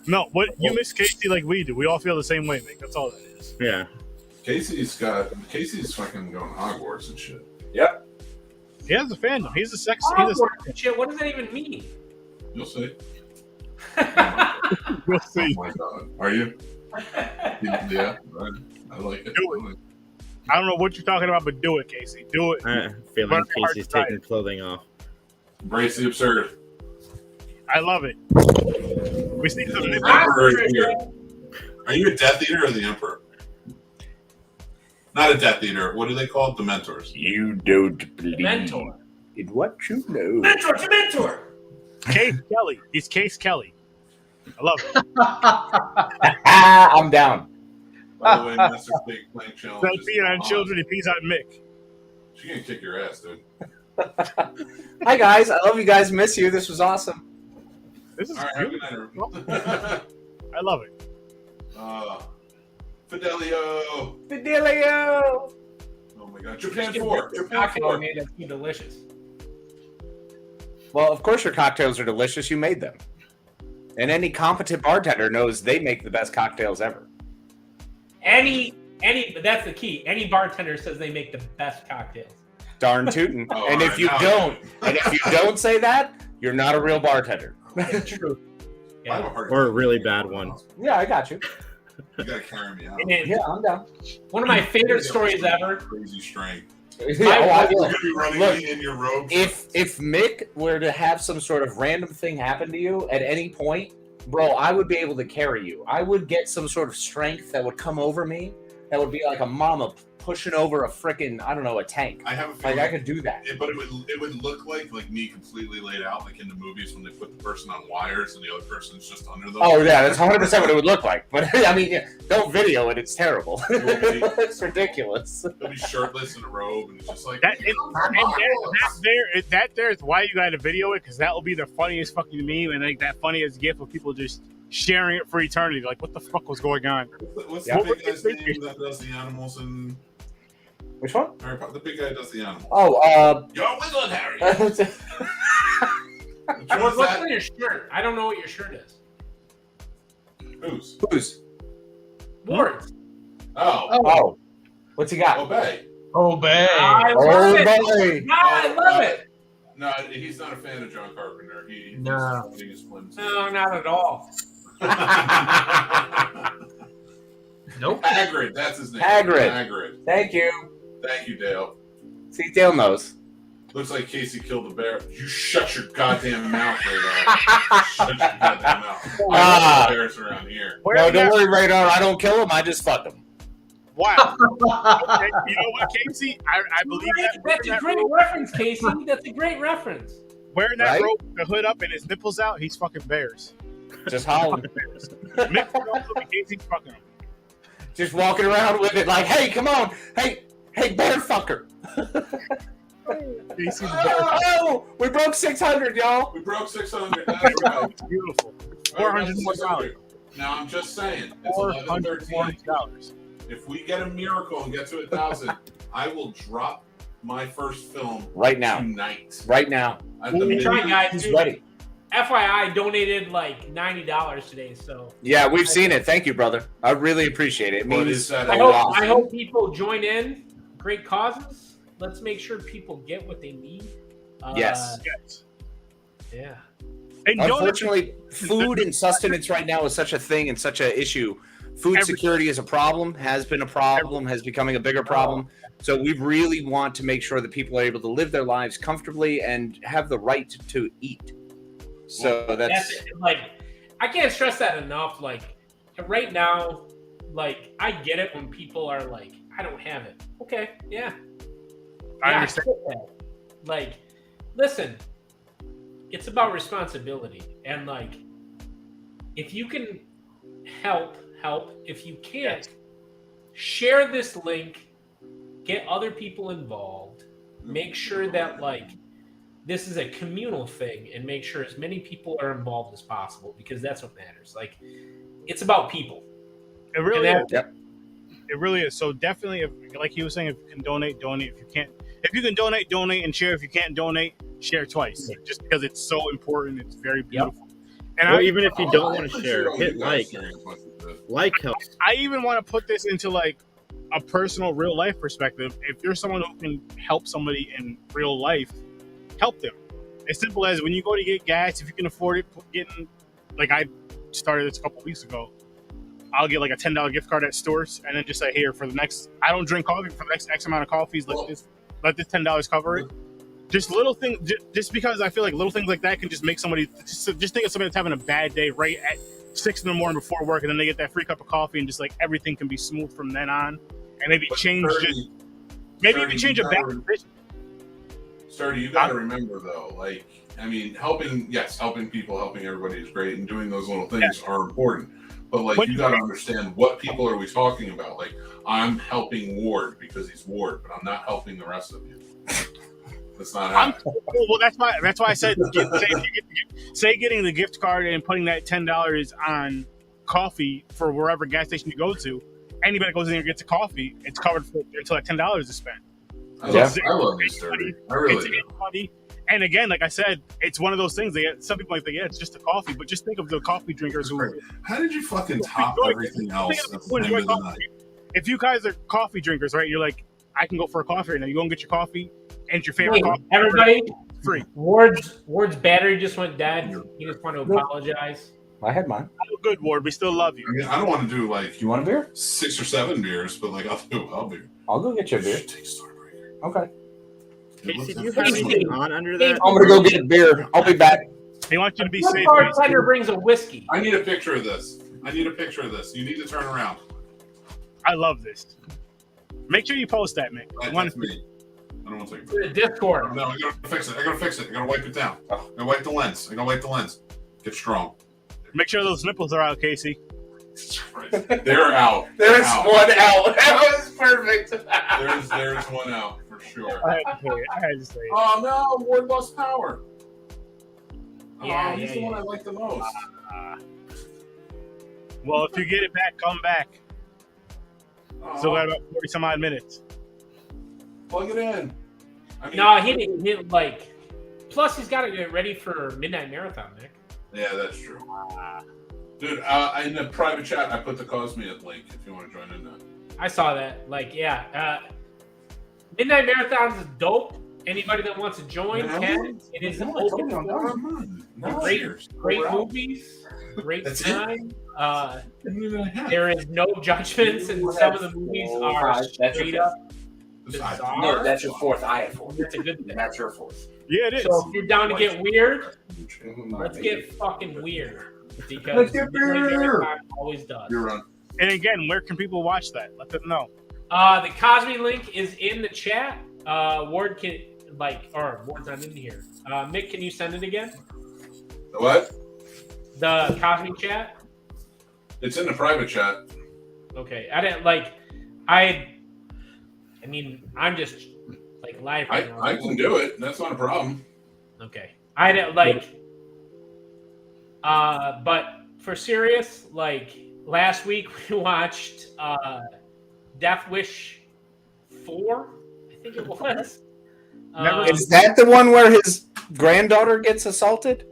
No, you miss Casey like we do. We all feel the same way, Mick. That's all that is. Yeah. Casey's fucking going Hogwarts and shit. Yep. He has a fandom. He's a sex. Shit, what does that even mean? You'll see. We'll see. Oh my god. Are you? Yeah. I like it. Do it. I don't know what you're talking about, but do it, Casey. Do it. I feel like Casey's taking clothing off. Embrace the absurd. I love it. We see some The Emperor is here. Are you a Death Eater or the Emperor? Not a Death Eater. What do they call it? Dementors. You don't believe Mentor. in what you know. Mentor. Case Kelly. He's Case Kelly. I love it. I'm down. By the way, Master Big Plank Challenge. Instead of peeing on children, he pees on Mick. She gonna kick your ass, dude. Hi guys, I love you guys. Miss you. This was awesome. This is All right, have a good night, everyone. I love it. Fidelio. Oh my god, Japan 4. Japan 4. Made it too delicious. Well, of course your cocktails are delicious. You made them. And any competent bartender knows they make the best cocktails ever. But that's the key. Any bartender says they make the best cocktails. Darn tootin'. Oh, and if you don't say that, you're not a real bartender. True. I have a heart Or a attack. really bad one. Yeah, I got you. You gotta carry me out. And Yeah, I'm down. one of my favorite stories ever. Crazy strength. Yeah, I You're will. gonna be running Look, me in your robe. If Mick were to have some sort of random thing happen to you at any point, bro, I would be able to carry you. I would get some sort of strength that would come over me. That would be like a mama pushing over a freaking, I don't know, a tank. I have a feeling, Like I could do that. but it would look like me completely laid out, like in the movies when they put the person on wires and the other person's just under them. Oh yeah, that's 100% what it would look like. But I mean, yeah, don't video it; it's terrible. It's ridiculous. They'll be shirtless in a robe, and it's just like That there is why you got to video it, because that will be the funniest fucking meme and like that funniest gif of people just sharing it for eternity. Like, what the fuck was going on? What's Yeah. the big guy's name that does the animals in Which one? Harry Potter? The big guy does the animals. Oh, You're Wizard, Harry. What's on your shirt? I don't know what your shirt is. Whose? Ward's. Oh. What's he got? Obey. Obey. I love it. Obey. I love it. No, he's not a fan of John Carpenter. He No. thinks he's flimsy. No, not at all. Nope. Hagrid, that's his name. Hagrid. Thank you. Thank you, Dale. See, Dale knows. Looks like Casey killed the bear. You shut your goddamn mouth, Radar. Shut your goddamn mouth. I don't bears around here. No, don't worry, Radar. I don't kill him. I just fuck him. Wow. Okay, you know what, Casey? I believe That's a great reference, Casey. That's a great reference. Wearing that Right? robe, the hood up, and his nipples out, he's fucking bears. Just hollering. Mick goes up and Casey's fucking him. Just walking around with it like, hey, come on. Hey, bear fucker. Oh, we broke 600, y'all. We broke 600. That's right. Beautiful. $400 more. Now I'm just saying, it's 11:13. If we get a miracle and get to 1,000, I will drop my first film right now. Tonight. Right now. At the That's right, midnight. guys. He's Dude, ready. FYI, I donated like $90 today, so Yeah, we've seen it. Thank you, brother. I really appreciate it. It What means is that? I hope people join in. Great causes. Let's make sure people get what they need. Yes. Yeah. Unfortunately, food and sustenance right now is such a thing and such an issue. Food security is a problem, has been a problem, has becoming a bigger problem. So we really want to make sure that people are able to live their lives comfortably and have the right to eat. So that's it. Like, I can't stress that enough. Like, right now, like, I get it when people are like, I don't have it. Okay, yeah. I understand. get that. Like, listen, it's about responsibility. And, like, if you can help. If you can't, share this link, get other people involved, make sure that, like, this is a communal thing, and make sure as many people are involved as possible, because that's what matters. Like, it's about people. It really is. Yep. It really is. So definitely, if, like he was saying, if you can donate. If you can donate, and share. If you can't donate, share twice. Just because it's so important, it's very beautiful. And even if you don't want to share, hit like. Like helps. I even want to put this into like a personal, real life perspective. If you're someone who can help somebody in real life, help them. As simple as when you go to get gas, if you can afford it, getting like I started this a couple weeks ago. I'll get like a $10 gift card at stores, and then just say, here for the next. I don't drink coffee, for the next X amount of coffees. Let this $10 cover it. Just little things. Just because I feel like little things like that can just make somebody. Just think of somebody that's having a bad day right at 6 a.m. before work, and then they get that free cup of coffee, and just like everything can be smooth from then on, and maybe change even change a bad position. Sturdy, you got to remember though, like, I mean, helping people, helping everybody is great, and doing those little things are important. But like, you got to understand, what people are we talking about? Like, I'm helping Ward because he's Ward, but I'm not helping the rest of you. That's not happening. Well, that's why I said say getting the gift card and putting that $10 on coffee for wherever gas station you go to. Anybody that goes in there and gets a coffee, it's covered until that $10 is spent. I love this, Sturdy. I really do. And again, like I said, it's one of those things. Some people might think, it's just a coffee, but just think of the coffee drinkers who. How did you fucking top everything else? If you guys are coffee drinkers, right? You're like, I can go for a coffee right now. You go and get your coffee, and it's your favorite coffee. Everybody, free. Ward's battery just went dead. He just want to apologize. I had mine. Good, Ward. We still love you. I mean, I don't want to do like. You want a beer? 6 or 7 beers, but like I'll do. I'll go get you a beer. Okay. Casey, do you have anything on under that? I'm gonna go get a beer. I'll be back. They want you to be safe. Bartender brings a whiskey. I need a picture of this. You need to turn around. I love this. Make sure you post that, Mick. That's me. I don't want to take the Discord. No, I gotta fix it. I gotta wipe it down. I gotta wipe the lens. Get strong. Make sure those nipples are out, Casey. They're out. There's one out. That was perfect. There's one out for sure. I had to say it. Oh no, Ward lost power. Yeah, he's the one I like the most. Well, if you get it back, come back. Still got about 40 some odd minutes. Plug it in. He didn't like. Plus, he's got to get ready for Midnight Marathon, Nick. Yeah, that's true. Dude, in the private chat, I put the Cosmic link if you want to join in that. I saw that. Like, yeah. Midnight Marathon is dope. Anybody that wants to join can. It is an open forum. Great movies. Great time. There is no judgments, and some of the movies are straight up bizarre. No, that's your fourth. I have fourth. That's a good thing. That's your fourth. Yeah, it is. So if you're down to get weird, let's get fucking weird. Because always does. You're right. And again, where can people watch that? Let them know. The Cosby link is in the chat. Ward can Ward's not in here. Mick, can you send it again? The what? The Cosby chat. It's in the private chat. Okay, I didn't like. I mean, I'm just like live. I, Right now. I can do it. That's not a problem. Okay. I don't like. But for serious, like last week we watched Death Wish 4. I think it was. Is that the one where his granddaughter gets assaulted?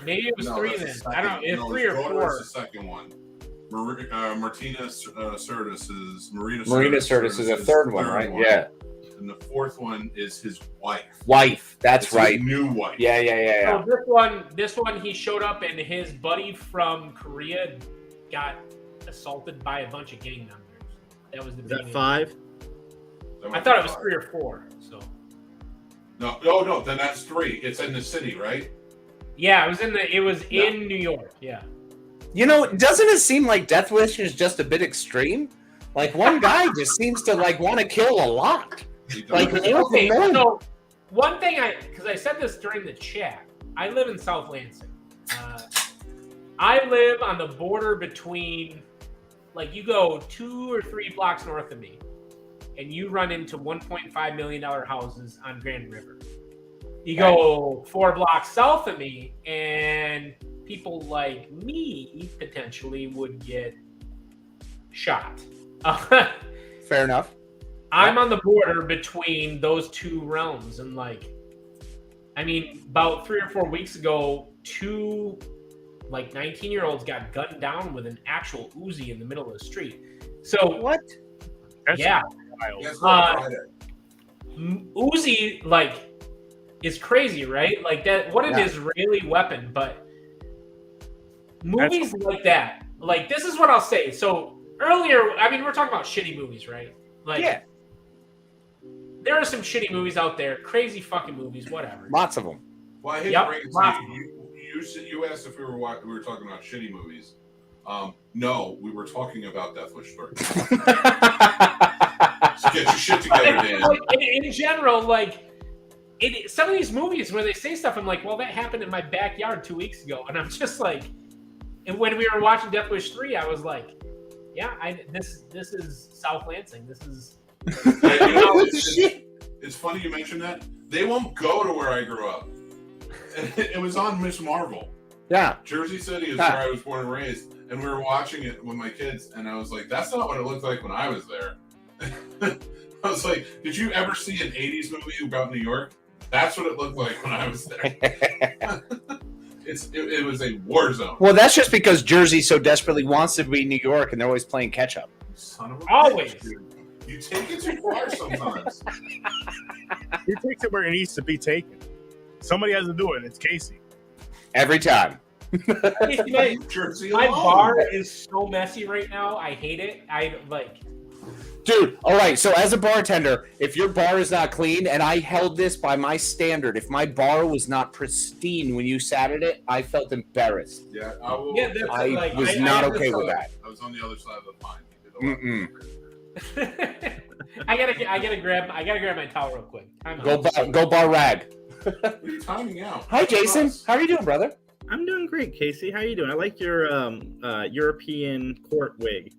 Maybe it was No, 3 that's the then. second- I don't know. It's no, 3 his or daughter 4. is the second one. Marina Sirtis Marina Sirtis is a third one, right? Yeah. And the fourth one is his wife. That's It's right. his new wife. Yeah. So this one, he showed up and his buddy from Korea got assaulted by a bunch of gang members. That was the Is that beginning. 5? I thought it was 3 or 4. So No. Then that's 3. It's in the city, right? yeah, it was in New York. Yeah. You know, doesn't it seem like Death Wish is just a bit extreme? Like one guy just seems to like want to kill a lot. Like Okay, so one thing because I said this during the chat, I live in South Lansing. I live on the border between, like, you go 2 or 3 blocks north of me, and you run into $1.5 million houses on Grand River. You go 4 blocks south of me, and people like me potentially would get shot. Fair enough. I'm on the border between those 2 realms, and like, I mean, about 3 or 4 weeks ago, 2 like 19-year-olds got gunned down with an actual Uzi in the middle of the street. So what? Yeah. Uzi like is crazy, right? Like that. What an Israeli weapon, but movies like that. Like this is what I'll say. So earlier, I mean, we're talking about shitty movies, right? Like, there are some shitty movies out there, crazy fucking movies, whatever. Lots of them. Well, I hate to break it to you. You asked if we were talking about shitty movies. No, we were talking about Death Wish 3. So get your shit together, Dan. Like, in general, like some of these movies where they say stuff, I'm like, well, that happened in my backyard 2 weeks ago, and I'm just like, and when we were watching Death Wish 3, I was like, yeah, this is South Lansing. This is. It's funny you mentioned that. They won't go to where I grew up. It was on Miss Marvel. Yeah. Jersey City is where I was born and raised, and we were watching it with my kids, and I was like, that's not what it looked like when I was there. I was like, did you ever see an 80s movie about New York? That's what it looked like when I was there. It was a war zone. Well, that's just because Jersey so desperately wants to be New York, and they're always playing catch up. Son of a Always. bitch, dude. You take it too far sometimes. He takes it where it needs to be taken. Somebody has to do it. It's Casey. Every time. My bar is so messy right now. I hate it. I like. Dude, all right. So as a bartender, if your bar is not clean, and I held this by my standard, if my bar was not pristine when you sat at it, I felt embarrassed. Yeah, I will. Yeah, I was not okay with that. I was on the other side of the pond. I gotta grab my towel real quick. Go bar rag. What are you timing out? Hi, Jason. How are you doing, brother? I'm doing great, Casey. How are you doing? I like your European court wig.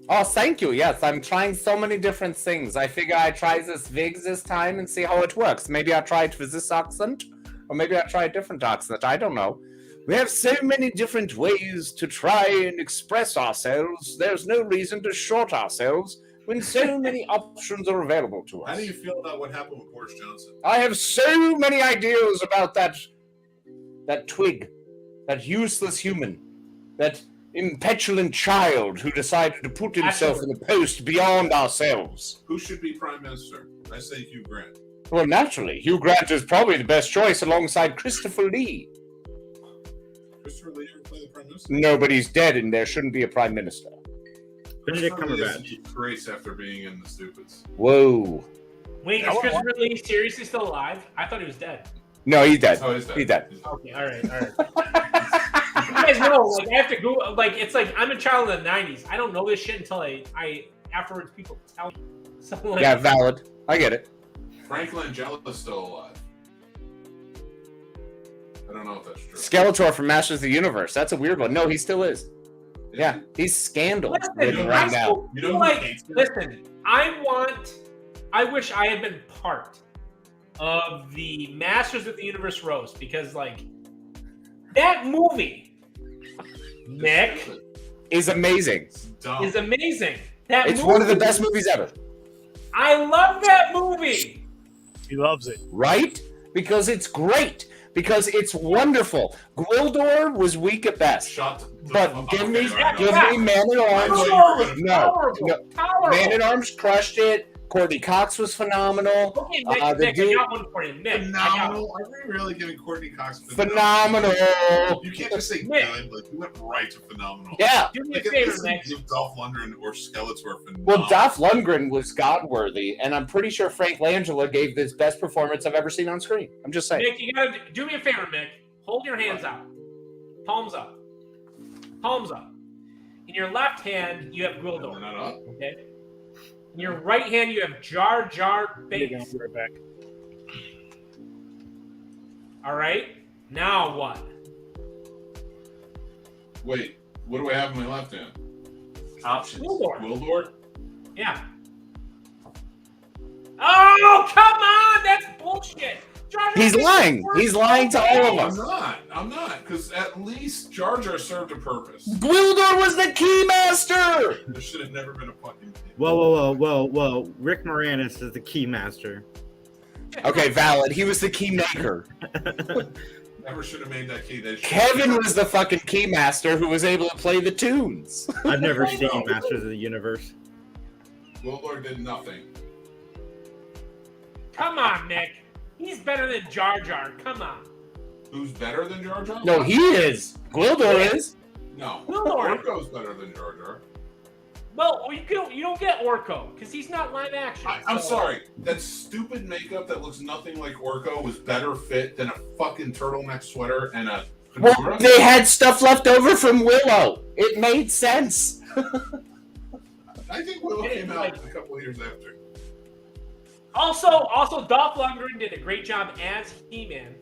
Oh, thank you. Yes, I'm trying so many different things. I figure I try this wig this time and see how it works. Maybe I'll try it with this accent, or maybe I'll try a different accent. I don't know. We have so many different ways to try and express ourselves. There's no reason to short ourselves when so many options are available to us. How do you feel about what happened with Boris Johnson? I have so many ideas about that twig, that useless human, that impetulant child who decided to put himself in a post beyond ourselves. Who should be prime minister? I say Hugh Grant. Well, naturally, Hugh Grant is probably the best choice alongside Christopher Lee. Christopher Lee ever play the prime minister? No, but he's dead and there shouldn't be a prime minister. Benedict Christopher Lee Cumberbatch. is Grace after being in The Stupids. Whoa. Wait, is Christopher Lee seriously still alive? I thought he was dead. No, he's dead. Oh, he's dead. He's dead. Okay, all right. You guys know, like, I have to go. Like, it's like I'm a child of the '90s. I don't know this shit until I afterwards people tell me. So, like, Yeah, valid. I get it. Frank Langella is still alive. I don't know if that's true. Skeletor from Masters of the Universe. That's a weird one. No, he still is. Yeah, he's Scandal Listen, right now. listen, I wish I had been part of the Masters of the Universe roast because, like, that movie, Nick, is amazing. Is amazing. That It's movie, one of the best movies ever. I love that movie. He loves it. Right? Because it's great. Because it's wonderful. Gwildor was weak at best. But give me Man at Arms. No. Man at Arms crushed it. Courtney Cox was phenomenal. Okay, Nick, I got one for you. Nick, Phenomenal. Are we really giving Courtney Cox phenomenal? You can't just say Nick. good. Like, you went right to phenomenal. Yeah. Do me a Like, at favor, least Nick. give Dolph Lundgren or Skeletor phenomenal. Well, Dolph Lundgren was God-worthy, and I'm pretty sure Frank Langella gave this best performance I've ever seen on screen. I'm just saying. Nick, you gotta do me a favor, Nick. Hold your hands out. Palms up. Palms up. In your left hand, you have Gwildor. Okay. In your right hand, you have Jar Jar Binks. Right back. All right. Now what? Wait, what do I have in my left hand? Options. Gwildor? Yeah. Oh, come on! That's bullshit. Jar Jar He's Binks lying. is worth He's lying to all of I'm us. not, because at least Jar Jar served a purpose. Gwildor was the Keymaster! There should have never been a fucking... Whoa. Rick Moranis is the Keymaster. Okay, valid. He was the Keymaker. Never should have made that key. They should- Kevin was the fucking Keymaster who was able to play the tunes. I've never seen Masters of the Universe. Gwildor did nothing. Come on, Nick. He's better than Jar Jar. Come on. Who's better than Jar Jar? No, he is. Gwildor is. No. Gwildor. Orko's better than Jar Jar. Well, you don't get Orko because he's not live action. I'm so- sorry. That stupid makeup that looks nothing like Orko was better fit than a fucking turtleneck sweater and a Well, fedora. they had stuff left over from Willow. It made sense. I think Willow came out a couple of years after. Also, Dolph Lundgren did a great job as He-Man.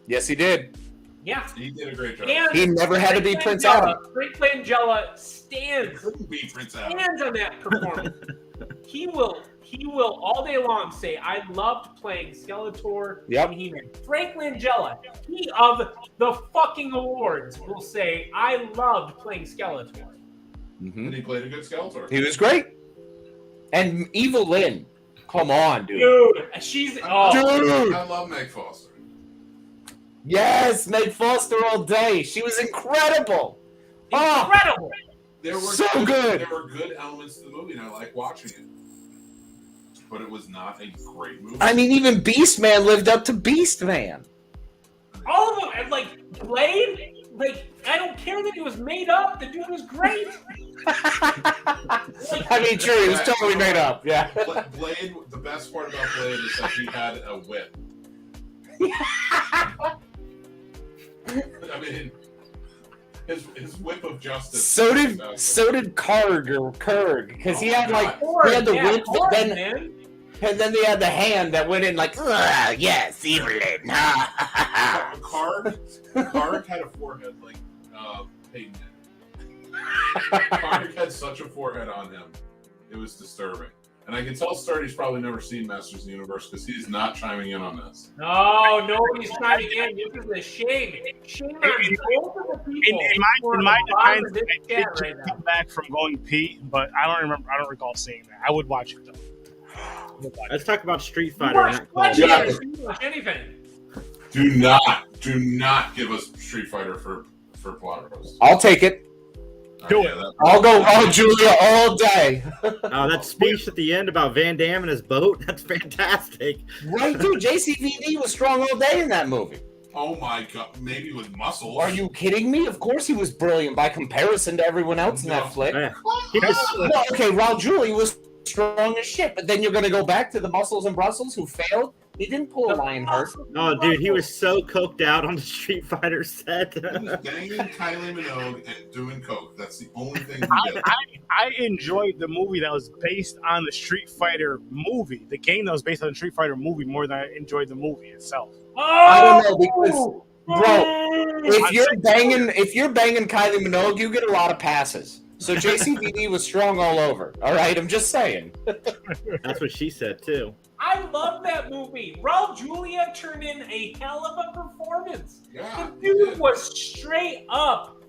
Yes, he did. Yeah. He did a great job. And He never had to be Frank Prince Langella- Adam. Frank Langella stands Be Prince Adam. on that performance. He will all day long say, "I loved playing Skeletor Yep. and He-Man." Frank Langella, he of the fucking awards, will say, "I loved playing Skeletor." And he played a good Skeletor. He was great. And Evil Lynn. Come on, dude. Dude, she's Dude. I love Meg Foster. Yes, Meg Foster all day. She was incredible. Incredible. There were So good. There were good elements to the movie, and I like watching it. But it was not a great movie. I mean, even Beastman lived up to Beastman. All of them, and like Blade, like I don't care that he was made up. The dude was great. I mean, true, he was totally made up. Yeah. Blade, the best part about Blade is that he had a whip. I mean, his whip of justice. So did Kurg, because he had like he had the whip, and then they had the hand that went in like, yes, Evelyn. Karg had a forehead like Peyton had. Karg had such a forehead on him. It was disturbing. And I can tell Sturdy's probably never seen Masters of the Universe because he's not chiming in on this. No, nobody's trying to get. This is a shame. Shame on both of the people. In my defense, this I did chat just right now. come back from going pee, but I don't recall seeing that. I would watch it though. Let's talk about Street You Fighter. watch not Fletch Call of here, Duty. you watch anything. Do not give us Street Fighter for plot roast. I'll take it. Do it. I'll go Raul Julia all day. Oh, that speech at the end about Van Damme and his boat, that's fantastic. Right, dude. JCVD was strong all day in that movie. Oh my god, maybe with muscles. Are you kidding me? Of course he was brilliant by comparison to everyone else in that flick. Yeah. Well, okay, Raul Julia was strong as shit, but then you're going to go back to the Muscles and Brussels who failed? He didn't pull a Lionheart. Oh, dude, he was so coked out on the Street Fighter set. He was banging Kylie Minogue and doing coke. That's the only thing he did. I enjoyed the movie that was based on the Street Fighter movie, the game that was based on the Street Fighter movie, more than I enjoyed the movie itself. I don't know because, bro, if you're banging Kylie Minogue, you get a lot of passes. So JCVD was strong all over. All right, I'm just saying. That's what she said too. I I love that movie. Raul Julia turned in a hell of a performance. Yeah, the dude was straight up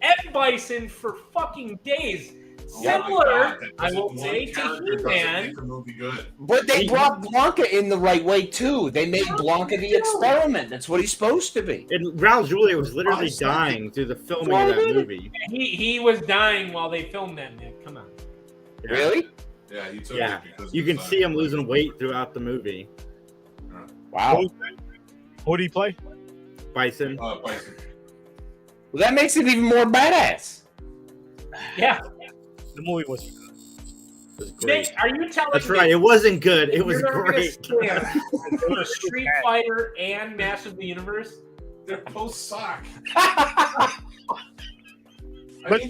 Ed Bison for fucking days. Similar, I will say, to He-Man. But they brought Blanca in the right way too. They made Blanca the experiment. That's what he's supposed to be. And Raul Julia was literally dying through the filming of that movie. He was dying while they filmed that, Nick. Come on. Really? Yeah, he took Yeah, it because you can see him losing weight throughout the movie. Wow. Who do you play? Bison. Bison. Well, that makes it even more badass. Yeah. The movie was great. Nick, are you telling That's me right. It wasn't good. It was you're not gonna great. stand for Street Fighter and Masters of the Universe? They're both sock. But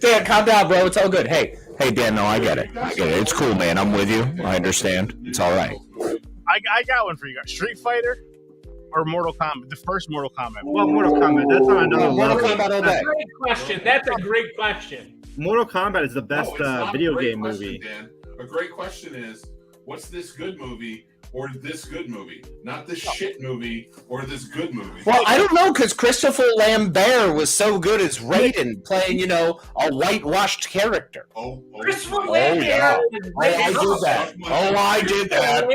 Dan, calm down, bro. It's all good. Hey, Dan, no, I get it. It's cool, man. I'm with you. I understand. It's all right. I got one for you guys. Street Fighter or Mortal Kombat? The first Mortal Kombat. Well, Mortal Kombat. That's on another level. That's a great question. That's a great question. Mortal Kombat is the best it's not a video great game question, movie. Dan. A great question is, what's this good movie or this good movie? Not this shit movie or this good movie. Well, I don't know, because Christopher Lambert was so good as Raiden, playing, a whitewashed character. Christopher Lambert. Yeah. I did that. Oh, I did that.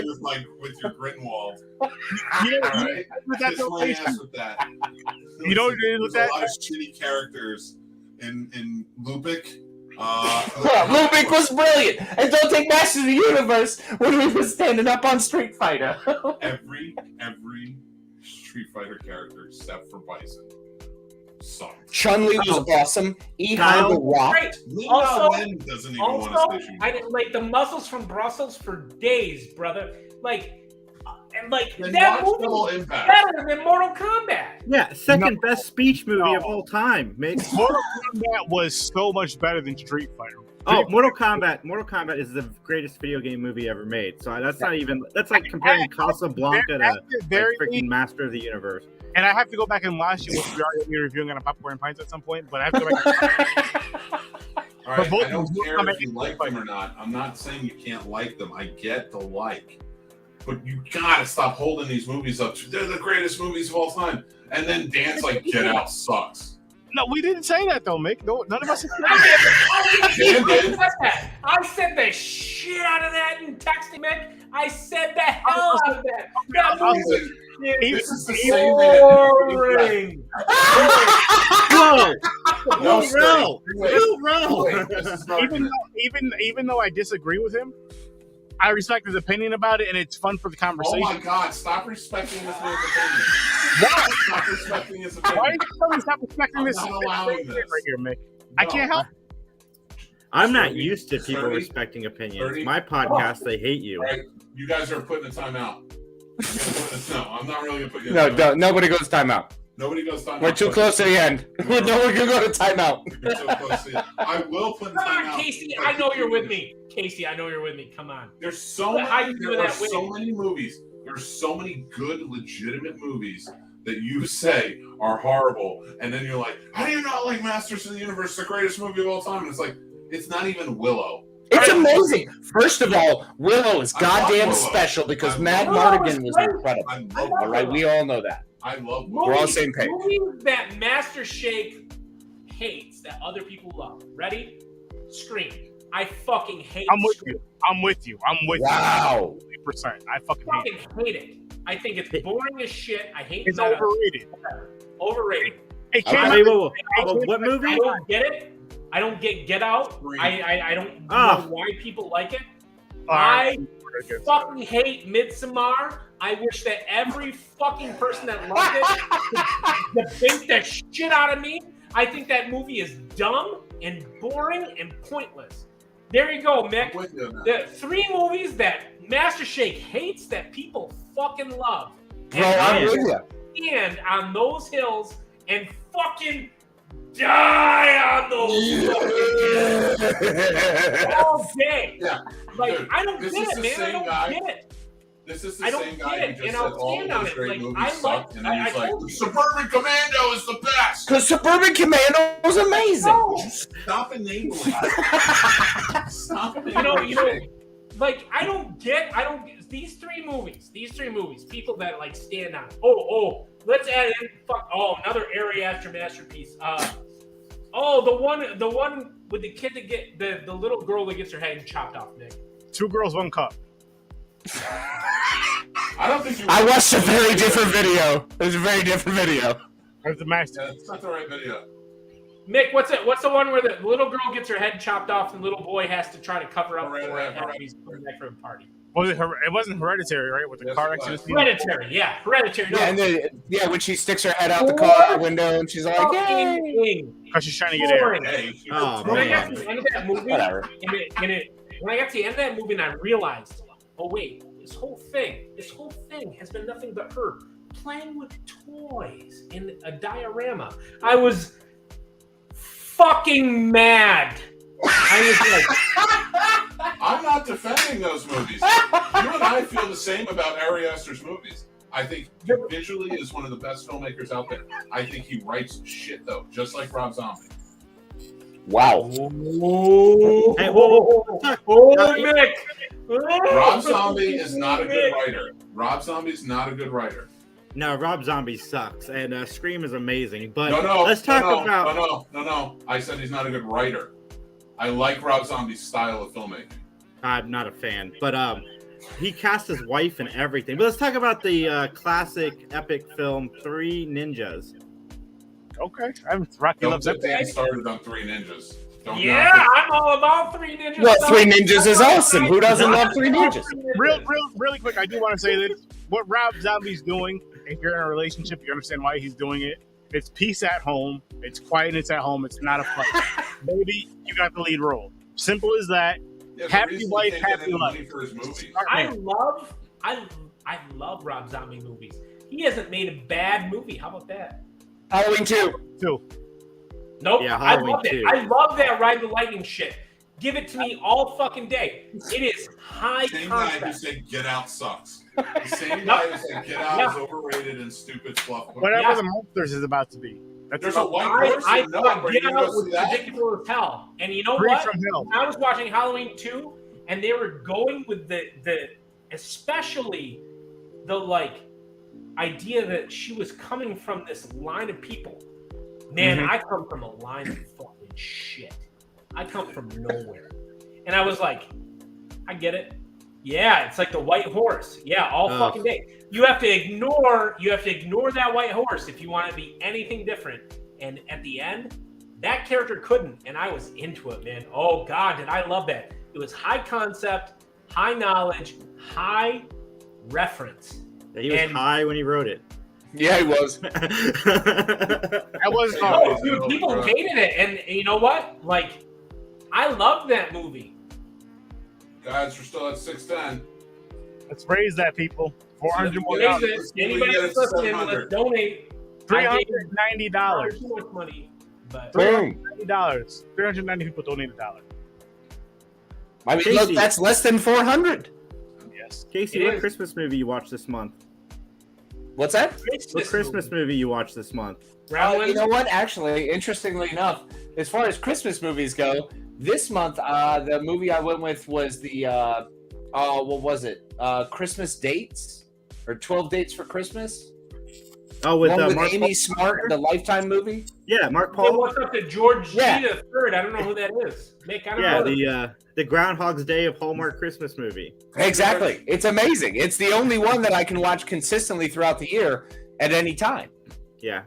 Just like with your Grinwald. Alright? Kiss my ass with that. You know what it is with There's that? a lot of shitty characters in Lupic. Lubick was brilliant. And don't take Masters of the Universe when we were standing up on Street Fighter. every Street Fighter character except for Bison sucked. Chun-Li was awesome. Ehud the Rock. Right. Doesn't even want to station. I didn't like the muscles from Brussels for days, brother. Then that watch movie Double is Impact. better than Mortal Kombat. Yeah, second best speech movie of all time. Mortal Kombat was so much better than Street Fighter. Mortal Kombat is the greatest video game movie ever made. So that's not even. That's like comparing Casablanca to freaking Master of the Universe. And I have to go back and watch it, which we are going to be reviewing on a Popcorn Pints at some point. But I have to go back. All right, I don't care if you like them or not. I'm not saying you can't like them. I get the like. But you gotta stop holding these movies up. They're the greatest movies of all time. And then Dan's like, Get Out sucks. No, we didn't say that though, Mick. No, none of us. I said the shit out of that in texting, Mick. I said the hell out of that. That movie This is the is same boring. Even though I disagree with him, I respect his opinion about it, and it's fun for the conversation. Oh my God! Stop respecting this man's opinion. Stop respecting his opinion. Why are you telling me stop respecting this? I'm not allowing this right here, Mick. I can't help. I'm not used to people respecting opinions. My podcast, they hate you. Right, you guys are putting a timeout. No, I'm not really gonna put you. No, nobody goes timeout. Nobody goes timeout. We're too close to the end. No one can go to timeout. I will put in Come timeout. on, Casey. I know you're with me. Casey, I know you're with me. Come on. There's so many movies. There's so many good, legitimate movies that you say are horrible, and then you're like, "How do you not like Masters of the Universe, the greatest movie of all time?" And it's like, it's not even Willow. It's amazing. First of all, Willow is goddamn special because Matt Mardigan was incredible. All right, we all know that. I love. We're all the same page. Movies that Master Shake hates that other people love. Ready? Scream. I fucking hate. I'm with you. Wow. 100%. I fucking hate it. I think it's boring as shit. I hate. It's overrated. Overrated. Hey, what movie? I don't get it. I don't get Out. I don't know why people like it. I fucking hate Midsommar. I wish that every fucking person that loved it could debate the shit out of me. I think that movie is dumb and boring and pointless. There you go, Mick. The 3 movies that Master Shake hates that people fucking love. Bro, I'm with you. Stand on those hills and fucking die on those hills all day. Yeah. Like, Dude, I don't this get is it, the man. I same don't guy. get it. This is the I don't same get guy it, who just and said I'll all stand on those it. great Like, movies I suck, like- and then he's I like, told you. Suburban Commando is the best. Because Suburban Commando was amazing. Stop enabling. Stop enabling. You know, like I don't get these three movies. People that like stand out. Oh, let's add in another Ari Aster masterpiece. The one with the kid that get the little girl that gets her head chopped off, Nick. 2 Girls, 1 Cup. I don't think you. I watched a very different video. It was a very different video. That's the master. Yeah, it's not the right video. Mick, what's it? What's the one where the little girl gets her head chopped off and the little boy has to try to cover up for it after he's coming back from a party? It wasn't Hereditary, right? With the car accident. Hereditary. No. Yeah, and then when she sticks her head out the car window and she's like, "Yay!" Because she's trying to get air. When I got to the end of that movie, when I got to the end of that movie, and I realized, oh wait, this whole thing has been nothing but her playing with toys in a diorama. I was fucking mad. I was like, I'm not defending those movies. You and I feel the same about Ari Aster's movies. I think visually is one of the best filmmakers out there. I think he writes shit though, just like Rob Zombie. Wow. Hey, Nick. Rob Zombie is not a good writer. Rob Zombie's not a good writer. No, Rob Zombie sucks, and Scream is amazing. But No. let's talk about. No. I said he's not a good writer. I like Rob Zombie's style of filmmaking. I'm not a fan, but he cast his wife and everything. But let's talk about the classic epic film 3 Ninjas. Okay, Rocky loves that. Dan started on 3 Ninjas. I'm all about 3 Ninjas. Well, 3 Ninjas is awesome. Who doesn't love 3 Ninjas? Really quick, I do want to say this. What Rob Zombie's doing, if you're in a relationship, you understand why he's doing it. It's peace at home. It's quietness at home. It's not a fight. Baby, you got the lead role. Simple as that. Yeah, happy wife, happy life. I love Rob Zombie movies. He hasn't made a bad movie. How about that? Halloween 2. Nope. Yeah, I Halloween love it. 2. I love that Ride the Lightning shit. Give it to me all fucking day. It is high Same guy who concept. said Get Out sucks. The same guy who said Get Out is overrated and stupid fluff. Whatever the Monsters is about to be. There's a white person. I No, thought are Get you Out gonna was see that? ridiculous as hell. And you know Free what? from Hell. I was watching Halloween 2, and they were going with the especially the like idea that she was coming from this line of people. Man, I come from a line of fucking shit. I come from nowhere. And I was like, I get it. Yeah, it's like the white horse. Yeah, all fucking day. You have to ignore that white horse if you want to be anything different. And at the end, that character couldn't, and I was into it, man. Oh God, did I love that. It was high concept, high knowledge, high reference. Yeah, he was high when he wrote it. Yeah, he was. That was dude, people hated it, and you know what? Like, I loved that movie. Guys, we're still at 610. Let's raise that, people. $400 more. Anybody that's listening, let's donate. $390. Too much money, but Boom. $390. 390 people donate $1. I mean, look, that's less than 400. Yes. Casey, what Christmas movie you watched this month? What's that? What Christmas movie you watched this month? You know what? Actually, interestingly enough, as far as Christmas movies go, this month the movie I went with was the what was it? Christmas Dates or 12 Dates for Christmas. Oh, with Mark Mark Amy Paul? Smart, the Lifetime movie. Yeah, Mark Hey, Paul. what's up to George Yeah. G. the Third? I don't know who that is. Mick, I don't know. The Groundhog's Day of Hallmark Christmas movie. Exactly. It's amazing. It's the only one that I can watch consistently throughout the year at any time. Yeah,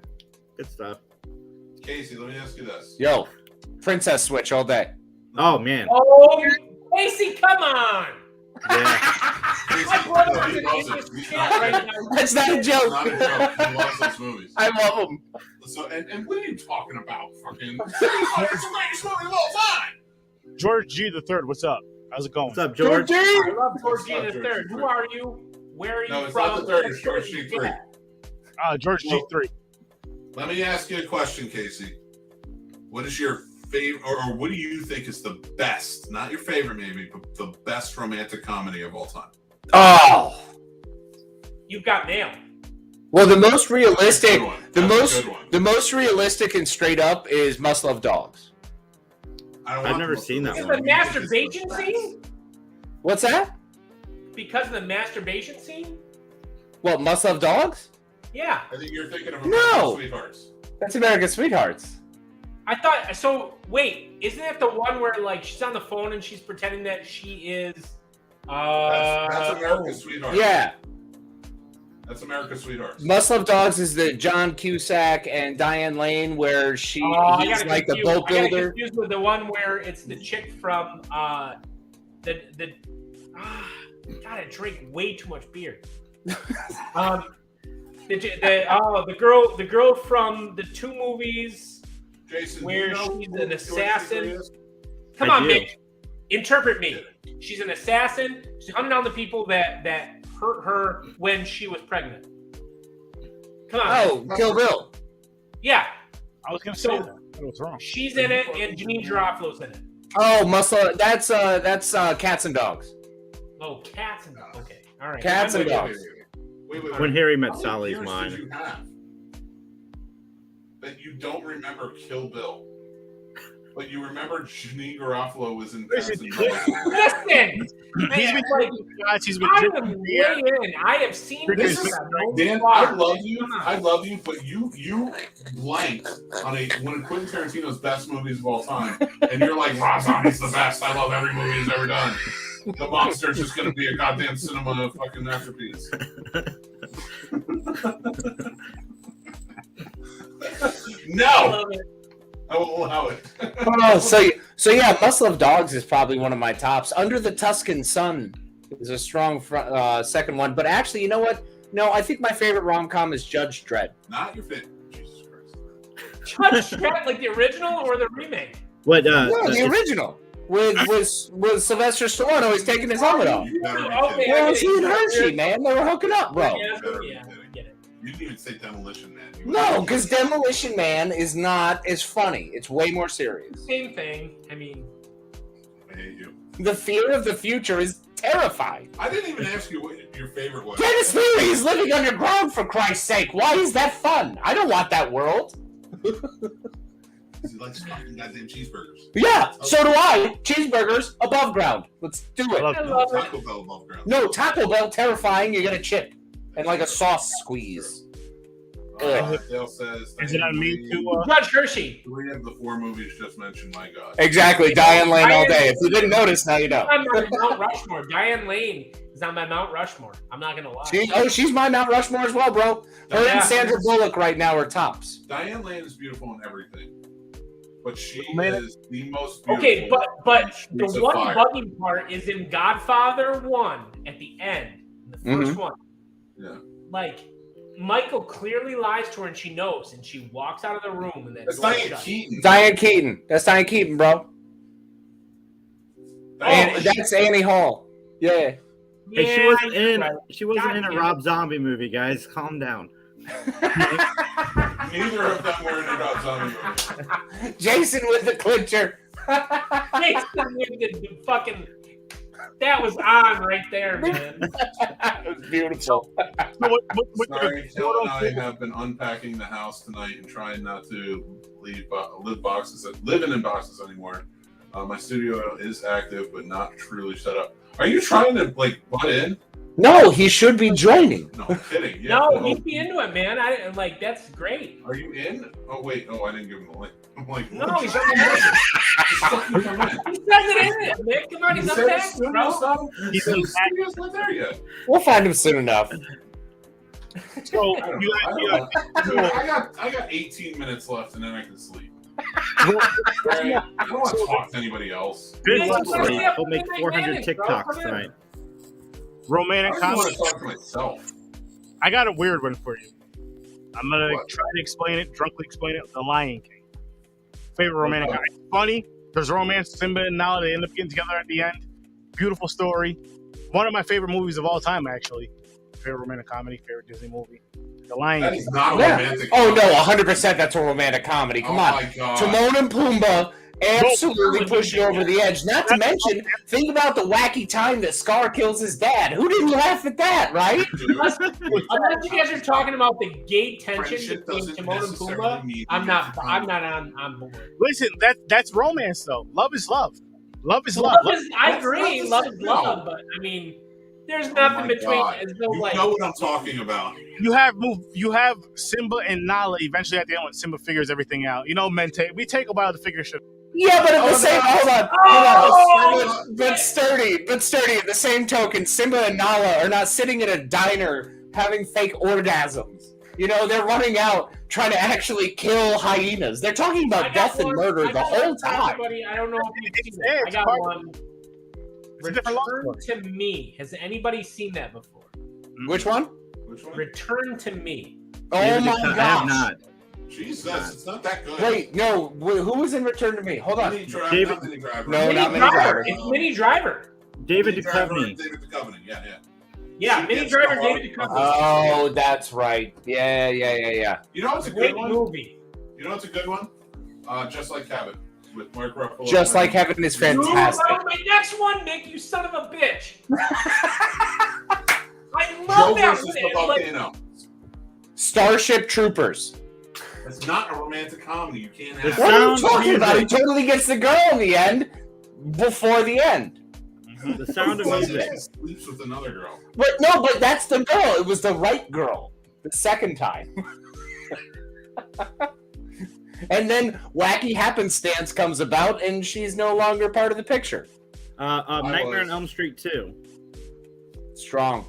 good stuff. Casey, let me ask you this. Yo, Princess Switch all day. Oh man. Oh, Casey, come on! Casey, no, he loves it. He's not right now. That's not a joke. Not a joke. He loves those movies. I love them. So, and what are you talking about? Fucking. It's the greatest movie of all time. George G. the Third, what's up? How's it going? What's up, George? I love George G. the Third. Who are you? Where are you No, it's from? not the third. It's George G3. George G3. Let me ask you a question, Casey. What is your favorite, or what do you think is the best, not your favorite maybe, but the best romantic comedy of all time? Oh. You've got mail. Well, the most realistic, That's the most realistic and straight up is Must Love Dogs. I don't I've want never to seen that Is one. the masturbation scene? What's that? Because of the masturbation scene? What, Must Love Dogs? Yeah. I think you're thinking of No. American Sweethearts. That's American Sweethearts. I thought so. Wait, isn't it the one where like she's on the phone and she's pretending that she is? That's American Sweethearts. Yeah. That's American Sweethearts. Must Love Dogs is the John Cusack and Diane Lane where he's like the boat I got builder. confused with the one where it's the chick from God, I drink way too much beer. The girl from the two movies Jason, where do you know she's who an George assassin. Clooney is? Come I on, do. Mick. Interpret me. She's an assassin. She's hunting down the people that hurt her when she was pregnant. Come on. Oh, Kill Bill. Yeah. I was gonna say that. I was wrong. She's in it, and Janine Garofalo's in it. Oh, Must Love. That's Cats and Dogs. Oh, Cats and Dogs. Okay. All right. Cats and Dogs. Wait. When Harry Met How many Sally's years mine. did you have that you don't remember Kill Bill, but you remember Janine Garofalo was in Cats and Dogs? Listen, He's been guys. He's been I drinking am beer. way in. I have seen This this. is, Dan, I love you, but you blanked on one of Quentin Tarantino's best movies of all time, and you're like, Rob Zombie's the best. I love every movie he's ever done. The Monster's just gonna be a goddamn cinema fucking masterpiece. No, I won't allow it. Oh, so yeah, Must Love Dogs is probably one of my tops. Under the Tuscan Sun is a strong second one, but actually, you know what? No, I think my favorite rom-com is Judge Dredd. Not your favorite. Jesus Christ. Judge Dredd, like the original or the remake? What? No, the original with Sylvester Stallone always taking his helmet off. Okay, Well, was he and Hershey, man? They were hooking up, bro. Yeah, I get it. You didn't even say Demolition Man. No, because Demolition Man is not as funny. It's way more serious. Same thing. I mean, I hate you. The fear of the future is terrifying. I didn't even ask you what your favorite was. Dennis Leary is living underground, for Christ's sake. Why is that fun? I don't want that world. He likes fucking goddamn cheeseburgers. Yeah, so do I. Cheeseburgers above ground. Let's do it. Taco Bell above ground. No, Taco Bell, terrifying. You get a chip and like a sauce squeeze. Dale says, Is it on me to? Judge Hershey. 3 of the 4 movies just mentioned, my God. Exactly, Diane Lane all day. If you didn't notice, now you know. On my Mount Rushmore. Diane Lane is on my Mount Rushmore. I'm not gonna lie. She's my Mount Rushmore as well, bro. Her Yeah. and Sandra Bullock right now are tops. Diane Lane is beautiful in everything, but she Man. is the most beautiful. Okay, but the Streets of one Fire. bugging part is in Godfather 1 at the end, the 1st one. Yeah. Like, Michael clearly lies to her and she knows, and she walks out of the room and then That's Diane Keaton. Diane Keaton. That's Diane Keaton, bro. And that's Annie Hall. Yeah. Hey, she wasn't in. right. She wasn't God in a damn Rob Zombie movie, guys. Calm down. Neither of them were in a Rob Zombie movie. Jason with the clincher. Jason with the fucking. That was on right there, man. That was beautiful. Sorry, Jill and I have been unpacking the house tonight and trying not to live in boxes anymore. My studio is active, but not truly set up. Are you trying to like butt in? No, he should be joining. No, I'm kidding. Yeah, No, he'd be into it, man. I like that's great. Are you in? Oh wait, I didn't give him the link. I'm like, No, what? he's already in it. He says it in it, man. Come on, he's up there, bro. Studio's not there yet. We'll find him soon enough. So I got 18 minutes left, and then I can sleep. Right? I don't want to talk to anybody else. He'll make 400 TikToks tonight. romantic I want comedy. to talk to myself. I got a weird one for you. I'm gonna try to explain it, drunkenly explain it. The Lion King. Favorite romantic comedy. Funny. There's romance. Simba and Nala, they end up getting together at the end. Beautiful story. One of my favorite movies of all time, actually. Favorite romantic comedy. Favorite Disney movie. The Lion King. That is not romantic. Oh no, 100% that's a romantic comedy. Come on. my God. Timon and Pumbaa absolutely push you over the edge. Not to mention, think about the wacky time that Scar kills his dad. Who didn't laugh at that, right? Unless you guys are talking about the gay tension between Timon and Pumbaa, I'm not on board. Listen, that's romance though. Love is love. Love is love. I agree. Love is love, but I mean, there's nothing between. You know what I'm talking about. You have Simba and Nala eventually at the end when Simba figures everything out. You know, we take a while to figure shit. Yeah, but at the same hold on. But sturdy. At the same token, Simba and Nala are not sitting in a diner having fake orgasms. You know, they're running out trying to actually kill hyenas. They're talking about death and murder the whole time. I don't know if you've seen that. I got one. Return to Me. Has anybody seen that before? Which one? Return to Me. Oh my gosh. I have not. Jesus, it's not that good. Wait, no. Who was in Return to Me? Hold on. Mini Driver. No, not Mini Driver. It's Mini Driver. David Duchovny. David Duchovny. Yeah. Yeah, Mini Driver, David Duchovny. Oh, that's right. Yeah. You know what's a Great good one? movie. You know what's a good one? Just Like Heaven with Mark Ruffalo. Just Like Heaven is fantastic. You my next one, Nick. You son of a bitch. I love that versus the volcano. Starship Troopers. It's not a romantic comedy. You can't have. What are you talking about? He totally gets the girl in the end before the end. The Sound of Music. Sleeps with another girl. But that's the girl. It was the right girl the second time. And then Wacky Happenstance comes about, and she's no longer part of the picture. Nightmare on Elm Street 2. Strong.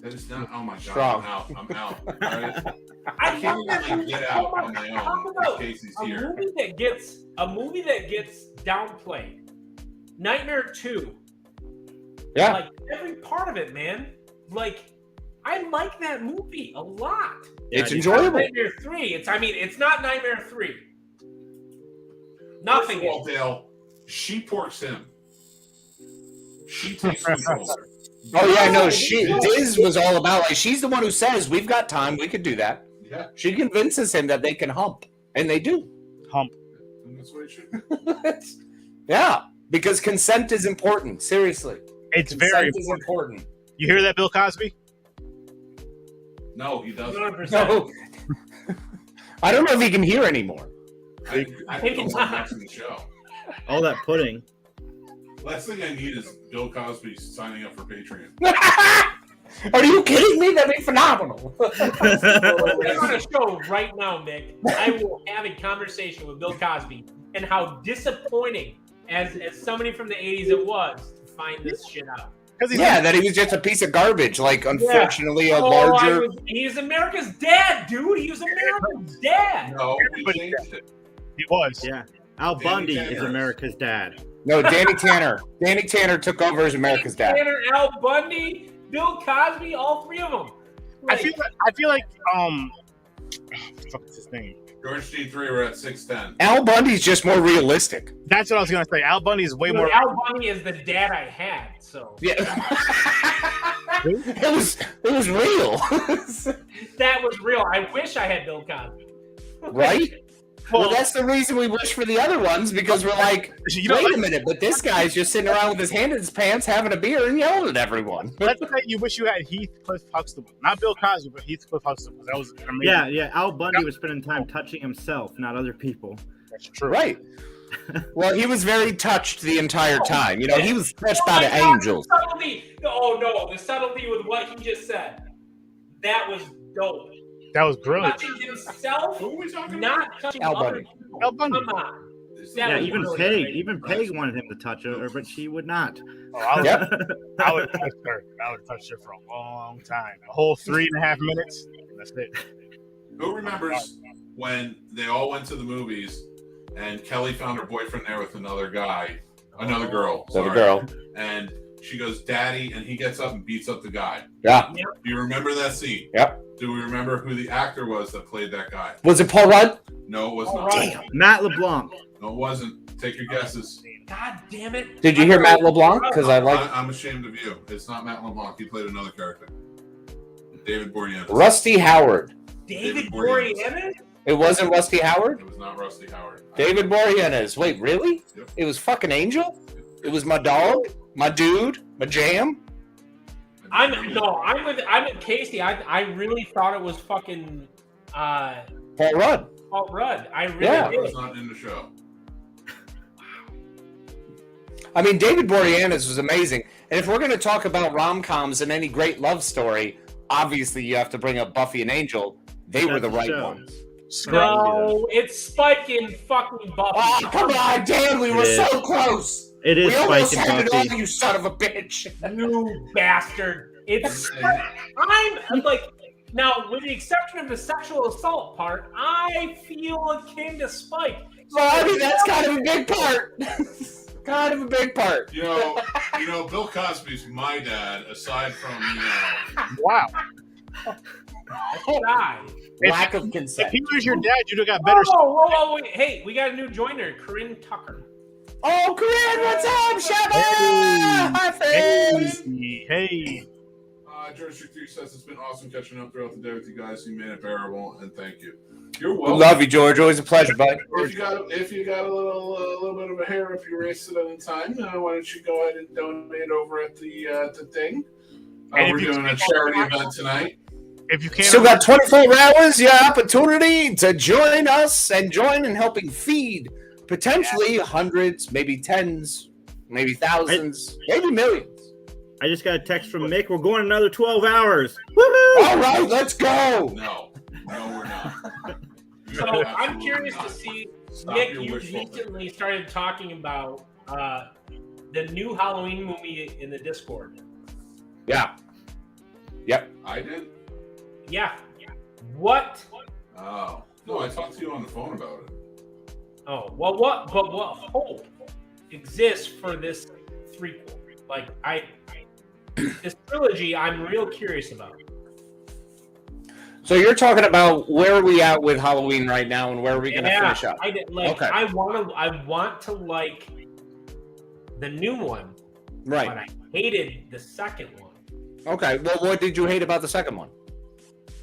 That is not. Oh my god! Strong. I'm out. All right? I can't even get out on my own. If Casey's here. A movie that gets downplayed. Nightmare 2. Yeah. Like every part of it, man. Like I like that movie a lot. It's enjoyable. Nightmare 3. It's not Nightmare 3. Nothing. First of all, Dale, she porks him. She takes control. Oh yeah, no. Diz was all about like she's the one who says we've got time, we could do that. Yeah. She convinces him that they can hump, and they do hump. That's what it should. Yeah, because consent is important. Seriously, it's consent very is important. You hear that, Bill Cosby? No, he doesn't. 100%. No. I don't know if he can hear anymore. I think he's watching the show. All that pudding. Last thing I need is Bill Cosby signing up for Patreon. Are you kidding me? That'd be phenomenal. We're on a show right now, Nick. I will have a conversation with Bill Cosby and how disappointing, as somebody from the 80s it was, to find this shit out. Yeah, that he was just a piece of garbage. Like, unfortunately, a larger. He's America's dad, dude. He was America's dad. No, he changed it. He was. Yeah. Al Bundy is America's dad. No, Danny Tanner. Danny Tanner took over as America's dad. Tanner, Al Bundy, Bill Cosby, all three of them. Like, I feel like what's his name? George C3 were at 6'10". Al Bundy's just more realistic. That's what I was gonna say. Al Bundy is way more. Al Bundy is the dad I had, so yeah. It was real. That was real. I wish I had Bill Cosby. Right? Well, that's the reason we wish for the other ones, because we're like, wait a minute, but this guy's just sitting around with his hand in his pants, having a beer and yelling at everyone. Let's say you wish you had Heathcliff Huxtable. Not Bill Cosby, but Heathcliff Huxtable. That was amazing. Yeah. Al Bundy was spending time touching himself, not other people. That's true. Right. Well, he was very touched the entire time. You know, he was touched by the angels. The subtlety. Oh, no. The subtlety with what he just said. That was dope. That was brilliant. Touching himself, who are we talking not touching Al other Bundy. people. Al Bundy. Come on. Yeah, even Peg wanted him to touch her, but she would not. Oh, I would touch her. I would touch her for a long time. A whole 3.5 minutes. That's it. Who remembers when they all went to the movies and Kelly found her boyfriend there with another guy, another girl. Another girl. And she goes, "Daddy," and he gets up and beats up the guy. Yeah. Do you remember that scene? Yep. Do we remember who the actor was that played that guy? Was it Paul Rudd? No, it was not. Damn. Matt LeBlanc. No, it wasn't. Take your guesses. God damn it. Did you hear Matt LeBlanc? Because I like I'm ashamed of you. It's not Matt LeBlanc. He played another character. David Boreanaz. Rusty Howard. David Boreanaz? It wasn't Rusty Howard? It was not Rusty Howard. David Boreanaz. Wait, really? Yep. It was fucking Angel? It was my dog? My dude? My jam? I'm with Casey. I really thought it was fucking Paul Rudd. Paul Rudd. I really Yeah. did. was not in the show. I mean, David Boreanaz was amazing. And if we're going to talk about rom-coms and any great love story, obviously you have to bring up Buffy and Angel. They were the right ones. No, it's Spike and fucking Buffy. Oh, come on, Dan, we were so close. It is we almost Spike and had it Buffy. on, you son of a bitch. You bastard. It's I'm like, now with the exception of the sexual assault part, I feel akin to Spike. Well, I mean, that's kind of a big part. Kind of a big part. You know, Bill Cosby's my dad, aside from, Wow. Lack of consent. If he was your dad, you'd have got better. Whoa, wait. Hey, we got a new joiner, Corinne Tucker. Oh, Corinne, what's up, Shabba? Hi, friends. Hey. George 3 says it's been awesome catching up throughout the day with you guys. You made it bearable, and thank you. You're We welcome. love you, George. Always a pleasure, bud. If you got a little bit of a hair, if you race it at a time, why don't you go ahead and donate over at the thing? We're doing a charity event tonight. If you can't, Still got 24 hours, your opportunity to join us and join in helping feed potentially hundreds, maybe tens, maybe thousands, maybe millions. I just got a text from Mick. We're going another 12 hours. Woohoo! All right, let's go. No, we're not. So I'm curious to see, Nick, you recently started talking about the new Halloween movie in the Discord. Yeah. Yep. I did? Yeah. What? Oh. No, I talked to you on the phone about it. Oh, well, what hope exists for this threequel? Like, this trilogy, I'm real curious about. So you're talking about where are we at with Halloween right now, and where are we going to finish up? Okay. I want to like the new one, Right. But I hated the second one. Okay. Well, what did you hate about the second one?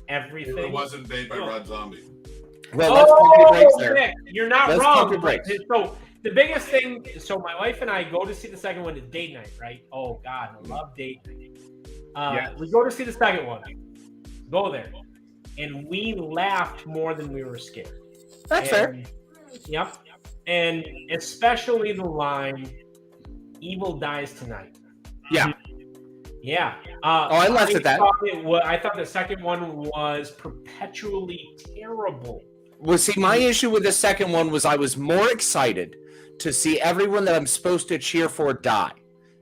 Everything. It wasn't made by Rob Zombie. Well, let's pump your brakes there. Nick, you're not Let's wrong. pump your brakes. So the biggest thing, so my wife and I go to see the second one at date night, right? Oh God, I love date night. We go to see the second one. Go there. And we laughed more than we were scared. That's fair. Yep. And especially the line, "Evil dies tonight." Yeah. Yeah. I laughed at that. I thought the second one was perpetually terrible. Well, see, my issue with the second one was I was more excited to see everyone that I'm supposed to cheer for die.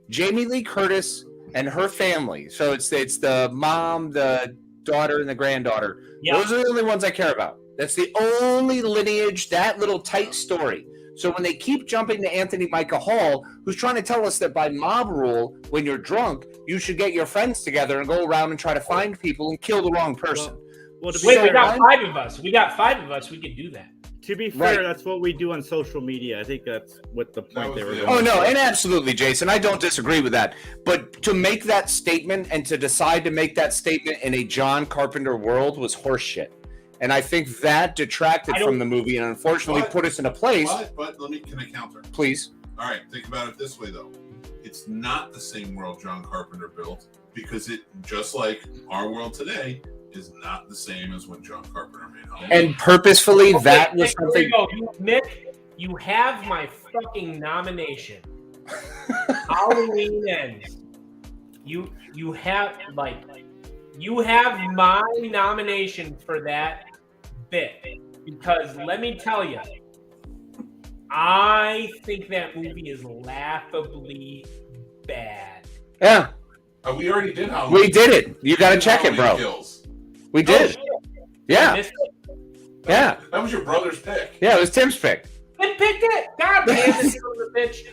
Jamie Lee Curtis and her family. So it's the mom, the daughter, and the granddaughter. Yeah. Those are the only ones I care about. That's the only lineage, that little tight story. So when they keep jumping to Anthony Michael Hall, who's trying to tell us that by mob rule, when you're drunk, you should get your friends together and go around and try to find people and kill the wrong person. Wait, we got 5 of us. We could do that. To be fair, Right. that's what we do on social media. I think that's what the point they were going Oh, no, for. and absolutely, Jason. I don't disagree with that. But to make that statement and to decide to make that statement in a John Carpenter world was horseshit. And I think that detracted from the movie and unfortunately put us in a place. But can I counter? Please. All right, think about it this way, though. It's not the same world John Carpenter built because it, just like our world today, is not the same as when John Carpenter made Halloween. And purposefully, that was Nick, something. here we go. Nick, you have my fucking nomination. Halloween ends. You have my nomination for that bit because let me tell you, I think that movie is laughably bad. Yeah. We already did Halloween. We did it. You got to check it, bro. Kills. We did. Yeah. Yeah. That was your brother's pick. Yeah, it was Tim's pick. Tim picked it. God damn it, son of a bitch.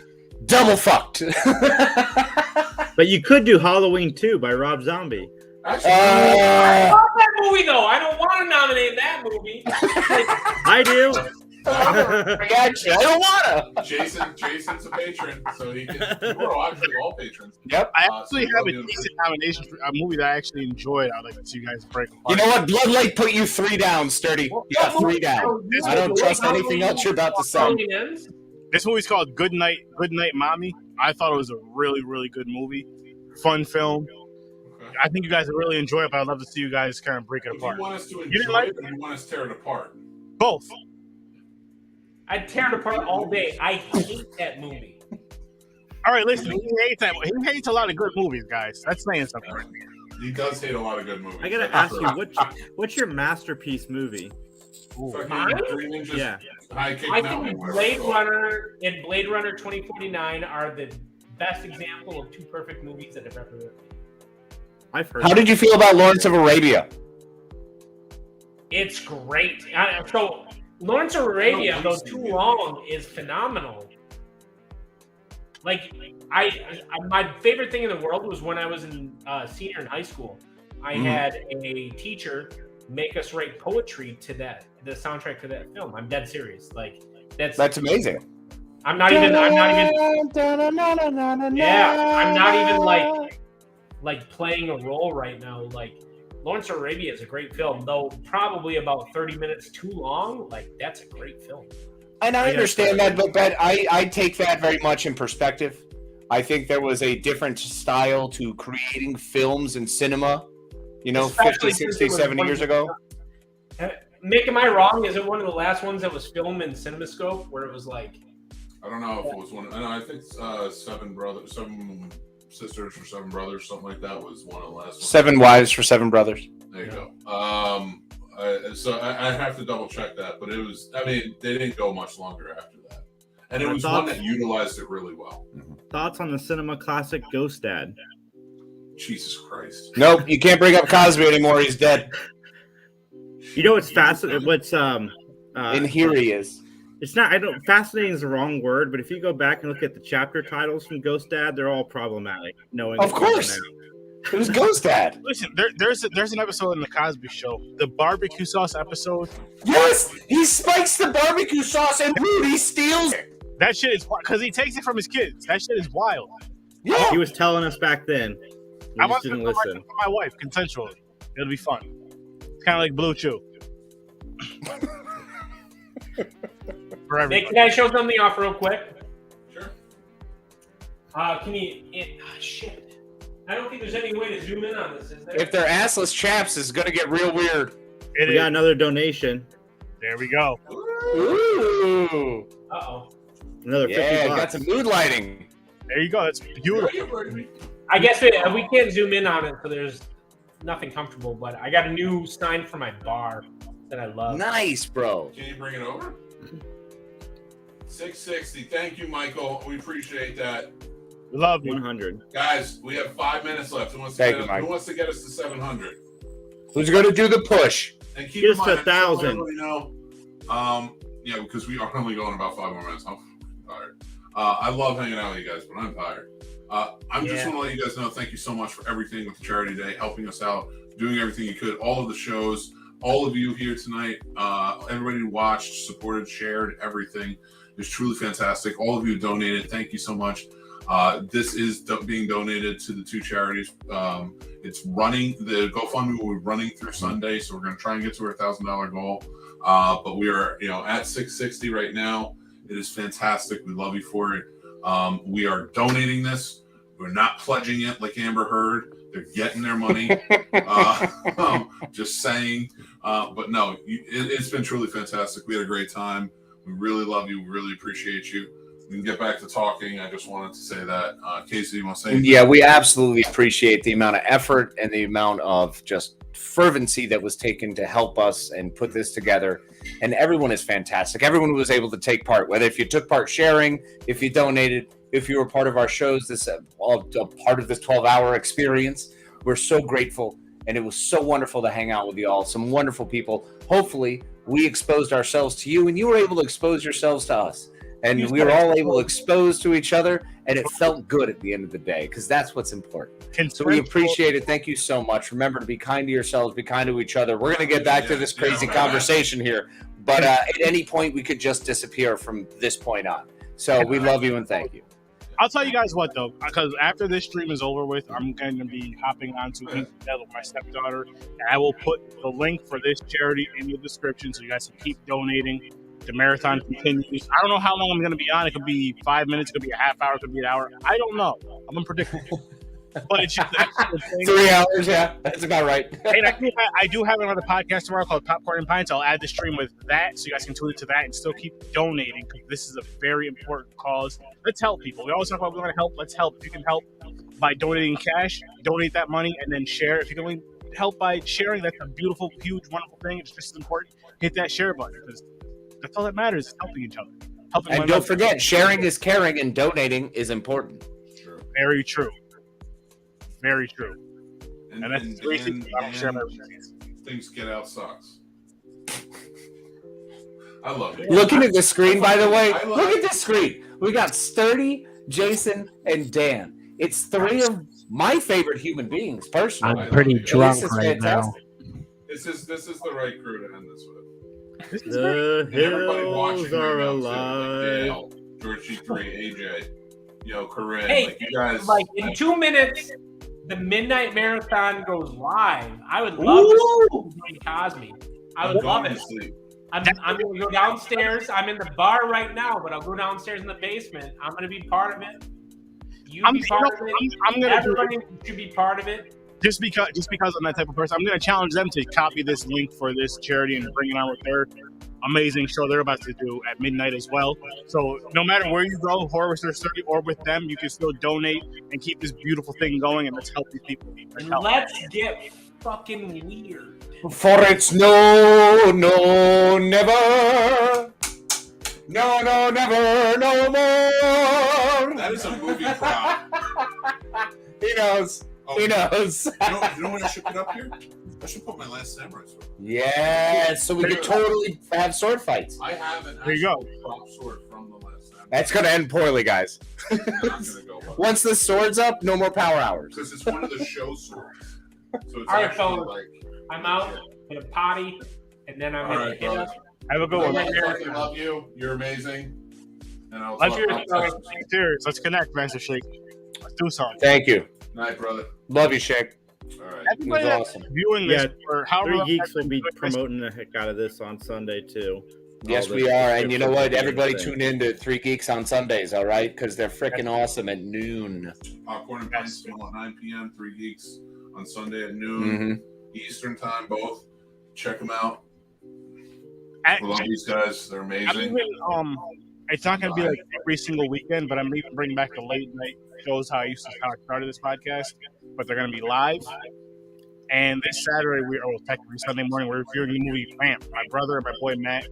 Double fucked. But you could do Halloween 2 by Rob Zombie. Actually, I love that movie though. I don't want to nominate that movie. I do. Actually, I don't want to. Jason's a patron, so he can. We're actually all patrons. Yep. I actually have a decent nomination for a movie that I actually enjoyed. I'd like to see you guys break apart. You know what? Blood Lake put you 3 down, Sturdy. You got 3 down. I don't trust anything else you're about to say. This movie's called Good Night, Mommy. I thought it was a really, really good movie. Fun film. I think you guys will really enjoy it, but I'd love to see you guys kind of break it apart. You want us to You enjoy didn't like it, or you want us to tear it apart? Both. I'd tear it apart all day. I hate that movie. All All right, listen. He hates a lot of good movies, guys. That's saying something. He does hate a lot of good movies. I gotta ask you, what's your masterpiece movie? Mine? Yeah. I think Blade Runner and Blade Runner 2049 are the best example of two perfect movies that have ever lived. I've heard. How did you feel about Lawrence of Arabia? It's great. So Lawrence of Arabia, though too long, is phenomenal. Like my favorite thing in the world was when I was in senior in high school. I had a teacher make us write poetry to the soundtrack to that film. I'm dead serious. Like that's amazing. I'm not even like playing a role right now. Like Lawrence of Arabia is a great film, though probably about 30 minutes too long. Like that's a great film. And I understand that, but I take that very much in perspective. I think there was a different style to creating films and cinema, Especially 50, 60, 70 years ago. Mick, am I wrong? Is it one of the last ones that was filmed in CinemaScope where it was like... I don't know if it was one. I think Seven Sisters for Seven Brothers, something like that was one of the last ones. 7 Wives for 7 Brothers. There you go. I have to double check that, but it was. I mean, they didn't go much longer after that, and it was one that utilized it really well. Thoughts on the cinema classic Ghost Dad? Jesus Christ! Nope, you can't bring up Cosby anymore. He's dead. You know what's fascinating? And here he is. It's not. Fascinating is the wrong word, but if you go back and look at the chapter titles from Ghost Dad, they're all problematic. Of course. It was Ghost Dad. Listen, there's an episode in the Cosby Show, the barbecue sauce episode. Yes, he spikes the barbecue sauce and Rudy steals it. That shit is because he takes it from his kids. That shit is wild. Yeah, he was telling us back then. I want to listen. My wife consensually. It'll be fun. It's kind of like Blue Chew. Hey, can I show something off real quick? Sure. Can you? Shit. I don't think there's any way to zoom in on this, is there? If they're assless chaps, it's going to get real weird. We got another donation. There we go. Ooh. Uh-oh. Another 50 bucks. Got some mood lighting. There you go. That's beautiful. I guess we can't zoom in on it, so there's nothing comfortable, but I got a new sign for my bar that I love. Nice, bro. Can you bring it over? 660. Thank you, Michael. We appreciate that. Love 100. Guys, we have 5 minutes left. Who wants to get us to 700? Who's going to do the push? And keep Get in us mind, to 1,000. Yeah, because we are only going about 5 more minutes. I'm tired. I love hanging out with you guys, but I'm tired. I'm just want to let you guys know, thank you so much for everything with the Charity Day, helping us out, doing everything you could, all of the shows, all of you here tonight, everybody who watched, supported, shared, everything is truly fantastic. All of you donated, thank you so much. This is being donated to the 2 charities. It's running, the GoFundMe will be running through Sunday, so we're going to try and get to our $1,000 goal. But we are, at 660 right now. It is fantastic. We love you for it. We are donating this. We're not pledging it like Amber Heard. They're getting their money. Just saying. But no, it's been truly fantastic. We had a great time. We really love you. We really appreciate you. We can get back to talking. I just wanted to say that. Casey, you want to say anything? Yeah, we absolutely appreciate the amount of effort and the amount of just fervency that was taken to help us and put this together. And everyone is fantastic. Everyone was able to take part, whether if you took part sharing, if you donated, if you were part of our shows, this all part of this 12-hour experience. We're so grateful, and it was so wonderful to hang out with you all. Some wonderful people. Hopefully, we exposed ourselves to you, and you were able to expose yourselves to us. And we were all able to expose to each other, and it felt good at the end of the day, because that's what's important. So we appreciate it. Thank you so much. Remember to be kind to yourselves, be kind to each other. We're going to get back to this crazy conversation here, but at any point, we could just disappear from this point on. So we love you and thank you. I'll tell you guys what, though, because after this stream is over with, I'm going to be hopping onto Internet with my stepdaughter, and I will put the link for this charity in the description so you guys can keep donating. The marathon continues. I don't know how long I'm going to be on. It could be 5 minutes. It could be a half hour. It could be an hour. I don't know. I'm unpredictable. But it's just the thing. 3 hours, yeah, that's about right. And I do have another podcast tomorrow called Popcorn and Pints. I'll add the stream with that, so you guys can tune into that and still keep donating, because this is a very important cause. Let's help people. We always talk about we want to help. Let's help. If you can help by donating cash, donate that money, and then share. If you can only help by sharing, that's a beautiful, huge, wonderful thing. It's just as important. Hit that share button, because that's all that matters, is helping each other. Helping And don't forget, sharing is caring and donating is important. Very true. Very true. And that's three things I don't share my receipts. Things Get Out sucks. I love it. Looking at the screen, by the way, I love look it. at this screen. We got Sturdy, Jason, and Dan. It's 3 of my favorite human beings, personally. I'm pretty drunk This is right now. fantastic. This is the right crew to end this with. The And everybody watching hills right are now, too, alive. like Dale, George G3, AJ, Corinne, Hey, like you guys. like in 2 minutes, the Midnight Marathon goes live. I would love to see Cosme. I would love going it. to sleep. I'm going to go downstairs. I'm in the bar right now, but I'll go downstairs in the basement. I'm going to be part of it. You be part of it. I'm gonna Everybody should be part of it. Just because I'm that type of person, I'm going to challenge them to copy this link for this charity and bring it on with their amazing show they're about to do at midnight as well. So no matter where you go, Horror Research 30 or with them, you can still donate and keep this beautiful thing going, and let's help these people. Let's get fucking weird. For it's no, never. No, never, no more. That is a movie crowd. He knows. He knows. You know what I should put up here? I should put my Last Samurai sword. Yes, so we could totally have sword fights. I have an There you go. prop sword from the Last Samurai. That's going to end poorly, guys. I'm not gonna go well. Once the sword's up, no more power hours. Because it's one of the show swords. So it's All right, actually fellas. like. I'm out in a potty, and then I'm All going right, to hit brother. up. Have a good one. I fucking love you. You're amazing. And I'll Let's talk hear about it. Cheers. Let's connect, Master Shake. Let's do something. Thank you. Night, brother. Love you, Shake. All right. Everybody It was that's awesome. viewing this, Yeah, or however 3 Geeks will be doing this, promoting the heck out of this on Sunday too. Yes, All we the are. And you know what? descriptions and Everybody everything. tune in to 3 Geeks on Sundays, all right? Because they're freaking awesome at noon. Popcorn and Pints at 9 p.m. 3 Geeks on Sunday at noon Eastern time. Both check them out. We love these guys. They're I'm amazing. even, it's not going to be like every single weekend, but I'm even bringing back the late night shows how I started this podcast. But they're going to be live. And this Saturday, technically Sunday morning, we're reviewing the movie Ramp. My brother and my boy Matt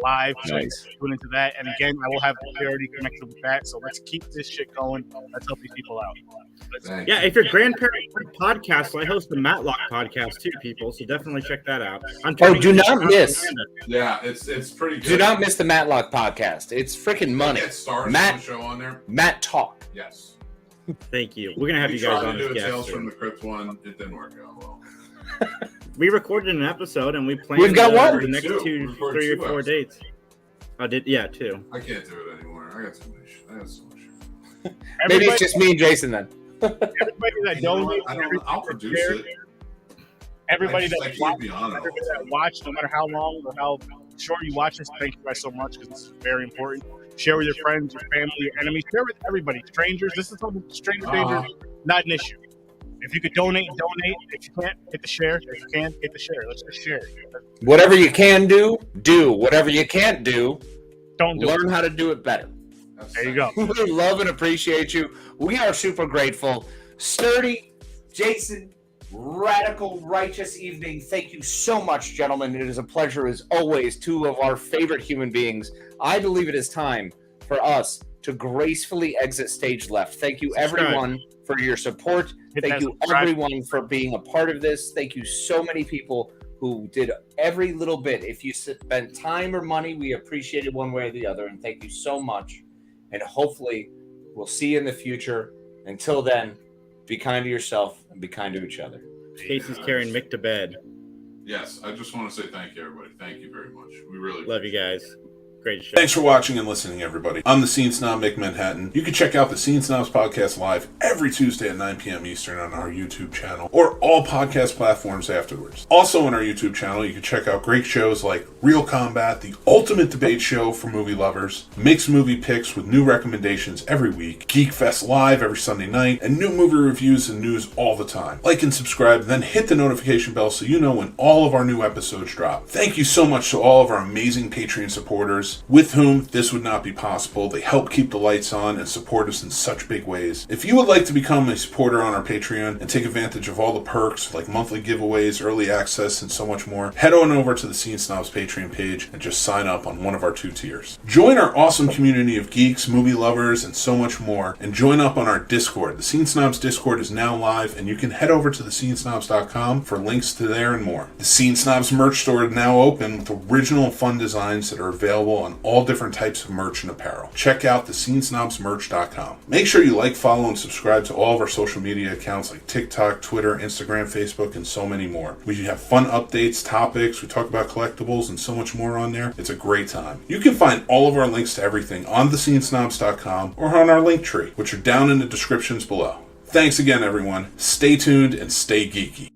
live. So Nice. tune into that. And again, I will have clarity connected with that. So let's keep this shit going. Let's help these people out. Yeah, if your grandparents like podcasts, I host the Matlock podcast too, people. So definitely check that out. I'm Oh, turning do it not into miss. propaganda. Yeah, it's pretty good. Do not miss the Matlock podcast. It's freaking money. Get stars on Matt, the show on there. Matt Talk. Yes. Thank you. We're gonna have We you guys tried on to as do a guests. Tales from soon. the Crypt one. It didn't work out well. We recorded an episode and we planned We've got one. the next Two. We two, recorded 3 or 2 4 episodes. dates. I did, yeah, 2. I can't do it anymore. I got too much. I got so much. Maybe it's just me and Jason then. Everybody that You know what? donates, I don't. I'll produce it. everybody I that can't watch, be on it. everybody that watch, no matter how long or how short you watch this, thank you guys so much because it's very important. Share with your friends, your family, your enemies. Share with everybody. Strangers. This is something stranger danger, not an issue. If you could donate, donate. If you can't, hit the share. If you can, hit the share. Let's just share. Whatever you can do, do. Whatever you can't do, Don't do learn how to do it better. There you go. We love and appreciate you. We are super grateful. Sturdy, Jason, radical, righteous evening. Thank you so much, gentlemen. It is a pleasure, as always, 2 of our favorite human beings. I believe it is time for us to gracefully exit stage left. Thank you, everyone, for your support. Hit Thank that you, subscribe. everyone, for being a part of this. Thank you so many people who did every little bit. If you spent time or money, we appreciate it one way or the other. And thank you so much. And hopefully we'll see you in the future. Until then, be kind to yourself and be kind to each other. Casey's carrying Mick to bed. Yes, I just want to say thank you, everybody. Thank you very much. We really Love you guys. Great show. Thanks for watching and listening, everybody. I'm the Scene Snob, Mick Manhattan. You can check out the Scene Snobs podcast live every Tuesday at 9 p.m. Eastern on our YouTube channel or all podcast platforms afterwards. Also on our YouTube channel, you can check out great shows like Real Combat, the ultimate debate show for movie lovers, mixed movie picks with new recommendations every week, Geek Fest Live every Sunday night, and new movie reviews and news all the time. Like and subscribe, then hit the notification bell so you know when all of our new episodes drop. Thank you so much to all of our amazing Patreon supporters, with whom this would not be possible. They help keep the lights on and support us in such big ways. If you would like to become a supporter on our Patreon and take advantage of all the perks like monthly giveaways, early access, and so much more, head on over to the Scene Snobs Patreon page and just sign up on one of our 2 tiers. Join our awesome community of geeks, movie lovers, and so much more, and join up on our Discord. The Scene Snobs Discord is now live, and you can head over to thescenesnobs.com for links to there and more. The Scene Snobs merch store is now open with original and fun designs that are available on all different types of merch and apparel. Check out thescenesnobsmerch.com. Make sure you like, follow, and subscribe to all of our social media accounts like TikTok, Twitter, Instagram, Facebook, and so many more. We have fun updates, topics, we talk about collectibles, and so much more on there. It's a great time. You can find all of our links to everything on thescenesnobs.com or on our link tree, which are down in the descriptions below. Thanks again, everyone. Stay tuned and stay geeky.